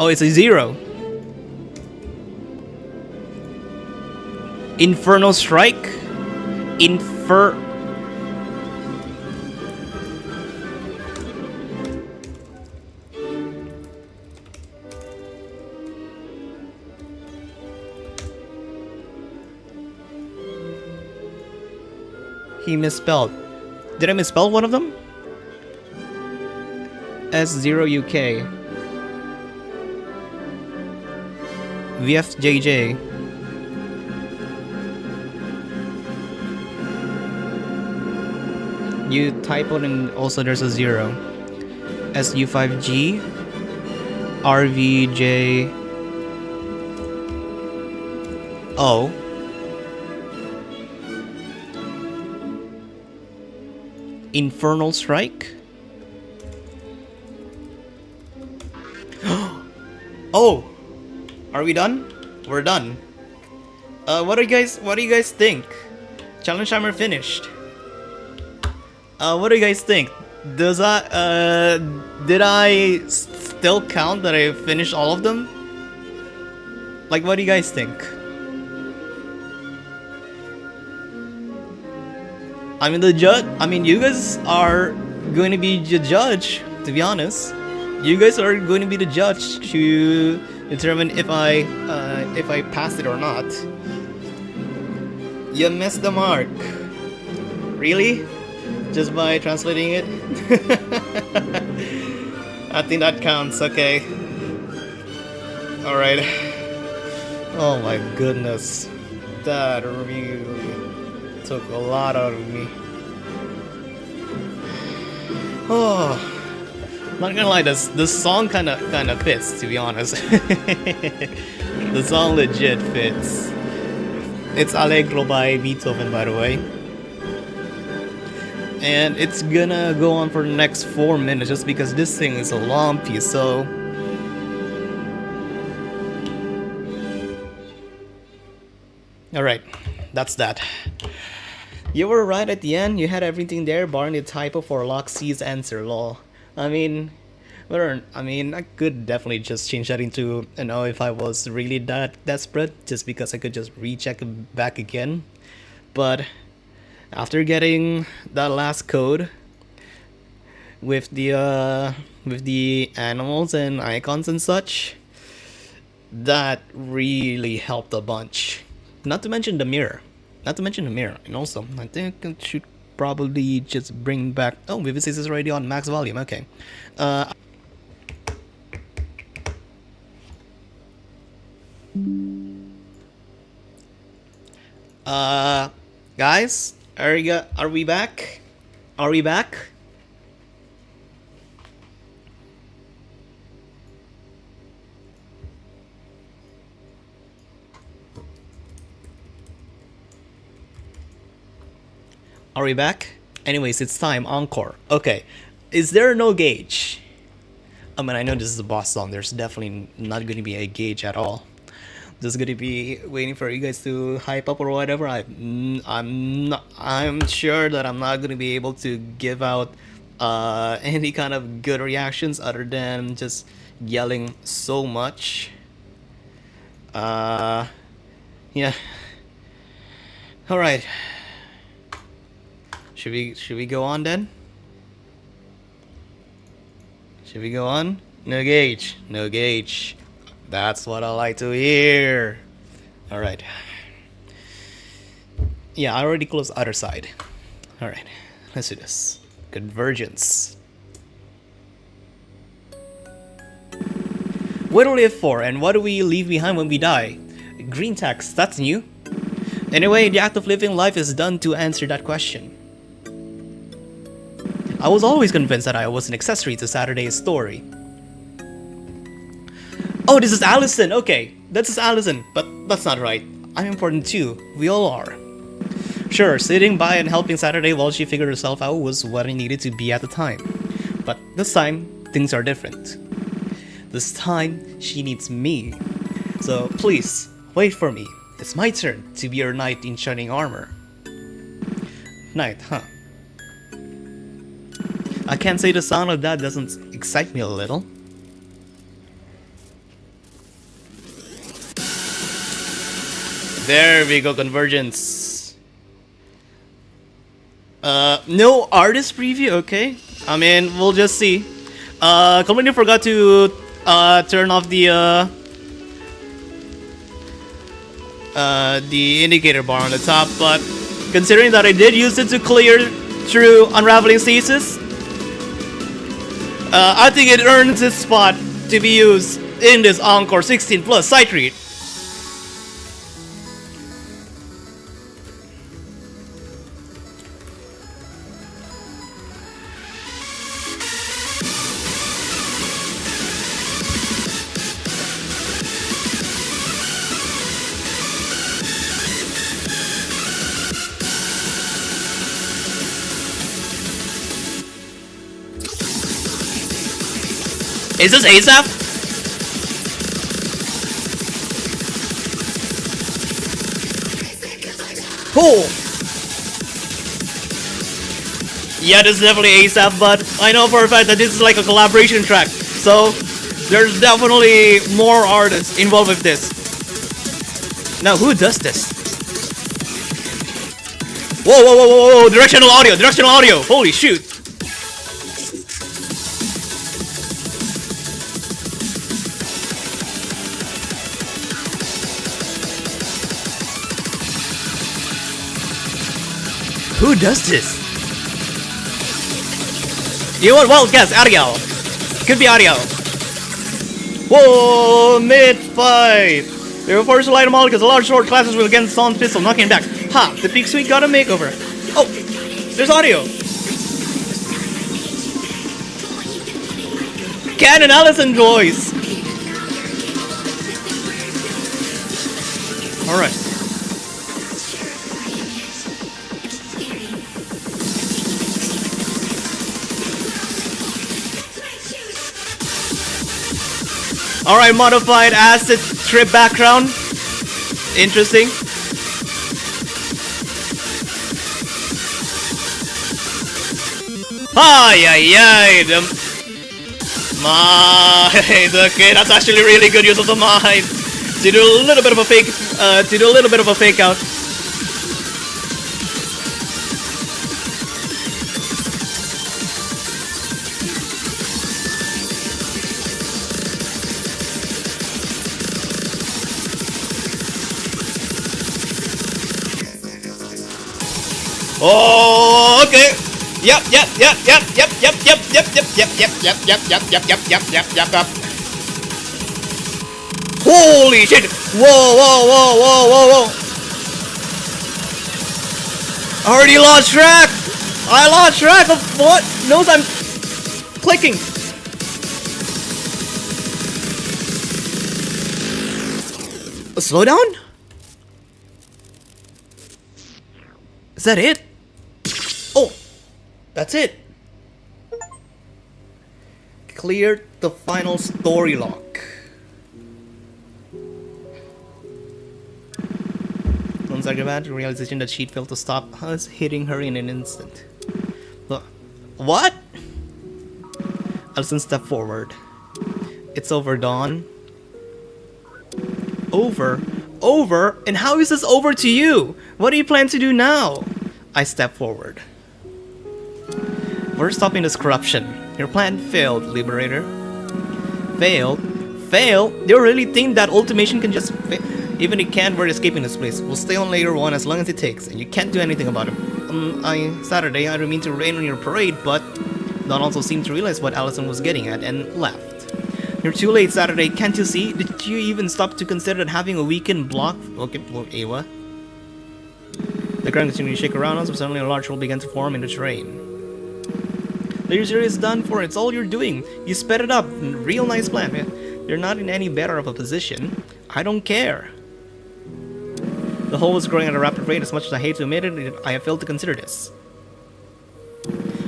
Oh, it's a 0. Inferno Strike? He misspelled. Did I misspell one of them? S0UK. VFJJ. You typoed and also there's a 0. SU5G. RVJ. O. Infernal Strike. Oh, are we done? We're done. What do you guys think? Challenge timer finished. What do you guys think? Did I still count that I finished all of them? Like, what do you guys think? I mean, you guys are going to be the judge, to be honest. You guys are going to be the judge to determine if I passed it or not. You missed the mark. Really? Just by translating it? I think that counts, okay. Alright. Oh my goodness. That really took a lot out of me. Oh, not gonna lie, this song kinda fits, to be honest. The song legit fits. It's Allegro by Beethoven, by the way. And it's gonna go on for the next 4 minutes just because this thing is a long piece, so... Alright, that's that. You were right at the end, you had everything there, barring the typo for Loxy's answer, lol. I mean, I could definitely just change that into, you know, if I was really that desperate, just because I could just recheck it back again. But after getting that last code with the animals and icons and such, that really helped a bunch. Not to mention the mirror. And also, I think I should probably just bring back... Oh, Vivid is already on max volume, okay. Guys, are we back? Are we back? Are we back? Anyways, it's time. Encore. Okay. Is there no gauge? I mean, I know this is a boss song. There's definitely not going to be a gauge at all. Just going to be waiting for you guys to hype up or whatever. I'm sure that I'm not going to be able to give out any kind of good reactions other than just yelling so much. Yeah. All right. Should we go on then? Should we go on? No gauge. No gauge. That's what I like to hear. Alright. Yeah, I already closed the other side. Alright. Let's do this. Convergence. What do we live for and what do we leave behind when we die? Green text, that's new. Anyway, the act of living life is done to answer that question. I was always convinced that I was an accessory to Saturday's story. Oh, this is Allison! Okay, this is Allison, but that's not right. I'm important too. We all are. Sure, sitting by and helping Saturday while she figured herself out was what I needed to be at the time. But this time, things are different. This time, she needs me. So please, wait for me. It's my turn to be your knight in shining armor. Knight, huh? I can't say the sound of that doesn't excite me a little. There we go, convergence. No artist preview, okay. I mean, we'll just see. Completely forgot to turn off the indicator bar on the top, but considering that I did use it to clear through Unraveling stasis, I think it earns its spot to be used in this Encore 16 plus sight read. Is this ASAP? Cool. Yeah, this is definitely ASAP, but I know for a fact that this is like a collaboration track. So there's definitely more artists involved with this. Now, who does this? Whoa, whoa, whoa, whoa, whoa, directional audio, directional audio. Holy shoot. Who does this? You know what? Well, guess, audio. Could be audio. Whoa, mid-fight. They were forced to light them all because the large sword clashes will against Son's pistol, knocking him back. Ha! The big sweet got a makeover. Oh! There's audio! Ken and Allison voice! Alright. Alright, modified acid trip background. Interesting. Ay, ay, ay. Mind. Okay, that's actually really good use of the mind. To do a little bit of a fake, out. Oh, okay. Yep. Holy shit! Whoa. I already lost track. I lost track of what notes I'm clicking. Slow down? Is that it? Oh, that's it. Cleared the final story lock. Once I arrived at the realization that she'd failed to stop us hitting her in an instant. What? Allison stepped forward. It's over, Dawn. Over? Over? And how is this over to you? What do you plan to do now? I stepped forward. We're stopping this corruption. Your plan failed, Liberator. Failed? Failed? Do you really think that ultimation can just fail? Even if it can't, we're escaping this place. We'll stay on layer 1 as long as it takes, and you can't do anything about it. Saturday, I didn't mean to rain on your parade, but Don also seemed to realize what Allison was getting at and left. You're too late, Saturday. Can't you see? Did you even stop to consider that having a weekend block? Okay, well, Awa. The ground continued to shake around us, but suddenly a large hole began to form in the terrain. Layer 0 is done for. It's all you're doing. You sped it up. Real nice plan, man. You're not in any better of a position. I don't care. The hole was growing at a rapid rate. As much as I hate to admit it, I have failed to consider this.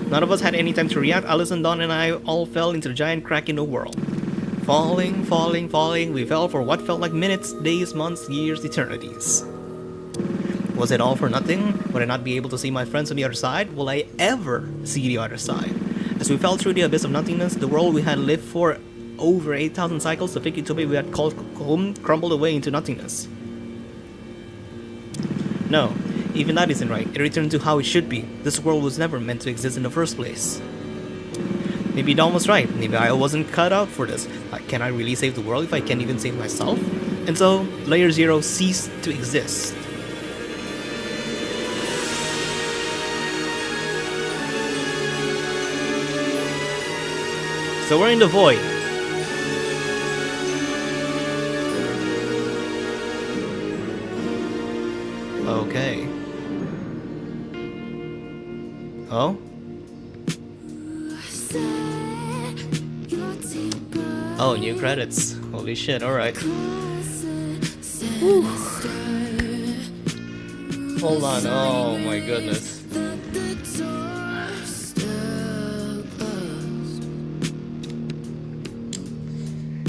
None of us had any time to react. Allison, Dawn, and I all fell into the giant crack in the world. Falling. We fell for what felt like minutes, days, months, years, eternities. Was it all for nothing? Would I not be able to see my friends on the other side? Will I ever see the other side? As we fell through the abyss of nothingness, the world we had lived for over 8,000 cycles, the fake utopia we had called home, crumbled away into nothingness. No, even that isn't right. It returned to how it should be. This world was never meant to exist in the first place. Maybe Dawn was right. Maybe I wasn't cut out for this. Can I really save the world if I can't even save myself? And so, Layer 0 ceased to exist. So we're in the void. Okay. Oh? Oh, new credits. Holy shit, alright. Hold on, oh my goodness.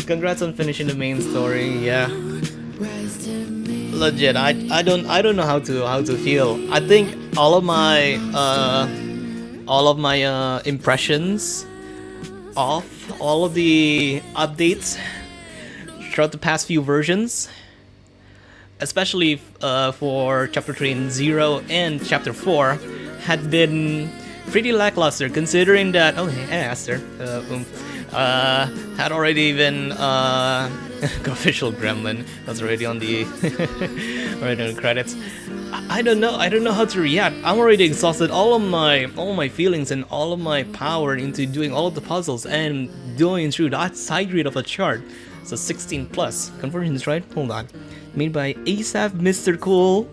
Congrats on finishing the main story. Yeah. Legit, I don't know how to feel. I think all of my impressions of all of the updates throughout the past few versions, especially for Chapter 3 and 0 and Chapter 4, had been pretty lackluster, considering that Aster had already been official Gremlin was already on the already on the credits. I don't know how to react. I'm already exhausted all my feelings and all of my power into doing all of the puzzles and going through that side read of a chart. So 16 plus conversions, right? Hold on. Made by ASAP, Mr. Cool,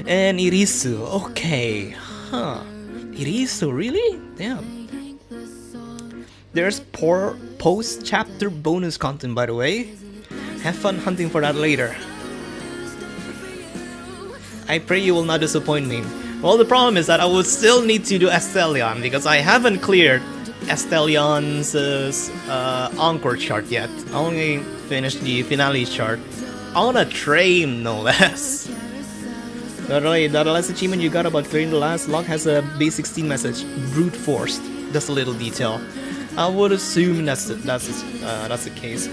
and Irisu. Okay, huh? Irisu, really? Damn. There's post-chapter bonus content, by the way. Have fun hunting for that later. I pray you will not disappoint me. Well, the problem is that I would still need to do Estelion because I haven't cleared Estelion's Encore chart yet. I only finished the finale chart on a train, no less. By the way, the last achievement you got about clearing the last log has a base 16 message, brute forced. Just a little detail. I would assume that's the case.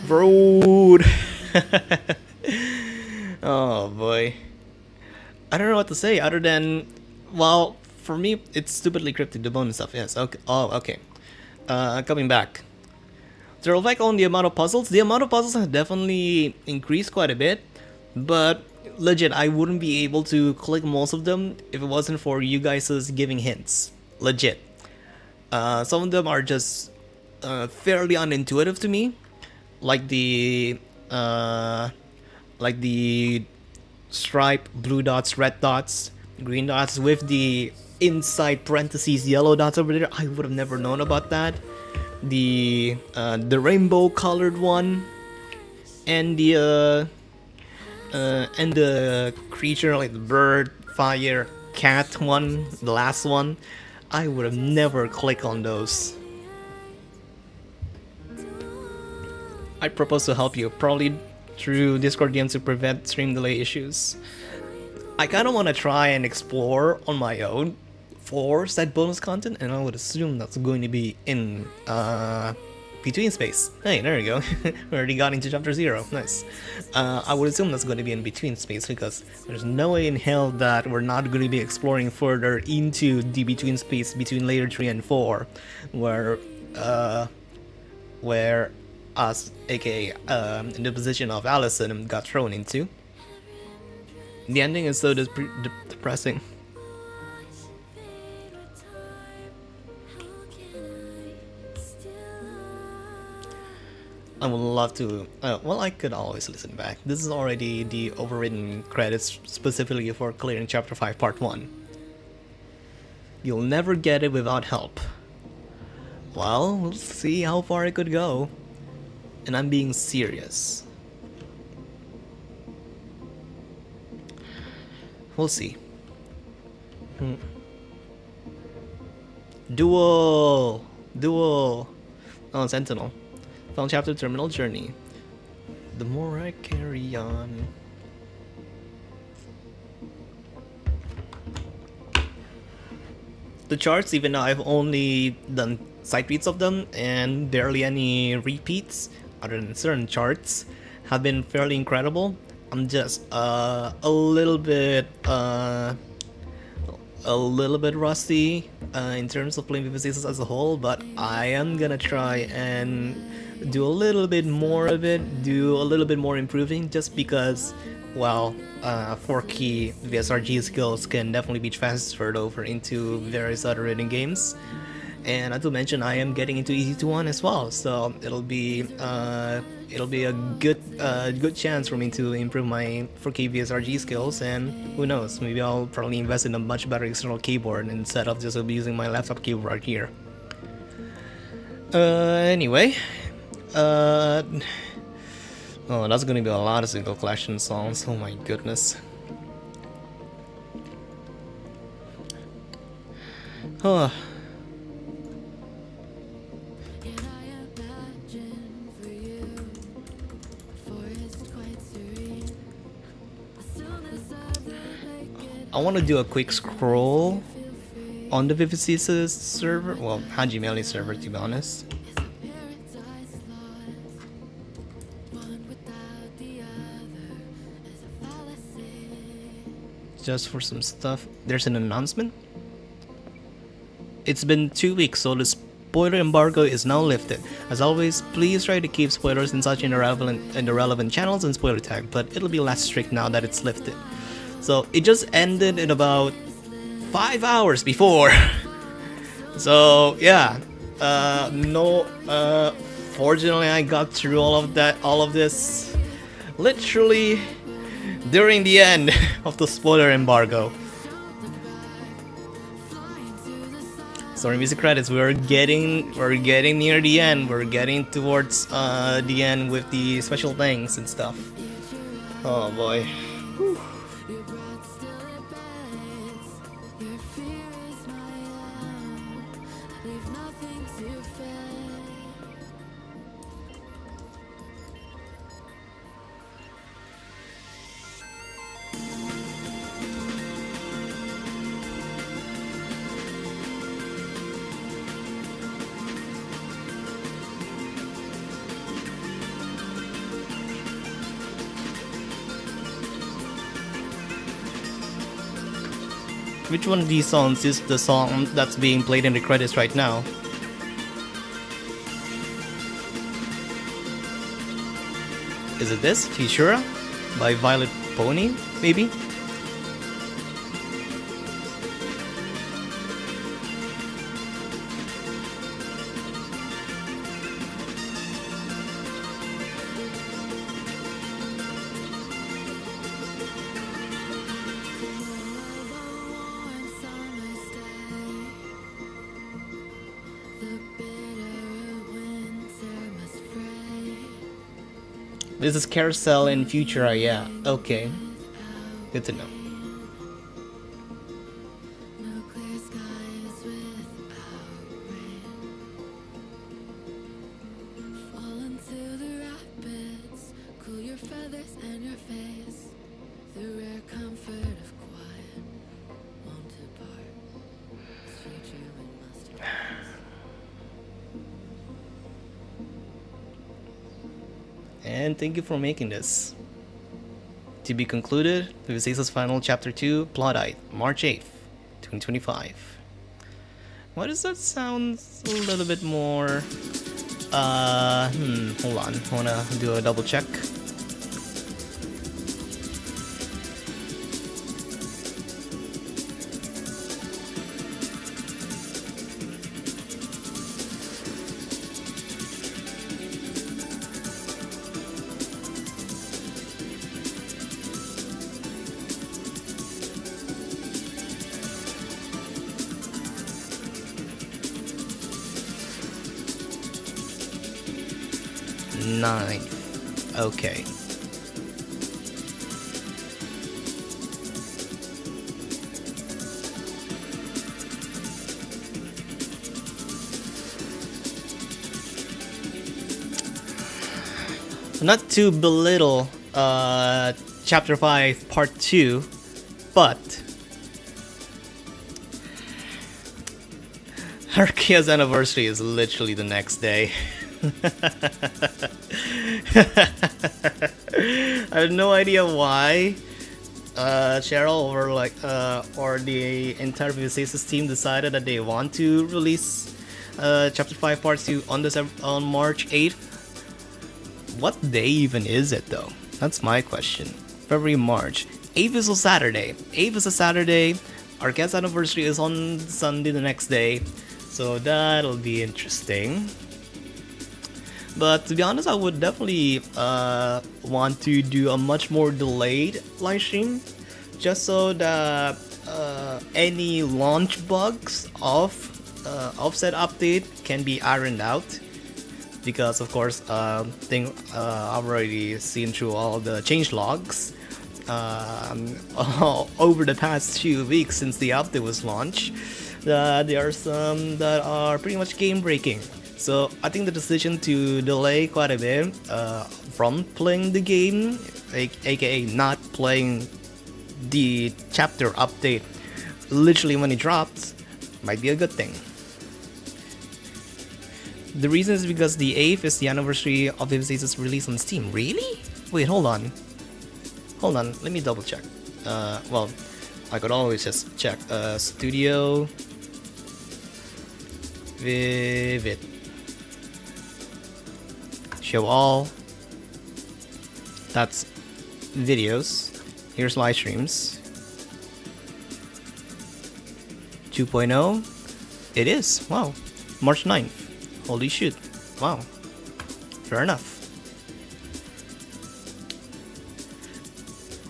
Road. Oh boy. I don't know what to say other than, well, for me it's stupidly cryptic, the bonus stuff. Yes. Okay. Oh, okay. Coming back. To reflect on the amount of puzzles have definitely increased quite a bit, but legit, I wouldn't be able to click most of them if it wasn't for you guys' giving hints. Legit. Some of them are just fairly unintuitive to me, like the stripe, blue dots, red dots, green dots with the inside parentheses yellow dots over there. I would have never known about that. The rainbow colored one, and the creature like the bird, fire, cat one, the last one. I would have never clicked on those. I propose to help you, probably through Discord DMs to prevent stream delay issues. I kind of want to try and explore on my own for said bonus content, and I would assume that's going to be in between space. Hey, there we go. We already got into chapter 0. Nice. I would assume that's going to be in between space because there's no way in hell that we're not going to be exploring further into the between space between layer 3 and 4, where us, aka in the position of Allison, got thrown into. The ending is so depressing. I would love to. Well, I could always listen back. This is already the overwritten credits specifically for clearing Chapter 5 Part 1. You'll never get it without help. Well, we'll see how far it could go. And I'm being serious. We'll see. Duel! Oh, Sentinel. Final chapter, Terminal Journey. The more I carry on. The charts, even though I've only done side reads of them and barely any repeats, other than certain charts, have been fairly incredible. I'm just a little bit rusty in terms of playing VV6 as a whole, but I am gonna try and do a little bit more of it, do a little bit more improving, just because, well, 4-key VSRG skills can definitely be transferred over into various other rhythm games. And not to mention, I am getting into EZ2-1 as well, so it'll be a good chance for me to improve my 4K VSRG skills, and who knows, maybe I'll probably invest in a much better external keyboard instead of just using my laptop keyboard here. Anyway, oh, that's gonna be a lot of single collection songs. Oh my goodness. Huh. I want to do a quick scroll on the VVC's server. Well, Hajime server, to be honest. Just for some stuff. There's an announcement. It's been 2 weeks, so the spoiler embargo is now lifted. As always, please try to keep spoilers in such irrelevant channels and spoiler tag, but it'll be less strict now that it's lifted. So it just ended in about 5 hours before. So yeah, fortunately I got through all of this, literally during the end of the spoiler embargo. Story music credits. We're getting near the end. We're getting towards the end with the special things and stuff. Oh boy. Whew. Which one of these songs is the song that's being played in the credits right now? Is it this? Futura? By Violet Pony, maybe? This is Carousel in Futura, yeah. Okay. Good to know. And thank you for making this. To be concluded, Vivisesa's final chapter 2, Plot Eye, March 8th, 2025. Why does that sound a little bit more... hold on, I wanna do a double check. Okay. Not to belittle chapter 5 part 2, but Arkea's anniversary is literally the next day. I have no idea why Cheryl or the entire Vivisesa's team decided that they want to release chapter 5 part 2 on March 8th. What day even is it though? That's my question. February, March. 8th is a Saturday. 8th is a Saturday. Arkea's anniversary is on Sunday the next day. So that'll be interesting. But to be honest, I would definitely want to do a much more delayed live stream, just so that any launch bugs of said update can be ironed out. Because of course, I've already seen through all the change logs over the past few weeks since the update was launched. there are some that are pretty much game breaking. So I think the decision to delay quite a bit from playing the game, aka not playing the chapter update literally when it drops, might be a good thing. The reason is because the 8th is the anniversary of Infiltrating's release on Steam. Really? Wait, hold on. Hold on, let me double check. Well, I could always just check. Studio Vivid. Show all. That's videos. Here's live streams. 2.0. It is. Wow. March 9th. Holy shit. Wow. Fair enough.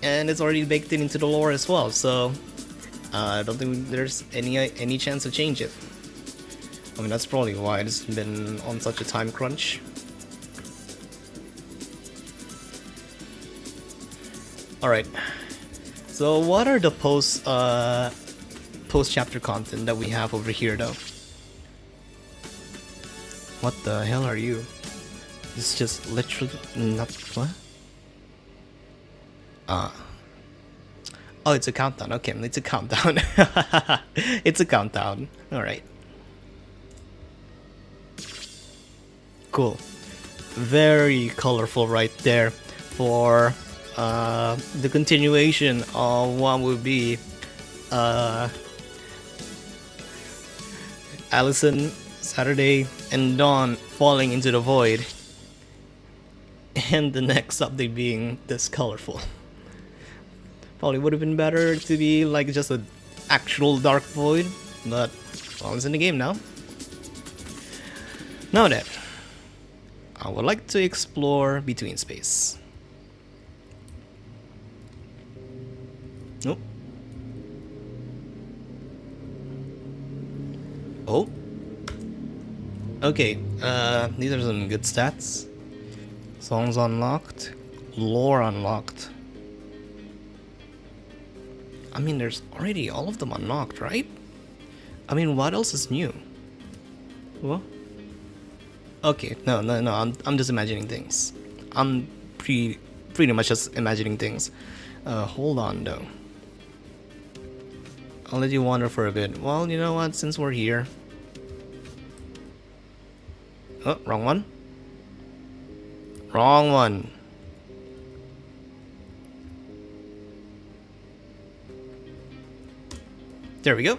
And it's already baked into the lore as well, so I don't think there's any chance to change it. I mean, that's probably why it's been on such a time crunch. Alright. So what are the post chapter content that we have over here though? What the hell are you? It's just literally not what? Oh, it's a countdown. Okay, it's a countdown. It's a countdown. Alright. Cool. Very colorful right there for the continuation of what would be Allison, Saturday, and Dawn falling into the void, and the next update being this colorful. Probably would have been better to be like just an actual dark void, but well, it's in the game now. Now then, I would like to explore between space. Nope. Oh. Okay, these are some good stats. Songs unlocked. Lore unlocked. I mean, there's already all of them unlocked, right? I mean, what else is new? What? Okay, no, I'm just imagining things. I'm pretty much just imagining things. Hold on, though. I'll let you wander for a bit. Well, you know what, since we're here... Oh, wrong one. Wrong one. There we go.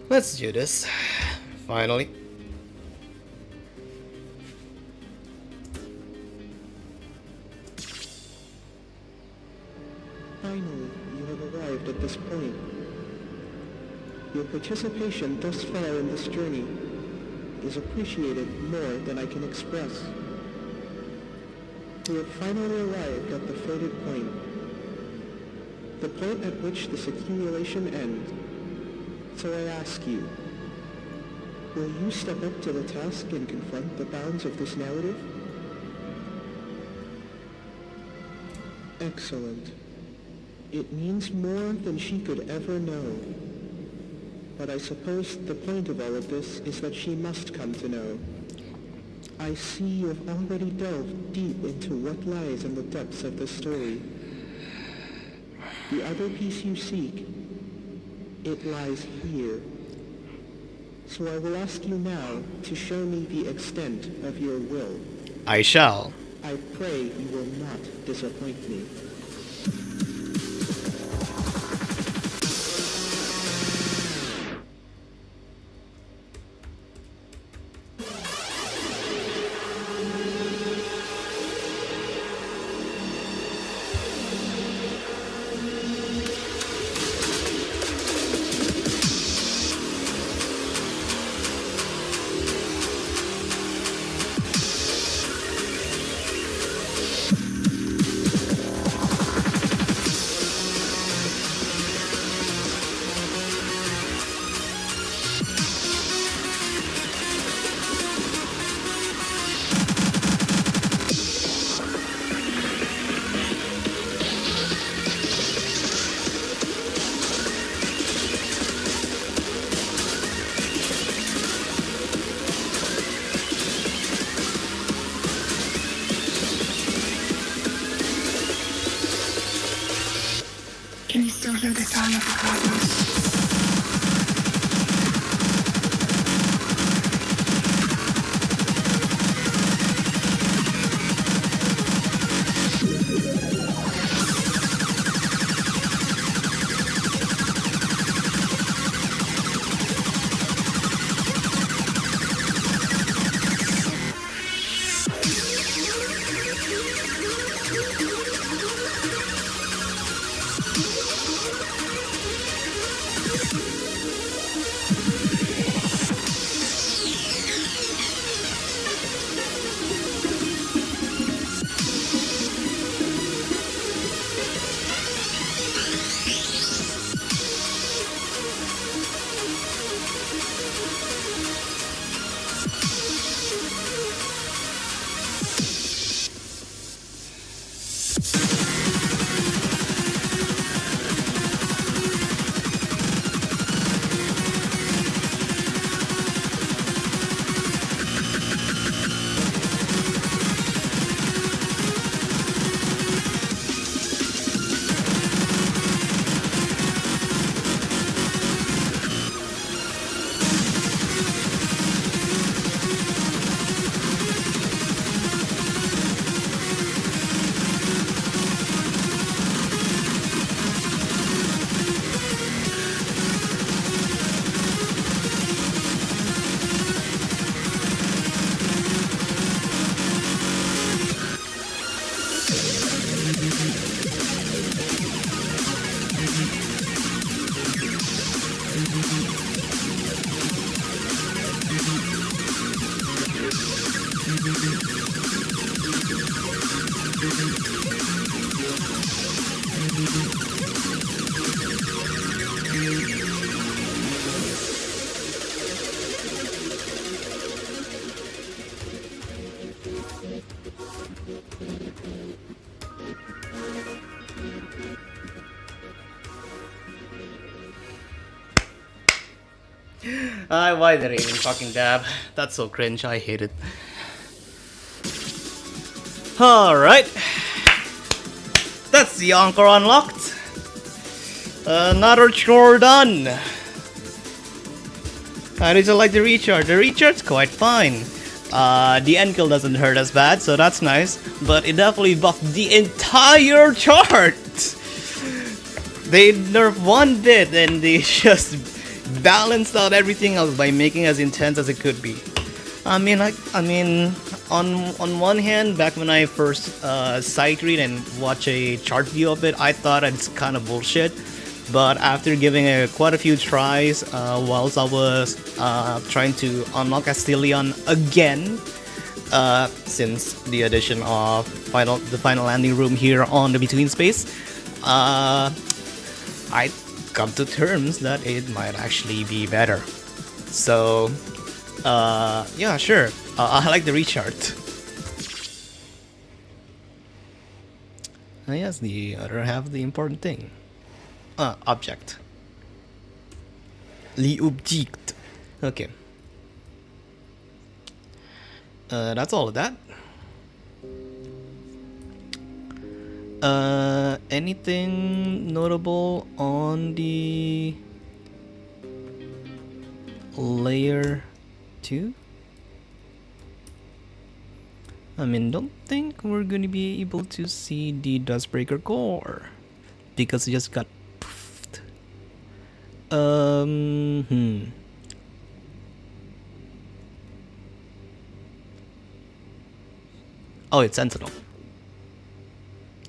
Let's do this. Finally. Finally, you have arrived at this point. Your participation thus far in this journey is appreciated more than I can express. We have finally arrived at the fated point. The point at which this accumulation ends. So I ask you, will you step up to the task and confront the bounds of this narrative? Excellent. It means more than she could ever know. But I suppose the point of all of this is that she must come to know. I see you have already delved deep into what lies in the depths of the story. The other piece you seek, it lies here. So I will ask you now to show me the extent of your will. I shall. I pray you will not disappoint me. Can you still hear the song of the cosmos? Why did I even fucking dab? That's so cringe, I hate it. Alright. That's the Encore unlocked. Another chore done. How did you like the recharge? The recharge's quite fine. The end kill doesn't hurt as bad, so that's nice. But it definitely buffed the entire chart. They nerfed one bit and they just balanced out everything else by making it as intense as it could be. On one hand, back when I first sight read and watch a chart view of it, I thought it's kind of bullshit. But after giving it quite a few tries, whilst I was trying to unlock Astilion again, since the addition of the final landing room here on the Between Space, I come to terms that it might actually be better. So, yeah, sure. I like the rechart. Yes, the other half of the important thing. Object. L'object. Okay. That's all of that. Anything notable on the layer 2? Don't think we're gonna be able to see the Dustbreaker core because it just got poofed. Oh, it's Sentinel.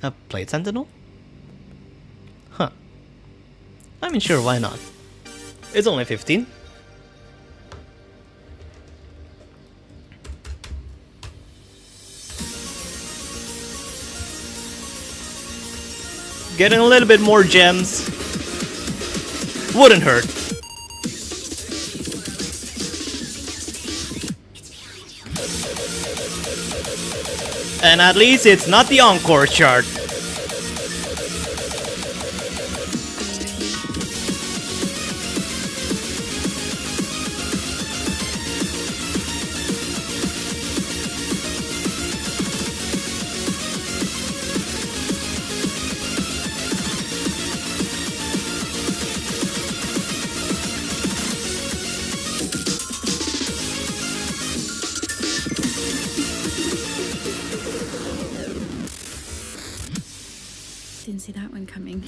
I've played Sentinel? Huh. Sure, why not? It's only 15. Getting a little bit more gems wouldn't hurt. And at least it's not the Encore chart. Didn't see that one coming.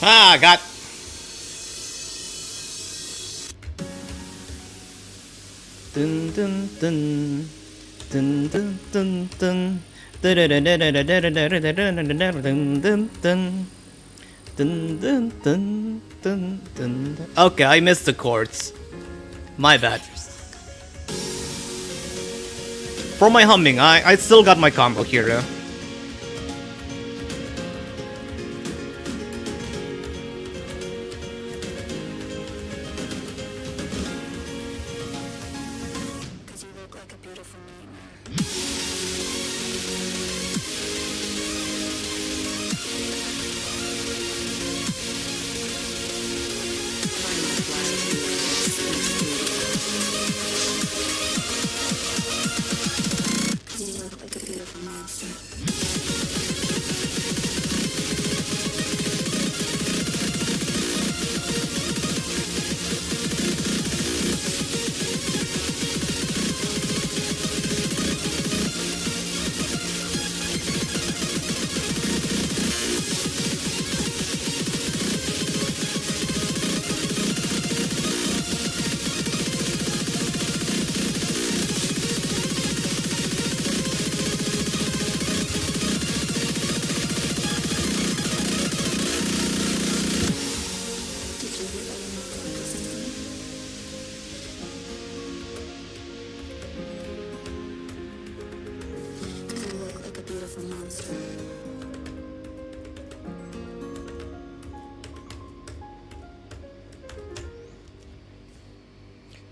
Ah, got. Dun dun dun dun dun dun dun. Dun dun dun dun dun dun. Okay, I missed the chords. My bad. For my humming, I still got my combo here.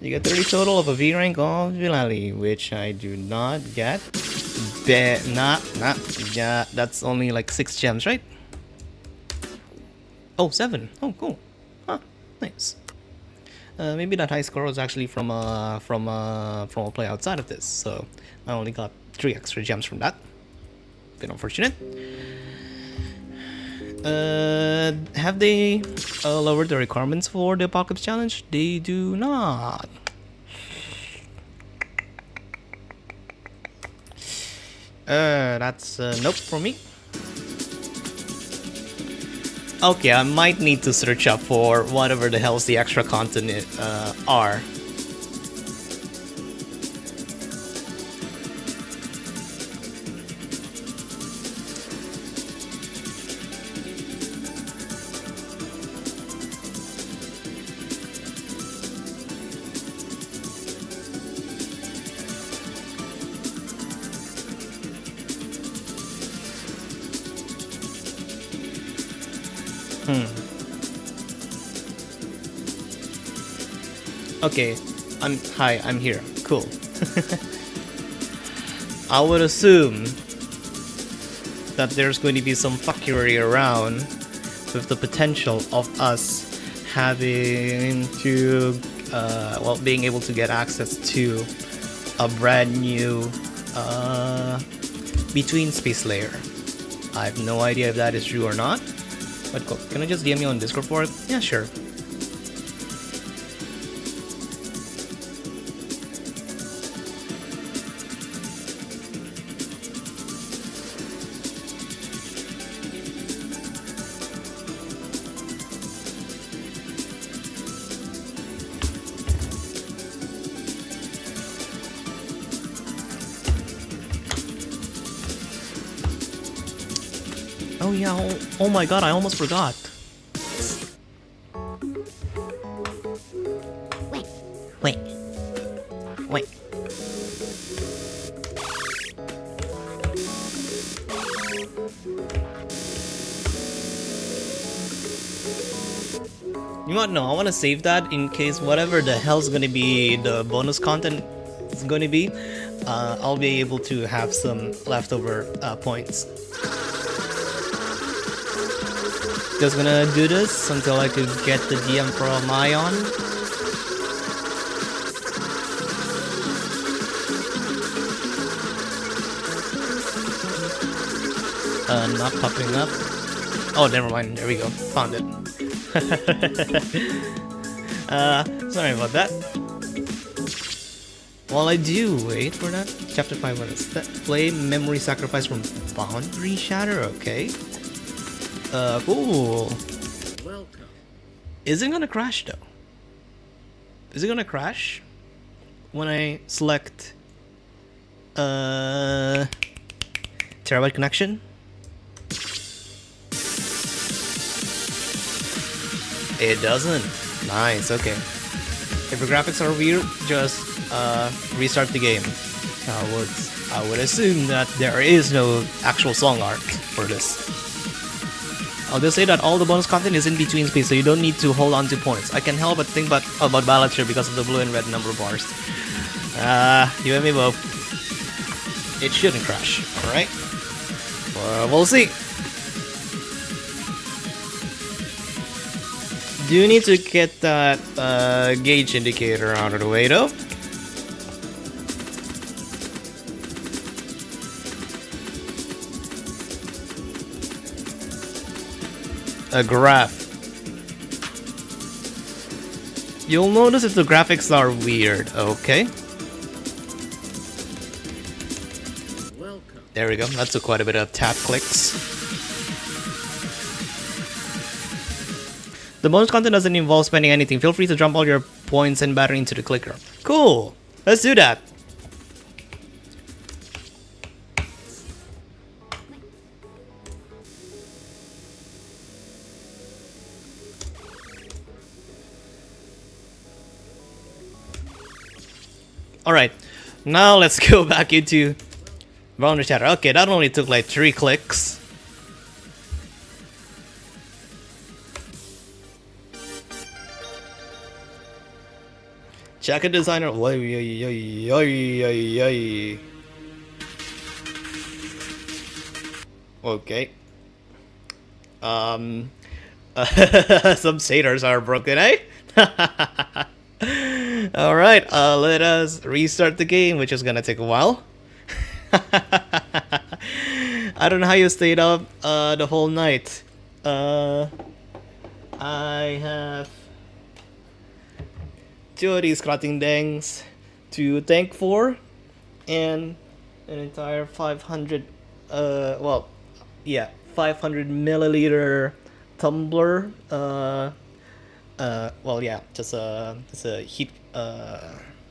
You get 30 total of a V rank of Villali, which I do not get. Yeah, that's only like 6 gems, right? Oh, 7. Oh, cool. Huh, nice. Maybe that high score was actually from a play outside of this, so I only got 3 extra gems from that. Bit unfortunate. Have they lowered the requirements for the Apocalypse Challenge? They do not. That's nope for me. Okay, I might need to search up for whatever the hell's the extra content are. Okay, I'm here. Cool. I would assume that there's going to be some fuckery around with the potential of us having to, being able to get access to a brand new between space layer. I have no idea if that is true or not. But cool. Can I just DM you on Discord for it? Yeah, sure. Oh yeah, oh my god, I almost forgot. Wait. You know what? No, I want to save that in case whatever the hell's gonna be the bonus content is gonna be. I'll be able to have some leftover points. Just gonna do this until I could get the DM from Ion. Not popping up. Oh, never mind. There we go. Found it. Sorry about that. While I do wait for that, chapter 5 minutes. Play memory sacrifice from Boundary Shatter. Okay. Cool. Welcome. Is it gonna crash though? Is it gonna crash when I select terabyte connection? It doesn't. Nice. Okay. If your graphics are weird, just restart the game. I would assume that there is no actual song art for this. I'll just say that all the bonus content is in between space, so you don't need to hold on to points. I can help but think about balance here because of the blue and red number bars. You and me both. It shouldn't crash, alright? We'll see. Do need to get that gauge indicator out of the way though. A graph. You'll notice that the graphics are weird, okay? Welcome. There we go, that took quite a bit of tap clicks. The bonus content doesn't involve spending anything. Feel free to dump all your points and battery into the clicker. Cool, let's do that. Alright, now let's go back into Boundary Shatter. Okay, that only took like 3 clicks. Jacket designer. Okay. Some satyrs are broken, eh? Alright, let us restart the game, which is gonna take a while. I don't know how you stayed up the whole night. I have 2 of these cutting dangs to thank for, and an entire 500 500 milliliter tumbler. Just a heat,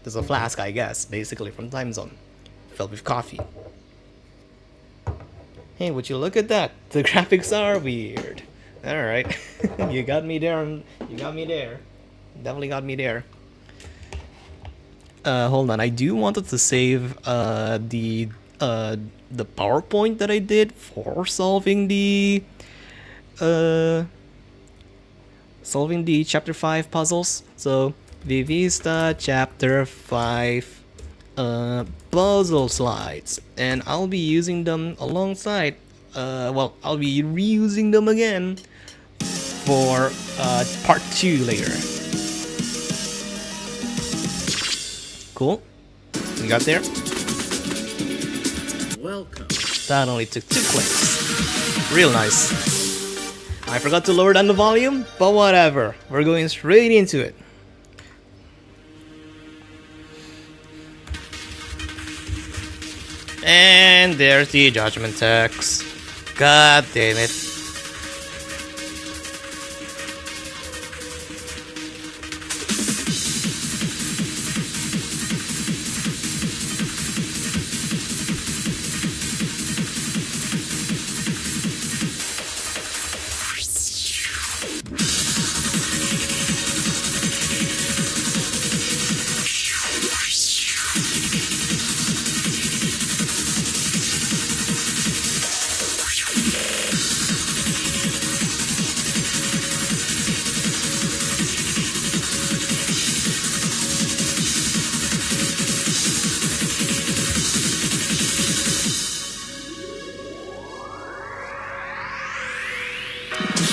just a flask, I guess, basically from Time Zone, filled with coffee. Hey, would you look at that? The graphics are weird. All right, you got me there. You got me there. Definitely got me there. Hold on. I do wanted to save the PowerPoint that I did for solving the chapter 5 puzzles. So Vivista chapter 5 puzzle slides, and I'll be using them alongside I'll be reusing them again for part 2 later. Cool. We got there. Welcome. That only took 2 clicks. Real nice. I forgot to lower down the volume, but whatever. We're going straight into it. And there's the judgment text. God damn it.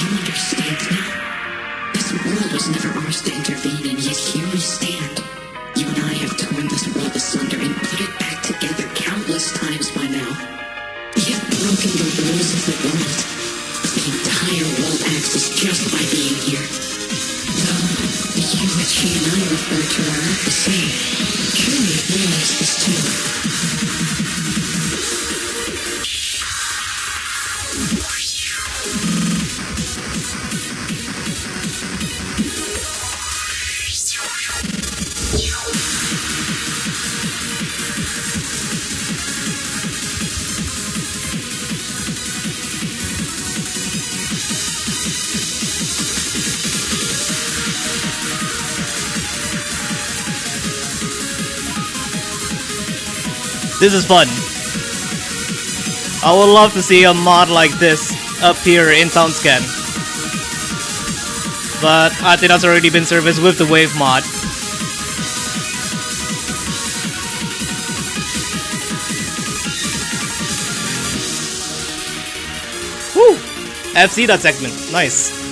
you understand now? This world was never ours to intervene, and yet here we stand. You and I have torn this world asunder and put it back together countless times by now. We have broken the rules of the world. The entire world axis just by being here. Though, you and she and I refer to are not the same. Truly realize this too. This is fun. I would love to see a mod like this up here in SoundScan. But I think that's already been serviced with the Wave mod. Woo! FC that segment. Nice.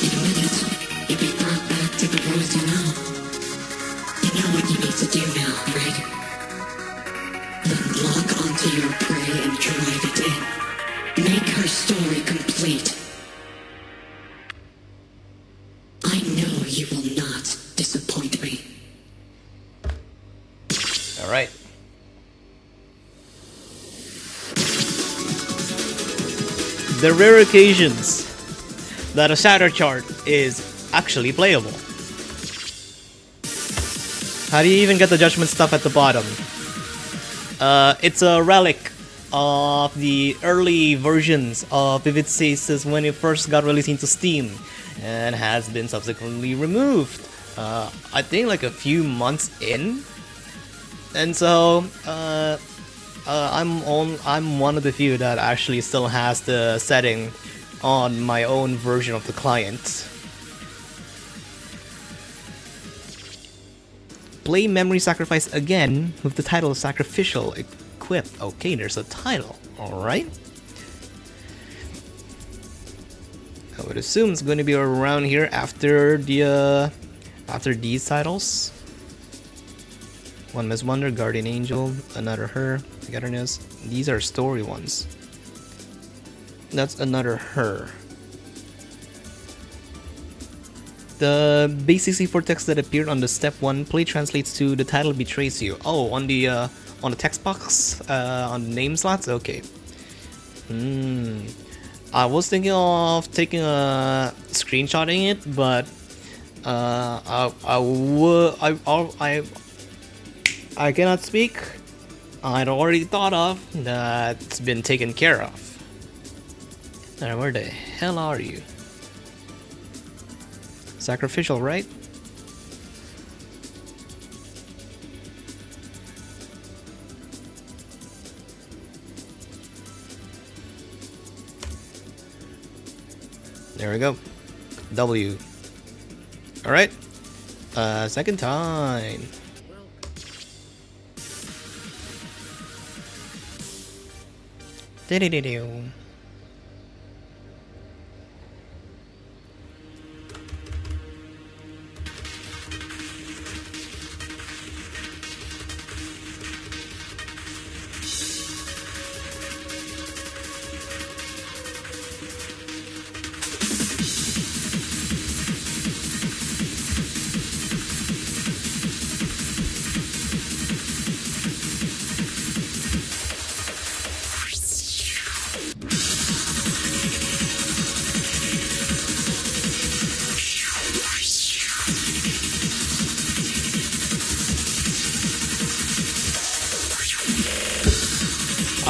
In a minute, you'll be brought back to the world you know. You know what you need to do now, right? Then lock onto your prey and drive it in. Make her story complete. I know you will not disappoint me. Alright. The rare occasions that a shatter chart is actually playable. How do you even get the judgment stuff at the bottom? It's a relic of the early versions of Vivid Stasis when it first got released into Steam and has been subsequently removed. I think like a few months in. And so I'm one of the few that actually still has the setting on my own version of the client. Play Memory Sacrifice again with the title Sacrificial Equip. Okay, there's a title. Alright. I would assume it's going to be around here after the after these titles. One Miss Wonder, Guardian Angel, Another Her, Togetherness. These are story ones. That's Another Her. The basic C4 text that appeared on the step 1 play translates to the title betrays you. Oh, on the text box, on the name slots. Okay. I was thinking of taking a screenshotting it, but I cannot speak. I'd already thought of that's been taken care of. Now, where the hell are you? Sacrificial, right? There we go. W. Alright. Second time. Do-do-do-do.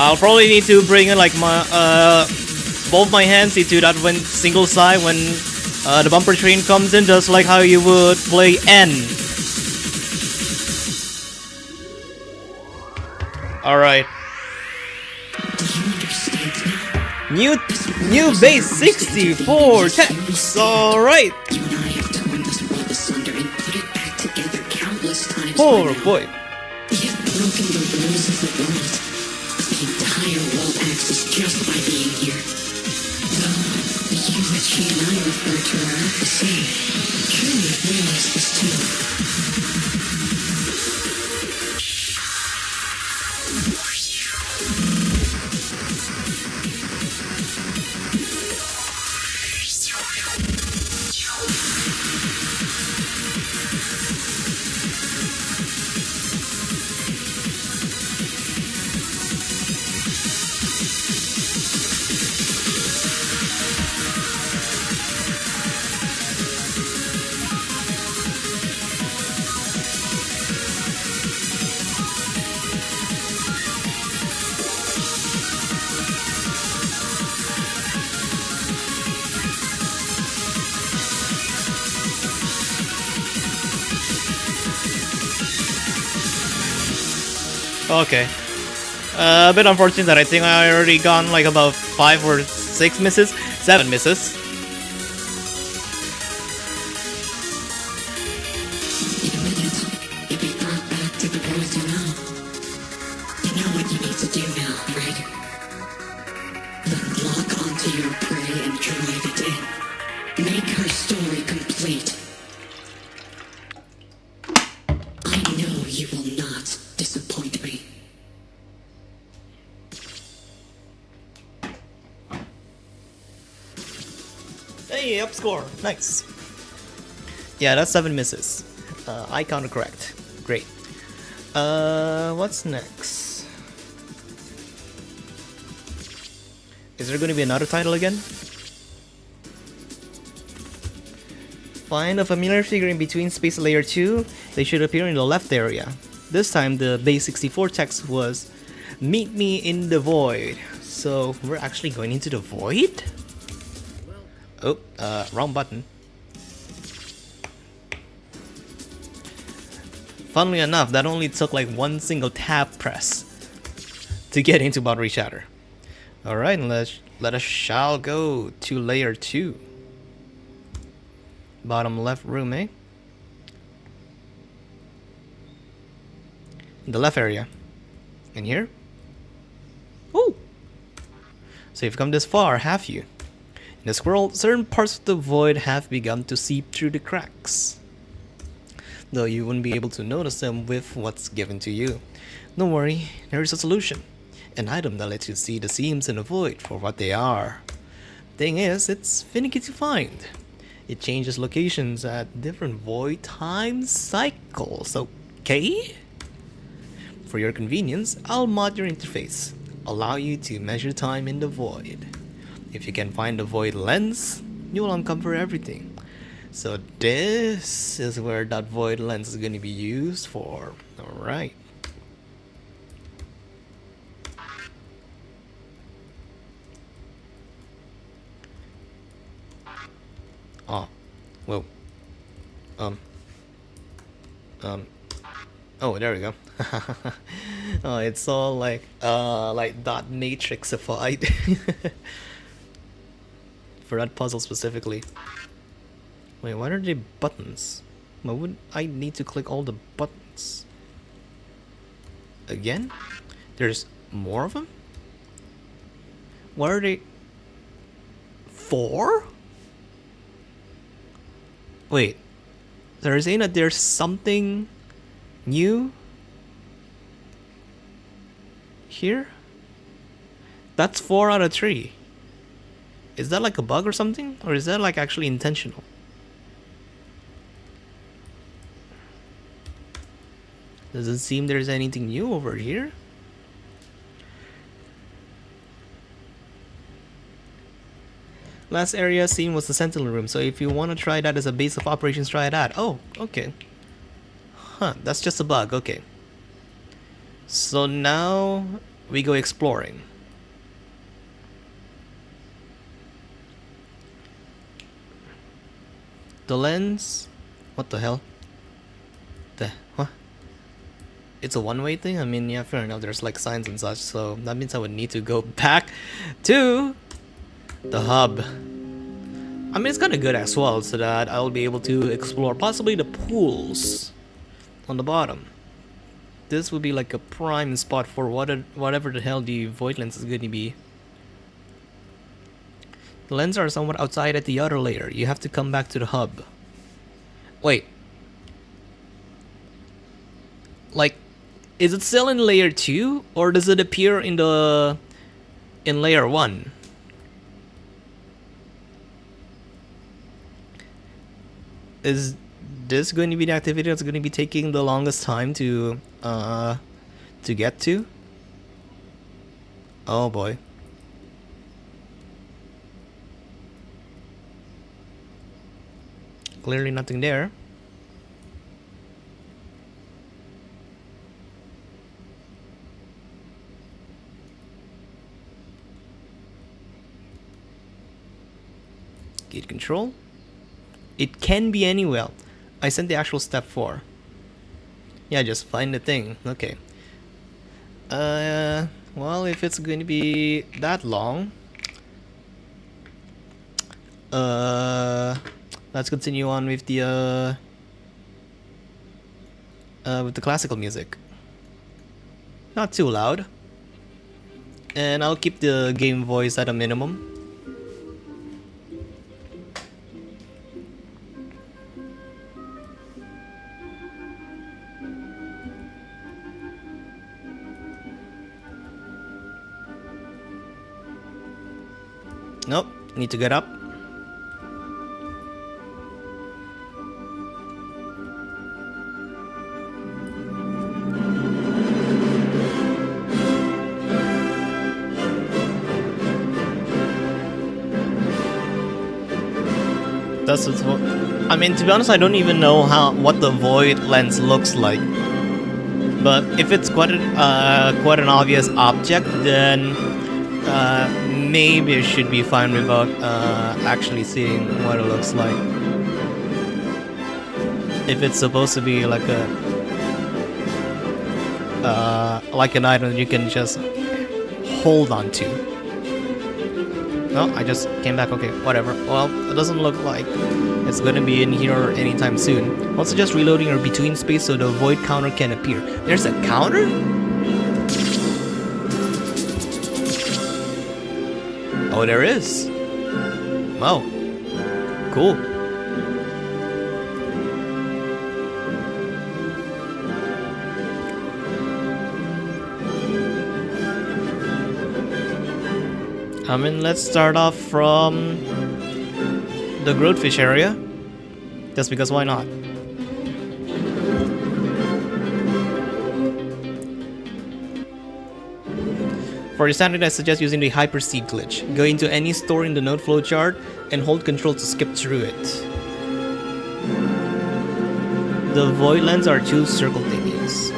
I'll probably need to bring in like my both my hands into that one single side when the bumper train comes in, just like how you would play N. Alright. New base 64 text. Alright. You and I have torn this world asunder and put it back together countless times. Oh boy. We have broken the rules of the world. The entire world axis just by being here. Though, the you that she and I refer to are not the same. Truly realize this too. Okay. A bit unfortunate that I think I already gone like about 5 or 6 misses. 7 misses. In a minute, you'll be brought back to the world you know. You know what you need to do now, right? Lock onto your prey and drive it in. Make her story complete. I know you will not disappoint me. Hey, up score. Nice. Yeah, that's 7 misses. I counted correct. Great. What's next? Is there going to be another title again? Find a familiar figure in between space layer 2. They should appear in the left area. This time the base 64 text was meet me in the void. So we're actually going into the void? Oh, wrong button. Funnily enough, that only took like one single tab press to get into Boundary Shatter. Alright, let us shall go to layer 2. Bottom left room, eh? In the left area. In here? Ooh! So you've come this far, have you? In this world, certain parts of the void have begun to seep through the cracks. Though you wouldn't be able to notice them with what's given to you. Don't worry, there is a solution. An item that lets you see the seams in the void for what they are. Thing is, it's finicky to find. It changes locations at different void time cycles, okay? For your convenience, I'll mod your interface. Allow you to measure time in the void. If you can find the void lens, you will uncover everything. So this is where that void lens is going to be used for. Alright. Oh, whoa. Oh, there we go. Oh, it's all like dot matrixified. For that puzzle specifically. Wait, what are the buttons? Why would I need to click all the buttons? Again? There's more of them? What are they? 4? Wait. So you're saying that there's something new here? That's 4 out of 3. Is that like a bug or something? Or is that like actually intentional? Doesn't seem there's anything new over here. Last area seen was the Sentinel room, so if you want to try that as a base of operations, try that. Oh, okay. Huh, that's just a bug, okay. So now we go exploring. The lens? What the hell? What? It's a one-way thing? I mean, yeah, fair enough, there's like signs and such, so that means I would need to go back to the hub. I mean, it's kind of good as well, so that I'll be able to explore possibly the pools on the bottom. this would be like a prime spot for whatever the hell the void lens is going to be. The lenses are somewhat outside at the other layer. You have to come back to the hub. Wait. Like, is it still in layer 2 or does it appear in layer 1? Is this going to be the activity that's going to be taking the longest time to get to? Oh boy. Clearly nothing there. Gate control. It can be anywhere. I sent the actual step 4. Yeah, just find the thing. Okay. Well, if it's going to be that long, let's continue on with the classical music. Not too loud. And I'll keep the game voice at a minimum. Nope, need to get up. That's what, I mean, to be honest, I don't even know what the void lens looks like. But if it's quite an obvious object, then maybe it should be fine without actually seeing what it looks like. If it's supposed to be like an item you can just hold on to. No, I just came back. Okay, whatever. Well, it doesn't look like it's gonna be in here anytime soon. Also, just reloading your between space so the void counter can appear. There's a counter? Oh, there is. Wow. Cool. I mean, let's start off from the Growthfish area. Just because why not? For the standard, I suggest using the Hyperseed glitch. Go into any store in the node flowchart and hold control to skip through it. The void lens are 2 circle thingies.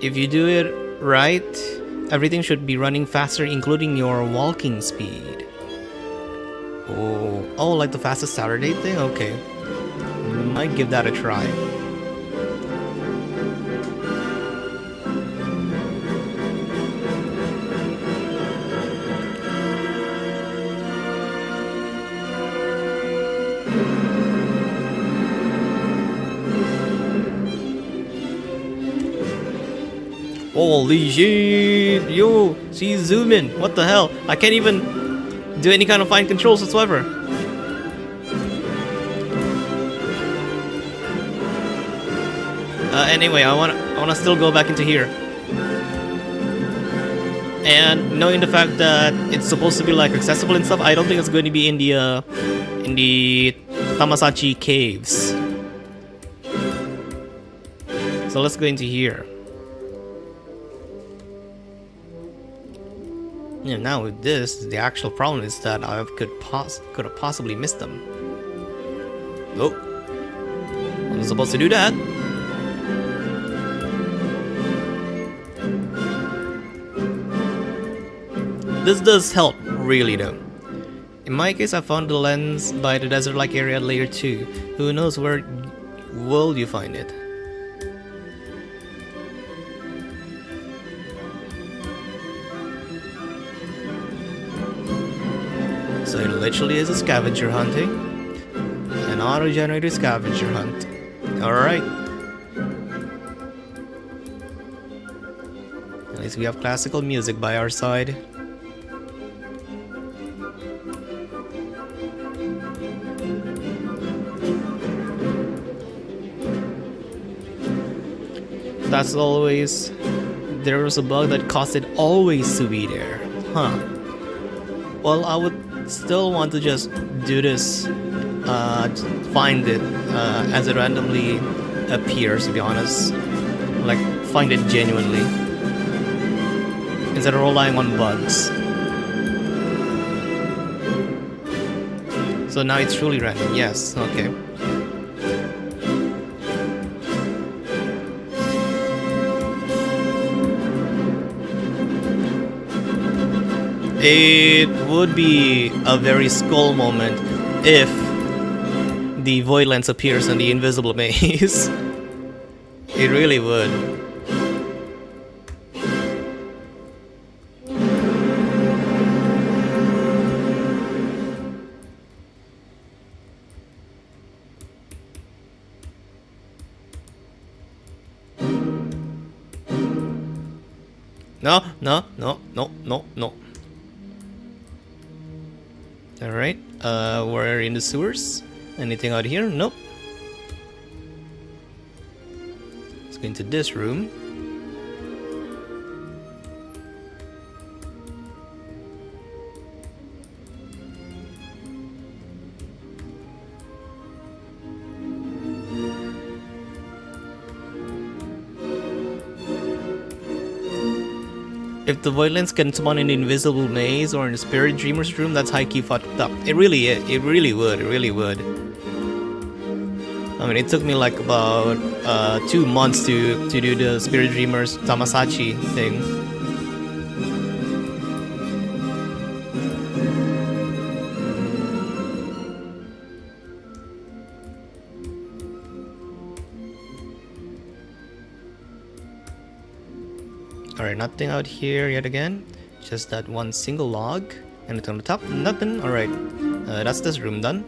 If you do it right, everything should be running faster, including your walking speed. Oh, like the fastest Saturday thing? Okay. Might give that a try. Holy shit! Yo, she's zooming. What the hell? I can't even do any kind of fine controls whatsoever. Anyway, I wanna still go back into here. And knowing the fact that it's supposed to be like accessible and stuff, I don't think it's going to be in the Tamasachi caves. So let's go into here. Yeah, now with this, the actual problem is that I could have possibly missed them. Oh, wasn't supposed to do that. This does help, really though. In my case, I found the lens by the desert-like area at layer 2. Who knows where will you find it? So it literally is a scavenger hunting. An auto-generated scavenger hunt. Alright. At least we have classical music by our side. That's always... There was a bug that caused it always to be there. Huh. Well, I would still want to just do this, find it as it randomly appears, to be honest. Like, find it genuinely. Instead of relying on bugs. So now it's truly random, yes, okay. It would be a very skull moment if the void lens appears in the invisible maze. It really would. No, no, no, no, no, no. Alright, we're in the sewers. Anything out here? Nope. Let's go into this room. If the void lens can spawn in the invisible maze or in the spirit dreamer's room, that's high-key fucked up. It really is. It really would. It really would. I mean, it took me like about 2 months to do the spirit dreamer's Tamasachi thing. Alright, nothing out here yet again. Just that one single log. Anything on the top? Nothing. Alright. That's this room done.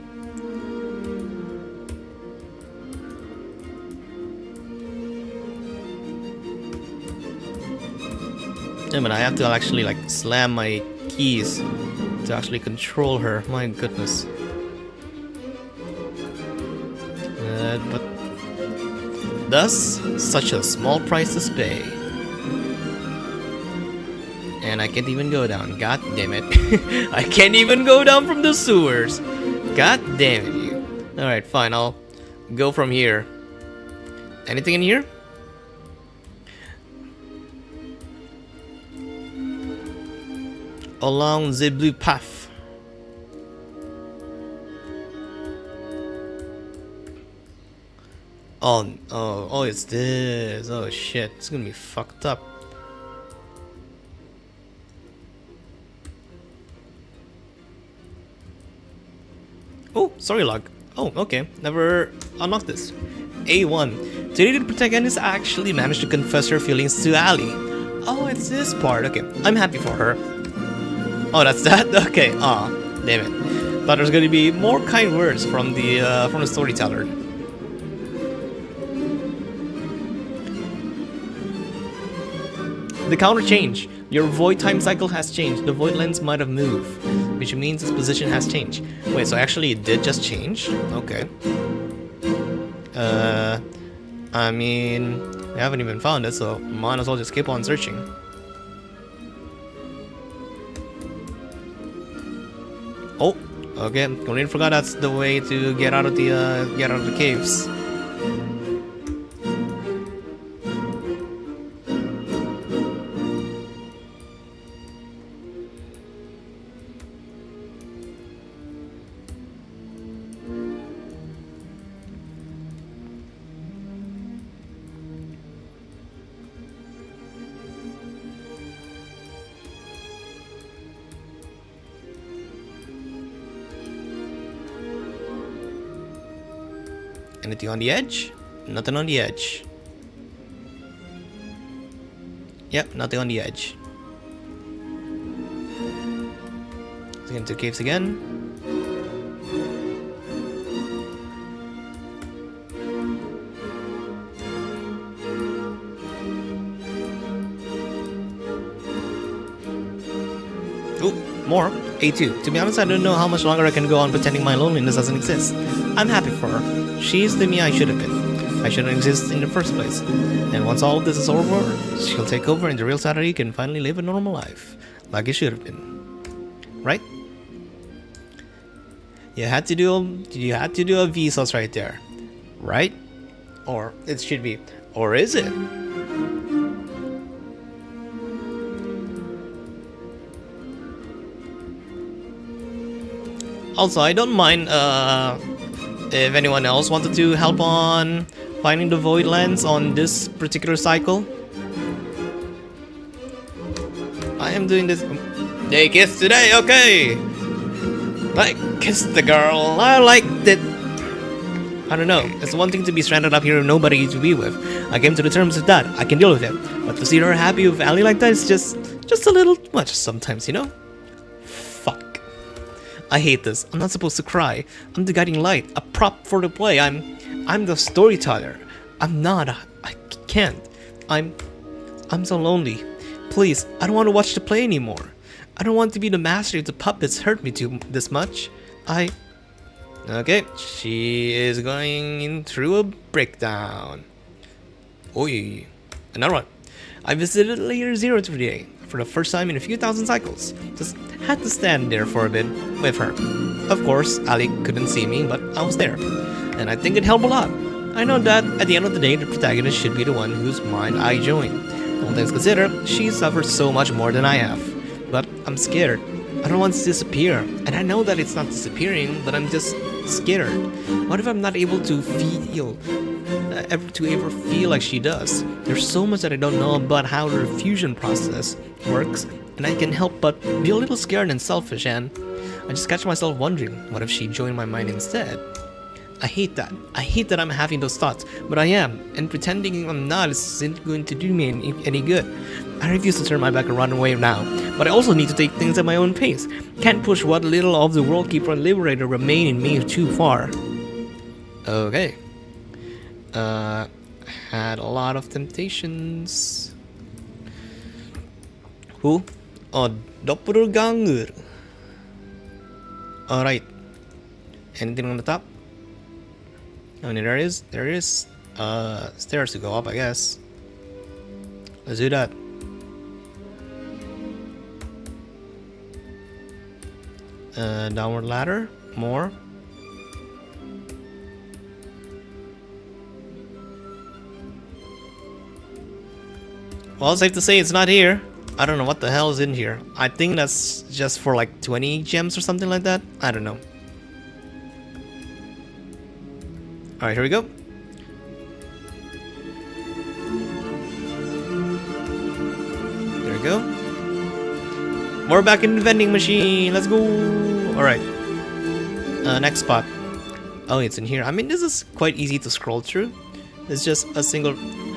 Yeah, but I have to actually like slam my keys to actually control her. My goodness. But thus, such a small price to pay. And I can't even go down. God damn it. I can't even go down from the sewers. God damn it, you. Alright, fine. I'll go from here. Anything in here? Along the blue path. Oh, it's this. Oh shit. It's gonna be fucked up. Oh, sorry log. Oh, okay. Never unlocked this. A1. Today the protagonist actually managed to confess her feelings to Ali. Oh, it's this part. Okay, I'm happy for her. Oh, that's that? Okay. Aw, damn it. Thought there's gonna be more kind words from the storyteller. The counter change. Your void time cycle has changed. The void lens might have moved, which means its position has changed. Wait, so actually it did just change? Okay. I mean, we haven't even found it, so might as well just keep on searching. Oh, okay. Completely forgot that's the way to get out of the caves. Anything on the edge? Nothing on the edge. Yep, nothing on the edge. Let's get into caves again. More? A2. To be honest, I don't know how much longer I can go on pretending my loneliness doesn't exist. I'm happy for her. She's the me I should have been. I shouldn't exist in the first place. And once all of this is over, she'll take over and the real Saturday can finally live a normal life. Like it should have been. Right? You had to do a Vsauce right there. Right? Or it should be. Or is it? Also, I don't mind if anyone else wanted to help on finding the void lens on this particular cycle. I am doing this. They kissed today, okay. I kissed the girl. I liked it. I don't know. It's one thing to be stranded up here with nobody to be with. I came to the terms with that. I can deal with it. But to see her happy with Ali like that is just a little too much sometimes, you know? Fuck. I hate this. I'm not supposed to cry. I'm the guiding light, a prop for the play. I'm the storyteller. I'm not. I can't. I'm so lonely. Please, I don't want to watch the play anymore. I don't want to be the master if the puppets hurt me too this much. Okay, she is going in through a breakdown. Oi, another one. I visited layer 0 today for the first time in a few thousand cycles. Just had to stand there for a bit with her. Of course, Ali couldn't see me, but I was there. And I think it helped a lot. I know that at the end of the day, the protagonist should be the one whose mind I join. All things considered, she suffers so much more than I have. But I'm scared. I don't want to disappear. And I know that it's not disappearing, but I'm just scared. What if I'm not able to feel, ever feel like she does? There's so much that I don't know about how the fusion process works, and I can help but be a little scared and selfish, and I just catch myself wondering, what if she joined my mind instead? I hate that. I hate that I'm having those thoughts, but I am, and pretending I'm not isn't going to do me any good. I refuse to turn my back and run away now, but I also need to take things at my own pace. Can't push what little of the World Keeper Liberator remain in me too far. Okay. Had a lot of temptations. Who? Oh, doppelganger. Alright. Anything on the top? Oh, there is stairs to go up, I guess. Let's do that. Downward ladder, more. Well, safe to say it's not here. I don't know what the hell is in here. I think that's just for like 20 gems or something like that. I don't know. Alright, here we go. There we go. We're back in the vending machine. Let's go. Alright. Next spot. Oh, it's in here. I mean, this is quite easy to scroll through. It's just a single...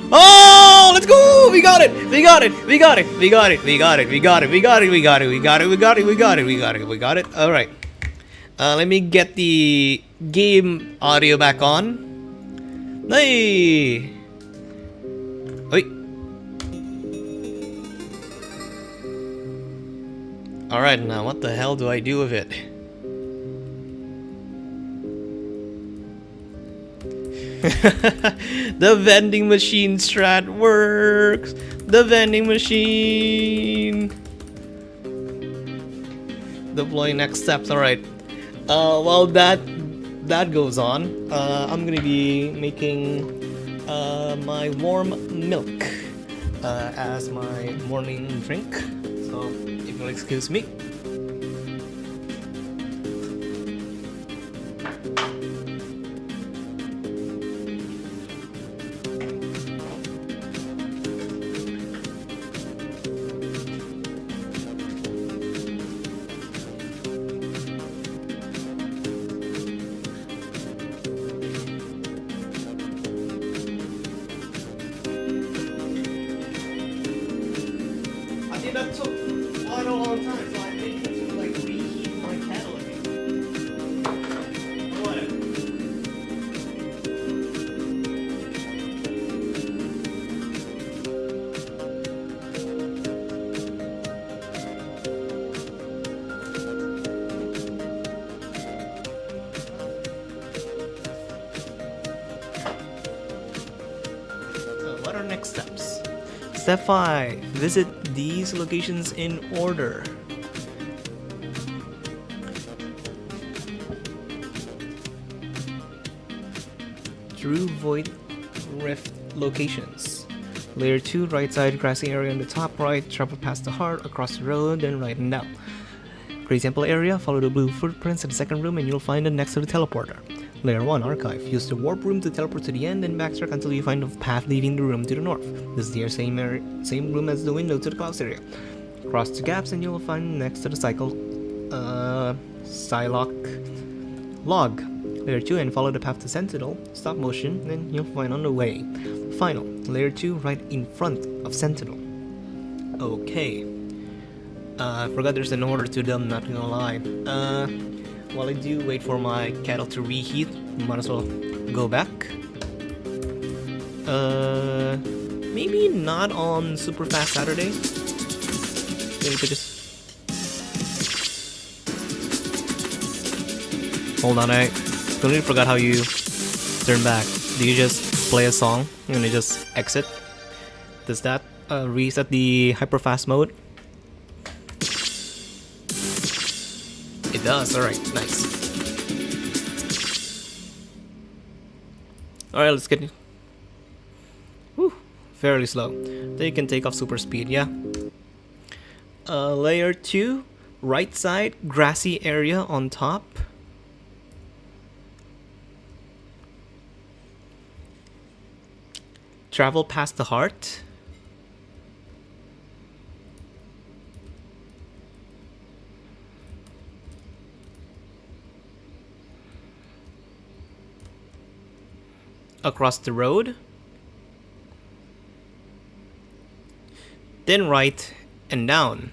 Oh, let's go! We got it! We got it! We got it! We got it! We got it! We got it! We got it! We got it! We got it! We got it! We got it! We got it! We got it! Alright. Let me get the game audio back on. Hey! Wait. Alright, now what the hell do I do with it? The vending machine strat works! The vending machine! Deploying next steps, alright. While that goes on, I'm gonna be making my warm milk as my morning drink. So, if you'll excuse me. That took quite a long time, so I think next steps. Step 5. Visit these locations in order. True Void Rift locations. Layer 2, right side, grassy area in the top right, travel past the heart, across the road, then right and down. Create sample area, follow the blue footprints in the second room and you'll find it next to the teleporter. Layer 1, archive. Use the warp room to teleport to the end and backtrack until you find the path leading the room to the north. This is the same room as the window to the clouds area. Cross the gaps and you will find next to the Psylocke log. Layer 2 and follow the path to Sentinel, stop motion, then you'll find on the way. Final, layer 2 right in front of Sentinel. Okay. I forgot there's an order to them, not gonna lie. While I do wait for my kettle to reheat, might as well go back. Maybe not on Super Fast Saturday. Maybe we could just... Hold on, I totally forgot how you turn back. Do you just play a song and you just exit? Does that reset the hyperfast mode? It does, alright, nice. Alright, let's get it. Whew, fairly slow. Then you can take off super speed, yeah. Layer 2, right side, grassy area on top. Travel past the heart. Across the road. Then right and down.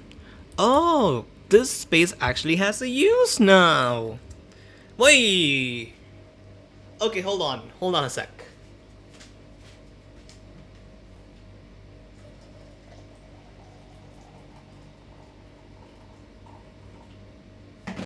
Oh, this space actually has a use now. Wait. Okay, hold on a sec.